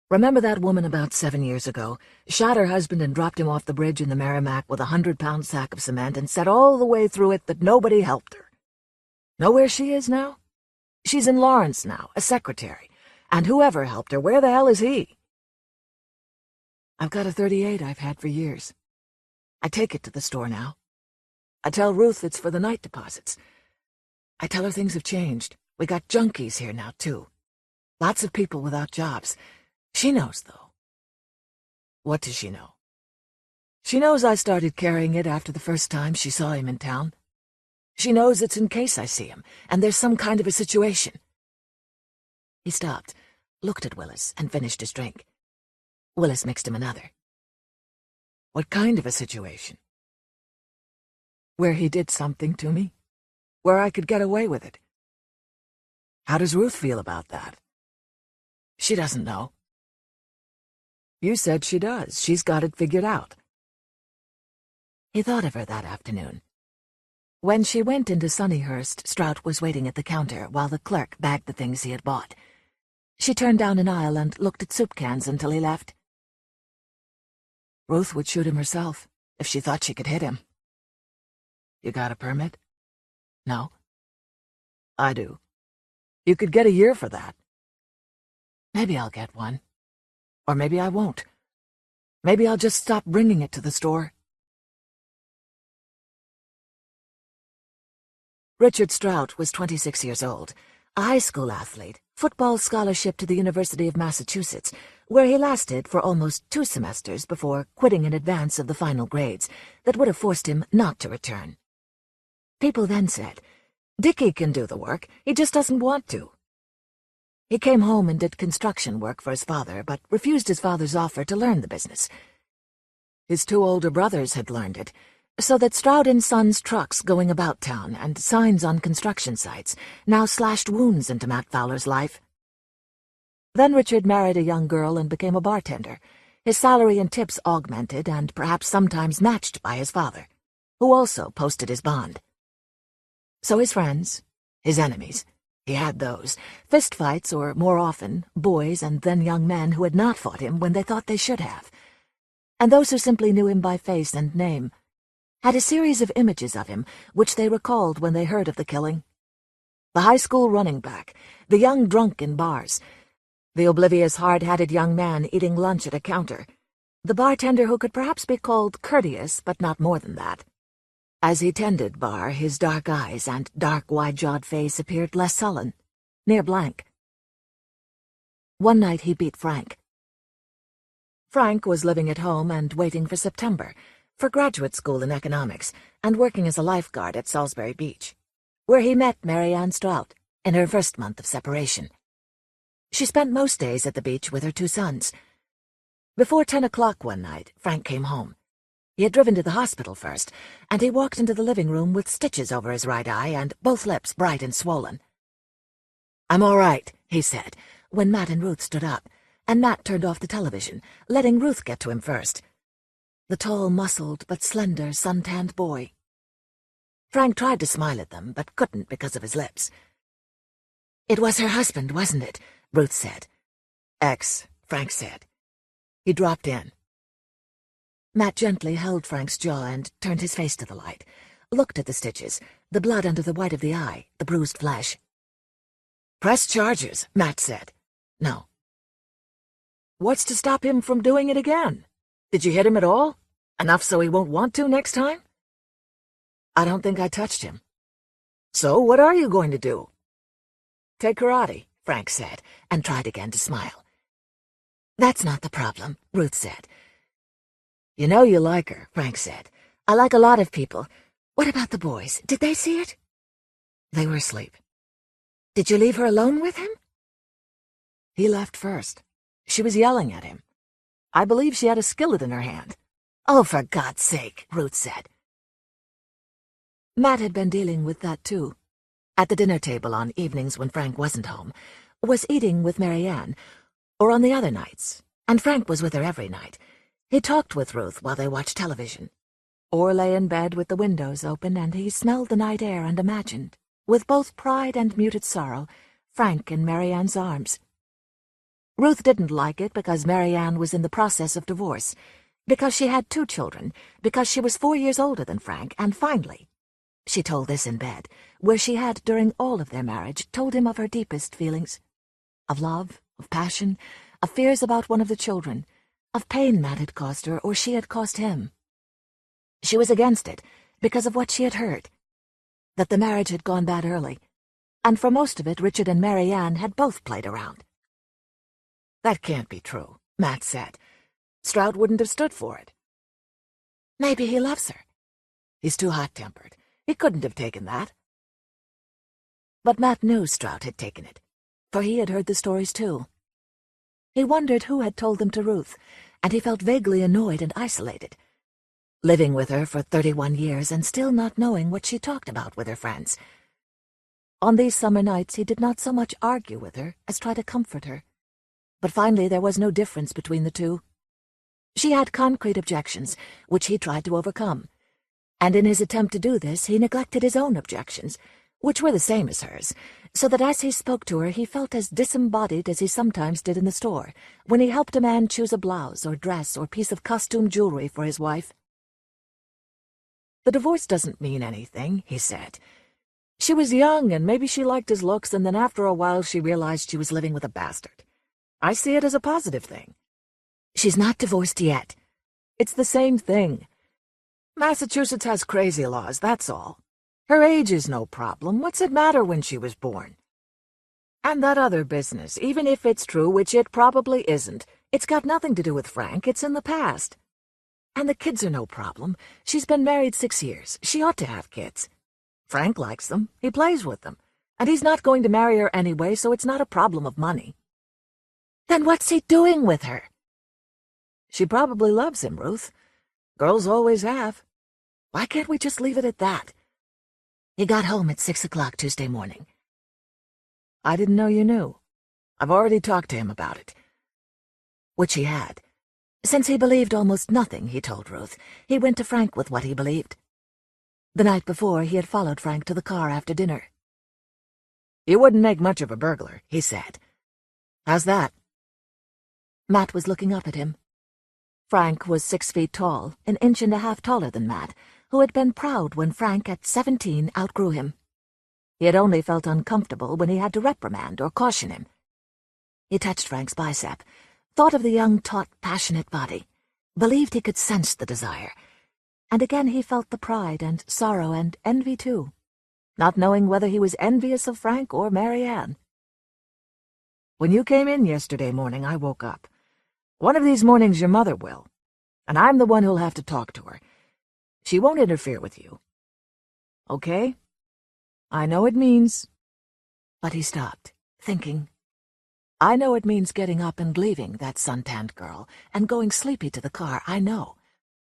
Remember that woman about 7 years ago? Shot her husband and dropped him off the bridge in the Merrimack with a 100-pound sack of cement and said all the way through it that nobody helped her. Know where she is now? She's in Lawrence now, a secretary. And whoever helped her, where the hell is he? I've got a .38 I've had for years. I take it to the store now. I tell Ruth it's for the night deposits. I tell her things have changed. We got junkies here now, too. Lots of people without jobs. She knows, though. What does she know? She knows I started carrying it after the first time she saw him in town. She knows it's in case I see him, and there's some kind of a situation. He stopped, looked at Willis, and finished his drink. Willis mixed him another. What kind of a situation? Where he did something to me? Where I could get away with it? How does Ruth feel about that? She doesn't know. You said she does. She's got it figured out. He thought of her that afternoon. When she went into Sunnyhurst, Strout was waiting at the counter while the clerk bagged the things he had bought. She turned down an aisle and looked at soup cans until he left. Ruth would shoot him herself if she thought she could hit him. You got a permit? No. I do. You could get a year for that. Maybe I'll get one. Or maybe I won't. Maybe I'll just stop bringing it to the store. Richard Strout was 26 years old, a high school athlete, football scholarship to the University of Massachusetts, where he lasted for almost 2 semesters before quitting in advance of the final grades that would have forced him not to return. People then said, "Dickie can do the work, he just doesn't want to." He came home and did construction work for his father, but refused his father's offer to learn the business. His 2 older brothers had learned it, so that Strout & Sons trucks going about town and signs on construction sites now slashed wounds into Matt Fowler's life. Then Richard married a young girl and became a bartender, his salary and tips augmented and perhaps sometimes matched by his father, who also posted his bond. So his friends, his enemies, he had those, fistfights or, more often, boys and then young men who had not fought him when they thought they should have, and those who simply knew him by face and name, had a series of images of him which they recalled when they heard of the killing. The high school running back, the young drunk in bars, the oblivious hard-hatted young man eating lunch at a counter, the bartender who could perhaps be called courteous but not more than that. As he tended bar, his dark eyes and dark, wide-jawed face appeared less sullen, near blank. One night he beat Frank. Frank was living at home and waiting for September, for graduate school in economics, and working as a lifeguard at Salisbury Beach, where he met Mary Ann Strout in her first month of separation. She spent most days at the beach with her 2 sons. Before 10 o'clock one night, Frank came home. He had driven to the hospital first, and he walked into the living room with stitches over his right eye and both lips bright and swollen. "I'm all right," he said, when Matt and Ruth stood up, and Matt turned off the television, letting Ruth get to him first. The tall, muscled, but slender, sun-tanned boy. Frank tried to smile at them, but couldn't because of his lips. "It was her husband, wasn't it?" Ruth said. "Ex," Frank said. He dropped in. Matt gently held Frank's jaw and turned his face to the light, looked at the stitches, the blood under the white of the eye, the bruised flesh. "Press charges," Matt said. "No." "What's to stop him from doing it again? Did you hit him at all? Enough so he won't want to next time?" "I don't think I touched him." "So what are you going to do?" "Take karate," Frank said, and tried again to smile. "That's not the problem," Ruth said. "You know you like her," Frank said. "I like a lot of people. What about the boys? Did they see it?" "They were asleep." "Did you leave her alone with him?" "He left first. She was yelling at him. I believe she had a skillet in her hand." "Oh, for God's sake," Ruth said. Matt had been dealing with that too. At the dinner table on evenings when Frank wasn't home, was eating with Marianne, or on the other nights, and Frank was with her every night. He talked with Ruth while they watched television, or lay in bed with the windows open, and he smelled the night air and imagined, with both pride and muted sorrow, Frank in Marianne's arms. Ruth didn't like it because Marianne was in the process of divorce, because she had 2 children, because she was 4 years older than Frank, and finally, she told this in bed, where she had, during all of their marriage, told him of her deepest feelings. Of love, of passion, of fears about one of the children, of pain Matt had caused her or she had caused him. She was against it because of what she had heard, that the marriage had gone bad early, and for most of it Richard and Marianne had both played around. "That can't be true," Matt said. "Stroud wouldn't have stood for it." "Maybe he loves her." "He's too hot-tempered. He couldn't have taken that." But Matt knew Stroud had taken it, for he had heard the stories too. He wondered who had told them to Ruth, and he felt vaguely annoyed and isolated, living with her for 31 years and still not knowing what she talked about with her friends. On these summer nights he did not so much argue with her as try to comfort her, but finally there was no difference between the two. She had concrete objections, which he tried to overcome, and in his attempt to do this he neglected his own objections, which were the same as hers, so that as he spoke to her he felt as disembodied as he sometimes did in the store, when he helped a man choose a blouse or dress or piece of costume jewelry for his wife. "The divorce doesn't mean anything," he said. "She was young, and maybe she liked his looks, and then after a while she realized she was living with a bastard. I see it as a positive thing." "She's not divorced yet." "It's the same thing. Massachusetts has crazy laws, that's all. Her age is no problem. What's it matter when she was born? And that other business, even if it's true, which it probably isn't, it's got nothing to do with Frank. It's in the past. And the kids are no problem. She's been married 6 years. She ought to have kids. Frank likes them. He plays with them. And he's not going to marry her anyway, so it's not a problem of money." "Then what's he doing with her?" "She probably loves him, Ruth. Girls always have. Why can't we just leave it at that?" "He got home at 6 o'clock Tuesday morning." "I didn't know you knew. I've already talked to him about it." Which he had. Since he believed almost nothing, he told Ruth, he went to Frank with what he believed. The night before, he had followed Frank to the car after dinner. "You wouldn't make much of a burglar," he said. "How's that?" Matt was looking up at him. Frank was 6 feet tall, an inch and a half taller than Matt, who had been proud when Frank at 17 outgrew him. He had only felt uncomfortable when he had to reprimand or caution him. He touched Frank's bicep, thought of the young, taut, passionate body, believed he could sense the desire, and again he felt the pride and sorrow and envy too, not knowing whether he was envious of Frank or Marianne. "When you came in yesterday morning, I woke up. One of these mornings your mother will, and I'm the one who'll have to talk to her. She won't interfere with you. Okay? I know it means—" But he stopped, thinking. "I know it means getting up and leaving that suntanned girl and going sleepy to the car, I know."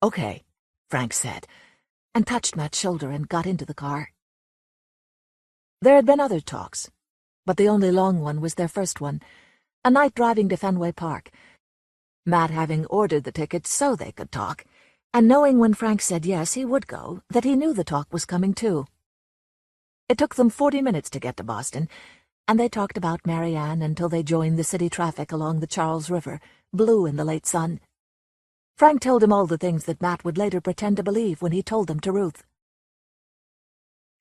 "Okay," Frank said, and touched Matt's shoulder and got into the car. There had been other talks, but the only long one was their first one, a night driving to Fenway Park, Matt having ordered the tickets so they could talk, and knowing when Frank said yes he would go, that he knew the talk was coming too. It took them 40 minutes to get to Boston, and they talked about Marianne until they joined the city traffic along the Charles River, blue in the late sun. Frank told him all the things that Matt would later pretend to believe when he told them to Ruth.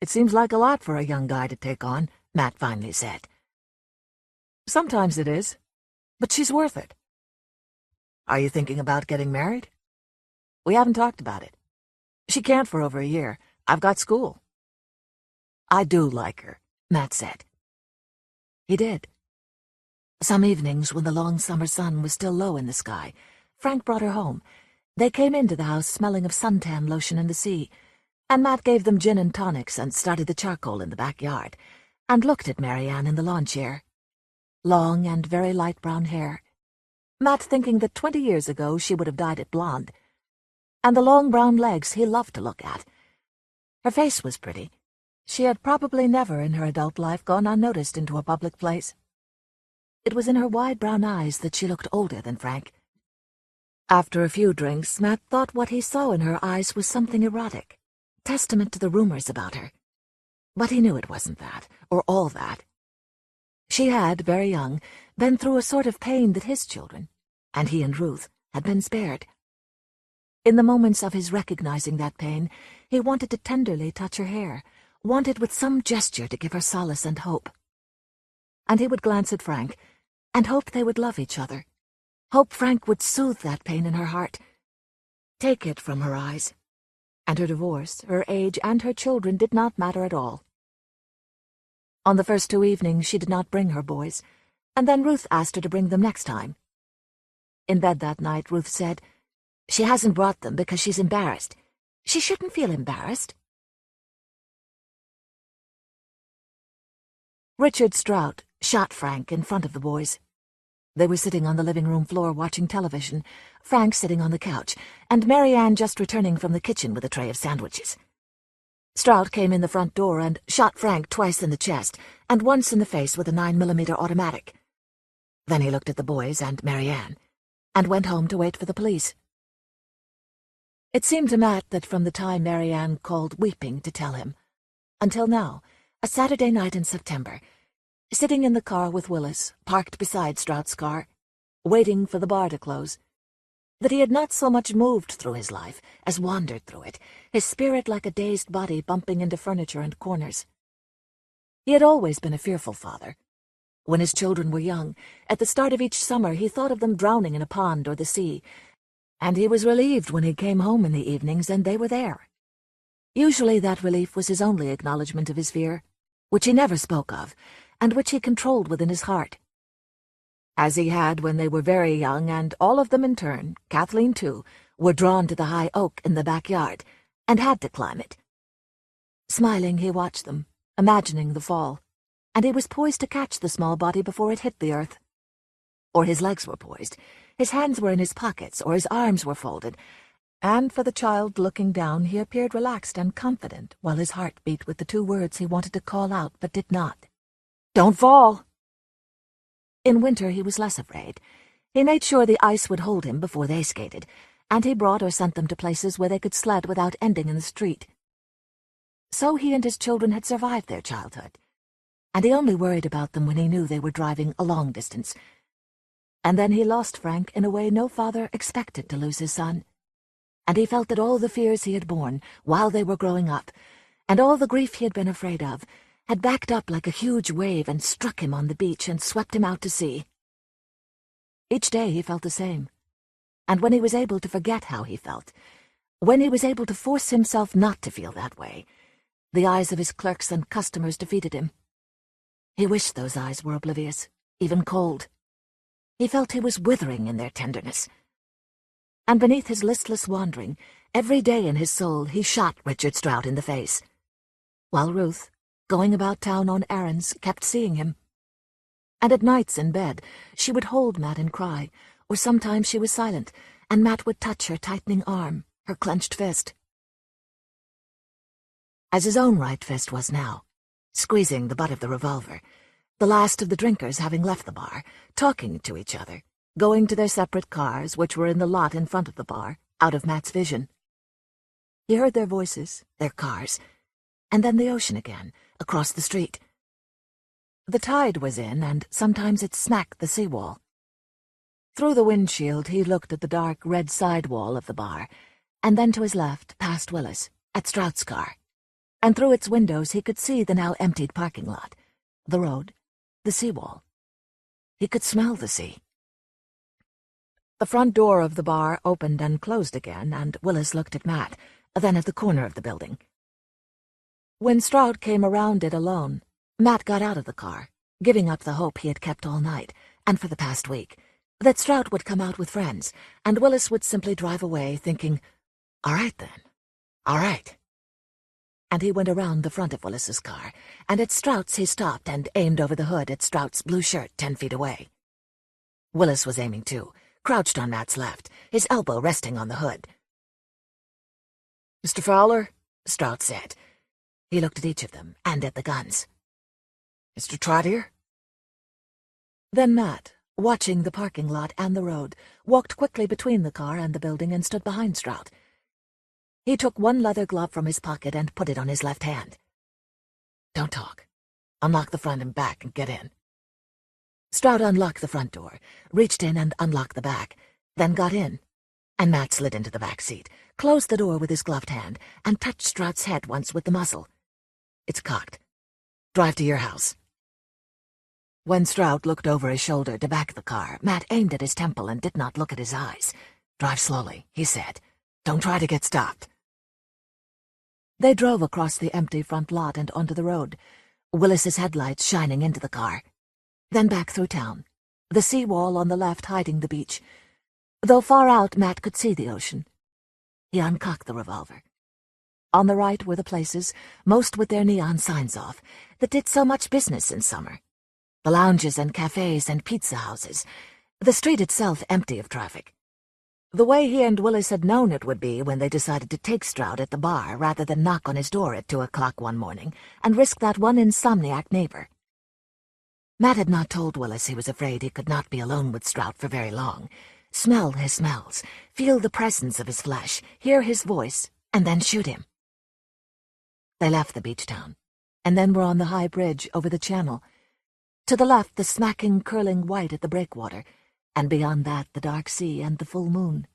"It seems like a lot for a young guy to take on," Matt finally said. "Sometimes it is, but she's worth it." "Are you thinking about getting married?" "We haven't talked about it. She can't for over a year. I've got school." "I do like her," Matt said. He did. Some evenings, when the long summer sun was still low in the sky, Frank brought her home. They came into the house smelling of suntan lotion in the sea, and Matt gave them gin and tonics and started the charcoal in the backyard, and looked at Marianne in the lawn chair. Long and very light brown hair, Matt thinking that 20 years ago she would have dyed it blonde, and the long brown legs he loved to look at. Her face was pretty. She had probably never in her adult life gone unnoticed into a public place. It was in her wide brown eyes that she looked older than Frank. After a few drinks, Matt thought what he saw in her eyes was something erotic, testament to the rumors about her. But he knew it wasn't that, or all that. She had, very young, been through a sort of pain that his children, and he and Ruth, had been spared. In the moments of his recognizing that pain, he wanted to tenderly touch her hair, wanted with some gesture to give her solace and hope. And he would glance at Frank, and hope they would love each other, hope Frank would soothe that pain in her heart, take it from her eyes. And her divorce, her age, and her children did not matter at all. On the first 2 evenings she did not bring her boys, and then Ruth asked her to bring them next time. In bed that night, Ruth said, "She hasn't brought them because she's embarrassed. She shouldn't feel embarrassed." Richard Strout shot Frank in front of the boys. They were sitting on the living room floor watching television, Frank sitting on the couch, and Marianne just returning from the kitchen with a tray of sandwiches. Strout came in the front door and shot Frank twice in the chest, and once in the face with a 9mm automatic. Then he looked at the boys and Marianne, and went home to wait for the police. It seemed to Matt that from the time Marianne called weeping to tell him, until now, a Saturday night in September, sitting in the car with Willis, parked beside Strout's car, waiting for the bar to close, that he had not so much moved through his life as wandered through it, his spirit like a dazed body bumping into furniture and corners. He had always been a fearful father. When his children were young, at the start of each summer he thought of them drowning in a pond or the sea, and he was relieved when he came home in the evenings and they were there. Usually that relief was his only acknowledgement of his fear, which he never spoke of, and which he controlled within his heart. As he had when they were very young, and all of them in turn, Kathleen too, were drawn to the high oak in the backyard, and had to climb it. Smiling, he watched them, imagining the fall, and he was poised to catch the small body before it hit the earth. Or his legs were poised, his hands were in his pockets, or his arms were folded, and for the child looking down he appeared relaxed and confident while his heart beat with the 2 words he wanted to call out but did not. "Don't fall!" In winter he was less afraid. He made sure the ice would hold him before they skated, and he brought or sent them to places where they could sled without ending in the street. So he and his children had survived their childhood, and he only worried about them when he knew they were driving a long distance. And then he lost Frank in a way no father expected to lose his son. And he felt that all the fears he had borne while they were growing up, and all the grief he had been afraid of, had backed up like a huge wave and struck him on the beach and swept him out to sea. Each day he felt the same, and when he was able to forget how he felt, when he was able to force himself not to feel that way, the eyes of his clerks and customers defeated him. He wished those eyes were oblivious, even cold. He felt he was withering in their tenderness. And beneath his listless wandering, every day in his soul he shot Richard Strout in the face, while Ruth, going about town on errands, kept seeing him. And at nights in bed, she would hold Matt and cry, or sometimes she was silent, and Matt would touch her tightening arm, her clenched fist. As his own right fist was now, squeezing the butt of the revolver, the last of the drinkers having left the bar, talking to each other, going to their separate cars, which were in the lot in front of the bar, out of Matt's vision. He heard their voices, their cars, and then the ocean again, across the street. The tide was in, and sometimes it smacked the seawall. Through the windshield he looked at the dark red sidewall of the bar, and then to his left, past Willis, at Strout's car. And through its windows he could see the now emptied parking lot, the road, the seawall. He could smell the sea. The front door of the bar opened and closed again, and Willis looked at Matt, then at the corner of the building. When Strout came around it alone, Matt got out of the car, giving up the hope he had kept all night, and for the past week, that Strout would come out with friends, and Willis would simply drive away, thinking, "All right, then. All right." And he went around the front of Willis's car, and at Strout's he stopped and aimed over the hood at Strout's blue shirt 10 feet away. Willis was aiming too, crouched on Matt's left, his elbow resting on the hood. "Mr. Fowler?" Strout said. He looked at each of them, and at the guns. "Mr. Trottier?" Then Matt, watching the parking lot and the road, walked quickly between the car and the building and stood behind Strout. He took one leather glove from his pocket and put it on his left hand. "Don't talk. Unlock the front and back and get in." Strout unlocked the front door, reached in and unlocked the back, then got in, and Matt slid into the back seat, closed the door with his gloved hand, and touched Strout's head once with the muzzle. "It's cocked. Drive to your house." When Strout looked over his shoulder to back the car, Matt aimed at his temple and did not look at his eyes. "Drive slowly," he said. "Don't try to get stopped." They drove across the empty front lot and onto the road, Willis's headlights shining into the car. Then back through town, the seawall on the left hiding the beach. Though far out, Matt could see the ocean. He uncocked the revolver. On the right were the places, most with their neon signs off, that did so much business in summer. The lounges and cafes and pizza houses, the street itself empty of traffic. The way he and Willis had known it would be when they decided to take Strout at the bar rather than knock on his door at 2 o'clock one morning and risk that one insomniac neighbor. Matt had not told Willis he was afraid he could not be alone with Strout for very long. Smell his smells, feel the presence of his flesh, hear his voice, and then shoot him. They left the beach town, and then were on the high bridge over the channel. To the left, the smacking, curling white at the breakwater, and beyond that, the dark sea and the full moon.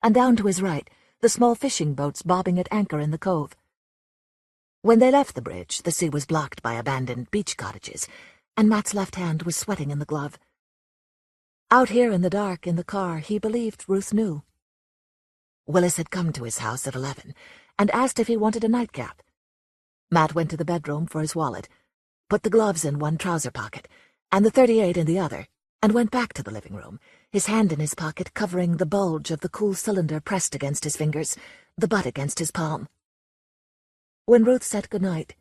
And down to his right, the small fishing boats bobbing at anchor in the cove. When they left the bridge, the sea was blocked by abandoned beach cottages, and Matt's left hand was sweating in the glove. Out here in the dark in the car, he believed Ruth knew. Willis had come to his house at 11 and asked if he wanted a nightcap. Matt went to the bedroom for his wallet, put the gloves in one trouser pocket and the .38 in the other, and went back to the living room, his hand in his pocket covering the bulge of the cool cylinder pressed against his fingers, the butt against his palm. When Ruth said good night,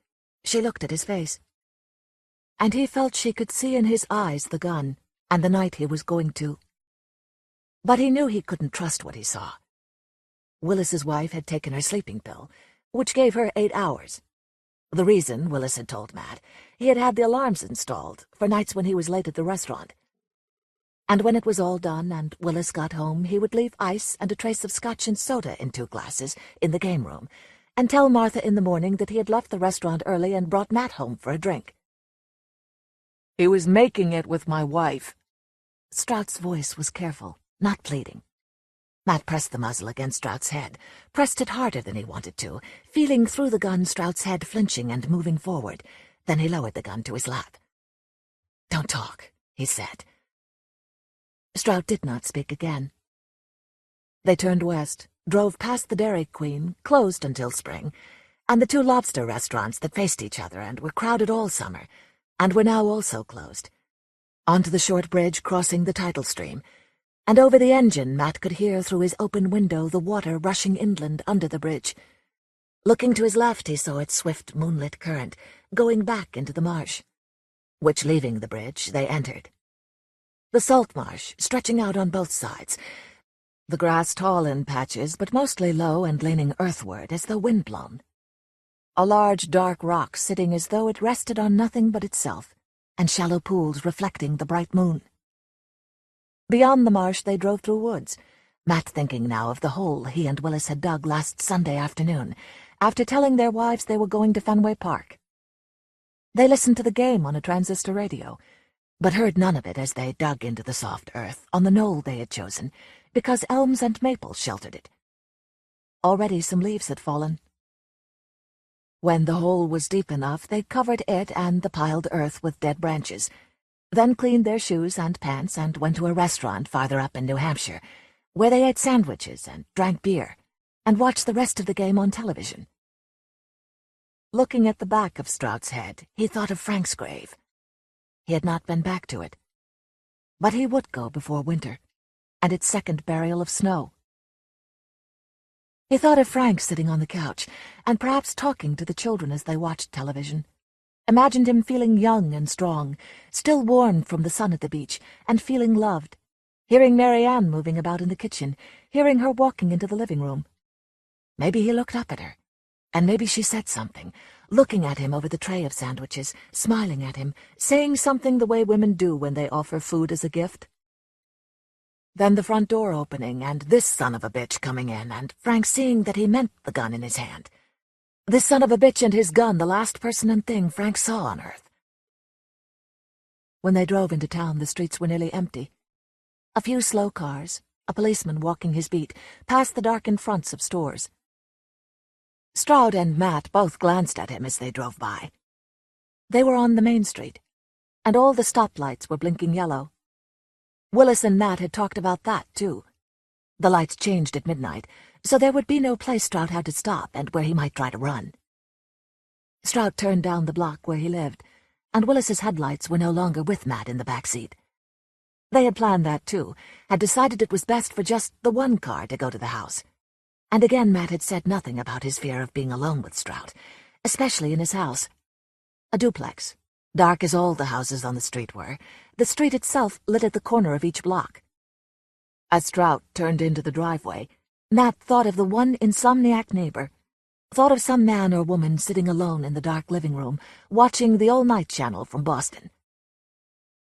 she looked at his face, and he felt she could see in his eyes the gun and the night he was going to. But he knew he couldn't trust what he saw. Willis's wife had taken her sleeping pill, which gave her 8 hours. The reason, Willis had told Matt, he had had the alarms installed for nights when he was late at the restaurant. And when it was all done and Willis got home, he would leave ice and a trace of scotch and soda in 2 glasses in the game room, and tell Martha in the morning that he had left the restaurant early and brought Matt home for a drink. "He was making it with my wife." Strout's voice was careful, not pleading. Matt pressed the muzzle against Strout's head, pressed it harder than he wanted to, feeling through the gun Strout's head flinching and moving forward. Then he lowered the gun to his lap. "Don't talk," he said. Strout did not speak again. They turned west, drove past the Dairy Queen, closed until spring, and the 2 lobster restaurants that faced each other and were crowded all summer, and were now also closed, onto the short bridge crossing the tidal stream, and over the engine Matt could hear through his open window the water rushing inland under the bridge. Looking to his left, he saw its swift moonlit current, going back into the marsh, which, leaving the bridge, they entered. The salt marsh, stretching out on both sides, the grass tall in patches, but mostly low and leaning earthward as though wind-blown. A large dark rock sitting as though it rested on nothing but itself, and shallow pools reflecting the bright moon. Beyond the marsh they drove through woods, Matt thinking now of the hole he and Willis had dug last Sunday afternoon, after telling their wives they were going to Fenway Park. They listened to the game on a transistor radio, but heard none of it as they dug into the soft earth on the knoll they had chosen, because elms and maples sheltered it. Already some leaves had fallen. When the hole was deep enough, they covered it and the piled earth with dead branches, then cleaned their shoes and pants and went to a restaurant farther up in New Hampshire, where they ate sandwiches and drank beer, and watched the rest of the game on television. Looking at the back of Strout's head, he thought of Frank's grave. He had not been back to it. But he would go before winter, and its second burial of snow. He thought of Frank sitting on the couch, and perhaps talking to the children as they watched television. Imagined him feeling young and strong, still warmed from the sun at the beach, and feeling loved. Hearing Mary Ann moving about in the kitchen, hearing her walking into the living room. Maybe he looked up at her, and maybe she said something, looking at him over the tray of sandwiches, smiling at him, saying something the way women do when they offer food as a gift. Then the front door opening, and this son of a bitch coming in, and Frank seeing that he meant the gun in his hand. This son of a bitch and his gun, the last person and thing Frank saw on Earth. When they drove into town, the streets were nearly empty. A few slow cars, a policeman walking his beat, past the darkened fronts of stores. Stroud and Matt both glanced at him as they drove by. They were on the main street, and all the stoplights were blinking yellow. Willis and Matt had talked about that, too. The lights changed at midnight, so there would be no place Stroud had to stop and where he might try to run. Stroud turned down the block where he lived, and Willis's headlights were no longer with Matt in the back seat. They had planned that, too, had decided it was best for just the one car to go to the house. And again Matt had said nothing about his fear of being alone with Stroud, especially in his house. A duplex, dark as all the houses on the street were, the street itself lit at the corner of each block. As Stroud turned into the driveway, Matt thought of the one insomniac neighbor, thought of some man or woman sitting alone in the dark living room, watching the all-night channel from Boston.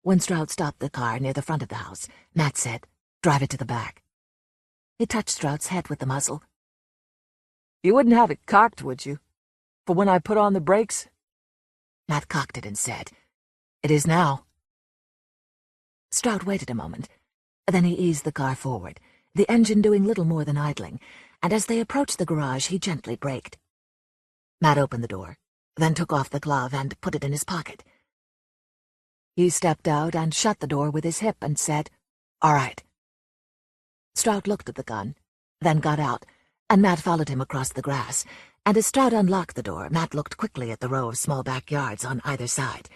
When Stroud stopped the car near the front of the house, Matt said, "Drive it to the back." He touched Stroud's head with the muzzle. You wouldn't have it cocked, would you? For when I put on the brakes? Matt cocked it and said, "It is now." Stroud waited a moment. Then he eased the car forward, the engine doing little more than idling, and as they approached the garage, he gently braked. Matt opened the door, then took off the glove and put it in his pocket. He stepped out and shut the door with his hip and said, "All right." Stroud looked at the gun, then got out, and Matt followed him across the grass, and as Stroud unlocked the door, Matt looked quickly at the row of small backyards on either side,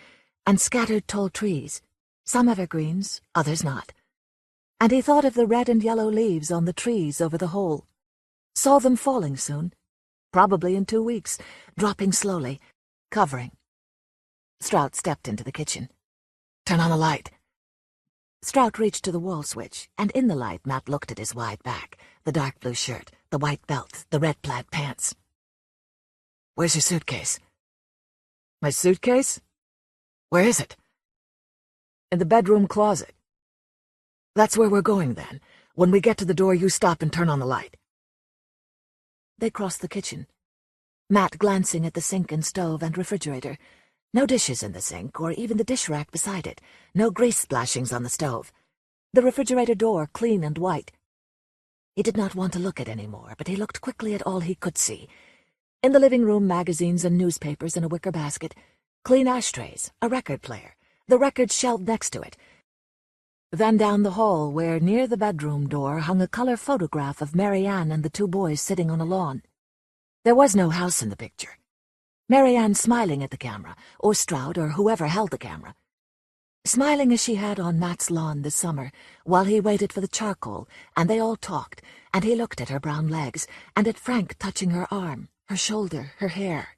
and scattered tall trees, some evergreens, others not. And he thought of the red and yellow leaves on the trees over the hole, saw them falling soon, probably in 2 weeks, dropping slowly, covering. Stroud stepped into the kitchen. "Turn on the light." Stroud reached to the wall switch, and in the light Matt looked at his wide back, the dark blue shirt, the white belt, the red plaid pants. "Where's your suitcase?" My suitcase? "Where is it?" In the bedroom closet. "That's where we're going, then. When we get to the door, you stop and turn on the light." They crossed the kitchen, Matt glancing at the sink and stove and refrigerator. No dishes in the sink, or even the dish rack beside it. No grease splashings on the stove. The refrigerator door clean and white. He did not want to look at any more, but he looked quickly at all he could see. In the living room, magazines and newspapers in a wicker basket, clean ashtrays, a record player, the record shelved next to it. Then down the hall, where near the bedroom door hung a color photograph of Mary Ann and the 2 boys sitting on a lawn. There was no house in the picture. Mary Ann smiling at the camera, or Stroud, or whoever held the camera. Smiling as she had on Matt's lawn this summer, while he waited for the charcoal, and they all talked, and he looked at her brown legs, and at Frank touching her arm, her shoulder, her hair.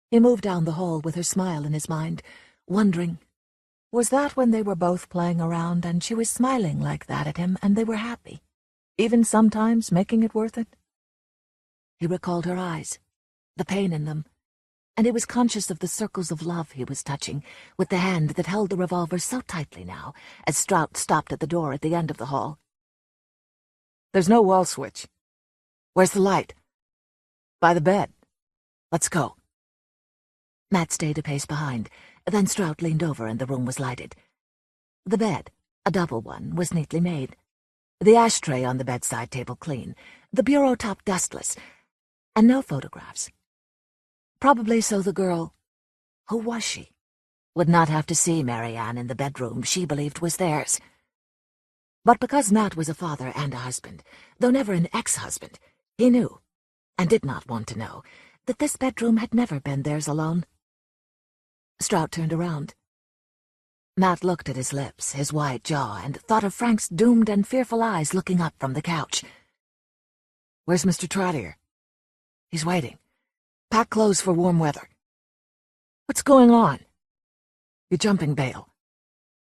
He moved down the hall with her smile in his mind, wondering, was that when they were both playing around and she was smiling like that at him and they were happy, even sometimes making it worth it? He recalled her eyes, the pain in them, and he was conscious of the circles of love he was touching with the hand that held the revolver so tightly now, as Strout stopped at the door at the end of the hall. There's no wall switch. Where's the light? By the bed. Let's go. Matt stayed a pace behind. Then Strout leaned over and the room was lighted. The bed, a double one, was neatly made. The ashtray on the bedside table clean, the bureau top dustless, and no photographs. Probably so the girl, who was she, would not have to see Marianne in the bedroom she believed was theirs. But because Matt was a father and a husband, though never an ex-husband, he knew, and did not want to know, that this bedroom had never been theirs alone. Strout turned around. Matt looked at his lips, his wide jaw, and thought of Frank's doomed and fearful eyes looking up from the couch. Where's Mr. Trottier? He's waiting. Pack clothes for warm weather. What's going on? You're jumping bail.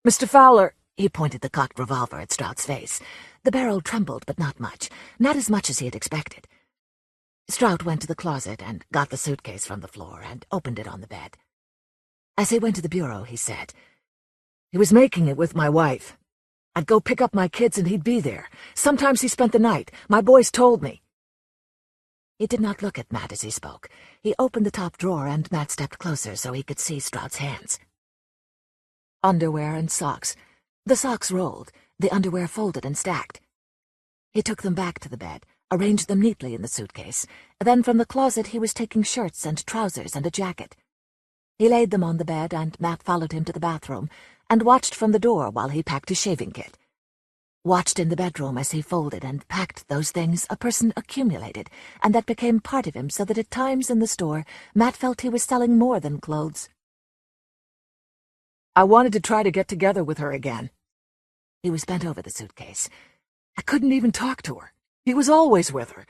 Mr. Fowler, he pointed the cocked revolver at Strout's face. The barrel trembled, but not much as he had expected. Strout went to the closet and got the suitcase from the floor and opened it on the bed. As he went to the bureau, he said, He was making it with my wife. I'd go pick up my kids and he'd be there. Sometimes he spent the night. My boys told me. He did not look at Matt as he spoke. He opened the top drawer and Matt stepped closer so he could see Strout's hands. Underwear and socks. The socks rolled, the underwear folded and stacked. He took them back to the bed, arranged them neatly in the suitcase. Then from the closet he was taking shirts and trousers and a jacket. He laid them on the bed and Matt followed him to the bathroom and watched from the door while he packed his shaving kit. Watched in the bedroom as he folded and packed those things a person accumulated, and that became part of him so that at times in the store Matt felt he was selling more than clothes. I wanted to try to get together with her again. He was bent over the suitcase. I couldn't even talk to her. He was always with her.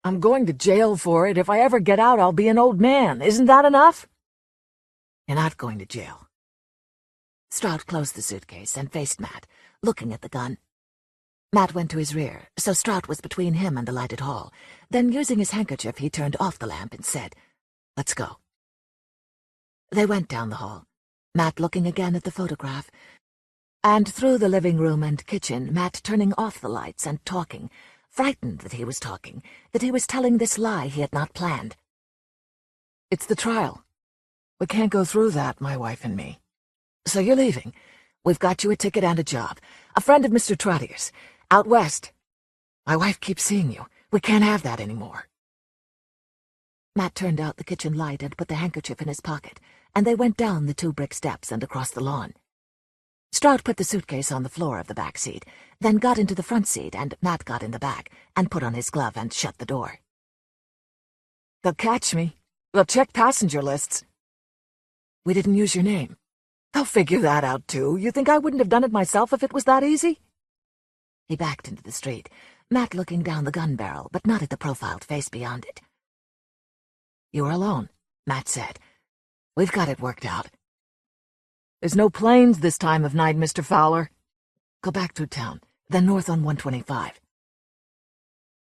I'm going to jail for it. If I ever get out, I'll be an old man. Isn't that enough? You're not going to jail. Strout closed the suitcase and faced Matt, looking at the gun. Matt went to his rear, so Strout was between him and the lighted hall. Then, using his handkerchief, he turned off the lamp and said, "Let's go." They went down the hall, Matt looking again at the photograph, and through the living room and kitchen, Matt turning off the lights and talking, frightened that he was talking, that he was telling this lie he had not planned. It's the trial. We can't go through that, my wife and me. So you're leaving. We've got you a ticket and a job. A friend of Mr. Trottier's, out west. My wife keeps seeing you. We can't have that anymore. Matt turned out the kitchen light and put the handkerchief in his pocket, and they went down the 2 brick steps and across the lawn. Strout put the suitcase on the floor of the back seat, then got into the front seat, and Matt got in the back and put on his glove and shut the door. They'll catch me. They'll check passenger lists. We didn't use your name. They'll figure that out, too. You think I wouldn't have done it myself if it was that easy? He backed into the street, Matt looking down the gun barrel, but not at the profiled face beyond it. "You are alone," Matt said. "We've got it worked out. There's no planes this time of night, Mr. Fowler. Go back through town, then north on 125.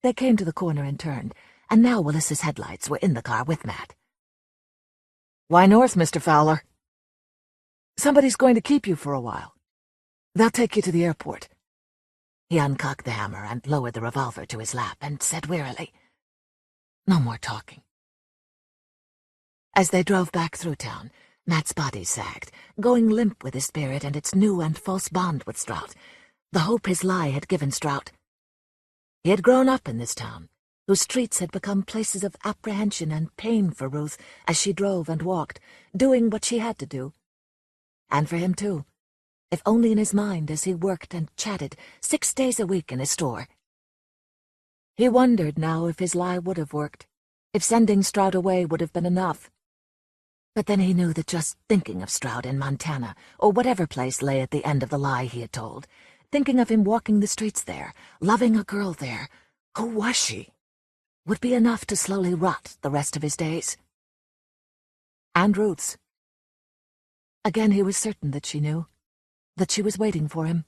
They came to the corner and turned, and now Willis's headlights were in the car with Matt. "Why north, Mr. Fowler?" "Somebody's going to keep you for a while. They'll take you to the airport." He uncocked the hammer and lowered the revolver to his lap and said wearily, "No more talking." As they drove back through town, Matt's body sagged, going limp with his spirit and its new and false bond with Strout, the hope his lie had given Strout. He had grown up in this town, whose streets had become places of apprehension and pain for Ruth as she drove and walked, doing what she had to do. And for him, too, if only in his mind as he worked and chatted 6 days a week in his store. He wondered now if his lie would have worked, if sending Strout away would have been enough. But then he knew that just thinking of Strout in Montana, or whatever place lay at the end of the lie he had told, thinking of him walking the streets there, loving a girl there, who was she, would be enough to slowly rot the rest of his days. And Ruth's. Again he was certain that she knew, that she was waiting for him.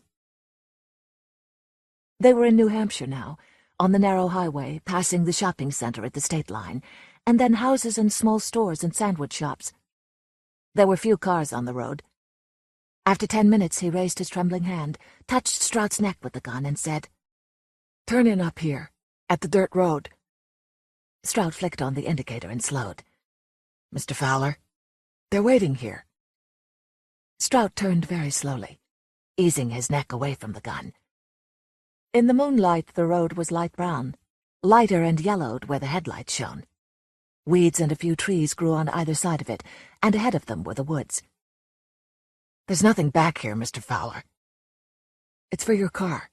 They were in New Hampshire now, on the narrow highway, passing the shopping center at the state line, and then houses and small stores and sandwich shops. There were few cars on the road. After 10 minutes he raised his trembling hand, touched Strout's neck with the gun, and said, Turn in up here, at the dirt road. Stroud flicked on the indicator and slowed. Mr. Fowler, they're waiting here. Stroud turned very slowly, easing his neck away from the gun. In the moonlight, the road was light brown, lighter and yellowed where the headlights shone. Weeds and a few trees grew on either side of it, and ahead of them were the woods. There's nothing back here, Mr. Fowler. It's for your car.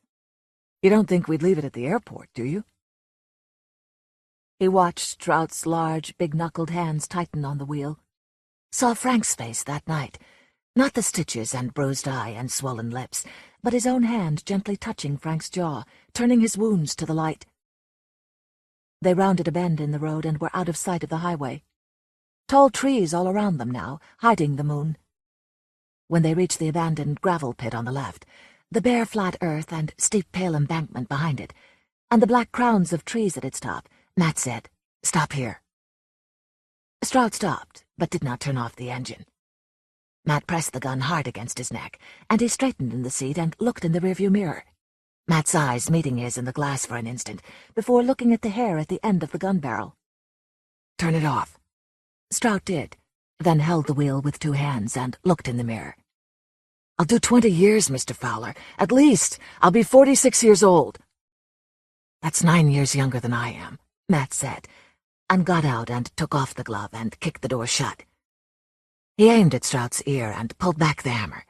You don't think we'd leave it at the airport, do you? He watched Stroud's large, big-knuckled hands tighten on the wheel. Saw Frank's face that night, not the stitches and bruised eye and swollen lips, but his own hand gently touching Frank's jaw, turning his wounds to the light. They rounded a bend in the road and were out of sight of the highway. Tall trees all around them now, hiding the moon. When they reached the abandoned gravel pit on the left, the bare flat earth and steep pale embankment behind it, and the black crowns of trees at its top, Matt said, "Stop here." Stroud stopped, but did not turn off the engine. Matt pressed the gun hard against his neck, and he straightened in the seat and looked in the rearview mirror. Matt's eyes meeting his in the glass for an instant, before looking at the hair at the end of the gun barrel. Turn it off. Stroud did, then held the wheel with two hands and looked in the mirror. I'll do 20 years, Mr. Fowler. At least. I'll be 46 years old. That's 9 years younger than I am, Matt said, and got out and took off the glove and kicked the door shut. He aimed at Stroud's ear and pulled back the hammer.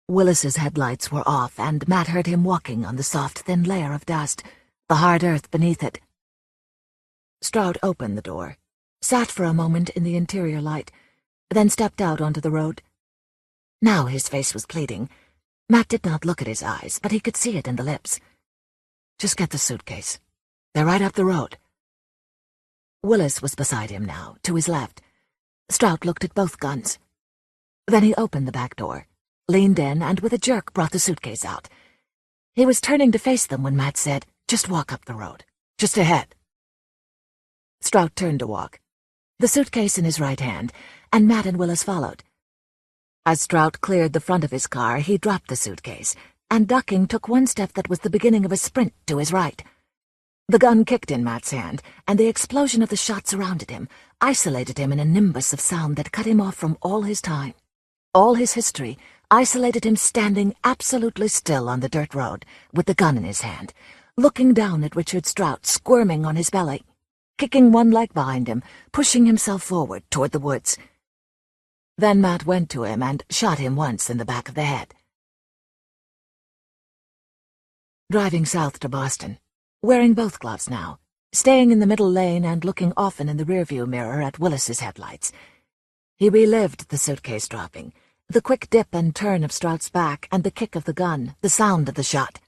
Willis's headlights were off, and Matt heard him walking on the soft, thin layer of dust, the hard earth beneath it. Stroud opened the door, sat for a moment in the interior light, then stepped out onto the road. Now his face was pleading. Matt did not look at his eyes, but he could see it in the lips. Just get the suitcase. They're right up the road. Willis was beside him now, to his left. Stroud looked at both guns. Then he opened the back door, leaned in, and with a jerk brought the suitcase out. He was turning to face them when Matt said, "Just walk up the road. Just ahead." Stroud turned to walk, the suitcase in his right hand, and Matt and Willis followed. As Stroud cleared the front of his car, he dropped the suitcase, and ducking took one step that was the beginning of a sprint to his right. The gun kicked in Matt's hand, and the explosion of the shot surrounded him, isolated him in a nimbus of sound that cut him off from all his time, all his history, isolated him standing absolutely still on the dirt road, with the gun in his hand, looking down at Richard Stroud squirming on his belly, kicking one leg behind him, pushing himself forward toward the woods. Then Matt went to him and shot him once in the back of the head. Driving south to Boston, wearing both gloves now, staying in the middle lane and looking often in the rearview mirror at Willis's headlights, he relived the suitcase dropping, the quick dip and turn of Stroud's back and the kick of the gun, the sound of the shot.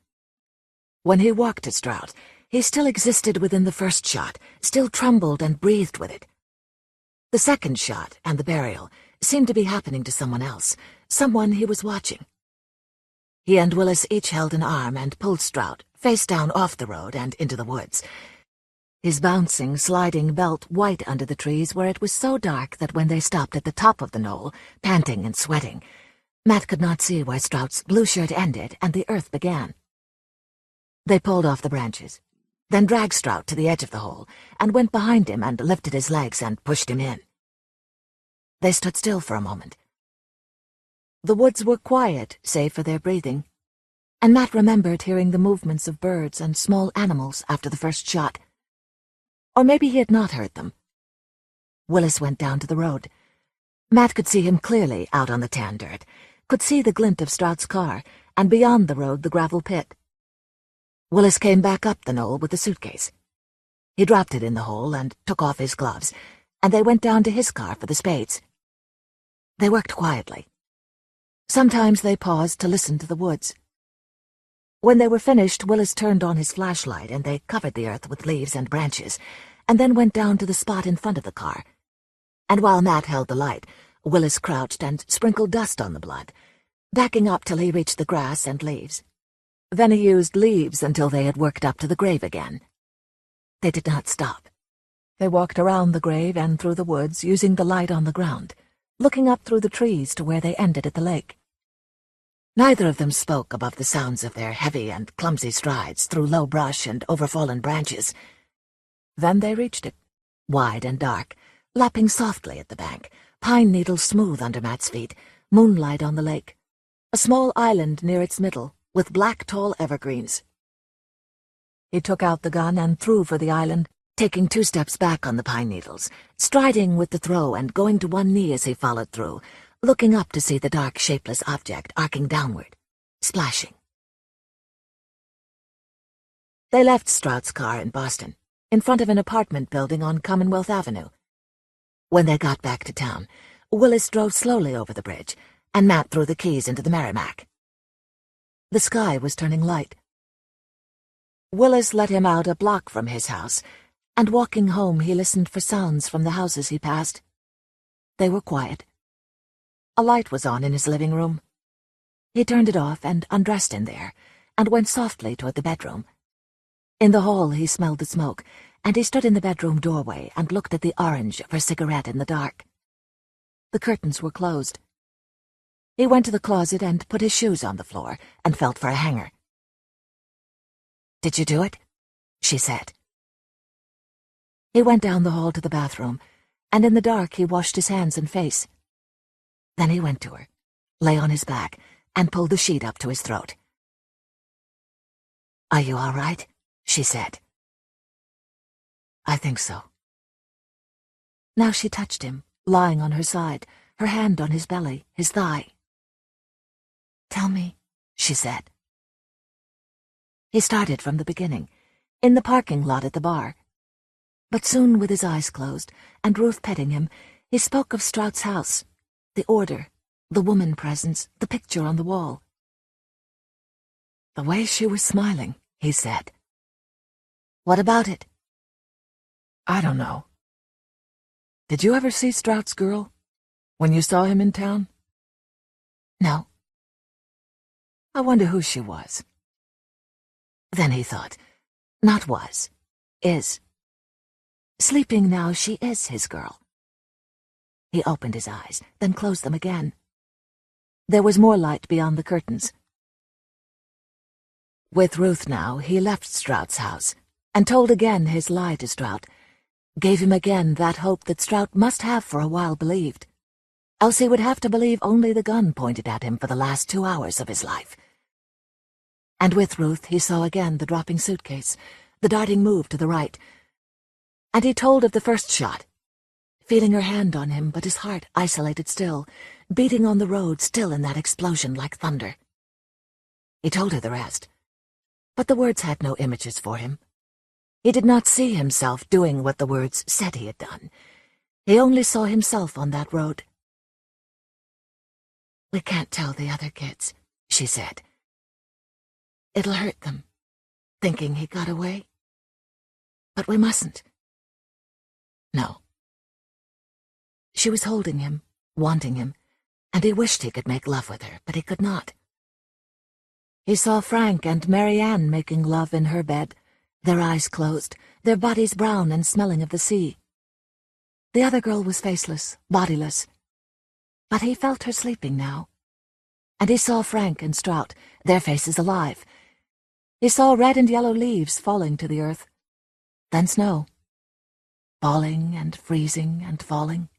When he walked to Stroud, he still existed within the first shot, still trembled and breathed with it. The second shot and the burial seemed to be happening to someone else, someone he was watching. He and Willis each held an arm and pulled Stroud, face down off the road and into the woods, his bouncing, sliding belt white under the trees where it was so dark that when they stopped at the top of the knoll, panting and sweating, Matt could not see where Stroud's blue shirt ended and the earth began. They pulled off the branches, then dragged Stroud to the edge of the hole, and went behind him and lifted his legs and pushed him in. They stood still for a moment. The woods were quiet, save for their breathing, and Matt remembered hearing the movements of birds and small animals after the first shot. Or maybe he had not heard them. Willis went down to the road. Matt could see him clearly out on the tan dirt, could see the glint of Stroud's car, and beyond the road the gravel pit. Willis came back up the knoll with the suitcase. He dropped it in the hole and took off his gloves, and they went down to his car for the spades. They worked quietly. Sometimes they paused to listen to the woods. When they were finished, Willis turned on his flashlight and they covered the earth with leaves and branches, and then went down to the spot in front of the car. And while Matt held the light, Willis crouched and sprinkled dust on the blood, backing up till he reached the grass and leaves. Then he used leaves until they had worked up to the grave again. They did not stop. They walked around the grave and through the woods, using the light on the ground, looking up through the trees to where they ended at the lake. Neither of them spoke above the sounds of their heavy and clumsy strides through low brush and overfallen branches. Then they reached it, wide and dark, lapping softly at the bank, pine needles smooth under Matt's feet, moonlight on the lake, a small island near its middle, with black tall evergreens. He took out the gun and threw for the island, taking 2 steps back on the pine needles, striding with the throw and going to one knee as he followed through, looking up to see the dark, shapeless object arcing downward, splashing. They left Strout's car in Boston, in front of an apartment building on Commonwealth Avenue. When they got back to town, Willis drove slowly over the bridge, and Matt threw the keys into the Merrimack. The sky was turning light. Willis let him out a block from his house, and walking home he listened for sounds from the houses he passed. They were quiet. A light was on in his living room. He turned it off and undressed in there, and went softly toward the bedroom. In the hall he smelled the smoke, and he stood in the bedroom doorway and looked at the orange of her cigarette in the dark. The curtains were closed. He went to the closet and put his shoes on the floor and felt for a hanger. "Did you do it?" she said. He went down the hall to the bathroom, and in the dark he washed his hands and face. Then he went to her, lay on his back, and pulled the sheet up to his throat. "Are you all right?" she said. "I think so." Now she touched him, lying on her side, her hand on his belly, his thigh. "Tell me," she said. He started from the beginning, in the parking lot at the bar. But soon, with his eyes closed, and Ruth petting him, he spoke of Strout's house, the order, the woman presence, the picture on the wall. "The way she was smiling," he said. "What about it?" "I don't know. Did you ever see Strout's girl, when you saw him in town?" "No." "I wonder who she was." Then he thought, not was, is. Sleeping now, she is his girl. He opened his eyes, then closed them again. There was more light beyond the curtains. With Ruth now, he left Strout's house, and told again his lie to Strout, gave him again that hope that Strout must have for a while believed, else he would have to believe only the gun pointed at him for the last 2 hours of his life. And with Ruth he saw again the dropping suitcase, the darting move to the right, and he told of the first shot, feeling her hand on him, but his heart isolated still, beating on the road still in that explosion like thunder. He told her the rest, but the words had no images for him. He did not see himself doing what the words said he had done. He only saw himself on that road. "We can't tell the other kids," she said. "It'll hurt them, thinking he got away. But we mustn't." "No." She was holding him, wanting him, and he wished he could make love with her, but he could not. He saw Frank and Mary Ann making love in her bed, their eyes closed, their bodies brown and smelling of the sea. The other girl was faceless, bodiless, but he felt her sleeping now. And he saw Frank and Strout, their faces alive. He saw red and yellow leaves falling to the earth, then snow, falling and freezing and falling.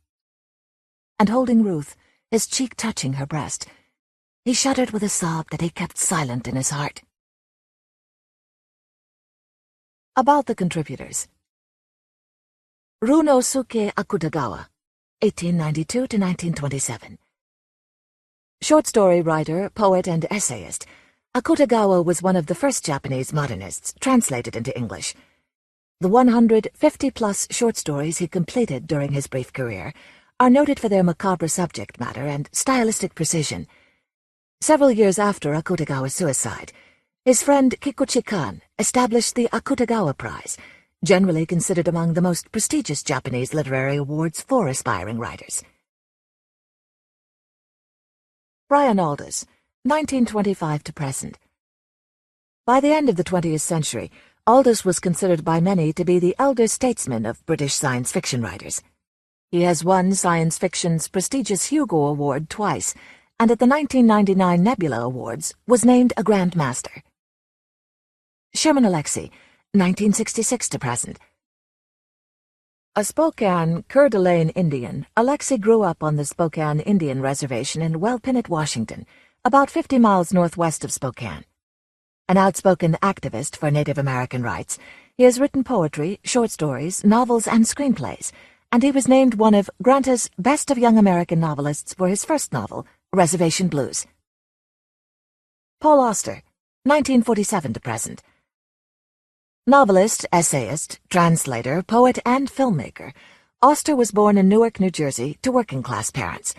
And holding Ruth, his cheek touching her breast, he shuddered with a sob that he kept silent in his heart. About the contributors. Ryunosuke Akutagawa, 1892 to 1927. Short story writer, poet, and essayist, Akutagawa was one of the first Japanese modernists translated into English. The 150-plus short stories he completed during his brief career are noted for their macabre subject matter and stylistic precision. Several years after Akutagawa's suicide, his friend Kikuchi-kan established the Akutagawa Prize, generally considered among the most prestigious Japanese literary awards for aspiring writers. Brian Aldiss, 1925 to present. By the end of the 20th century, Aldiss was considered by many to be the elder statesman of British science fiction writers. He has won science fiction's prestigious Hugo Award twice, and at the 1999 Nebula Awards was named a Grand Master. Sherman Alexie, 1966 to present. A Spokane, Coeur d'Alene Indian, Alexie grew up on the Spokane Indian Reservation in Wellpinit, Washington, about 50 miles northwest of Spokane. An outspoken activist for Native American rights, he has written poetry, short stories, novels, and screenplays, and he was named one of Granta's Best of Young American Novelists for his first novel, Reservation Blues. Paul Auster, 1947 to present. Novelist, essayist, translator, poet, and filmmaker, Auster was born in Newark, New Jersey, to working-class parents.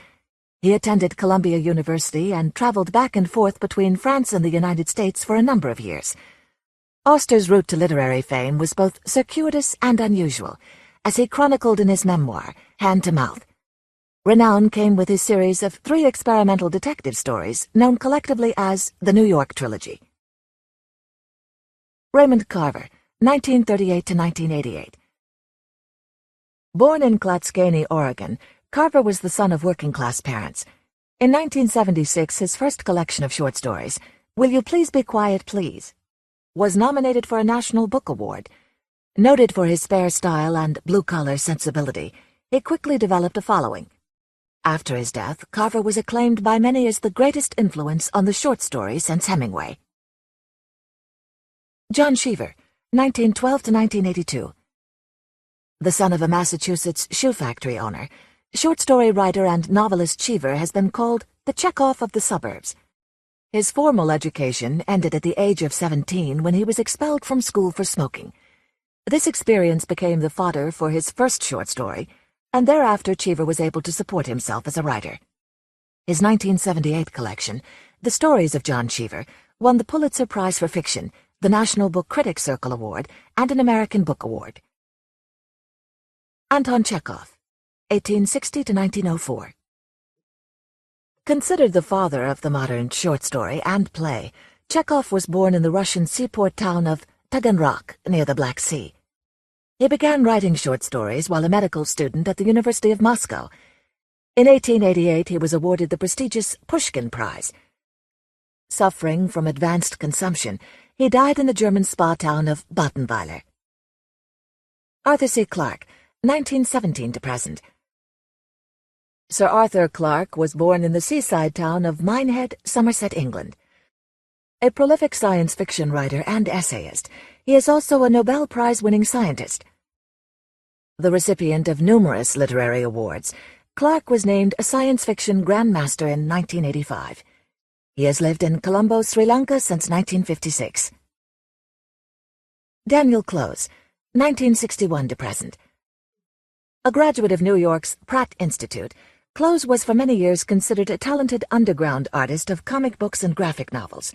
He attended Columbia University and traveled back and forth between France and the United States for a number of years. Auster's route to literary fame was both circuitous and unusual, as he chronicled in his memoir, Hand to Mouth. Renown came with his series of 3 experimental detective stories known collectively as the New York Trilogy. Raymond Carver, 1938 to 1988. Born in Clatskanie, Oregon, Carver was the son of working-class parents. In 1976, his first collection of short stories, Will You Please Be Quiet, Please?, was nominated for a National Book Award. Noted for his spare style and blue-collar sensibility, he quickly developed a following. After his death, Carver was acclaimed by many as the greatest influence on the short story since Hemingway. John Cheever, 1912 to 1982. The son of a Massachusetts shoe factory owner, short story writer and novelist Cheever has been called the Chekhov of the suburbs. His formal education ended at the age of 17 when he was expelled from school for smoking. This experience became the fodder for his first short story, and thereafter Cheever was able to support himself as a writer. His 1978 collection, The Stories of John Cheever, won the Pulitzer Prize for Fiction, the National Book Critics Circle Award, and an American Book Award. Anton Chekhov, 1860 to 1904. Considered the father of the modern short story and play, Chekhov was born in the Russian seaport town of Taganrog, near the Black Sea. He began writing short stories while a medical student at the University of Moscow. In 1888, he was awarded the prestigious Pushkin Prize. Suffering from advanced consumption, he died in the German spa town of Battenweiler. Arthur C. Clarke, 1917 to present. Sir Arthur Clarke was born in the seaside town of Minehead, Somerset, England. A prolific science fiction writer and essayist, he is also a Nobel Prize-winning scientist. The recipient of numerous literary awards, Clarke was named a science fiction Grand Master in 1985. He has lived in Colombo, Sri Lanka since 1956. Daniel Clowes, 1961 to present. A graduate of New York's Pratt Institute, Clowes was for many years considered a talented underground artist of comic books and graphic novels.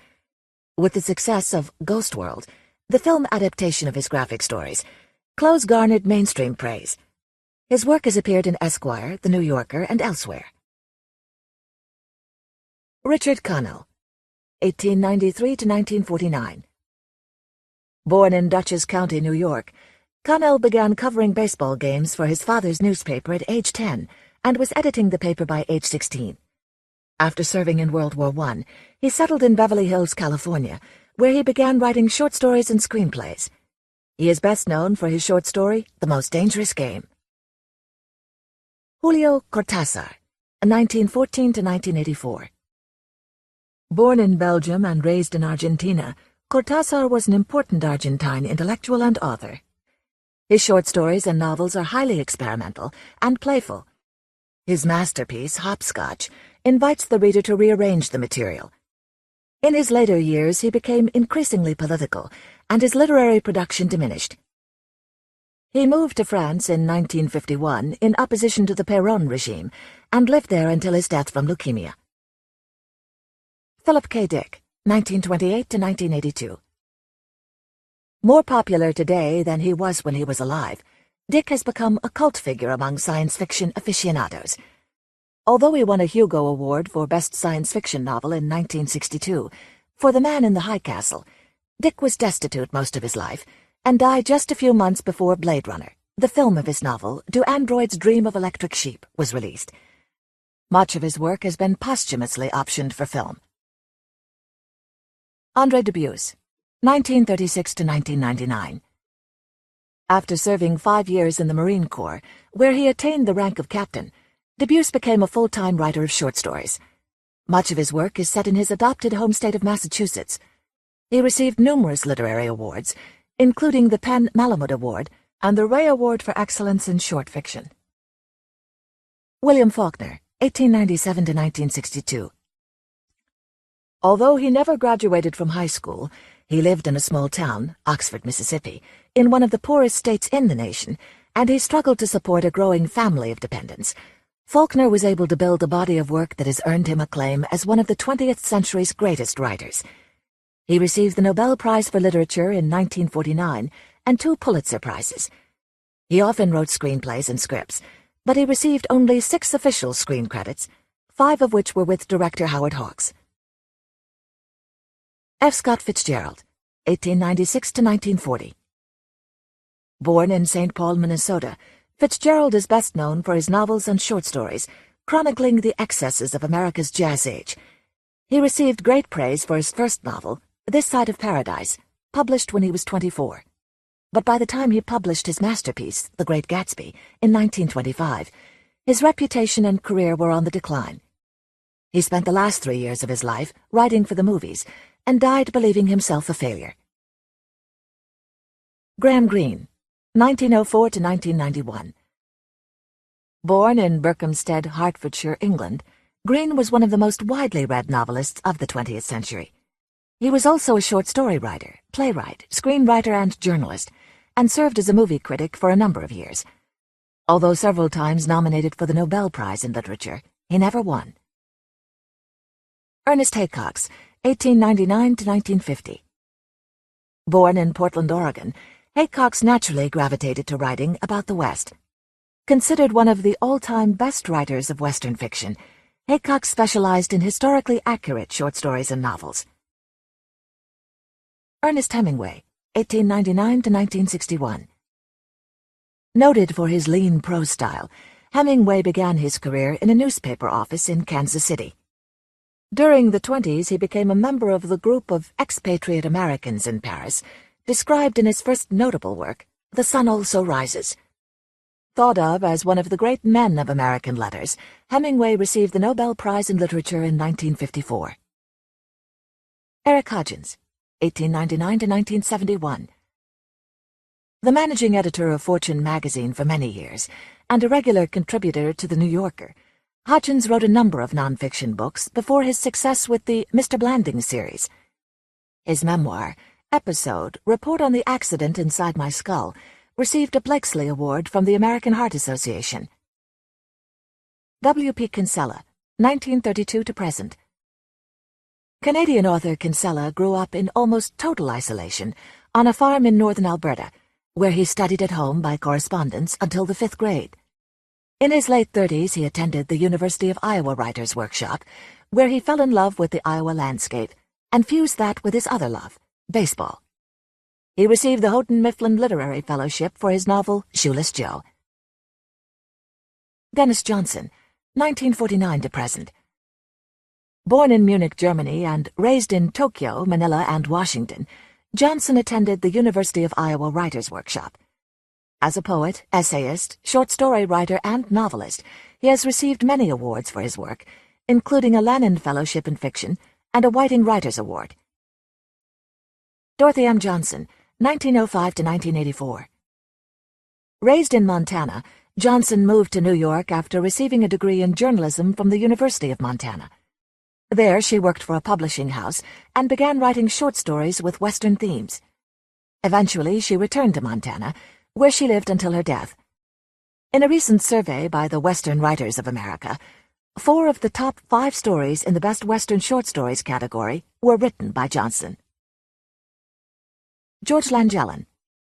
With the success of Ghost World, the film adaptation of his graphic stories, Clowes garnered mainstream praise. His work has appeared in Esquire, The New Yorker, and elsewhere. Richard Connell, 1893 to 1949. Born in Dutchess County, New York, Connell began covering baseball games for his father's newspaper at age 10 and was editing the paper by age 16. After serving in World War I, he settled in Beverly Hills, California, where he began writing short stories and screenplays. He is best known for his short story, The Most Dangerous Game. Julio Cortázar, 1914 to 1984. Born in Belgium and raised in Argentina, Cortázar was an important Argentine intellectual and author. His short stories and novels are highly experimental and playful. His masterpiece, Hopscotch, invites the reader to rearrange the material. In his later years, he became increasingly political, and his literary production diminished. He moved to France in 1951 in opposition to the Péron regime, and lived there until his death from leukemia. Philip K. Dick, 1928 to 1982. More popular today than he was when he was alive, Dick has become a cult figure among science fiction aficionados. Although he won a Hugo Award for Best Science Fiction Novel in 1962, for The Man in the High Castle, Dick was destitute most of his life and died just a few months before Blade Runner, the film of his novel, Do Androids Dream of Electric Sheep, was released. Much of his work has been posthumously optioned for film. André Dubus, 1936 to 1999. After serving 5 years in the Marine Corps, where he attained the rank of captain, Dubus became a full-time writer of short stories. Much of his work is set in his adopted home state of Massachusetts. He received numerous literary awards, including the Penn Malamud Award and the Ray Award for Excellence in Short Fiction. William Faulkner, 1897 to 1962. Although he never graduated from high school, he lived in a small town, Oxford, Mississippi, in one of the poorest states in the nation, and he struggled to support a growing family of dependents. Faulkner was able to build a body of work that has earned him acclaim as one of the 20th century's greatest writers. He received the Nobel Prize for Literature in 1949 and 2 Pulitzer Prizes. He often wrote screenplays and scripts, but he received only 6 official screen credits, 5 of which were with director Howard Hawks. F. Scott Fitzgerald, 1896 to 1940. Born in St. Paul, Minnesota, Fitzgerald is best known for his novels and short stories, chronicling the excesses of America's Jazz Age. He received great praise for his first novel, This Side of Paradise, published when he was 24. But by the time he published his masterpiece, The Great Gatsby, in 1925, his reputation and career were on the decline. He spent the last 3 years of his life writing for the movies, and died believing himself a failure. Graham Greene, 1904 to 1991. Born in Berkhamsted, Hertfordshire, England, Greene was one of the most widely read novelists of the 20th century. He was also a short story writer, playwright, screenwriter, and journalist, and served as a movie critic for a number of years. Although several times nominated for the Nobel Prize in Literature, he never won. Ernest Haycox, 1899 to 1950. Born in Portland, Oregon, Haycox naturally gravitated to writing about the West. Considered one of the all-time best writers of Western fiction, Haycox specialized in historically accurate short stories and novels. Ernest Hemingway, 1899 to 1961. Noted for his lean prose style, Hemingway began his career in a newspaper office in Kansas City. During the 1920s, he became a member of the group of expatriate Americans in Paris, described in his first notable work, The Sun Also Rises. Thought of as one of the great men of American letters, Hemingway received the Nobel Prize in Literature in 1954. Eric Hodgins, 1899 to 1971. The managing editor of Fortune magazine for many years, and a regular contributor to The New Yorker, Hodgins wrote a number of nonfiction books before his success with the Mr. Blanding series. His memoir, Episode, Report on the Accident Inside My Skull, received a Blakesley Award from the American Heart Association. W. P. Kinsella, 1932 to present. Canadian author Kinsella grew up in almost total isolation on a farm in northern Alberta, where he studied at home by correspondence until the 5th grade. In his late 30s, he attended the University of Iowa Writers' Workshop, where he fell in love with the Iowa landscape and fused that with his other love, baseball. He received the Houghton Mifflin Literary Fellowship for his novel Shoeless Joe. Denis Johnson, 1949 to present. Born in Munich, Germany, and raised in Tokyo, Manila, and Washington, Johnson attended the University of Iowa Writers' Workshop. As a poet, essayist, short story writer, and novelist, he has received many awards for his work, including a Lannan Fellowship in Fiction and a Whiting Writers' Award. Dorothy M. Johnson, 1905 to 1984. Raised in Montana, Johnson moved to New York after receiving a degree in journalism from the University of Montana. There she worked for a publishing house and began writing short stories with Western themes. Eventually, she returned to Montana, where she lived until her death. In a recent survey by the Western Writers of America, 4 of the top 5 stories in the Best Western Short Stories category were written by Johnson. George Langellin,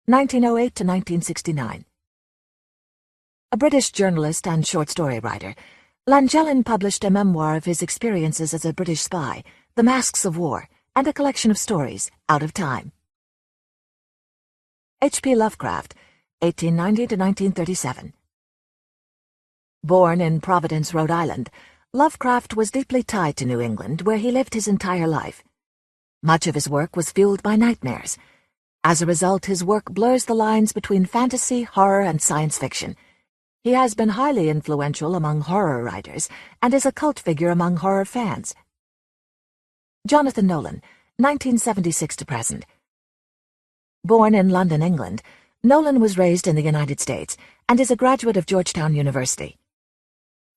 1908 to 1969. A British journalist and short story writer, Langellin published a memoir of his experiences as a British spy, The Masks of War, and a collection of stories, Out of Time. H.P. Lovecraft, 1890 to 1937. Born in Providence, Rhode Island, Lovecraft was deeply tied to New England, where he lived his entire life. Much of his work was fueled by nightmares. As a result, his work blurs the lines between fantasy, horror, and science fiction. He has been highly influential among horror writers and is a cult figure among horror fans. Jonathon Nolan, 1976 to present. Born in London, England, Nolan was raised in the United States and is a graduate of Georgetown University.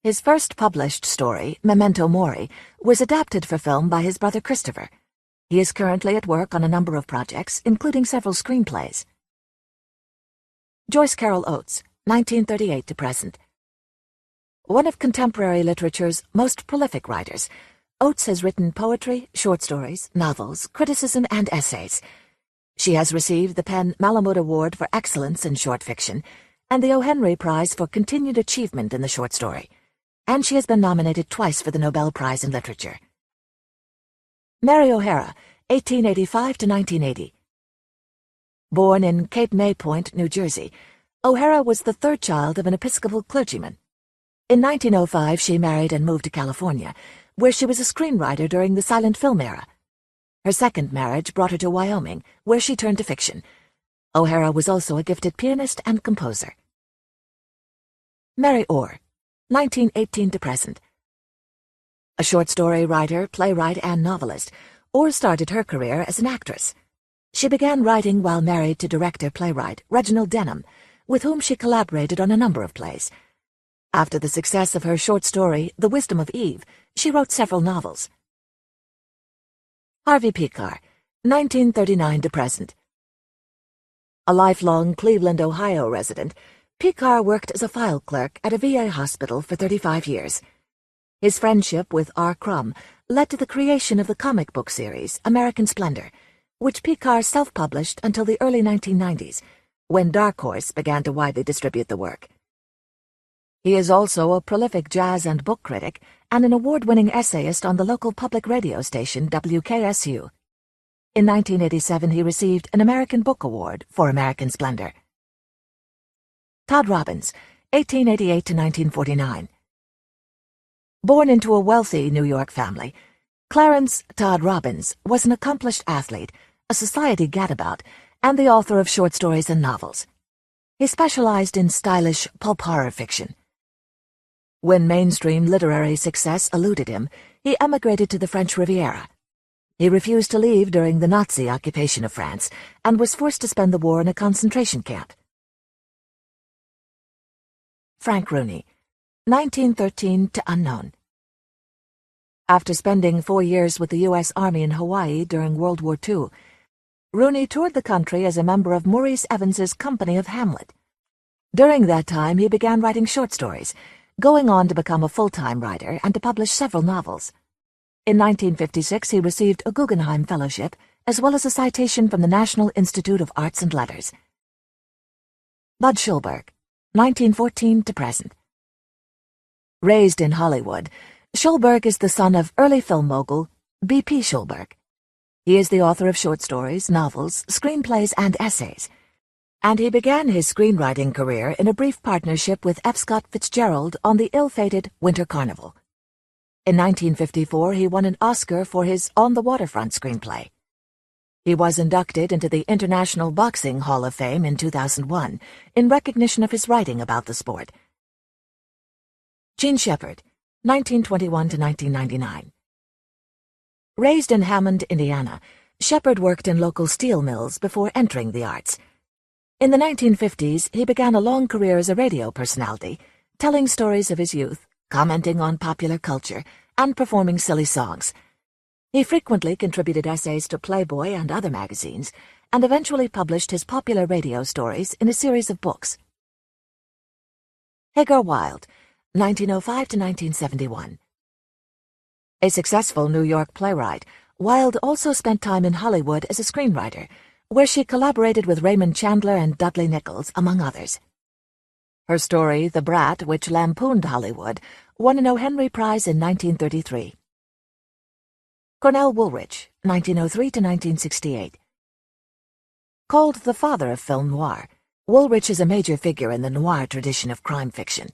His first published story, Memento Mori, was adapted for film by his brother Christopher. He is currently at work on a number of projects, including several screenplays. Joyce Carol Oates, 1938 to present. One of contemporary literature's most prolific writers, Oates has written poetry, short stories, novels, criticism, and essays. She has received the PEN Malamud Award for Excellence in Short Fiction and the O. Henry Prize for Continued Achievement in the Short Story, and she has been nominated twice for the Nobel Prize in Literature. Mary O'Hara, 1885 to 1980. Born in Cape May Point, New Jersey, O'Hara was the third child of an Episcopal clergyman. In 1905, she married and moved to California, where she was a screenwriter during the silent film era. Her second marriage brought her to Wyoming, where she turned to fiction. O'Hara was also a gifted pianist and composer. Mary Orr, 1918 to present. A short story writer, playwright, and novelist, Orr started her career as an actress. She began writing while married to director-playwright Reginald Denham, with whom she collaborated on a number of plays. After the success of her short story, The Wisdom of Eve, she wrote several novels. Harvey Pekar, 1939 to present. A lifelong Cleveland, Ohio resident, Pekar worked as a file clerk at a VA hospital for 35 years. His friendship with R. Crumb led to the creation of the comic book series American Splendor, which Pekar self-published until the early 1990s, when Dark Horse began to widely distribute the work. He is also a prolific jazz and book critic and an award-winning essayist on the local public radio station WKSU. In 1987, he received an American Book Award for American Splendor. Todd Robbins, 1888 to 1949. Born into a wealthy New York family, Clarence Todd Robbins was an accomplished athlete, a society gadabout, and the author of short stories and novels. He specialized in stylish pulp horror fiction. When mainstream literary success eluded him, he emigrated to the French Riviera. He refused to leave during the Nazi occupation of France and was forced to spend the war in a concentration camp. Frank Rooney, 1913 to unknown. After spending 4 years with the U.S. Army in Hawaii during World War II, Rooney toured the country as a member of Maurice Evans's company of Hamlet. During that time, he began writing short stories, going on to become a full-time writer and to publish several novels. In 1956, he received a Guggenheim Fellowship, as well as a citation from the National Institute of Arts and Letters. Bud Schulberg, 1914 to present. Raised in Hollywood, Schulberg is the son of early film mogul B.P. Schulberg. He is the author of short stories, novels, screenplays, and essays, and he began his screenwriting career in a brief partnership with F. Scott Fitzgerald on the ill-fated Winter Carnival. In 1954, he won an Oscar for his On the Waterfront screenplay. He was inducted into the International Boxing Hall of Fame in 2001 in recognition of his writing about the sport. Jean Shepherd, 1921 to 1999. Raised in Hammond, Indiana, Shepherd worked in local steel mills before entering the arts. In the 1950s, he began a long career as a radio personality, telling stories of his youth, commenting on popular culture, and performing silly songs. He frequently contributed essays to Playboy and other magazines, and eventually published his popular radio stories in a series of books. Hagar Wilde, 1905 to 1971. A successful New York playwright, Wilde also spent time in Hollywood as a screenwriter, where she collaborated with Raymond Chandler and Dudley Nichols, among others. Her story, The Brat, which lampooned Hollywood, won an O. Henry Prize in 1933. Cornell Woolrich, 1903 to 1968. Called the father of film noir, Woolrich is a major figure in the noir tradition of crime fiction.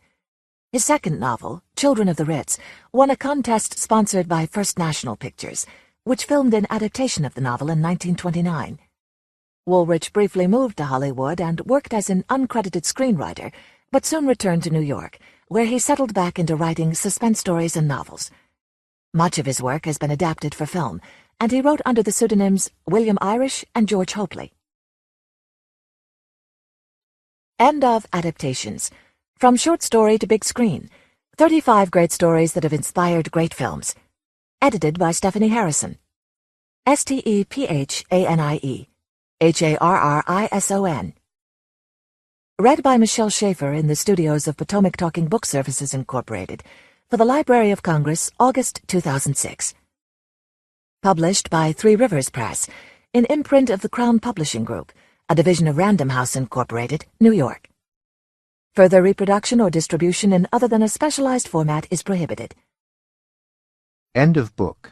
His second novel, Children of the Ritz, won a contest sponsored by First National Pictures, which filmed an adaptation of the novel in 1929. Woolrich briefly moved to Hollywood and worked as an uncredited screenwriter, but soon returned to New York, where he settled back into writing suspense stories and novels. Much of his work has been adapted for film, and he wrote under the pseudonyms William Irish and George Hopley. End of Adaptations. From short story to big screen, 35 great stories that have inspired great films. Edited by Stephanie Harrison. Stephanie Harrison. Read by Michele Schaeffer in the studios of Potomac Talking Book Services, Incorporated, for the Library of Congress, August 2006. Published by Three Rivers Press, in imprint of the Crown Publishing Group, a division of Random House, Incorporated, New York. Further reproduction or distribution in other than a specialized format is prohibited. End of book.